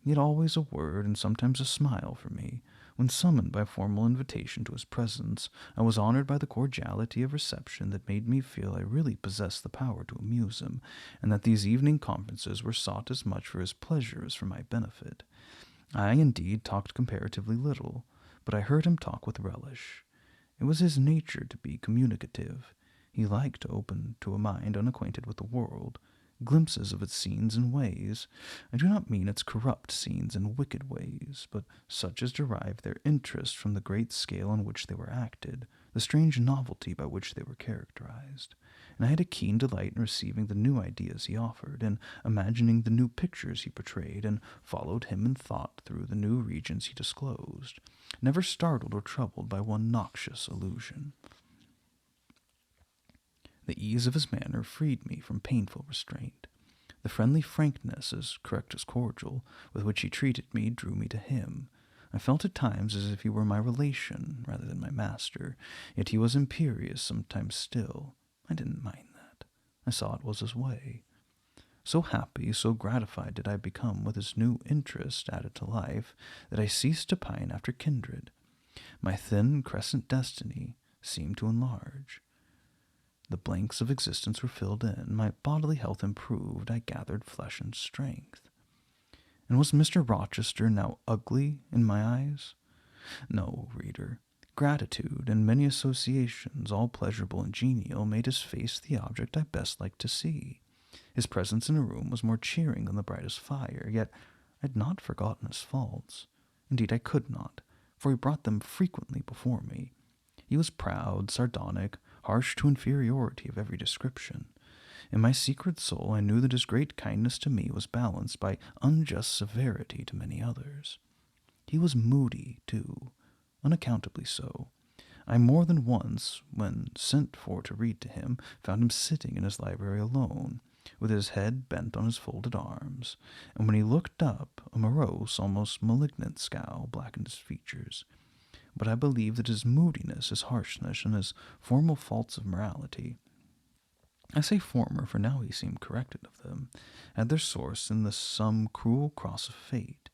He had always a word and sometimes a smile for me. When summoned by formal invitation to his presence, I was honored by the cordiality of reception that made me feel I really possessed the power to amuse him, and that these evening conferences were sought as much for his pleasure as for my benefit. I, indeed, talked comparatively little, but I heard him talk with relish. It was his nature to be communicative. He liked to open to a mind unacquainted with the world glimpses of its scenes and ways. I do not mean its corrupt scenes and wicked ways, but such as derived their interest from the great scale on which they were acted, the strange novelty by which they were characterized. And I had a keen delight in receiving the new ideas he offered, and imagining the new pictures he portrayed, and followed him in thought through the new regions he disclosed, never startled or troubled by one noxious illusion. The ease of his manner freed me from painful restraint. The friendly frankness, as correct as cordial, with which he treated me drew me to him. I felt at times as if he were my relation rather than my master, yet he was imperious sometimes still. I didn't mind that. I saw it was his way. So happy, so gratified did I become with his new interest added to life, that I ceased to pine after kindred. My thin crescent destiny seemed to enlarge. The blanks of existence were filled in, my bodily health improved, I gathered flesh and strength. And was Mr. Rochester now ugly in my eyes? No, reader. Gratitude and many associations, all pleasurable and genial, made his face the object I best liked to see. His presence in a room was more cheering than the brightest fire, yet I had not forgotten his faults. Indeed, I could not, for he brought them frequently before me. He was proud, sardonic, harsh to inferiority of every description. In my secret soul I knew that his great kindness to me was balanced by unjust severity to many others. He was moody, too, unaccountably so. I more than once, when sent for to read to him, found him sitting in his library alone, with his head bent on his folded arms, and when he looked up, a morose, almost malignant scowl blackened his features. But I believe that his moodiness, his harshness, and his formal faults of morality, I say former, for now he seemed corrected of them, had their source in some cruel cross of fate.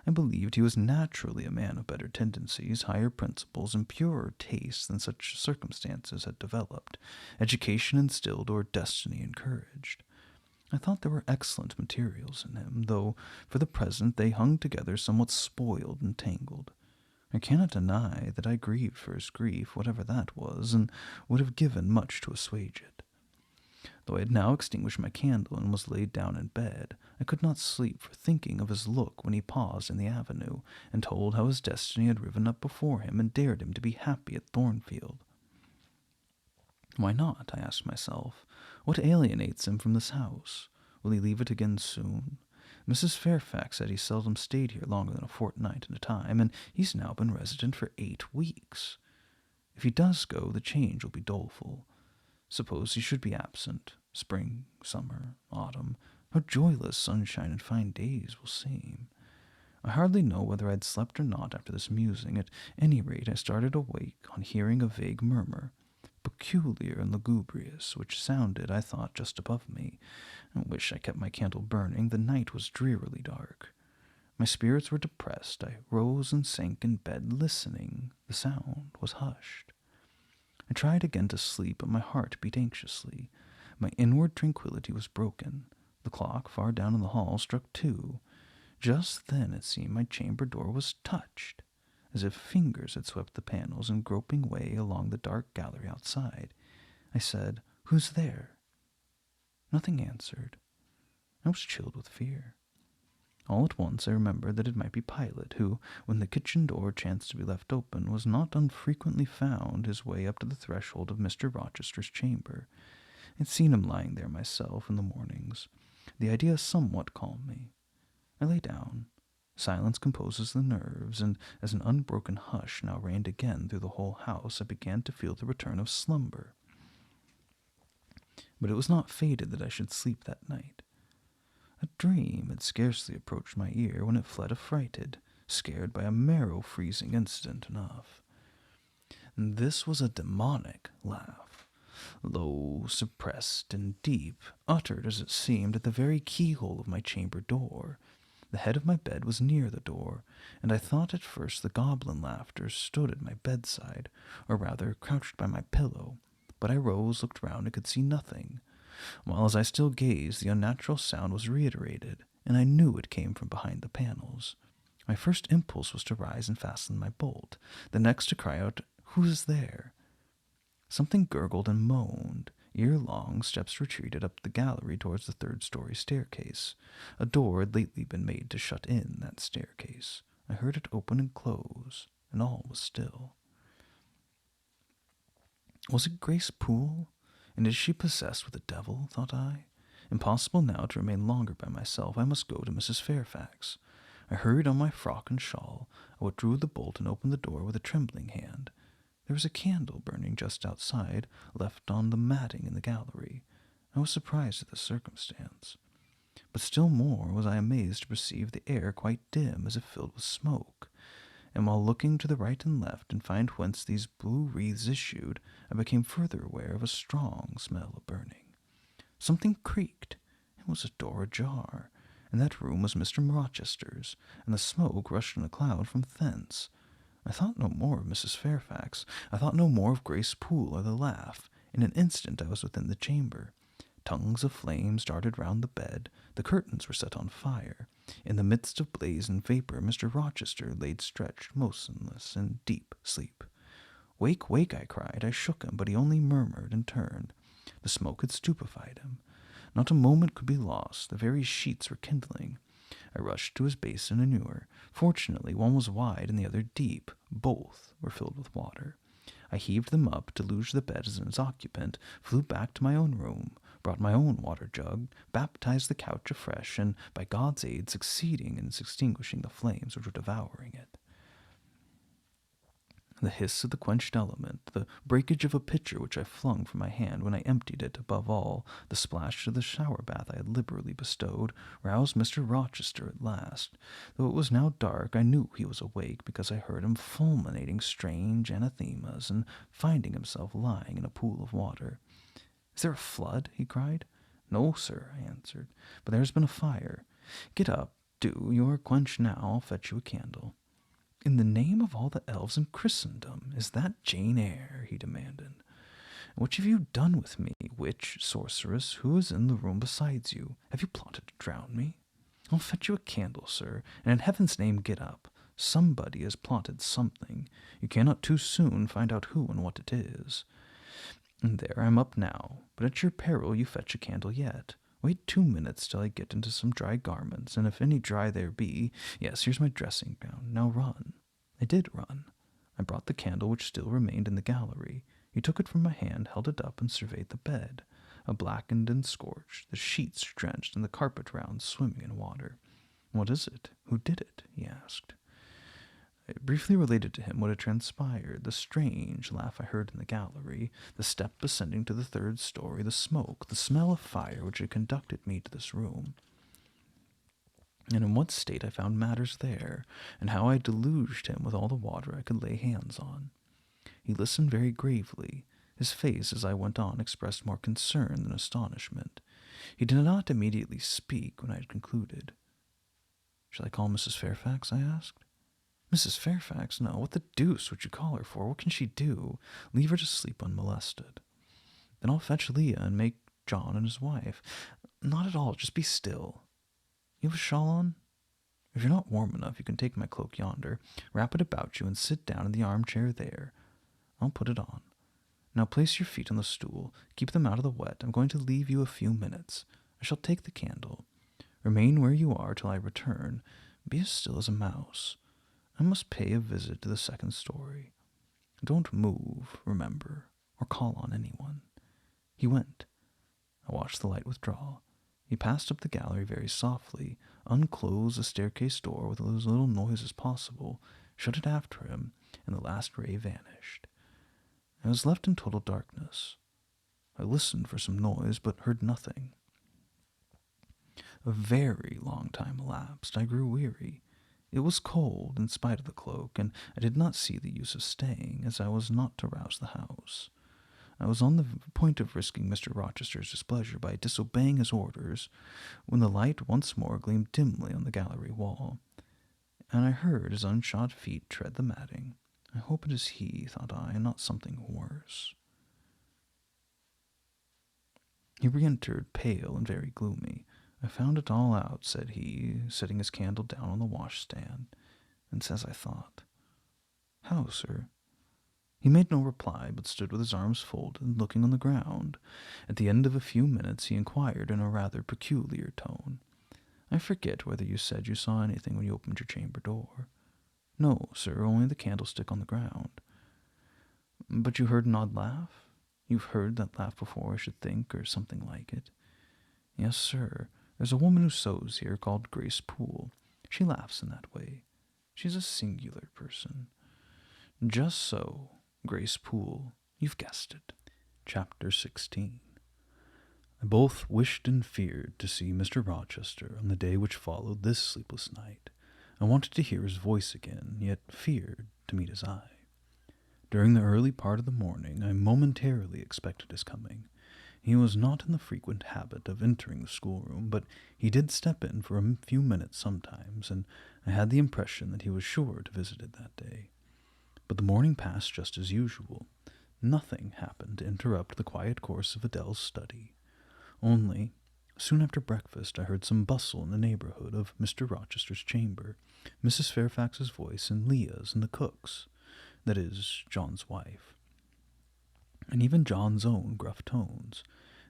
I believed he was naturally a man of better tendencies, higher principles, and purer tastes than such circumstances had developed, education instilled, or destiny encouraged. I thought there were excellent materials in him, though for the present they hung together somewhat spoiled and tangled. I cannot deny that I grieved for his grief, whatever that was, and would have given much to assuage it. Though I had now extinguished my candle and was laid down in bed, I could not sleep for thinking of his look when he paused in the avenue, and told how his destiny had riven up before him and dared him to be happy at Thornfield. Why not? I asked myself. What alienates him from this house? Will he leave it again soon? Mrs. Fairfax said he seldom stayed here longer than a fortnight at a time, and he's now been resident for 8 weeks. If he does go, the change will be doleful. Suppose he should be absent, spring, summer, autumn, how joyless sunshine and fine days will seem. I hardly know whether I had slept or not after this musing. At any rate, I started awake on hearing a vague murmur. peculiar and lugubrious, which sounded, I thought, just above me. I wish I kept my candle burning. The night was drearily dark. My spirits were depressed. I rose and sank in bed, listening. The sound was hushed. I tried again to sleep, but my heart beat anxiously. My inward tranquillity was broken. The clock far down in the hall struck 2. Just then it seemed my chamber door was touched, as if fingers had swept the panels and groping way along the dark gallery outside. I said, "Who's there?" Nothing answered. I was chilled with fear. All at once I remembered that it might be Pilate, who, when the kitchen door chanced to be left open, was not unfrequently found his way up to the threshold of Mr. Rochester's chamber. I had seen him lying there myself in the mornings. The idea somewhat calmed me. I lay down. Silence composes the nerves, and as an unbroken hush now reigned again through the whole house, I began to feel the return of slumber. But it was not fated that I should sleep that night. A dream had scarcely approached my ear when it fled affrighted, scared by a marrow-freezing incident enough. And this was a demonic laugh, low, suppressed, and deep, uttered, as it seemed, at the very keyhole of my chamber door. The head of my bed was near the door, and I thought at first the goblin laughter stood at my bedside, or rather crouched by my pillow. But I rose, looked round, and could see nothing. While as I still gazed, the unnatural sound was reiterated, and I knew it came from behind the panels. My first impulse was to rise and fasten my bolt, the next to cry out, "Who is there?" Something gurgled and moaned. Ere long, steps retreated up the gallery towards the third-story staircase. A door had lately been made to shut in that staircase. I heard it open and close, and all was still. Was it Grace Poole? And is she possessed with a devil? Thought I. Impossible now to remain longer by myself. I must go to Mrs. Fairfax. I hurried on my frock and shawl. I withdrew the bolt and opened the door with a trembling hand. There was a candle burning just outside, left on the matting in the gallery. I was surprised at the circumstance. But still more was I amazed to perceive the air quite dim, as if filled with smoke. And while looking to the right and left and find whence these blue wreaths issued, I became further aware of a strong smell of burning. Something creaked. It was a door ajar, and that room was Mr. Rochester's, and the smoke rushed in a cloud from thence. I thought no more of Mrs. Fairfax. I thought no more of Grace Poole or the laugh. In an instant I was within the chamber. Tongues of flames darted round the bed. The curtains were set on fire. In the midst of blaze and vapor, Mr. Rochester lay stretched motionless in deep sleep. "Wake, wake," I cried. I shook him, but he only murmured and turned. The smoke had stupefied him. Not a moment could be lost. The very sheets were kindling. I rushed to his basin and ewer. Fortunately, one was wide and the other deep. Both were filled with water. I heaved them up, deluged the bed as its occupant, flew back to my own room, brought my own water jug, baptized the couch afresh, and by God's aid succeeding in extinguishing the flames which were devouring it. The hiss of the quenched element, the breakage of a pitcher which I flung from my hand when I emptied it, above all, the splash of the shower bath I had liberally bestowed, roused Mr. Rochester at last. Though it was now dark, I knew he was awake, because I heard him fulminating strange anathemas, and finding himself lying in a pool of water. "Is there a flood?" he cried. "No, sir," I answered, "but there has been a fire. Get up, do. You are quenched now. I'll fetch you a candle." "In the name of all the elves in Christendom, is that Jane Eyre?" he demanded. "What have you done with me, witch, sorceress? Who is in the room besides you? Have you plotted to drown me?" "I'll fetch you a candle, sir, and in heaven's name get up. Somebody has plotted something. You cannot too soon find out who and what it is. And there, I'm up now, but at your peril you fetch a candle yet. Wait 2 minutes till I get into some dry garments, and if any dry there be, yes, here's my dressing gown. Now run." I did run. I brought the candle which still remained in the gallery. He took it from my hand, held it up, and surveyed the bed, blackened and scorched, the sheets drenched, and the carpet round swimming in water. "What is it? Who did it?" he asked. I briefly related to him what had transpired, the strange laugh I heard in the gallery, the step ascending to the third story, the smoke, the smell of fire which had conducted me to this room, and in what state I found matters there, and how I deluged him with all the water I could lay hands on. He listened very gravely. His face, as I went on, expressed more concern than astonishment. He did not immediately speak when I had concluded. "Shall I call Mrs. Fairfax?" I asked. "Mrs. Fairfax? No, what the deuce would you call her for? What can she do? Leave her to sleep unmolested." "Then I'll fetch Leah and make John and his wife." "Not at all, just be still. You have a shawl on? If you're not warm enough, you can take my cloak yonder, wrap it about you, and sit down in the armchair there. I'll put it on. Now place your feet on the stool. Keep them out of the wet. I'm going to leave you a few minutes. I shall take the candle. Remain where you are till I return. Be as still as a mouse. I must pay a visit to the second story. Don't move, remember, or call on anyone." He went. I watched the light withdraw. He passed up the gallery very softly, unclosed the staircase door with as little noise as possible, shut it after him, and the last ray vanished. I was left in total darkness. I listened for some noise, but heard nothing. A very long time elapsed. I grew weary. It was cold, in spite of the cloak, and I did not see the use of staying, as I was not to rouse the house. I was on the point of risking Mr. Rochester's displeasure by disobeying his orders, when the light once more gleamed dimly on the gallery wall, and I heard his unshod feet tread the matting. I hope it is he, thought I, and not something worse. He re-entered, pale and very gloomy. "I found it all out," said he, setting his candle down on the washstand, and says I thought. "How, sir?" He made no reply, but stood with his arms folded, looking on the ground. At the end of a few minutes he inquired in a rather peculiar tone, "I forget whether you said you saw anything when you opened your chamber door." "No, sir, only the candlestick on the ground." "But you heard an odd laugh? You've heard that laugh before, I should think, or something like it." "Yes, sir. There's a woman who sews here called Grace Poole. She laughs in that way. She's a singular person." "Just so. Grace Poole. You've guessed it." Chapter 16. I both wished and feared to see Mr. Rochester on the day which followed this sleepless night. I wanted to hear his voice again, yet feared to meet his eye. During the early part of the morning I momentarily expected his coming. He was not in the frequent habit of entering the schoolroom, but he did step in for a few minutes sometimes, and I had the impression that he was sure to visit it that day. But the morning passed just as usual. Nothing happened to interrupt the quiet course of Adele's study. Only, soon after breakfast, I heard some bustle in the neighborhood of Mr. Rochester's chamber, Mrs. Fairfax's voice and Leah's and the cook's, that is, John's wife, and even John's own gruff tones.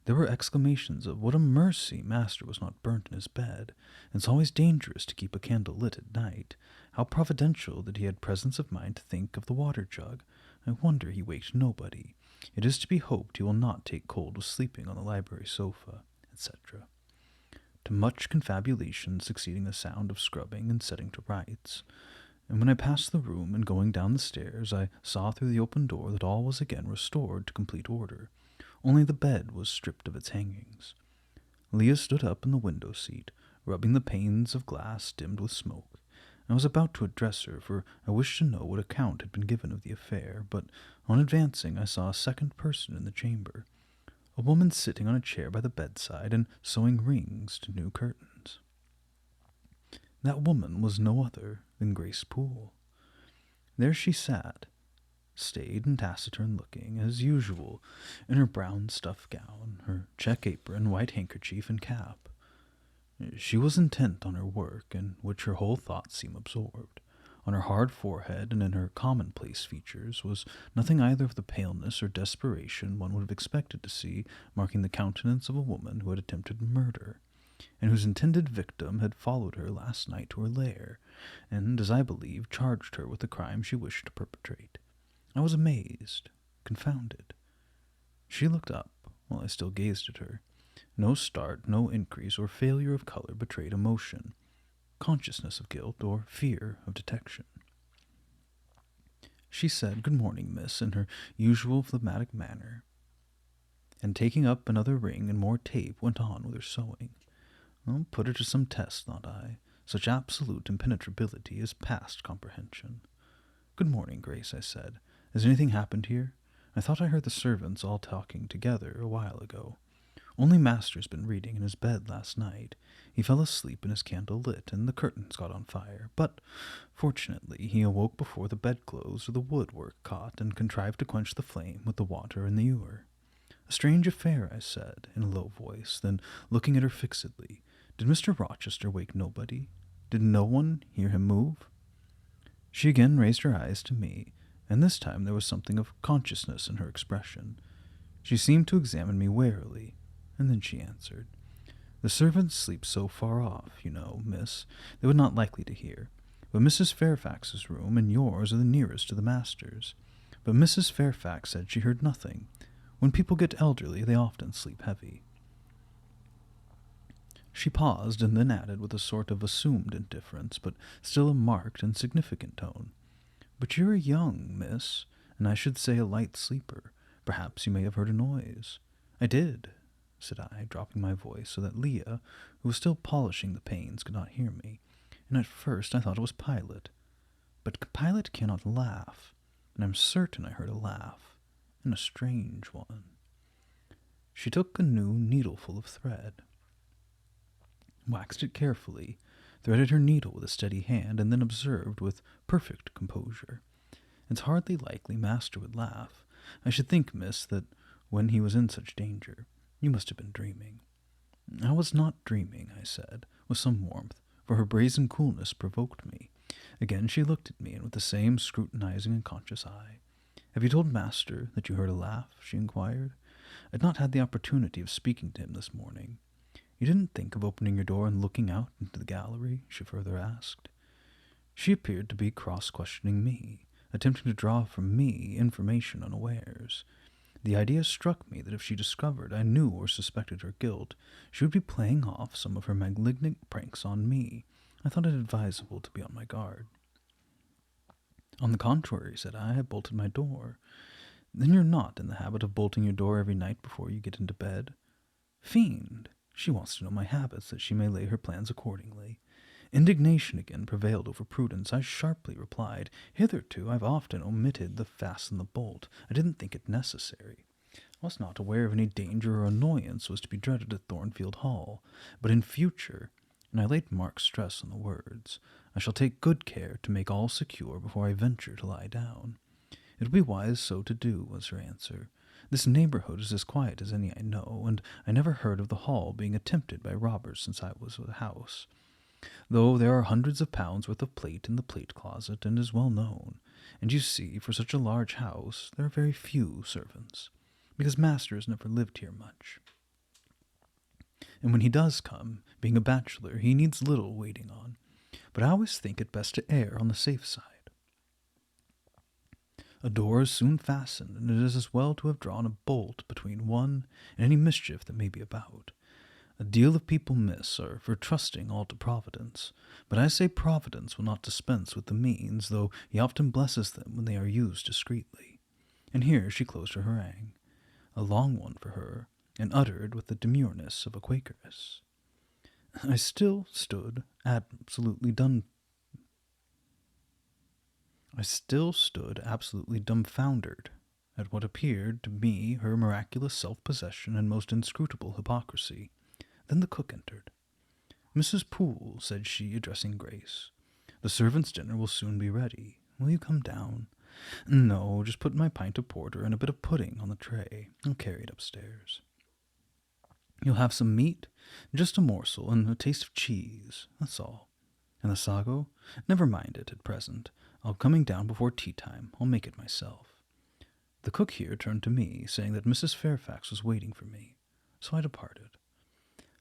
There were exclamations of, "What a mercy master was not burnt in his bed! It's always dangerous to keep a candle lit at night. How providential that he had presence of mind to think of the water-jug. I wonder he waked nobody. It is to be hoped he will not take cold with sleeping on the library sofa," etc. To much confabulation succeeding the sound of scrubbing and setting to rights. And when I passed the room and going down the stairs, I saw through the open door that all was again restored to complete order. Only the bed was stripped of its hangings. Leah stood up in the window-seat, rubbing the panes of glass dimmed with smoke. I was about to address her, for I wished to know what account had been given of the affair, but on advancing I saw a second person in the chamber, a woman sitting on a chair by the bedside and sewing rings to new curtains. That woman was no other than Grace Poole. There she sat, staid and taciturn-looking, as usual, in her brown stuff gown, her check apron, white handkerchief, and cap. She was intent on her work, in which her whole thoughts seemed absorbed. On her hard forehead and in her commonplace features was nothing either of the paleness or desperation one would have expected to see marking the countenance of a woman who had attempted murder, and whose intended victim had followed her last night to her lair, and, as I believe, charged her with the crime she wished to perpetrate. I was amazed, confounded. She looked up, while I still gazed at her. No start, no increase or failure of color betrayed emotion, consciousness of guilt, or fear of detection. She said, "Good morning, miss," in her usual phlegmatic manner, and taking up another ring and more tape, went on with her sewing. I'll put her to some test, thought I. Such absolute impenetrability is past comprehension. "Good morning, Grace," I said. "Has anything happened here? I thought I heard the servants all talking together a while ago. Only Master's been reading in his bed last night. He fell asleep in his candle lit, and the curtains got on fire. But, fortunately, he awoke before the bedclothes or the woodwork caught, and contrived to quench the flame with the water in the ewer. A strange affair, I said, in a low voice, then, looking at her fixedly, did Mr. Rochester wake nobody? Did no one hear him move? She again raised her eyes to me, and this time there was something of consciousness in her expression. She seemed to examine me warily, and then she answered, "The servants sleep so far off, you know, miss, they were not likely to hear. But Mrs. Fairfax's room and yours are the nearest to the master's. But Mrs. Fairfax said she heard nothing. When people get elderly, they often sleep heavy." She paused, and then added with a sort of assumed indifference, but still a marked and significant tone, "But you're young, miss, and I should say a light sleeper. Perhaps you may have heard a noise." "I did," said I, dropping my voice so that Leah, who was still polishing the panes, could not hear me, "and at first I thought it was Pilot. But Pilot cannot laugh, and I'm certain I heard a laugh, and a strange one." She took a new needleful of thread, waxed it carefully, threaded her needle with a steady hand, and then observed with perfect composure, "It's hardly likely Master would laugh. I should think, miss, that when he was in such danger, you must have been dreaming." "I was not dreaming," I said, with some warmth, for her brazen coolness provoked me. Again she looked at me, and with the same scrutinizing and conscious eye. "Have you told Master that you heard a laugh?" she inquired. "I'd not had the opportunity of speaking to him this morning." "You didn't think of opening your door and looking out into the gallery?" she further asked. She appeared to be cross-questioning me, attempting to draw from me information unawares. The idea struck me that if she discovered I knew or suspected her guilt, she would be playing off some of her malignant pranks on me. I thought it advisable to be on my guard. "On the contrary," said I bolted my door." "Then you're not in the habit of bolting your door every night before you get into bed?" "Fiend! She wants to know my habits, that she may lay her plans accordingly." Indignation again prevailed over prudence. I sharply replied, "Hitherto I've often omitted to fasten the bolt. I didn't think it necessary. I was not aware of any danger or annoyance was to be dreaded at Thornfield Hall. But in future," and I laid marked stress on the words, "I shall take good care to make all secure before I venture to lie down." "It will be wise so to do," was her answer. "This neighborhood is as quiet as any I know, and I never heard of the Hall being attempted by robbers since I was a house. Though there are hundreds of pounds worth of plate in the plate closet, and is well known. And you see, for such a large house, there are very few servants, because Master has never lived here much. And when he does come, being a bachelor, he needs little waiting on. But I always think it best to err on the safe side. A door is soon fastened, and it is as well to have drawn a bolt between one and any mischief that may be about. A deal of people, miss, are for trusting all to Providence, but I say Providence will not dispense with the means, though he often blesses them when they are used discreetly." And here she closed her harangue, a long one for her, and uttered with the demureness of a Quakeress. I still stood absolutely dumbfoundered at what appeared to me her miraculous self-possession and most inscrutable hypocrisy. Then the cook entered. "Mrs. Poole," said she, addressing Grace, "the servants' dinner will soon be ready. Will you come down?" "No, just put my pint of porter and a bit of pudding on the tray. I'll carry it upstairs." "You'll have some meat?" "Just a morsel, and a taste of cheese, that's all." "And the sago?" "Never mind it at present. I'll be coming down before tea-time. I'll make it myself." The cook here turned to me, saying that Mrs. Fairfax was waiting for me, so I departed.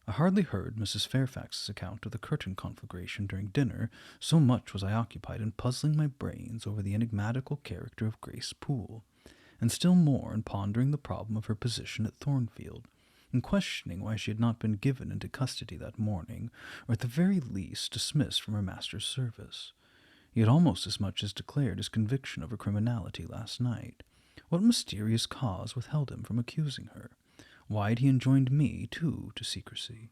I hardly heard Mrs. Fairfax's account of the curtain conflagration during dinner, so much was I occupied in puzzling my brains over the enigmatical character of Grace Poole, and still more in pondering the problem of her position at Thornfield, and questioning why she had not been given into custody that morning, or at the very least dismissed from her master's service. He had almost as much as declared his conviction of her criminality last night. What mysterious cause withheld him from accusing her? Why had he enjoined me, too, to secrecy?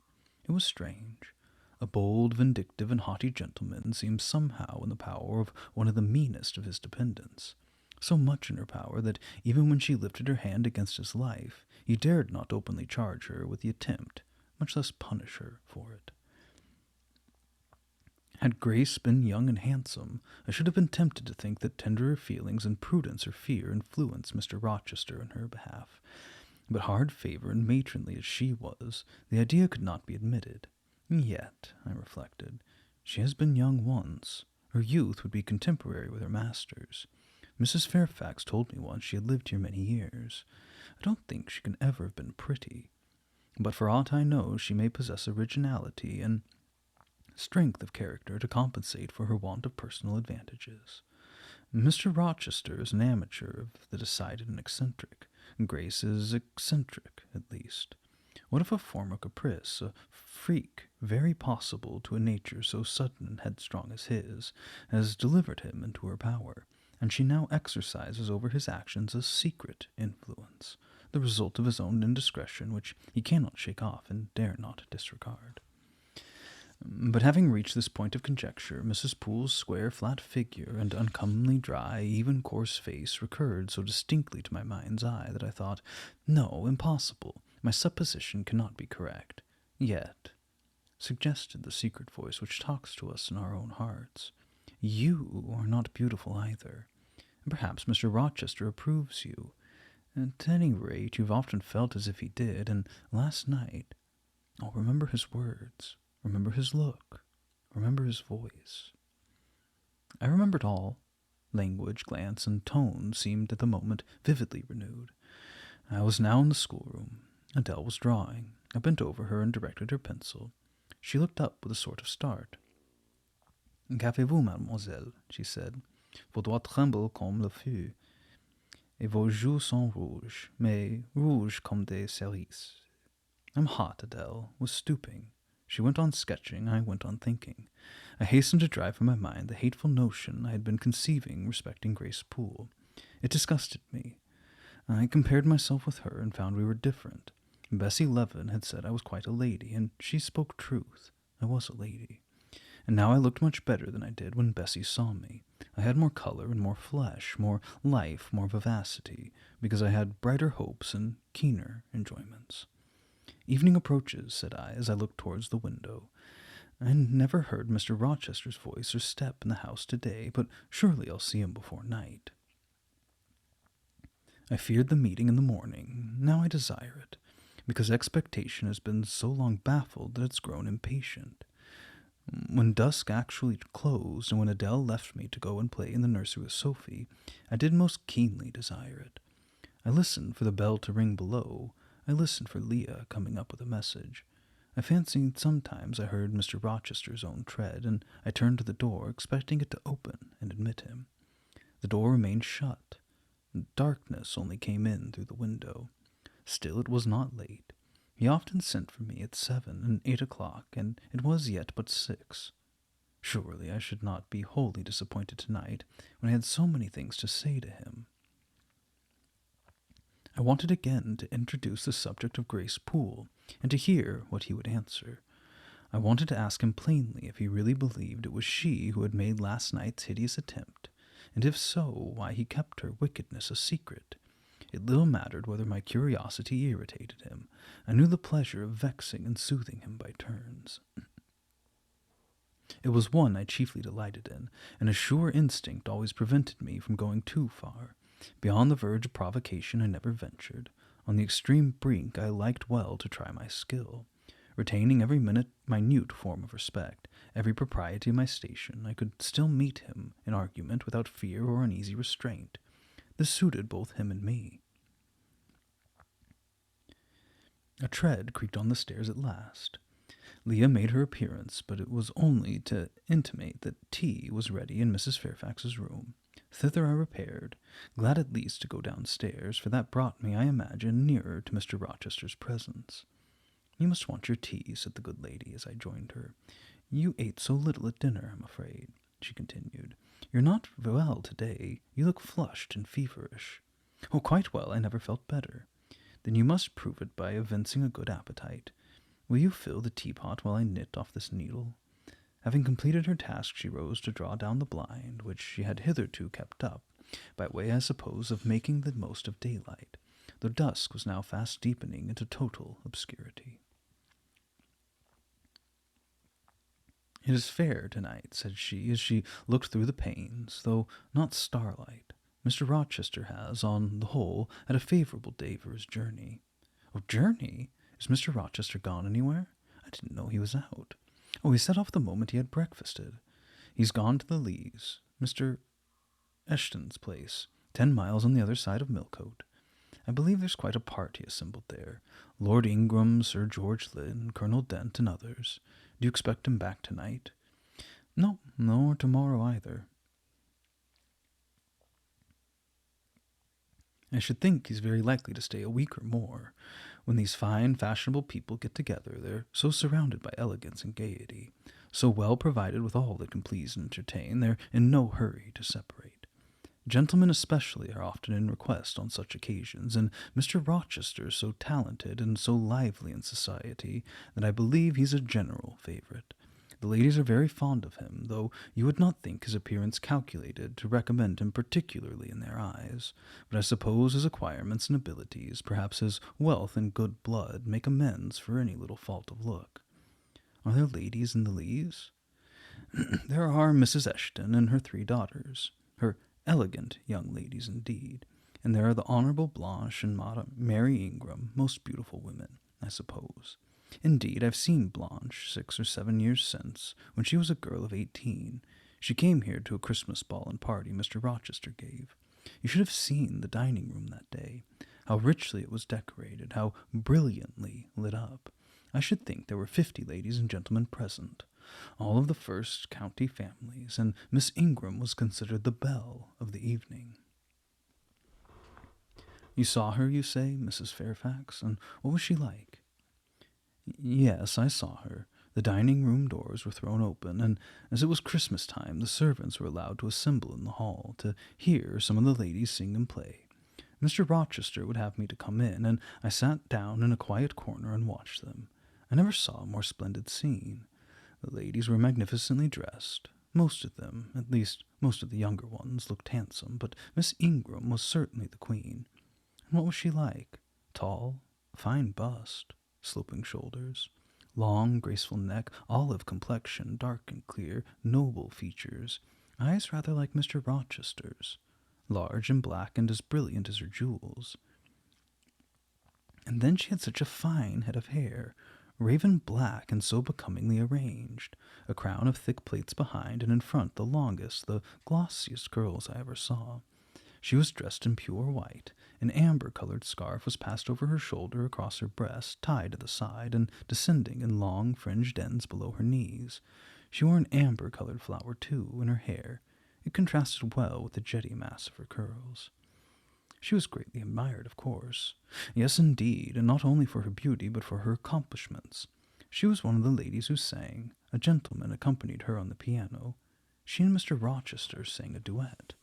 It was strange. A bold, vindictive, and haughty gentleman seemed somehow in the power of one of the meanest of his dependents. so much in her power that even when she lifted her hand against his life, he dared not openly charge her with the attempt, much less punish her for it. Had Grace been young and handsome, I should have been tempted to think that tenderer feelings and prudence or fear influenced Mr. Rochester in her behalf. But hard favor and matronly as she was, the idea could not be admitted. Yet, I reflected, she has been young once. Her youth would be contemporary with her master's. Mrs. Fairfax told me once she had lived here many years. I don't think she can ever have been pretty. But for aught I know, she may possess originality and strength of character to compensate for her want of personal advantages. Mr. Rochester is an amateur of the decided and eccentric. Grace is eccentric, at least. What if a former caprice, a freak very possible to a nature so sudden and headstrong as his, has delivered him into her power, and she now exercises over his actions a secret influence, the result of his own indiscretion, which he cannot shake off and dare not disregard? But having reached this point of conjecture, Mrs. Poole's square, flat figure and uncommonly dry, even coarse face recurred so distinctly to my mind's eye that I thought, no, impossible, my supposition cannot be correct. Yet, suggested the secret voice which talks to us in our own hearts, you are not beautiful either. And perhaps Mr. Rochester approves you. At any rate, you've often felt as if he did, and last night, remember his words. Remember his look. Remember his voice. I remembered all. Language, glance, and tone seemed at the moment vividly renewed. I was now in the schoolroom. Adele was drawing. I bent over her and directed her pencil. She looked up with a sort of start. Qu'avez-vous, mademoiselle? She said. Vos doigts tremblent comme le feu, et vos joues sont rouges, mais rouges comme des cerises. I'm hot, Adele was stooping. She went on sketching, I went on thinking. I hastened to drive from my mind the hateful notion I had been conceiving respecting Grace Poole. It disgusted me. I compared myself with her and found we were different. Bessie Levin had said I was quite a lady, and she spoke truth. I was a lady. And now I looked much better than I did when Bessie saw me. I had more color and more flesh, more life, more vivacity, because I had brighter hopes and keener enjoyments. Evening approaches, said I, as I looked towards the window. I never heard Mr. Rochester's voice or step in the house today, but surely I'll see him before night. I feared the meeting in the morning. Now I desire it, because expectation has been so long baffled that it's grown impatient. When dusk actually closed, and when Adele left me to go and play in the nursery with Sophie, I did most keenly desire it. I listened for the bell to ring below. I listened for Leah coming up with a message. I fancied sometimes I heard Mr. Rochester's own tread, and I turned to the door, expecting it to open and admit him. The door remained shut. Darkness only came in through the window. Still it was not late. He often sent for me at 7 and 8 o'clock, and it was yet but 6. Surely I should not be wholly disappointed tonight, when I had so many things to say to him. I wanted again to introduce the subject of Grace Poole, and to hear what he would answer. I wanted to ask him plainly if he really believed it was she who had made last night's hideous attempt, and if so, why he kept her wickedness a secret. It little mattered whether my curiosity irritated him. I knew the pleasure of vexing and soothing him by turns. It was one I chiefly delighted in, and a sure instinct always prevented me from going too far. Beyond the verge of provocation I never ventured. On the extreme brink I liked well to try my skill. Retaining every minute form of respect, every propriety of my station, I could still meet him in argument without fear or uneasy restraint. This suited both him and me. A tread creaked on the stairs at last. Leah made her appearance, but it was only to intimate that tea was ready in Mrs. Fairfax's room. Thither I repaired, glad at least to go downstairs, for that brought me, I imagine, nearer to Mr. Rochester's presence. You must want your tea, said the good lady, as I joined her. You ate so little at dinner, I'm afraid, she continued. You're not well today. You look flushed and feverish. Oh, quite well. I never felt better. Then you must prove it by evincing a good appetite. Will you fill the teapot while I knit off this needle? Having completed her task, she rose to draw down the blind, which she had hitherto kept up, by way, I suppose, of making the most of daylight, though dusk was now fast deepening into total obscurity. "It is fair tonight," said she, as she looked through the panes, though not starlight. "Mr. Rochester has, on the whole, had a favorable day for his journey." "Oh, journey? Is Mr. Rochester gone anywhere? I didn't know he was out." "Oh, he set off the moment he had breakfasted. He's gone to the Leas, Mr. Eshton's place, 10 miles on the other side of Millcote. I believe there's quite a party assembled there. Lord Ingram, Sir George Lynn, Colonel Dent, and others. Do you expect him back tonight?" "No, nor tomorrow either." "I should think he's very likely to stay a week or more. When these fine, fashionable people get together, they're so surrounded by elegance and gaiety, so well provided with all that can please and entertain, they're in no hurry to separate. Gentlemen especially are often in request on such occasions, and Mr. Rochester is so talented and so lively in society that I believe he's a general favorite. The ladies are very fond of him, though you would not think his appearance calculated to recommend him particularly in their eyes. But I suppose his acquirements and abilities, perhaps his wealth and good blood, make amends for any little fault of look." "Are there ladies in the Leas?" "There are Mrs. Eshton and her 3 daughters. Her elegant young ladies indeed. And there are the Honourable Blanche and Madame Mary Ingram, most beautiful women, I suppose. Indeed, I've seen Blanche 6 or 7 years since, when she was a girl of 18. She came here to a Christmas ball and party Mr. Rochester gave. You should have seen the dining room that day. How richly it was decorated, how brilliantly lit up. I should think there were 50 ladies and gentlemen present, all of the first county families, and Miss Ingram was considered the belle of the evening." "You saw her, you say, Mrs. Fairfax, and what was she like?" "Yes, I saw her. The dining-room doors were thrown open, and as it was Christmas time, the servants were allowed to assemble in the hall to hear some of the ladies sing and play. Mr. Rochester would have me to come in, and I sat down in a quiet corner and watched them. I never saw a more splendid scene. The ladies were magnificently dressed. Most of them, at least most of the younger ones, looked handsome, but Miss Ingram was certainly the queen. And what was she like? Tall, fine bust, sloping shoulders, long, graceful neck, olive complexion, dark and clear, noble features, eyes rather like Mr. Rochester's, large and black and as brilliant as her jewels. And then she had such a fine head of hair, raven black and so becomingly arranged, a crown of thick plaits behind, and in front the longest, the glossiest curls I ever saw. She was dressed in pure white. An amber-colored scarf was passed over her shoulder across her breast, tied to the side, and descending in long fringed ends below her knees. She wore an amber-colored flower, too, in her hair. It contrasted well with the jetty mass of her curls. She was greatly admired, of course. Yes, indeed, and not only for her beauty, but for her accomplishments. She was one of the ladies who sang. A gentleman accompanied her on the piano. She and Mr. Rochester sang a duet.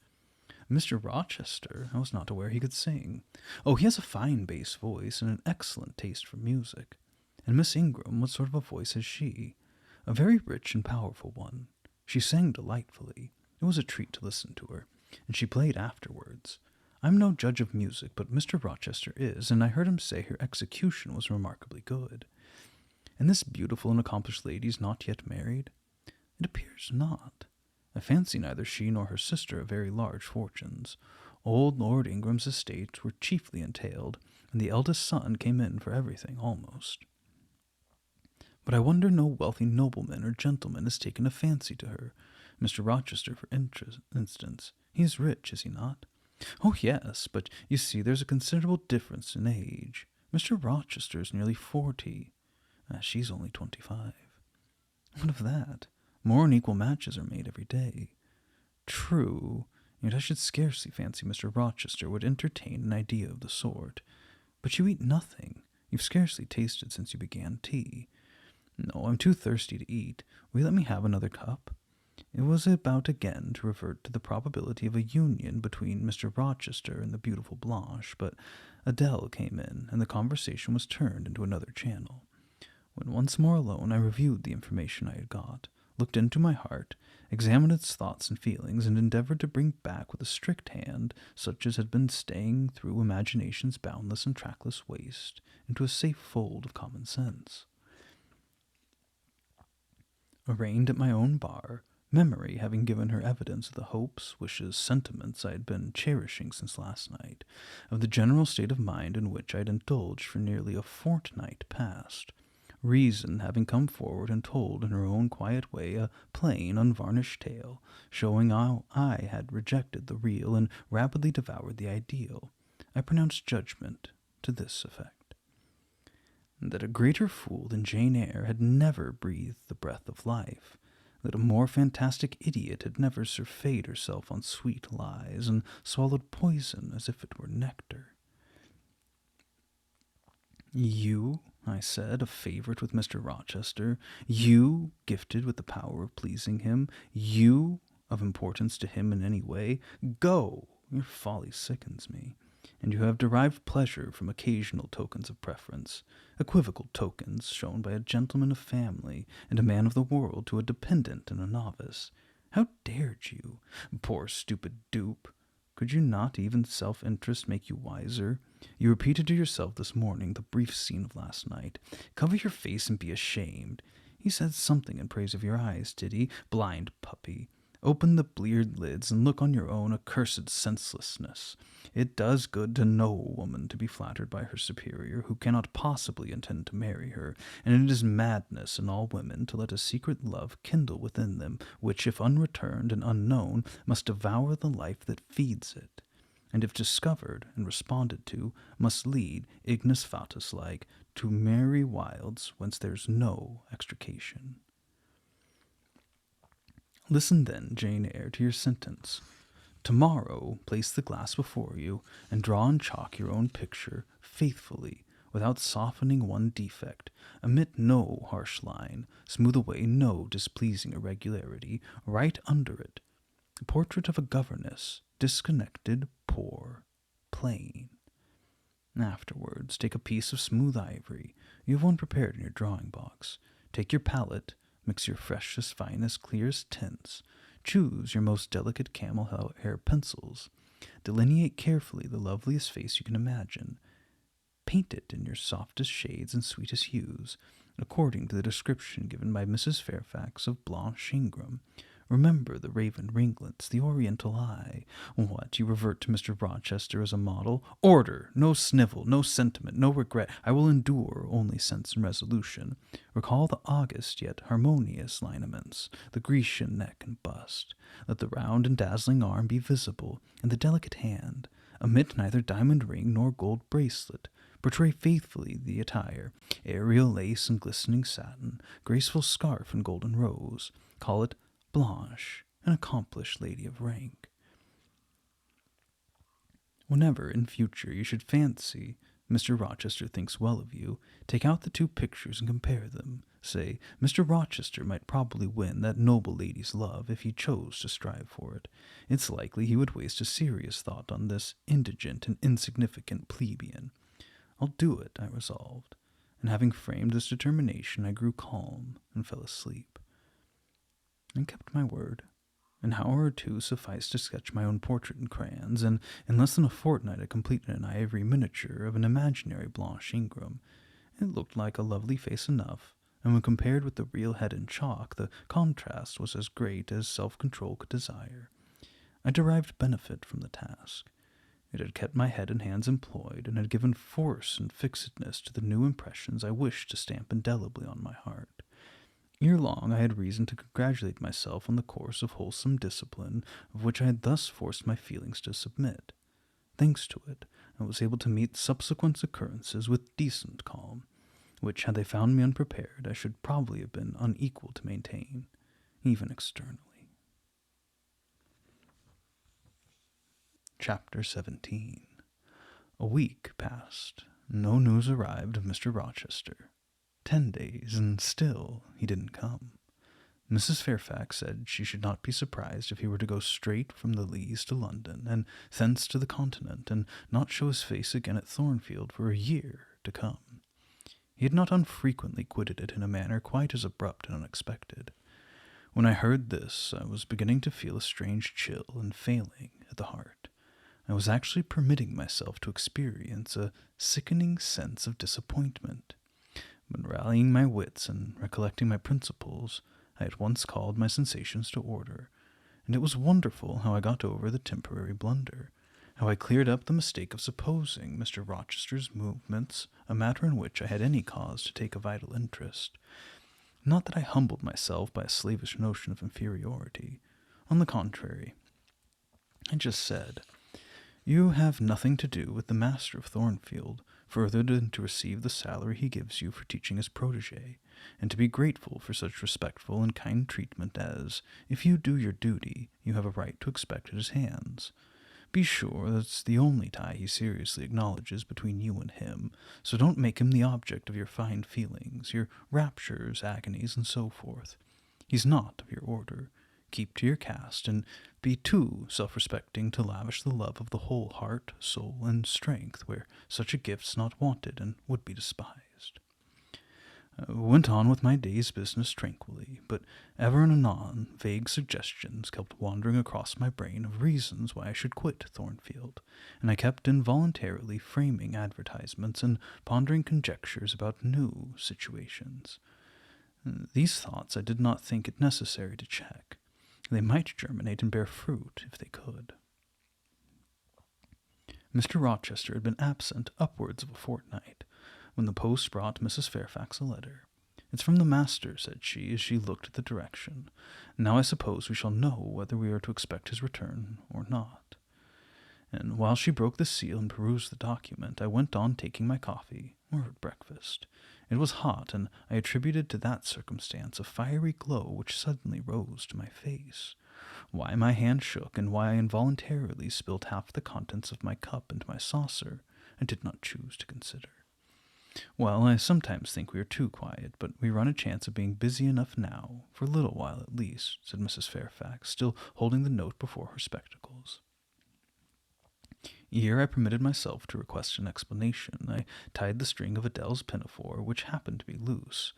Mr. Rochester? I was not aware he could sing. Oh, he has a fine bass voice and an excellent taste for music. And Miss Ingram, what sort of a voice has she? A very rich and powerful one. She sang delightfully. It was a treat to listen to her, and she played afterwards. I'm no judge of music, but Mr. Rochester is, and I heard him say her execution was remarkably good. And this beautiful and accomplished lady is not yet married? It appears not. I fancy neither she nor her sister have very large fortunes. Old Lord Ingram's estates were chiefly entailed, and the eldest son came in for everything, almost. But I wonder no wealthy nobleman or gentleman has taken a fancy to her. Mr. Rochester, for instance. He is rich, is he not? Oh, yes, but you see there's a considerable difference in age. Mr. Rochester is nearly 40. She's only 25. What of that? More unequal matches are made every day. True, yet I should scarcely fancy Mr. Rochester would entertain an idea of the sort. But you eat nothing. You've scarcely tasted since you began tea. No, I'm too thirsty to eat. Will you let me have another cup? It was about again to revert to the probability of a union between Mr. Rochester and the beautiful Blanche, but Adele came in, and the conversation was turned into another channel. When once more alone, I reviewed the information I had got, looked into my heart, examined its thoughts and feelings, and endeavored to bring back with a strict hand such as had been staying through imagination's boundless and trackless waste into a safe fold of common sense. Arraigned at my own bar, memory having given her evidence of the hopes, wishes, sentiments I had been cherishing since last night, of the general state of mind in which I had indulged for nearly a fortnight past, reason having come forward and told in her own quiet way a plain, unvarnished tale, showing how I had rejected the real and rapidly devoured the ideal, I pronounced judgment to this effect: that a greater fool than Jane Eyre had never breathed the breath of life, that a more fantastic idiot had never surfeited herself on sweet lies and swallowed poison as if it were nectar. You, I said, a favorite with Mr. Rochester, you, gifted with the power of pleasing him, you, of importance to him in any way, go! Your folly sickens me, and you have derived pleasure from occasional tokens of preference, equivocal tokens shown by a gentleman of family and a man of the world to a dependent and a novice. How dared you, poor stupid dupe? Could you not even self-interest make you wiser? You repeated to yourself this morning the brief scene of last night. Cover your face and be ashamed. He said something in praise of your eyes, did he? Blind puppy. Open the bleared lids and look on your own accursed senselessness. It does good to no woman to be flattered by her superior, who cannot possibly intend to marry her, and it is madness in all women to let a secret love kindle within them, which, if unreturned and unknown, must devour the life that feeds it, and if discovered and responded to, must lead, ignis fatuus-like, to merry wilds whence there's no extrication. Listen then, Jane Eyre, to your sentence. Tomorrow place the glass before you, and draw in chalk your own picture, faithfully, without softening one defect. Omit no harsh line, smooth away no displeasing irregularity. Write under it, a portrait of a governess, disconnected, poor, plain. Afterwards, take a piece of smooth ivory. You have one prepared in your drawing box. Take your palette, mix your freshest, finest, clearest tints. Choose your most delicate camel hair pencils. Delineate carefully the loveliest face you can imagine. Paint it in your softest shades and sweetest hues, according to the description given by Mrs. Fairfax of Blanche Ingram. Remember the raven ringlets, the oriental eye. What, you revert to Mr. Rochester as a model? Order! No snivel, no sentiment, no regret. I will endure only sense and resolution. Recall the august yet harmonious lineaments, the Grecian neck and bust. Let the round and dazzling arm be visible, and the delicate hand. Omit neither diamond ring nor gold bracelet. Portray faithfully the attire, aerial lace and glistening satin, graceful scarf and golden rose. Call it Blanche, an accomplished lady of rank. Whenever in future you should fancy Mr. Rochester thinks well of you, take out the two pictures and compare them. Say, Mr. Rochester might probably win that noble lady's love if he chose to strive for it. It's likely he would waste a serious thought on this indigent and insignificant plebeian. I'll do it, I resolved, and having framed this determination, I grew calm and fell asleep. And kept my word. An hour or two sufficed to sketch my own portrait in crayons, and in less than a fortnight I completed an ivory miniature of an imaginary Blanche Ingram. It looked like a lovely face enough, and when compared with the real head in chalk, the contrast was as great as self-control could desire. I derived benefit from the task. It had kept my head and hands employed, and had given force and fixedness to the new impressions I wished to stamp indelibly on my heart. Ere long I had reason to congratulate myself on the course of wholesome discipline of which I had thus forced my feelings to submit. Thanks to it, I was able to meet subsequent occurrences with decent calm, which, had they found me unprepared, I should probably have been unequal to maintain, even externally. Chapter 17. A week passed. No news arrived of Mr. Rochester. 10 days, and still he didn't come. Mrs. Fairfax said she should not be surprised if he were to go straight from the Leas to London, and thence to the Continent, and not show his face again at Thornfield for a year to come. He had not unfrequently quitted it in a manner quite as abrupt and unexpected. When I heard this, I was beginning to feel a strange chill and failing at the heart. I was actually permitting myself to experience a sickening sense of disappointment. But rallying my wits and recollecting my principles, I at once called my sensations to order, and it was wonderful how I got over the temporary blunder, how I cleared up the mistake of supposing Mr. Rochester's movements a matter in which I had any cause to take a vital interest. Not that I humbled myself by a slavish notion of inferiority. On the contrary, I just said, "You have nothing to do with the master of Thornfield, further than to receive the salary he gives you for teaching his protege, and to be grateful for such respectful and kind treatment as, if you do your duty, you have a right to expect at his hands. Be sure that's the only tie he seriously acknowledges between you and him, so don't make him the object of your fine feelings, your raptures, agonies, and so forth. He's not of your order. Keep to your caste, and be too self-respecting to lavish the love of the whole heart, soul, and strength where such a gift's not wanted and would be despised." I went on with my day's business tranquilly, but ever and anon vague suggestions kept wandering across my brain of reasons why I should quit Thornfield, and I kept involuntarily framing advertisements and pondering conjectures about new situations. These thoughts I did not think it necessary to check. They might germinate and bear fruit if they could. Mr. Rochester had been absent upwards of a fortnight, when the post brought Mrs. Fairfax a letter. "It's from the master," said she, as she looked at the direction. "Now I suppose we shall know whether we are to expect his return or not." And while she broke the seal and perused the document, I went on taking my coffee, or at breakfast. It was hot, and I attributed to that circumstance a fiery glow which suddenly rose to my face. Why my hand shook, and why I involuntarily spilled half the contents of my cup into my saucer, I did not choose to consider. "Well, I sometimes think we are too quiet, but we run a chance of being busy enough now, for a little while at least," said Mrs. Fairfax, still holding the note before her spectacles. Here I permitted myself to request an explanation. I tied the string of Adele's pinafore, which happened to be loose.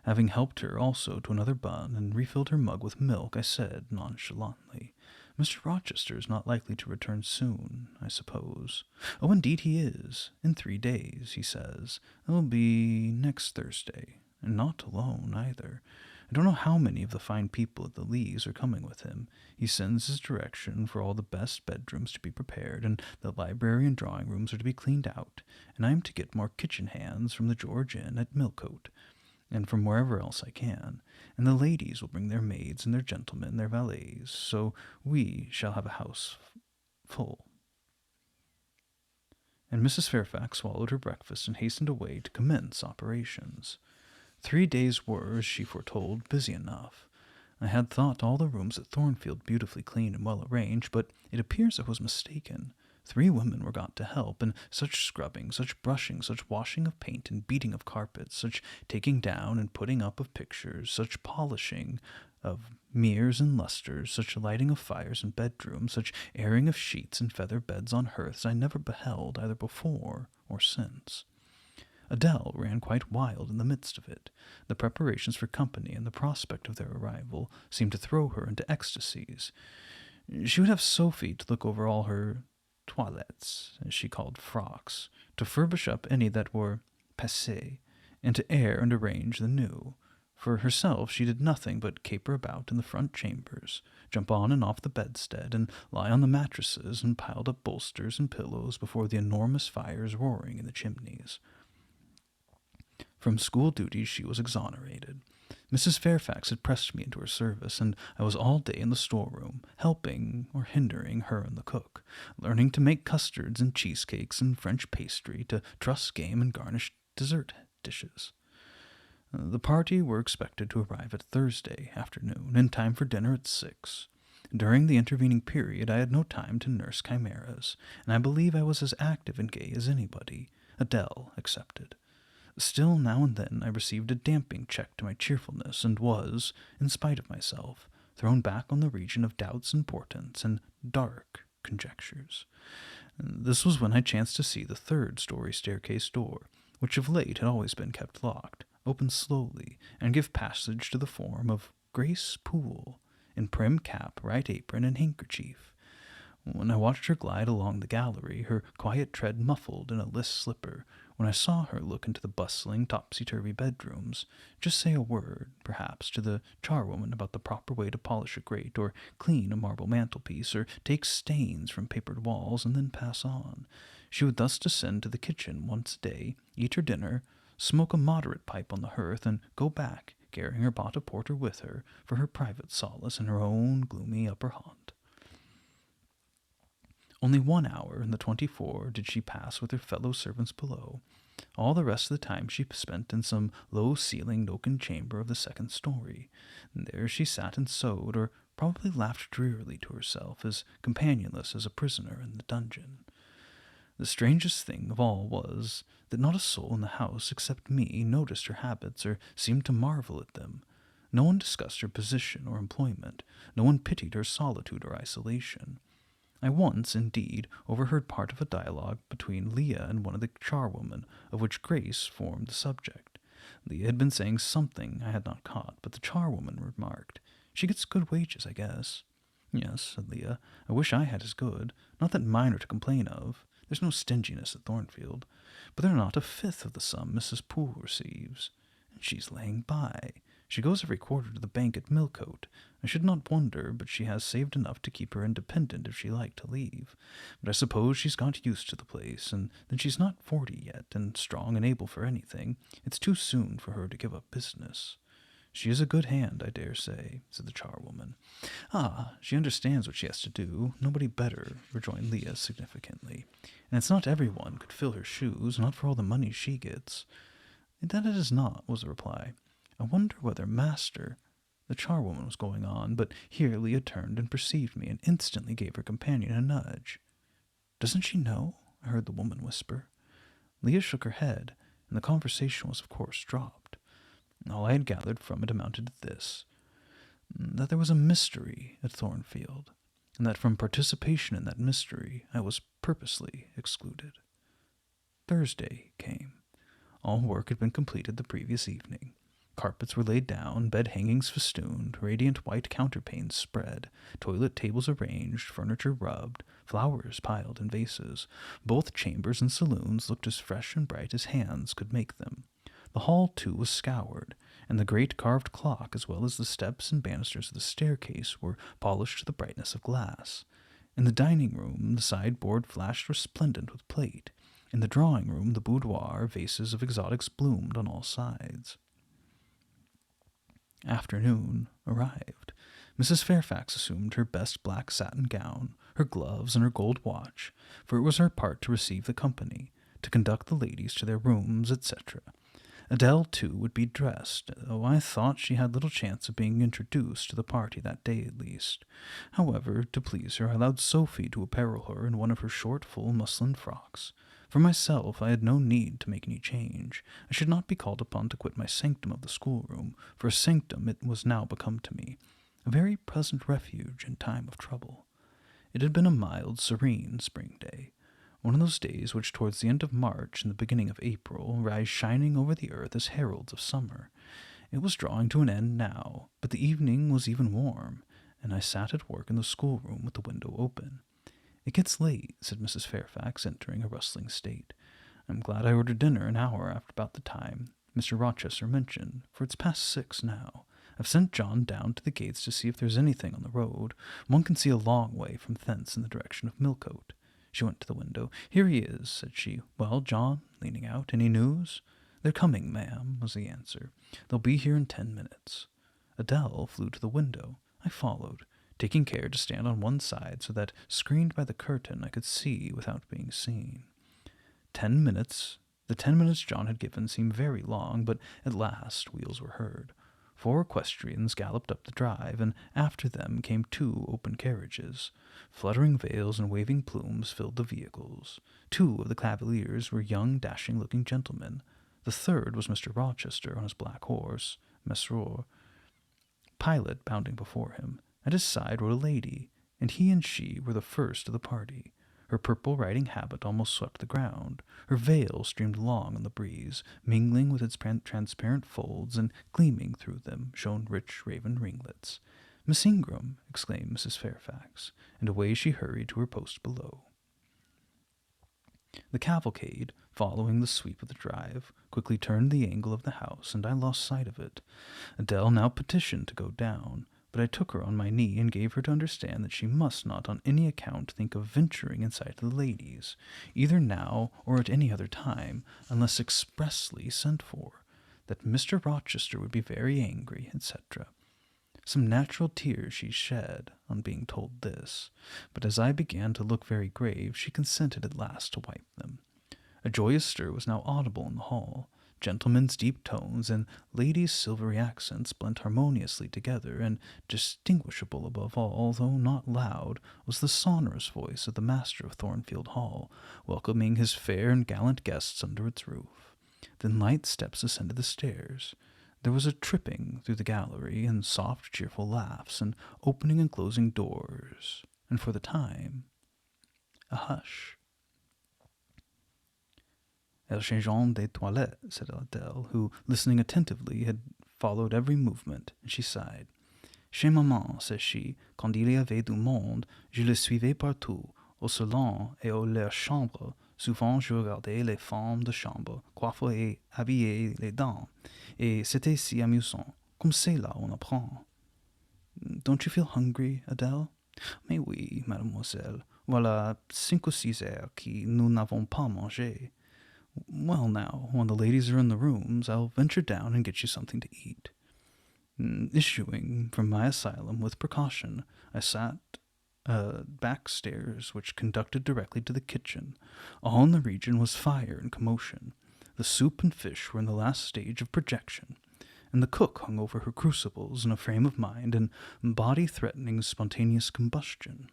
Having helped her also to another bun and refilled her mug with milk, I said nonchalantly, "Mr. Rochester is not likely to return soon, I suppose." "Oh, indeed he is. In 3 days, he says. It'll be next Thursday. And not alone, either. I don't know how many of the fine people at the Lees are coming with him. He sends his direction for all the best bedrooms to be prepared, and the library and drawing rooms are to be cleaned out, and I am to get more kitchen hands from the George Inn at Millcote, and from wherever else I can, and the ladies will bring their maids and their gentlemen, their valets, so we shall have a house full." And Mrs. Fairfax swallowed her breakfast and hastened away to commence operations. 3 days were, as she foretold, busy enough. I had thought all the rooms at Thornfield beautifully clean and well arranged, but it appears I was mistaken. 3 women were got to help, and such scrubbing, such brushing, such washing of paint and beating of carpets, such taking down and putting up of pictures, such polishing of mirrors and lustres, such lighting of fires in bedrooms, such airing of sheets and feather beds on hearths I never beheld either before or since. Adele ran quite wild in the midst of it. The preparations for company and the prospect of their arrival seemed to throw her into ecstasies. She would have Sophie to look over all her toilettes, as she called frocks, to furbish up any that were passé, and to air and arrange the new. For herself she did nothing but caper about in the front chambers, jump on and off the bedstead, and lie on the mattresses and piled up bolsters and pillows before the enormous fires roaring in the chimneys. From school duties she was exonerated. Mrs. Fairfax had pressed me into her service, and I was all day in the storeroom, helping or hindering her and the cook, learning to make custards and cheesecakes and French pastry, to truss game and garnish dessert dishes. The party were expected to arrive at Thursday afternoon, in time for dinner at 6. During the intervening period I had no time to nurse chimeras, and I believe I was as active and gay as anybody, Adele excepted. Still, now and then I received a damping check to my cheerfulness, and was, in spite of myself, thrown back on the region of doubts and portents and dark conjectures. This was when I chanced to see the 3rd-story staircase door, which of late had always been kept locked, open slowly, and give passage to the form of Grace Poole, in prim cap, bright apron, and handkerchief. When I watched her glide along the gallery, her quiet tread muffled in a list slipper, when I saw her look into the bustling, topsy-turvy bedrooms, just say a word, perhaps, to the charwoman about the proper way to polish a grate, or clean a marble mantelpiece, or take stains from papered walls, and then pass on, she would thus descend to the kitchen once a day, eat her dinner, smoke a moderate pipe on the hearth, and go back, carrying her pot of porter with her, for her private solace in her own gloomy upper haunt. Only 1 hour in the 24 did she pass with her fellow servants below. All the rest of the time she spent in some low-ceilinged oaken chamber of the second story. And there she sat and sewed, or probably laughed drearily to herself, as companionless as a prisoner in the dungeon. The strangest thing of all was that not a soul in the house except me noticed her habits or seemed to marvel at them. No one discussed her position or employment. No one pitied her solitude or isolation. I once, indeed, overheard part of a dialogue between Leah and one of the charwomen, of which Grace formed the subject. Leah had been saying something I had not caught, but the charwoman remarked, "She gets good wages, I guess." "Yes," said Leah, "I wish I had as good. Not that mine are to complain of. There's no stinginess at Thornfield. But they're not a fifth of the sum Mrs. Poole receives. And she's laying by. She goes every quarter to the bank at Millcote. I should not wonder, but she has saved enough to keep her independent if she liked to leave. But I suppose she's got used to the place, and then she's not 40 yet, and strong and able for anything. It's too soon for her to give up business." "She is a good hand, I dare say," said the charwoman. "Ah, she understands what she has to do. Nobody better," rejoined Leah significantly. "And it's not every one could fill her shoes, not for all the money she gets." "That it is not," was the reply. "I wonder whether master—" The charwoman was going on, but here Leah turned and perceived me, and instantly gave her companion a nudge. "Doesn't she know?" I heard the woman whisper. Leah shook her head, and the conversation was of course dropped. All I had gathered from it amounted to this, that there was a mystery at Thornfield, and that from participation in that mystery I was purposely excluded. Thursday came. All work had been completed the previous evening. Carpets were laid down, bed-hangings festooned, radiant white counterpanes spread, toilet tables arranged, furniture rubbed, flowers piled in vases. Both chambers and saloons looked as fresh and bright as hands could make them. The hall, too, was scoured, and the great carved clock, as well as the steps and banisters of the staircase, were polished to the brightness of glass. In the dining-room, the sideboard flashed resplendent with plate. In the drawing-room, the boudoir, vases of exotics bloomed on all sides. Afternoon arrived. Mrs. Fairfax assumed her best black satin gown, her gloves, and her gold watch, for it was her part to receive the company, to conduct the ladies to their rooms, etc. Adele, too, would be dressed, though I thought she had little chance of being introduced to the party that day at least. However, to please her, I allowed Sophie to apparel her in one of her short, full muslin frocks. For myself, I had no need to make any change. I should not be called upon to quit my sanctum of the schoolroom, for a sanctum it was now become to me, a very pleasant refuge in time of trouble. It had been a mild, serene spring day, one of those days which towards the end of March and the beginning of April rise shining over the earth as heralds of summer. It was drawing to an end now, but the evening was even warm, and I sat at work in the schoolroom with the window open. "It gets late," said Mrs. Fairfax, entering a rustling state. "I'm glad I ordered dinner an hour after about the time Mr. Rochester mentioned, for it's past 6 now. I've sent John down to the gates to see if there's anything on the road. One can see a long way from thence in the direction of Millcote." She went to the window. "Here he is," said she. "Well, John," leaning out, "any news?" "They're coming, ma'am," was the answer. "They'll be here in 10 minutes. Adele flew to the window. I followed, taking care to stand on one side so that, screened by the curtain, I could see without being seen. 10 minutes. The 10 minutes John had given seemed very long, but at last wheels were heard. 4 equestrians galloped up the drive, and after them came 2 open carriages. Fluttering veils and waving plumes filled the vehicles. 2 of the cavaliers were young, dashing-looking gentlemen. The third was Mr. Rochester on his black horse, Mesrour, Pilot bounding before him. At his side rode a lady, and he and she were the first of the party. Her purple riding habit almost swept the ground. Her veil streamed along in the breeze, mingling with its transparent folds, and gleaming through them shone rich raven ringlets. "Miss Ingram!" exclaimed Mrs. Fairfax, and away she hurried to her post below. The cavalcade, following the sweep of the drive, quickly turned the angle of the house, and I lost sight of it. Adele now petitioned to go down, but I took her on my knee and gave her to understand that she must not on any account think of venturing in sight of the ladies, either now or at any other time, unless expressly sent for, that Mr. Rochester would be very angry, etc. Some natural tears she shed on being told this, but as I began to look very grave, she consented at last to wipe them. A joyous stir was now audible in the hall. Gentlemen's deep tones and ladies' silvery accents blent harmoniously together, and distinguishable above all, though not loud, was the sonorous voice of the master of Thornfield Hall, welcoming his fair and gallant guests under its roof. Then light steps ascended the stairs. There was a tripping through the gallery, and soft, cheerful laughs, and opening and closing doors, and for the time, a hush. "Elle changeant de toilette," said Adele, who, listening attentively, had followed every movement, and she sighed. "Chez maman," says she, "quand il y avait du monde, je le suivais partout, au salon et aux leurs chambres. Souvent je regardais les femmes de chambre coiffer et habiller les dames, et c'était si amusant. Comme c'est là on apprend." "Don't you feel hungry, Adele?" "Mais oui, mademoiselle. Voilà 5 ou 6 heures que nous n'avons pas mangé." "Well, now, when the ladies are in the rooms, I'll venture down and get you something to eat." Issuing from my asylum with precaution, I sat back stairs which conducted directly to the kitchen. All in the region was fire and commotion. The soup and fish were in the last stage of projection, and the cook hung over her crucibles in a frame of mind and body threatening spontaneous combustion.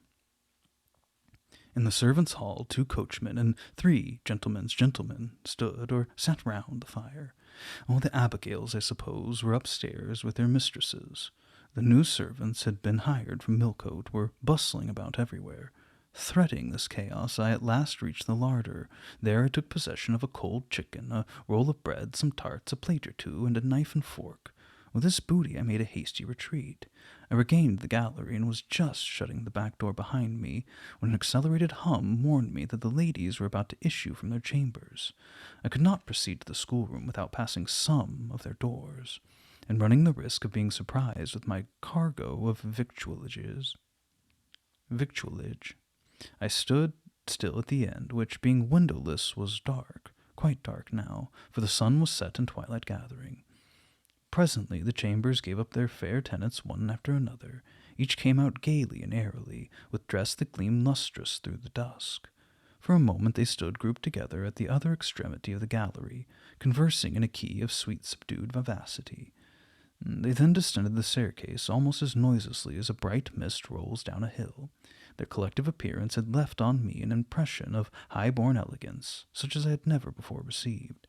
In the servants' hall 2 coachmen and 3 gentlemen's gentlemen stood or sat round the fire. All the Abigails, I suppose, were upstairs with their mistresses. The new servants had been hired from Millcote, were bustling about everywhere. Threading this chaos, I at last reached the larder. There I took possession of a cold chicken, a roll of bread, some tarts, a plate or 2, and a knife and fork. With this booty I made a hasty retreat. I regained the gallery and was just shutting the back door behind me when an accelerated hum warned me that the ladies were about to issue from their chambers. I could not proceed to the schoolroom without passing some of their doors, and running the risk of being surprised with my cargo of victualage. I stood still at the end, which, being windowless, was dark, quite dark now, for the sun was set and twilight gathering. Presently the chambers gave up their fair tenants one after another. Each came out gaily and airily, with dress that gleamed lustrous through the dusk. For a moment they stood grouped together at the other extremity of the gallery, conversing in a key of sweet subdued vivacity. They then descended the staircase almost as noiselessly as a bright mist rolls down a hill. Their collective appearance had left on me an impression of high-born elegance, such as I had never before received.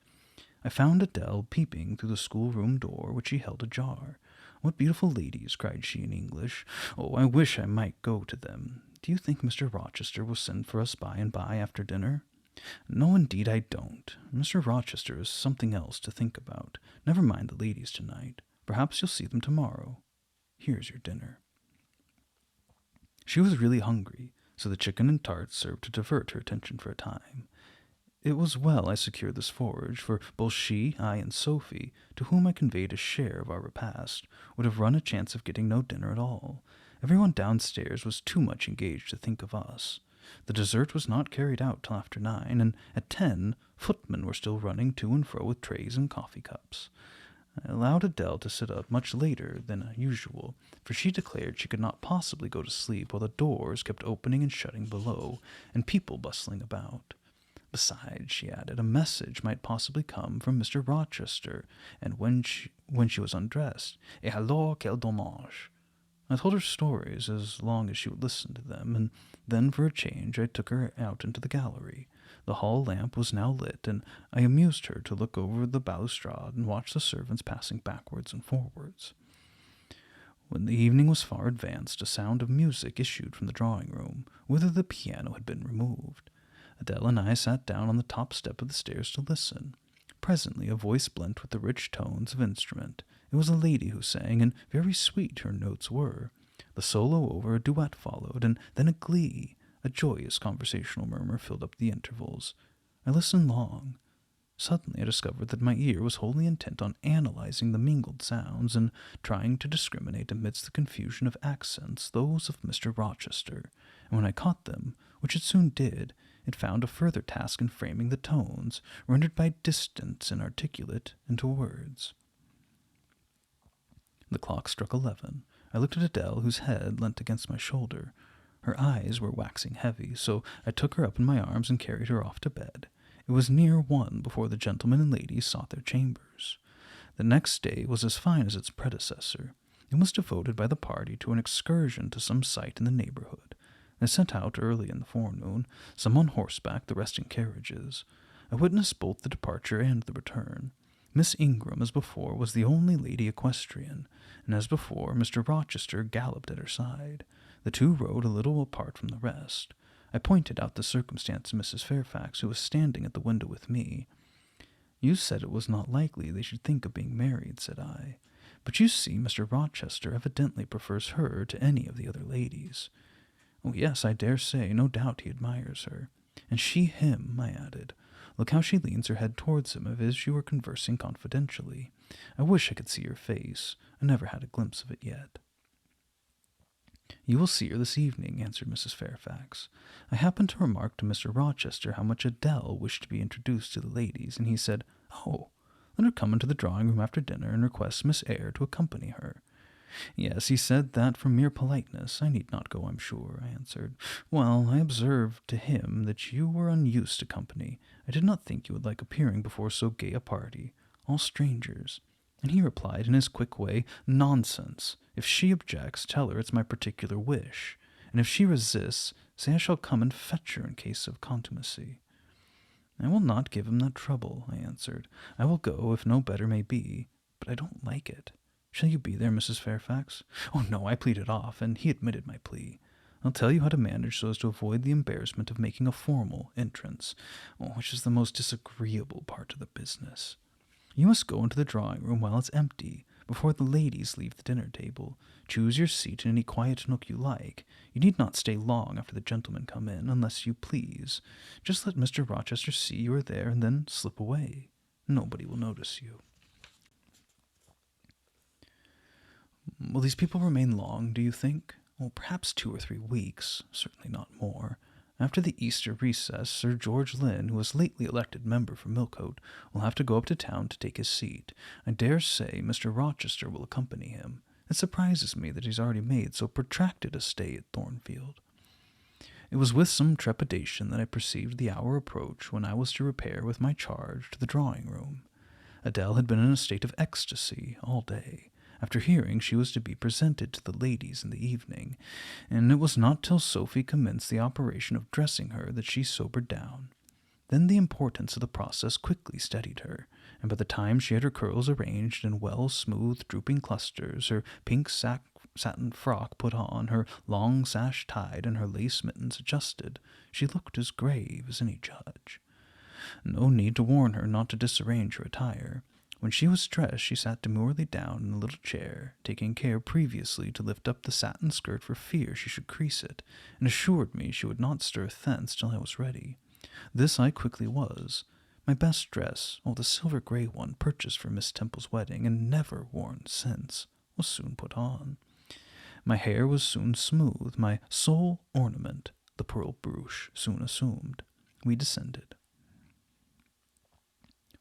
I found Adele peeping through the schoolroom door, which she held ajar. "What beautiful ladies!" cried she in English. "Oh, I wish I might go to them. Do you think Mr. Rochester will send for us by and by after dinner?" "No, indeed I don't. Mr. Rochester has something else to think about. Never mind the ladies tonight. Perhaps you'll see them tomorrow. Here's your dinner." She was really hungry, so the chicken and tarts served to divert her attention for a time. It was well I secured this forage, for both she, I, and Sophie, to whom I conveyed a share of our repast, would have run a chance of getting no dinner at all. Everyone downstairs was too much engaged to think of us. The dessert was not carried out till after 9, and at 10 footmen were still running to and fro with trays and coffee cups. I allowed Adele to sit up much later than usual, for she declared she could not possibly go to sleep while the doors kept opening and shutting below, and people bustling about. Besides, she added, a message might possibly come from Mr. Rochester, and when she was undressed, et alors quel dommage. I told her stories as long as she would listen to them, and then for a change I took her out into the gallery. The hall lamp was now lit, and I amused her to look over the balustrade and watch the servants passing backwards and forwards. When the evening was far advanced, a sound of music issued from the drawing-room, whither the piano had been removed. Adele and I sat down on the top step of the stairs to listen. Presently a voice blent with the rich tones of instrument. It was a lady who sang, and very sweet her notes were. The solo over, a duet followed, and then a glee. A joyous conversational murmur filled up the intervals. I listened long. Suddenly I discovered that my ear was wholly intent on analyzing the mingled sounds and trying to discriminate amidst the confusion of accents those of Mr. Rochester, and when I caught them, which it soon did, it found a further task in framing the tones, rendered by distance inarticulate, into words. The clock struck 11. I looked at Adele, whose head leant against my shoulder. Her eyes were waxing heavy, so I took her up in my arms and carried her off to bed. It was near 1 before the gentlemen and ladies sought their chambers. The next day was as fine as its predecessor. It was devoted by the party to an excursion to some site in the neighborhood. They set out early in the forenoon, some on horseback, the rest in carriages. I witnessed both the departure and the return. Miss Ingram, as before, was the only lady equestrian, and as before, Mr. Rochester galloped at her side. The two rode a little apart from the rest. I pointed out the circumstance to Mrs. Fairfax, who was standing at the window with me. "You said it was not likely they should think of being married," said I. "But you see, Mr. Rochester evidently prefers her to any of the other ladies." "Oh, yes, I dare say. No doubt he admires her." "And she him," I added. "Look how she leans her head towards him, as if she were conversing confidentially. I wish I could see her face. I never had a glimpse of it yet." "You will see her this evening," answered Mrs. Fairfax. "I happened to remark to Mr. Rochester how much Adele wished to be introduced to the ladies, and he said, 'Oh, let her come into the drawing-room after dinner and request Miss Eyre to accompany her.' Yes, he said that from mere politeness. I need not go, I'm sure," I answered. "Well, I observed to him that you were unused to company. I did not think you would like appearing before so gay a party, all strangers." And he replied in his quick way, "Nonsense. If she objects, tell her it's my particular wish. And if she resists, say I shall come and fetch her in case of contumacy." "I will not give him that trouble," I answered. "I will go, if no better may be, but I don't like it. Shall you be there, Mrs. Fairfax?" "Oh, no," I pleaded off, and he admitted my plea. "I'll tell you how to manage so as to avoid the embarrassment of making a formal entrance, which is the most disagreeable part of the business. You must go into the drawing-room while it's empty, before the ladies leave the dinner-table. Choose your seat in any quiet nook you like. You need not stay long after the gentlemen come in, unless you please. Just let Mr. Rochester see you are there, and then slip away. Nobody will notice you." "Will these people remain long, do you think?" "Perhaps 2 or 3 weeks, certainly not more. After the Easter recess, Sir George Lynn, who was lately elected member for Millcote, will have to go up to town to take his seat. I dare say Mr. Rochester will accompany him. It surprises me that he's already made so protracted a stay at Thornfield." It was with some trepidation that I perceived the hour approach when I was to repair with my charge to the drawing-room. Adele had been in a state of ecstasy all day, after hearing she was to be presented to the ladies in the evening, and it was not till Sophie commenced the operation of dressing her that she sobered down. Then the importance of the process quickly steadied her, and by the time she had her curls arranged in well smoothed drooping clusters, her pink satin frock put on, her long sash tied, and her lace mittens adjusted, she looked as grave as any judge. No need to warn her not to disarrange her attire. When she was dressed, she sat demurely down in a little chair, taking care previously to lift up the satin skirt for fear she should crease it, and assured me she would not stir thence till I was ready. This I quickly was. My best dress, the silver-grey one purchased for Miss Temple's wedding and never worn since, was soon put on. My hair was soon smooth, my sole ornament, the pearl brooch, soon assumed. We descended.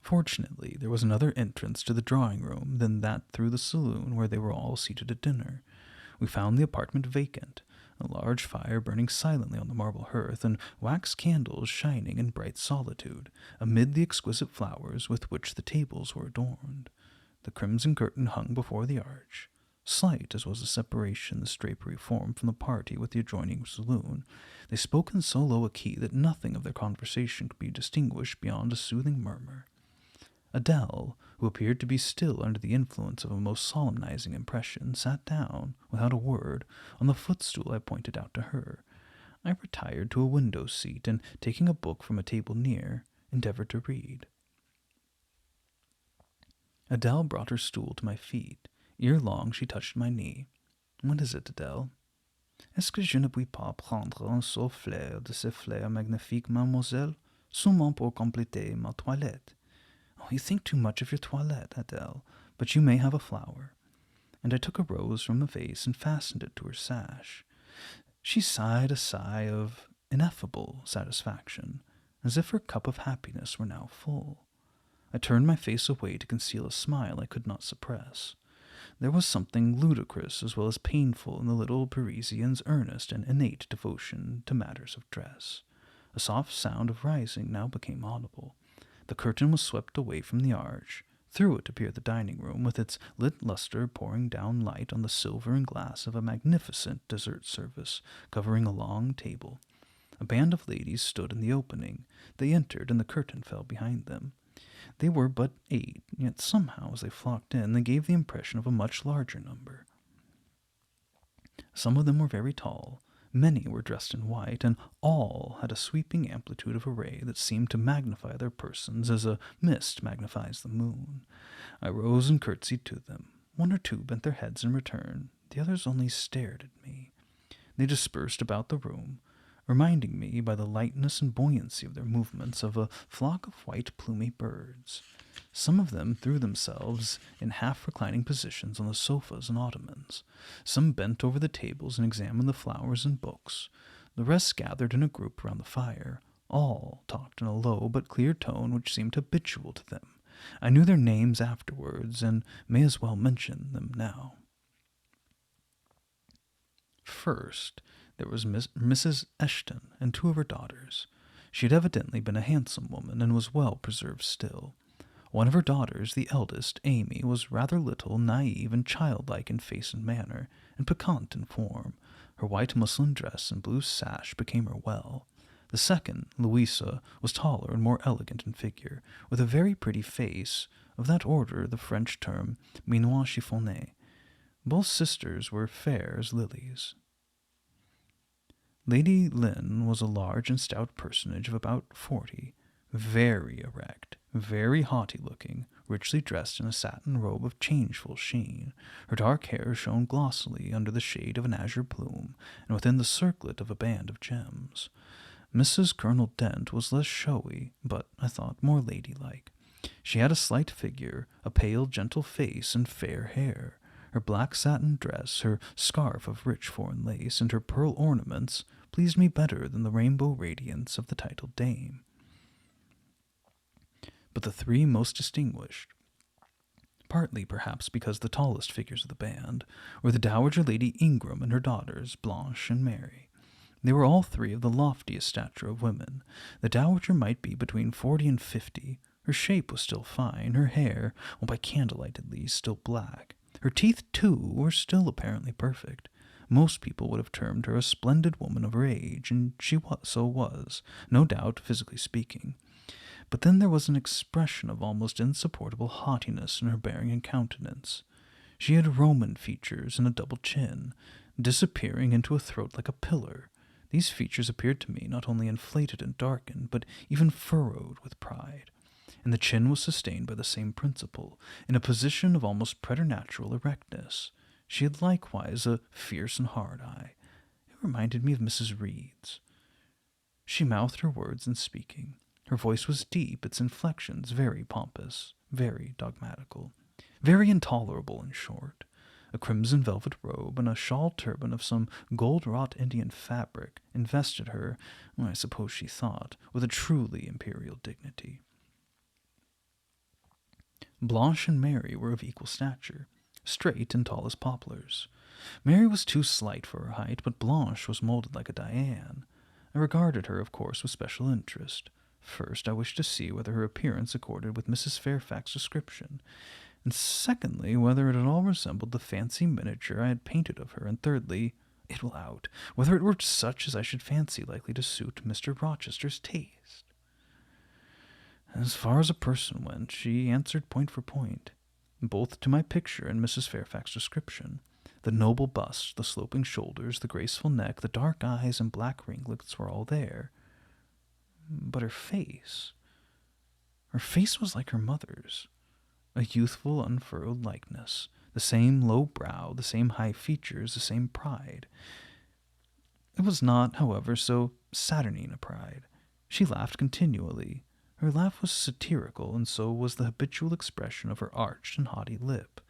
Fortunately, there was another entrance to the drawing-room than that through the saloon where they were all seated at dinner. We found the apartment vacant, a large fire burning silently on the marble hearth, and wax candles shining in bright solitude, amid the exquisite flowers with which the tables were adorned. The crimson curtain hung before the arch. Slight as was the separation this drapery formed from the party with the adjoining saloon, they spoke in so low a key that nothing of their conversation could be distinguished beyond a soothing murmur. Adele, who appeared to be still under the influence of a most solemnizing impression, sat down, without a word, on the footstool I pointed out to her. I retired to a window seat, and taking a book from a table near, endeavored to read. Adele brought her stool to my feet. Ere long she touched my knee. "What is it, Adele?" "Est-ce que je ne puis pas prendre un seul fleur de ces fleurs magnifiques, mademoiselle, seulement pour compléter ma toilette?" "Oh, you think too much of your toilette, Adele, but you may have a flower." And I took a rose from the vase and fastened it to her sash. She sighed a sigh of ineffable satisfaction, as if her cup of happiness were now full. I turned my face away to conceal a smile I could not suppress. There was something ludicrous as well as painful in the little Parisian's earnest and innate devotion to matters of dress. A soft sound of rising now became audible. The curtain was swept away from the arch. Through it appeared the dining-room, with its lit lustre pouring down light on the silver and glass of a magnificent dessert service, covering a long table. A band of ladies stood in the opening. They entered, and the curtain fell behind them. They were but 8, yet somehow, as they flocked in, they gave the impression of a much larger number. Some of them were very tall, many were dressed in white, and all had a sweeping amplitude of array that seemed to magnify their persons as a mist magnifies the moon. I rose and curtsied to them. 1 or 2 bent their heads in return. The others only stared at me. They dispersed about the room, reminding me by the lightness and buoyancy of their movements of a flock of white plumy birds. Some of them threw themselves in half-reclining positions on the sofas and ottomans. Some bent over the tables and examined the flowers and books. The rest gathered in a group around the fire. All talked in a low but clear tone which seemed habitual to them. I knew their names afterwards, and may as well mention them now. First, there was Mrs. Eshton and 2 of her daughters. She had evidently been a handsome woman, and was well preserved still. One of her daughters, the eldest, Amy, was rather little, naive, and childlike in face and manner, and piquant in form. Her white muslin dress and blue sash became her well. The second, Louisa, was taller and more elegant in figure, with a very pretty face, of that order the French term mignon chiffonné. Both sisters were fair as lilies. Lady Lynn was a large and stout personage of about 40, very erect, very haughty-looking, richly dressed in a satin robe of changeful sheen. Her dark hair shone glossily under the shade of an azure plume, and within the circlet of a band of gems. Mrs. Colonel Dent was less showy, but, I thought, more ladylike. She had a slight figure, a pale, gentle face, and fair hair. Her black satin dress, her scarf of rich foreign lace, and her pearl ornaments pleased me better than the rainbow radiance of the titled dame. But the 3 most distinguished, partly perhaps because the tallest figures of the band, were the Dowager Lady Ingram and her daughters, Blanche and Mary. They were all 3 of the loftiest stature of women. The Dowager might be between 40 and 50. Her shape was still fine, her hair, well, by candlelight at least, still black. Her teeth, too, were still apparently perfect. Most people would have termed her a splendid woman of her age, and she was, no doubt, physically speaking. But then there was an expression of almost insupportable haughtiness in her bearing and countenance. She had Roman features and a double chin, disappearing into a throat like a pillar. These features appeared to me not only inflated and darkened, but even furrowed with pride. And the chin was sustained by the same principle, in a position of almost preternatural erectness. She had likewise a fierce and hard eye. It reminded me of Mrs. Reed's. She mouthed her words in speaking. Her voice was deep, its inflections very pompous, very dogmatical, very intolerable, in short. A crimson velvet robe and a shawl turban of some gold-wrought Indian fabric invested her, I suppose she thought, with a truly imperial dignity. Blanche and Mary were of equal stature, straight and tall as poplars. Mary was too slight for her height, but Blanche was molded like a Diane. I regarded her, of course, with special interest. First, I wished to see whether her appearance accorded with Mrs. Fairfax's description, and secondly, whether it at all resembled the fancy miniature I had painted of her, and thirdly, it will out, whether it were such as I should fancy likely to suit Mr. Rochester's taste. As far as a person went, she answered point for point, both to my picture and Mrs. Fairfax's description. The noble bust, the sloping shoulders, the graceful neck, the dark eyes and black ringlets were all there. But her face was like her mother's, a youthful, unfurrowed likeness, the same low brow, the same high features, the same pride. It was not, however, so saturnine a pride. She laughed continually. Her laugh was satirical, and so was the habitual expression of her arched and haughty lip.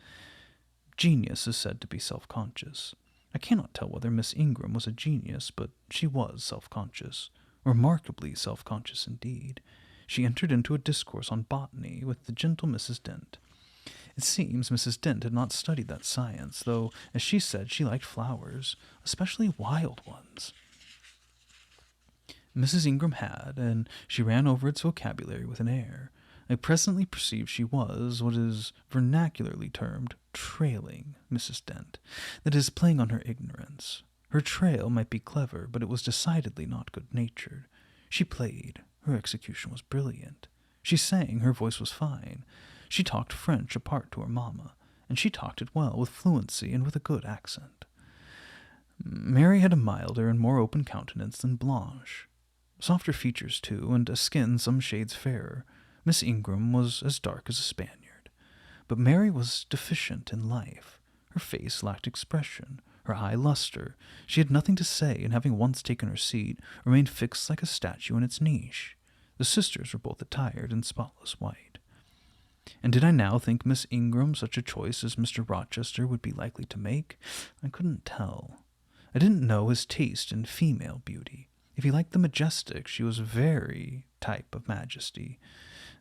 Genius is said to be self-conscious. I cannot tell whether Miss Ingram was a genius, but she was self-conscious, remarkably self-conscious indeed. She entered into a discourse on botany with the gentle Mrs. Dent. It seems Mrs. Dent had not studied that science, though, as she said, she liked flowers, especially wild ones. Mrs. Ingram had, and she ran over its vocabulary with an air. I presently perceived she was what is vernacularly termed trailing Mrs. Dent, that is, playing on her ignorance. Her trail might be clever, but it was decidedly not good-natured. She played. Her execution was brilliant. She sang. Her voice was fine. She talked French apart to her mamma, and she talked it well, with fluency and with a good accent. Mary had a milder and more open countenance than Blanche. Softer features, too, and a skin some shades fairer. Miss Ingram was as dark as a Spaniard. But Mary was deficient in life. Her face lacked expression, her eye luster. She had nothing to say, and having once taken her seat, remained fixed like a statue in its niche. The sisters were both attired in spotless white. And did I now think Miss Ingram such a choice as Mr. Rochester would be likely to make? I couldn't tell. I didn't know his taste in female beauty. If he liked the majestic, she was very type of majesty.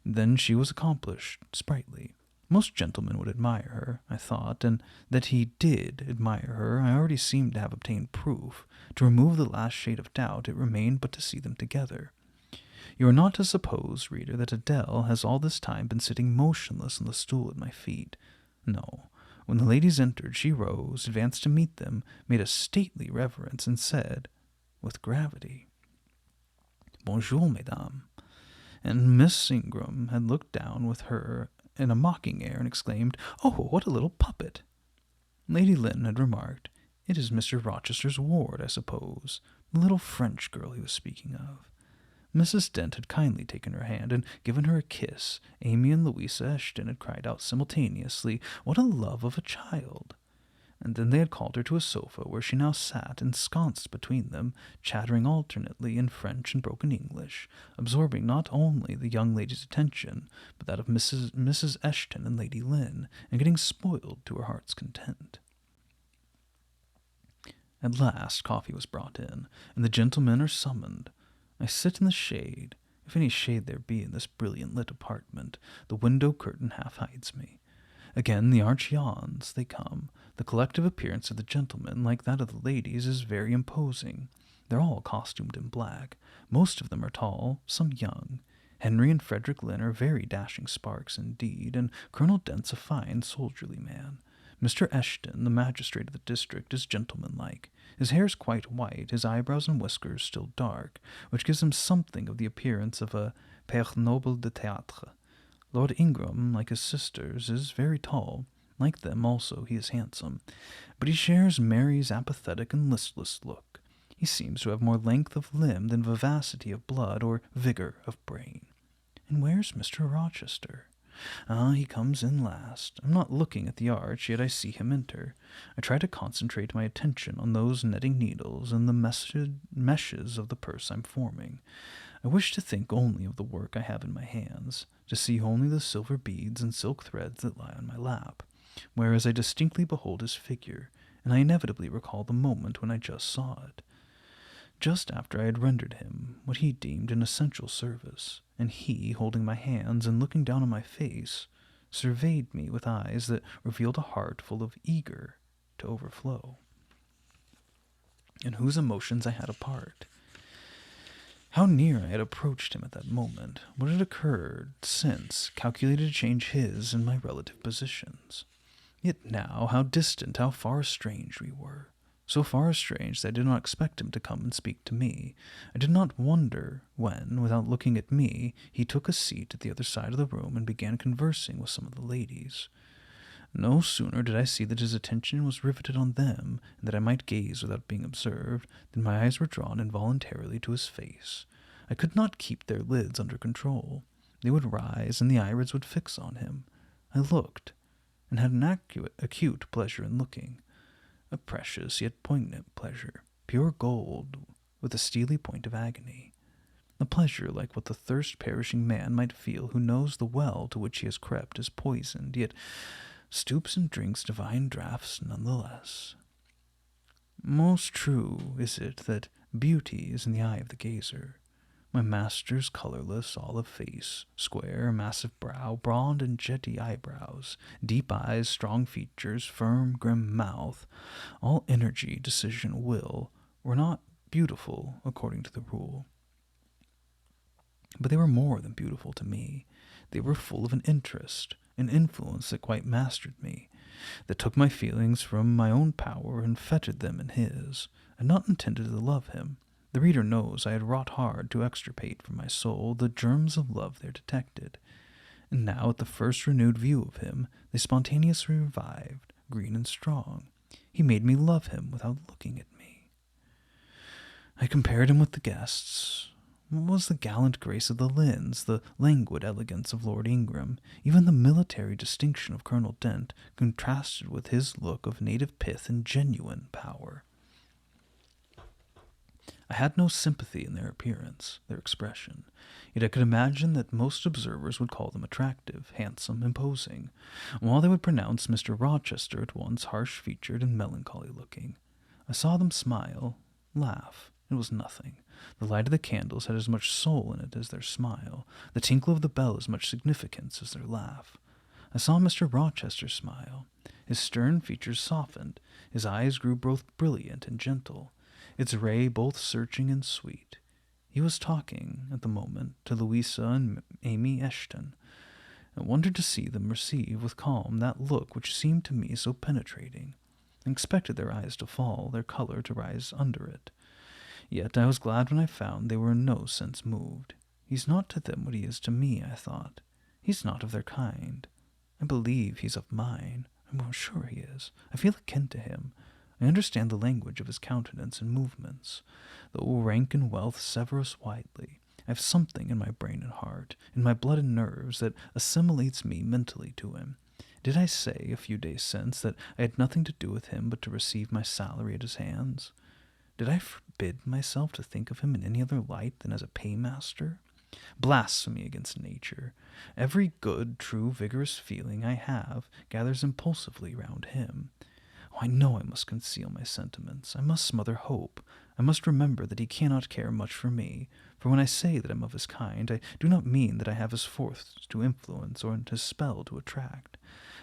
Then she was accomplished, sprightly. Most gentlemen would admire her, I thought, and that he did admire her I already seemed to have obtained proof. To remove the last shade of doubt, it remained but to see them together. You are not to suppose, reader, that Adele has all this time been sitting motionless on the stool at my feet. No. When the ladies entered, she rose, advanced to meet them, made a stately reverence, and said, with gravity, "Bonjour, mesdames." And Miss Ingram had looked down with her in a mocking air and exclaimed, "Oh, what a little puppet!" Lady Lynn had remarked, "It is Mr. Rochester's ward, I suppose, the little French girl he was speaking of." Mrs. Dent had kindly taken her hand and given her a kiss. Amy and Louisa Eshton had cried out simultaneously, "What a love of a child!" And then they had called her to a sofa, where she now sat, ensconced between them, chattering alternately in French and broken English, absorbing not only the young lady's attention, but that of Mrs. Eshton and Lady Lynn, and getting spoiled to her heart's content. At last coffee was brought in, and the gentlemen are summoned. I sit in the shade, if any shade there be in this brilliant lit apartment. The window curtain half hides me. Again the arch yawns. They come. The collective appearance of the gentlemen, like that of the ladies, is very imposing. They're all costumed in black. Most of them are tall, some young. Henry and Frederick Lynn are very dashing sparks indeed, and Colonel Dent's a fine, soldierly man. Mr. Eshton, the magistrate of the district, is gentlemanlike. His hair is quite white, his eyebrows and whiskers still dark, which gives him something of the appearance of a père noble de théâtre. Lord Ingram, like his sisters, is very tall. Like them also he is handsome, but he shares Mary's apathetic and listless look. He seems to have more length of limb than vivacity of blood or vigor of brain. And where's Mr. Rochester? He comes in last. I'm not looking at the arch, yet I see him enter. I try to concentrate my attention on those netting needles and the meshes of the purse I'm forming. I wish to think only of the work I have in my hands, to see only the silver beads and silk threads that lie on my lap, whereas I distinctly behold his figure, and I inevitably recall the moment when I just saw it. Just after I had rendered him what he deemed an essential service, and he, holding my hands and looking down on my face, surveyed me with eyes that revealed a heart full of eager to overflow, in whose emotions I had a part. How near I had approached him at that moment, what had occurred since, calculated to change his and my relative positions. Yet now, how distant, how far estranged we were. so far strange that I did not expect him to come and speak to me. I did not wonder when, without looking at me, he took a seat at the other side of the room and began conversing with some of the ladies. No sooner did I see that his attention was riveted on them, and that I might gaze without being observed, than my eyes were drawn involuntarily to his face. I could not keep their lids under control. They would rise, and the irids would fix on him. I looked, and had an acute pleasure in looking. A precious yet poignant pleasure, pure gold, with a steely point of agony. A pleasure like what the thirst-perishing man might feel who knows the well to which he has crept is poisoned, yet stoops and drinks divine draughts none the less. Most true is it that beauty is in the eye of the gazer. My master's colorless olive face, square, massive brow, broad and jetty eyebrows, deep eyes, strong features, firm, grim mouth, all energy, decision, will, were not beautiful according to the rule. But they were more than beautiful to me. They were full of an interest, an influence that quite mastered me, that took my feelings from my own power and fettered them in his. I had not intended to love him. The reader knows I had wrought hard to extirpate from my soul the germs of love there detected, and now at the first renewed view of him they spontaneously revived, green and strong. He made me love him without looking at me. I compared him with the guests. What was the gallant grace of the Lynns, the languid elegance of Lord Ingram, even the military distinction of Colonel Dent, contrasted with his look of native pith and genuine power? I had no sympathy in their appearance, their expression, yet I could imagine that most observers would call them attractive, handsome, imposing, while they would pronounce Mr. Rochester at once harsh-featured and melancholy-looking. I saw them smile, laugh. It was nothing. The light of the candles had as much soul in it as their smile, the tinkle of the bell as much significance as their laugh. I saw Mr. Rochester smile. His stern features softened, his eyes grew both brilliant and gentle, its ray both searching and sweet. He was talking, at the moment, to Louisa and Amy Eshton. I wondered to see them receive with calm that look which seemed to me so penetrating. I expected their eyes to fall, their color to rise under it. Yet I was glad when I found they were in no sense moved. He's not to them what he is to me, I thought. He's not of their kind. I believe he's of mine. I'm sure he is. I feel akin to him. I understand the language of his countenance and movements. Though rank and wealth sever us widely, I have something in my brain and heart, in my blood and nerves, that assimilates me mentally to him. Did I say, a few days since, that I had nothing to do with him but to receive my salary at his hands? Did I forbid myself to think of him in any other light than as a paymaster? Blasphemy against nature. Every good, true, vigorous feeling I have gathers impulsively round him. Oh, I know I must conceal my sentiments. I must smother hope. I must remember that he cannot care much for me, for when I say that I am of his kind, I do not mean that I have his force to influence or his spell to attract.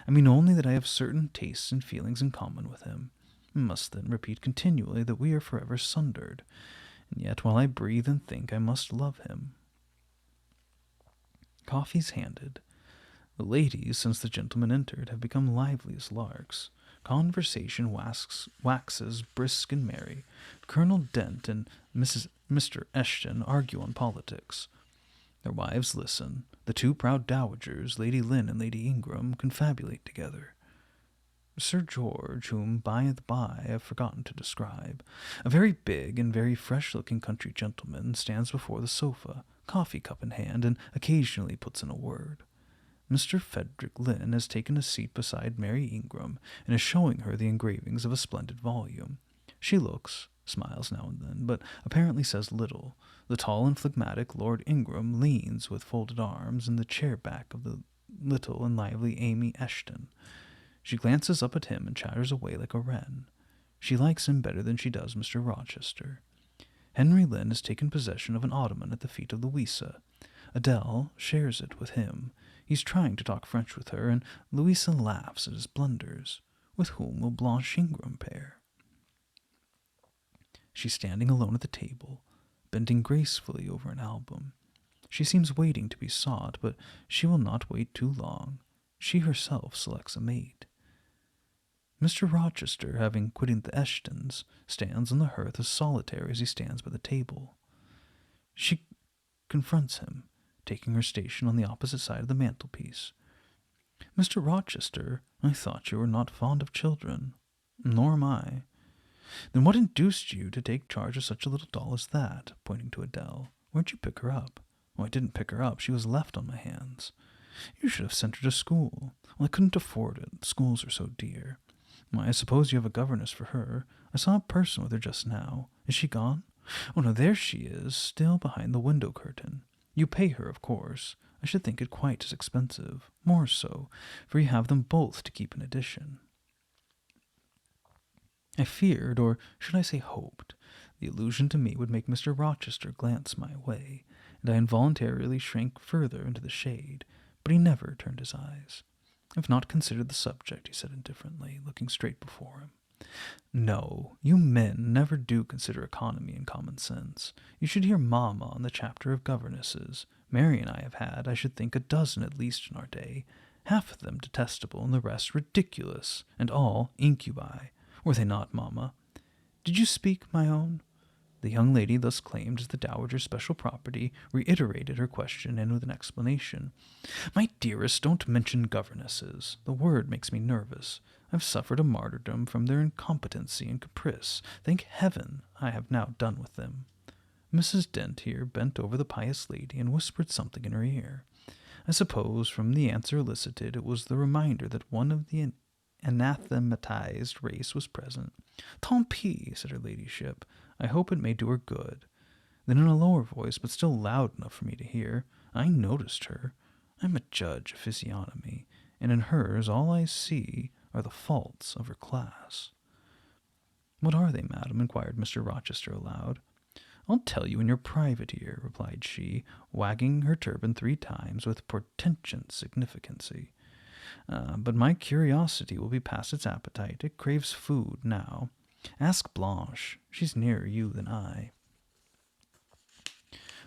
I mean only that I have certain tastes and feelings in common with him. I must then repeat continually that we are forever sundered, and yet while I breathe and think I must love him. Coffee's handed. The ladies, since the gentlemen entered, have become lively as larks. Conversation waxes brisk and merry. Colonel Dent and Mr. Eshton argue on politics. Their wives listen. The two proud dowagers, Lady Lynn and Lady Ingram, confabulate together. Sir George, whom by the by I have forgotten to describe, a very big and very fresh-looking country gentleman, stands before the sofa, coffee-cup in hand, and occasionally puts in a word. Mr. Frederick Lynn has taken a seat beside Mary Ingram, and is showing her the engravings of a splendid volume. She looks, smiles now and then, but apparently says little. The tall and phlegmatic Lord Ingram leans with folded arms in the chair-back of the little and lively Amy Eshton. She glances up at him and chatters away like a wren. She likes him better than she does Mr. Rochester. Henry Lynn has taken possession of an ottoman at the feet of Louisa. Adele shares it with him. He's trying to talk French with her, and Louisa laughs at his blunders. With whom will Blanche Ingram pair? She's standing alone at the table, bending gracefully over an album. She seems waiting to be sought, but she will not wait too long. She herself selects a mate. Mr. Rochester, having quitted the Eshtons, stands on the hearth as solitary as he stands by the table. She confronts him, taking her station on the opposite side of the mantelpiece. "Mr. Rochester, I thought you were not fond of children." "Nor am I." "Then what induced you to take charge of such a little doll as that?" pointing to Adele. "Where'd you pick her up?" "Oh, I didn't pick her up. She was left on my hands." "You should have sent her to school." "Well, I couldn't afford it. Schools are so dear." "Why, I suppose you have a governess for her. I saw a person with her just now. Is she gone?" "Oh, no, there she is, still behind the window curtain. You pay her, of course. I should think it quite as expensive. More so, for you have them both to keep in addition." I feared, or should I say hoped, the allusion to me would make Mr. Rochester glance my way, and I involuntarily shrank further into the shade, but he never turned his eyes. "I've not considered the subject," he said indifferently, looking straight before him. "No, you men never do consider economy and common sense. You should hear Mamma on the chapter of governesses. Mary and I have had, I should think, a dozen at least in our day, half of them detestable and the rest ridiculous, and all incubi. Were they not, Mamma? Did you speak, my own?" The young lady thus claimed as the dowager's special property reiterated her question and with an explanation. "My dearest, don't mention governesses. The word makes me nervous. I've suffered a martyrdom from their incompetency and caprice. Thank heaven I have now done with them." Mrs. Dent here bent over the pious lady and whispered something in her ear. I suppose from the answer elicited it was the reminder that one of the anathematized race was present. "Tant pis," said her ladyship. "I hope it may do her good." Then in a lower voice, but still loud enough for me to hear, "I noticed her. I'm a judge of physiognomy, and in hers all I see are the faults of her class." "What are they, madam?" inquired Mr. Rochester aloud. "I'll tell you in your private ear," replied she, wagging her turban 3 times with portentous significancy. But my curiosity will be past its appetite. It craves food now. Ask Blanche. She's nearer you than I."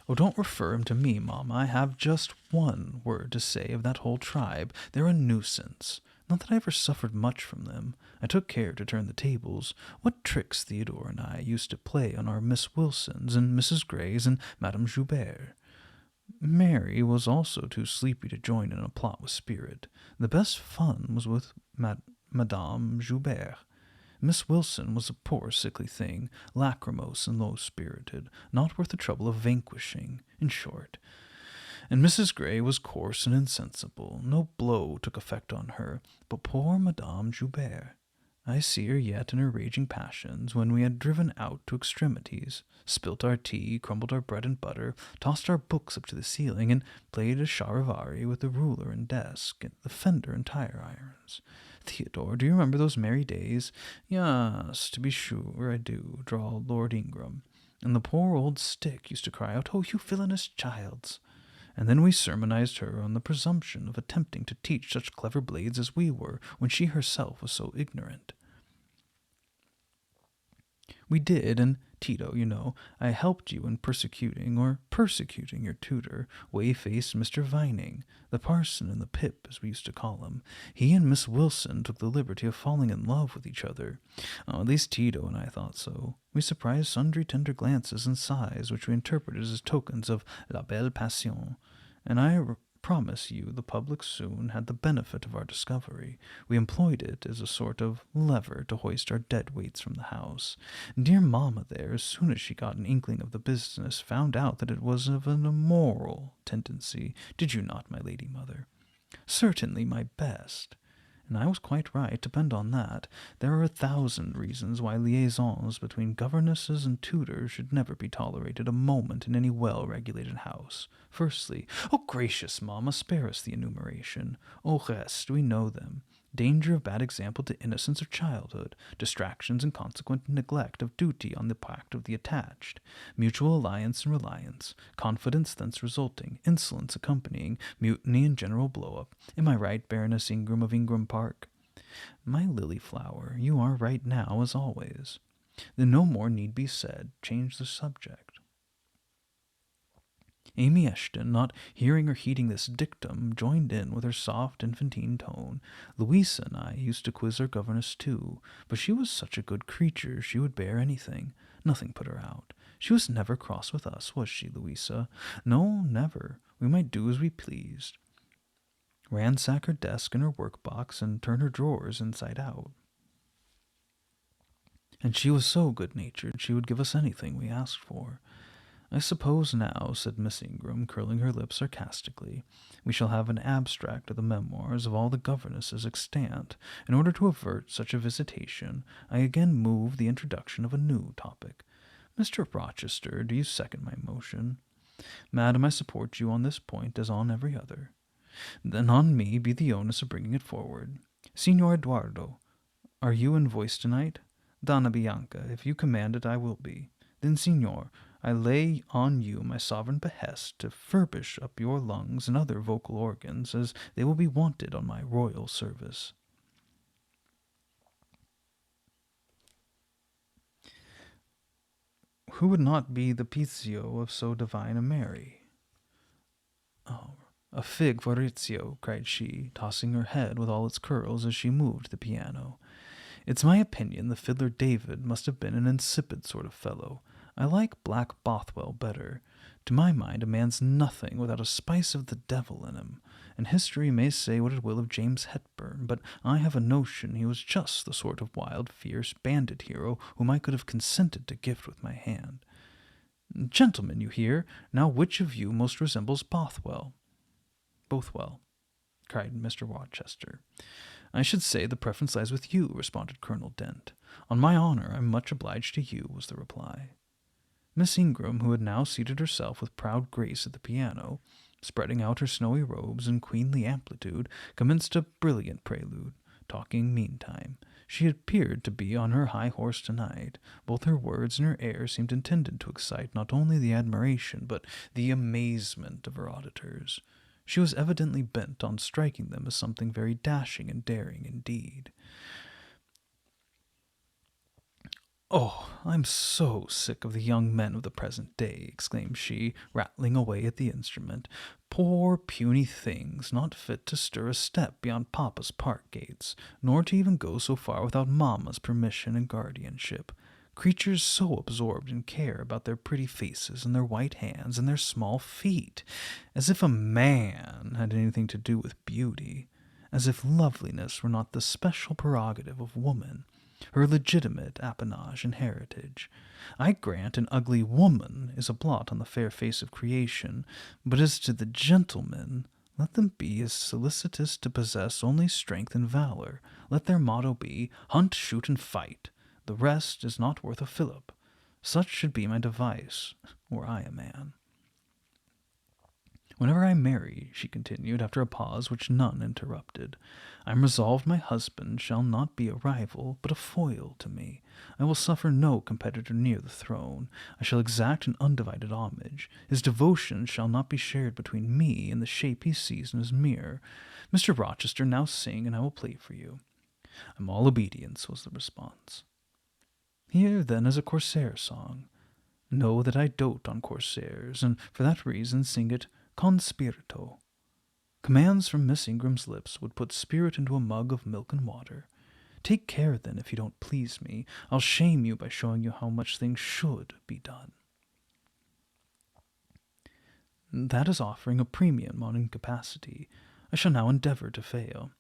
"Oh, don't refer him to me, Mamma. I have just one word to say of that whole tribe. They're a nuisance. Not that I ever suffered much from them. I took care to turn the tables. What tricks Theodore and I used to play on our Miss Wilsons and Mrs. Greys and Madame Joubert. Mary was also too sleepy to join in a plot with spirit. The best fun was with Madame Joubert. Miss Wilson was a poor sickly thing, lachrymose and low-spirited, not worth the trouble of vanquishing, in short. And Mrs. Grey was coarse and insensible. No blow took effect on her, but poor Madame Joubert. I see her yet in her raging passions, when we had driven out to extremities, spilt our tea, crumbled our bread and butter, tossed our books up to the ceiling, and played a charivari with the ruler and desk, and the fender and tire irons. Theodore, do you remember those merry days?" "Yes, to be sure I do," drawled Lord Ingram. "And the poor old stick used to cry out, 'Oh, you villainous childs!' And then we sermonized her on the presumption of attempting to teach such clever blades as we were, when she herself was so ignorant." "We did, and, Tito, you know, I helped you in persecuting your tutor, whey-faced Mr. Vining, the parson in the pip, as we used to call him. He and Miss Wilson took the liberty of falling in love with each other. At least Tito and I thought so. We surprised sundry tender glances and sighs, which we interpreted as tokens of la belle passion, and I promise you the public soon had the benefit of our discovery. We employed it as a sort of lever to hoist our dead weights from the house. Dear mamma there, as soon as she got an inkling of the business, found out that it was of an immoral tendency. Did you not, my lady mother?" "Certainly, my best. And I was quite right, depend on that. There are 1,000 reasons why liaisons between governesses and tutors should never be tolerated a moment in any well-regulated house. Firstly, oh gracious, mamma, spare us the enumeration. Au reste, we know them. Danger of bad example to innocence of childhood, distractions and consequent neglect of duty on the part of the attached, mutual alliance and reliance, confidence thence resulting, insolence accompanying, mutiny and general blow-up. Am I right, Baroness Ingram of Ingram Park?" "My lily flower, you are right now, as always." "Then no more need be said. Change the subject." Amy Eshton, not hearing or heeding this dictum, joined in with her soft infantine tone. Louisa and I used to quiz our governess too, but she was such a good creature she would bear anything. Nothing put her out. She was never cross with us, was she, Louisa? No, never. We might do as we pleased. Ransack her desk and her work-box and turn her drawers inside out. And she was so good-natured she would give us anything we asked for. I suppose now, said Miss Ingram, curling her lips sarcastically, we shall have an abstract of the memoirs of all the governesses extant. In order to avert such a visitation, I again move the introduction of a new topic. Mr. Rochester, do you second my motion? Madam, I support you on this point as on every other. Then on me be the onus of bringing it forward. Signor Eduardo, are you in voice tonight? Donna Bianca, if you command it, I will be. Then, signor, I lay on you my sovereign behest to furbish up your lungs and other vocal organs, as they will be wanted on my royal service. Who would not be the Pizio of so divine a Mary? Oh, a fig for Rizzio, cried she, tossing her head with all its curls as she moved the piano. It's my opinion the fiddler David must have been an insipid sort of fellow. I like Black Bothwell better. To my mind, a man's nothing without a spice of the devil in him, and history may say what it will of James Hepburn, but I have a notion he was just the sort of wild, fierce bandit hero whom I could have consented to gift with my hand. Gentlemen, you hear, now which of you most resembles Bothwell? Bothwell, cried Mr. Rochester. I should say the preference lies with you, responded Colonel Dent. On my honor, I'm much obliged to you, was the reply. Miss Ingram, who had now seated herself with proud grace at the piano, spreading out her snowy robes in queenly amplitude, commenced a brilliant prelude, talking meantime. She appeared to be on her high horse tonight. Both her words and her air seemed intended to excite not only the admiration but the amazement of her auditors. She was evidently bent on striking them as something very dashing and daring indeed. "Oh, I'm so sick of the young men of the present day," exclaimed she, rattling away at the instrument. "Poor, puny things, not fit to stir a step beyond Papa's park gates, nor to even go so far without Mamma's permission and guardianship. Creatures so absorbed in care about their pretty faces and their white hands and their small feet, as if a man had anything to do with beauty, as if loveliness were not the special prerogative of woman, her legitimate appanage and heritage. I grant an ugly woman is a blot on the fair face of creation, but as to the gentlemen, let them be as solicitous to possess only strength and valor. Let their motto be, hunt, shoot, and fight. The rest is not worth a fillip. Such should be my device, were I a man. Whenever I marry," she continued, after a pause which none interrupted, "I am resolved my husband shall not be a rival, but a foil to me. I will suffer no competitor near the throne. I shall exact an undivided homage. His devotion shall not be shared between me and the shape he sees in his mirror. Mr. Rochester, now sing, and I will play for you." "I'm all obedience," was the response. "Here, then, is a Corsair song. Know that I dote on Corsairs, and for that reason sing it con spirito." Commands from Miss Ingram's lips would put spirit into a mug of milk and water. Take care, then, if you don't please me. I'll shame you by showing you how much things should be done. That is offering a premium on incapacity. I shall now endeavor to fail.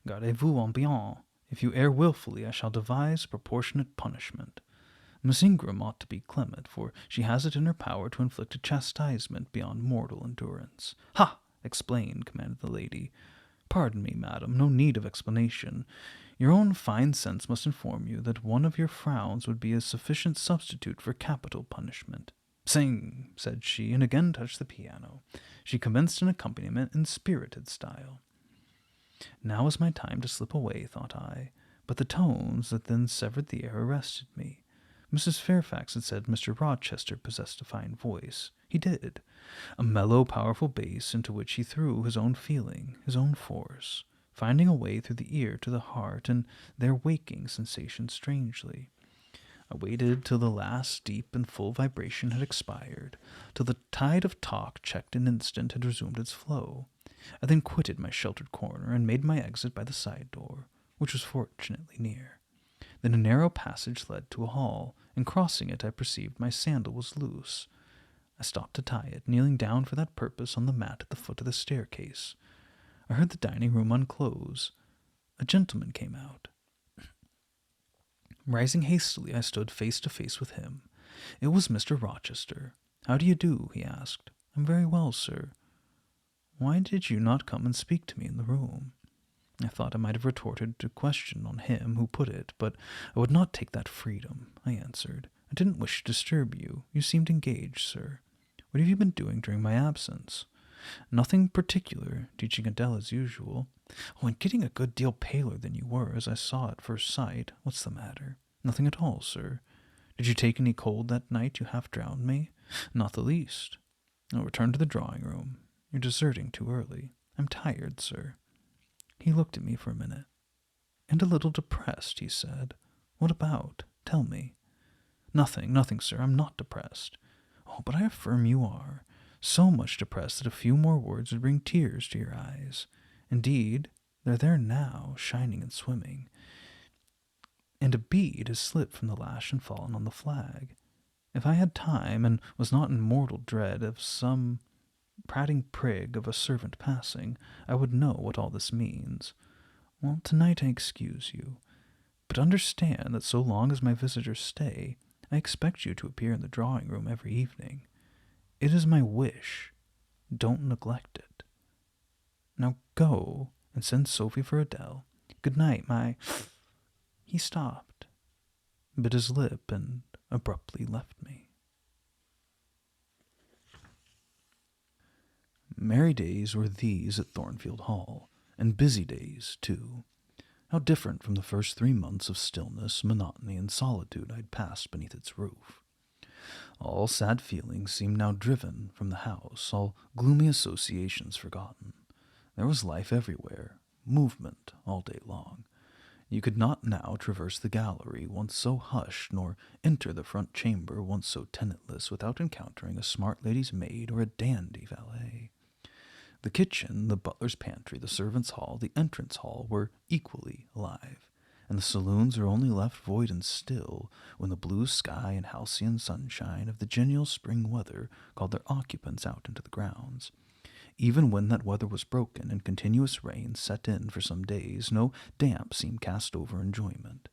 Gardez-vous en bien. If you err wilfully, I shall devise a proportionate punishment. Miss Ingram ought to be clement, for she has it in her power to inflict a chastisement beyond mortal endurance. "Ha! Explain," commanded the lady. "Pardon me, madam, no need of explanation. Your own fine sense must inform you that one of your frowns would be a sufficient substitute for capital punishment." "Sing," said she, and again touched the piano. She commenced an accompaniment in spirited style. Now is my time to slip away, thought I, but the tones that then severed the air arrested me. Mrs. Fairfax had said Mr. Rochester possessed a fine voice. He did. A mellow, powerful bass into which he threw his own feeling, his own force, finding a way through the ear to the heart, and there waking sensation strangely. I waited till the last deep and full vibration had expired, till the tide of talk checked an instant had resumed its flow. I then quitted my sheltered corner and made my exit by the side door, which was fortunately near. Then a narrow passage led to a hall, and crossing it I perceived my sandal was loose. I stopped to tie it, kneeling down for that purpose on the mat at the foot of the staircase. I heard the dining room unclose. A gentleman came out. Rising hastily, I stood face to face with him. It was Mr. Rochester. "How do you do?" he asked. "I'm very well, sir." "Why did you not come and speak to me in the room?" I thought I might have retorted a question on him who put it, but I would not take that freedom. I answered, "I didn't wish to disturb you. You seemed engaged, sir. What have you been doing during my absence?" "Nothing particular, teaching Adele as usual." "Oh, and getting a good deal paler than you were, as I saw at first sight. What's the matter?" "Nothing at all, sir." "Did you take any cold that night you half drowned me?" "Not the least." "I'll return to the drawing room. You're deserting too early." "I'm tired, sir." He looked at me for a minute. "And a little depressed," he said. "What about? Tell me." Nothing, sir. I'm not depressed." "Oh, but I affirm you are. So much depressed that a few more words would bring tears to your eyes. Indeed, they're there now, shining and swimming. And a bead has slipped from the lash and fallen on the flag. If I had time, and was not in mortal dread of some prating prig of a servant passing, I would know what all this means. Well, tonight I excuse you. But understand that so long as my visitors stay, I expect you to appear in the drawing-room every evening. It is my wish. Don't neglect it. Now go and send Sophie for Adele. Good night, my—" He stopped, bit his lip, and abruptly left me. Merry days were these at Thornfield Hall, and busy days, too. How different from the first 3 months of stillness, monotony, and solitude I had passed beneath its roof. All sad feelings seemed now driven from the house, all gloomy associations forgotten. There was life everywhere, movement all day long. You could not now traverse the gallery, once so hushed, nor enter the front chamber, once so tenantless, without encountering a smart lady's maid or a dandy valet. The kitchen, the butler's pantry, the servants' hall, the entrance hall were equally alive, and the saloons are only left void and still when the blue sky and halcyon sunshine of the genial spring weather called their occupants out into the grounds. Even when that weather was broken and continuous rain set in for some days, no damp seemed cast over enjoyment.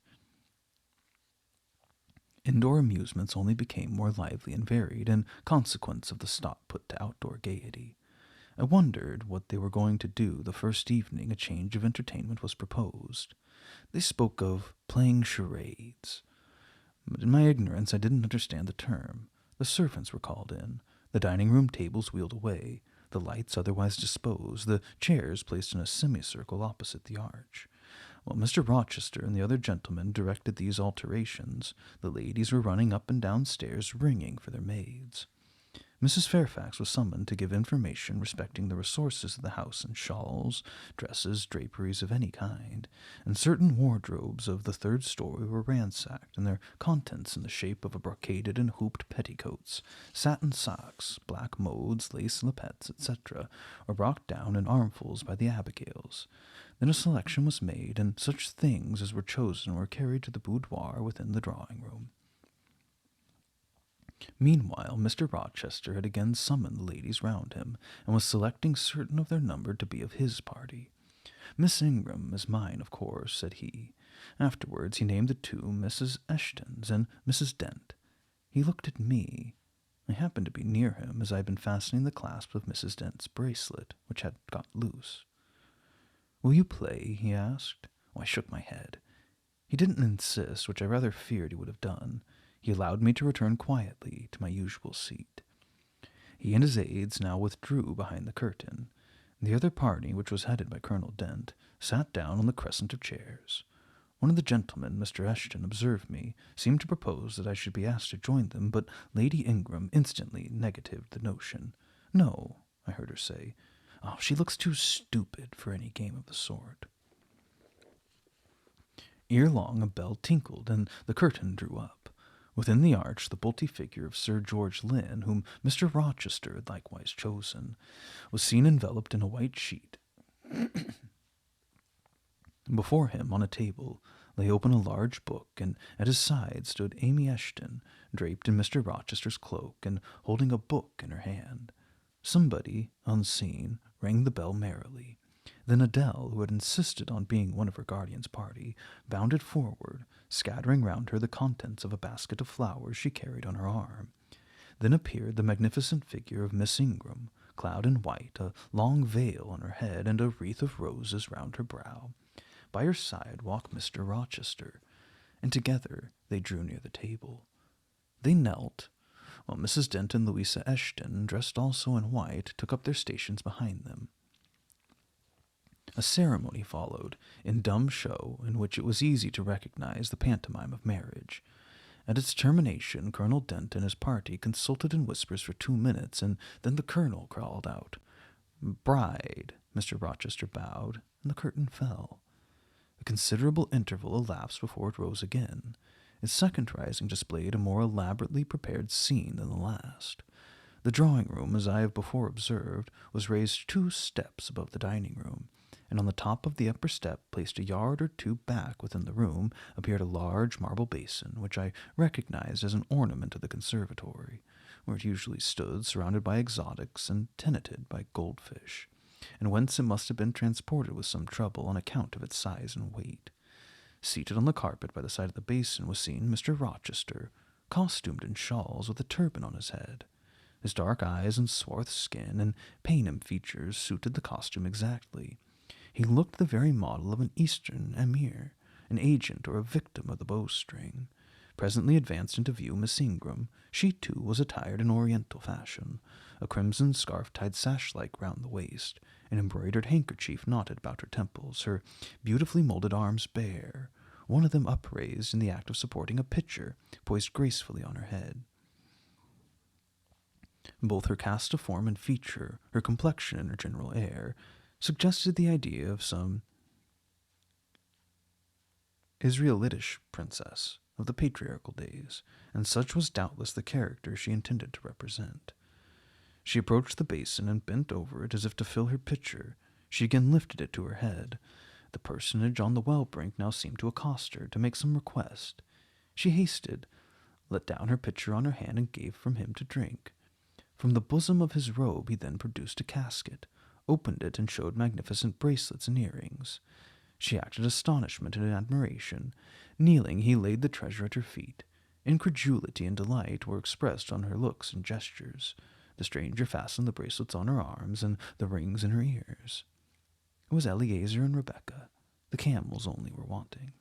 Indoor amusements only became more lively and varied in consequence of the stop put to outdoor gaiety. I wondered what they were going to do the first evening a change of entertainment was proposed. They spoke of playing charades, but in my ignorance I didn't understand the term. The servants were called in, the dining-room tables wheeled away, the lights otherwise disposed, the chairs placed in a semicircle opposite the arch. While Mr. Rochester and the other gentlemen directed these alterations, the ladies were running up and down stairs ringing for their maids. Mrs. Fairfax was summoned to give information respecting the resources of the house in shawls, dresses, draperies of any kind, and certain wardrobes of the third story were ransacked, and their contents in the shape of brocaded and hooped petticoats, satin socks, black modes, lace lappets, etc., were brought down in armfuls by the abigails. Then a selection was made, and such things as were chosen were carried to the boudoir within the drawing-room. Meanwhile, Mr. Rochester had again summoned the ladies round him, and was selecting certain of their number to be of his party. "Miss Ingram is mine, of course," said he. Afterwards he named the two Mrs. Eshtons and Mrs. Dent. He looked at me. I happened to be near him, as I had been fastening the clasp of Mrs. Dent's bracelet, which had got loose. "Will you play?" he asked. I shook my head. He didn't insist, which I rather feared he would have done. He allowed me to return quietly to my usual seat. He and his aides now withdrew behind the curtain. The other party, which was headed by Colonel Dent, sat down on the crescent of chairs. One of the gentlemen, Mr. Eshton, observed me, seemed to propose that I should be asked to join them, but Lady Ingram instantly negatived the notion. "No," I heard her say. "Oh, she looks too stupid for any game of the sort." Ere long a bell tinkled, and the curtain drew up. Within the arch, the bulky figure of Sir George Lynn, whom Mr. Rochester had likewise chosen, was seen enveloped in a white sheet. Before him, on a table, lay open a large book, and at his side stood Amy Eshton, draped in Mr. Rochester's cloak, and holding a book in her hand. Somebody, unseen, rang the bell merrily. Then Adele, who had insisted on being one of her guardian's party, bounded forward, scattering round her the contents of a basket of flowers she carried on her arm. Then appeared the magnificent figure of Miss Ingram, clad in white, a long veil on her head, and a wreath of roses round her brow. By her side walked Mr. Rochester, and together they drew near the table. They knelt, while Mrs. Dent and Louisa Eshton, dressed also in white, took up their stations behind them. A ceremony followed, in dumb show, in which it was easy to recognize the pantomime of marriage. At its termination, Colonel Dent and his party consulted in whispers for 2 minutes, and then the colonel crawled out. "Bride," Mr. Rochester bowed, and the curtain fell. A considerable interval elapsed before it rose again. Its second rising displayed a more elaborately prepared scene than the last. The drawing-room, as I have before observed, was raised 2 steps above the dining-room, and on the top of the upper step, placed a yard or 2 back within the room, appeared a large marble basin, which I recognized as an ornament of the conservatory, where it usually stood, surrounded by exotics and tenanted by goldfish, and whence it must have been transported with some trouble on account of its size and weight. Seated on the carpet by the side of the basin was seen Mr. Rochester, costumed in shawls, with a turban on his head. His dark eyes and swarth skin and Paynim features suited the costume exactly. He looked the very model of an Eastern emir, an agent or a victim of the bowstring. Presently advanced into view Miss Ingram. She, too, was attired in Oriental fashion, a crimson scarf tied sash-like round the waist, an embroidered handkerchief knotted about her temples, her beautifully molded arms bare, one of them upraised in the act of supporting a pitcher poised gracefully on her head. Both her cast of form and feature, her complexion and her general air, suggested the idea of some Israelitish princess of the patriarchal days, and such was doubtless the character she intended to represent. She approached the basin and bent over it as if to fill her pitcher. She again lifted it to her head. The personage on the well-brink now seemed to accost her, to make some request. She hasted, let down her pitcher on her hand, and gave from him to drink. From the bosom of his robe he then produced a casket, opened it, and showed magnificent bracelets and earrings. She acted astonishment and admiration. Kneeling, he laid the treasure at her feet. Incredulity and delight were expressed on her looks and gestures. The stranger fastened the bracelets on her arms and the rings in her ears. It was Eleazar and Rebecca. The camels only were wanting.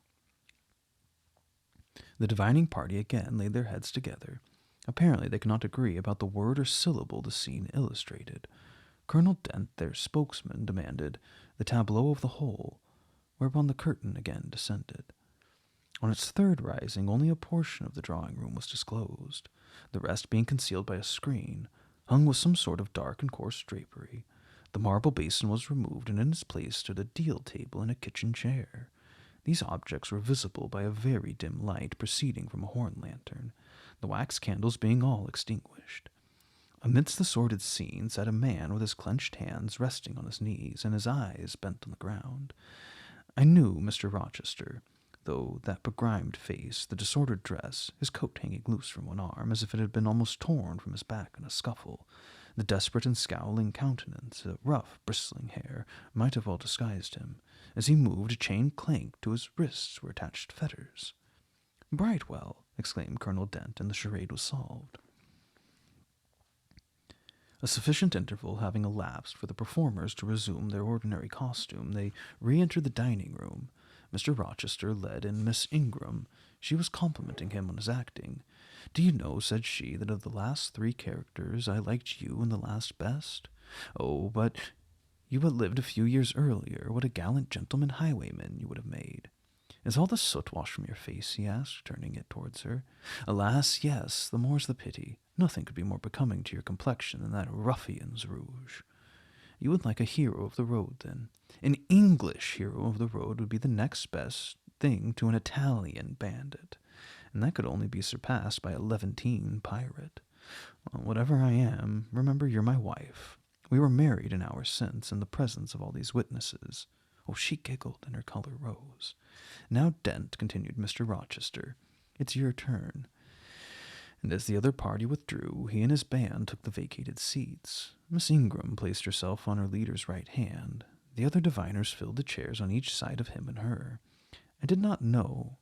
The divining party again laid their heads together. Apparently they could not agree about the word or syllable the scene illustrated. Colonel Dent, their spokesman, demanded the tableau of the whole, whereupon the curtain again descended. On its third rising, only a portion of the drawing-room was disclosed, the rest being concealed by a screen, hung with some sort of dark and coarse drapery. The marble basin was removed, and in its place stood a deal table and a kitchen chair. These objects were visible by a very dim light proceeding from a horn lantern, the wax candles being all extinguished. Amidst the sordid scene sat a man with his clenched hands resting on his knees and his eyes bent on the ground. I knew Mr. Rochester, though that begrimed face, the disordered dress, his coat hanging loose from one arm, as if it had been almost torn from his back in a scuffle, the desperate and scowling countenance, the rough, bristling hair, might have well disguised him. As he moved, a chain clanked, to his wrists were attached fetters. "Brightwell!" exclaimed Colonel Dent, and the charade was solved. A sufficient interval having elapsed for the performers to resume their ordinary costume, they re-entered the dining-room. Mr. Rochester led in Miss Ingram. She was complimenting him on his acting. "Do you know," said she, "that of the last 3 characters I liked you in the last best? Oh, but you had lived a few years earlier, what a gallant gentleman highwayman you would have made." "Is all the soot washed from your face?" he asked, turning it towards her. "Alas, yes, the more's the pity. Nothing could be more becoming to your complexion than that ruffian's rouge." "You would like a hero of the road, then?" "An English hero of the road would be the next best thing to an Italian bandit." and that could only be surpassed by a Levantine pirate. Well, whatever I am, remember you're my wife. We were married an hour since, in the presence of all these witnesses. Oh, she giggled, and her color rose. Now, Dent, continued Mr. Rochester, it's your turn. And as the other party withdrew, he and his band took the vacated seats. Miss Ingram placed herself on her leader's right hand. The other diviners filled the chairs on each side of him and her. I did not now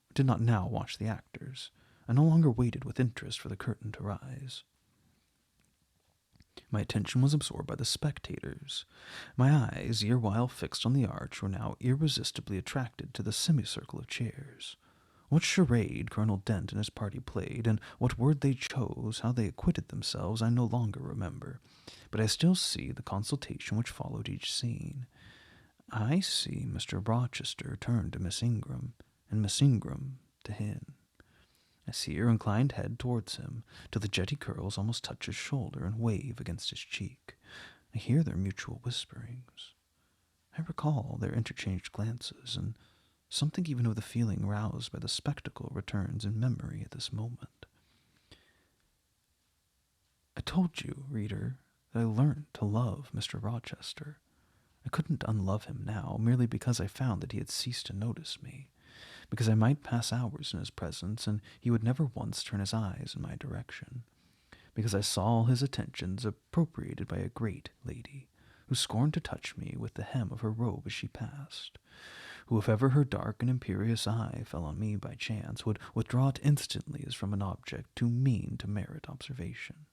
watch the actors. I no longer waited with interest for the curtain to rise. My attention was absorbed by the spectators. My eyes, erewhile fixed on the arch, were now irresistibly attracted to the semicircle of chairs. What charade Colonel Dent and his party played, and what word they chose, how they acquitted themselves, I no longer remember. But I still see the consultation which followed each scene. I see Mr. Rochester turn to Miss Ingram, and Miss Ingram to him. I see her inclined head towards him, till the jetty curls almost touch his shoulder and wave against his cheek. I hear their mutual whisperings. I recall their interchanged glances, and something even of the feeling roused by the spectacle returns in memory at this moment. I told you, reader, that I learnt to love Mr. Rochester. I couldn't unlove him now, merely because I found that he had ceased to notice me, because I might pass hours in his presence, and he would never once turn his eyes in my direction, because I saw all his attentions appropriated by a great lady, who scorned to touch me with the hem of her robe as she passed, who, if ever her dark and imperious eye fell on me by chance, would withdraw it instantly as from an object too mean to merit observation.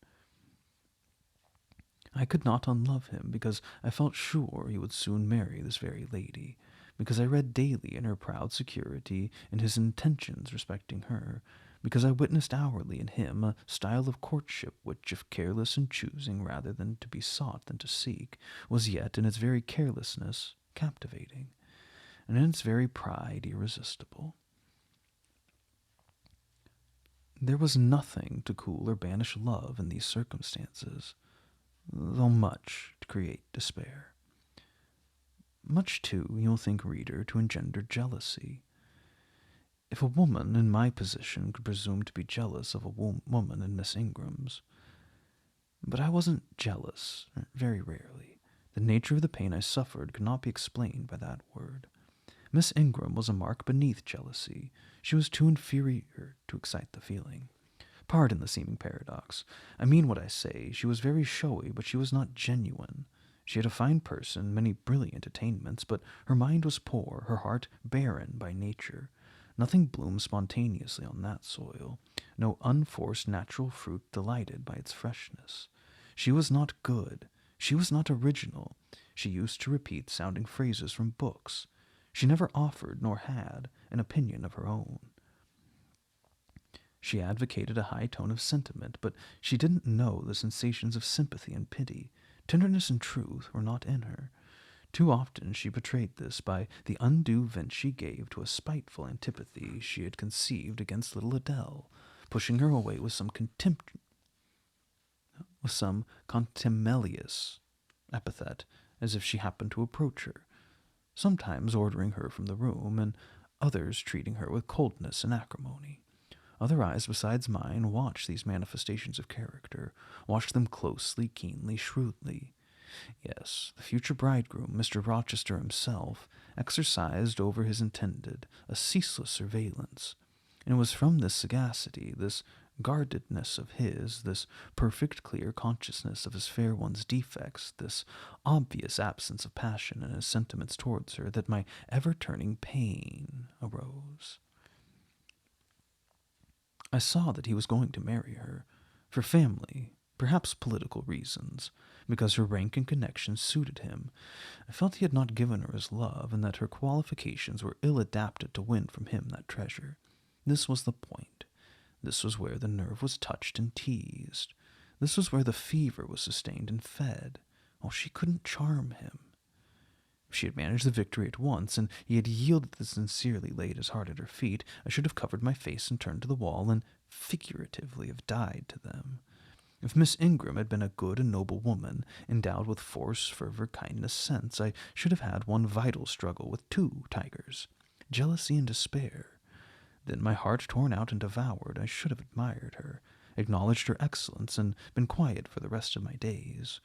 I could not unlove him, because I felt sure he would soon marry this very lady, because I read daily in her proud security in his intentions respecting her, because I witnessed hourly in him a style of courtship which, if careless in choosing rather than to be sought than to seek, was yet in its very carelessness captivating, and in its very pride irresistible. There was nothing to cool or banish love in these circumstances, though much to create despair. Much, too, you'll think, reader, to engender jealousy. If a woman in my position could presume to be jealous of a woman in Miss Ingram's. But I wasn't jealous, very rarely. The nature of the pain I suffered could not be explained by that word. Miss Ingram was a mark beneath jealousy. She was too inferior to excite the feeling. Pardon the seeming paradox. I mean what I say. She was very showy, but she was not genuine. She had a fine person, many brilliant attainments, but her mind was poor, her heart barren by nature. Nothing bloomed spontaneously on that soil. No unforced natural fruit delighted by its freshness. She was not good. She was not original. She used to repeat sounding phrases from books. She never offered, nor had, an opinion of her own. She advocated a high tone of sentiment, but she didn't know the sensations of sympathy and pity. Tenderness and truth were not in her. Too often she betrayed this by the undue vent she gave to a spiteful antipathy she had conceived against little Adele, pushing her away with some contumelious epithet, as if she happened to approach her, sometimes ordering her from the room, and others treating her with coldness and acrimony. Other eyes besides mine watched these manifestations of character, watched them closely, keenly, shrewdly. Yes, the future bridegroom, Mr. Rochester himself, exercised over his intended a ceaseless surveillance, and it was from this sagacity, this guardedness of his, this perfect clear consciousness of his fair one's defects, this obvious absence of passion in his sentiments towards her, that my ever-turning pain arose. I saw that he was going to marry her, for family, perhaps political reasons, because her rank and connections suited him. I felt he had not given her his love, and that her qualifications were ill-adapted to win from him that treasure. This was the point. This was where the nerve was touched and teased. This was where the fever was sustained and fed. Oh, she couldn't charm him. If she had managed the victory at once, and he had yielded and sincerely laid his heart at her feet, I should have covered my face and turned to the wall, and figuratively have died to them. If Miss Ingram had been a good and noble woman, endowed with force, fervor, kindness, sense, I should have had one vital struggle with two tigers, jealousy and despair. Then my heart torn out and devoured, I should have admired her, acknowledged her excellence, and been quiet for the rest of my days.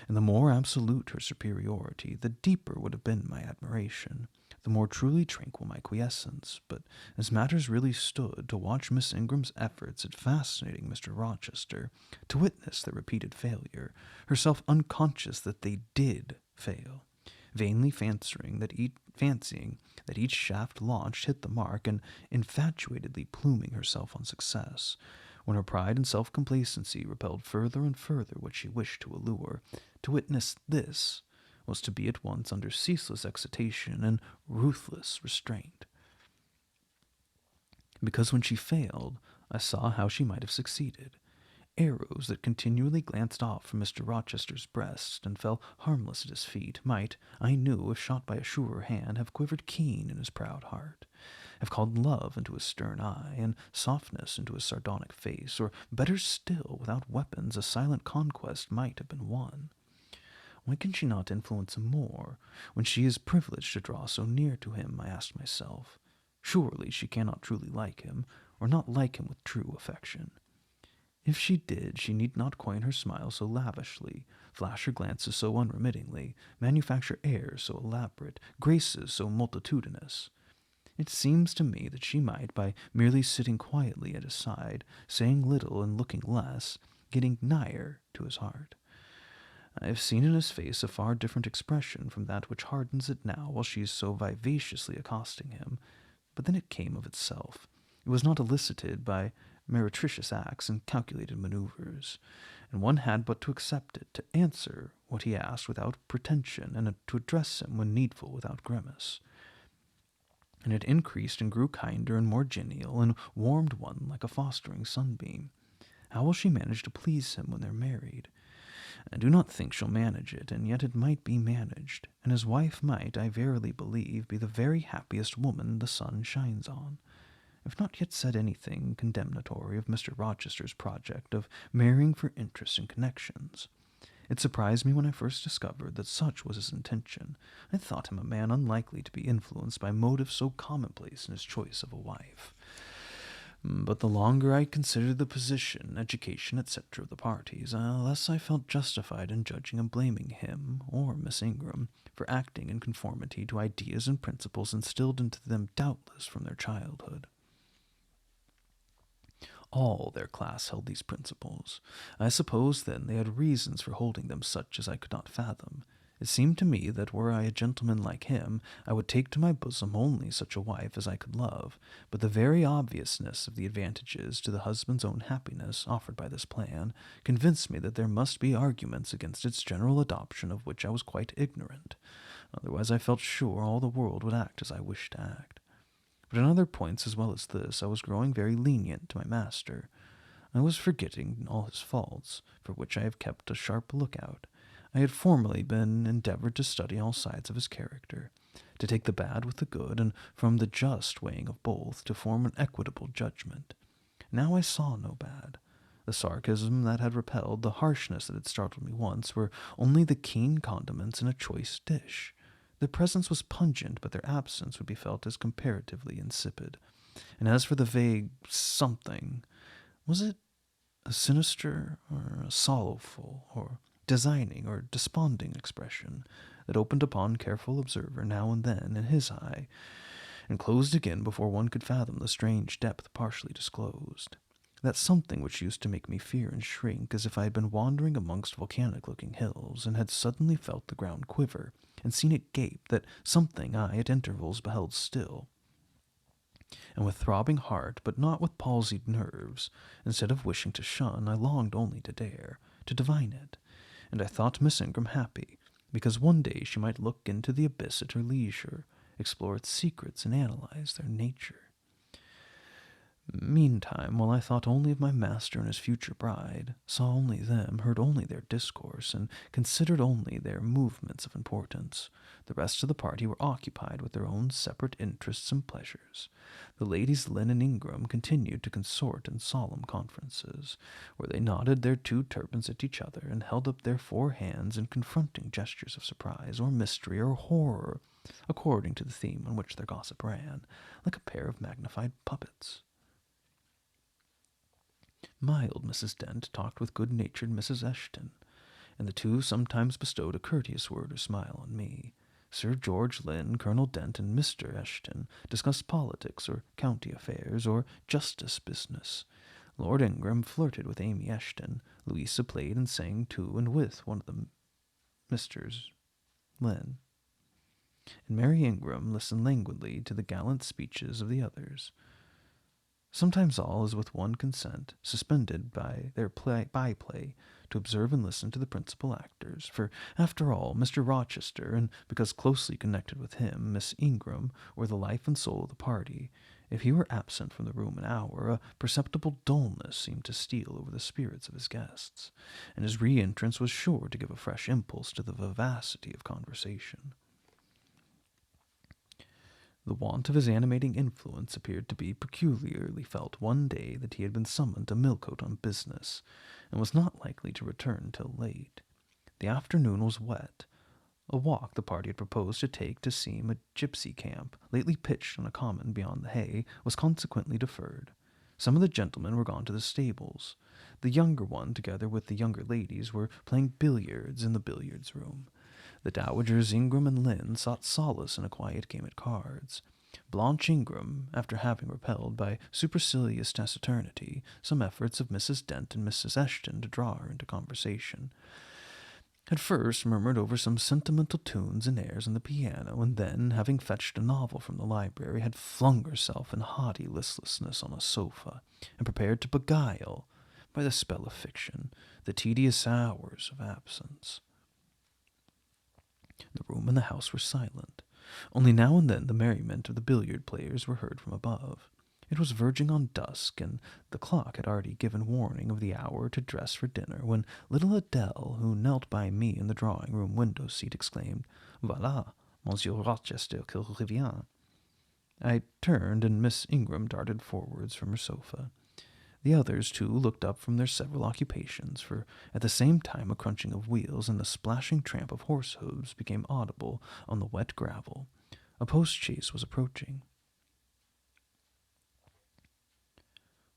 And the more absolute her superiority, the deeper would have been my admiration, the more truly tranquil my quiescence. But as matters really stood, to watch Miss Ingram's efforts at fascinating Mr. Rochester, to witness their repeated failure, herself unconscious that they did fail, vainly fancying that each shaft launched hit the mark, and infatuatedly pluming herself on success, when her pride and self-complacency repelled further and further what she wished to allure, to witness this was to be at once under ceaseless excitation and ruthless restraint. Because when she failed, I saw how she might have succeeded. Arrows that continually glanced off from Mr. Rochester's breast and fell harmless at his feet might, I knew, if shot by a surer hand, have quivered keen in his proud heart, have called love into his stern eye, and softness into his sardonic face, or, better still, without weapons, a silent conquest might have been won. Why can she not influence him more, when she is privileged to draw so near to him? I asked myself. Surely she cannot truly like him, or not like him with true affection. If she did, she need not coin her smile so lavishly, flash her glances so unremittingly, manufacture airs so elaborate, graces so multitudinous. It seems to me that she might, by merely sitting quietly at his side, saying little and looking less, getting nigher to his heart. I have seen in his face a far different expression from that which hardens it now while she is so vivaciously accosting him, but then it came of itself. It was not elicited by meretricious acts and calculated maneuvers, and one had but to accept it, to answer what he asked without pretension, and to address him when needful without grimace. And it increased and grew kinder and more genial, and warmed one like a fostering sunbeam. How will she manage to please him when they're married? I do not think she'll manage it, and yet it might be managed, and his wife might, I verily believe, be the very happiest woman the sun shines on. I have not yet said anything condemnatory of Mr. Rochester's project of marrying for interest and connections. It surprised me when I first discovered that such was his intention. I thought him a man unlikely to be influenced by motives so commonplace in his choice of a wife. But the longer I considered the position, education, etc. of the parties, the less I felt justified in judging and blaming him, or Miss Ingram, for acting in conformity to ideas and principles instilled into them doubtless from their childhood. All their class held these principles. I suppose, then, they had reasons for holding them such as I could not fathom. It seemed to me that were I a gentleman like him, I would take to my bosom only such a wife as I could love, but the very obviousness of the advantages to the husband's own happiness offered by this plan convinced me that there must be arguments against its general adoption of which I was quite ignorant. Otherwise I felt sure all the world would act as I wished to act. But in other points as well as this, I was growing very lenient to my master. I was forgetting all his faults, for which I have kept a sharp lookout. I had formerly been endeavored to study all sides of his character, to take the bad with the good, and from the just weighing of both, to form an equitable judgment. Now I saw no bad. The sarcasm that had repelled, the harshness that had startled me once, were only the keen condiments in a choice dish. Their presence was pungent, but their absence would be felt as comparatively insipid. And as for the vague something, was it a sinister or a sorrowful or designing or desponding expression that opened upon careful observer now and then in his eye, and closed again before one could fathom the strange depth partially disclosed? That something which used to make me fear and shrink, as if I had been wandering amongst volcanic-looking hills, and had suddenly felt the ground quiver, and seen it gape, that something I at intervals beheld still. And with throbbing heart, but not with palsied nerves, instead of wishing to shun, I longed only to dare, to divine it, and I thought Miss Ingram happy, because one day she might look into the abyss at her leisure, explore its secrets, and analyze their nature. Meantime, while I thought only of my master and his future bride, saw only them, heard only their discourse, and considered only their movements of importance, the rest of the party were occupied with their own separate interests and pleasures. The ladies Lynn and Ingram continued to consort in solemn conferences, where they nodded their two turbans at each other, and held up their four hands in confronting gestures of surprise, or mystery, or horror, according to the theme on which their gossip ran, like a pair of magnified puppets. Mild Mrs. Dent talked with good-natured Mrs. Eshton, and the two sometimes bestowed a courteous word or smile on me. Sir George Lynn, Colonel Dent, and Mr. Eshton discussed politics or county affairs or justice business. Lord Ingram flirted with Amy Eshton. Louisa played and sang to and with one of the Misters Lynn. And Mary Ingram listened languidly to the gallant speeches of the others. Sometimes all is with one consent, suspended by their byplay, to observe and listen to the principal actors, for, after all, Mr. Rochester, and because closely connected with him, Miss Ingram, were the life and soul of the party. If he were absent from the room an hour, a perceptible dullness seemed to steal over the spirits of his guests, and his re-entrance was sure to give a fresh impulse to the vivacity of conversation. The want of his animating influence appeared to be peculiarly felt one day that he had been summoned to Millcote on business, and was not likely to return till late. The afternoon was wet. A walk the party had proposed to take to seem a gipsy camp, lately pitched on a common beyond the hay, was consequently deferred. Some of the gentlemen were gone to the stables. The younger one, together with the younger ladies, were playing billiards in the billiards-room. The dowagers Ingram and Lynn sought solace in a quiet game at cards. Blanche Ingram, after having repelled by supercilious taciturnity some efforts of Mrs. Dent and Mrs. Eshton to draw her into conversation, had first murmured over some sentimental tunes and airs on the piano, and then, having fetched a novel from the library, had flung herself in haughty listlessness on a sofa, and prepared to beguile, by the spell of fiction, the tedious hours of absence. The room and the house were silent. Only now and then the merriment of the billiard players were heard from above. It was verging on dusk, and the clock had already given warning of the hour to dress for dinner, when little Adele, who knelt by me in the drawing-room window-seat, exclaimed, "Voilà, Monsieur Rochester qui revient." I turned, and Miss Ingram darted forwards from her sofa. The others, too, looked up from their several occupations, for at the same time a crunching of wheels and the splashing tramp of horse hooves became audible on the wet gravel. A post-chaise was approaching.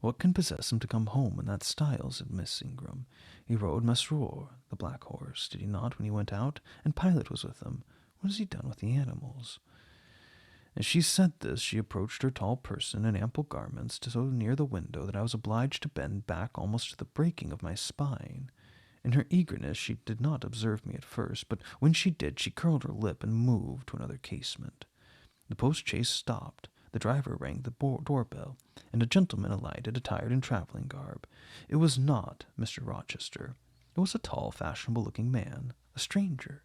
"What can possess him to come home in that style?" said Miss Ingram. "He rode Mesrour, the black horse, did he not, when he went out? And Pilot was with him. What has he done with the animals?" As she said this, she approached her tall person in ample garments so near the window that I was obliged to bend back almost to the breaking of my spine. In her eagerness she did not observe me at first, but when she did, she curled her lip and moved to another casement. The post-chaise stopped. The driver rang the doorbell, and a gentleman alighted, attired in traveling garb. It was not Mr. Rochester. It was a tall, fashionable-looking man, a stranger.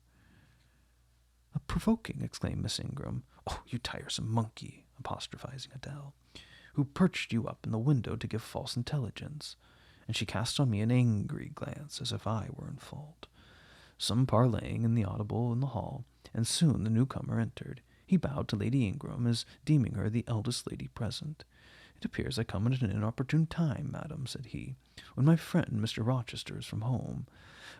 "Provoking!" exclaimed Miss Ingram. "Oh, you tiresome monkey," apostrophizing Adele, "who perched you up in the window to give false intelligence." And she cast on me an angry glance, as if I were in fault. Some parleying in the audible in the hall, and soon the newcomer entered. He bowed to Lady Ingram, as deeming her the eldest lady present. "It appears I come at an inopportune time, madam," said he, "when my friend Mr. Rochester is from home.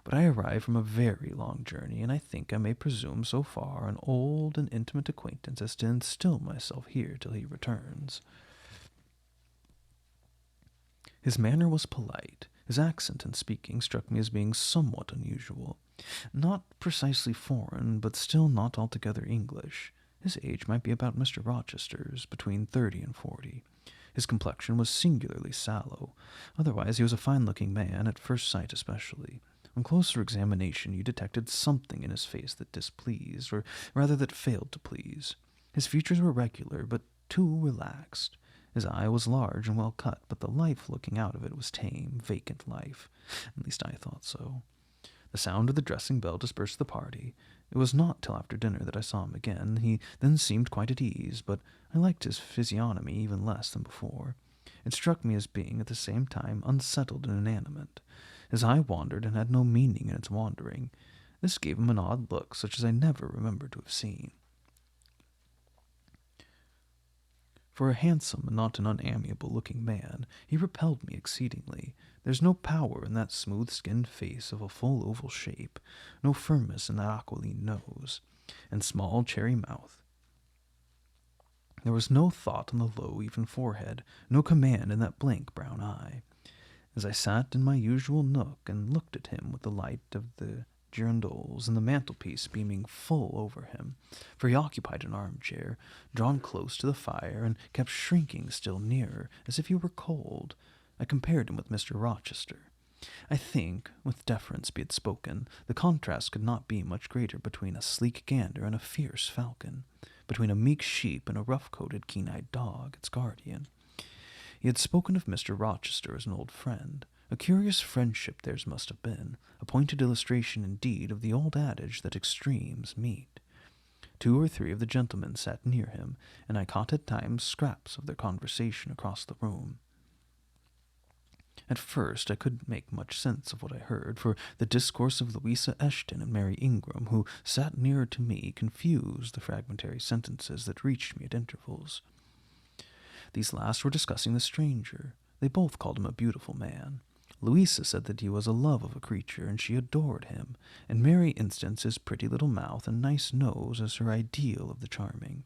But I arrive from a very long journey, and I think I may presume so far an old and intimate acquaintance as to instil myself here till he returns." His manner was polite. His accent in speaking struck me as being somewhat unusual. Not precisely foreign, but still not altogether English. His age might be about Mr. Rochester's, between 30 and 40. His complexion was singularly sallow. Otherwise he was a fine-looking man, at first sight especially. On closer examination you detected something in his face that displeased, or rather that failed to please. His features were regular, but too relaxed. His eye was large and well cut, but the life looking out of it was tame, vacant life. At least I thought so. The sound of the dressing bell dispersed the party. It was not till after dinner that I saw him again. He then seemed quite at ease, but I liked his physiognomy even less than before. It struck me as being at the same time unsettled and inanimate. His eye wandered and had no meaning in its wandering. This gave him an odd look, such as I never remember to have seen. For a handsome and not an unamiable-looking man, he repelled me exceedingly. There's no power in that smooth-skinned face of a full oval shape, no firmness in that aquiline nose. and small cherry mouth. There was no thought on the low, even forehead, no command in that blank brown eye. As I sat in my usual nook and looked at him with the light of the girandoles and the mantelpiece beaming full over him, for he occupied an armchair, drawn close to the fire, and kept shrinking still nearer, as if he were cold, I compared him with Mr. Rochester. I think, with deference be it spoken, the contrast could not be much greater between a sleek gander and a fierce falcon, between a meek sheep and a rough-coated, keen-eyed dog, its guardian. He had spoken of Mr. Rochester as an old friend. A curious friendship theirs must have been, a pointed illustration indeed of the old adage that extremes meet. 2 or 3 of the gentlemen sat near him, and I caught at times scraps of their conversation across the room. At first I couldn't make much sense of what I heard, for the discourse of Louisa Eshton and Mary Ingram, who sat nearer to me, confused the fragmentary sentences that reached me at intervals. These last were discussing the stranger. They both called him a beautiful man. Louisa said that he was a love of a creature, and she adored him, and Mary instanced his pretty little mouth and nice nose as her ideal of the charming.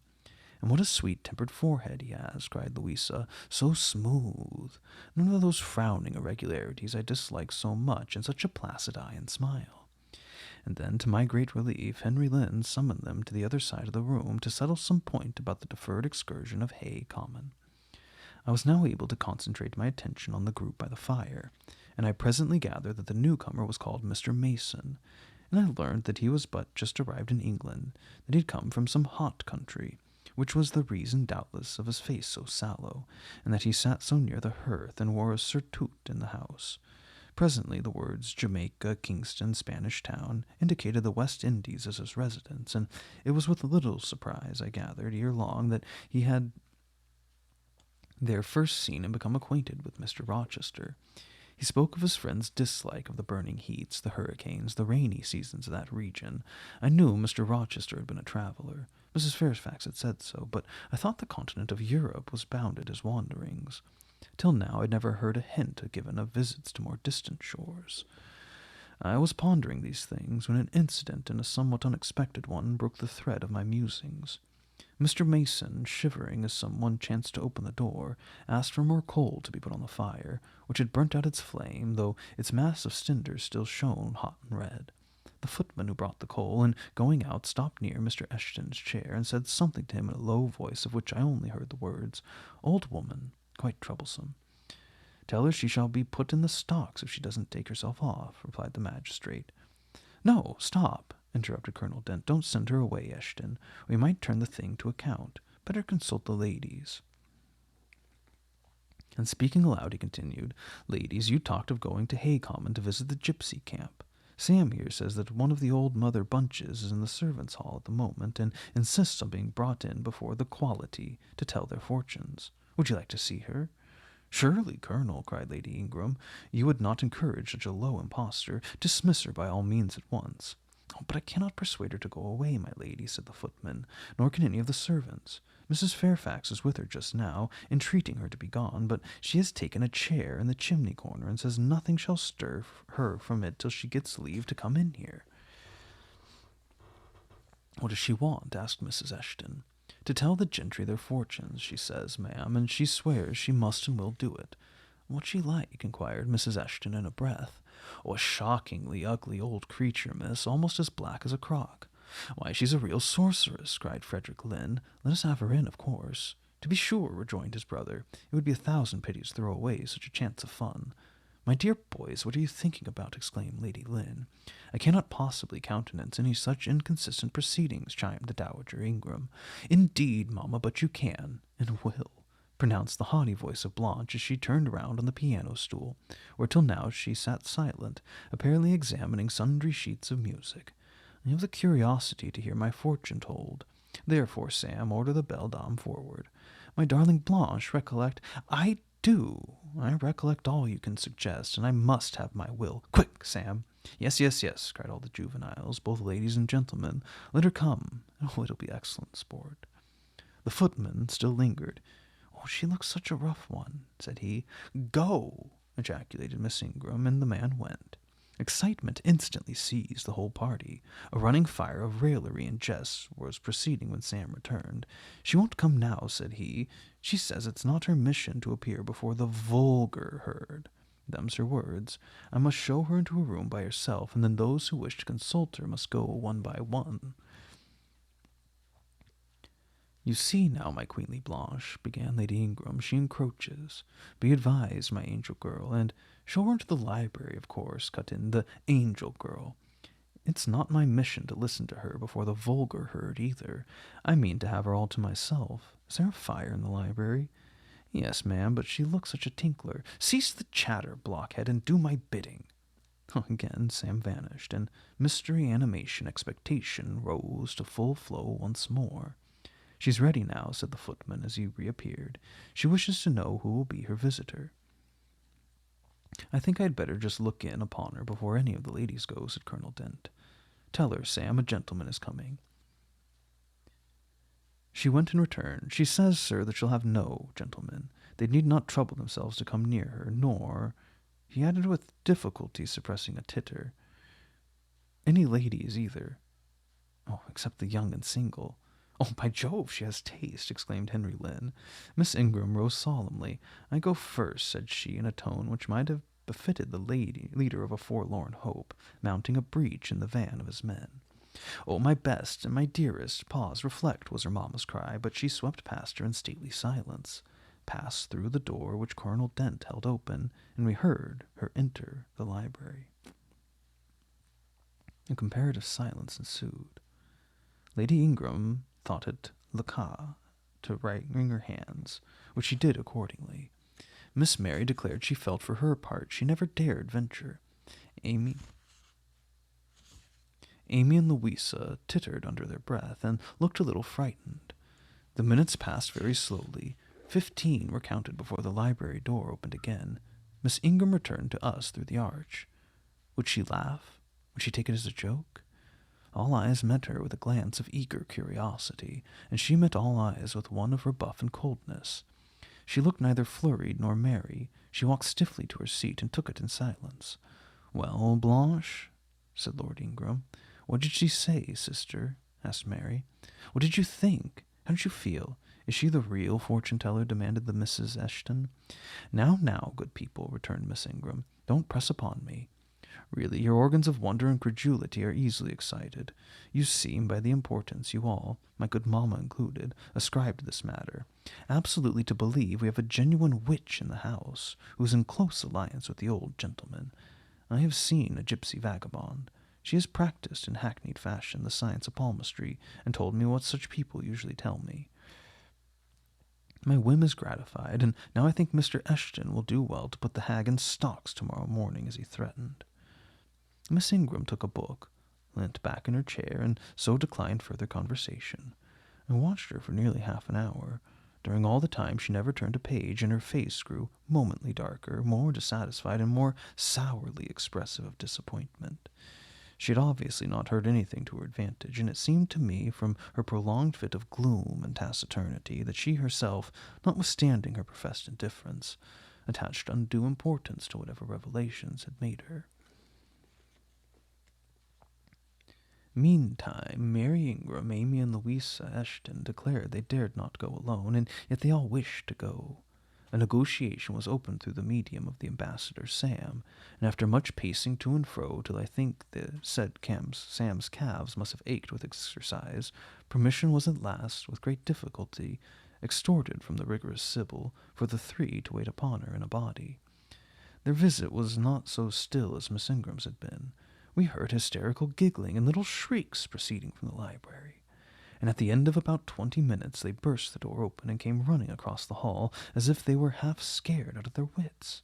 "And what a sweet-tempered forehead he has," cried Louisa, "so smooth. None of those frowning irregularities I dislike so much, and such a placid eye and smile." And then, to my great relief, Henry Lynn summoned them to the other side of the room to settle some point about the deferred excursion of Hay Common. I was now able to concentrate my attention on the group by the fire, and I presently gathered that the newcomer was called Mr. Mason, and I learned that he was but just arrived in England, that he had come from some hot country, which was the reason, doubtless, of his face so sallow, and that he sat so near the hearth and wore a surtout in the house. Presently the words Jamaica, Kingston, Spanish Town indicated the West Indies as his residence, and it was with little surprise I gathered, ere long, that he had there first seen and become acquainted with Mr. Rochester. He spoke of his friend's dislike of the burning heats, the hurricanes, the rainy seasons of that region. I knew Mr. Rochester had been a traveler. Mrs. Fairfax had said so, but I thought the continent of Europe was bounded as wanderings. Till now I had never heard a hint given of visits to more distant shores. I was pondering these things when an incident, and a somewhat unexpected one, broke the thread of my musings. Mr. Mason, shivering as someone chanced to open the door, asked for more coal to be put on the fire, which had burnt out its flame, though its mass of cinders still shone hot and red. The footman who brought the coal, and going out, stopped near Mr. Eshton's chair, and said something to him in a low voice, of which I only heard the words, "Old woman, quite troublesome." "Tell her she shall be put in the stocks if she doesn't take herself off," replied the magistrate. "No, stop," interrupted Colonel Dent. "Don't send her away, Eshton. We might turn the thing to account. Better consult the ladies." And speaking aloud, he continued, "Ladies, you talked of going to Hay Common to visit the gypsy camp. Sam here says that one of the old Mother Bunches is in the servants' hall at the moment, and insists on being brought in before the quality to tell their fortunes. Would you like to see her?" "Surely, Colonel," cried Lady Ingram, "you would not encourage such a low impostor. Dismiss her by all means at once." "Oh, but I cannot persuade her to go away, my lady," said the footman, "nor can any of the servants. Mrs. Fairfax is with her just now, entreating her to be gone, but she has taken a chair in the chimney-corner, and says nothing shall stir her from it till she gets leave to come in here." "What does she want?" asked Mrs. Eshton. "To tell the gentry their fortunes, she says, ma'am, and she swears she must and will do it." "What's she like?" inquired Mrs. Eshton in a breath. "Oh, a shockingly ugly old creature, miss, almost as black as a crock." "Why, she's a real sorceress," cried Frederick Lynn. "Let us have her in, of course." "To be sure," rejoined his brother. "It would be 1,000 pities to throw away such a chance of fun." "My dear boys, what are you thinking about?" exclaimed Lady Lynn. "I cannot possibly countenance any such inconsistent proceedings," chimed the Dowager Ingram. "Indeed, mamma, but you can, and will," pronounced the haughty voice of Blanche as she turned round on the piano-stool, where till now she sat silent, apparently examining sundry sheets of music. "I have the curiosity to hear my fortune told. Therefore, Sam, order the beldame forward. My darling Blanche, recollect—" "I do. I recollect all you can suggest, and I must have my will. Quick, Sam!" Yes, yes, yes," cried all the juveniles, both ladies and gentlemen. "Let her come. Oh, it'll be excellent sport." The footman still lingered. "Oh, she looks such a rough one," said he. "Go!" ejaculated Miss Ingram, and the man went. Excitement instantly seized the whole party. A running fire of raillery and jests was proceeding when Sam returned. "She won't come now," said he. "She says it's not her mission to appear before the vulgar herd. Them's her words. I must show her into a room by herself, and then those who wish to consult her must go one by one." "You see now, my queenly Blanche," began Lady Ingram, "she encroaches. Be advised, my angel girl, and show her into the library, of course," cut in the angel girl. "It's not my mission to listen to her before the vulgar herd, either. I mean to have her all to myself. Is there a fire in the library?" "Yes, ma'am, but she looks such a tinkler." "Cease the chatter, blockhead, and do my bidding." Again Sam vanished, and mystery, animation, expectation rose to full flow once more. "She's ready now," said the footman as he reappeared. "She wishes to know who will be her visitor." "I think I'd better just look in upon her before any of the ladies go," said Colonel Dent. "Tell her, Sam, a gentleman is coming." She went and returned. "She says, sir, that she'll have no gentlemen. They need not trouble themselves to come near her, nor," he added with difficulty suppressing a titter, "any ladies either. Oh, except the young and single." "Oh, by Jove, she has taste!" exclaimed Henry Lynn. Miss Ingram rose solemnly. "I go first," said she, in a tone which might have befitted the leader of a forlorn hope, mounting a breach in the van of his men. "Oh, my best and my dearest, pause, reflect," was her mamma's cry, but she swept past her in stately silence, passed through the door which Colonel Dent held open, and we heard her enter the library. A comparative silence ensued. Lady Ingram thought it le cas to wring her hands, which she did accordingly. Miss Mary declared she felt for her part she never dared venture. Amy and Louisa tittered under their breath, and looked a little frightened. The minutes passed very slowly. 15 were counted before the library door opened again. Miss Ingram returned to us through the arch. Would she laugh? Would she take it as a joke? All eyes met her with a glance of eager curiosity, and she met all eyes with one of rebuff and coldness. She looked neither flurried nor merry. She walked stiffly to her seat and took it in silence. "Well, Blanche," said Lord Ingram. "What did she say, sister?" asked Mary. "What did you think? How did you feel? Is she the real fortune-teller?" demanded the Mrs. Eshton. Now, good people," returned Miss Ingram, "don't press upon me. Really, your organs of wonder and credulity are easily excited. You seem, by the importance you all, my good mamma included, ascribe to this matter, absolutely to believe we have a genuine witch in the house, who is in close alliance with the old gentleman. I have seen a gypsy vagabond. She has practiced in hackneyed fashion the science of palmistry, and told me what such people usually tell me. My whim is gratified, and now I think Mr. Eshton will do well to put the hag in stocks tomorrow morning, as he threatened." Miss Ingram took a book, leant back in her chair, and so declined further conversation. I watched her for nearly half an hour. During all the time she never turned a page, and her face grew momently darker, more dissatisfied, and more sourly expressive of disappointment. She had obviously not heard anything to her advantage, and it seemed to me from her prolonged fit of gloom and taciturnity that she herself, notwithstanding her professed indifference, attached undue importance to whatever revelations had made her. Meantime, Mary Ingram, Amy, and Louisa Eshton declared they dared not go alone, and yet they all wished to go. A negotiation was opened through the medium of the ambassador Sam, and after much pacing to and fro, till I think the said Sam's calves must have ached with exercise, permission was at last, with great difficulty, extorted from the rigorous Sibyl for the 3 to wait upon her in a body. Their visit was not so still as Miss Ingram's had been. We heard hysterical giggling and little shrieks proceeding from the library, and at the end of about 20 minutes they burst the door open and came running across the hall as if they were half scared out of their wits.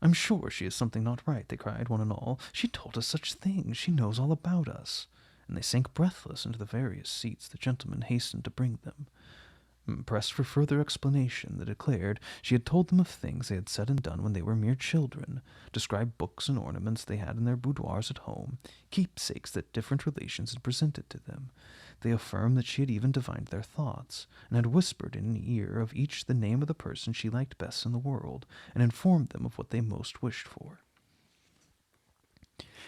"I'm sure she is something not right," they cried, one and all. "She told us such things. She knows all about us." And they sank breathless into the various seats the gentlemen hastened to bring them. Pressed for further explanation, they declared she had told them of things they had said and done when they were mere children, described books and ornaments they had in their boudoirs at home, keepsakes that different relations had presented to them. They affirmed that she had even divined their thoughts, and had whispered in the ear of each the name of the person she liked best in the world, and informed them of what they most wished for.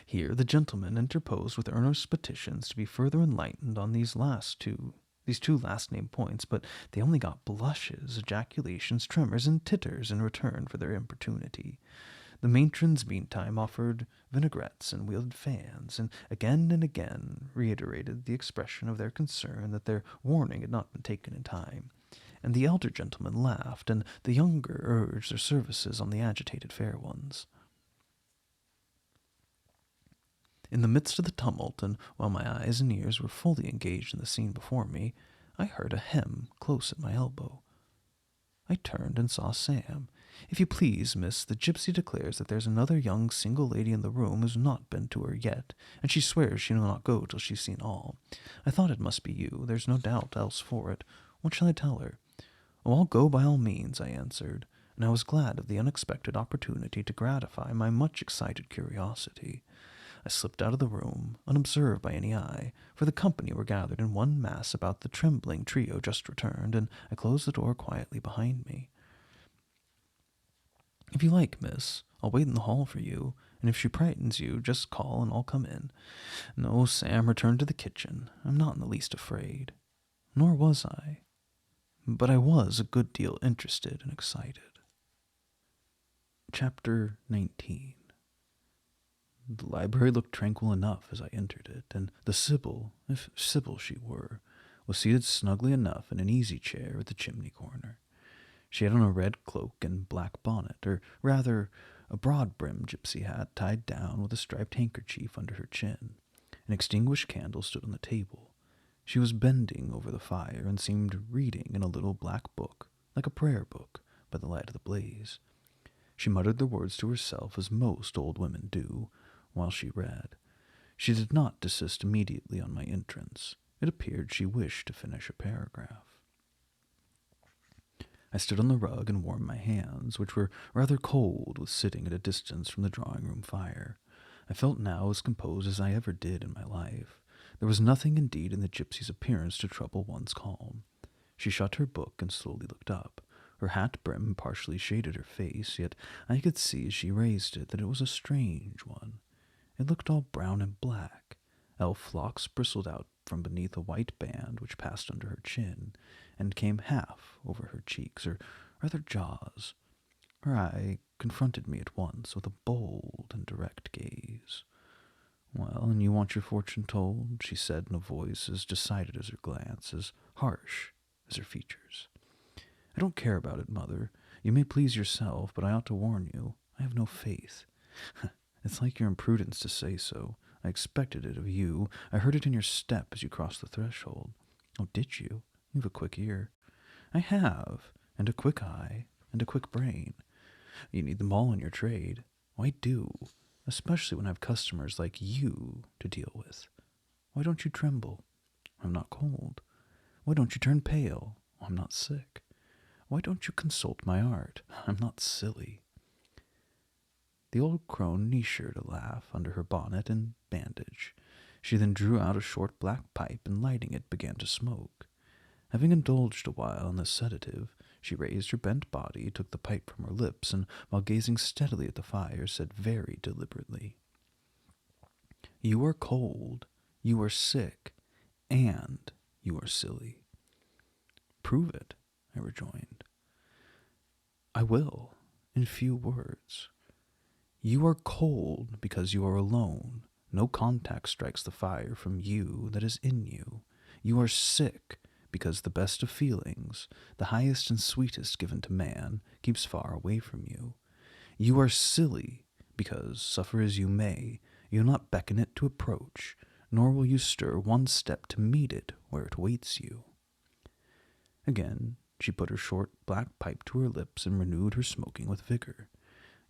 Here the gentleman interposed with earnest petitions to be further enlightened on these two last-named points, but they only got blushes, ejaculations, tremors, and titters in return for their importunity. The matrons meantime offered vinaigrettes and wheeled fans, and again reiterated the expression of their concern that their warning had not been taken in time. And the elder gentlemen laughed, and the younger urged their services on the agitated fair ones. In the midst of the tumult, and while my eyes and ears were fully engaged in the scene before me, I heard a hem close at my elbow. I turned and saw Sam. "If you please, miss, the gypsy declares that there's another young single lady in the room who's not been to her yet, and she swears she'll not go till she's seen all. I thought it must be you, there's no doubt else for it. What shall I tell her?" "Oh, I'll go by all means," I answered, and I was glad of the unexpected opportunity to gratify my much excited curiosity. I slipped out of the room, unobserved by any eye, for the company were gathered in one mass about the trembling trio just returned, and I closed the door quietly behind me. "If you like, miss, I'll wait in the hall for you, and if she frightens you, just call and I'll come in." No, Sam returned to the kitchen. I'm not in the least afraid. Nor was I. But I was a good deal interested and excited. Chapter 19. The library looked tranquil enough as I entered it, and the Sibyl, if Sibyl she were, was seated snugly enough in an easy chair at the chimney corner. She had on a red cloak and black bonnet, or rather a broad-brimmed gypsy hat tied down with a striped handkerchief under her chin. An extinguished candle stood on the table. She was bending over the fire and seemed reading in a little black book, like a prayer book, by the light of the blaze. She muttered the words to herself as most old women do, while she read. She did not desist immediately on my entrance. It appeared she wished to finish a paragraph. I stood on the rug and warmed my hands, which were rather cold with sitting at a distance from the drawing-room fire. I felt now as composed as I ever did in my life. There was nothing indeed in the gypsy's appearance to trouble one's calm. She shut her book and slowly looked up. Her hat brim partially shaded her face, yet I could see as she raised it that it was a strange one. It looked all brown and black. Elf locks bristled out from beneath a white band which passed under her chin, and came half over her cheeks, or rather jaws. Her eye confronted me at once with a bold and direct gaze. "Well, and you want your fortune told?" she said in a voice as decided as her glance, as harsh as her features. "I don't care about it, Mother. You may please yourself, but I ought to warn you. I have no faith." "It's like your imprudence to say so. I expected it of you. I heard it in your step as you crossed the threshold." "Oh, did you? You have a quick ear." "I have, and a quick eye, and a quick brain." "You need them all in your trade." "Oh, I do, especially when I have customers like you to deal with." "Why don't you tremble?" "I'm not cold." "Why don't you turn pale?" "I'm not sick." "Why don't you consult my art?" "I'm not silly." The old crone nickered a laugh under her bonnet and bandage. She then drew out a short black pipe and, lighting it, began to smoke. Having indulged a while in this sedative, she raised her bent body, took the pipe from her lips, and, while gazing steadily at the fire, said very deliberately, "You are cold, you are sick, and you are silly." "Prove it," I rejoined. "I will, in few words. You are cold because you are alone. No contact strikes the fire from you that is in you. You are sick because the best of feelings, the highest and sweetest given to man, keeps far away from you. You are silly because, suffer as you may, you will not beckon it to approach, nor will you stir one step to meet it where it waits you." Again she put her short black pipe to her lips and renewed her smoking with vigor.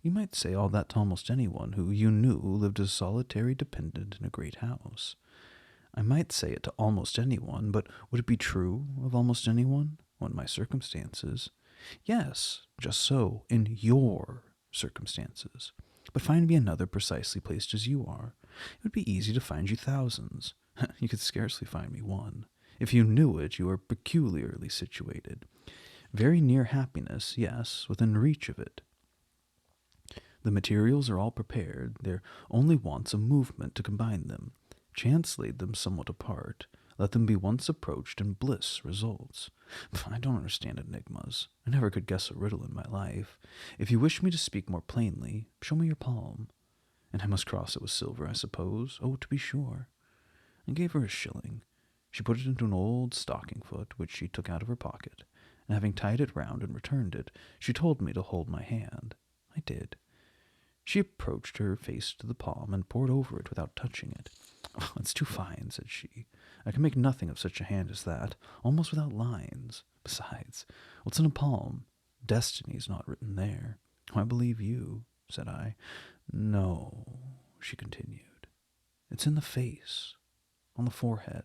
You might say all that to almost anyone who you knew lived a solitary dependent in a great house. I might say it to almost anyone, but would it be true of almost anyone? What in my circumstances? Yes, just so, in your circumstances. But find me another precisely placed as you are. It would be easy to find you thousands. You could scarcely find me one. If you knew it, you are peculiarly situated. Very near happiness, yes, within reach of it. The materials are all prepared, there only wants a movement to combine them. Chance laid them somewhat apart. Let them be once approached, and bliss results. I don't understand enigmas. I never could guess a riddle in my life. If you wish me to speak more plainly, show me your palm. And I must cross it with silver, I suppose. Oh, to be sure. I gave her a shilling. She put it into an old stocking foot, which she took out of her pocket, and having tied it round and returned it, she told me to hold my hand. I did. She approached her face to the palm and poured over it without touching it. Oh, it's too fine, said she. I can make nothing of such a hand as that, almost without lines. Besides, what's in a palm? Destiny's not written there. Oh, I believe you, said I. No, she continued. It's in the face, on the forehead,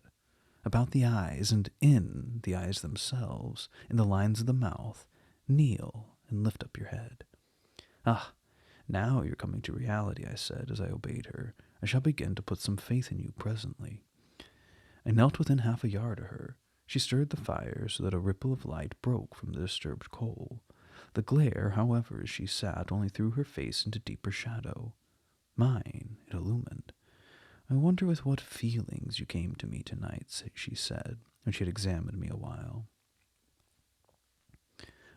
about the eyes, and in the eyes themselves, in the lines of the mouth. Kneel and lift up your head. Ah, now you're coming to reality, I said, as I obeyed her. I shall begin to put some faith in you presently. I knelt within half a yard of her. She stirred the fire so that a ripple of light broke from the disturbed coal. The glare, however, as she sat, only threw her face into deeper shadow. Mine it illumined. I wonder with what feelings you came to me tonight, she said, when she had examined me a while.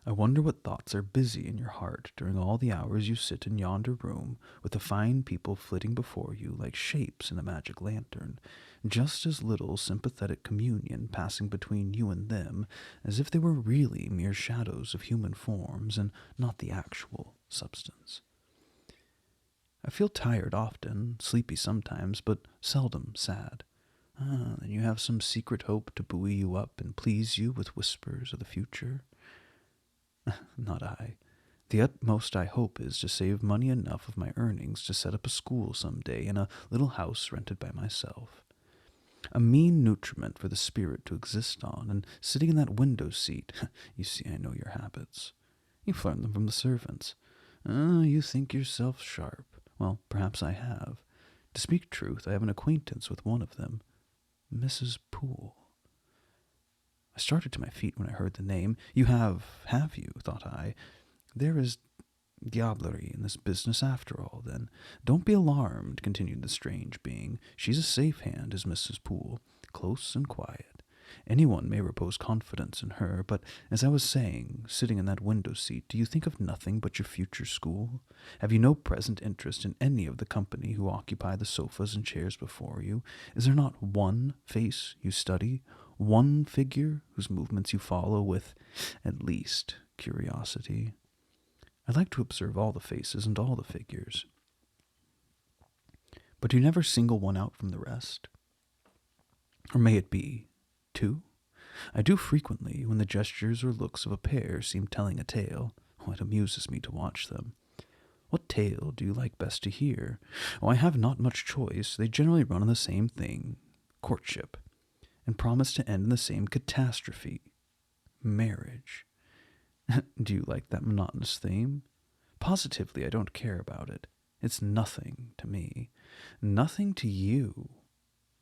I wonder what thoughts are busy in your heart during all the hours you sit in yonder room, with the fine people flitting before you like shapes in a magic lantern, just as little sympathetic communion passing between you and them, as if they were really mere shadows of human forms, and not the actual substance. I feel tired often, sleepy sometimes, but seldom sad. Ah, then you have some secret hope to buoy you up and please you with whispers of the future? Not I. The utmost I hope is to save money enough of my earnings to set up a school some day in a little house rented by myself. A mean nutriment for the spirit to exist on, and sitting in that window seat, you see I know your habits. You've learned them from the servants. You think yourself sharp. Well, perhaps I have. To speak truth, I have an acquaintance with one of them, Mrs. Poole. I started to my feet when I heard the name. You have you, thought I. There is diablerie in this business after all, then. Don't be alarmed, continued the strange being. She's a safe hand, is Mrs. Poole, close and quiet. Anyone may repose confidence in her, but, as I was saying, sitting in that window seat, do you think of nothing but your future school? Have you no present interest in any of the company who occupy the sofas and chairs before you? Is there not one face you study, one figure whose movements you follow with, at least, curiosity? I like to observe all the faces and all the figures. But you never single one out from the rest? Or may it be two? I do frequently, when the gestures or looks of a pair seem telling a tale. Oh, it amuses me to watch them. What tale do you like best to hear? Oh, I have not much choice. They generally run on the same thing, courtship, and promise to end in the same catastrophe, marriage. Do you like that monotonous theme? Positively, I don't care about it. It's nothing to me. Nothing to you.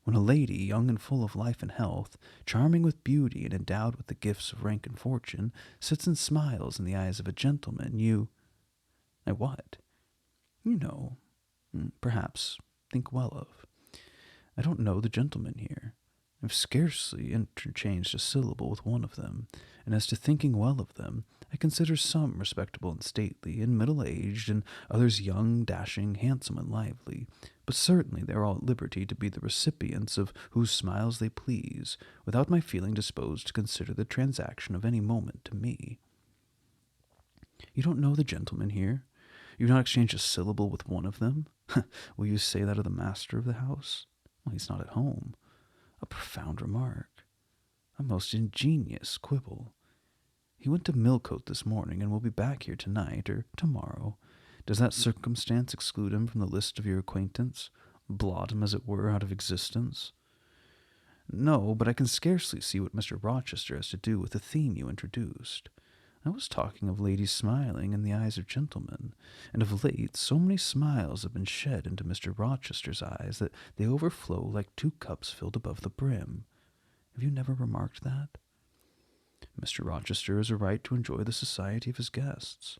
When a lady, young and full of life and health, charming with beauty and endowed with the gifts of rank and fortune, sits and smiles in the eyes of a gentleman, you— what? You know, perhaps, think well of. I don't know the gentlemen here. I've scarcely interchanged a syllable with one of them, and as to thinking well of them, I consider some respectable and stately and middle-aged, and others young, dashing, handsome, and lively, but certainly they are all at liberty to be the recipients of whose smiles they please, without my feeling disposed to consider the transaction of any moment to me. You don't know the gentlemen here? You've not exchanged a syllable with one of them? Will you say that of the master of the house? Well, he's not at home. A profound remark. A most ingenious quibble. He went to Millcote this morning and will be back here tonight or tomorrow. Does that circumstance exclude him from the list of your acquaintance? Blot him, as it were, out of existence? No, but I can scarcely see what Mr. Rochester has to do with the theme you introduced. I was talking of ladies smiling in the eyes of gentlemen, and of late so many smiles have been shed into Mr. Rochester's eyes that they overflow like 2 cups filled above the brim. Have you never remarked that? Mr. Rochester has a right to enjoy the society of his guests.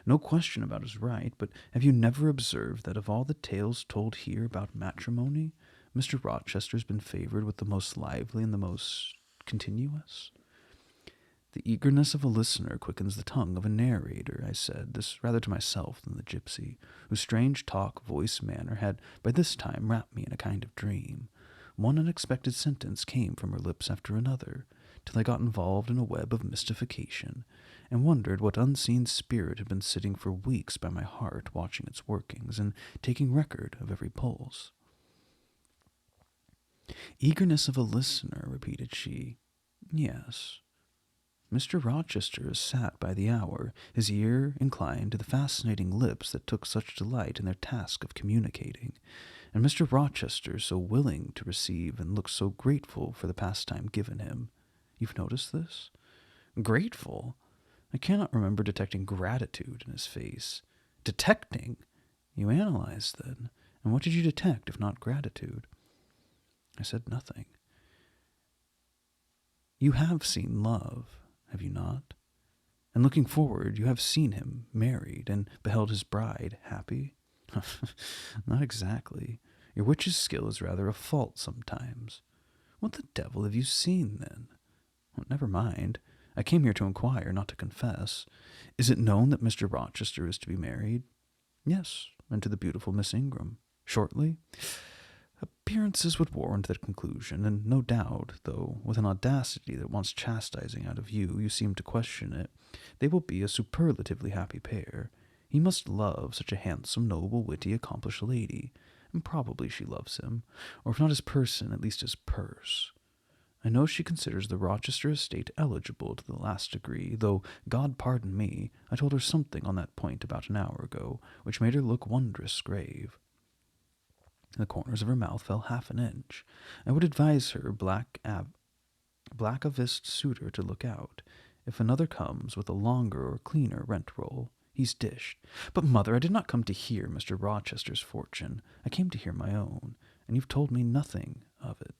No question about his right, but have you never observed that of all the tales told here about matrimony, Mr. Rochester's been favored with the most lively and the most continuous? The eagerness of a listener quickens the tongue of a narrator, I said, this rather to myself than the gypsy, whose strange talk, voice, manner had by this time wrapped me in a kind of dream. One unexpected sentence came from her lips after another, till I got involved in a web of mystification, and wondered what unseen spirit had been sitting for weeks by my heart, watching its workings, and taking record of every pulse. Eagerness of a listener, repeated she. Yes. Mr. Rochester has sat by the hour, his ear inclined to the fascinating lips that took such delight in their task of communicating, and Mr. Rochester so willing to receive and look so grateful for the pastime given him. You've noticed this? Grateful? I cannot remember detecting gratitude in his face. Detecting? You analyzed, then, and what did you detect if not gratitude? I said nothing. You have seen love, have you not? And looking forward, you have seen him married and beheld his bride happy? Not exactly. Your witch's skill is rather a fault sometimes. What the devil have you seen, then? Well, never mind. I came here to inquire, not to confess. Is it known that Mr. Rochester is to be married? Yes, and to the beautiful Miss Ingram. Shortly? Appearances would warrant that conclusion, and no doubt, though with an audacity that wants chastising out of you, you seem to question it, they will be a superlatively happy pair. He must love such a handsome, noble, witty, accomplished lady, and probably she loves him, or if not his person, at least his purse. I know she considers the Rochester estate eligible to the last degree, though, God pardon me, I told her something on that point about an hour ago, which made her look wondrous grave. The corners of her mouth fell half an inch. I would advise her black-aviced suitor to look out. If another comes with a longer or cleaner rent-roll, he's dished. But, mother, I did not come to hear Mr. Rochester's fortune. I came to hear my own, and you've told me nothing of it.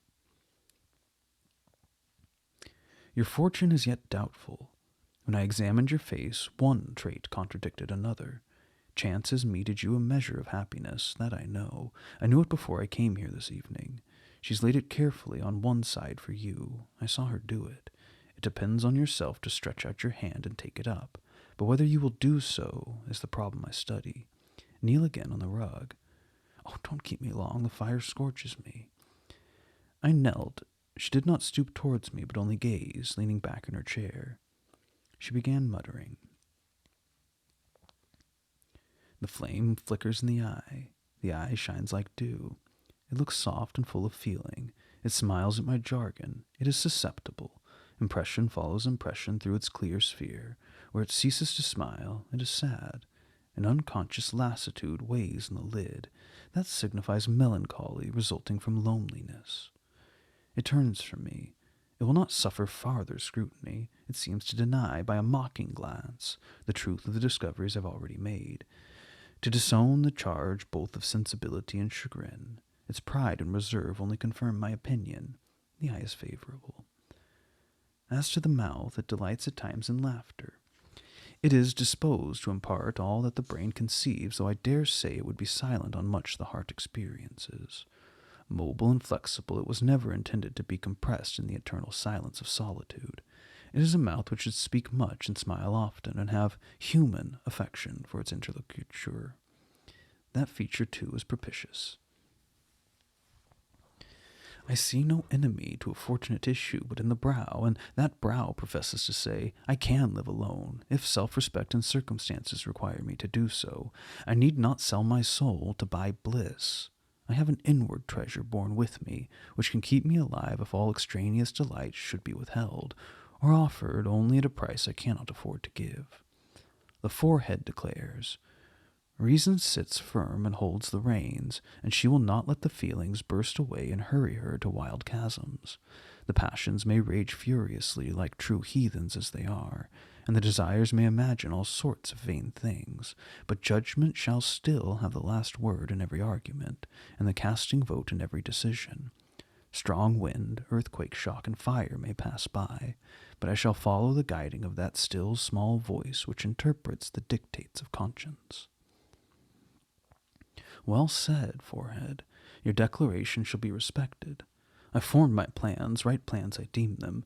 Your fortune is yet doubtful. When I examined your face, one trait contradicted another. Chance has meted you a measure of happiness, that I know. I knew it before I came here this evening. She's laid it carefully on one side for you. I saw her do it. It depends on yourself to stretch out your hand and take it up. But whether you will do so is the problem I study. Kneel again on the rug. Oh, don't keep me long. The fire scorches me. I knelt. She did not stoop towards me, but only gazed, leaning back in her chair. She began muttering. The flame flickers in the eye. The eye shines like dew. It looks soft and full of feeling. It smiles at my jargon. It is susceptible. Impression follows impression through its clear sphere. Where it ceases to smile, it is sad. An unconscious lassitude weighs in the lid. That signifies melancholy resulting from loneliness. It turns from me. It will not suffer farther scrutiny. It seems to deny, by a mocking glance, the truth of the discoveries I've already made. To disown the charge both of sensibility and chagrin. Its pride and reserve only confirm my opinion. The eye is favorable. As to the mouth, it delights at times in laughter. It is disposed to impart all that the brain conceives, though I dare say it would be silent on much the heart experiences. Mobile and flexible, it was never intended to be compressed in the eternal silence of solitude. It is a mouth which should speak much and smile often, and have human affection for its interlocutor. That feature, too, is propitious. I see no enemy to a fortunate issue but in the brow, and that brow professes to say, I can live alone, if self-respect and circumstances require me to do so. I need not sell my soul to buy bliss. I have an inward treasure born with me, which can keep me alive if all extraneous delights should be withheld, or offered only at a price I cannot afford to give. The forehead declares, Reason sits firm and holds the reins, and she will not let the feelings burst away and hurry her to wild chasms. The passions may rage furiously like true heathens as they are, and the desires may imagine all sorts of vain things, but judgment shall still have the last word in every argument, and the casting vote in every decision. Strong wind, earthquake, shock, and fire may pass by, but I shall follow the guiding of that still small voice which interprets the dictates of conscience. Well said, forehead. Your declaration shall be respected. I formed my plans, right plans I deem them,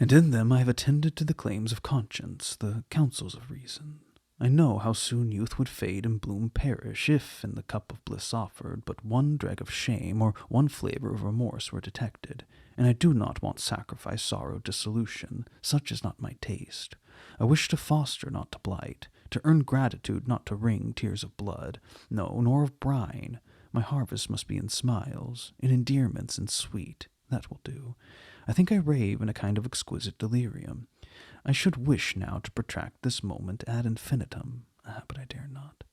and in them I have attended to the claims of conscience, the counsels of reason. I know how soon youth would fade and bloom perish if, in the cup of bliss offered, but one dreg of shame or one flavor of remorse were detected, and I do not want sacrifice, sorrow, dissolution. Such is not my taste. I wish to foster, not to blight, to earn gratitude, not to wring tears of blood, no, nor of brine. My harvest must be in smiles, in endearments, and sweet. That will do. I think I rave in a kind of exquisite delirium. I should wish now to protract this moment ad infinitum, but I dare not.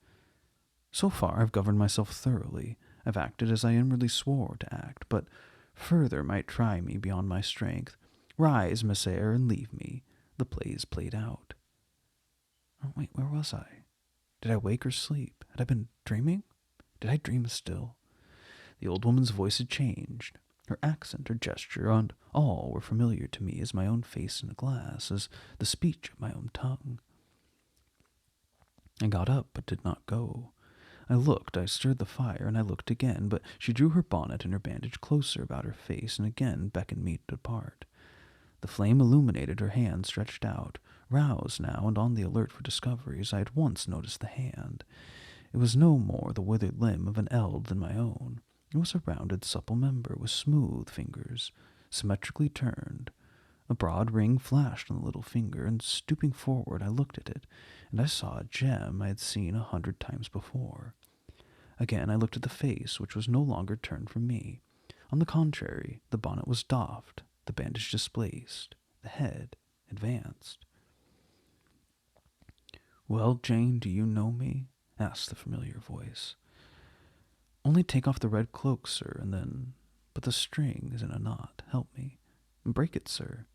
So far I've governed myself thoroughly. I've acted as I inwardly swore to act, but further might try me beyond my strength. Rise, Miss Eyre, and leave me. The play's played out. Oh, wait, where was I? Did I wake or sleep? Had I been dreaming? Did I dream still? The old woman's voice had changed. Her accent, her gesture, and all were familiar to me as my own face in a glass, as the speech of my own tongue. I got up, but did not go. I looked, I stirred the fire, and I looked again, but she drew her bonnet and her bandage closer about her face, and again beckoned me to depart. The flame illuminated her hand stretched out. Roused now, and on the alert for discoveries, I at once noticed the hand. It was no more the withered limb of an eld than my own. It was a rounded, supple member with smooth fingers, symmetrically turned. A broad ring flashed on the little finger, and stooping forward I looked at it, and I saw a gem I had seen 100 times before. Again I looked at the face, which was no longer turned from me. On the contrary, the bonnet was doffed, the bandage displaced, the head advanced. "Well, Jane, do you know me?" asked the familiar voice. "Only take off the red cloak, sir, and then— but the string is in a knot. Help me. Break it, sir.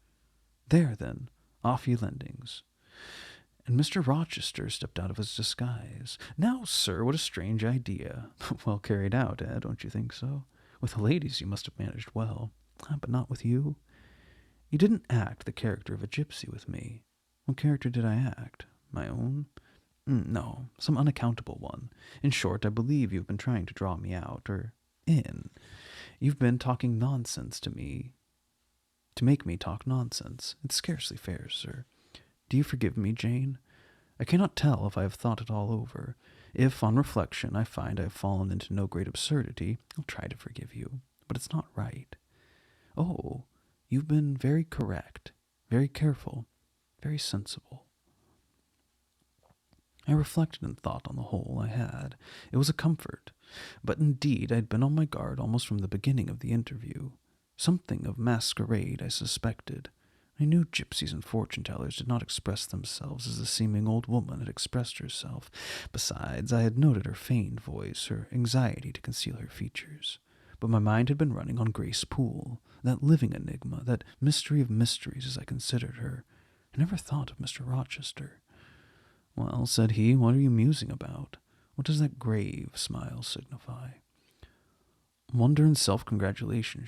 There, then. Off ye lendings." And Mr. Rochester stepped out of his disguise. "Now, sir, what a strange idea. Well carried out, don't you think so? With the ladies you must have managed well, but not with you. You didn't act the character of a gypsy with me. What character did I act? My own? No, some unaccountable one. In short, I believe you've been trying to draw me out, or in. You've been talking nonsense to me, to make me talk nonsense. It's scarcely fair, sir. Do you forgive me, Jane? I cannot tell if I have thought it all over. If, on reflection, I find I have fallen into no great absurdity, I'll try to forgive you. But it's not right. Oh, you've been very correct, very careful, very sensible." I reflected and thought on the whole I had. It was a comfort. But indeed I had been on my guard almost from the beginning of the interview. Something of masquerade I suspected. I knew gypsies and fortune-tellers did not express themselves as the seeming old woman had expressed herself. Besides, I had noted her feigned voice, her anxiety to conceal her features. But my mind had been running on Grace Poole, that living enigma, that mystery of mysteries as I considered her. I never thought of Mr. Rochester. "Well," said he, "what are you musing about? What does that grave smile signify?" "Wonder and self-congratulation,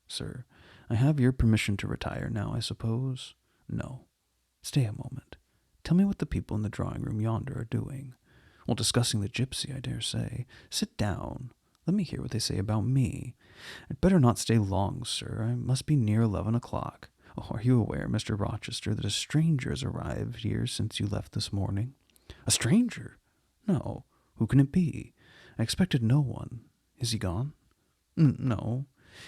sir. I have your permission to retire now, I suppose?" "No. Stay a moment. Tell me what the people in the drawing-room yonder are doing." "Well, discussing the gypsy, I dare say." "Sit down. Let me hear what they say about me." "I'd better not stay long, sir. I must be near 11 o'clock. Oh, are you aware, Mr. Rochester, that a stranger has arrived here since you left this morning?" "A stranger? No. Who can it be? I expected no one. Is he gone?" "No.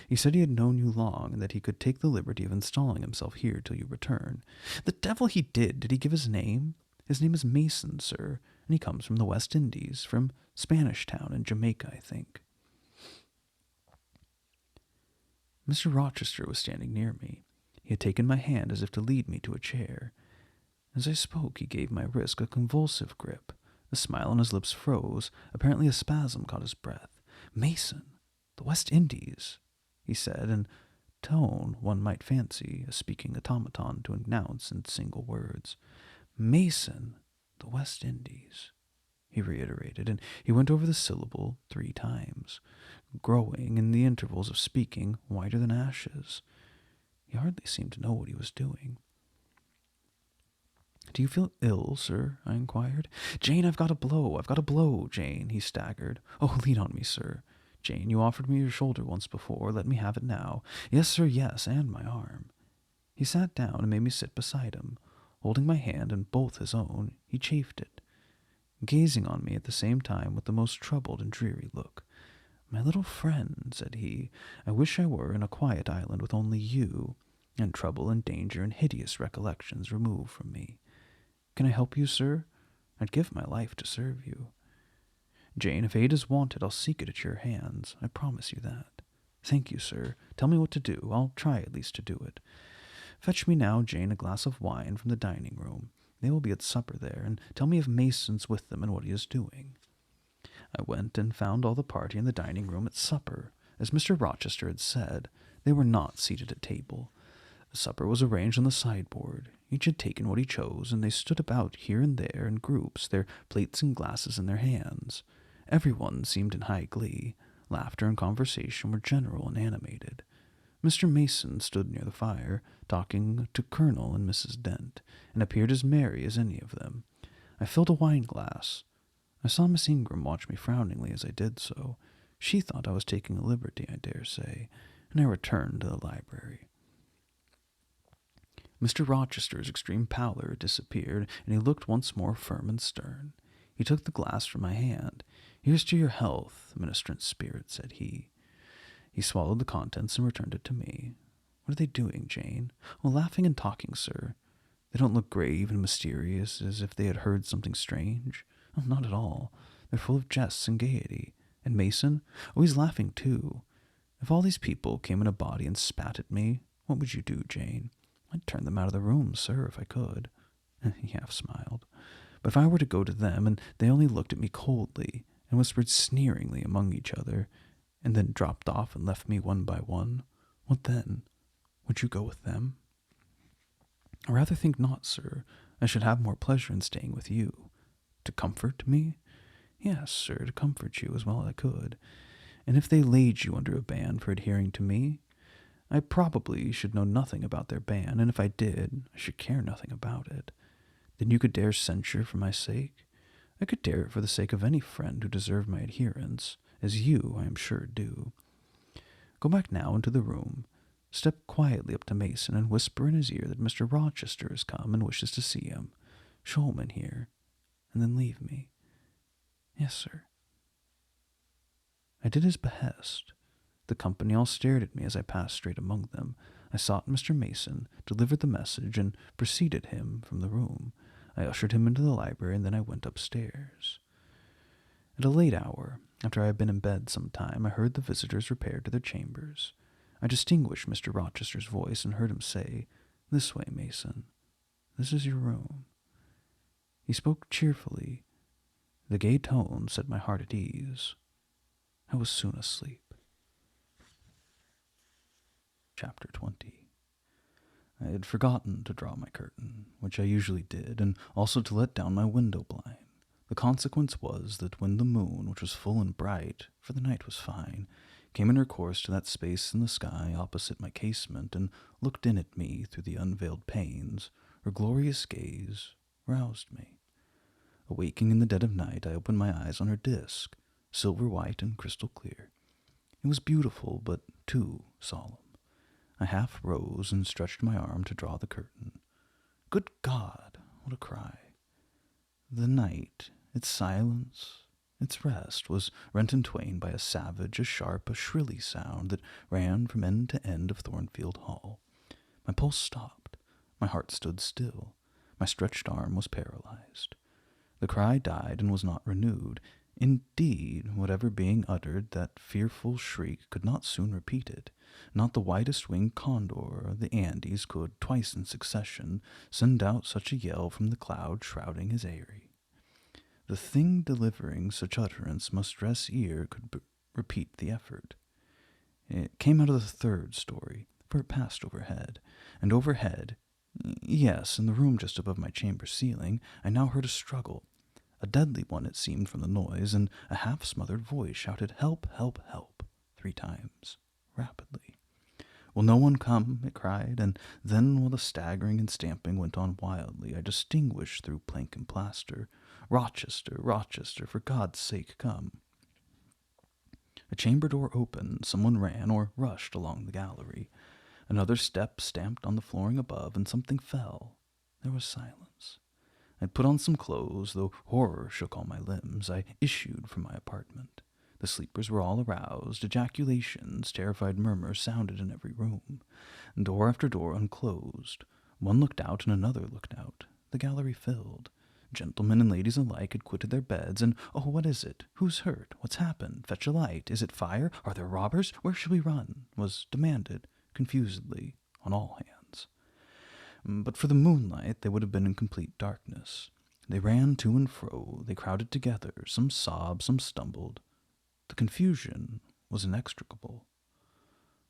He said he had known you long, and that he could take the liberty of installing himself here till you return." "The devil he did! Did he give his name?" "His name is Mason, sir, and he comes from the West Indies, from Spanish Town in Jamaica, I think." Mr. Rochester was standing near me. He had taken my hand as if to lead me to a chair. As I spoke, he gave my wrist a convulsive grip. The smile on his lips froze. Apparently a spasm caught his breath. "Mason! The West Indies!" he said, in tone one might fancy a speaking automaton to announce in single words. "Mason! The West Indies!" he reiterated, and he went over the syllable 3 times, growing, in the intervals of speaking, whiter than ashes. He hardly seemed to know what he was doing. "Do you feel ill, sir?" I inquired. "Jane, I've got a blow, Jane," he staggered. "Oh, lean on me, sir. Jane, you offered me your shoulder once before. Let me have it now. Yes, sir, yes, and my arm." He sat down and made me sit beside him. Holding my hand in both his own, he chafed it, gazing on me at the same time with the most troubled and dreary look. "My little friend," said he, "I wish I were in a quiet island with only you, and trouble and danger and hideous recollections removed from me. Can I help you, sir? I'd give my life to serve you. Jane, if aid is wanted, I'll seek it at your hands. I promise you that. Thank you, sir. Tell me what to do. I'll try at least to do it. Fetch me now, Jane, a glass of wine from the dining room. They will be at supper there, and tell me if Mason's with them and what he is doing." I went and found all the party in the dining room at supper. As Mr. Rochester had said, they were not seated at table. The supper was arranged on the sideboard. Each had taken what he chose, and they stood about here and there in groups, their plates and glasses in their hands. Everyone seemed in high glee. Laughter and conversation were general and animated. Mr. Mason stood near the fire, talking to Colonel and Mrs. Dent, and appeared as merry as any of them. I filled a wine-glass. I saw Miss Ingram watch me frowningly as I did so. She thought I was taking a liberty, I dare say, and I returned to the library. Mr. Rochester's extreme pallor had disappeared, and he looked once more firm and stern. He took the glass from my hand. "Here's to your health, ministrant spirit," said he. He swallowed the contents and returned it to me. "What are they doing, Jane?" "Oh, laughing and talking, sir. They don't look grave and mysterious, as if they had heard something strange. Oh, not at all. They're full of jests and gaiety. And Mason? Oh, he's laughing too. If all these people came in a body and spat at me, what would you do, Jane?" "I'd turn them out of the room, sir, if I could." He half smiled. "But if I were to go to them, and they only looked at me coldly, and whispered sneeringly among each other, and then dropped off and left me one by one, what then? Would you go with them?" "I rather think not, sir. I should have more pleasure in staying with you." "To comfort me?" "Yes, sir, to comfort you as well as I could. And if they laid you under a ban for adhering to me, I probably should know nothing about their ban, and if I did, I should care nothing about it. Then you could dare censure for my sake? I could dare it for the sake of any friend who deserved my adherence, as you, I am sure, do. Go back now into the room. Step quietly up to Mason and whisper in his ear that Mr. Rochester has come and wishes to see him. Show him in here, and then leave me." "Yes, sir." I did his behest. The company all stared at me as I passed straight among them. I sought Mr. Mason, delivered the message, and preceded him from the room. I ushered him into the library, and then I went upstairs. At a late hour, after I had been in bed some time, I heard the visitors repair to their chambers. I distinguished Mr. Rochester's voice and heard him say, "This way, Mason. This is your room." He spoke cheerfully. The gay tone set my heart at ease. I was soon asleep. Chapter 20. I had forgotten to draw my curtain, which I usually did, and also to let down my window blind. The consequence was that when the moon, which was full and bright, for the night was fine, came in her course to that space in the sky opposite my casement and looked in at me through the unveiled panes, her glorious gaze roused me. Awaking in the dead of night, I opened my eyes on her disk, silver-white and crystal clear. It was beautiful, but too solemn. I half rose and stretched my arm to draw the curtain. Good God! What a cry! The night, its silence, its rest, was rent in twain by a savage, a sharp, a shrilly sound that ran from end to end of Thornfield Hall. My pulse stopped. My heart stood still. My stretched arm was paralyzed. The cry died and was not renewed. Indeed, whatever being uttered that fearful shriek could not soon repeat it. Not the widest-winged condor of the Andes could, twice in succession, send out such a yell from the cloud shrouding his eyrie. The thing delivering such utterance must dress ear could repeat the effort. It came out of the third story, for it passed overhead, and overhead, yes, in the room just above my chamber ceiling, I now heard a struggle. A deadly one, it seemed, from the noise, and a half-smothered voice shouted, "Help, help, help," 3 times, rapidly. Will no one come? It cried, and then, while the staggering and stamping went on wildly, I distinguished through plank and plaster, Rochester, Rochester, for God's sake come. A chamber door opened, someone ran or rushed along the gallery. Another step stamped on the flooring above, and something fell. There was silence. I put on some clothes, though horror shook all my limbs. I issued from my apartment. The sleepers were all aroused. Ejaculations, terrified murmurs sounded in every room. Door after door unclosed. One looked out and another looked out. The gallery filled. Gentlemen and ladies alike had quitted their beds, and, "Oh, what is it? Who's hurt? What's happened? Fetch a light. Is it fire? Are there robbers? Where shall we run?" was demanded, confusedly, on all hands. But for the moonlight they would have been in complete darkness. They ran to and fro, they crowded together, some sobbed, some stumbled. The confusion was inextricable.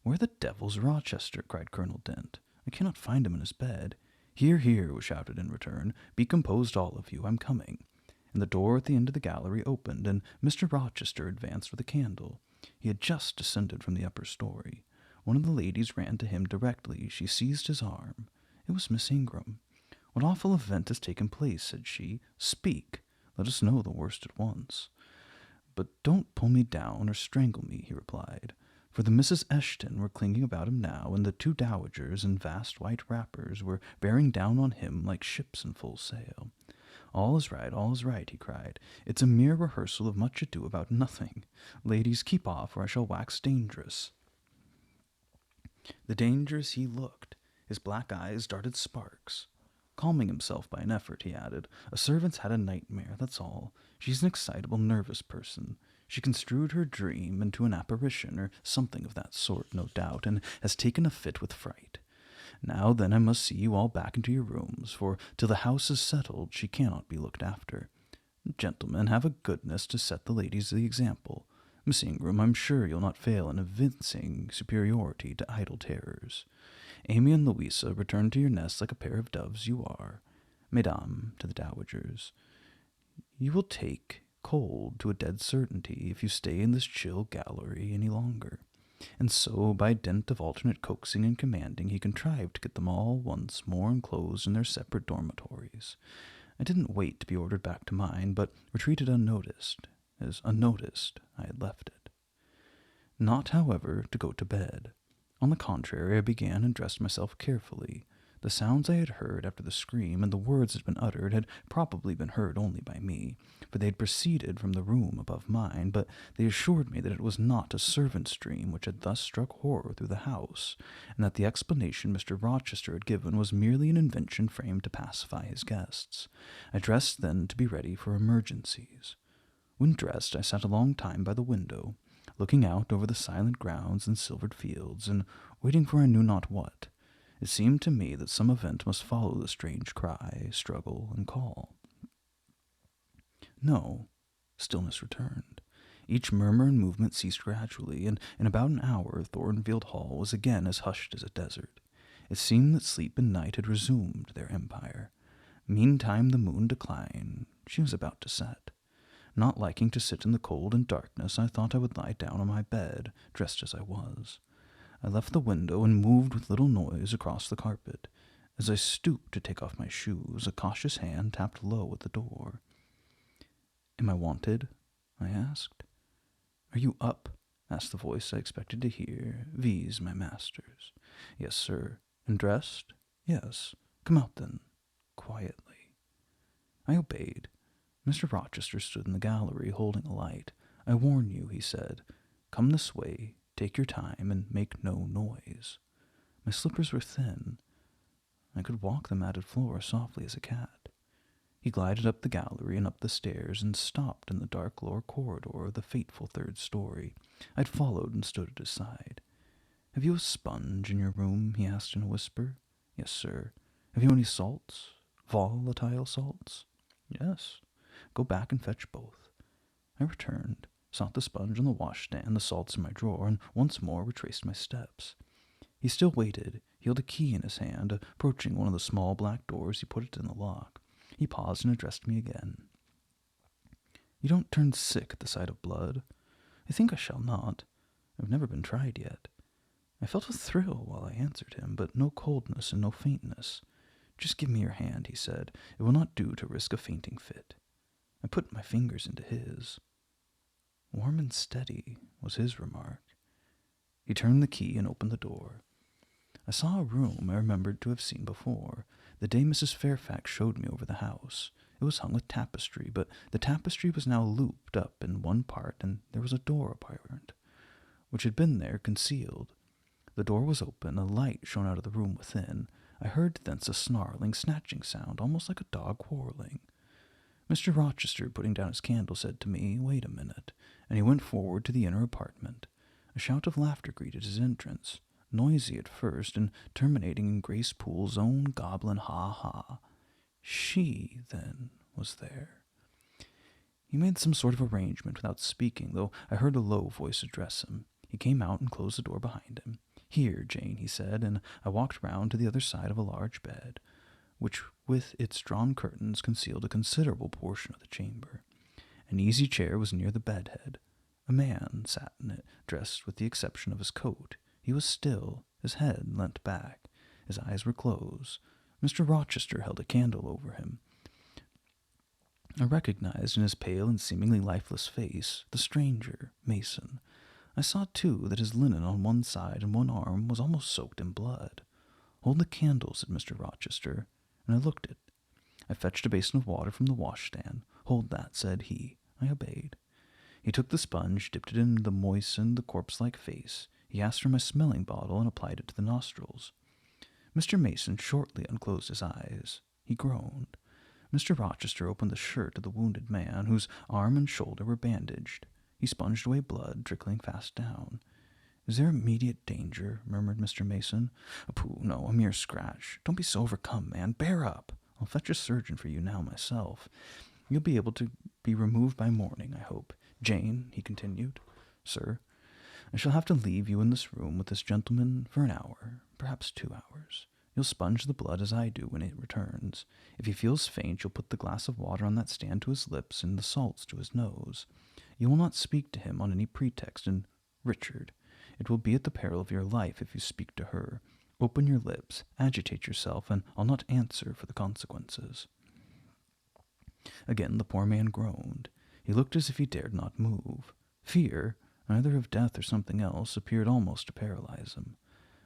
"Where the devil's Rochester?" cried Colonel Dent. "I cannot find him in his bed." "Here, here," was shouted in return. "Be composed, all of you. I'm coming." And the door at the end of the gallery opened, and Mr. Rochester advanced with a candle. He had just descended from the upper story. One of the ladies ran to him directly. She seized his arm. It was Miss Ingram. "What awful event has taken place?" said she. "Speak. Let us know the worst at once." "But don't pull me down or strangle me," he replied, for the Misses Eshton were clinging about him now, and the two dowagers in vast white wrappers were bearing down on him like ships in full sail. All is right," he cried. "It's a mere rehearsal of much ado about nothing. Ladies, keep off, or I shall wax dangerous." The dangerous he looked. His black eyes darted sparks. Calming himself by an effort, he added, "A servant's had a nightmare, that's all. She's an excitable, nervous person. She construed her dream into an apparition, or something of that sort, no doubt, and has taken a fit with fright. Now then, I must see you all back into your rooms, for till the house is settled, she cannot be looked after. Gentlemen, have a goodness to set the ladies the example. Miss Ingram, I'm sure you'll not fail in evincing superiority to idle terrors. Amy and Louisa, return to your nests like a pair of doves you are. Mesdames," to the dowagers, "you will take cold to a dead certainty if you stay in this chill gallery any longer." And so, by dint of alternate coaxing and commanding, he contrived to get them all once more enclosed in their separate dormitories. I didn't wait to be ordered back to mine, but retreated unnoticed, as unnoticed I had left it. Not, however, to go to bed. On the contrary, I began and dressed myself carefully. The sounds I had heard after the scream and the words that had been uttered had probably been heard only by me, for they had proceeded from the room above mine, but they assured me that it was not a servant's dream which had thus struck horror through the house, and that the explanation Mr. Rochester had given was merely an invention framed to pacify his guests. I dressed then to be ready for emergencies. When dressed, I sat a long time by the window, looking out over the silent grounds and silvered fields, and waiting for I knew not what. It seemed to me that some event must follow the strange cry, struggle, and call. No, stillness returned. Each murmur and movement ceased gradually, and in about an hour Thornfield Hall was again as hushed as a desert. It seemed that sleep and night had resumed their empire. Meantime the moon declined. She was about to set. Not liking to sit in the cold and darkness, I thought I would lie down on my bed, dressed as I was. I left the window and moved with little noise across the carpet. As I stooped to take off my shoes, a cautious hand tapped low at the door. "Am I wanted?" I asked. "Are you up?" asked the voice I expected to hear, viz. My master's. "Yes, sir." "And dressed?" "Yes." "Come out, then." Quietly. I obeyed. Mr. Rochester stood in the gallery, holding a light. "I warn you," he said. "Come this way, take your time, and make no noise." My slippers were thin. I could walk the matted floor softly as a cat. He glided up the gallery and up the stairs, and stopped in the dark lower corridor of the fateful third story. I had followed and stood at his side. "Have you a sponge in your room?" he asked in a whisper. "Yes, sir." "Have you any salts? Volatile salts?" "Yes." "Go back and fetch both." I returned, sought the sponge on the washstand, the salts in my drawer, and once more retraced my steps. He still waited. He held a key in his hand. Approaching one of the small black doors, he put it in the lock. He paused and addressed me again. "You don't turn sick at the sight of blood?" "I think I shall not. I've never been tried yet." I felt a thrill while I answered him, but no coldness and no faintness. "Just give me your hand," he said. "It will not do to risk a fainting fit." I put my fingers into his. "Warm and steady," was his remark. He turned the key and opened the door. I saw a room I remembered to have seen before, the day Mrs. Fairfax showed me over the house. It was hung with tapestry, but the tapestry was now looped up in one part, and there was a door apparent, which had been there concealed. The door was open, a light shone out of the room within. I heard thence a snarling, snatching sound, almost like a dog quarreling. Mr. Rochester, putting down his candle, said to me, "Wait a minute," and he went forward to the inner apartment. A shout of laughter greeted his entrance, noisy at first, and terminating in Grace Poole's own goblin ha-ha. She, then, was there. He made some sort of arrangement without speaking, though I heard a low voice address him. He came out and closed the door behind him. "Here, Jane," he said, and I walked round to the other side of a large bed, which with its drawn curtains concealed a considerable portion of the chamber. An easy chair was near the bedhead. A man sat in it, dressed with the exception of his coat. He was still, his head leant back, his eyes were closed. Mr. Rochester held a candle over him. I recognized in his pale and seemingly lifeless face the stranger, Mason. I saw, too, that his linen on one side and one arm was almost soaked in blood. "Hold the candle," said Mr. Rochester, and I looked it. I fetched a basin of water from the washstand. "Hold that," said he. I obeyed. He took the sponge, dipped it in the moistened, the corpse-like face. He asked for my smelling bottle and applied it to the nostrils. Mr. Mason shortly unclosed his eyes. He groaned. Mr. Rochester opened the shirt of the wounded man, whose arm and shoulder were bandaged. He sponged away blood, trickling fast down. "Is there immediate danger?" murmured Mr. Mason. "Pooh, no, a mere scratch. Don't be so overcome, man. Bear up. I'll fetch a surgeon for you now myself. You'll be able to be removed by morning, I hope. Jane," he continued. "Sir, I shall have to leave you in this room with this gentleman for an hour, perhaps 2 hours. You'll sponge the blood as I do when it returns. If he feels faint, you'll put the glass of water on that stand to his lips and the salts to his nose. You will not speak to him on any pretext, and, Richard, it will be at the peril of your life if you speak to her. Open your lips, agitate yourself, and I'll not answer for the consequences." Again the poor man groaned. He looked as if he dared not move. Fear, either of death or something else, appeared almost to paralyze him.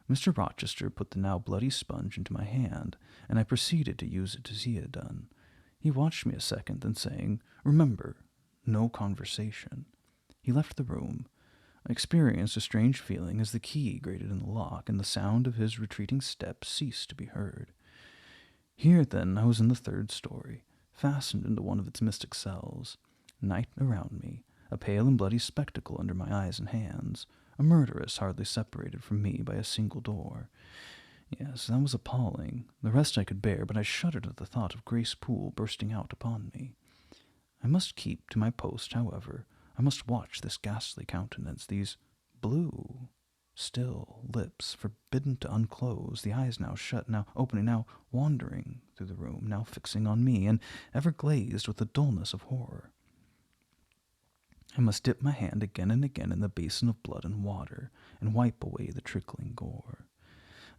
Mr. Rochester put the now bloody sponge into my hand, and I proceeded to use it as he had done. He watched me a second, then saying, "Remember, no conversation," he left the room. I experienced a strange feeling as the key grated in the lock, and the sound of his retreating steps ceased to be heard. Here, then, I was in the 3rd story, fastened into one of its mystic cells. Night around me, a pale and bloody spectacle under my eyes and hands, a murderess hardly separated from me by a single door. Yes, that was appalling. The rest I could bear, but I shuddered at the thought of Grace Poole bursting out upon me. I must keep to my post, however. I must watch this ghastly countenance, these blue, still lips, forbidden to unclose, the eyes now shut, now opening, now wandering through the room, now fixing on me, and ever glazed with the dullness of horror. I must dip my hand again and again in the basin of blood and water, and wipe away the trickling gore.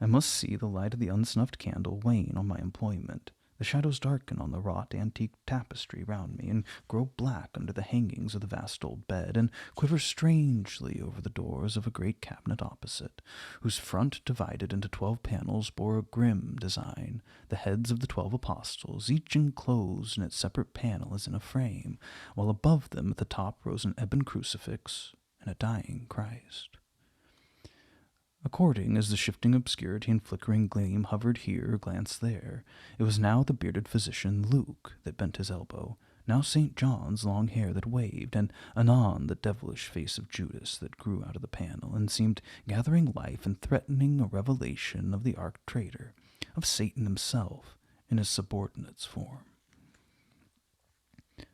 I must see the light of the unsnuffed candle wane on my employment, the shadows darken on the wrought antique tapestry round me, and grow black under the hangings of the vast old bed, and quiver strangely over the doors of a great cabinet opposite, whose front, divided into 12 panels, bore a grim design, the heads of the 12 apostles, each enclosed in its separate panel as in a frame, while above them at the top rose an ebon crucifix and a dying Christ. According as the shifting obscurity and flickering gleam hovered here or glanced there, it was now the bearded physician Luke that bent his elbow, now St. John's long hair that waved, and anon the devilish face of Judas that grew out of the panel, and seemed gathering life and threatening a revelation of the arch-traitor, of Satan himself in his subordinate's form.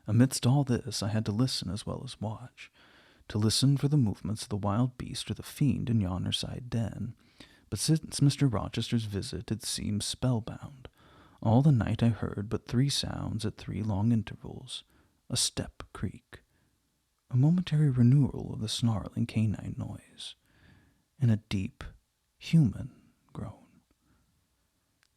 Amidst all this I had to listen as well as watch, to listen for the movements of the wild beast or the fiend in yonder side den. But since Mr. Rochester's visit it seemed spellbound. All the night I heard but 3 sounds at 3 long intervals: a step creak, a momentary renewal of the snarling canine noise, and a deep, human grown.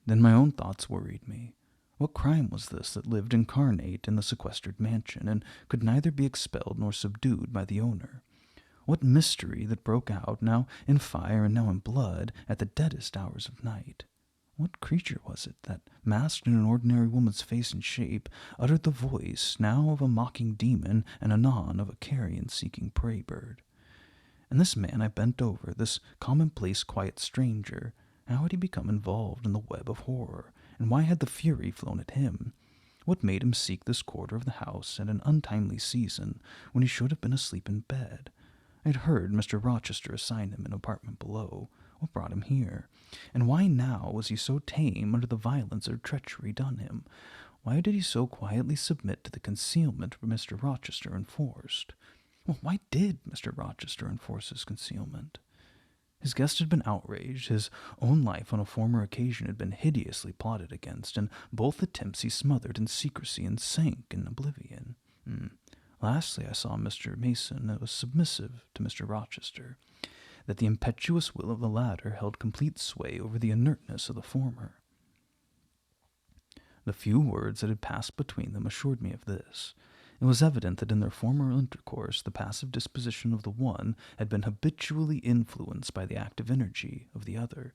Then my own thoughts worried me. What crime was this that lived incarnate in the sequestered mansion, and could neither be expelled nor subdued by the owner? What mystery that broke out, now in fire and now in blood, at the deadest hours of night? What creature was it that, masked in an ordinary woman's face and shape, uttered the voice, now of a mocking demon, and anon of a carrion-seeking prey-bird? And this man I bent over, this commonplace, quiet stranger, how had he become involved in the web of horror, and why had the fury flown at him? What made him seek this quarter of the house at an untimely season, when he should have been asleep in bed? I had heard Mr. Rochester assign him an apartment below. What brought him here? And why now was he so tame under the violence or treachery done him? Why did he so quietly submit to the concealment Mr. Rochester enforced? Well, why did Mr. Rochester enforce his concealment? His guest had been outraged, his own life on a former occasion had been hideously plotted against, and both attempts he smothered in secrecy and sank in oblivion. Lastly, I saw Mr. Mason was submissive to Mr. Rochester, that the impetuous will of the latter held complete sway over the inertness of the former. The few words that had passed between them assured me of this. It was evident that in their former intercourse the passive disposition of the one had been habitually influenced by the active energy of the other.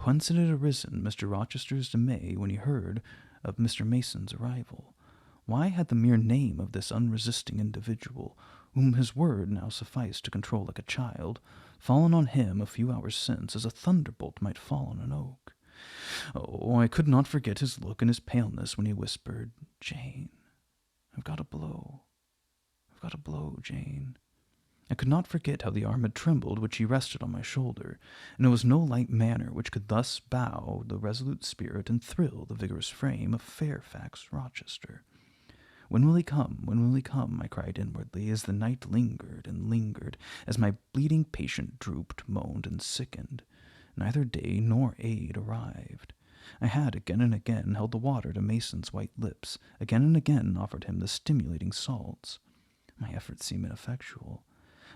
Whence it had arisen Mr. Rochester's dismay when he heard of Mr. Mason's arrival? Why had the mere name of this unresisting individual, whom his word now sufficed to control like a child, fallen on him a few hours since as a thunderbolt might fall on an oak? Oh, I could not forget his look and his paleness when he whispered, "Jane, I've got a blow. I've got a blow, Jane." I could not forget how the arm had trembled which he rested on my shoulder, and it was no light manner which could thus bow the resolute spirit and thrill the vigorous frame of Fairfax Rochester. "When will he come? When will he come?" I cried inwardly, as the night lingered and lingered, as my bleeding patient drooped, moaned, and sickened. Neither day nor aid arrived. I had again and again held the water to Mason's white lips, again and again offered him the stimulating salts. My efforts seemed ineffectual.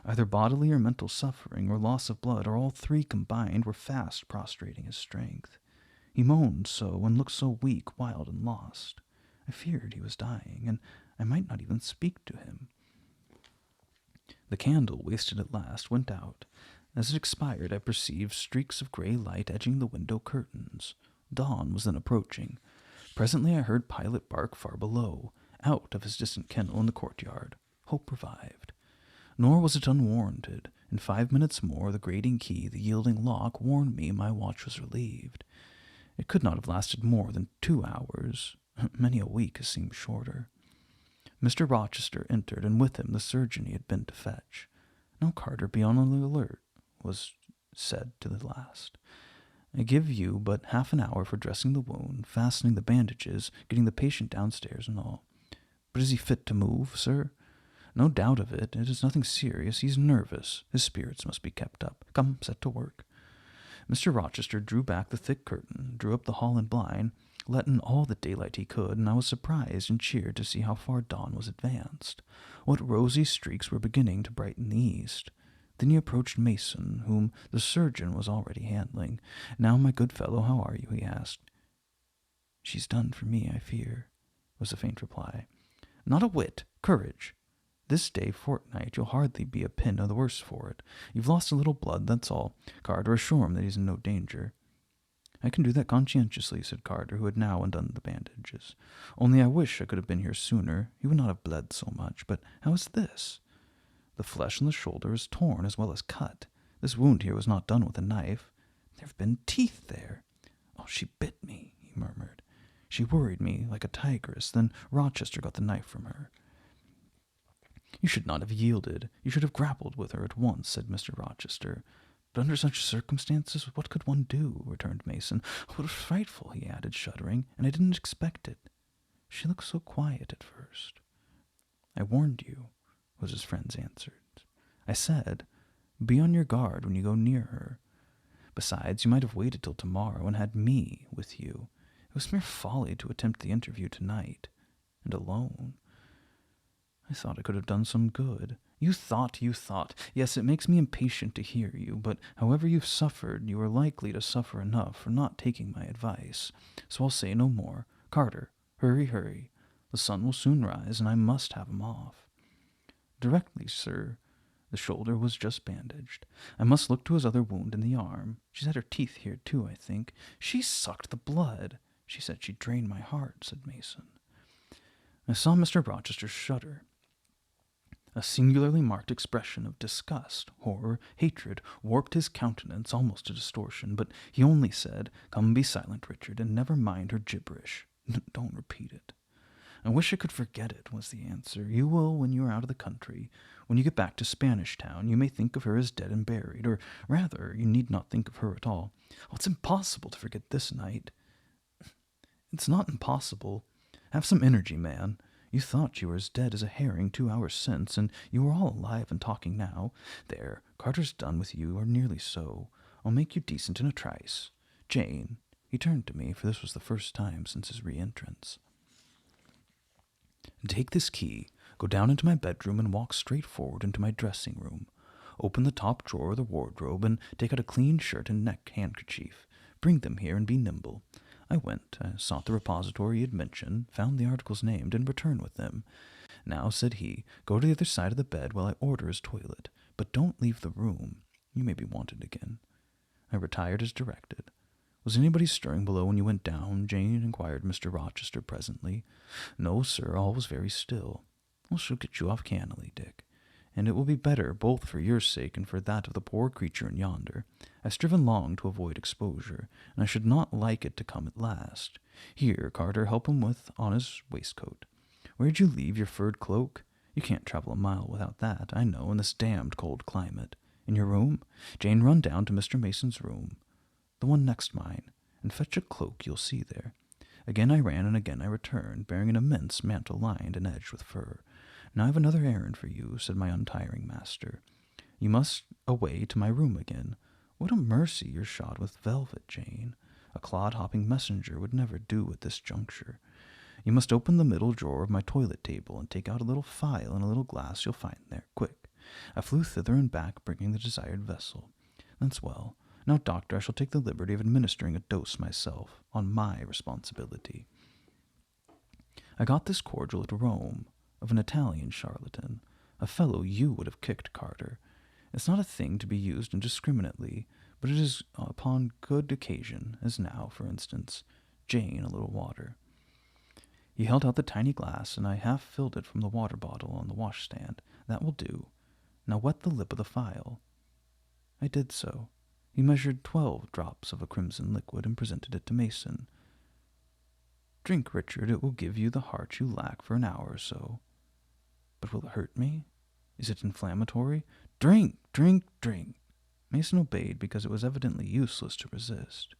Either bodily or mental suffering, or loss of blood, or all three combined, were fast prostrating his strength. He moaned so, and looked so weak, wild, and lost. I feared he was dying, and I might not even speak to him. The candle, wasted at last, went out. As it expired, I perceived streaks of gray light edging the window curtains. Dawn was then approaching. Presently I heard Pilot bark far below, out of his distant kennel in the courtyard. Hope revived. Nor was it unwarranted. In 5 minutes more, the grating key, the yielding lock, warned me my watch was relieved. It could not have lasted more than 2 hours. Many a week has seemed shorter. Mr. Rochester entered, and with him the surgeon he had been to fetch. "Now, Carter, be on the alert," was said to the last. "I give you but half an hour for dressing the wound, fastening the bandages, getting the patient downstairs and all. But is he fit to move, sir?" "No doubt of it. It is nothing serious. He's nervous. His spirits must be kept up. Come, set to work." Mr. Rochester drew back the thick curtain, drew up the hall blind, let in all the daylight he could, and I was surprised and cheered to see how far dawn was advanced. What rosy streaks were beginning to brighten the east. Then he approached Mason, whom the surgeon was already handling. "Now, my good fellow, how are you?" he asked. "She's done for me, I fear," was the faint reply. "Not a whit. Courage. This day fortnight you'll hardly be a pin the worse for it. You've lost a little blood, that's all. Carter, assure him that he's in no danger." "I can do that conscientiously," said Carter, who had now undone the bandages. "Only I wish I could have been here sooner. He would not have bled so much. But how is this?" "The flesh on the shoulder is torn as well as cut. This wound here was not done with a knife. There have been teeth there." "Oh, she bit me," he murmured. "She worried me like a tigress. Then Rochester got the knife from her." "You should not have yielded. You should have grappled with her at once," said Mr. Rochester. "But under such circumstances, what could one do?" returned Mason. "Oh, it was frightful," he added, shuddering, "and I didn't expect it. She looked so quiet at first." "I warned you," was his friend's answer. "I said, be on your guard when you go near her. Besides, you might have waited till tomorrow and had me with you. It was mere folly to attempt the interview tonight, and alone." I thought I could have done some good. You thought. Yes, it makes me impatient to hear you, but however you've suffered, you are likely to suffer enough for not taking my advice. So I'll say no more. Carter, hurry. The sun will soon rise, and I must have him off. Directly, sir. The shoulder was just bandaged. I must look to his other wound in the arm. She's had her teeth here, too, I think. She sucked the blood. She said she'd drain my heart, said Mason. I saw Mr. Rochester shudder. A singularly marked expression of disgust, horror, hatred warped his countenance almost to distortion, but he only said, "Come, be silent, Richard, and never mind her gibberish. Don't repeat it." "I wish I could forget it," was the answer. "You will when you are out of the country. When you get back to Spanish Town, you may think of her as dead and buried, or rather, you need not think of her at all." "Oh, it's impossible to forget this night." "It's not impossible. Have some energy, man. You thought you were as dead as a herring 2 hours since, and you are all alive and talking now. There, Carter's done with you, or nearly so. I'll make you decent in a trice. Jane," he turned to me, for this was the first time since his re-entrance. "Take this key, go down into my bedroom, and walk straight forward into my dressing room. Open the top drawer of the wardrobe, and take out a clean shirt and neck handkerchief. Bring them here, and be nimble." I went, sought the repository he had mentioned, found the articles named, and returned with them. "Now," said he, "go to the other side of the bed while I order his toilet. But don't leave the room. You may be wanted again." I retired as directed. "Was anybody stirring below when you went down?" Jane inquired Mr. Rochester presently. "No, sir, all was very still." "Well, she'll get you off cannily, Dick. And it will be better both for your sake and for that of the poor creature in yonder. I've striven long to avoid exposure, and I should not like it to come at last. Here, Carter, help him on his waistcoat. Where'd you leave your furred cloak? You can't travel a mile without that, I know, in this damned cold climate. In your room? Jane, run down to Mr. Mason's room, the one next mine, and fetch a cloak you'll see there." Again I ran, and again I returned, bearing an immense mantle lined and edged with fur. "Now I have another errand for you," said my untiring master. "You must away to my room again. What a mercy you're shod with velvet, Jane. A clod-hopping messenger would never do at this juncture. You must open the middle drawer of my toilet table and take out a little phial and a little glass you'll find there. Quick." I flew thither and back, bringing the desired vessel. "That's well. Now, doctor, I shall take the liberty of administering a dose myself, on my responsibility." I got this cordial at Rome, of an Italian charlatan, a fellow you would have kicked, Carter. It's not a thing to be used indiscriminately, but it is upon good occasion, as now, for instance. Jane, a little water. He held out the tiny glass, and I half filled it from the water bottle on the washstand. "That will do. Now wet the lip of the phial." I did so. He measured 12 drops of a crimson liquid and presented it to Mason. "Drink, Richard. It will give you the heart you lack for an hour or so." "But will it hurt me? Is it inflammatory?" "Drink, drink, drink." Mason obeyed because it was evidently useless to resist.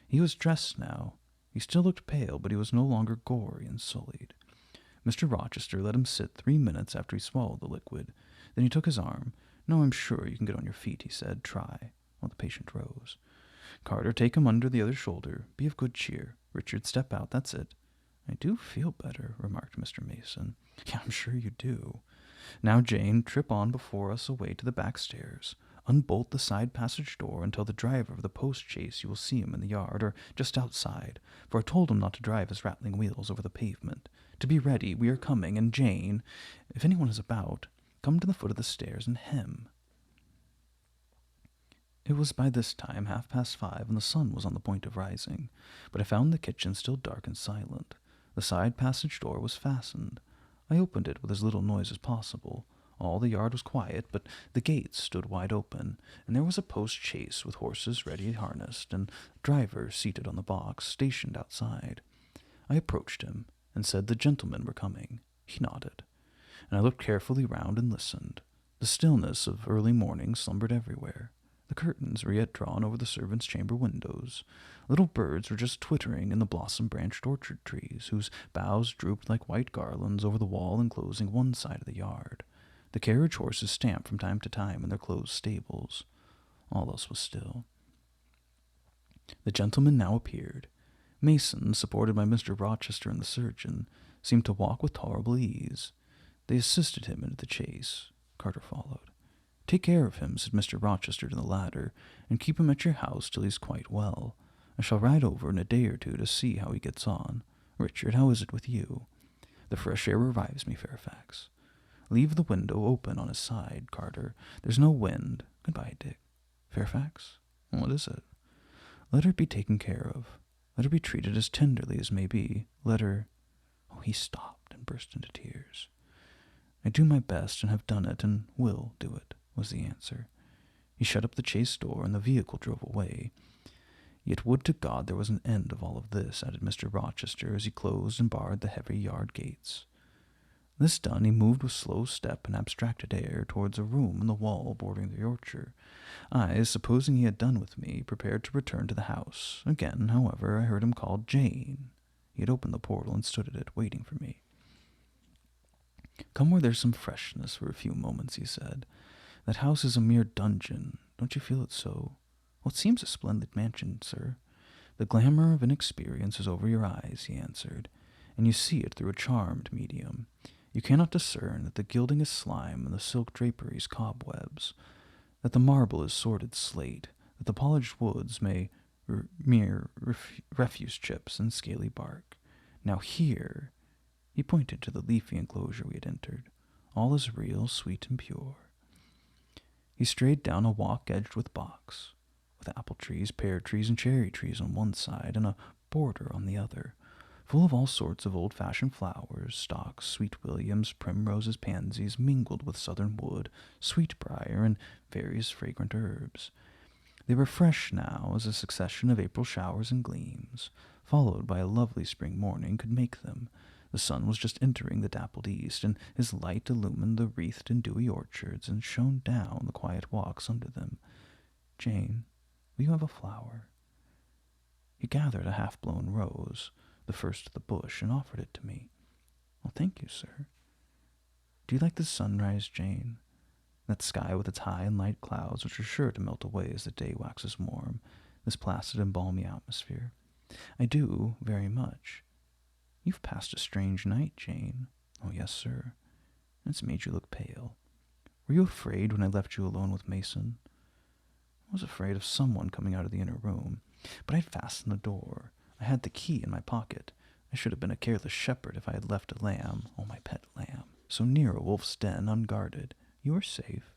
He was dressed now. He still looked pale, but he was no longer gory and sullied. Mr. Rochester let him sit 3 minutes after he swallowed the liquid. Then he took his arm. "No, I'm sure you can get on your feet," he said. "Try." While the patient rose. "Carter, take him under the other shoulder. Be of good cheer. Richard, step out. That's it." "I do feel better," remarked Mr. Mason. "Yeah, I'm sure you do. Now, Jane, trip on before us away to the back stairs. Unbolt the side passage door and tell the driver of the post-chaise you will see him in the yard, or just outside, for I told him not to drive his rattling wheels over the pavement. To be ready, we are coming, and Jane, if anyone is about, come to the foot of the stairs and hem." It was by this time 5:30, and the sun was on the point of rising, but I found the kitchen still dark and silent. The side passage door was fastened. I opened it with as little noise as possible. All the yard was quiet, but the gates stood wide open, and there was a post-chaise with horses ready harnessed, and driver seated on the box, stationed outside. I approached him, and said the gentlemen were coming. He nodded, and I looked carefully round and listened. The stillness of early morning slumbered everywhere. The curtains were yet drawn over the servants' chamber windows. Little birds were just twittering in the blossom-branched orchard trees, whose boughs drooped like white garlands over the wall enclosing one side of the yard. The carriage horses stamped from time to time in their closed stables. All else was still. The gentleman now appeared. Mason, supported by Mr. Rochester and the surgeon, seemed to walk with tolerable ease. They assisted him into the chaise. Carter followed. "Take care of him," said Mr. Rochester to the latter, "and keep him at your house till he's quite well. I shall ride over in a day or two to see how he gets on. Richard, how is it with you?" "The fresh air revives me, Fairfax." "Leave the window open on his side, Carter. There's no wind. Goodbye, Dick." "Fairfax? What is it?" "Let her be taken care of. Let her be treated as tenderly as may be. Let her—" Oh, he stopped and burst into tears. "I do my best, and have done it, and will do it," was the answer. He shut up the chaise door, and the vehicle drove away. "Yet would to God there was an end of all of this," added Mr. Rochester, as he closed and barred the heavy yard gates. This done, he moved with slow step and abstracted air towards a room in the wall bordering the orchard. I, supposing he had done with me, prepared to return to the house. Again, however, I heard him call Jane. He had opened the portal and stood at it, waiting for me. "Come where there's some freshness for a few moments," he said. "That house is a mere dungeon. Don't you feel it so? Well, it seems a splendid mansion, sir." "The glamour of inexperience is over your eyes," he answered, "and you see it through a charmed medium. You cannot discern that the gilding is slime and the silk draperies cobwebs, that the marble is sordid slate, that the polished woods may mere refuse chips and scaly bark. Now here," he pointed to the leafy enclosure we had entered, "all is real, sweet, and pure." He strayed down a walk edged with box, with apple trees, pear trees, and cherry trees on one side, and a border on the other, full of all sorts of old-fashioned flowers, stocks, sweet williams, primroses, pansies, mingled with southern wood, sweetbriar, and various fragrant herbs. They were fresh now, as a succession of April showers and gleams, followed by a lovely spring morning, could make them. The sun was just entering the dappled east, and his light illumined the wreathed and dewy orchards, and shone down the quiet walks under them. "Jane, will you have a flower?" He gathered a half-blown rose, the first of the bush, and offered it to me. "Well, thank you, sir." "Do you like the sunrise, Jane? That sky with its high and light clouds, which are sure to melt away as the day waxes warm, this placid and balmy atmosphere?" "I do, very much." "You've passed a strange night, Jane." "Oh, yes, sir." "It's made you look pale. Were you afraid when I left you alone with Mason?" "I was afraid of someone coming out of the inner room, but I'd fastened the door. I had the key in my pocket. I should have been a careless shepherd if I had left a lamb, oh, my pet lamb, so near a wolf's den, unguarded. You are safe."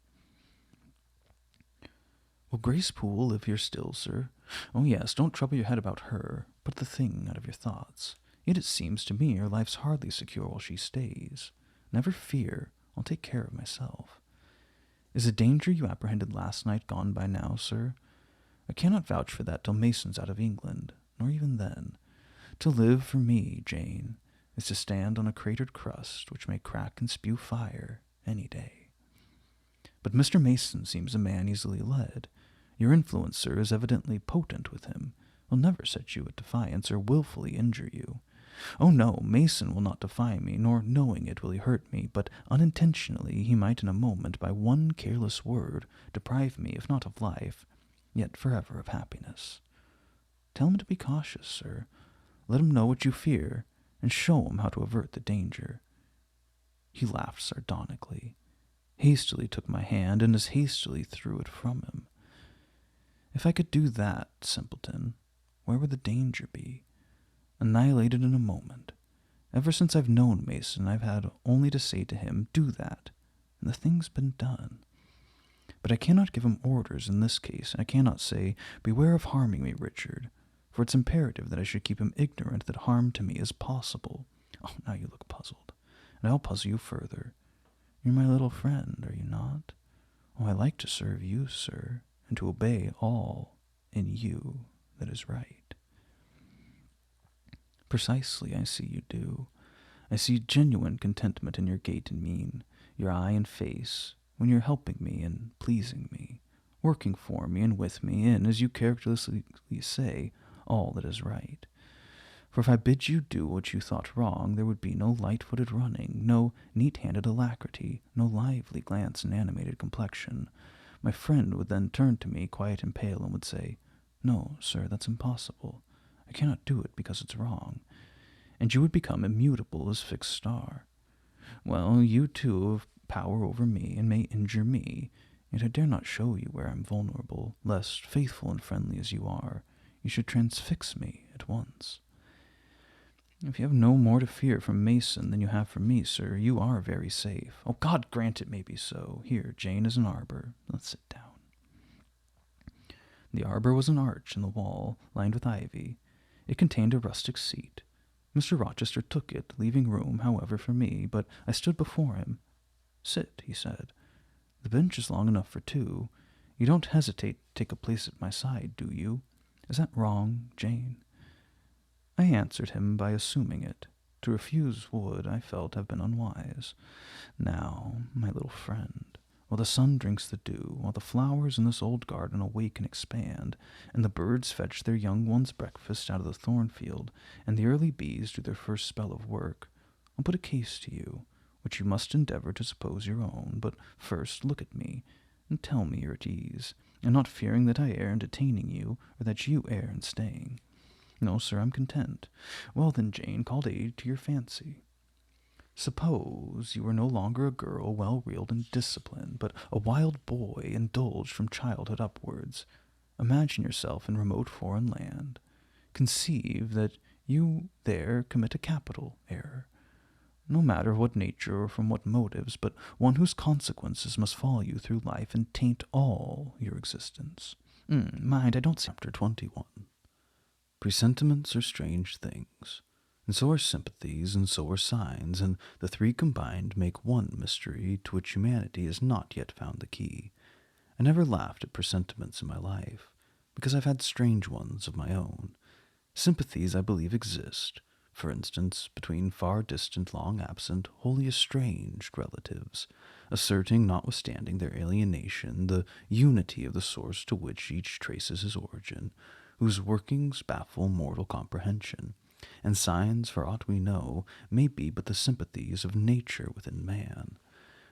"Will Grace Poole live here still, sir?" "Oh, yes, don't trouble your head about her. Put the thing out of your thoughts. Yet it seems to me her life's hardly secure while she stays. Never fear, I'll take care of myself." "Is the danger you apprehended last night gone by now, sir?" "I cannot vouch for that till Mason's out of England, nor even then. To live for me, Jane, is to stand on a cratered crust which may crack and spew fire any day." "But Mr. Mason seems a man easily led. Your influence, sir, is evidently potent with him. Will never set you at defiance or willfully injure you." "Oh, no, Mason will not defy me, nor knowing it will he hurt me, but unintentionally he might in a moment, by one careless word, deprive me, if not of life, yet forever of happiness. Tell him to be cautious, sir. Let him know what you fear, and show him how to avert the danger." He laughed sardonically, hastily took my hand, and as hastily threw it from him. If I could do that, simpleton, where would the danger be? Annihilated in a moment. Ever since I've known Mason, I've had only to say to him, "Do that," and the thing's been done. But I cannot give him orders in this case, and I cannot say, "Beware of harming me, Richard," for it's imperative that I should keep him ignorant that harm to me is possible. Oh, now you look puzzled, and I'll puzzle you further. You're my little friend, are you not? Oh, I like to serve you, sir, and to obey all in you that is right. "Precisely, I see you do. I see genuine contentment in your gait and mien, your eye and face, when you're helping me and pleasing me, working for me and with me in, as you characteristically say, all that is right. For if I bid you do what you thought wrong, there would be no light-footed running, no neat-handed alacrity, no lively glance and animated complexion. My friend would then turn to me, quiet and pale, and would say, 'No, sir, that's impossible. I cannot do it because it's wrong.' And you would become immutable as fixed star. Well, you too have power over me and may injure me, yet I dare not show you where I'm vulnerable, lest, faithful and friendly as you are, you should transfix me at once. If you have no more to fear from Mason than you have from me, sir, you are very safe. Oh, God grant it may be so. Here, Jane is an arbor. Let's sit down. The arbor was an arch in the wall, lined with ivy. It contained a rustic seat. Mr. Rochester took it, leaving room, however, for me, but I stood before him. Sit, he said. The bench is long enough for two. You don't hesitate to take a place at my side, do you? Is that wrong, Jane? I answered him by assuming it. To refuse would, I felt, have been unwise. Now, my little friend, while the sun drinks the dew, while the flowers in this old garden awake and expand, and the birds fetch their young ones' breakfast out of the thornfield, and the early bees do their first spell of work, I'll put a case to you, which you must endeavor to suppose your own. But first look at me, and tell me you're at ease, and not fearing that I err in detaining you, or that you err in staying. No, sir, I'm content. Well then, Jane, call aid to your fancy. Suppose you were no longer a girl well-reeled and disciplined, but a wild boy indulged from childhood upwards. Imagine yourself in remote foreign land. Conceive that you there commit a capital error, no matter of what nature or from what motives, but one whose consequences must follow you through life and taint all your existence. Mind, I don't say Chapter 21. Presentiments are strange things, and so are sympathies, and so are signs, and the three combined make one mystery to which humanity has not yet found the key. I never laughed at presentiments in my life, because I've had strange ones of my own. Sympathies, I believe, exist, for instance, between far-distant, long-absent, wholly estranged relatives, asserting, notwithstanding their alienation, the unity of the source to which each traces his origin, whose workings baffle mortal comprehension, and signs, for aught we know, may be but the sympathies of nature within man.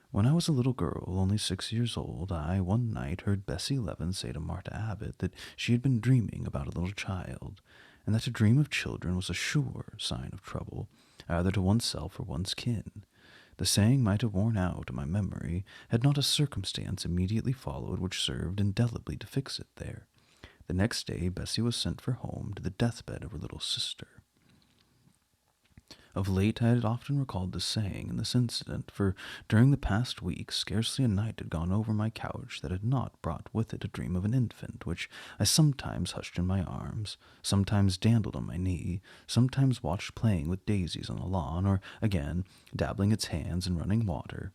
When I was a little girl, only 6 years old, I one night heard Bessie Leaven say to Martha Abbott that she had been dreaming about a little child, and that to dream of children was a sure sign of trouble, either to oneself or one's kin. The saying might have worn out in my memory, had not a circumstance immediately followed which served indelibly to fix it there. The next day Bessie was sent for home to the deathbed of her little sister. Of late I had often recalled this saying and this incident, for during the past week scarcely a night had gone over my couch that had not brought with it a dream of an infant, which I sometimes hushed in my arms, sometimes dandled on my knee, sometimes watched playing with daisies on the lawn, or again dabbling its hands in running water.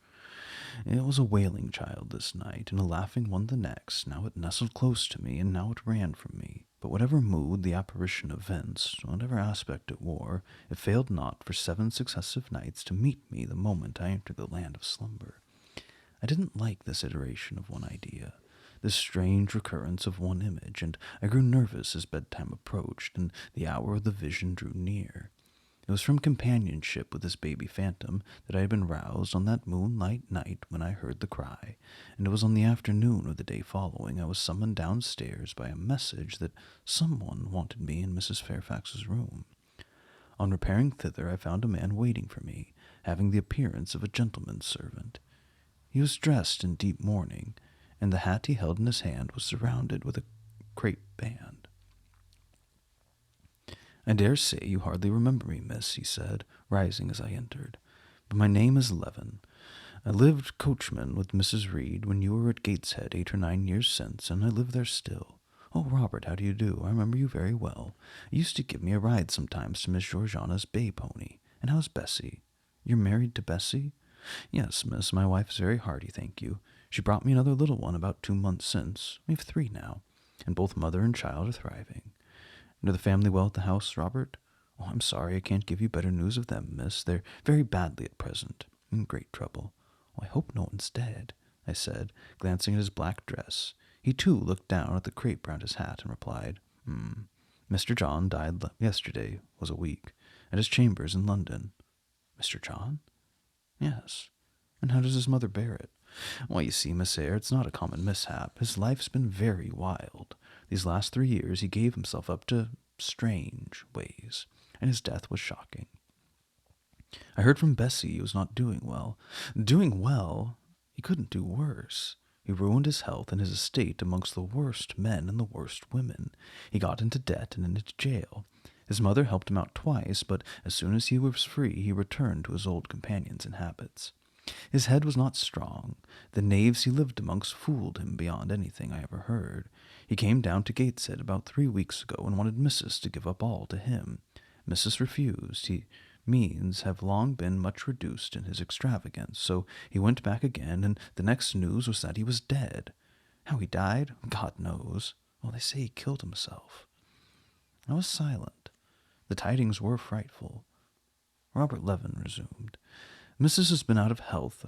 It was a wailing child this night, and a laughing one the next. Now it nestled close to me, and now it ran from me. But whatever mood the apparition evinced, whatever aspect it wore, it failed not for 7 successive nights to meet me the moment I entered the land of slumber. I didn't like this iteration of one idea, this strange recurrence of one image, and I grew nervous as bedtime approached, and the hour of the vision drew near. It was from companionship with this baby phantom that I had been roused on that moonlight night when I heard the cry, and it was on the afternoon of the day following I was summoned downstairs by a message that someone wanted me in Mrs. Fairfax's room. On repairing thither, I found a man waiting for me, having the appearance of a gentleman's servant. He was dressed in deep mourning, and the hat he held in his hand was surrounded with a crape band. "I dare say you hardly remember me, miss," he said, rising as I entered, "but my name is Leaven. I lived coachman with Mrs. Reed when you were at Gateshead 8 or 9 years since, and I live there still. Oh, Robert, how do you do? I remember you very well. You used to give me a ride sometimes to Miss Georgiana's bay pony. And how's Bessie? You're married to Bessie?" "Yes, miss, my wife is very hearty, thank you. She brought me another little one about 2 months since. We have 3 now, and both mother and child are thriving. And are the family well at the house, Robert?" "Oh, I'm sorry I can't give you better news of them, miss. They're very badly at present, in great trouble." "Oh, I hope no one's dead," I said, glancing at his black dress. He, too, looked down at the crape round his hat and replied, "Mr. John died yesterday, was a week, at his chambers in London." "Mr. John?" "Yes." "And how does his mother bear it?" "Why, you see, Miss Eyre, it's not a common mishap. His life's been very wild. These last 3 years he gave himself up to strange ways, and his death was shocking." I heard from Bessie he was not doing well. Doing well? He couldn't do worse. He ruined his health and his estate amongst the worst men and the worst women. He got into debt and into jail. His mother helped him out twice, but as soon as he was free, he returned to his old companions and habits. His head was not strong. The knaves he lived amongst fooled him beyond anything I ever heard. He came down to Gateshead about 3 weeks ago and wanted Mrs. to give up all to him. Mrs. refused. He means have long been much reduced in his extravagance, so he went back again, and the next news was that he was dead. How he died, God knows. Well, they say he killed himself. I was silent. The tidings were frightful. Robert Levin resumed. Mrs. has been out of health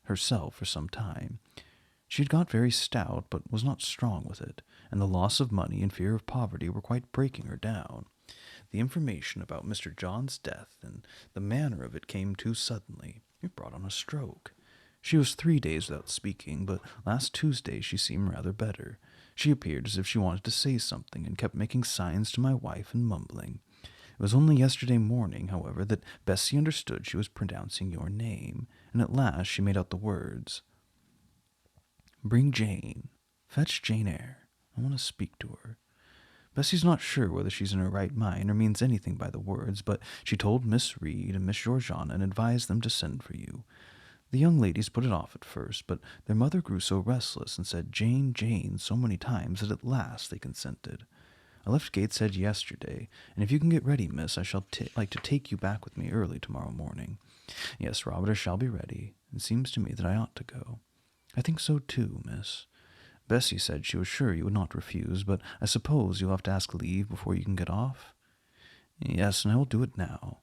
herself for some time. She had got very stout, but was not strong with it, and the loss of money and fear of poverty were quite breaking her down. The information about Mr. John's death and the manner of it came too suddenly. It brought on a stroke. She was 3 days without speaking, but last Tuesday she seemed rather better. She appeared as if she wanted to say something, and kept making signs to my wife and mumbling. It was only yesterday morning, however, that Bessie understood she was pronouncing your name, and at last she made out the words. Bring Jane. Fetch Jane Eyre. I want to speak to her. Bessie's not sure whether she's in her right mind or means anything by the words, but she told Miss Reed and Miss Georgiana and advised them to send for you. The young ladies put it off at first, but their mother grew so restless and said Jane, Jane so many times that at last they consented. I left Gateshead yesterday, and if you can get ready, miss, I shall like to take you back with me early tomorrow morning. Yes, Robert, I shall be ready. It seems to me that I ought to go. I think so too, miss. Bessie said she was sure you would not refuse, but I suppose you'll have to ask leave before you can get off? Yes, and I will do it now.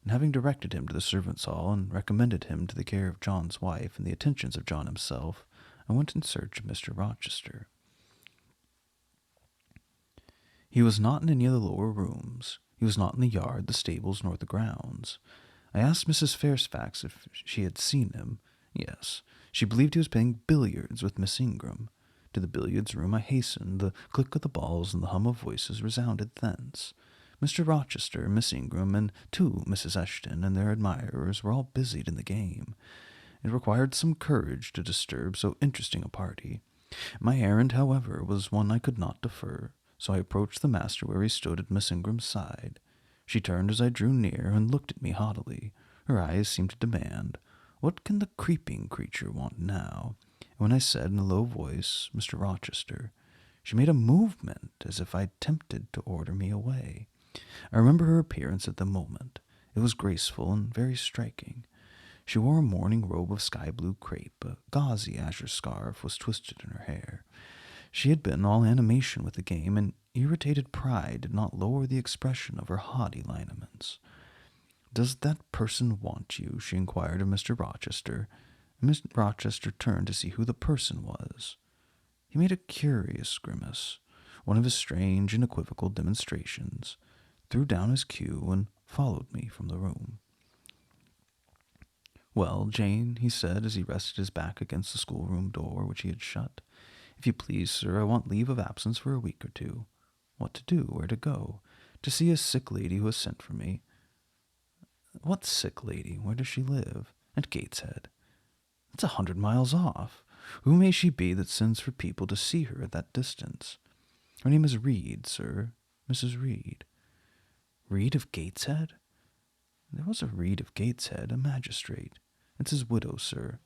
And having directed him to the servants' hall and recommended him to the care of John's wife and the attentions of John himself, I went in search of Mr. Rochester. He was not in any of the lower rooms. He was not in the yard, the stables, nor the grounds. I asked Mrs. Fairfax if she had seen him. Yes, she believed he was playing billiards with Miss Ingram. To the billiards room I hastened. The click of the balls and the hum of voices resounded thence. Mr. Rochester, Miss Ingram, and 2 Mrs. Eshton and their admirers were all busied in the game. It required some courage to disturb so interesting a party. My errand, however, was one I could not defer, so I approached the master where he stood at Miss Ingram's side. She turned as I drew near and looked at me haughtily. Her eyes seemed to demand, "What can the creeping creature want now?" And when I said in a low voice, "Mr. Rochester," she made a movement as if I tempted to order me away. I remember her appearance at the moment. It was graceful and very striking. She wore a morning robe of sky-blue crepe. A gauzy azure scarf was twisted in her hair. She had been all animation with the game, and irritated pride did not lower the expression of her haughty lineaments. "Does that person want you?" she inquired of Mr. Rochester. And Mr. Rochester turned to see who the person was. He made a curious grimace, one of his strange and equivocal demonstrations, threw down his cue, and followed me from the room. "Well, Jane," he said, as he rested his back against the schoolroom door, which he had shut. "If you please, sir, I want leave of absence for a week or 2. What to do? Where to go? To see a sick lady who has sent for me." "What sick lady? Where does she live?" "At Gateshead." "It's 100 miles off. Who may she be that sends for people to see her at that distance?" "Her name is Reed, sir. Mrs. Reed." "Reed of Gateshead?" "There was a Reed of Gateshead, a magistrate. It's his widow, sir."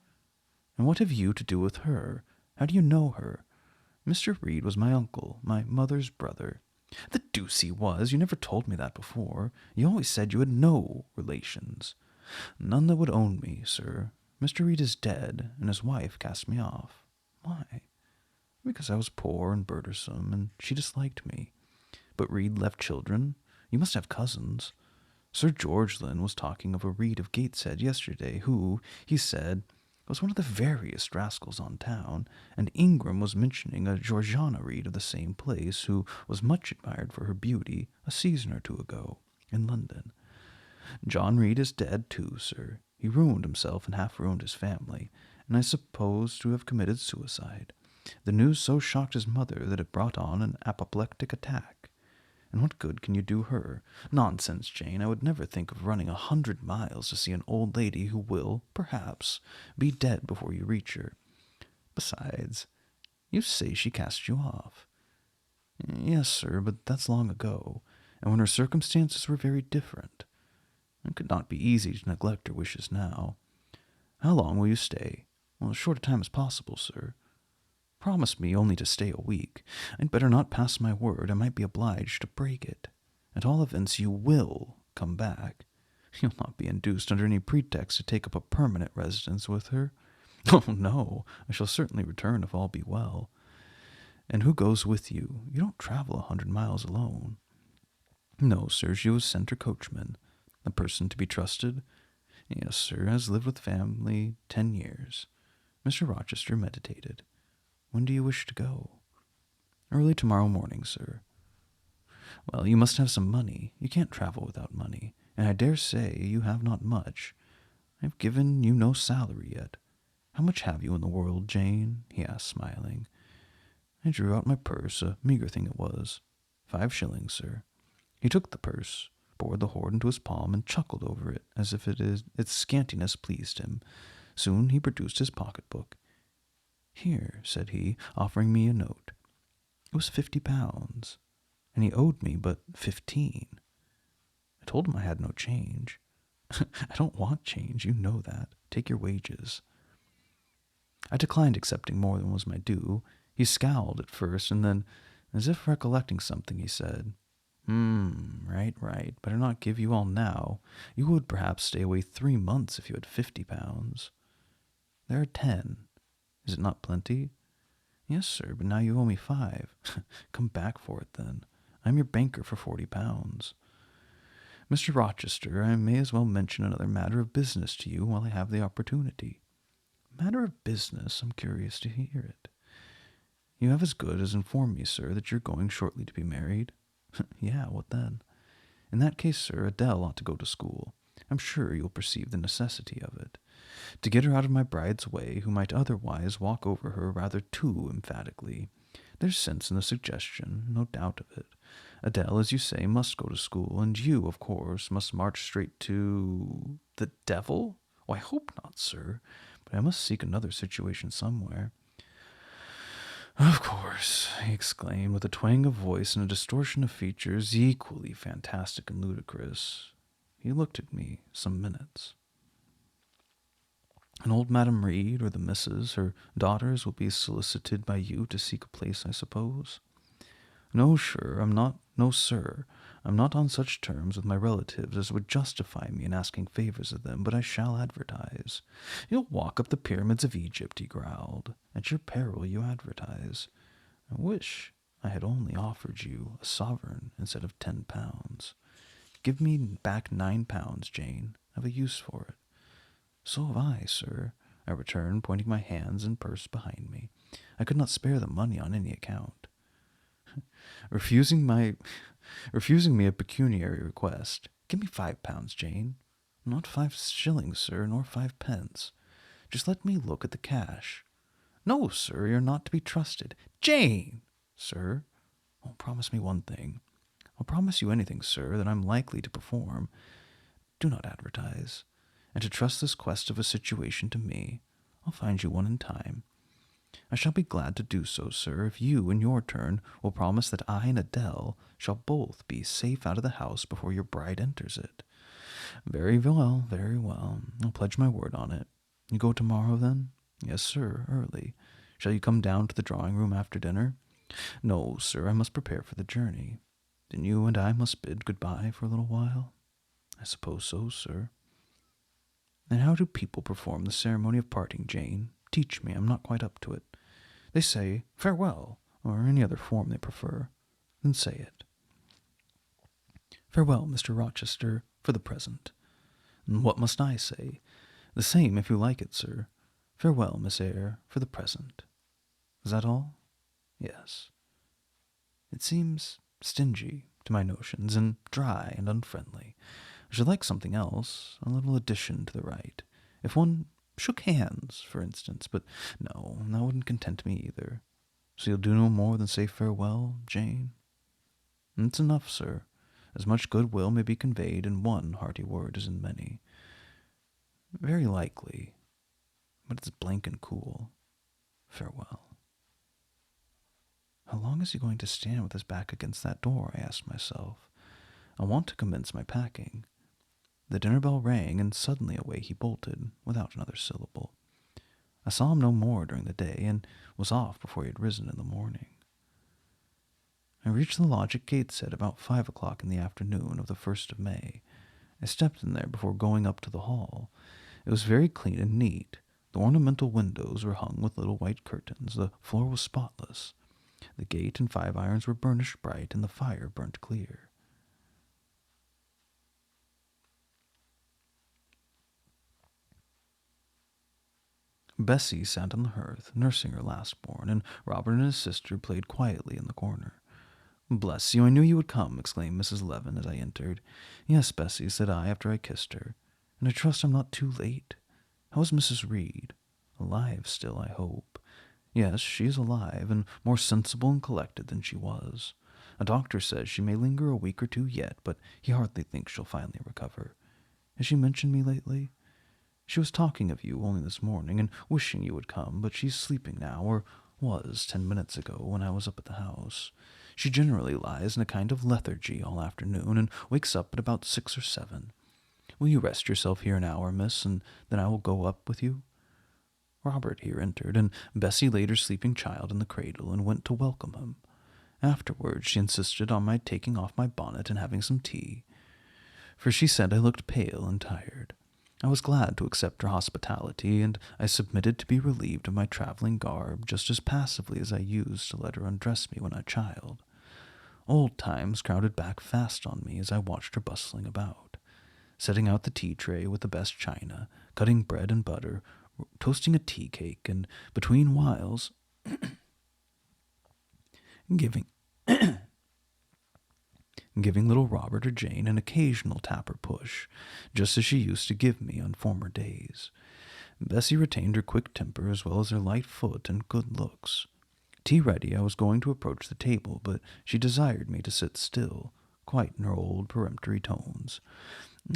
"And what have you to do with her? How do you know her?" "Mr. Reed was my uncle, my mother's brother." "The deuce he was! You never told me that before. You always said you had no relations." "None that would own me, sir. Mr. Reed is dead, and his wife cast me off." "Why?" "Because I was poor and burdensome, and she disliked me." "But Reed left children? You must have cousins." "Sir George Lynn was talking of a Reed of Gateshead yesterday, who, he said, was one of the veriest rascals on town, and Ingram was mentioning a Georgiana Reed of the same place, who was much admired for her beauty a season or 2 ago, in London. John Reed is dead too, sir. He ruined himself and half ruined his family, and is supposed to have committed suicide. The news so shocked his mother that it brought on an apoplectic attack. And what good can you do her? Nonsense, Jane. I would never think of running 100 miles to see an old lady who will, perhaps, be dead before you reach her. Besides, you say she cast you off. Yes, sir, but that's long ago, and when her circumstances were very different. It could not be easy to neglect her wishes now. How long will you stay? Well, as short a time as possible, sir. Promise me only to stay a week. I'd better not pass my word. I might be obliged to break it. At all events, you will come back. You'll not be induced under any pretext to take up a permanent residence with her. Oh, no, I shall certainly return if all be well. And who goes with you? You don't travel 100 miles alone. No, sir, she was sent her coachman. A person to be trusted? Yes, sir, has lived with family 10 years. Mr. Rochester meditated. When do you wish to go? Early tomorrow morning, sir. Well, you must have some money. You can't travel without money, and I dare say you have not much. I have given you no salary yet. How much have you in the world, Jane? He asked, smiling. I drew out my purse, a meagre thing it was. 5 shillings, sir. He took the purse, poured the hoard into his palm, and chuckled over it, as if its scantiness pleased him. Soon he produced his pocket-book. Here, said he, offering me a note. It was £50, and he owed me but 15. I told him I had no change. I don't want change, you know that. Take your wages. I declined accepting more than was my due. He scowled at first, and then, as if recollecting something, he said, right. Better not give you all now. You would perhaps stay away 3 months if you had £50. There are 10. Is it not plenty? Yes, sir, but now you owe me 5. Come back for it, then. I'm your banker for £40. Mr. Rochester, I may as well mention another matter of business to you while I have the opportunity. Matter of business? I'm curious to hear it. You have as good as informed me, sir, that you're going shortly to be married. Yeah, what then? In that case, sir, Adele ought to go to school. I'm sure you'll perceive the necessity of it. To get her out of my bride's way, who might otherwise walk over her rather too emphatically. There's sense in the suggestion, no doubt of it. Adele, as you say, must go to school, and you, of course, must march straight to the devil? Oh, I hope not, sir, but I must seek another situation somewhere. Of course, he exclaimed, with a twang of voice and a distortion of features equally fantastic and ludicrous. He looked at me some minutes. And old Madam Reed, or the missus, her daughters, will be solicited by you to seek a place, I suppose? No, sir, I'm not on such terms with my relatives as would justify me in asking favors of them, but I shall advertise. You'll walk up the pyramids of Egypt, he growled. At your peril you advertise. I wish I had only offered you a sovereign instead of £10. Give me back £9, Jane. I've a use for it. So have I, sir, I returned, pointing my hands and purse behind me. I could not spare the money on any account. Refusing me a pecuniary request, give me £5, Jane. Not 5 shillings, sir, nor 5 pence. Just let me look at the cash. No, sir, you're not to be trusted. Jane! Sir? Oh, promise me one thing. I'll promise you anything, sir, that I'm likely to perform. Do not advertise. And to trust this quest of a situation to me, I'll find you one in time. I shall be glad to do so, sir, if you, in your turn, will promise that I and Adele shall both be safe out of the house before your bride enters it. Very well, very well. I'll pledge my word on it. You go tomorrow, then? Yes, sir, early. Shall you come down to the drawing-room after dinner? No, sir, I must prepare for the journey. Then you and I must bid good-bye for a little while? I suppose so, sir. And how do people perform the ceremony of parting, Jane? Teach me, I'm not quite up to it. They say, farewell, or any other form they prefer. Then say it. Farewell, Mr. Rochester, for the present. And what must I say? The same, if you like it, sir. Farewell, Miss Eyre, for the present. Is that all? Yes. It seems stingy to my notions, and dry and unfriendly. I should like something else, a little addition to the rite. If one shook hands, for instance, but no, that wouldn't content me either. So you'll do no more than say farewell, Jane? It's enough, sir. As much goodwill may be conveyed in one hearty word as in many. Very likely, but it's blank and cool. Farewell. How long is he going to stand with his back against that door? I asked myself. I want to commence my packing. The dinner bell rang, and suddenly away he bolted, without another syllable. I saw him no more during the day, and was off before he had risen in the morning. I reached the lodge at Gateshead about 5 o'clock in the afternoon of the 1st of May. I stepped in there before going up to the hall. It was very clean and neat. The ornamental windows were hung with little white curtains. The floor was spotless. The gate and 5 irons were burnished bright, and the fire burnt clear. Bessie sat on the hearth, nursing her last-born, and Robert and his sister played quietly in the corner. "Bless you, I knew you would come," exclaimed Mrs. Levin as I entered. "Yes, Bessie," said I after I kissed her, "and I trust I'm not too late. How is Mrs. Reed? Alive still, I hope." "Yes, she is alive, and more sensible and collected than she was. A doctor says she may linger a week or 2 yet, but he hardly thinks she'll finally recover. Has she mentioned me lately? She was talking of you only this morning, and wishing you would come, but she's sleeping now, or was 10 minutes ago when I was up at the house. She generally lies in a kind of lethargy all afternoon, and wakes up at about 6 or 7. Will you rest yourself here an hour, miss, and then I will go up with you?" Robert here entered, and Bessie laid her sleeping child in the cradle and went to welcome him. Afterwards she insisted on my taking off my bonnet and having some tea, for she said I looked pale and tired. I was glad to accept her hospitality, and I submitted to be relieved of my traveling garb just as passively as I used to let her undress me when a child. Old times crowded back fast on me as I watched her bustling about, setting out the tea tray with the best china, cutting bread and butter, toasting a tea cake, and between whiles giving little Robert or Jane an occasional tap or push, just as she used to give me on former days. Bessie retained her quick temper as well as her light foot and good looks. Tea ready, I was going to approach the table, but she desired me to sit still, quite in her old peremptory tones.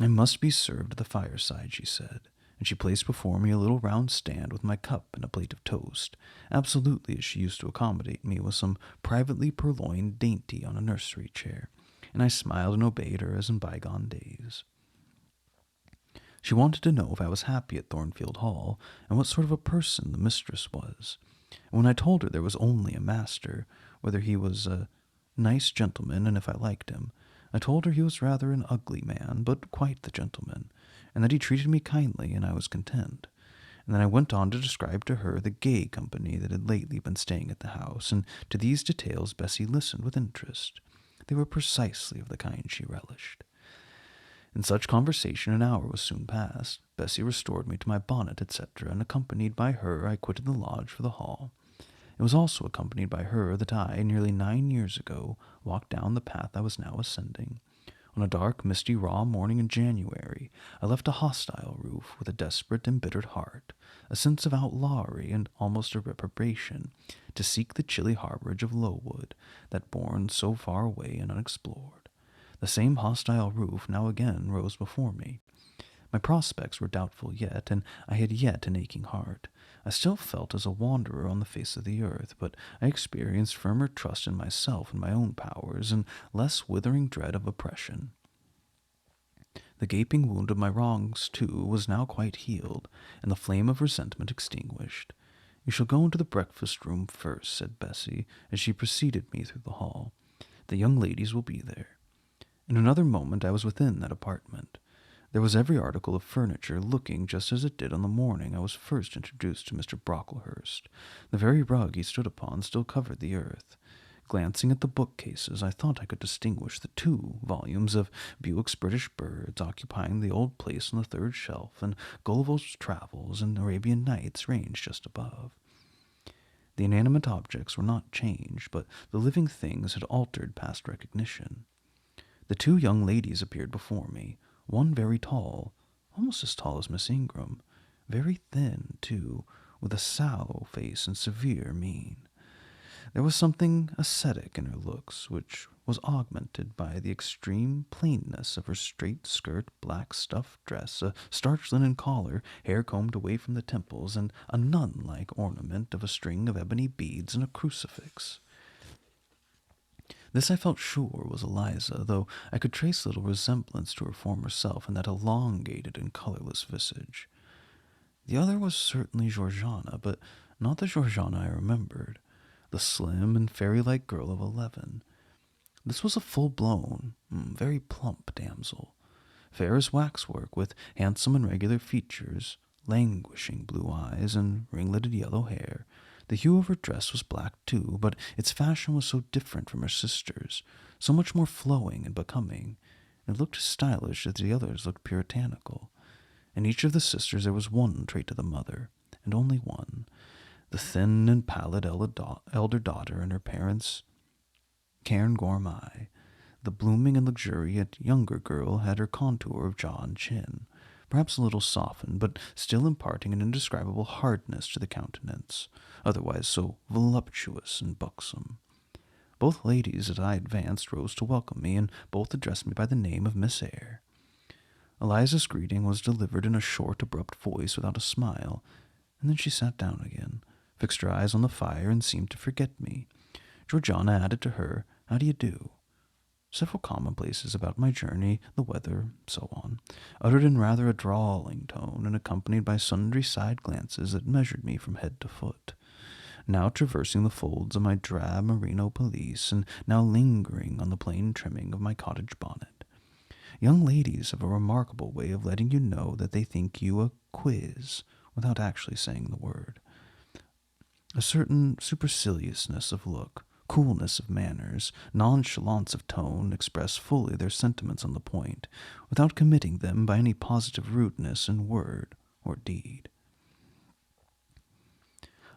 "I must be served at the fireside," she said, and she placed before me a little round stand with my cup and a plate of toast, absolutely as she used to accommodate me with some privately purloined dainty on a nursery chair, and I smiled and obeyed her as in bygone days. She wanted to know if I was happy at Thornfield Hall, and what sort of a person the mistress was. And when I told her there was only a master, whether he was a nice gentleman and if I liked him, I told her he was rather an ugly man, but quite the gentleman, and that he treated me kindly, and I was content. And then I went on to describe to her the gay company that had lately been staying at the house, and to these details Bessie listened with interest. They were precisely of the kind she relished. In such conversation an hour was soon past. Bessie restored me to my bonnet, etc., and accompanied by her I quitted the lodge for the hall. It was also accompanied by her that I, nearly 9 years ago, walked down the path I was now ascending. On a dark, misty, raw morning in January, I left a hostile roof with a desperate, embittered heart, a sense of outlawry and almost a reprobation, to seek the chilly harborage of Lowood, that bourne so far away and unexplored. The same hostile roof now again rose before me. My prospects were doubtful yet, and I had yet an aching heart. I still felt as a wanderer on the face of the earth, but I experienced firmer trust in myself and my own powers, and less withering dread of oppression. The gaping wound of my wrongs, too, was now quite healed, and the flame of resentment extinguished. "You shall go into the breakfast-room first," said Bessie, as she preceded me through the hall. "The young ladies will be there." In another moment I was within that apartment. There was every article of furniture looking just as it did on the morning I was first introduced to Mr. Brocklehurst. The very rug he stood upon still covered the earth. Glancing at the bookcases, I thought I could distinguish the 2 volumes of Bewick's British Birds occupying the old place on the 3rd shelf, and Gulliver's Travels and Arabian Nights ranged just above. The inanimate objects were not changed, but the living things had altered past recognition. The 2 young ladies appeared before me, one very tall, almost as tall as Miss Ingram, very thin, too, with a sallow face and severe mien. There was something ascetic in her looks, which was augmented by the extreme plainness of her straight skirt, black stuff dress, a starched linen collar, hair combed away from the temples, and a nun-like ornament of a string of ebony beads and a crucifix. This I felt sure was Eliza, though I could trace little resemblance to her former self in that elongated and colorless visage. The other was certainly Georgiana, but not the Georgiana I remembered, the slim and fairy-like girl of 11. This was a full-blown, very plump damsel, fair as waxwork, with handsome and regular features, languishing blue eyes, and ringleted yellow hair. The hue of her dress was black too, but its fashion was so different from her sister's, so much more flowing and becoming. It looked as stylish as the others looked puritanical. In each of the sisters there was one trait of the mother, and only one. The thin and pallid elder daughter and her parents' cairn gourmet. The blooming and luxuriant younger girl had her contour of jaw and chin, perhaps a little softened, but still imparting an indescribable hardness to the countenance, otherwise so voluptuous and buxom. Both ladies, as I advanced, rose to welcome me, and both addressed me by the name of Miss Eyre. Eliza's greeting was delivered in a short, abrupt voice without a smile, and then she sat down again, fixed her eyes on the fire, and seemed to forget me. Georgiana added to her, "How do you do?" Several commonplaces about my journey, the weather, so on, uttered in rather a drawling tone, and accompanied by sundry side glances that measured me from head to foot, now traversing the folds of my drab merino pelisse, and now lingering on the plain trimming of my cottage bonnet. Young ladies have a remarkable way of letting you know that they think you a quiz, without actually saying the word. A certain superciliousness of look, coolness of manners, nonchalance of tone express fully their sentiments on the point, without committing them by any positive rudeness in word or deed.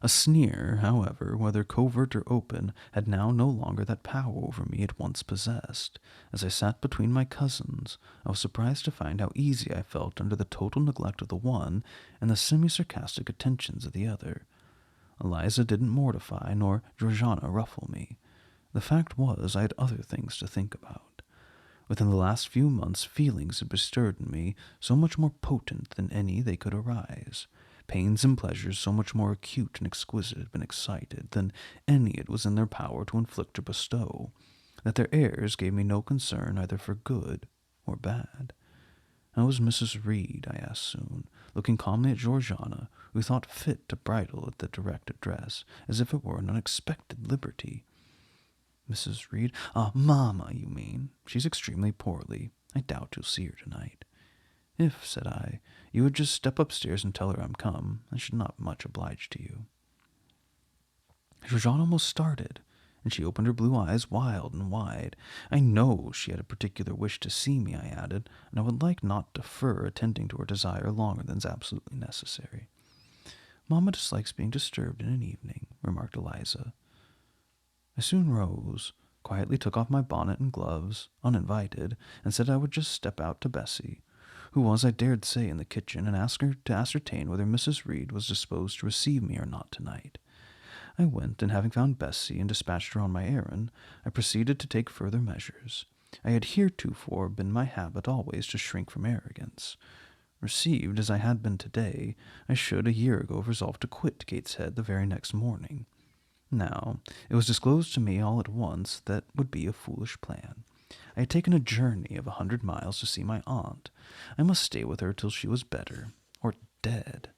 A sneer, however, whether covert or open, had now no longer that power over me it once possessed. As I sat between my cousins, I was surprised to find how easy I felt under the total neglect of the one and the semi-sarcastic attentions of the other. Eliza didn't mortify, nor Georgiana ruffle me. The fact was, I had other things to think about. Within the last few months, feelings had bestirred in me so much more potent than any they could arise. Pains and pleasures so much more acute and exquisite had been excited than any it was in their power to inflict or bestow, that their airs gave me no concern either for good or bad. How was Mrs. Reed? I asked soon, looking calmly at Georgiana, who thought fit to bridle at the direct address, as if it were an unexpected liberty. Mrs. Reed? Mamma, you mean. She's extremely poorly. I doubt you'll see her tonight. If, said I, you would just step upstairs and tell her I'm come, I should not much oblige to you. Georgiana almost started, and she opened her blue eyes wild and wide. I know she had a particular wish to see me, I added, and I would like not defer attending to her desire longer than is absolutely necessary. Mamma dislikes being disturbed in an evening, remarked Eliza. I soon rose, quietly took off my bonnet and gloves, uninvited, and said I would just step out to Bessie, who was, I dared say, in the kitchen, and ask her to ascertain whether Mrs. Reed was disposed to receive me or not tonight. I went, and having found Bessie and dispatched her on my errand, I proceeded to take further measures. I had heretofore been my habit always to shrink from arrogance. Received as I had been today, I should a year ago have resolved to quit Gateshead the very next morning. Now, it was disclosed to me all at once that would be a foolish plan. I had taken a journey of 100 miles to see my aunt. I must stay with her till she was better, or dead.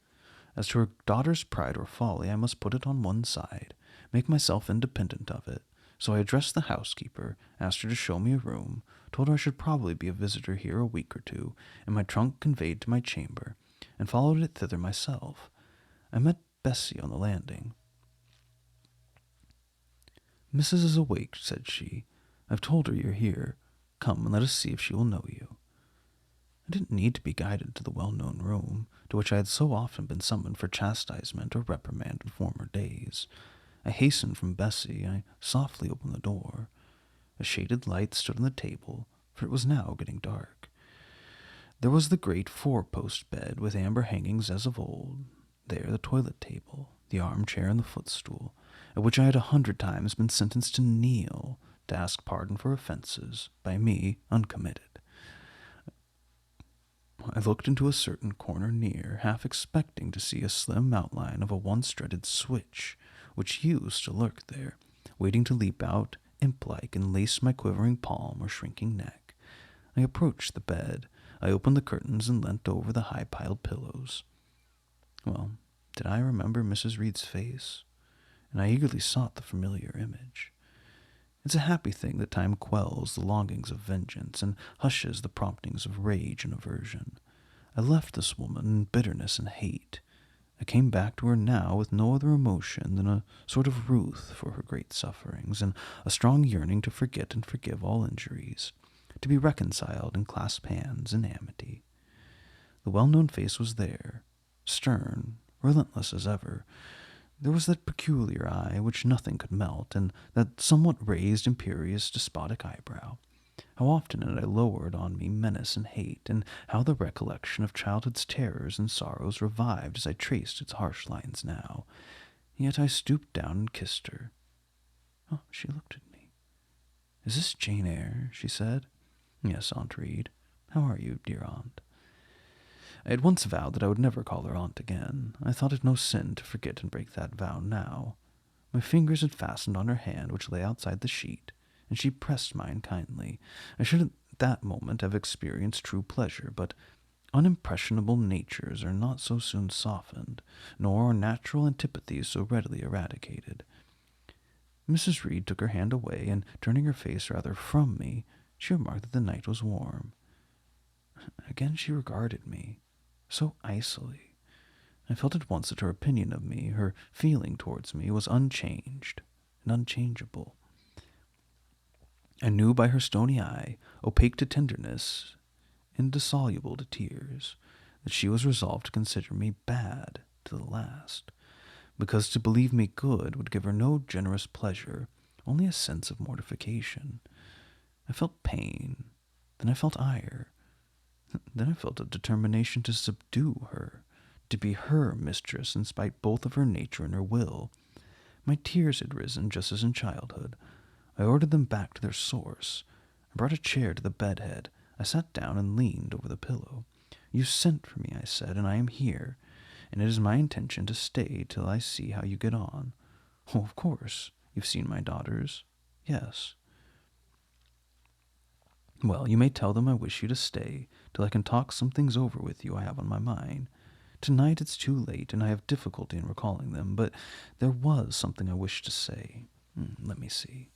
As to her daughter's pride or folly, I must put it on one side, make myself independent of it. So I addressed the housekeeper, asked her to show me a room, told her I should probably be a visitor here a week or two, and my trunk conveyed to my chamber, and followed it thither myself. I met Bessie on the landing. "Missus is awake," said she. "I've told her you're here. Come and let us see if she will know you." I didn't need to be guided to the well-known room, to which I had so often been summoned for chastisement or reprimand in former days. I hastened from Bessie. I softly opened the door. A shaded light stood on the table, for it was now getting dark. There was the great four-post bed with amber hangings as of old. There the toilet table, the armchair and the footstool, at which I had 100 times been sentenced to kneel to ask pardon for offenses, by me uncommitted. I looked into a certain corner near, half expecting to see a slim outline of a once-dreaded switch, which used to lurk there, waiting to leap out imp-like and lace my quivering palm or shrinking neck. I approached the bed. I opened the curtains and leant over the high-piled pillows. Well, did I remember Mrs. Reed's face? And I eagerly sought the familiar image. It's a happy thing that time quells the longings of vengeance and hushes the promptings of rage and aversion. I left this woman in bitterness and hate. I came back to her now with no other emotion than a sort of ruth for her great sufferings, and a strong yearning to forget and forgive all injuries, to be reconciled and clasp hands in amity. The well-known face was there, stern, relentless as ever. There was that peculiar eye which nothing could melt, and that somewhat raised, imperious, despotic eyebrow. How often had I lowered on me menace and hate, and how the recollection of childhood's terrors and sorrows revived as I traced its harsh lines now. Yet I stooped down and kissed her. Oh, she looked at me. "Is this Jane Eyre?" she said. "Yes, Aunt Reed. How are you, dear aunt?" I had once vowed that I would never call her aunt again. I thought it no sin to forget and break that vow now. My fingers had fastened on her hand which lay outside the sheet, and she pressed mine kindly. I should at that moment have experienced true pleasure, but unimpressionable natures are not so soon softened, nor are natural antipathies so readily eradicated. Mrs. Reed took her hand away, and turning her face rather from me, she remarked that the night was warm. Again she regarded me, so icily. I felt at once that her opinion of me, her feeling towards me, was unchanged and unchangeable. I knew by her stony eye, opaque to tenderness, indissoluble to tears, that she was resolved to consider me bad to the last, because to believe me good would give her no generous pleasure, only a sense of mortification. I felt pain, then I felt ire, then I felt a determination to subdue her, to be her mistress in spite both of her nature and her will. My tears had risen just as in childhood. I ordered them back to their source. I brought a chair to the bedhead. I sat down and leaned over the pillow. "You sent for me," I said, "and I am here, and it is my intention to stay till I see how you get on." "Oh, of course. You've seen my daughters?" "Yes." "Well, you may tell them I wish you to stay till I can talk some things over with you I have on my mind. Tonight it's too late, and I have difficulty in recalling them, but there was something I wished to say. Let me see."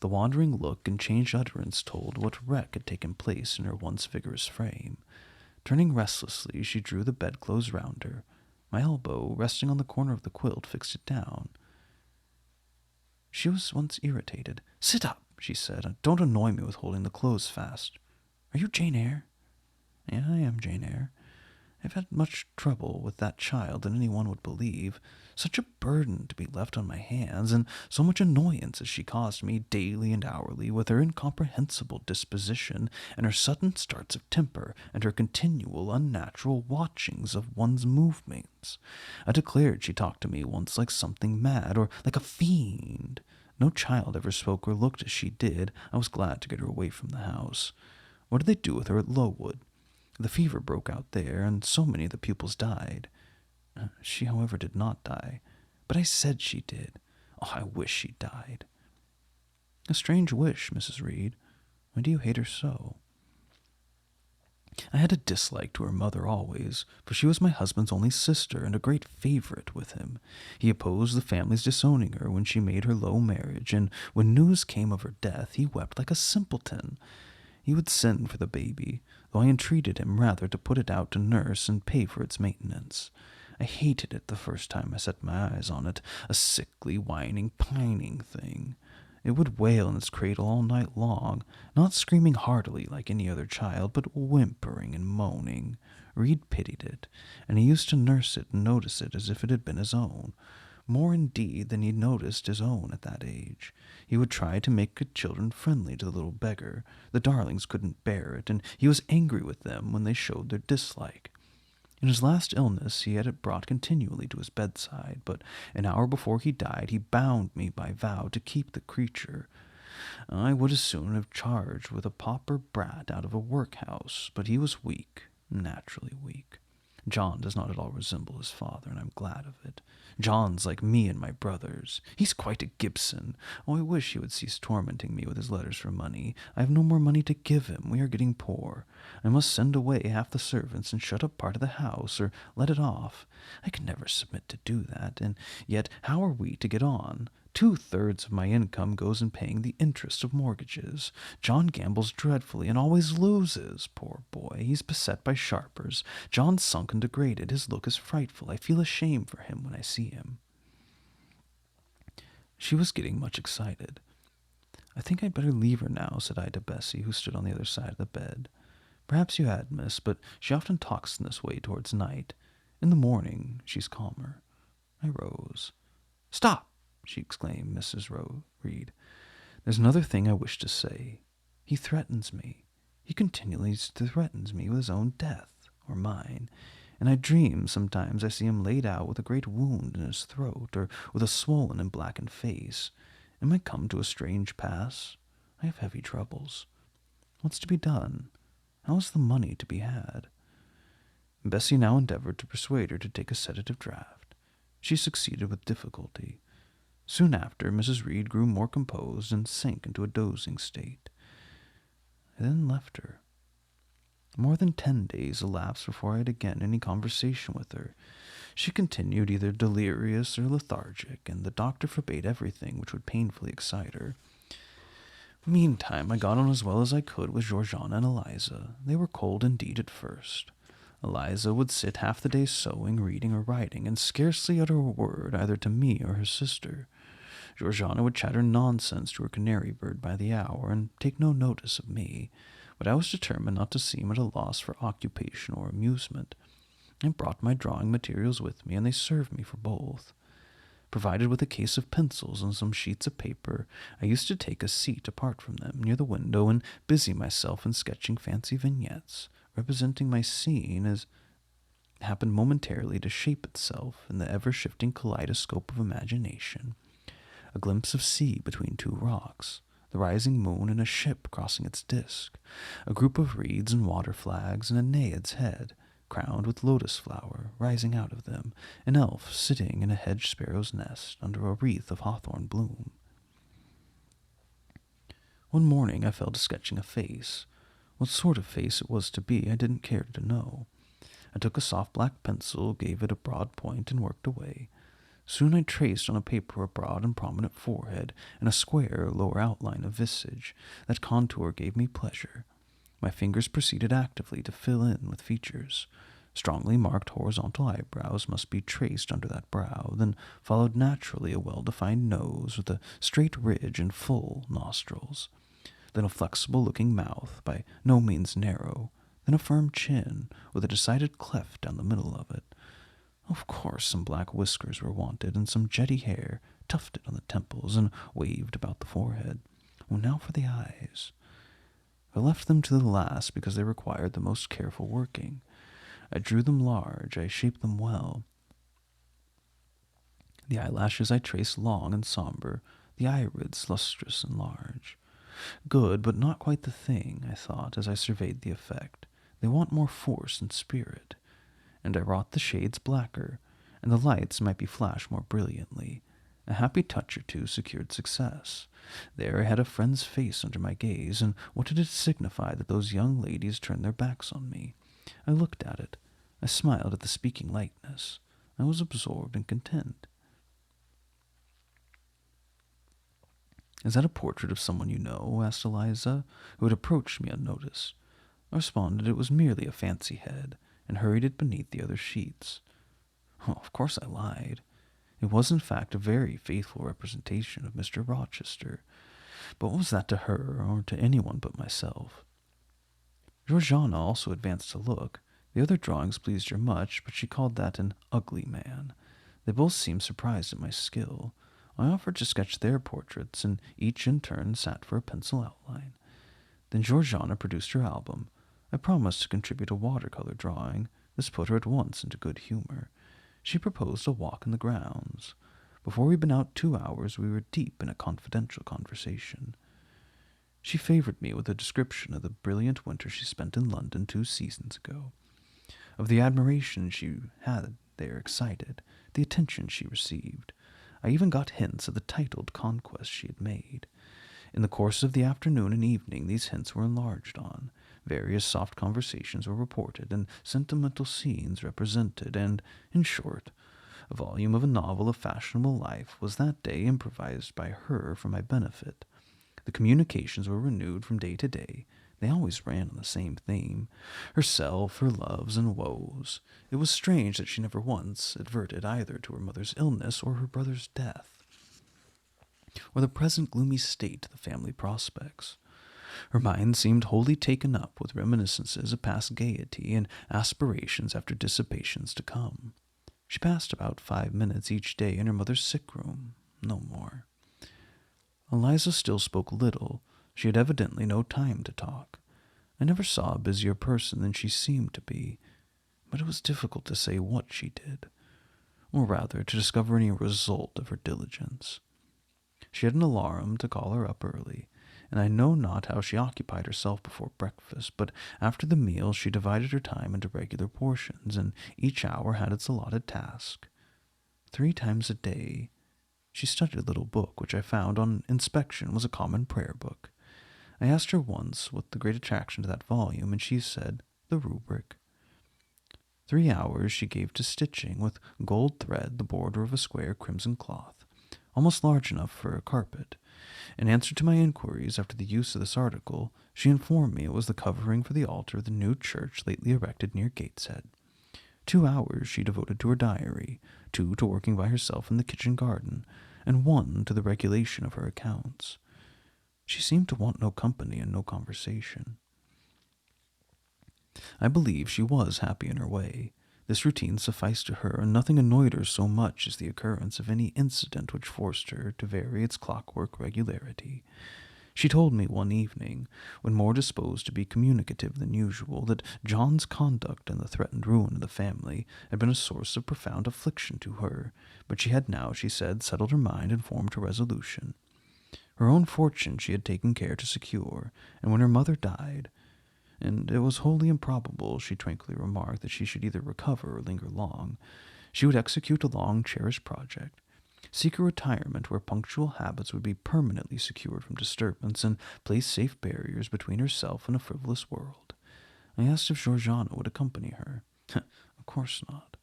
The wandering look and changed utterance told what wreck had taken place in her once vigorous frame. Turning restlessly, she drew the bedclothes round her. My elbow, resting on the corner of the quilt, fixed it down. She was once irritated. "Sit up," she said. "Don't annoy me with holding the clothes fast. Are you Jane Eyre?" "Yeah, I am Jane Eyre. I've had much trouble with that child than anyone would believe. Such a burden to be left on my hands, and so much annoyance as she caused me daily and hourly with her incomprehensible disposition, and her sudden starts of temper, and her continual unnatural watchings of one's movements. I declared she talked to me once like something mad, or like a fiend. No child ever spoke or looked as she did. I was glad to get her away from the house. What did they do with her at Lowood? The fever broke out there, and so many of the pupils died. She, however, did not die, but I said she did. Oh, I wish she died." "A strange wish, Mrs. Reed. Why do you hate her so?" "I had a dislike to her mother always, for she was my husband's only sister and a great favorite with him. He opposed the family's disowning her when she made her low marriage, and when news came of her death, he wept like a simpleton. He would send for the baby, though I entreated him rather to put it out to nurse and pay for its maintenance. I hated it the first time I set my eyes on it, a sickly, whining, pining thing. It would wail in its cradle all night long, not screaming heartily like any other child, but whimpering and moaning. Reed pitied it, and he used to nurse it and notice it as if it had been his own. More, indeed, than he noticed his own at that age. He would try to make good children friendly to the little beggar. The darlings couldn't bear it, and he was angry with them when they showed their dislike. In his last illness he had it brought continually to his bedside, but an hour before he died he bound me by vow to keep the creature. I would as soon have charged with a pauper brat out of a workhouse, but he was weak, naturally weak. John does not at all resemble his father, and I'm glad of it. John's like me and my brothers. He's quite a Gibson. Oh, I wish he would cease tormenting me with his letters for money. I have no more money to give him. We are getting poor. I must send away half the servants and shut up part of the house, or let it off. I could never submit to do that, and yet how are we to get on? 2/3 of my income goes in paying the interest of mortgages. John gambles dreadfully and always loses. Poor boy, he's beset by sharpers. John's sunk and degraded. His look is frightful. I feel ashamed for him when I see him. She was getting much excited. I think I'd better leave her now, said I to Bessie, who stood on the other side of the bed. Perhaps you had, miss, but she often talks in this way towards night. In the morning she's calmer. I rose. Stop! She exclaimed, Mrs. Reed. There's another thing I wish to say. He threatens me. He continually threatens me with his own death, or mine, and I dream sometimes I see him laid out with a great wound in his throat, or with a swollen and blackened face. Am I come to a strange pass? I have heavy troubles. What's to be done? How is the money to be had? Bessie now endeavored to persuade her to take a sedative draught. She succeeded with difficulty. Soon after, Mrs. Reed grew more composed and sank into a dozing state. I then left her. More than 10 days elapsed before I had again any conversation with her. She continued either delirious or lethargic, and the doctor forbade everything which would painfully excite her. Meantime, I got on as well as I could with Georgiana and Eliza. They were cold indeed at first. Eliza would sit half the day sewing, reading, or writing, and scarcely utter a word either to me or her sister. Georgiana would chatter nonsense to her canary bird by the hour, and take no notice of me, but I was determined not to seem at a loss for occupation or amusement. I brought my drawing materials with me, and they served me for both. Provided with a case of pencils and some sheets of paper, I used to take a seat apart from them, near the window, and busy myself in sketching fancy vignettes, representing my scene as it happened momentarily to shape itself in the ever-shifting kaleidoscope of imagination. A glimpse of sea between two rocks, the rising moon and a ship crossing its disk, a group of reeds and water flags, and a naiad's head, crowned with lotus flower, rising out of them, an elf sitting in a hedge sparrow's nest under a wreath of hawthorn bloom. One morning I fell to sketching a face. What sort of face it was to be I didn't care to know. I took a soft black pencil, gave it a broad point, and worked away. Soon I traced on a paper a broad and prominent forehead, and a square lower outline of visage. That contour gave me pleasure. My fingers proceeded actively to fill in with features. Strongly marked horizontal eyebrows must be traced under that brow, then followed naturally a well-defined nose with a straight ridge and full nostrils, then a flexible-looking mouth, by no means narrow, then a firm chin, with a decided cleft down the middle of it. Of course, some black whiskers were wanted, and some jetty hair, tufted on the temples and waved about the forehead. Well, now for the eyes. I left them to the last because they required the most careful working. I drew them large, I shaped them well. The eyelashes I traced long and somber, the irids lustrous and large. Good, but not quite the thing, I thought, as I surveyed the effect. They want more force and spirit. And I wrought the shades blacker, and the lights might be flashed more brilliantly. A happy touch or two secured success. There I had a friend's face under my gaze, and what did it signify that those young ladies turned their backs on me? I looked at it. I smiled at the speaking likeness. I was absorbed and content. "Is that a portrait of someone you know?" asked Eliza, who had approached me unnoticed. I responded it was merely a fancy head, and hurried it beneath the other sheets. Oh, of course I lied. It was in fact a very faithful representation of Mr. Rochester, but what was that to her, or to anyone but myself? Georgiana also advanced to look. The other drawings pleased her much, but she called that an ugly man. They both seemed surprised at my skill. I offered to sketch their portraits, and each in turn sat for a pencil outline. Then Georgiana produced her album. I promised to contribute a watercolor drawing. This put her at once into good humor. She proposed a walk in the grounds. Before we'd been out 2 hours, we were deep in a confidential conversation. She favored me with a description of the brilliant winter she spent in London 2 seasons ago, of the admiration she had there excited, the attention she received. I even got hints of the titled conquest she had made. In the course of the afternoon and evening, these hints were enlarged on. Various soft conversations were reported, and sentimental scenes represented, and, in short, a volume of a novel of fashionable life was that day improvised by her for my benefit. The communications were renewed from day to day. They always ran on the same theme, herself, her loves and woes. It was strange that she never once adverted either to her mother's illness or her brother's death, or the present gloomy state of the family prospects. Her mind seemed wholly taken up with reminiscences of past gaiety and aspirations after dissipations to come. She passed about 5 minutes each day in her mother's sick room, no more. Eliza still spoke little. She had evidently no time to talk. I never saw a busier person than she seemed to be, but it was difficult to say what she did, or rather to discover any result of her diligence. She had an alarum to call her up early, and I know not how she occupied herself before breakfast, but after the meal she divided her time into regular portions, and each hour had its allotted task. 3 times a day she studied a little book which I found on inspection was a common prayer book. I asked her once what the great attraction to that volume, and she said, the rubric. 3 hours she gave to stitching with gold thread the border of a square crimson cloth, almost large enough for a carpet. In answer to my inquiries after the use of this article, she informed me it was the covering for the altar of the new church lately erected near Gateshead. 2 hours she devoted to her diary, 2 to working by herself in the kitchen garden, and 1 to the regulation of her accounts. She seemed to want no company and no conversation. I believe she was happy in her way. This routine sufficed to her, and nothing annoyed her so much as the occurrence of any incident which forced her to vary its clockwork regularity. She told me one evening, when more disposed to be communicative than usual, that John's conduct and the threatened ruin of the family had been a source of profound affliction to her, but she had now, she said, settled her mind and formed her resolution. Her own fortune she had taken care to secure, and when her mother died, and it was wholly improbable, she tranquilly remarked, that she should either recover or linger long, she would execute a long-cherished project, seek a retirement where punctual habits would be permanently secured from disturbance, and place safe barriers between herself and a frivolous world. I asked if Georgiana would accompany her. Of course not.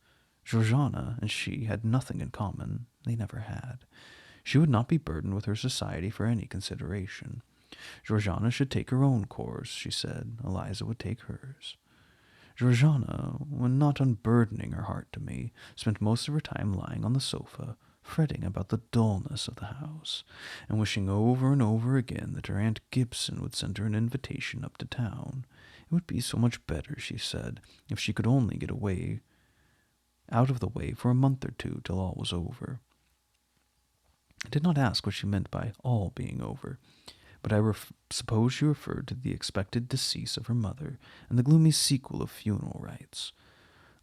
Georgiana and she had nothing in common. They never had. She would not be burdened with her society for any consideration. Georgiana should take her own course, she said. Eliza would take hers. Georgiana, when not unburdening her heart to me, spent most of her time lying on the sofa, fretting about the dullness of the house, and wishing over and over again that her Aunt Gibson would send her an invitation up to town. It would be so much better, she said, if she could only get away, out of the way for a month or 2 till all was over. I did not ask what she meant by all being over, but I suppose she referred to the expected decease of her mother and the gloomy sequel of funeral rites.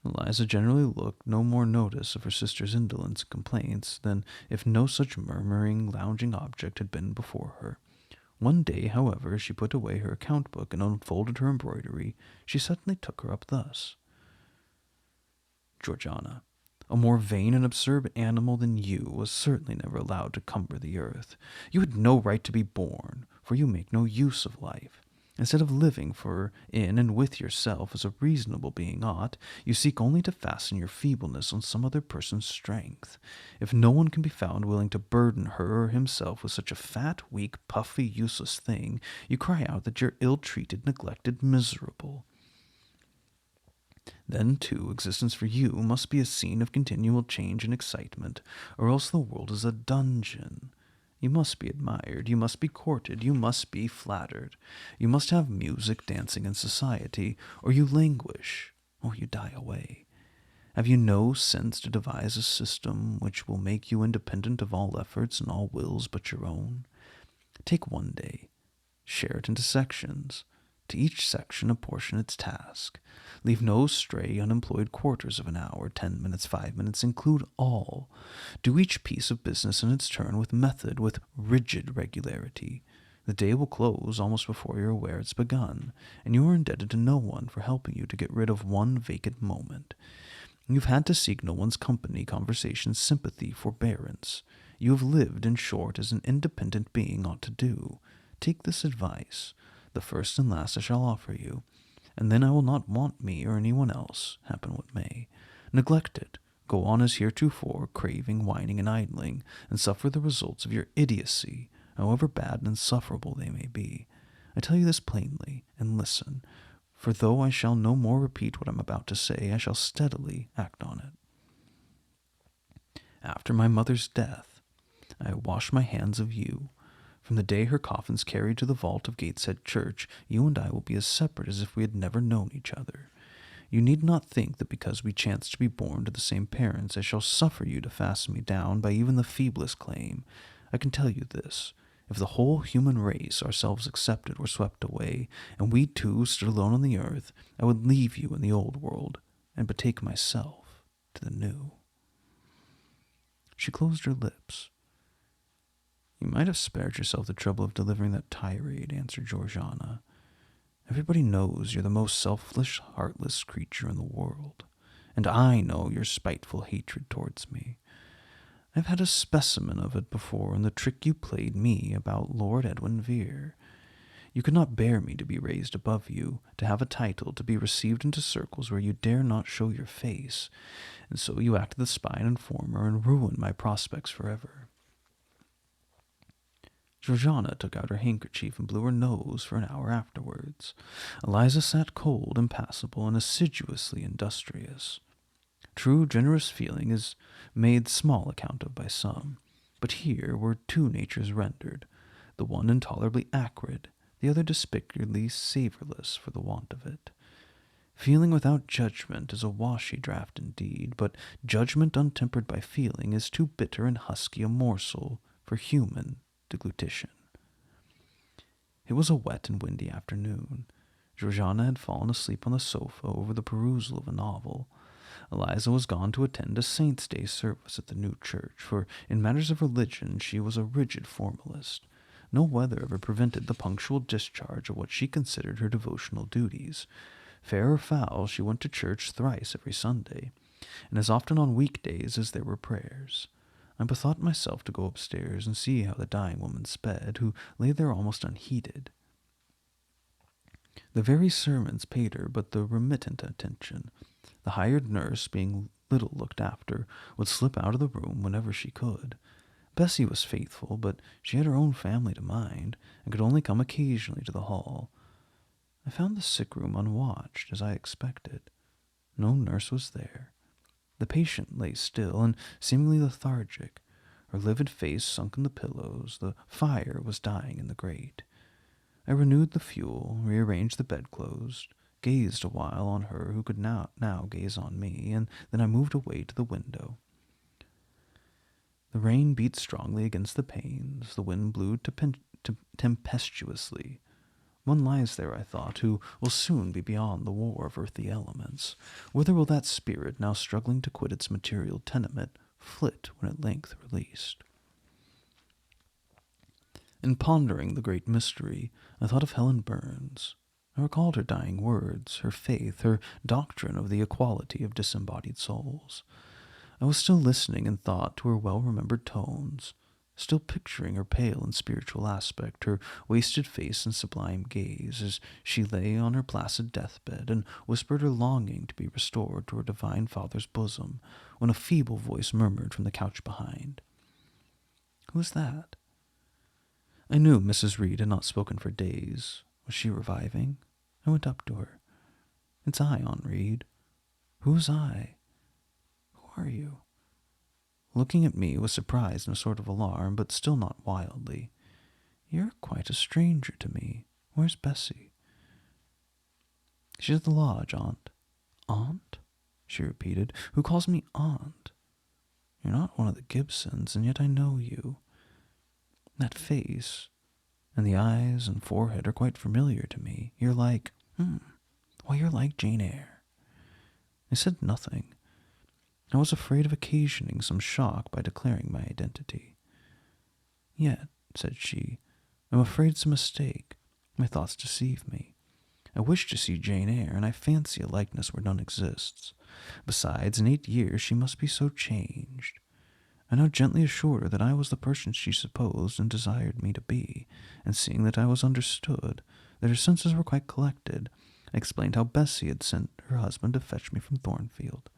Eliza generally looked no more notice of her sister's indolence and complaints than if no such murmuring, lounging object had been before her. One day, however, as she put away her account-book and unfolded her embroidery, she suddenly took her up thus. Georgiana, a more vain and absurd animal than you was certainly never allowed to cumber the earth. You had no right to be born, for you make no use of life. Instead of living for, in, and with yourself as a reasonable being ought, you seek only to fasten your feebleness on some other person's strength. If no one can be found willing to burden her or himself with such a fat, weak, puffy, useless thing, you cry out that you're ill-treated, neglected, miserable. Then, too, existence for you must be a scene of continual change and excitement, or else the world is a dungeon. You must be admired, you must be courted, you must be flattered. You must have music, dancing, and society, or you languish, or you die away. Have you no sense to devise a system which will make you independent of all efforts and all wills but your own? Take one day, share it into sections, To each section apportion its task. Leave no stray unemployed quarters of an hour, 10 minutes, 5 minutes, include all. Do each piece of business in its turn with method, with rigid regularity. The day will close almost before you're aware it's begun, and you are indebted to no one for helping you to get rid of one vacant moment. You've had to seek no one's company, conversation, sympathy, forbearance. You have lived, in short, as an independent being ought to do. Take this advice, the first and last I shall offer you, and then I will not want me or anyone else, happen what may. Neglect it. Go on as heretofore, craving, whining, and idling, and suffer the results of your idiocy, however bad and insufferable they may be. I tell you this plainly, and listen, for though I shall no more repeat what I am about to say, I shall steadily act on it. After my mother's death, I wash my hands of you. From the day her coffin's carried to the vault of Gateshead Church, you and I will be as separate as if we had never known each other. You need not think that because we chance to be born to the same parents, I shall suffer you to fasten me down by even the feeblest claim. I can tell you this. If the whole human race, ourselves excepted, were swept away, and we two stood alone on the earth, I would leave you in the old world, and betake myself to the new. She closed her lips. You might have spared yourself the trouble of delivering that tirade, answered Georgiana. Everybody knows you're the most selfish, heartless creature in the world, and I know your spiteful hatred towards me. I've had a specimen of it before in the trick you played me about Lord Edwin Vere. You could not bear me to be raised above you, to have a title, to be received into circles where you dare not show your face, and so you acted the spy and informer and ruined my prospects forever. Georgiana took out her handkerchief and blew her nose for an hour afterwards. Eliza sat cold, impassible, and assiduously industrious. True generous feeling is made small account of by some, but here were two natures rendered, the one intolerably acrid, the other despicably savourless for the want of it. Feeling without judgment is a washy draught indeed, but judgment untempered by feeling is too bitter and husky a morsel for human deglutition. It was a wet and windy afternoon. Georgiana had fallen asleep on the sofa over the perusal of a novel. Eliza was gone to attend a Saint's Day service at the new church, for in matters of religion she was a rigid formalist. No weather ever prevented the punctual discharge of what she considered her devotional duties. Fair or foul, she went to church thrice every Sunday, and as often on weekdays as there were prayers. I bethought myself to go upstairs and see how the dying woman sped, who lay there almost unheeded. The very sermons paid her but the remittent attention. The hired nurse, being little looked after, would slip out of the room whenever she could. Bessie was faithful, but she had her own family to mind, and could only come occasionally to the hall. I found the sick room unwatched, as I expected. No nurse was there. The patient lay still and seemingly lethargic, her livid face sunk in the pillows. The fire was dying in the grate. I renewed the fuel, rearranged the bedclothes, gazed a while on her who could now gaze on me, and then I moved away to the window. The rain beat strongly against the panes, the wind blew tempestuously. One lies there, I thought, who will soon be beyond the war of earthly elements. Whither will that spirit, now struggling to quit its material tenement, flit when at length released? In pondering the great mystery, I thought of Helen Burns. I recalled her dying words, her faith, her doctrine of the equality of disembodied souls. I was still listening in thought to her well-remembered tones, still picturing her pale and spiritual aspect, her wasted face and sublime gaze, as she lay on her placid deathbed and whispered her longing to be restored to her divine Father's bosom, when a feeble voice murmured from the couch behind, "Who is that?" I knew Mrs. Reed had not spoken for days. Was she reviving? I went up to her. "It's I, Aunt Reed." "Who's I?" "Who are you?" Looking at me with surprise and a sort of alarm, but still not wildly. "You're quite a stranger to me. Where's Bessie?" "She's at the lodge, Aunt." "Aunt?" she repeated. "Who calls me Aunt? You're not one of the Gibsons, and yet I know you. That face, And the eyes and forehead are quite familiar to me. You're like, you're like Jane Eyre. I said nothing. I was afraid of occasioning some shock by declaring my identity. Yet, said she, I'm afraid it's a mistake. My thoughts deceive me. I wish to see Jane Eyre, and I fancy a likeness where none exists. Besides, in 8 years she must be so changed. I now gently assured her that I was the person she supposed and desired me to be, and seeing that I was understood, that her senses were quite collected, I explained how Bessie had sent her husband to fetch me from Thornfield.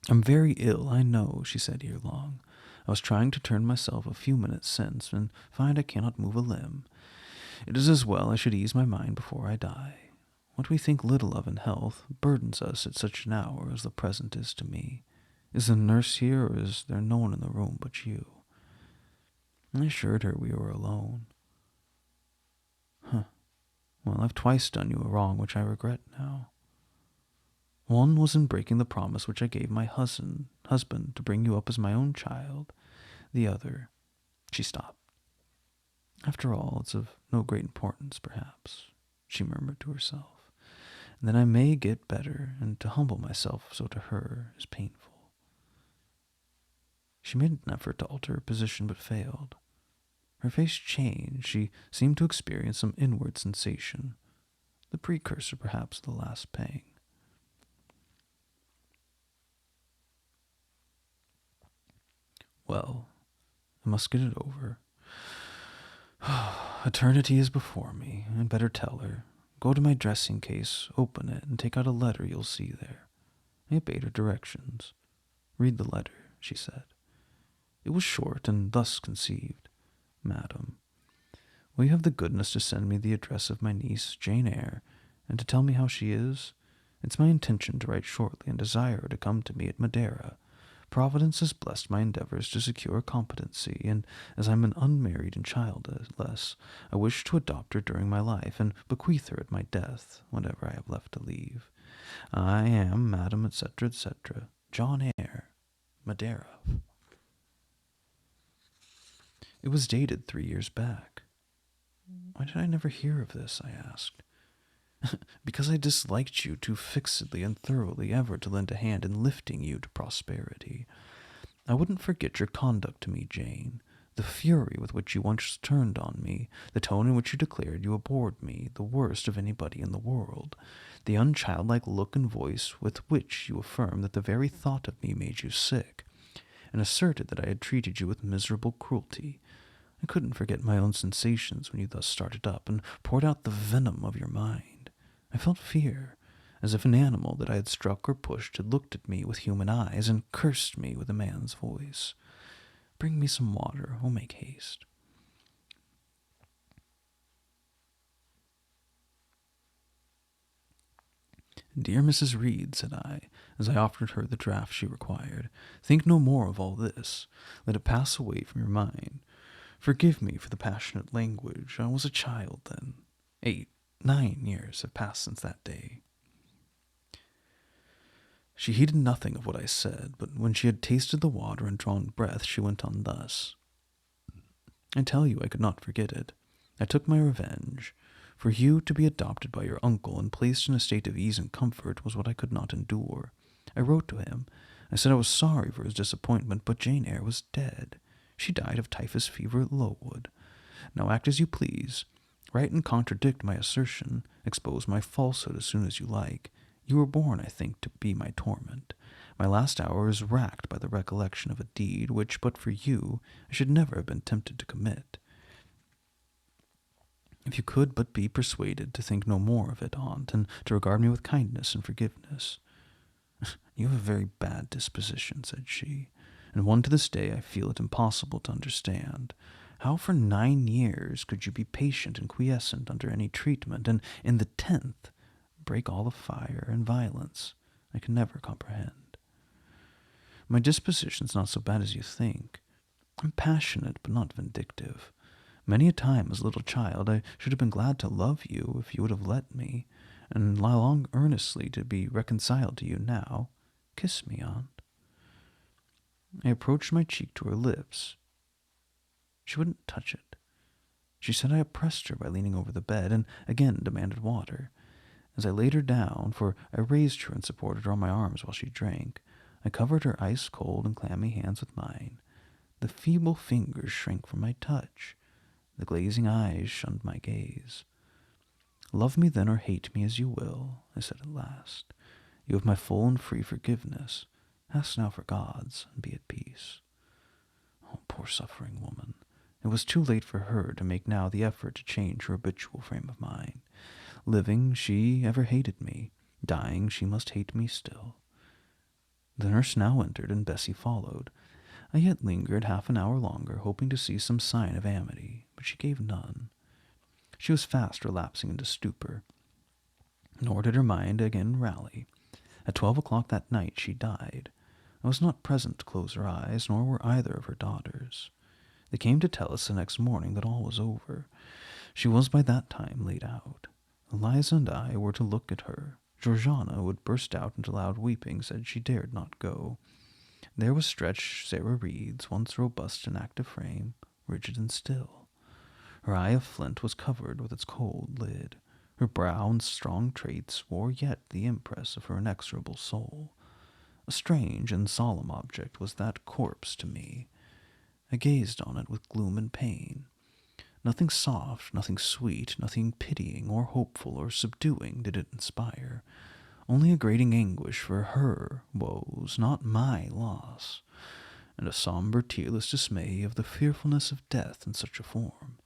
I'm very ill, I know, she said ere long. I was trying to turn myself a few minutes since, and find I cannot move a limb. It is as well I should ease my mind before I die. What we think little of in health burdens us at such an hour as the present is to me. Is the nurse here, or is there no one in the room but you? I assured her we were alone. Well, I've twice done you a wrong which I regret now. One was in breaking the promise which I gave my husband to bring you up as my own child. The other, she stopped. After all, it's of no great importance, perhaps, she murmured to herself. And then I may get better, and to humble myself so to her is painful. She made an effort to alter her position, but failed. Her face changed. She seemed to experience some inward sensation, the precursor, perhaps, of the last pang. Well, I must get it over. Eternity is before me. I'd better tell her. Go to my dressing case, open it, and take out a letter you'll see there. I obeyed her directions. Read the letter, she said. It was short, and thus conceived. Madam, will you have the goodness to send me the address of my niece, Jane Eyre, and to tell me how she is? It's my intention to write shortly and desire her to come to me at Madeira. Providence has blessed my endeavors to secure competency, and as I'm an unmarried and childless, I wish to adopt her during my life and bequeath her at my death, whatever I have left to leave. I am, Madam, etc., etc., John Eyre, Madeira. It was dated 3 years back. Why did I never hear of this, I asked. Because I disliked you too fixedly and thoroughly ever to lend a hand in lifting you to prosperity. I wouldn't forget your conduct to me, Jane, the fury with which you once turned on me, the tone in which you declared you abhorred me, the worst of anybody in the world, the unchildlike look and voice with which you affirmed that the very thought of me made you sick, and asserted that I had treated you with miserable cruelty. I couldn't forget my own sensations when you thus started up and poured out the venom of your mind. I felt fear, as if an animal that I had struck or pushed had looked at me with human eyes and cursed me with a man's voice. Bring me some water. Oh, make haste. Dear Mrs. Reed, said I, as I offered her the draught she required, think no more of all this. Let it pass away from your mind. Forgive me for the passionate language. I was a child then. 8, 9 years have passed since that day. She heeded nothing of what I said, but when she had tasted the water and drawn breath, she went on thus. I tell you I could not forget it. I took my revenge. For you to be adopted by your uncle and placed in a state of ease and comfort was what I could not endure. I wrote to him. I said I was sorry for his disappointment, but Jane Eyre was dead. She died of typhus fever at Lowood. Now act as you please. Write and contradict my assertion. Expose my falsehood as soon as you like. You were born, I think, to be my torment. My last hour is racked by the recollection of a deed which, but for you, I should never have been tempted to commit. If you could but be persuaded to think no more of it, aunt, and to regard me with kindness and forgiveness. You have a very bad disposition, said she, and one to this day I feel it impossible to understand. How for 9 years could you be patient and quiescent under any treatment, and in the 10th break all the fire and violence? I can never comprehend. My disposition's not so bad as you think. I'm passionate, but not vindictive. Many a time as a little child I should have been glad to love you if you would have let me, and long earnestly to be reconciled to you now. Kiss me, aunt. I approached my cheek to her lips. She wouldn't touch it. She said I oppressed her by leaning over the bed, and again demanded water. As I laid her down, for I raised her and supported her on my arms while she drank, I covered her ice-cold and clammy hands with mine. The feeble fingers shrank from my touch. The glazing eyes shunned my gaze. "Love me then or hate me as you will," I said at last. "You have my full and free forgiveness. Ask now for God's, and be at peace." Oh, poor suffering woman. It was too late for her to make now the effort to change her habitual frame of mind. Living, she ever hated me. Dying, she must hate me still. The nurse now entered, and Bessie followed. I yet lingered half an hour longer, hoping to see some sign of amity, but she gave none. She was fast relapsing into stupor, nor did her mind again rally. At 12 o'clock that night she died. I was not present to close her eyes, nor were either of her daughters. They came to tell us the next morning that all was over. She was by that time laid out. Eliza and I were to look at her. Georgiana, who had burst out into loud weeping, said she dared not go. There was stretched Sarah Reed's once robust and active frame, rigid and still. Her eye of flint was covered with its cold lid. Her brow and strong traits wore yet the impress of her inexorable soul. A strange and solemn object was that corpse to me. I gazed on it with gloom and pain. Nothing soft, nothing sweet, nothing pitying or hopeful or subduing did it inspire. Only a grating anguish for her woes, not my loss, and a somber, tearless dismay of the fearfulness of death in such a form.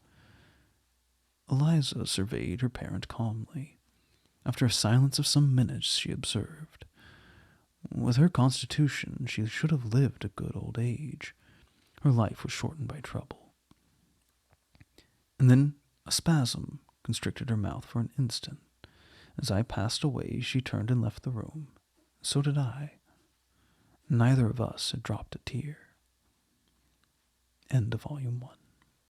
Eliza surveyed her parent calmly. After a silence of some minutes, she observed, "With her constitution, she should have lived a good old age. Her life was shortened by trouble." And then a spasm constricted her mouth for an instant. As I passed away, she turned and left the room. So did I. Neither of us had dropped a tear. End of Volume 1.